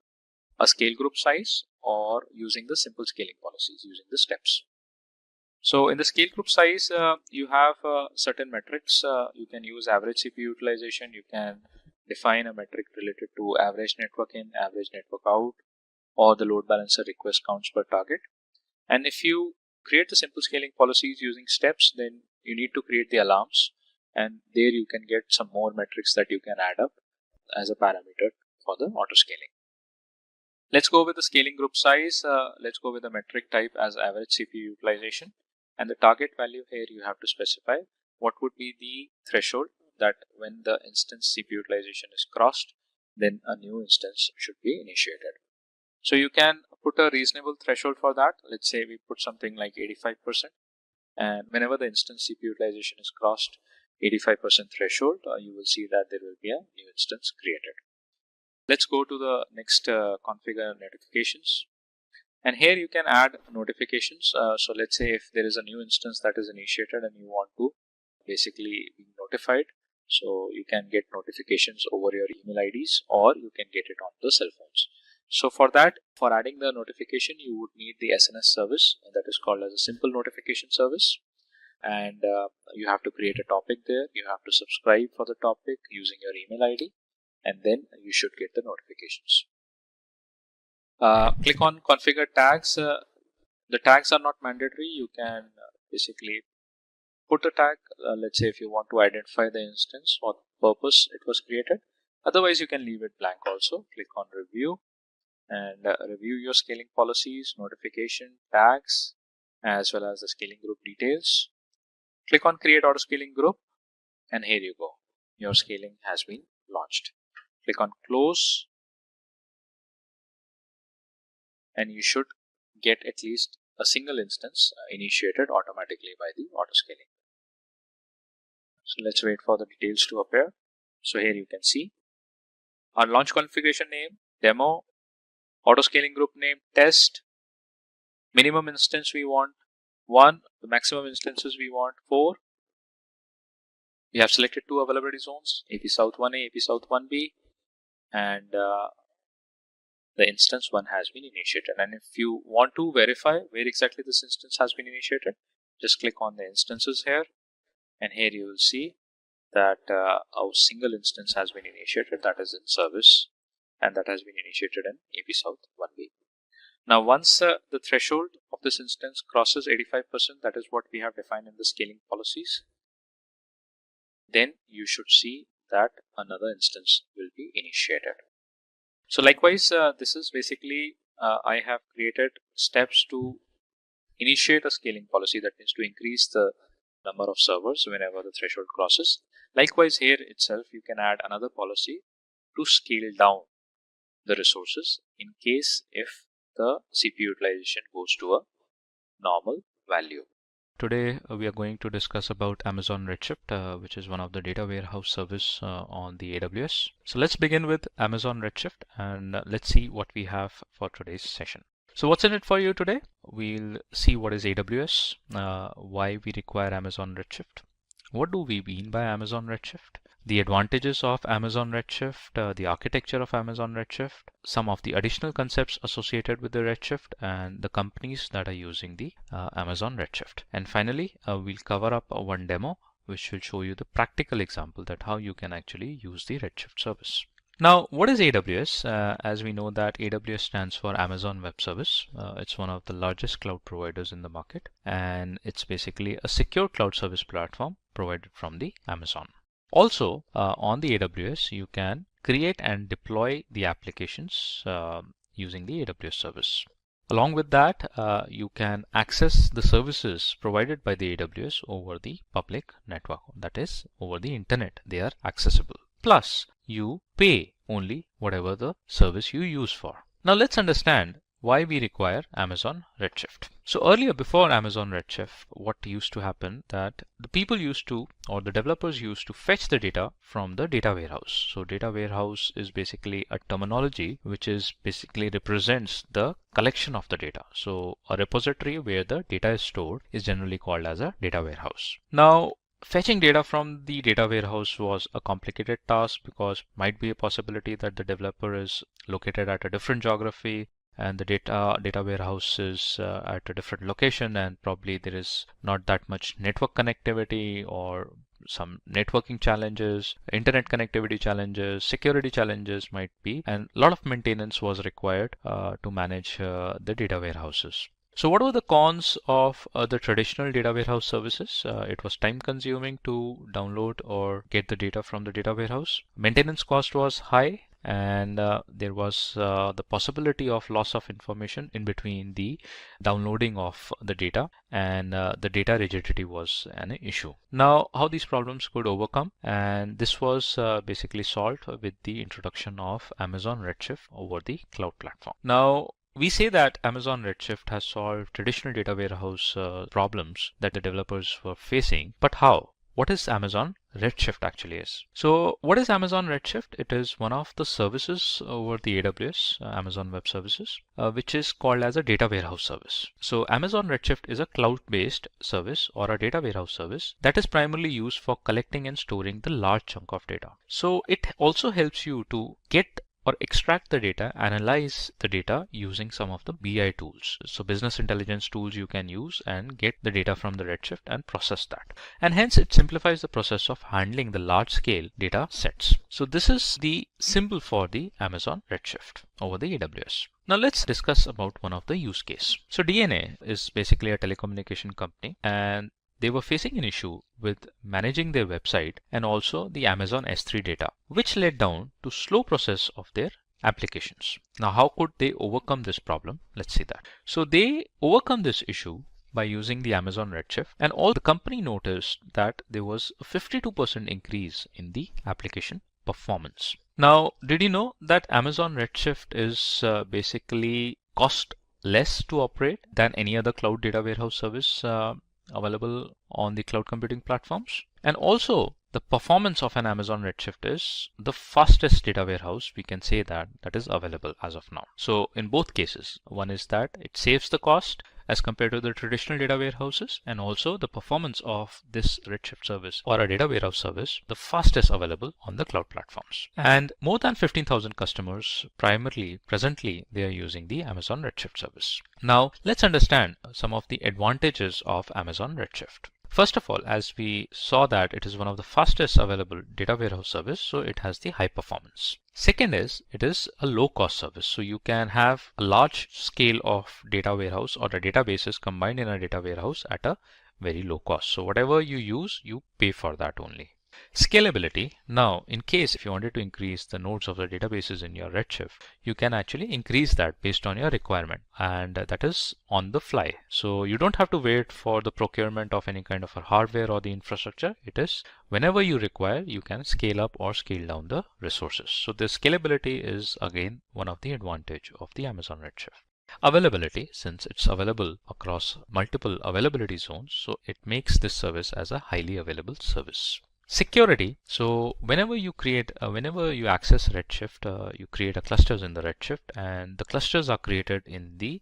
a scale group size or using the simple scaling policies using the steps. So in the scale group size, you have certain metrics. You can use average CPU utilization. You can define a metric related to average network in, average network out, or the load balancer request counts per target. And if you create the simple scaling policies using steps, then you need to create the alarms. And there you can get some more metrics that you can add up as a parameter for the auto scaling. Let's go with the scaling group size. Let's go with the metric type as average CPU utilization. And the target value here you have to specify what would be the threshold that when the instance CPU utilization is crossed, then a new instance should be initiated. So you can put a reasonable threshold for that. Let's say we put something like 85%. And whenever the instance CPU utilization is crossed 85% threshold, you will see that there will be a new instance created. Let's go to the next configure notifications. And here you can add notifications. So let's say if there is a new instance that is initiated and you want to basically be notified, so you can get notifications over your email IDs or you can get it on the cell phones. So for that, for adding the notification, you would need the SNS service that is called as a simple notification service. And you have to create a topic there. You have to subscribe for the topic using your email ID, and then you should get the notifications. Click on configure tags. The tags are not mandatory. You can basically put a tag. Let's say if you want to identify the instance or the purpose it was created. Otherwise, you can leave it blank also. Click on review and review your scaling policies, notification, tags, as well as the scaling group details. Click on create auto scaling group, and here you go. Your scaling has been launched. Click on close, and you should get at least a single instance initiated automatically by the auto scaling. So let's wait for the details to appear. So here you can see our launch configuration name, demo, auto scaling group name, test, minimum instance we want 1, the maximum instances we want 4. We have selected 2 availability zones, AP South 1A, AP South 1B, and the instance 1 has been initiated. And if you want to verify where exactly this instance has been initiated, just click on the instances here, and here you will see that our single instance has been initiated, that is in service, and that has been initiated in AP South 1B. Now once the threshold of this instance crosses 85%, that is what we have defined in the scaling policies, then you should see that another instance will be initiated. So likewise, this is basically I have created steps to initiate a scaling policy, that means to increase the number of servers whenever the threshold crosses. Likewise, here itself you can add another policy to scale down the resources in case if the CPU utilization goes to a normal value. Today we are going to discuss about Amazon Redshift, which is one of the data warehouse service on the AWS. So let's begin with Amazon Redshift and let's see what we have for today's session. So what's in it for you today? We'll see what is AWS, why we require Amazon Redshift, what do we mean by Amazon Redshift, the advantages of Amazon Redshift, the architecture of Amazon Redshift, some of the additional concepts associated with the Redshift, and the companies that are using the Amazon Redshift. And finally, we'll cover up one demo which will show you the practical example that how you can actually use the Redshift service. Now, what is AWS? As we know that AWS stands for Amazon Web Service. It's one of the largest cloud providers in the market, and it's basically a secure cloud service platform provided from the Amazon. Also, on the AWS, you can create and deploy the applications using the AWS service. Along with that, you can access the services provided by the AWS over the public network, that is, over the internet. They are accessible. Plus, you pay only whatever the service you use for. Now, let's understand why we require Amazon Redshift. So earlier, before Amazon Redshift, what used to happen that the people used to, or the developers used to fetch the data from the data warehouse. So data warehouse is basically a terminology which is basically represents the collection of the data. So a repository where the data is stored is generally called as a data warehouse. Now, fetching data from the data warehouse was a complicated task because might be a possibility that the developer is located at a different geography and the data warehouse is at a different location, and probably there is not that much network connectivity or some networking challenges, internet connectivity challenges, security challenges might be, and a lot of maintenance was required to manage the data warehouses. So what were the cons of the traditional data warehouse services? It was time consuming to download or get the data from the data warehouse. Maintenance cost was high, and there was the possibility of loss of information in between the downloading of the data, and the data rigidity was an issue. Now, how these problems could overcome, and this was basically solved with the introduction of Amazon Redshift over the cloud platform. Now, we say that Amazon Redshift has solved traditional data warehouse problems that the developers were facing, but how? What is Amazon Redshift actually is? So what is Amazon Redshift? It is one of the services over the AWS, Amazon Web Services, which is called as a data warehouse service. So Amazon Redshift is a cloud-based service or a data warehouse service that is primarily used for collecting and storing the large chunk of data. So it also helps you to get or extract the data, analyze the data using some of the BI tools. So business intelligence tools you can use and get the data from the Redshift and process that. And hence it simplifies the process of handling the large scale data sets. So this is the symbol for the Amazon Redshift over the AWS. Now let's discuss about one of the use case. So DNA is basically a telecommunication company, and they were facing an issue with managing their website and also the Amazon S3 data, which led down to slow process of their applications. Now, how could they overcome this problem? Let's see that. So they overcome this issue by using the Amazon Redshift, and all the company noticed that there was a 52% increase in the application performance. Now, did you know that Amazon Redshift is basically cost less to operate than any other cloud data warehouse service available on the cloud computing platforms? And also the performance of an Amazon Redshift is the fastest data warehouse we can say that is available as of now. So in both cases, one is that it saves the cost as compared to the traditional data warehouses, and also the performance of this Redshift service or a data warehouse service, the fastest available on the cloud platforms. And more than 15,000 customers presently they are using the Amazon Redshift service. Now let's understand some of the advantages of Amazon Redshift. First of all, as we saw that it is one of the fastest available data warehouse service, so it has the high performance. Second is, it is a low cost service. So you can have a large scale of data warehouse or the databases combined in a data warehouse at a very low cost. So whatever you use, you pay for that only. Scalability. Now, in case if you wanted to increase the nodes of the databases in your Redshift, you can actually increase that based on your requirement, and that is on the fly. So you don't have to wait for the procurement of any kind of a hardware or the infrastructure. It is whenever you require, you can scale up or scale down the resources. So the scalability is again one of the advantage of the Amazon Redshift. Availability, since it's available across multiple availability zones, so it makes this service as a highly available service. Security. So whenever you access Redshift, you create a clusters in the Redshift, and the clusters are created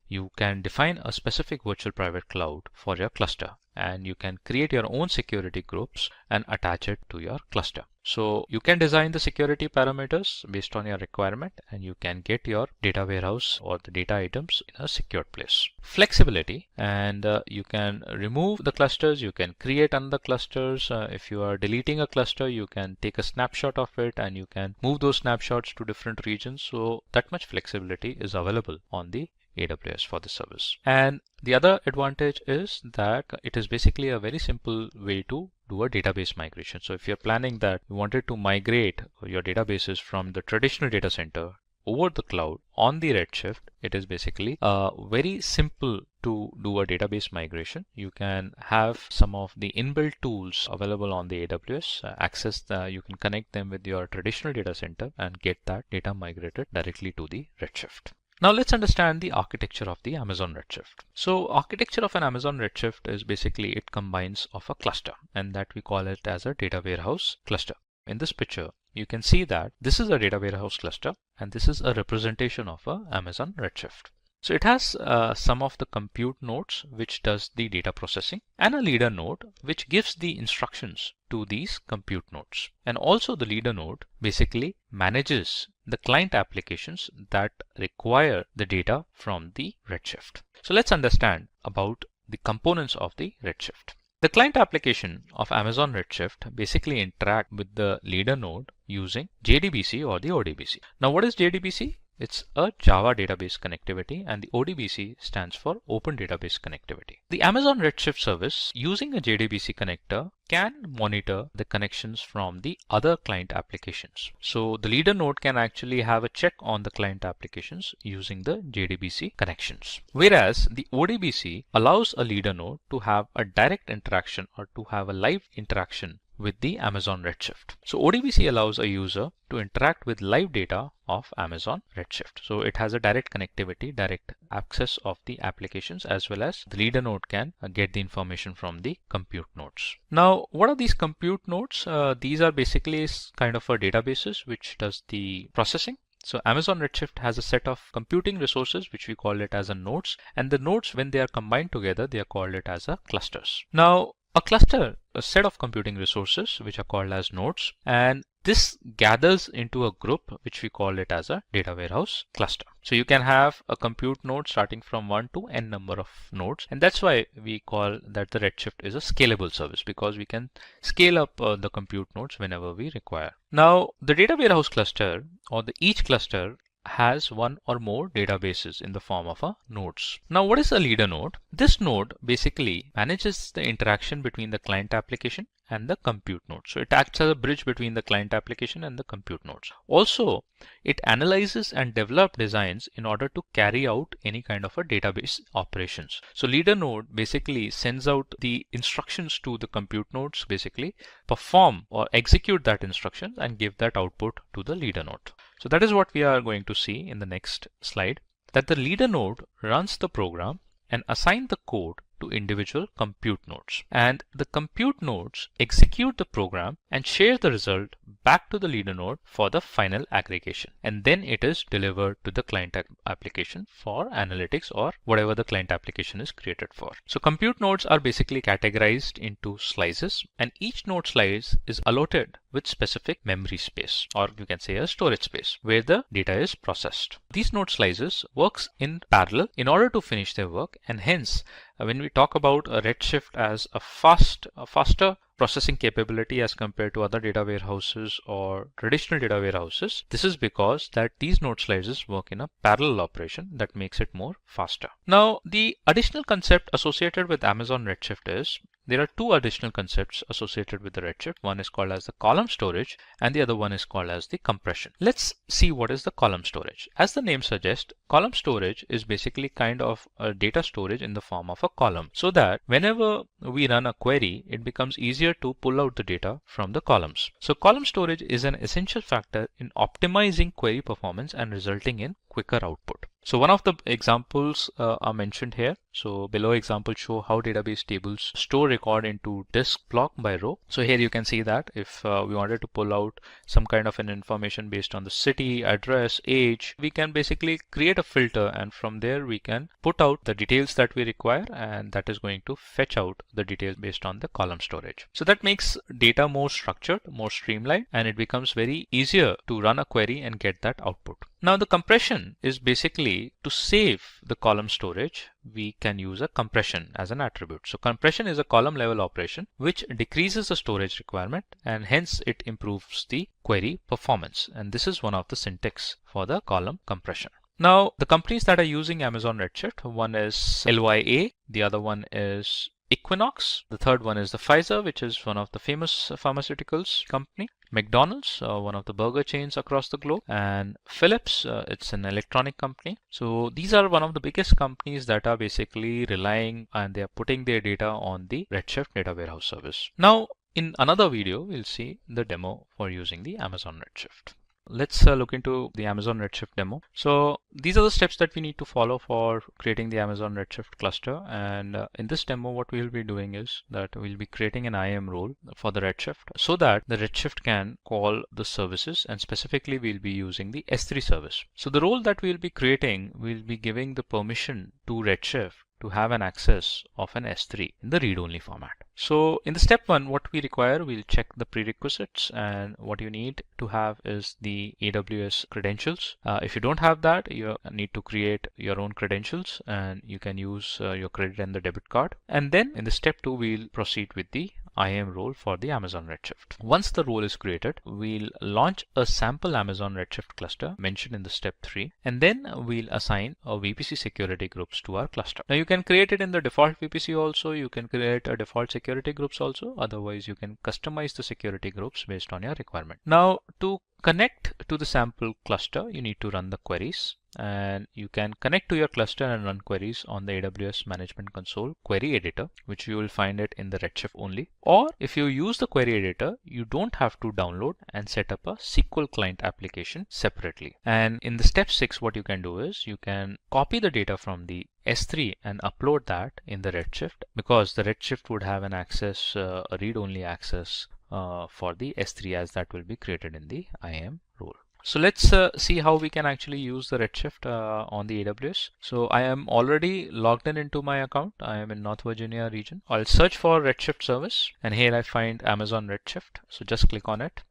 you can define a specific virtual private cloud for your cluster, and you can create your own security groups and attach it to your cluster. So you can design the security parameters based on your requirement, and you can get your data warehouse or the data items in a secured place. Flexibility, and you can remove the clusters, you can create another clusters. If you are deleting a cluster, you can take a snapshot of it and you can move those snapshots to different regions. So that much flexibility is available on the AWS for the service. And the other advantage is that it is basically a very simple way to do a database migration. So if you're planning that you wanted to migrate your databases from the traditional data center over the cloud on the Redshift, it is basically very simple to do a database migration. You can have some of the inbuilt tools available on the AWS, you can connect them with your traditional data center and get that data migrated directly to the Redshift. Now let's understand the architecture of the Amazon Redshift. So architecture of an Amazon Redshift is basically it combines of a cluster, and that we call it as a data warehouse cluster. In this picture, you can see that this is a data warehouse cluster and this is a representation of a Amazon Redshift. So it has some of the compute nodes which does the data processing, and a leader node which gives the instructions to these compute nodes. And also the leader node basically manages the client applications that require the data from the Redshift. So let's understand about the components of the Redshift. The client application of Amazon Redshift basically interact with the leader node using JDBC or the ODBC. Now what is JDBC? It's a Java database connectivity, and the ODBC stands for Open Database Connectivity. The Amazon Redshift service using a JDBC connector can monitor the connections from the other client applications. So the leader node can actually have a check on the client applications using the JDBC connections. Whereas the ODBC allows a leader node to have a direct interaction or to have a live interaction with the Amazon Redshift. So ODBC allows a user to interact with live data of Amazon Redshift. So it has a direct connectivity, direct access of the applications, as well as the leader node can get the information from the compute nodes. Now, what are these compute nodes? These are basically kind of a databases which does the processing. So Amazon Redshift has a set of computing resources which we call it as a nodes, and the nodes, when they are combined together, they are called it as a clusters. Now a cluster, a set of computing resources which are called as nodes, and this gathers into a group which we call it as a data warehouse cluster. So you can have a compute node starting from 1 to n number of nodes, and that's why we call that the Redshift is a scalable service, because we can scale up the compute nodes whenever we require. Now the data warehouse cluster, or each cluster, has one or more databases in the form of a nodes. Now what is a leader node? This node basically manages the interaction between the client application and the compute node. So it acts as a bridge between the client application and the compute nodes. Also, it analyzes and develops designs in order to carry out any kind of a database operations. So leader node basically sends out the instructions to the compute nodes, basically perform or execute that instruction and give that output to the leader node. So that is what we are going to see in the next slide, that the leader node runs the program and assign the code to individual compute nodes, and the compute nodes execute the program and share the result back to the leader node for the final aggregation, and then it is delivered to the client application for analytics or whatever the client application is created for. So compute nodes are basically categorized into slices, and each node slice is allotted with specific memory space, or you can say a storage space, where the data is processed. These node slices works in parallel in order to finish their work, and hence when we talk about a Redshift as a faster processing capability as compared to other data warehouses or traditional data warehouses, this is because that these node slices work in a parallel operation that makes it more faster. Now the additional concept associated with Amazon Redshift is there are two additional concepts associated with the Redshift. One is called as the column storage and the other one is called as the compression. Let's see what is the column storage. As the name suggests, column storage is basically kind of a data storage in the form of a column, so that whenever we run a query, it becomes easier to pull out the data from the columns. So column storage is an essential factor in optimizing query performance and resulting in quicker output. So one of the examples are mentioned here. So below example show how database tables store record into disk block by row. So here you can see that if we wanted to pull out some kind of an information based on the city, address, age, we can basically create a filter, and from there we can put out the details that we require, and that is going to fetch out the details based on the column storage. So that makes data more structured, more streamlined, and it becomes very easier to run a query and get that output. Now the compression is basically to save the column storage, we can use a compression as an attribute. So compression is a column level operation which decreases the storage requirement, and hence it improves the query performance. And this is one of the syntax for the column compression. Now the companies that are using Amazon Redshift, one is LYA, the other one is Equinox, the third one is the Pfizer, which is one of the famous pharmaceuticals company. McDonald's, one of the burger chains across the globe, and Philips, it's an electronic company. So these are one of the biggest companies that are basically relying and they are putting their data on the Redshift data warehouse service. Now in another video, we'll see the demo for using the Amazon Redshift. let's look into the Amazon Redshift demo. So these are the steps that we need to follow for creating the Amazon Redshift cluster. And in this demo, what we'll be doing is that we'll be creating an IAM role for the Redshift so that the Redshift can call the services, and specifically we'll be using the S3 service. So the role that we'll be creating, we'll be giving the permission to Redshift to have an access of an S3 in the read-only format. So in the step one, what we require, we'll check the prerequisites, and what you need to have is the AWS credentials. If you don't have that, you need to create your own credentials, and you can use your credit and the debit card. And then in the step two, we'll proceed with the IAM role for the Amazon Redshift. Once the role is created, we'll launch a sample Amazon Redshift cluster mentioned in the step 3, and then we'll assign a VPC security groups to our cluster. Now you can create it in the default VPC also, you can create a default security groups also, otherwise you can customize the security groups based on your requirement. Now to connect to the sample cluster, you need to run the queries, and you can connect to your cluster and run queries on the AWS Management Console query editor, which you will find it in the Redshift only. Or if you use the query editor, you don't have to download and set up a SQL client application separately. And in the step 6, what you can do is you can copy the data from the S3 and upload that in the Redshift, because the Redshift would have an access, a read-only access for the S3, as that will be created in the IAM role. So let's see how we can actually use the Redshift on the AWS. So I am already logged in into my account. I am in North Virginia region. I'll search for Redshift service, and here I find Amazon Redshift. So just click on it.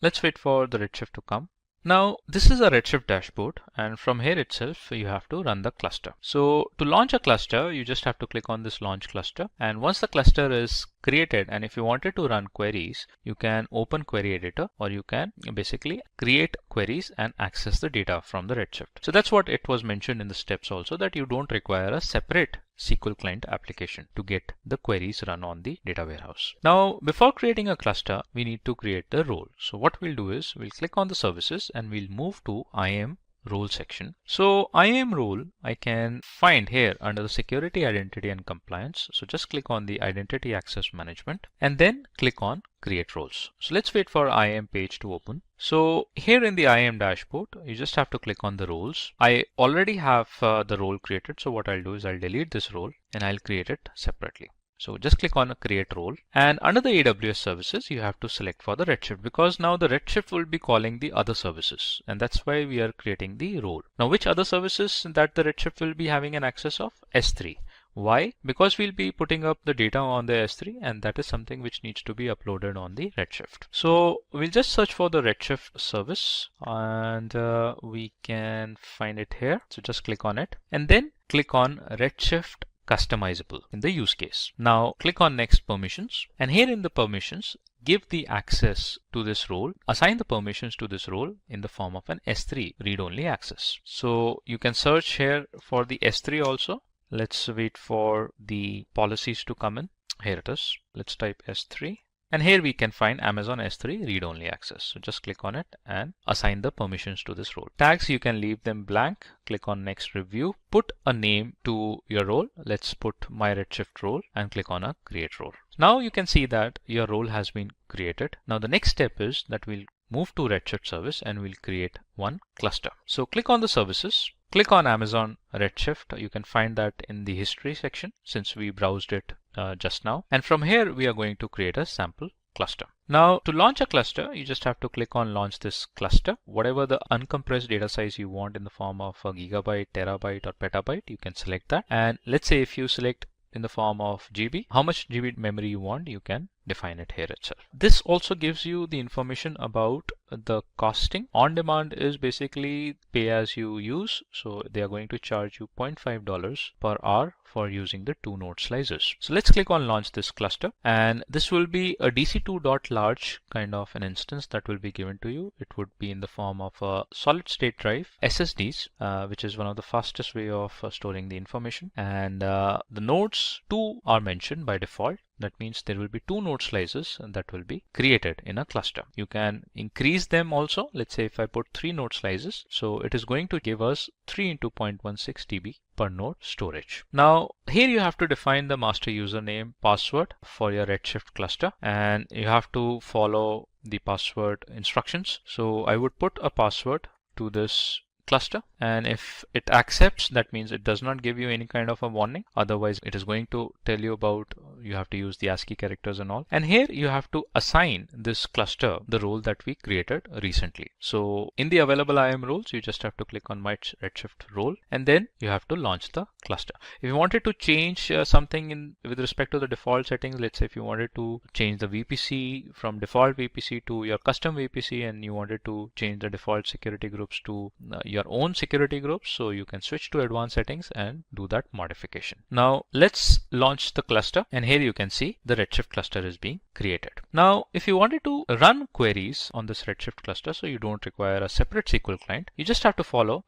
Let's wait for the Redshift to come. Now this is a Redshift dashboard, and from here itself you have to run the cluster. So to launch a cluster, you just have to click on this launch cluster, and once the cluster is created, and if you wanted to run queries, you can open query editor, or you can basically create queries and access the data from the Redshift. So that's what it was mentioned in the steps also, that you don't require a separate SQL client application to get the queries run on the data warehouse. Now, before creating a cluster, we need to create the role. So what we'll do is we'll click on the services and we'll move to IAM role section. So IAM role I can find here under the security, identity and compliance. So just click on the identity access management and then click on create roles. So let's wait for IAM page to open. So here in the IAM dashboard, you just have to click on the roles. I already have the role created. So what I'll do is I'll delete this role and I'll create it separately. So just click on a create role, and under the AWS services, you have to select for the Redshift, because now the Redshift will be calling the other services, and that's why we are creating the role. Now, which other services that the Redshift will be having an access of? S3. Why? Because we'll be putting up the data on the S3, and that is something which needs to be uploaded on the Redshift. So we'll just search for the Redshift service, and we can find it here. So just click on it and then click on Redshift customizable in the use case. Now click on next permissions, and here in the permissions, give the access to this role, assign the permissions to this role in the form of an S3 read-only access. So you can search here for the S3 also. Let's wait for the policies to come in. Here it is. Let's type S3. And here we can find Amazon S3 read-only access. So just click on it and assign the permissions to this role. Tags, you can leave them blank. Click on next review. Put a name to your role. Let's put my Redshift role and click on a create role. Now you can see that your role has been created. Now the next step is that we'll move to Redshift service and we'll create one cluster. So click on the services. Click on Amazon Redshift. You can find that in the history section since we browsed it just now. And from here, we are going to create a sample cluster. Now to launch a cluster, you just have to click on launch this cluster. Whatever the uncompressed data size you want in the form of a gigabyte, terabyte or petabyte, you can select that. And let's say if you select in the form of GB, how much GB memory you want, you can define it here itself. This also gives you the information about the costing. On demand is basically pay as you use. So they are going to charge you $0.5 per hour for using the 2-node slicers. So let's click on launch this cluster, and this will be a DC2.large kind of an instance that will be given to you. It would be in the form of a solid state drive, SSDs, which is one of the fastest way of storing the information. And the nodes 2 are mentioned by default. That means there will be 2 node slices that will be created in a cluster. You can increase them also. Let's say if I put 3 node slices, so it is going to give us 3 into 0.16 TB per node storage. Now here you have to define the master username password for your Redshift cluster, and you have to follow the password instructions. So I would put a password to this cluster, and if it accepts, that means it does not give you any kind of a warning. Otherwise it is going to tell you about you have to use the ASCII characters and all. And here you have to assign this cluster the role that we created recently. So in the available IAM roles, you just have to click on my Redshift role, and then you have to launch the cluster. If you wanted to change something with respect to the default settings, let's say if you wanted to change the VPC from default VPC to your custom VPC, and you wanted to change the default security groups to your own security groups, so you can switch to advanced settings and do that modification. Now let's launch the cluster, and here you can see the Redshift cluster is being created. Now if you wanted to run queries on this Redshift cluster, so you don't require a separate SQL client, you just have to follow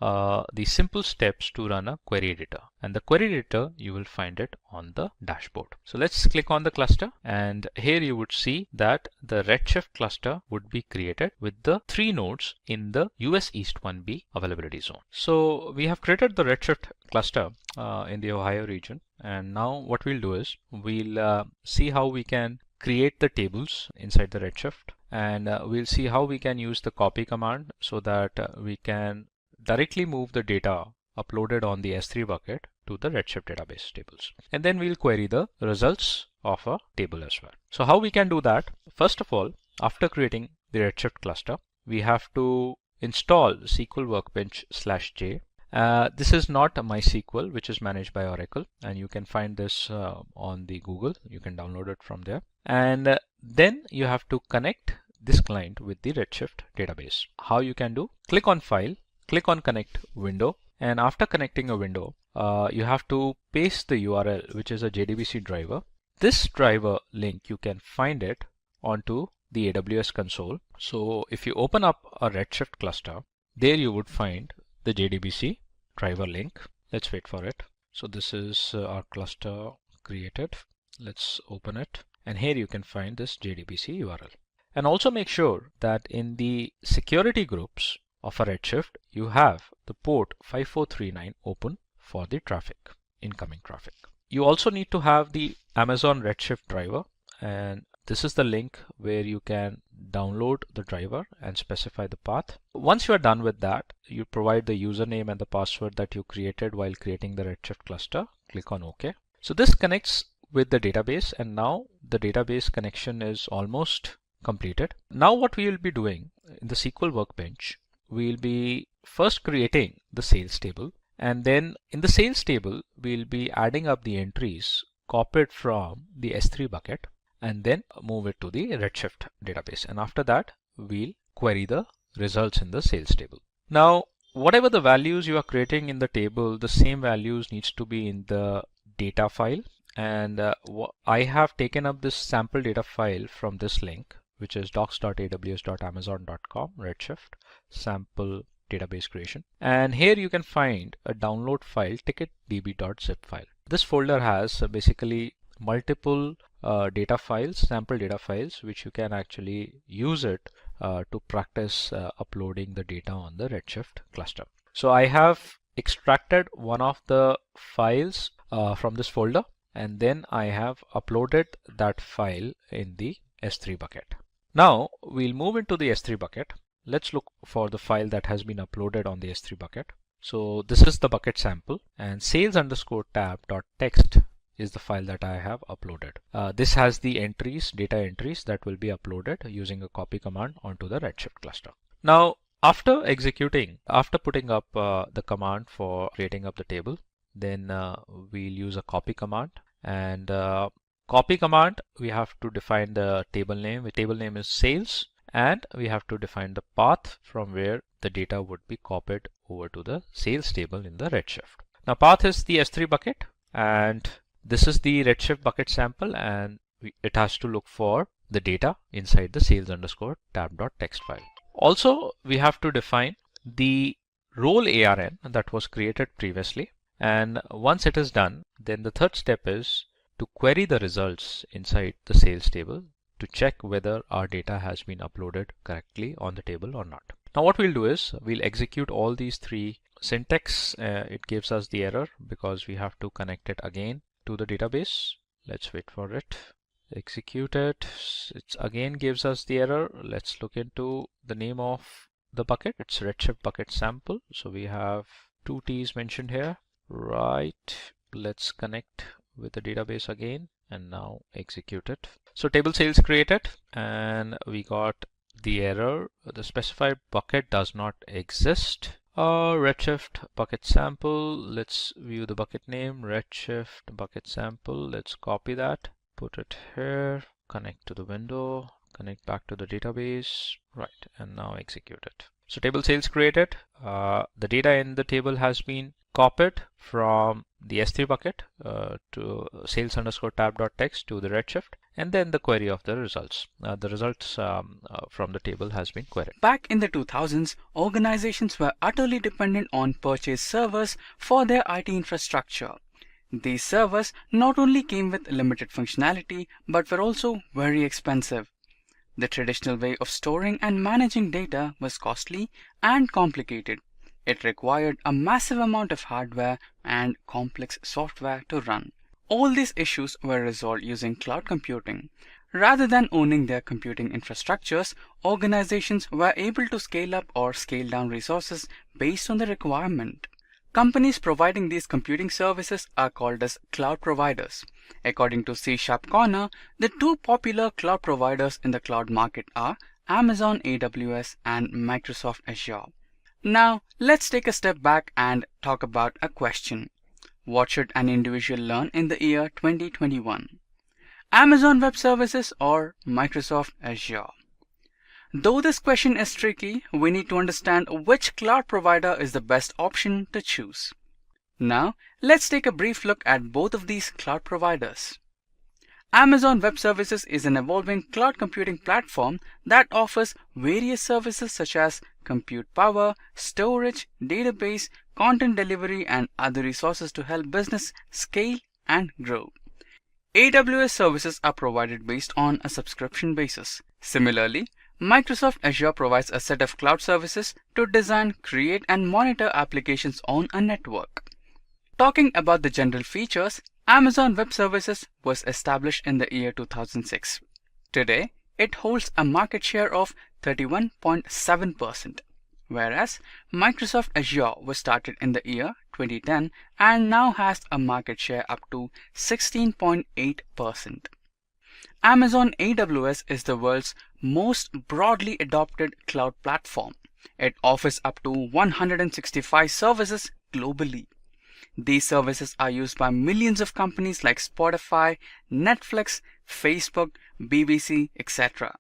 the simple steps to run a query editor, and the query editor you will find it on the dashboard. So let's click on the cluster, and here you would see that the Redshift cluster would be created with the 3 nodes in the US East 1B availability zone. So we have created the Redshift cluster in the Ohio region, and now what we'll do is we'll see how we can create the tables inside the Redshift, and we'll see how we can use the copy command so that we can directly move the data uploaded on the S3 bucket to the Redshift database tables, and then we'll query the results of a table as well. So how we can do that? First of all, after creating the Redshift cluster, we have to install SQL Workbench /J. This is not a MySQL, which is managed by Oracle, and you can find this on the Google. You can download it from there. And then you have to connect this client with the Redshift database. How you can do? Click on File, click on Connect Window, and after connecting a window, you have to paste the URL, which is a JDBC driver. This driver link, you can find it onto the AWS console. So if you open up a Redshift cluster, there you would find the JDBC driver link. Let's wait for it. So this is our cluster created. Let's open it, and here you can find this JDBC URL. And also make sure that in the security groups of a Redshift, you have the port 5439 open for the traffic, incoming traffic. You also need to have the Amazon Redshift driver, and this is the link where you can download the driver and specify the path. Once you are done with that, you provide the username and the password that you created while creating the Redshift cluster. Click on OK. So this connects with the database, and now the database connection is almost completed. Now what we will be doing in the SQL Workbench, we'll be first creating the sales table, and then in the sales table, we'll be adding up the entries copied from the S3 bucket, and then move it to the Redshift database. And after that, we'll query the results in the sales table. Now, whatever the values you are creating in the table, the same values needs to be in the data file. And I have taken up this sample data file from this link, which is docs.aws.amazon.com, Redshift, sample database creation. And here you can find a download file, ticketdb.zip file. This folder has basically multiple data files, sample data files, which you can actually use it to practice uploading the data on the Redshift cluster. So I have extracted one of the files from this folder, and then I have uploaded that file in the S3 bucket. Now we'll move into the S3 bucket. Let's look for the file that has been uploaded on the S3 bucket. So this is the bucket sample, and sales_tab.txt is the file that I have uploaded. This has the entries, data entries that will be uploaded using a copy command onto the Redshift cluster. Now, after putting up the command for creating up the table, then we'll use a copy command. And copy command, we have to define the table name. The table name is sales, and we have to define the path from where the data would be copied over to the sales table in the Redshift. Now, path is the S3 bucket, and this is the Redshift bucket sample, and it has to look for the data inside the sales_tab.txt file. Also, we have to define the role ARN that was created previously. And once it is done, then the third step is to query the results inside the sales table to check whether our data has been uploaded correctly on the table or not. Now what we'll do is we'll execute all these three syntax. It gives us the error because we have to connect it again to the database. Let's wait for it. Execute it. It again gives us the error. Let's look into the name of the bucket. It's Redshift bucket sample. So we have two T's mentioned here. Right. Let's connect with the database again and now execute it. So table sales created and we got the error. The specified bucket does not exist. Redshift bucket sample. Let's view the bucket name. Redshift bucket sample. Let's copy that. Put it here. Connect to the window. Connect back to the database. Right. And now execute it. So table sales created. The data in the table has been copied from the S3 bucket to sales_tab.text to the Redshift, and then the query of the results. The results from the table has been queried. Back in the 2000s, organizations were utterly dependent on purchase servers for their IT infrastructure. These servers not only came with limited functionality, but were also very expensive. The traditional way of storing and managing data was costly and complicated. It required a massive amount of hardware and complex software to run. All these issues were resolved using cloud computing. Rather than owning their computing infrastructures, organizations were able to scale up or scale down resources based on the requirement. Companies providing these computing services are called as cloud providers. According to C# Corner, the two popular cloud providers in the cloud market are Amazon AWS and Microsoft Azure. Now, let's take a step back and talk about a question. What should an individual learn in the year 2021? Amazon Web Services or Microsoft Azure? Though this question is tricky, we need to understand which cloud provider is the best option to choose. Now, let's take a brief look at both of these cloud providers. Amazon Web Services is an evolving cloud computing platform that offers various services such as compute power, storage, database, content delivery, and other resources to help business scale and grow. AWS services are provided based on a subscription basis. Similarly, Microsoft Azure provides a set of cloud services to design, create, and monitor applications on a network. Talking about the general features, Amazon Web Services was established in the year 2006. Today, it holds a market share of 31.7%, whereas Microsoft Azure was started in the year 2010 and now has a market share up to 16.8%. Amazon AWS is the world's most broadly adopted cloud platform. It offers up to 165 services globally. These services are used by millions of companies like Spotify, Netflix, Facebook, BBC, etc.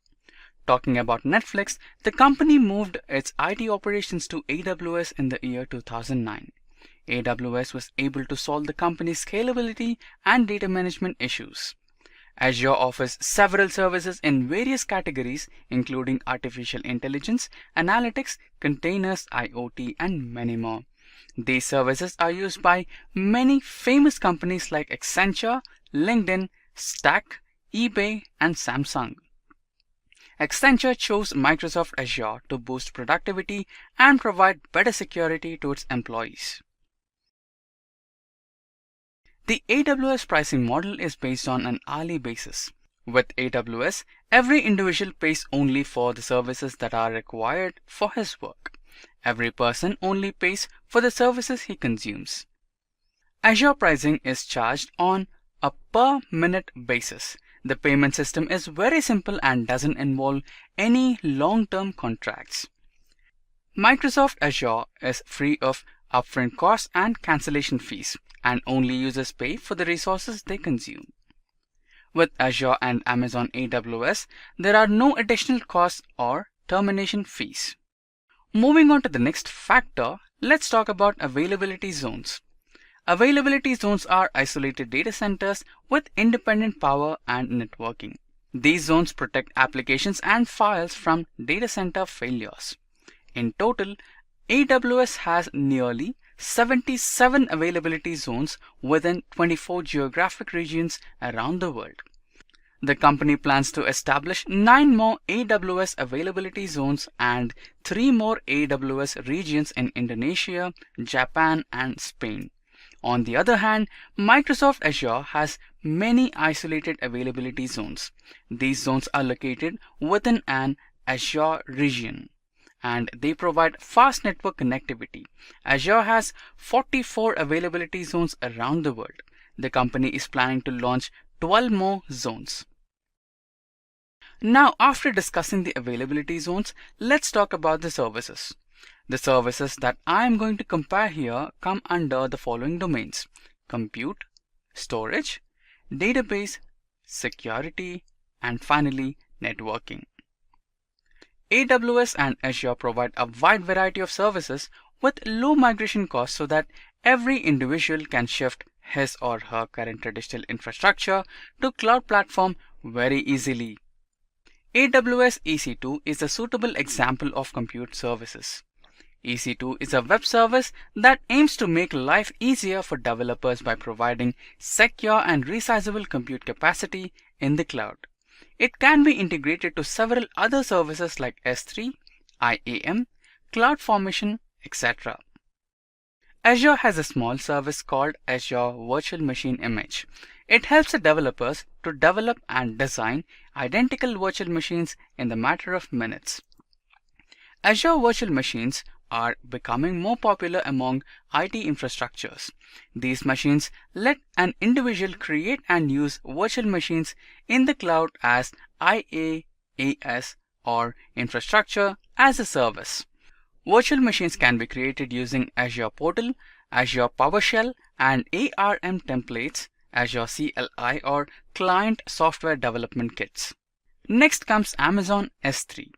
Talking about Netflix, the company moved its IT operations to AWS in the year 2009. AWS was able to solve the company's scalability and data management issues. Azure offers several services in various categories, including artificial intelligence, analytics, containers, IoT, and many more. These services are used by many famous companies like Accenture, LinkedIn, Stack, eBay, and Samsung. Accenture chose Microsoft Azure to boost productivity and provide better security to its employees. The AWS pricing model is based on an hourly basis. With AWS, every individual pays only for the services that are required for his work. Every person only pays for the services he consumes. Azure pricing is charged on a per minute basis. The payment system is very simple and doesn't involve any long-term contracts. Microsoft Azure is free of upfront costs and cancellation fees, and only users pay for the resources they consume. With Azure and Amazon AWS, there are no additional costs or termination fees. Moving on to the next factor, let's talk about availability zones. Availability zones are isolated data centers with independent power and networking. These zones protect applications and files from data center failures. In total, AWS has nearly 77 availability zones within 24 geographic regions around the world. The company plans to establish 9 more AWS availability zones and 3 more AWS regions in Indonesia, Japan, and Spain. On the other hand, Microsoft Azure has many isolated availability zones. These zones are located within an Azure region, and they provide fast network connectivity. Azure has 44 availability zones around the world. The company is planning to launch 12 more zones. Now, after discussing the availability zones, let's talk about the services. The services that I am going to compare here come under the following domains: compute, storage, database, security, and finally, networking. AWS and Azure provide a wide variety of services with low migration costs so that every individual can shift his or her current traditional infrastructure to cloud platform very easily. AWS EC2 is a suitable example of compute services. EC2 is a web service that aims to make life easier for developers by providing secure and resizable compute capacity in the cloud. It can be integrated to several other services like S3, IAM, CloudFormation, etc. Azure has a small service called Azure Virtual Machine Image. It helps the developers to develop and design identical virtual machines in the matter of minutes. Azure virtual machines are becoming more popular among IT infrastructures. These machines let an individual create and use virtual machines in the cloud as IaaS or infrastructure as a service. Virtual machines can be created using Azure Portal, Azure PowerShell, and ARM templates, Azure CLI or Client Software Development Kits. Next comes Amazon S3.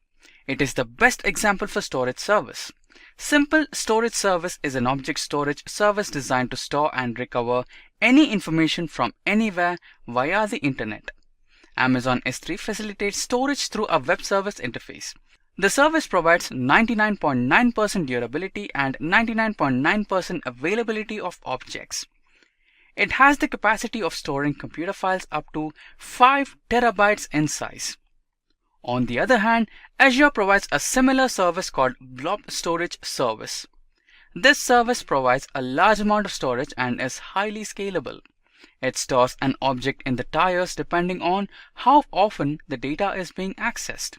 It is the best example for storage service. Simple Storage Service is an object storage service designed to store and recover any information from anywhere via the internet. Amazon S3 facilitates storage through a web service interface. The service provides 99.9% durability and 99.9% availability of objects. It has the capacity of storing computer files up to 5 terabytes in size. On the other hand, Azure provides a similar service called Blob Storage Service. This service provides a large amount of storage and is highly scalable. It stores an object in the tiers depending on how often the data is being accessed.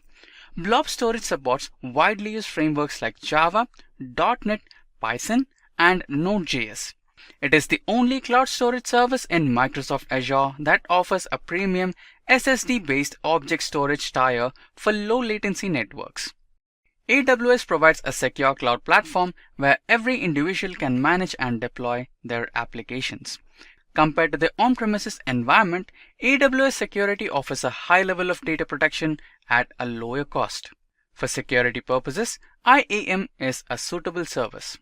Blob storage supports widely used frameworks like Java, .NET, Python, and Node.js. It is the only cloud storage service in Microsoft Azure that offers a premium SSD-based object storage tier for low latency networks. AWS provides a secure cloud platform where every individual can manage and deploy their applications. Compared to the on-premises environment, AWS security offers a high level of data protection at a lower cost. For security purposes, IAM is a suitable service.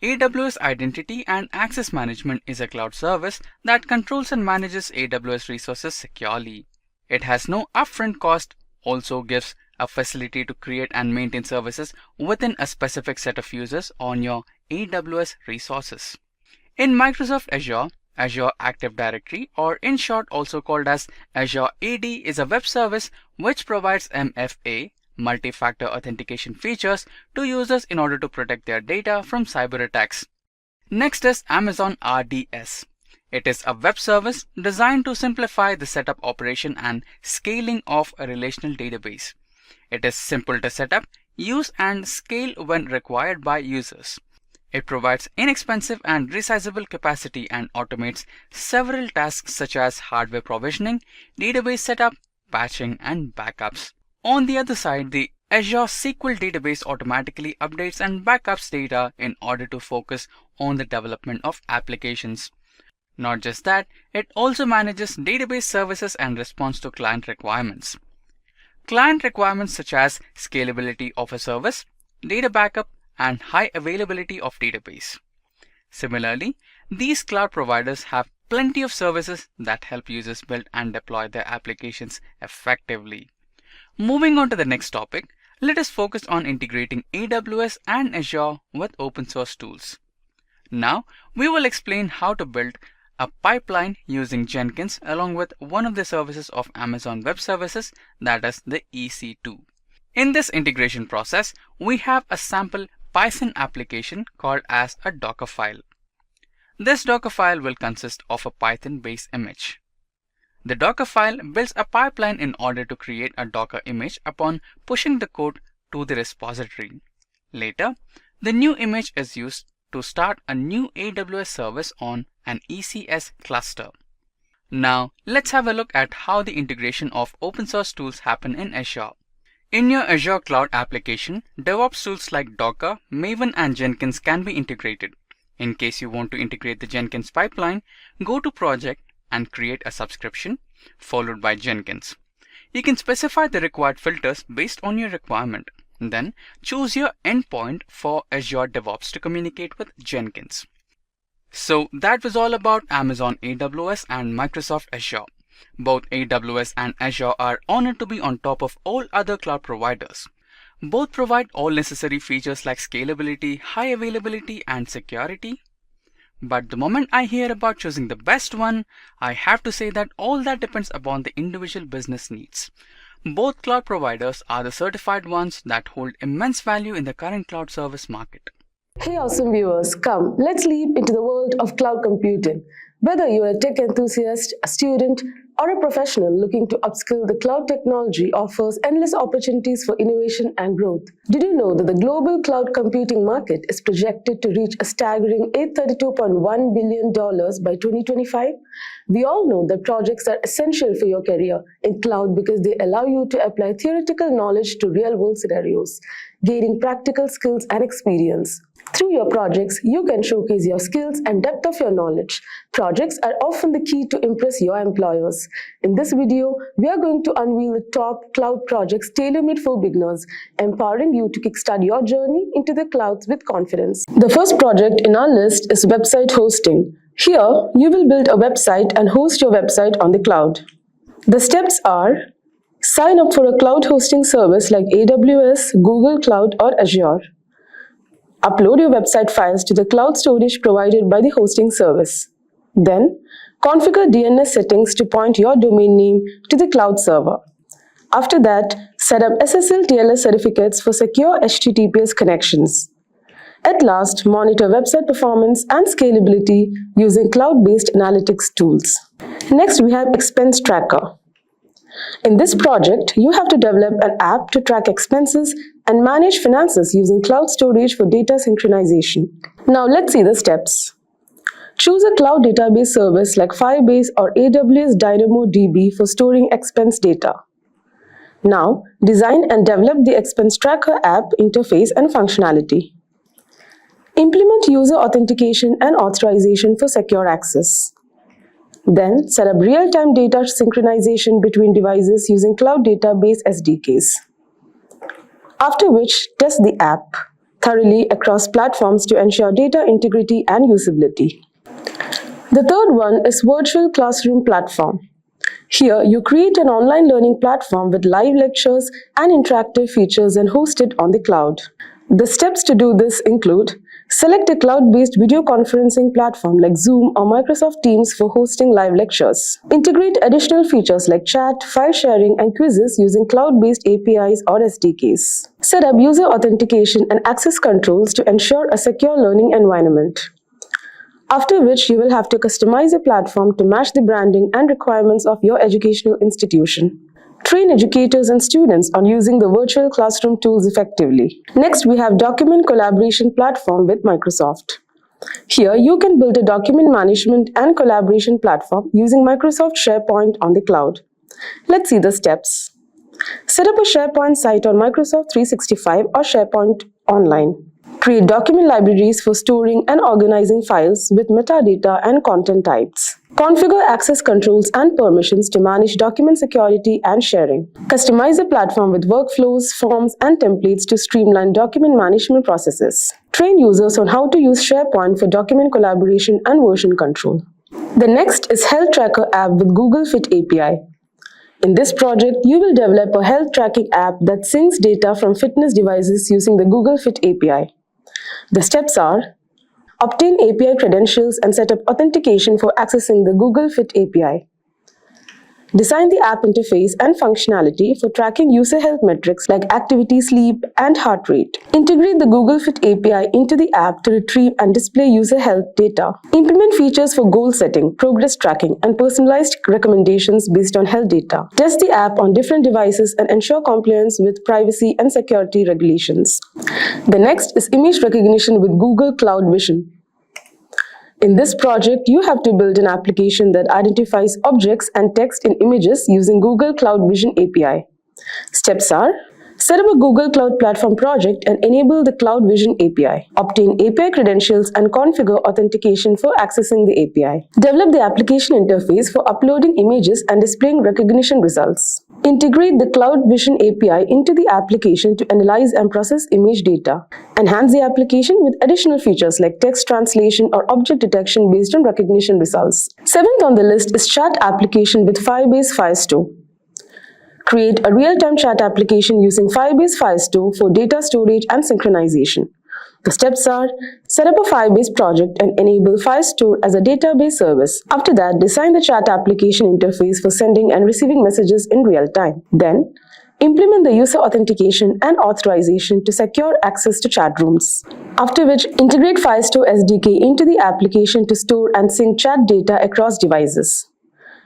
AWS Identity and Access Management is a cloud service that controls and manages AWS resources securely. It has no upfront cost, also gives a facility to create and maintain services within a specific set of users on your AWS resources. In Microsoft Azure, Azure Active Directory, or in short also called as Azure AD, is a web service which provides MFA, multi-factor authentication features to users in order to protect their data from cyber attacks. Next is Amazon RDS. It is a web service designed to simplify the setup, operation, and scaling of a relational database. It is simple to set up, use, and scale when required by users. It provides inexpensive and resizable capacity and automates several tasks such as hardware provisioning, database setup, patching, and backups. On the other side, the Azure SQL database automatically updates and backups data in order to focus on the development of applications. Not just that, it also manages database services and responds to client requirements. Client requirements such as scalability of a service, data backup, and high availability of database. Similarly, these cloud providers have plenty of services that help users build and deploy their applications effectively. Moving on to the next topic, let us focus on integrating AWS and Azure with open source tools. Now, we will explain how to build a pipeline using Jenkins along with one of the services of Amazon Web Services, that is the EC2. In this integration process, we have a sample Python application called as a Docker file. This Docker file will consist of a Python-based image. The Docker file builds a pipeline in order to create a Docker image upon pushing the code to the repository. Later, the new image is used to start a new AWS service on an ECS cluster. Now, let's have a look at how the integration of open source tools happen in Azure. In your Azure Cloud application, DevOps tools like Docker, Maven, and Jenkins can be integrated. In case you want to integrate the Jenkins pipeline, go to Project and create a subscription, followed by Jenkins. You can specify the required filters based on your requirement. Then choose your endpoint for Azure DevOps to communicate with Jenkins. So that was all about Amazon AWS and Microsoft Azure. Both AWS and Azure are honored to be on top of all other cloud providers. Both provide all necessary features like scalability, high availability, and security. But the moment I hear about choosing the best one, I have to say that all that depends upon the individual business needs. Both cloud providers are the certified ones that hold immense value in the current cloud service market. Hey awesome viewers, come, let's leap into the world of cloud computing. Whether you're a tech enthusiast, a student, or a professional looking to upskill, the cloud technology offers endless opportunities for innovation and growth. Did you know that the global cloud computing market is projected to reach a staggering $832.1 billion by 2025? We all know that projects are essential for your career in cloud because they allow you to apply theoretical knowledge to real-world scenarios, gaining practical skills and experience. Through your projects, you can showcase your skills and depth of your knowledge. Projects are often the key to impress your employers. In this video, we are going to unveil the top cloud projects tailor-made for beginners, empowering you to kickstart your journey into the clouds with confidence. The first project in our list is website hosting. Here, you will build a website and host your website on the cloud. The steps are: sign up for a cloud hosting service like AWS, Google Cloud, or Azure. Upload your website files to the cloud storage provided by the hosting service. Then, configure DNS settings to point your domain name to the cloud server. After that, set up SSL TLS certificates for secure HTTPS connections. At last, monitor website performance and scalability using cloud-based analytics tools. Next, we have Expense Tracker. In this project, you have to develop an app to track expenses and manage finances using cloud storage for data synchronization. Now let's see the steps. Choose a cloud database service like Firebase or AWS DynamoDB for storing expense data. Now, design and develop the Expense Tracker app interface and functionality. Implement user authentication and authorization for secure access. Then, set up real-time data synchronization between devices using cloud database SDKs. After which, test the app thoroughly across platforms to ensure data integrity and usability. The third one is Virtual Classroom Platform. Here, you create an online learning platform with live lectures and interactive features and host it on the cloud. The steps to do this include: select a cloud-based video conferencing platform like Zoom or Microsoft Teams for hosting live lectures. Integrate additional features like chat, file sharing, and quizzes using cloud-based APIs or SDKs. Set up user authentication and access controls to ensure a secure learning environment. After which, you will have to customize a platform to match the branding and requirements of your educational institution. Train educators and students on using the virtual classroom tools effectively. Next, we have Document Collaboration Platform with Microsoft. Here, you can build a document management and collaboration platform using Microsoft SharePoint on the cloud. Let's see the steps. Set up a SharePoint site on Microsoft 365 or SharePoint Online. Create document libraries for storing and organizing files with metadata and content types. Configure access controls and permissions to manage document security and sharing. Customize the platform with workflows, forms, and templates to streamline document management processes. Train users on how to use SharePoint for document collaboration and version control. The next is Health Tracker app with Google Fit API. In this project, you will develop a health tracking app that syncs data from fitness devices using the Google Fit API. The steps are: obtain API credentials and set up authentication for accessing the Google Fit API. Design the app interface and functionality for tracking user health metrics like activity, sleep, and heart rate. Integrate the Google Fit API into the app to retrieve and display user health data. Implement features for goal setting, progress tracking, and personalized recommendations based on health data. Test the app on different devices and ensure compliance with privacy and security regulations. The next is image recognition with Google Cloud Vision. In this project, you have to build an application that identifies objects and text in images using Google Cloud Vision API. Steps are: set up a Google Cloud Platform project and enable the Cloud Vision API. Obtain API credentials and configure authentication for accessing the API. Develop the application interface for uploading images and displaying recognition results. Integrate the Cloud Vision API into the application to analyze and process image data. Enhance the application with additional features like text translation or object detection based on recognition results. Seventh on the list is chat application with Firebase Firestore. Create a real-time chat application using Firebase Firestore for data storage and synchronization. The steps are: set up a Firebase project and enable Firestore as a database service. After that, design the chat application interface for sending and receiving messages in real time. Then, implement the user authentication and authorization to secure access to chat rooms. After which, integrate Firestore SDK into the application to store and sync chat data across devices.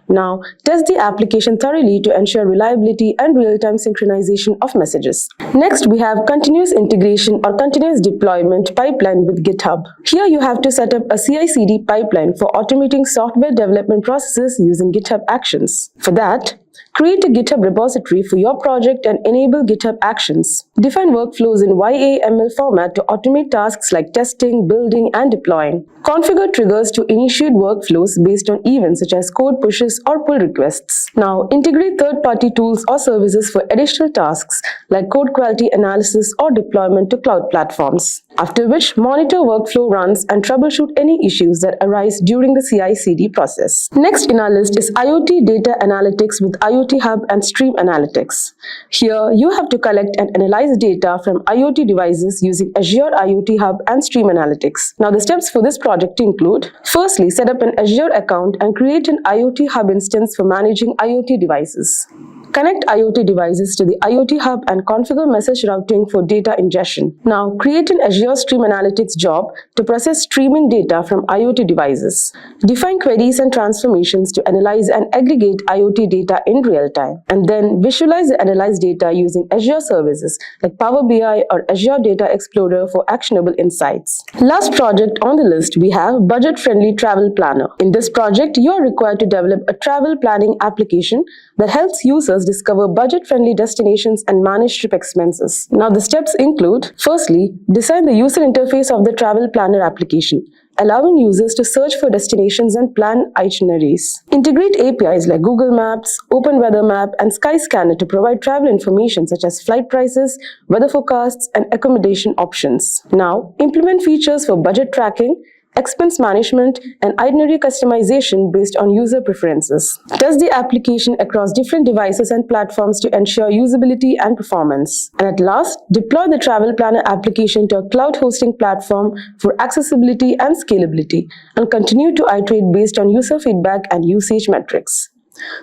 Now, test the application thoroughly to ensure reliability and real-time synchronization of messages. Next, we have continuous integration or continuous deployment pipeline with GitHub. Here you have to set up a CI/CD pipeline for automating software development processes using GitHub Actions. For that, create a GitHub repository for your project and enable GitHub Actions. Define workflows in YAML format to automate tasks like testing, building, and deploying. Configure triggers to initiate workflows based on events such as code pushes or pull requests. Now, integrate third-party tools or services for additional tasks like code quality analysis or deployment to cloud platforms. After which, monitor workflow runs and troubleshoot any issues that arise during the CI/CD process. Next in our list is IoT data analytics with IoT Hub and Stream Analytics. Here, you have to collect and analyze data from IoT devices using Azure IoT Hub and Stream Analytics. Now, the steps for this project include: firstly, set up an Azure account and create an IoT Hub instance for managing IoT devices. Connect IoT devices to the IoT Hub and configure message routing for data ingestion. Now, create an Azure Stream Analytics job to process streaming data from IoT devices. Define queries and transformations to analyze and aggregate IoT data in real time. And then visualize the analyzed data using Azure services like Power BI or Azure Data Explorer for actionable insights. Last project on the list, we have Budget-Friendly Travel Planner. In this project, you are required to develop a travel planning application that helps users discover budget-friendly destinations and manage trip expenses. Now, the steps include: firstly, design the user interface of the travel planner application, allowing users to search for destinations and plan itineraries. Integrate APIs like Google Maps, Open Weather Map, and Skyscanner to provide travel information such as flight prices, weather forecasts, and accommodation options. Now, implement features for budget tracking, expense management, and itinerary customization based on user preferences. Test the application across different devices and platforms to ensure usability and performance. And at last, deploy the travel planner application to a cloud hosting platform for accessibility and scalability, and continue to iterate based on user feedback and usage metrics.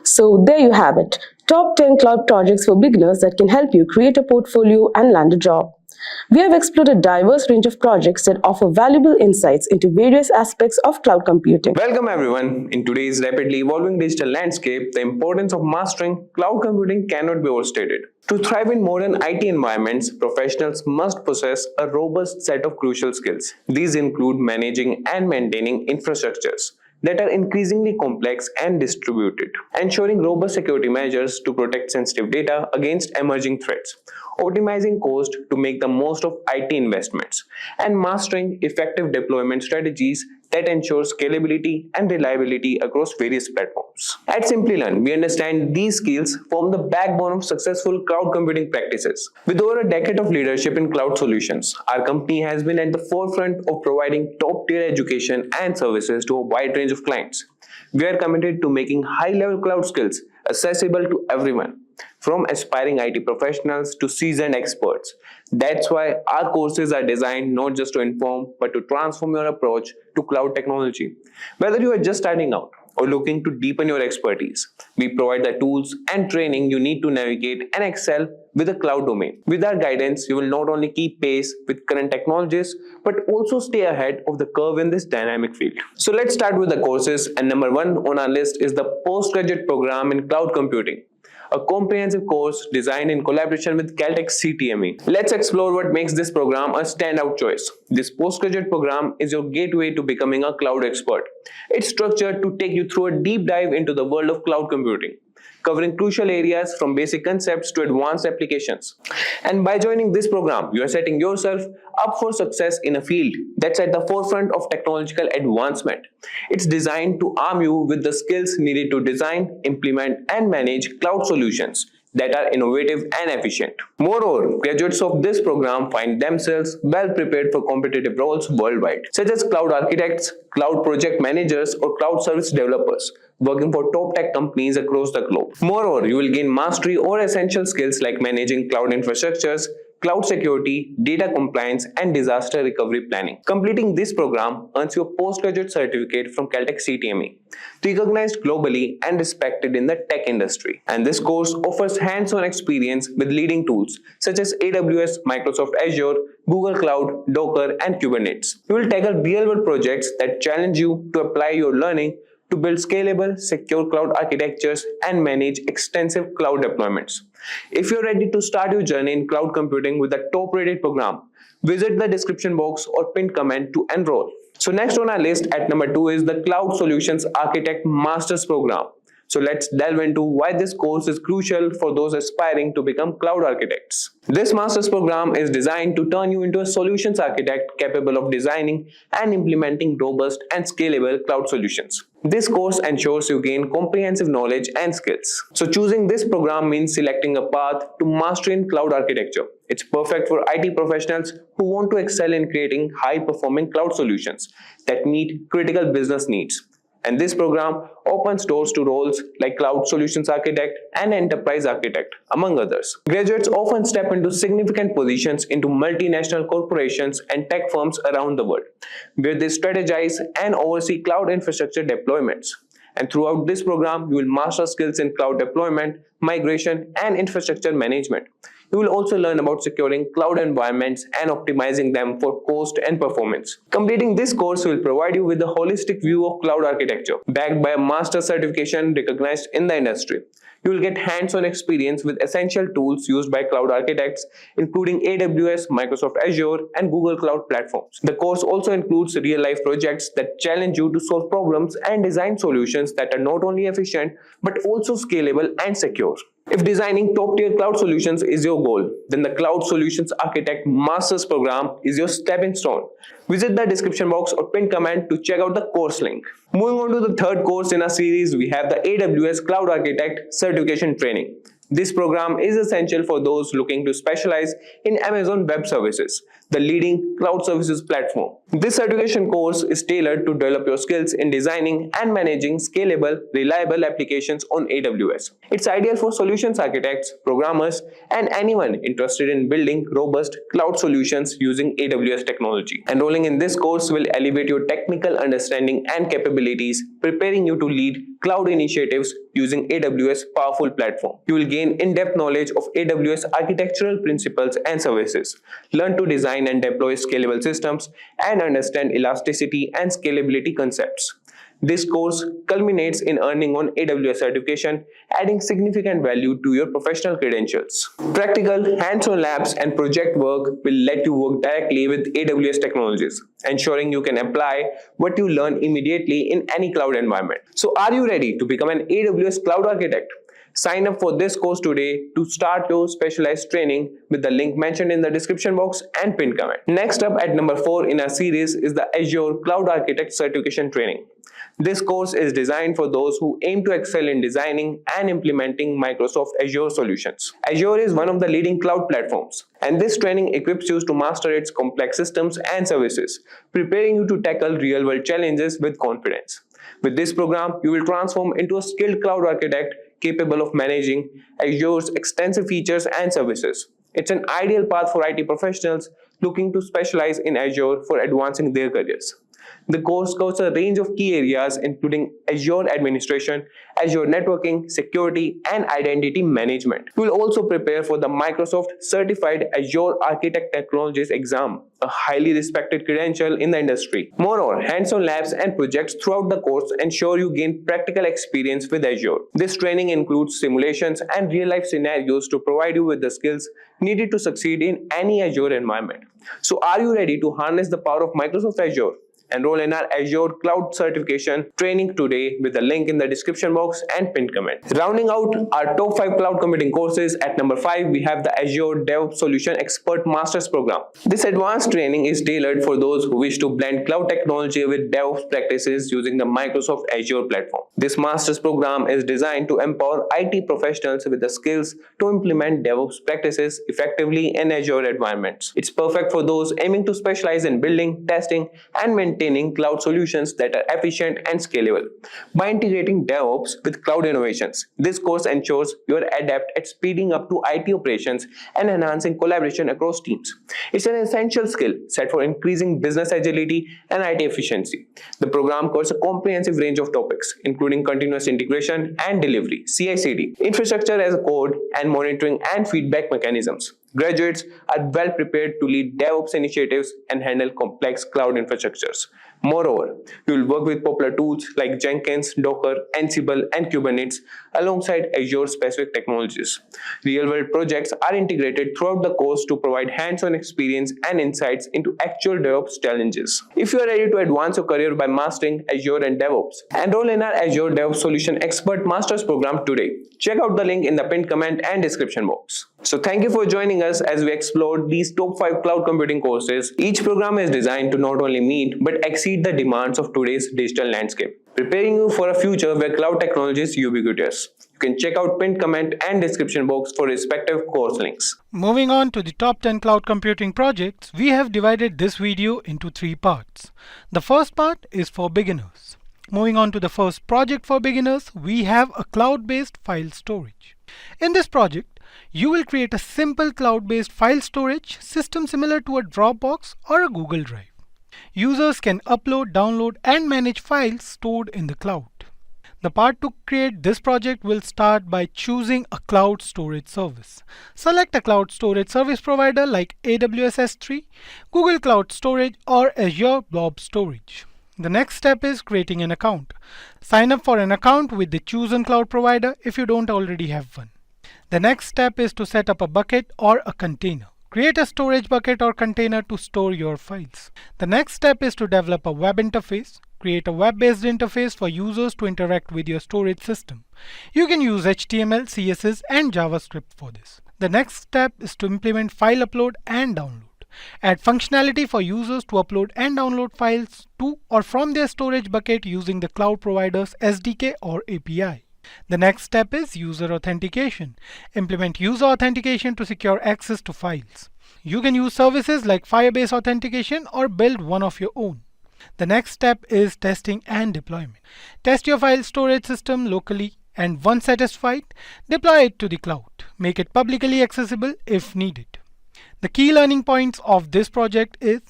So there you have it, top 10 cloud projects for beginners that can help you create a portfolio and land a job. We have explored a diverse range of projects that offer valuable insights into various aspects of cloud computing. Welcome everyone. In today's rapidly evolving digital landscape, the importance of mastering cloud computing cannot be overstated. To thrive in modern IT environments, professionals must possess a robust set of crucial skills. These include managing and maintaining infrastructures that are increasingly complex and distributed, ensuring robust security measures to protect sensitive data against emerging threats, optimizing cost to make the most of IT investments, and mastering effective deployment strategies that ensure scalability and reliability across various platforms. At Simplilearn, we understand these skills form the backbone of successful cloud computing practices. With over a decade of leadership in cloud solutions, our company has been at the forefront of providing top-tier education and services to a wide range of clients. We are committed to making high-level cloud skills accessible to everyone. from aspiring IT professionals to seasoned experts. That's why our courses are designed not just to inform but to transform your approach to cloud technology. Whether you are just starting out or looking to deepen your expertise, we provide the tools and training you need to navigate and excel with the cloud domain. With our guidance, you will not only keep pace with current technologies, but also stay ahead of the curve in this dynamic field. So let's start with the courses, and number one on our list is the postgraduate program in cloud computing, a comprehensive course designed in collaboration with Caltech CTME. Let's explore what makes this program a standout choice. This postgraduate program is your gateway to becoming a cloud expert. It's structured to take you through a deep dive into the world of cloud computing, covering crucial areas from basic concepts to advanced applications. And by joining this program, you are setting yourself up for success in a field that's at the forefront of technological advancement. It's designed to arm you with the skills needed to design, implement, and manage cloud solutions that are innovative and efficient. Moreover, graduates of this program find themselves well prepared for competitive roles worldwide, such as cloud architects, cloud project managers, or cloud service developers, working for top tech companies across the globe. Moreover, you will gain mastery over essential skills like managing cloud infrastructures, cloud security, data compliance, and disaster recovery planning. Completing this program earns you a postgraduate certificate from Caltech CTME, recognized globally and respected in the tech industry. And this course offers hands-on experience with leading tools such as AWS, Microsoft Azure, Google Cloud, Docker, and Kubernetes. You will tackle real-world projects that challenge you to apply your learning to build scalable, secure cloud architectures and manage extensive cloud deployments. If you're ready to start your journey in cloud computing with a top-rated program, visit the description box or pinned comment to enroll. So next on our list at number 2 is the Cloud Solutions Architect Master's Program. So let's delve into why this course is crucial for those aspiring to become cloud architects. This master's program is designed to turn you into a solutions architect capable of designing and implementing robust and scalable cloud solutions. This course ensures you gain comprehensive knowledge and skills. So choosing this program means selecting a path to mastery in cloud architecture. It's perfect for IT professionals who want to excel in creating high-performing cloud solutions that meet critical business needs. And this program opens doors to roles like Cloud Solutions Architect and Enterprise Architect, among others. Graduates often step into significant positions into multinational corporations and tech firms around the world, where they strategize and oversee cloud infrastructure deployments. And throughout this program, you will master skills in cloud deployment, migration, and infrastructure management. You will also learn about securing cloud environments and optimizing them for cost and performance. Completing this course will provide you with a holistic view of cloud architecture, backed by a master certification recognized in the industry. You will get hands-on experience with essential tools used by cloud architects, including AWS, Microsoft Azure, and Google Cloud platforms. The course also includes real-life projects that challenge you to solve problems and design solutions that are not only efficient, but also scalable and secure. If designing top-tier cloud solutions is your goal, then the Cloud Solutions Architect Master's Program is your stepping stone. Visit the description box or pinned comment to check out the course link. Moving on to the third course in our series, we have the AWS Cloud Architect Certification Training. This program is essential for those looking to specialize in Amazon Web Services, the leading cloud services platform. This certification course is tailored to develop your skills in designing and managing scalable, reliable applications on AWS. It's ideal for solutions architects, programmers, and anyone interested in building robust cloud solutions using AWS technology. Enrolling in this course will elevate your technical understanding and capabilities, preparing you to lead cloud initiatives using AWS powerful platform. You will gain in-depth knowledge of AWS architectural principles and services, learn to design and deploy scalable systems, and understand elasticity and scalability concepts. This course culminates in earning on AWS certification, adding significant value to your professional credentials. Practical, hands-on labs and project work will let you work directly with AWS technologies, ensuring you can apply what you learn immediately in any cloud environment. So are you ready to become an AWS cloud architect? Sign up for this course today to start your specialized training with the link mentioned in the description box and pinned comment. Next up at number 4 in our series is the Azure Cloud Architect Certification Training. This course is designed for those who aim to excel in designing and implementing Microsoft Azure solutions. Azure is one of the leading cloud platforms, and this training equips you to master its complex systems and services, preparing you to tackle real-world challenges with confidence. With this program, you will transform into a skilled cloud architect capable of managing Azure's extensive features and services. It's an ideal path for IT professionals looking to specialize in Azure for advancing their careers. The course covers a range of key areas including Azure administration, Azure networking, security, and identity management. You will also prepare for the Microsoft Certified Azure Architect Technologies exam, a highly respected credential in the industry. Moreover, hands-on labs and projects throughout the course ensure you gain practical experience with Azure. This training includes simulations and real-life scenarios to provide you with the skills needed to succeed in any Azure environment. So are you ready to harness the power of Microsoft Azure? Enroll in our Azure Cloud Certification training today with the link in the description box and pinned comment. Rounding out our top 5 cloud computing courses, at number 5 we have the Azure DevOps Solution Expert Masters Program. This advanced training is tailored for those who wish to blend cloud technology with DevOps practices using the Microsoft Azure platform. This Masters program is designed to empower IT professionals with the skills to implement DevOps practices effectively in Azure environments. It's perfect for those aiming to specialize in building, testing, and maintaining cloud solutions that are efficient and scalable. By integrating DevOps with cloud innovations, this course ensures you are adept at speeding up to IT operations and enhancing collaboration across teams. It's an essential skill set for increasing business agility and IT efficiency. The program covers a comprehensive range of topics, including continuous integration and delivery, CI/CD, infrastructure as a code, and monitoring and feedback mechanisms. Graduates are well prepared to lead DevOps initiatives and handle complex cloud infrastructures. Moreover, you will work with popular tools like Jenkins, Docker, Ansible, and Kubernetes alongside Azure-specific technologies. Real-world projects are integrated throughout the course to provide hands-on experience and insights into actual DevOps challenges. If you are ready to advance your career by mastering Azure and DevOps, enroll in our Azure DevOps Solution Expert Masters program today. Check out the link in the pinned comment and description box. So thank you for joining us as we explored these top 5 cloud computing courses. Each program is designed to not only meet but exceed the demands of today's digital landscape, preparing you for a future where cloud technology is ubiquitous. You can check out pinned comment and description box for respective course links. Moving on to the top 10 cloud computing projects, we have divided this video into 3 parts. The first part is for beginners. Moving on to the first project for beginners, we have a cloud-based file storage. In this project, you will create a simple cloud-based file storage system similar to a Dropbox or a Google Drive. Users can upload, download, and manage files stored in the cloud. The part to create this project will start by choosing a cloud storage service. Select a cloud storage service provider like AWS S3, Google Cloud Storage, or Azure Blob Storage. The next step is creating an account. Sign up for an account with the chosen cloud provider if you don't already have one. The next step is to set up a bucket or a container. Create a storage bucket or container to store your files. The next step is to develop a web interface. Create a web-based interface for users to interact with your storage system. You can use HTML, CSS, and JavaScript for this. The next step is to implement file upload and download. Add functionality for users to upload and download files to or from their storage bucket using the cloud provider's SDK or API. The next step is user authentication. Implement user authentication to secure access to files. You can use services like Firebase authentication or build one of your own. The next step is testing and deployment. Test your file storage system locally, and once satisfied, deploy it to the cloud. Make it publicly accessible if needed. The key learning points of this project is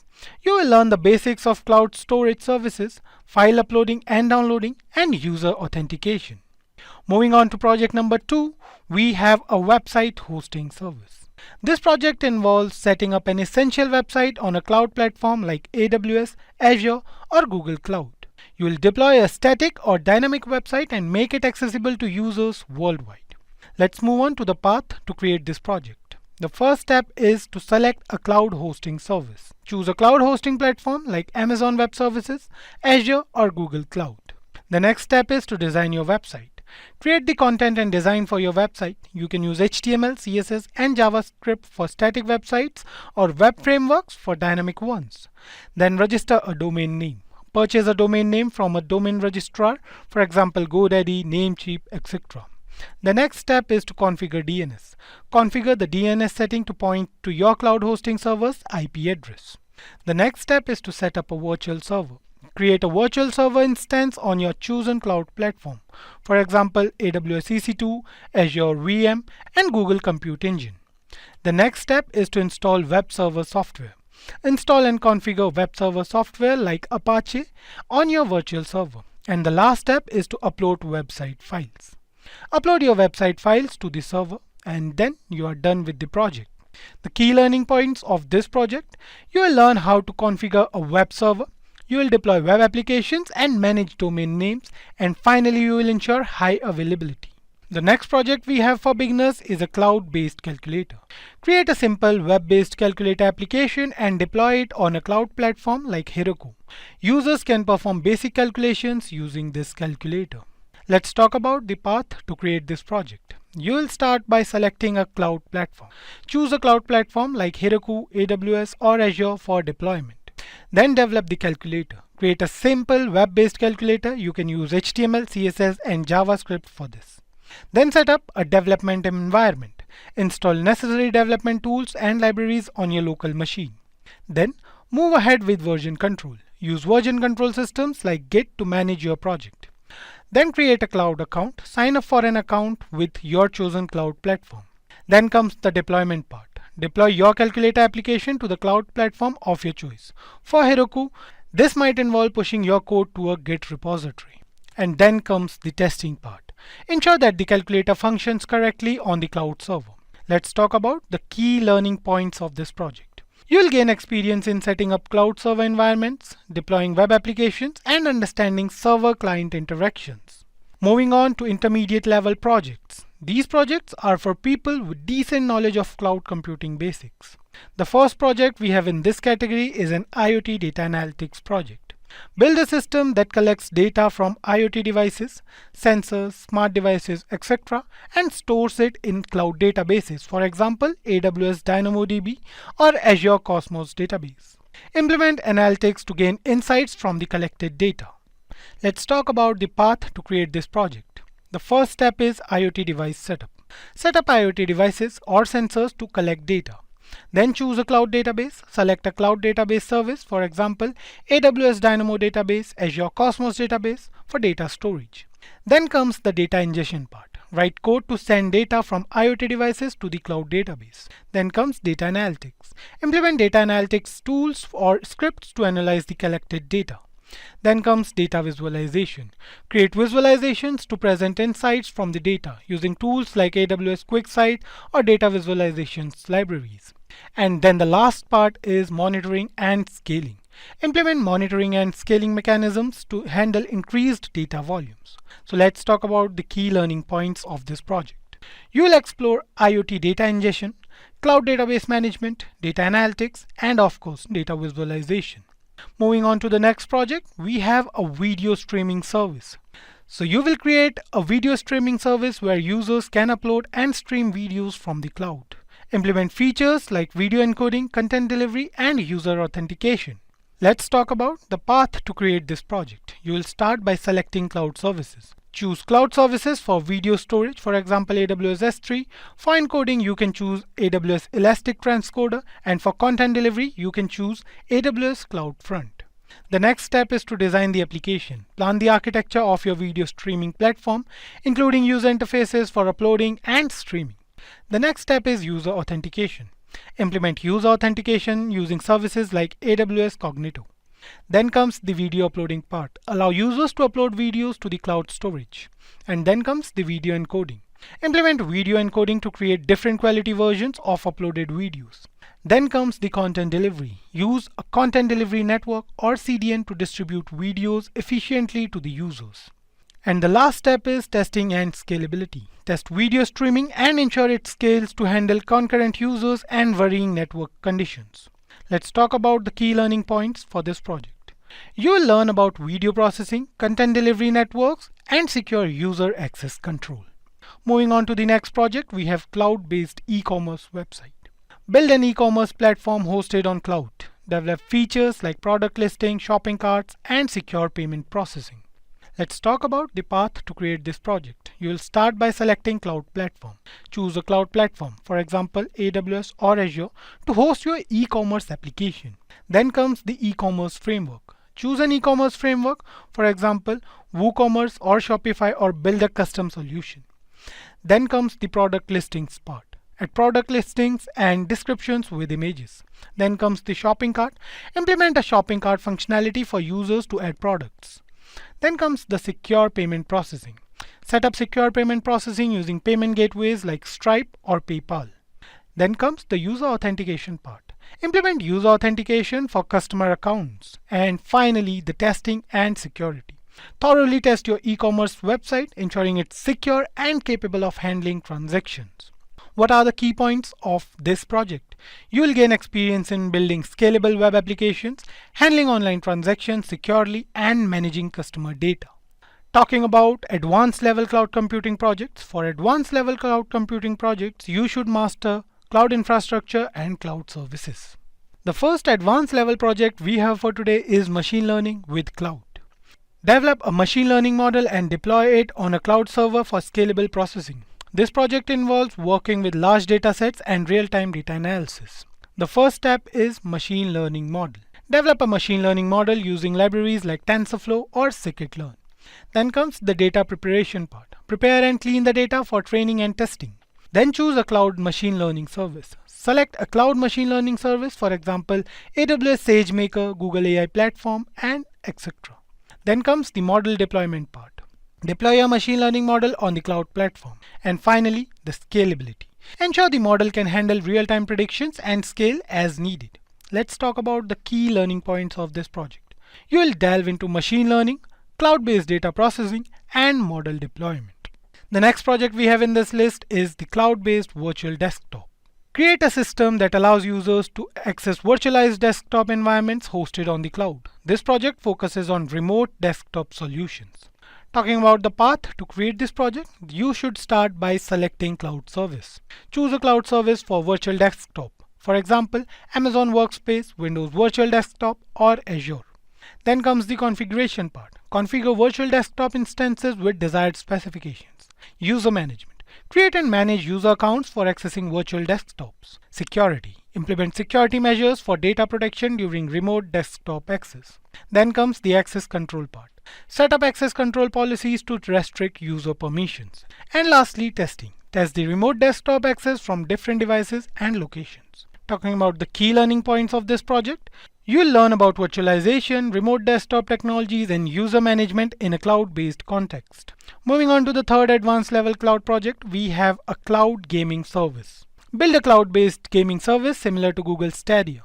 you will learn the basics of cloud storage services, file uploading and downloading, and user authentication. Moving on to project number 2, we have a website hosting service. This project involves setting up an essential website on a cloud platform like AWS, Azure, or Google Cloud. You will deploy a static or dynamic website and make it accessible to users worldwide. Let's move on to the path to create this project. The first step is to select a cloud hosting service. Choose a cloud hosting platform like Amazon Web Services, Azure, or Google Cloud. The next step is to design your website. Create the content and design for your website. You can use HTML, CSS, and JavaScript for static websites or web frameworks for dynamic ones. Then register a domain name. Purchase a domain name from a domain registrar, for example GoDaddy, Namecheap, etc. The next step is to configure DNS. Configure the DNS setting to point to your cloud hosting server's IP address. The next step is to set up a virtual server. Create a virtual server instance on your chosen cloud platform. For example, AWS EC2, Azure VM, and Google Compute Engine. The next step is to install web server software. Install and configure web server software like Apache on your virtual server. And the last step is to upload website files. Upload your website files to the server, and then you are done with the project. The key learning points of this project: you will learn how to configure a web server, you will deploy web applications and manage domain names, and finally you will ensure high availability. The next project we have for beginners is a cloud-based calculator. Create a simple web-based calculator application and deploy it on a cloud platform like Heroku. Users can perform basic calculations using this calculator. Let's talk about the path to create this project. You will start by selecting a cloud platform. Choose a cloud platform like Heroku, AWS, or Azure for deployment. Then develop the calculator. Create a simple web-based calculator. You can use HTML, CSS, and JavaScript for this. Then set up a development environment. Install necessary development tools and libraries on your local machine. Then move ahead with version control. Use version control systems like Git to manage your project. Then create a cloud account. Sign up for an account with your chosen cloud platform. Then comes the deployment part. Deploy your calculator application to the cloud platform of your choice. For Heroku, this might involve pushing your code to a Git repository. And then comes the testing part. Ensure that the calculator functions correctly on the cloud server. Let's talk about the key learning points of this project. You will gain experience in setting up cloud server environments, deploying web applications, and understanding server-client interactions. Moving on to intermediate level projects. These projects are for people with decent knowledge of cloud computing basics. The first project we have in this category is an IoT data analytics project. Build a system that collects data from IoT devices, sensors, smart devices, etc. and stores it in cloud databases, for example, AWS DynamoDB or Azure Cosmos database. Implement analytics to gain insights from the collected data. Let's talk about the path to create this project. The first step is IoT device setup. Set up IoT devices or sensors to collect data. Then choose a cloud database. Select a cloud database service, for example, AWS Dynamo database, Azure Cosmos database for data storage. Then comes the data ingestion part. Write code to send data from IoT devices to the cloud database. Then comes data analytics. Implement data analytics tools or scripts to analyze the collected data. Then comes data visualization. Create visualizations to present insights from the data using tools like AWS QuickSight or data visualizations libraries. And then the last part is monitoring and scaling. Implement monitoring and scaling mechanisms to handle increased data volumes. So let's talk about the key learning points of this project. You will explore IoT data ingestion, cloud database management, data analytics, and of course data visualization. Moving on to the next project, we have a video streaming service. So you will create a video streaming service where users can upload and stream videos from the cloud. Implement features like video encoding, content delivery, and user authentication. Let's talk about the path to create this project. You will start by selecting cloud services. Choose cloud services for video storage, for example AWS S3. For encoding, you can choose AWS Elastic Transcoder, and for content delivery, you can choose AWS CloudFront. The next step is to design the application. Plan the architecture of your video streaming platform, including user interfaces for uploading and streaming. The next step is user authentication. Implement user authentication using services like AWS Cognito. Then comes the video uploading part. Allow users to upload videos to the cloud storage. And then comes the video encoding. Implement video encoding to create different quality versions of uploaded videos. Then comes the content delivery. Use a content delivery network or CDN to distribute videos efficiently to the users. And the last step is testing and scalability. Test video streaming and ensure it scales to handle concurrent users and varying network conditions. Let's talk about the key learning points for this project. You will learn about video processing, content delivery networks, and secure user access control. Moving on to the next project, we have cloud-based e-commerce website. Build an e-commerce platform hosted on cloud. Develop features like product listing, shopping carts, and secure payment processing. Let's talk about the path to create this project. You will start by selecting cloud platform. Choose a cloud platform, for example AWS or Azure, to host your e-commerce application. Then comes the e-commerce framework. Choose an e-commerce framework, for example, WooCommerce or Shopify, or build a custom solution. Then comes the product listings part. Add product listings and descriptions with images. Then comes the shopping cart. Implement a shopping cart functionality for users to add products. Then comes the secure payment processing. Set up secure payment processing using payment gateways like Stripe or PayPal. Then comes the user authentication part. Implement user authentication for customer accounts. And finally, the testing and security. Thoroughly test your e-commerce website, ensuring it's secure and capable of handling transactions. What are the key points of this project? You will gain experience in building scalable web applications, handling online transactions securely, and managing customer data. Talking about advanced level cloud computing projects. For advanced level cloud computing projects, you should master cloud infrastructure and cloud services. The first advanced level project we have for today is machine learning with cloud. Develop a machine learning model and deploy it on a cloud server for scalable processing. This project involves working with large data sets and real-time data analysis. The first step is machine learning model. Develop a machine learning model using libraries like TensorFlow or scikit-learn. Then comes the data preparation part. Prepare and clean the data for training and testing. Then choose a cloud machine learning service. Select a cloud machine learning service, for example, AWS SageMaker, Google AI Platform, and etc. Then comes the model deployment part. Deploy your machine learning model on the cloud platform. And finally, the scalability. Ensure the model can handle real-time predictions and scale as needed. Let's talk about the key learning points of this project. You will delve into machine learning, cloud-based data processing, and model deployment. The next project we have in this list is the cloud-based virtual desktop. Create a system that allows users to access virtualized desktop environments hosted on the cloud. This project focuses on remote desktop solutions. Talking about the path to create this project, you should start by selecting cloud service. Choose a cloud service for virtual desktop. For example, Amazon Workspace, Windows Virtual Desktop, or Azure. Then comes the configuration part. Configure virtual desktop instances with desired specifications. User management. Create and manage user accounts for accessing virtual desktops. Security. Implement security measures for data protection during remote desktop access. Then comes the access control part. Set up access control policies to restrict user permissions. And lastly, testing. Test the remote desktop access from different devices and locations. Talking about the key learning points of this project, you will learn about virtualization, remote desktop technologies, and user management in a cloud-based context. Moving on to the third advanced level cloud project, we have a cloud gaming service. Build a cloud-based gaming service similar to Google Stadia.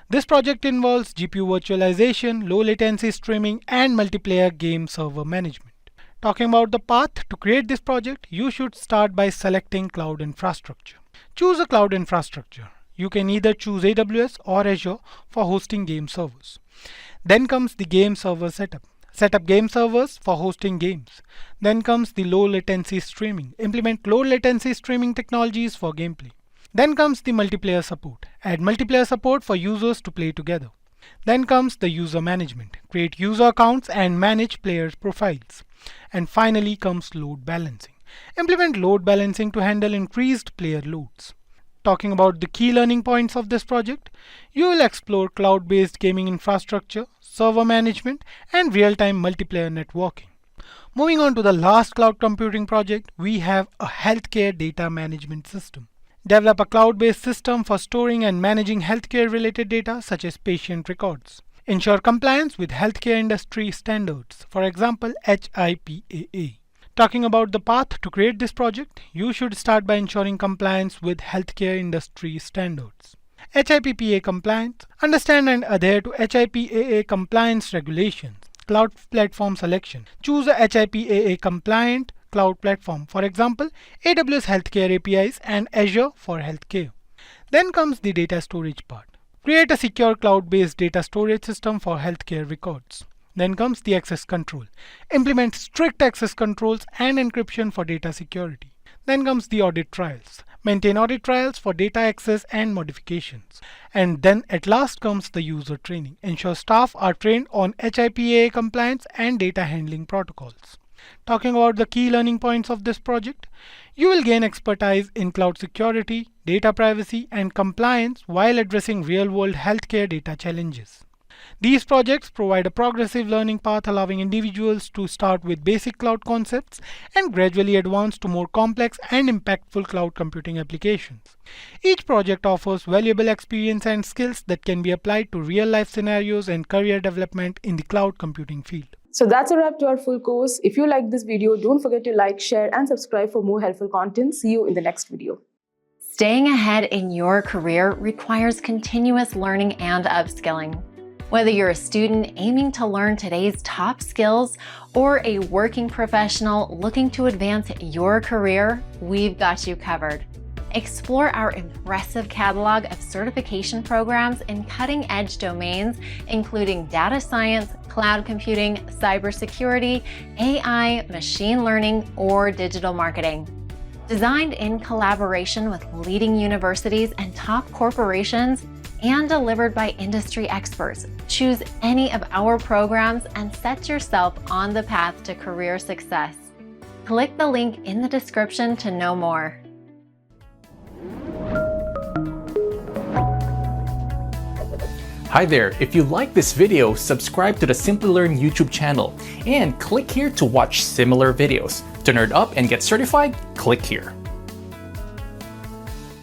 This project involves GPU virtualization, low latency streaming, and multiplayer game server management. Talking about the path to create this project, you should start by selecting cloud infrastructure. Choose a cloud infrastructure. You can either choose AWS or Azure for hosting game servers. Then comes the game server setup. Set up game servers for hosting games. Then comes the low latency streaming. Implement low latency streaming technologies for gameplay. Then comes the multiplayer support. Add multiplayer support for users to play together. Then comes the user management. Create user accounts and manage players' profiles. And finally comes load balancing. Implement load balancing to handle increased player loads. Talking about the key learning points of this project, you will explore cloud-based gaming infrastructure, server management, and real-time multiplayer networking. Moving on to the last cloud computing project, we have a healthcare data management system. Develop a cloud-based system for storing and managing healthcare-related data such as patient records. Ensure compliance with healthcare industry standards, for example, HIPAA. Talking about the path to create this project, you should start by ensuring compliance with healthcare industry standards. HIPAA compliance. Understand and adhere to HIPAA compliance regulations. Cloud platform selection. Choose a HIPAA compliant cloud platform, for example, AWS Healthcare APIs and Azure for healthcare. Then comes the data storage part. Create a secure cloud-based data storage system for healthcare records. Then comes the access control. Implement strict access controls and encryption for data security. Then comes the audit trials. Maintain audit trials for data access and modifications. And then at last comes the user training. Ensure staff are trained on HIPAA compliance and data handling protocols. Talking about the key learning points of this project, you will gain expertise in cloud security, data privacy, and compliance while addressing real-world healthcare data challenges. These projects provide a progressive learning path allowing individuals to start with basic cloud concepts and gradually advance to more complex and impactful cloud computing applications. Each project offers valuable experience and skills that can be applied to real-life scenarios and career development in the cloud computing field. So that's a wrap to our full course. If you like this video, don't forget to like, share, and subscribe for more helpful content. See you in the next video. Staying ahead in your career requires continuous learning and upskilling. Whether you're a student aiming to learn today's top skills or a working professional looking to advance your career, we've got you covered. Explore our impressive catalog of certification programs in cutting-edge domains, including data science, cloud computing, cybersecurity, AI, machine learning, or digital marketing. Designed in collaboration with leading universities and top corporations, and delivered by industry experts, choose any of our programs and set yourself on the path to career success. Click the link in the description to know more. Hi there, if you like this video, subscribe to the Simplilearn YouTube channel and click here to watch similar videos. To nerd up and get certified, click here.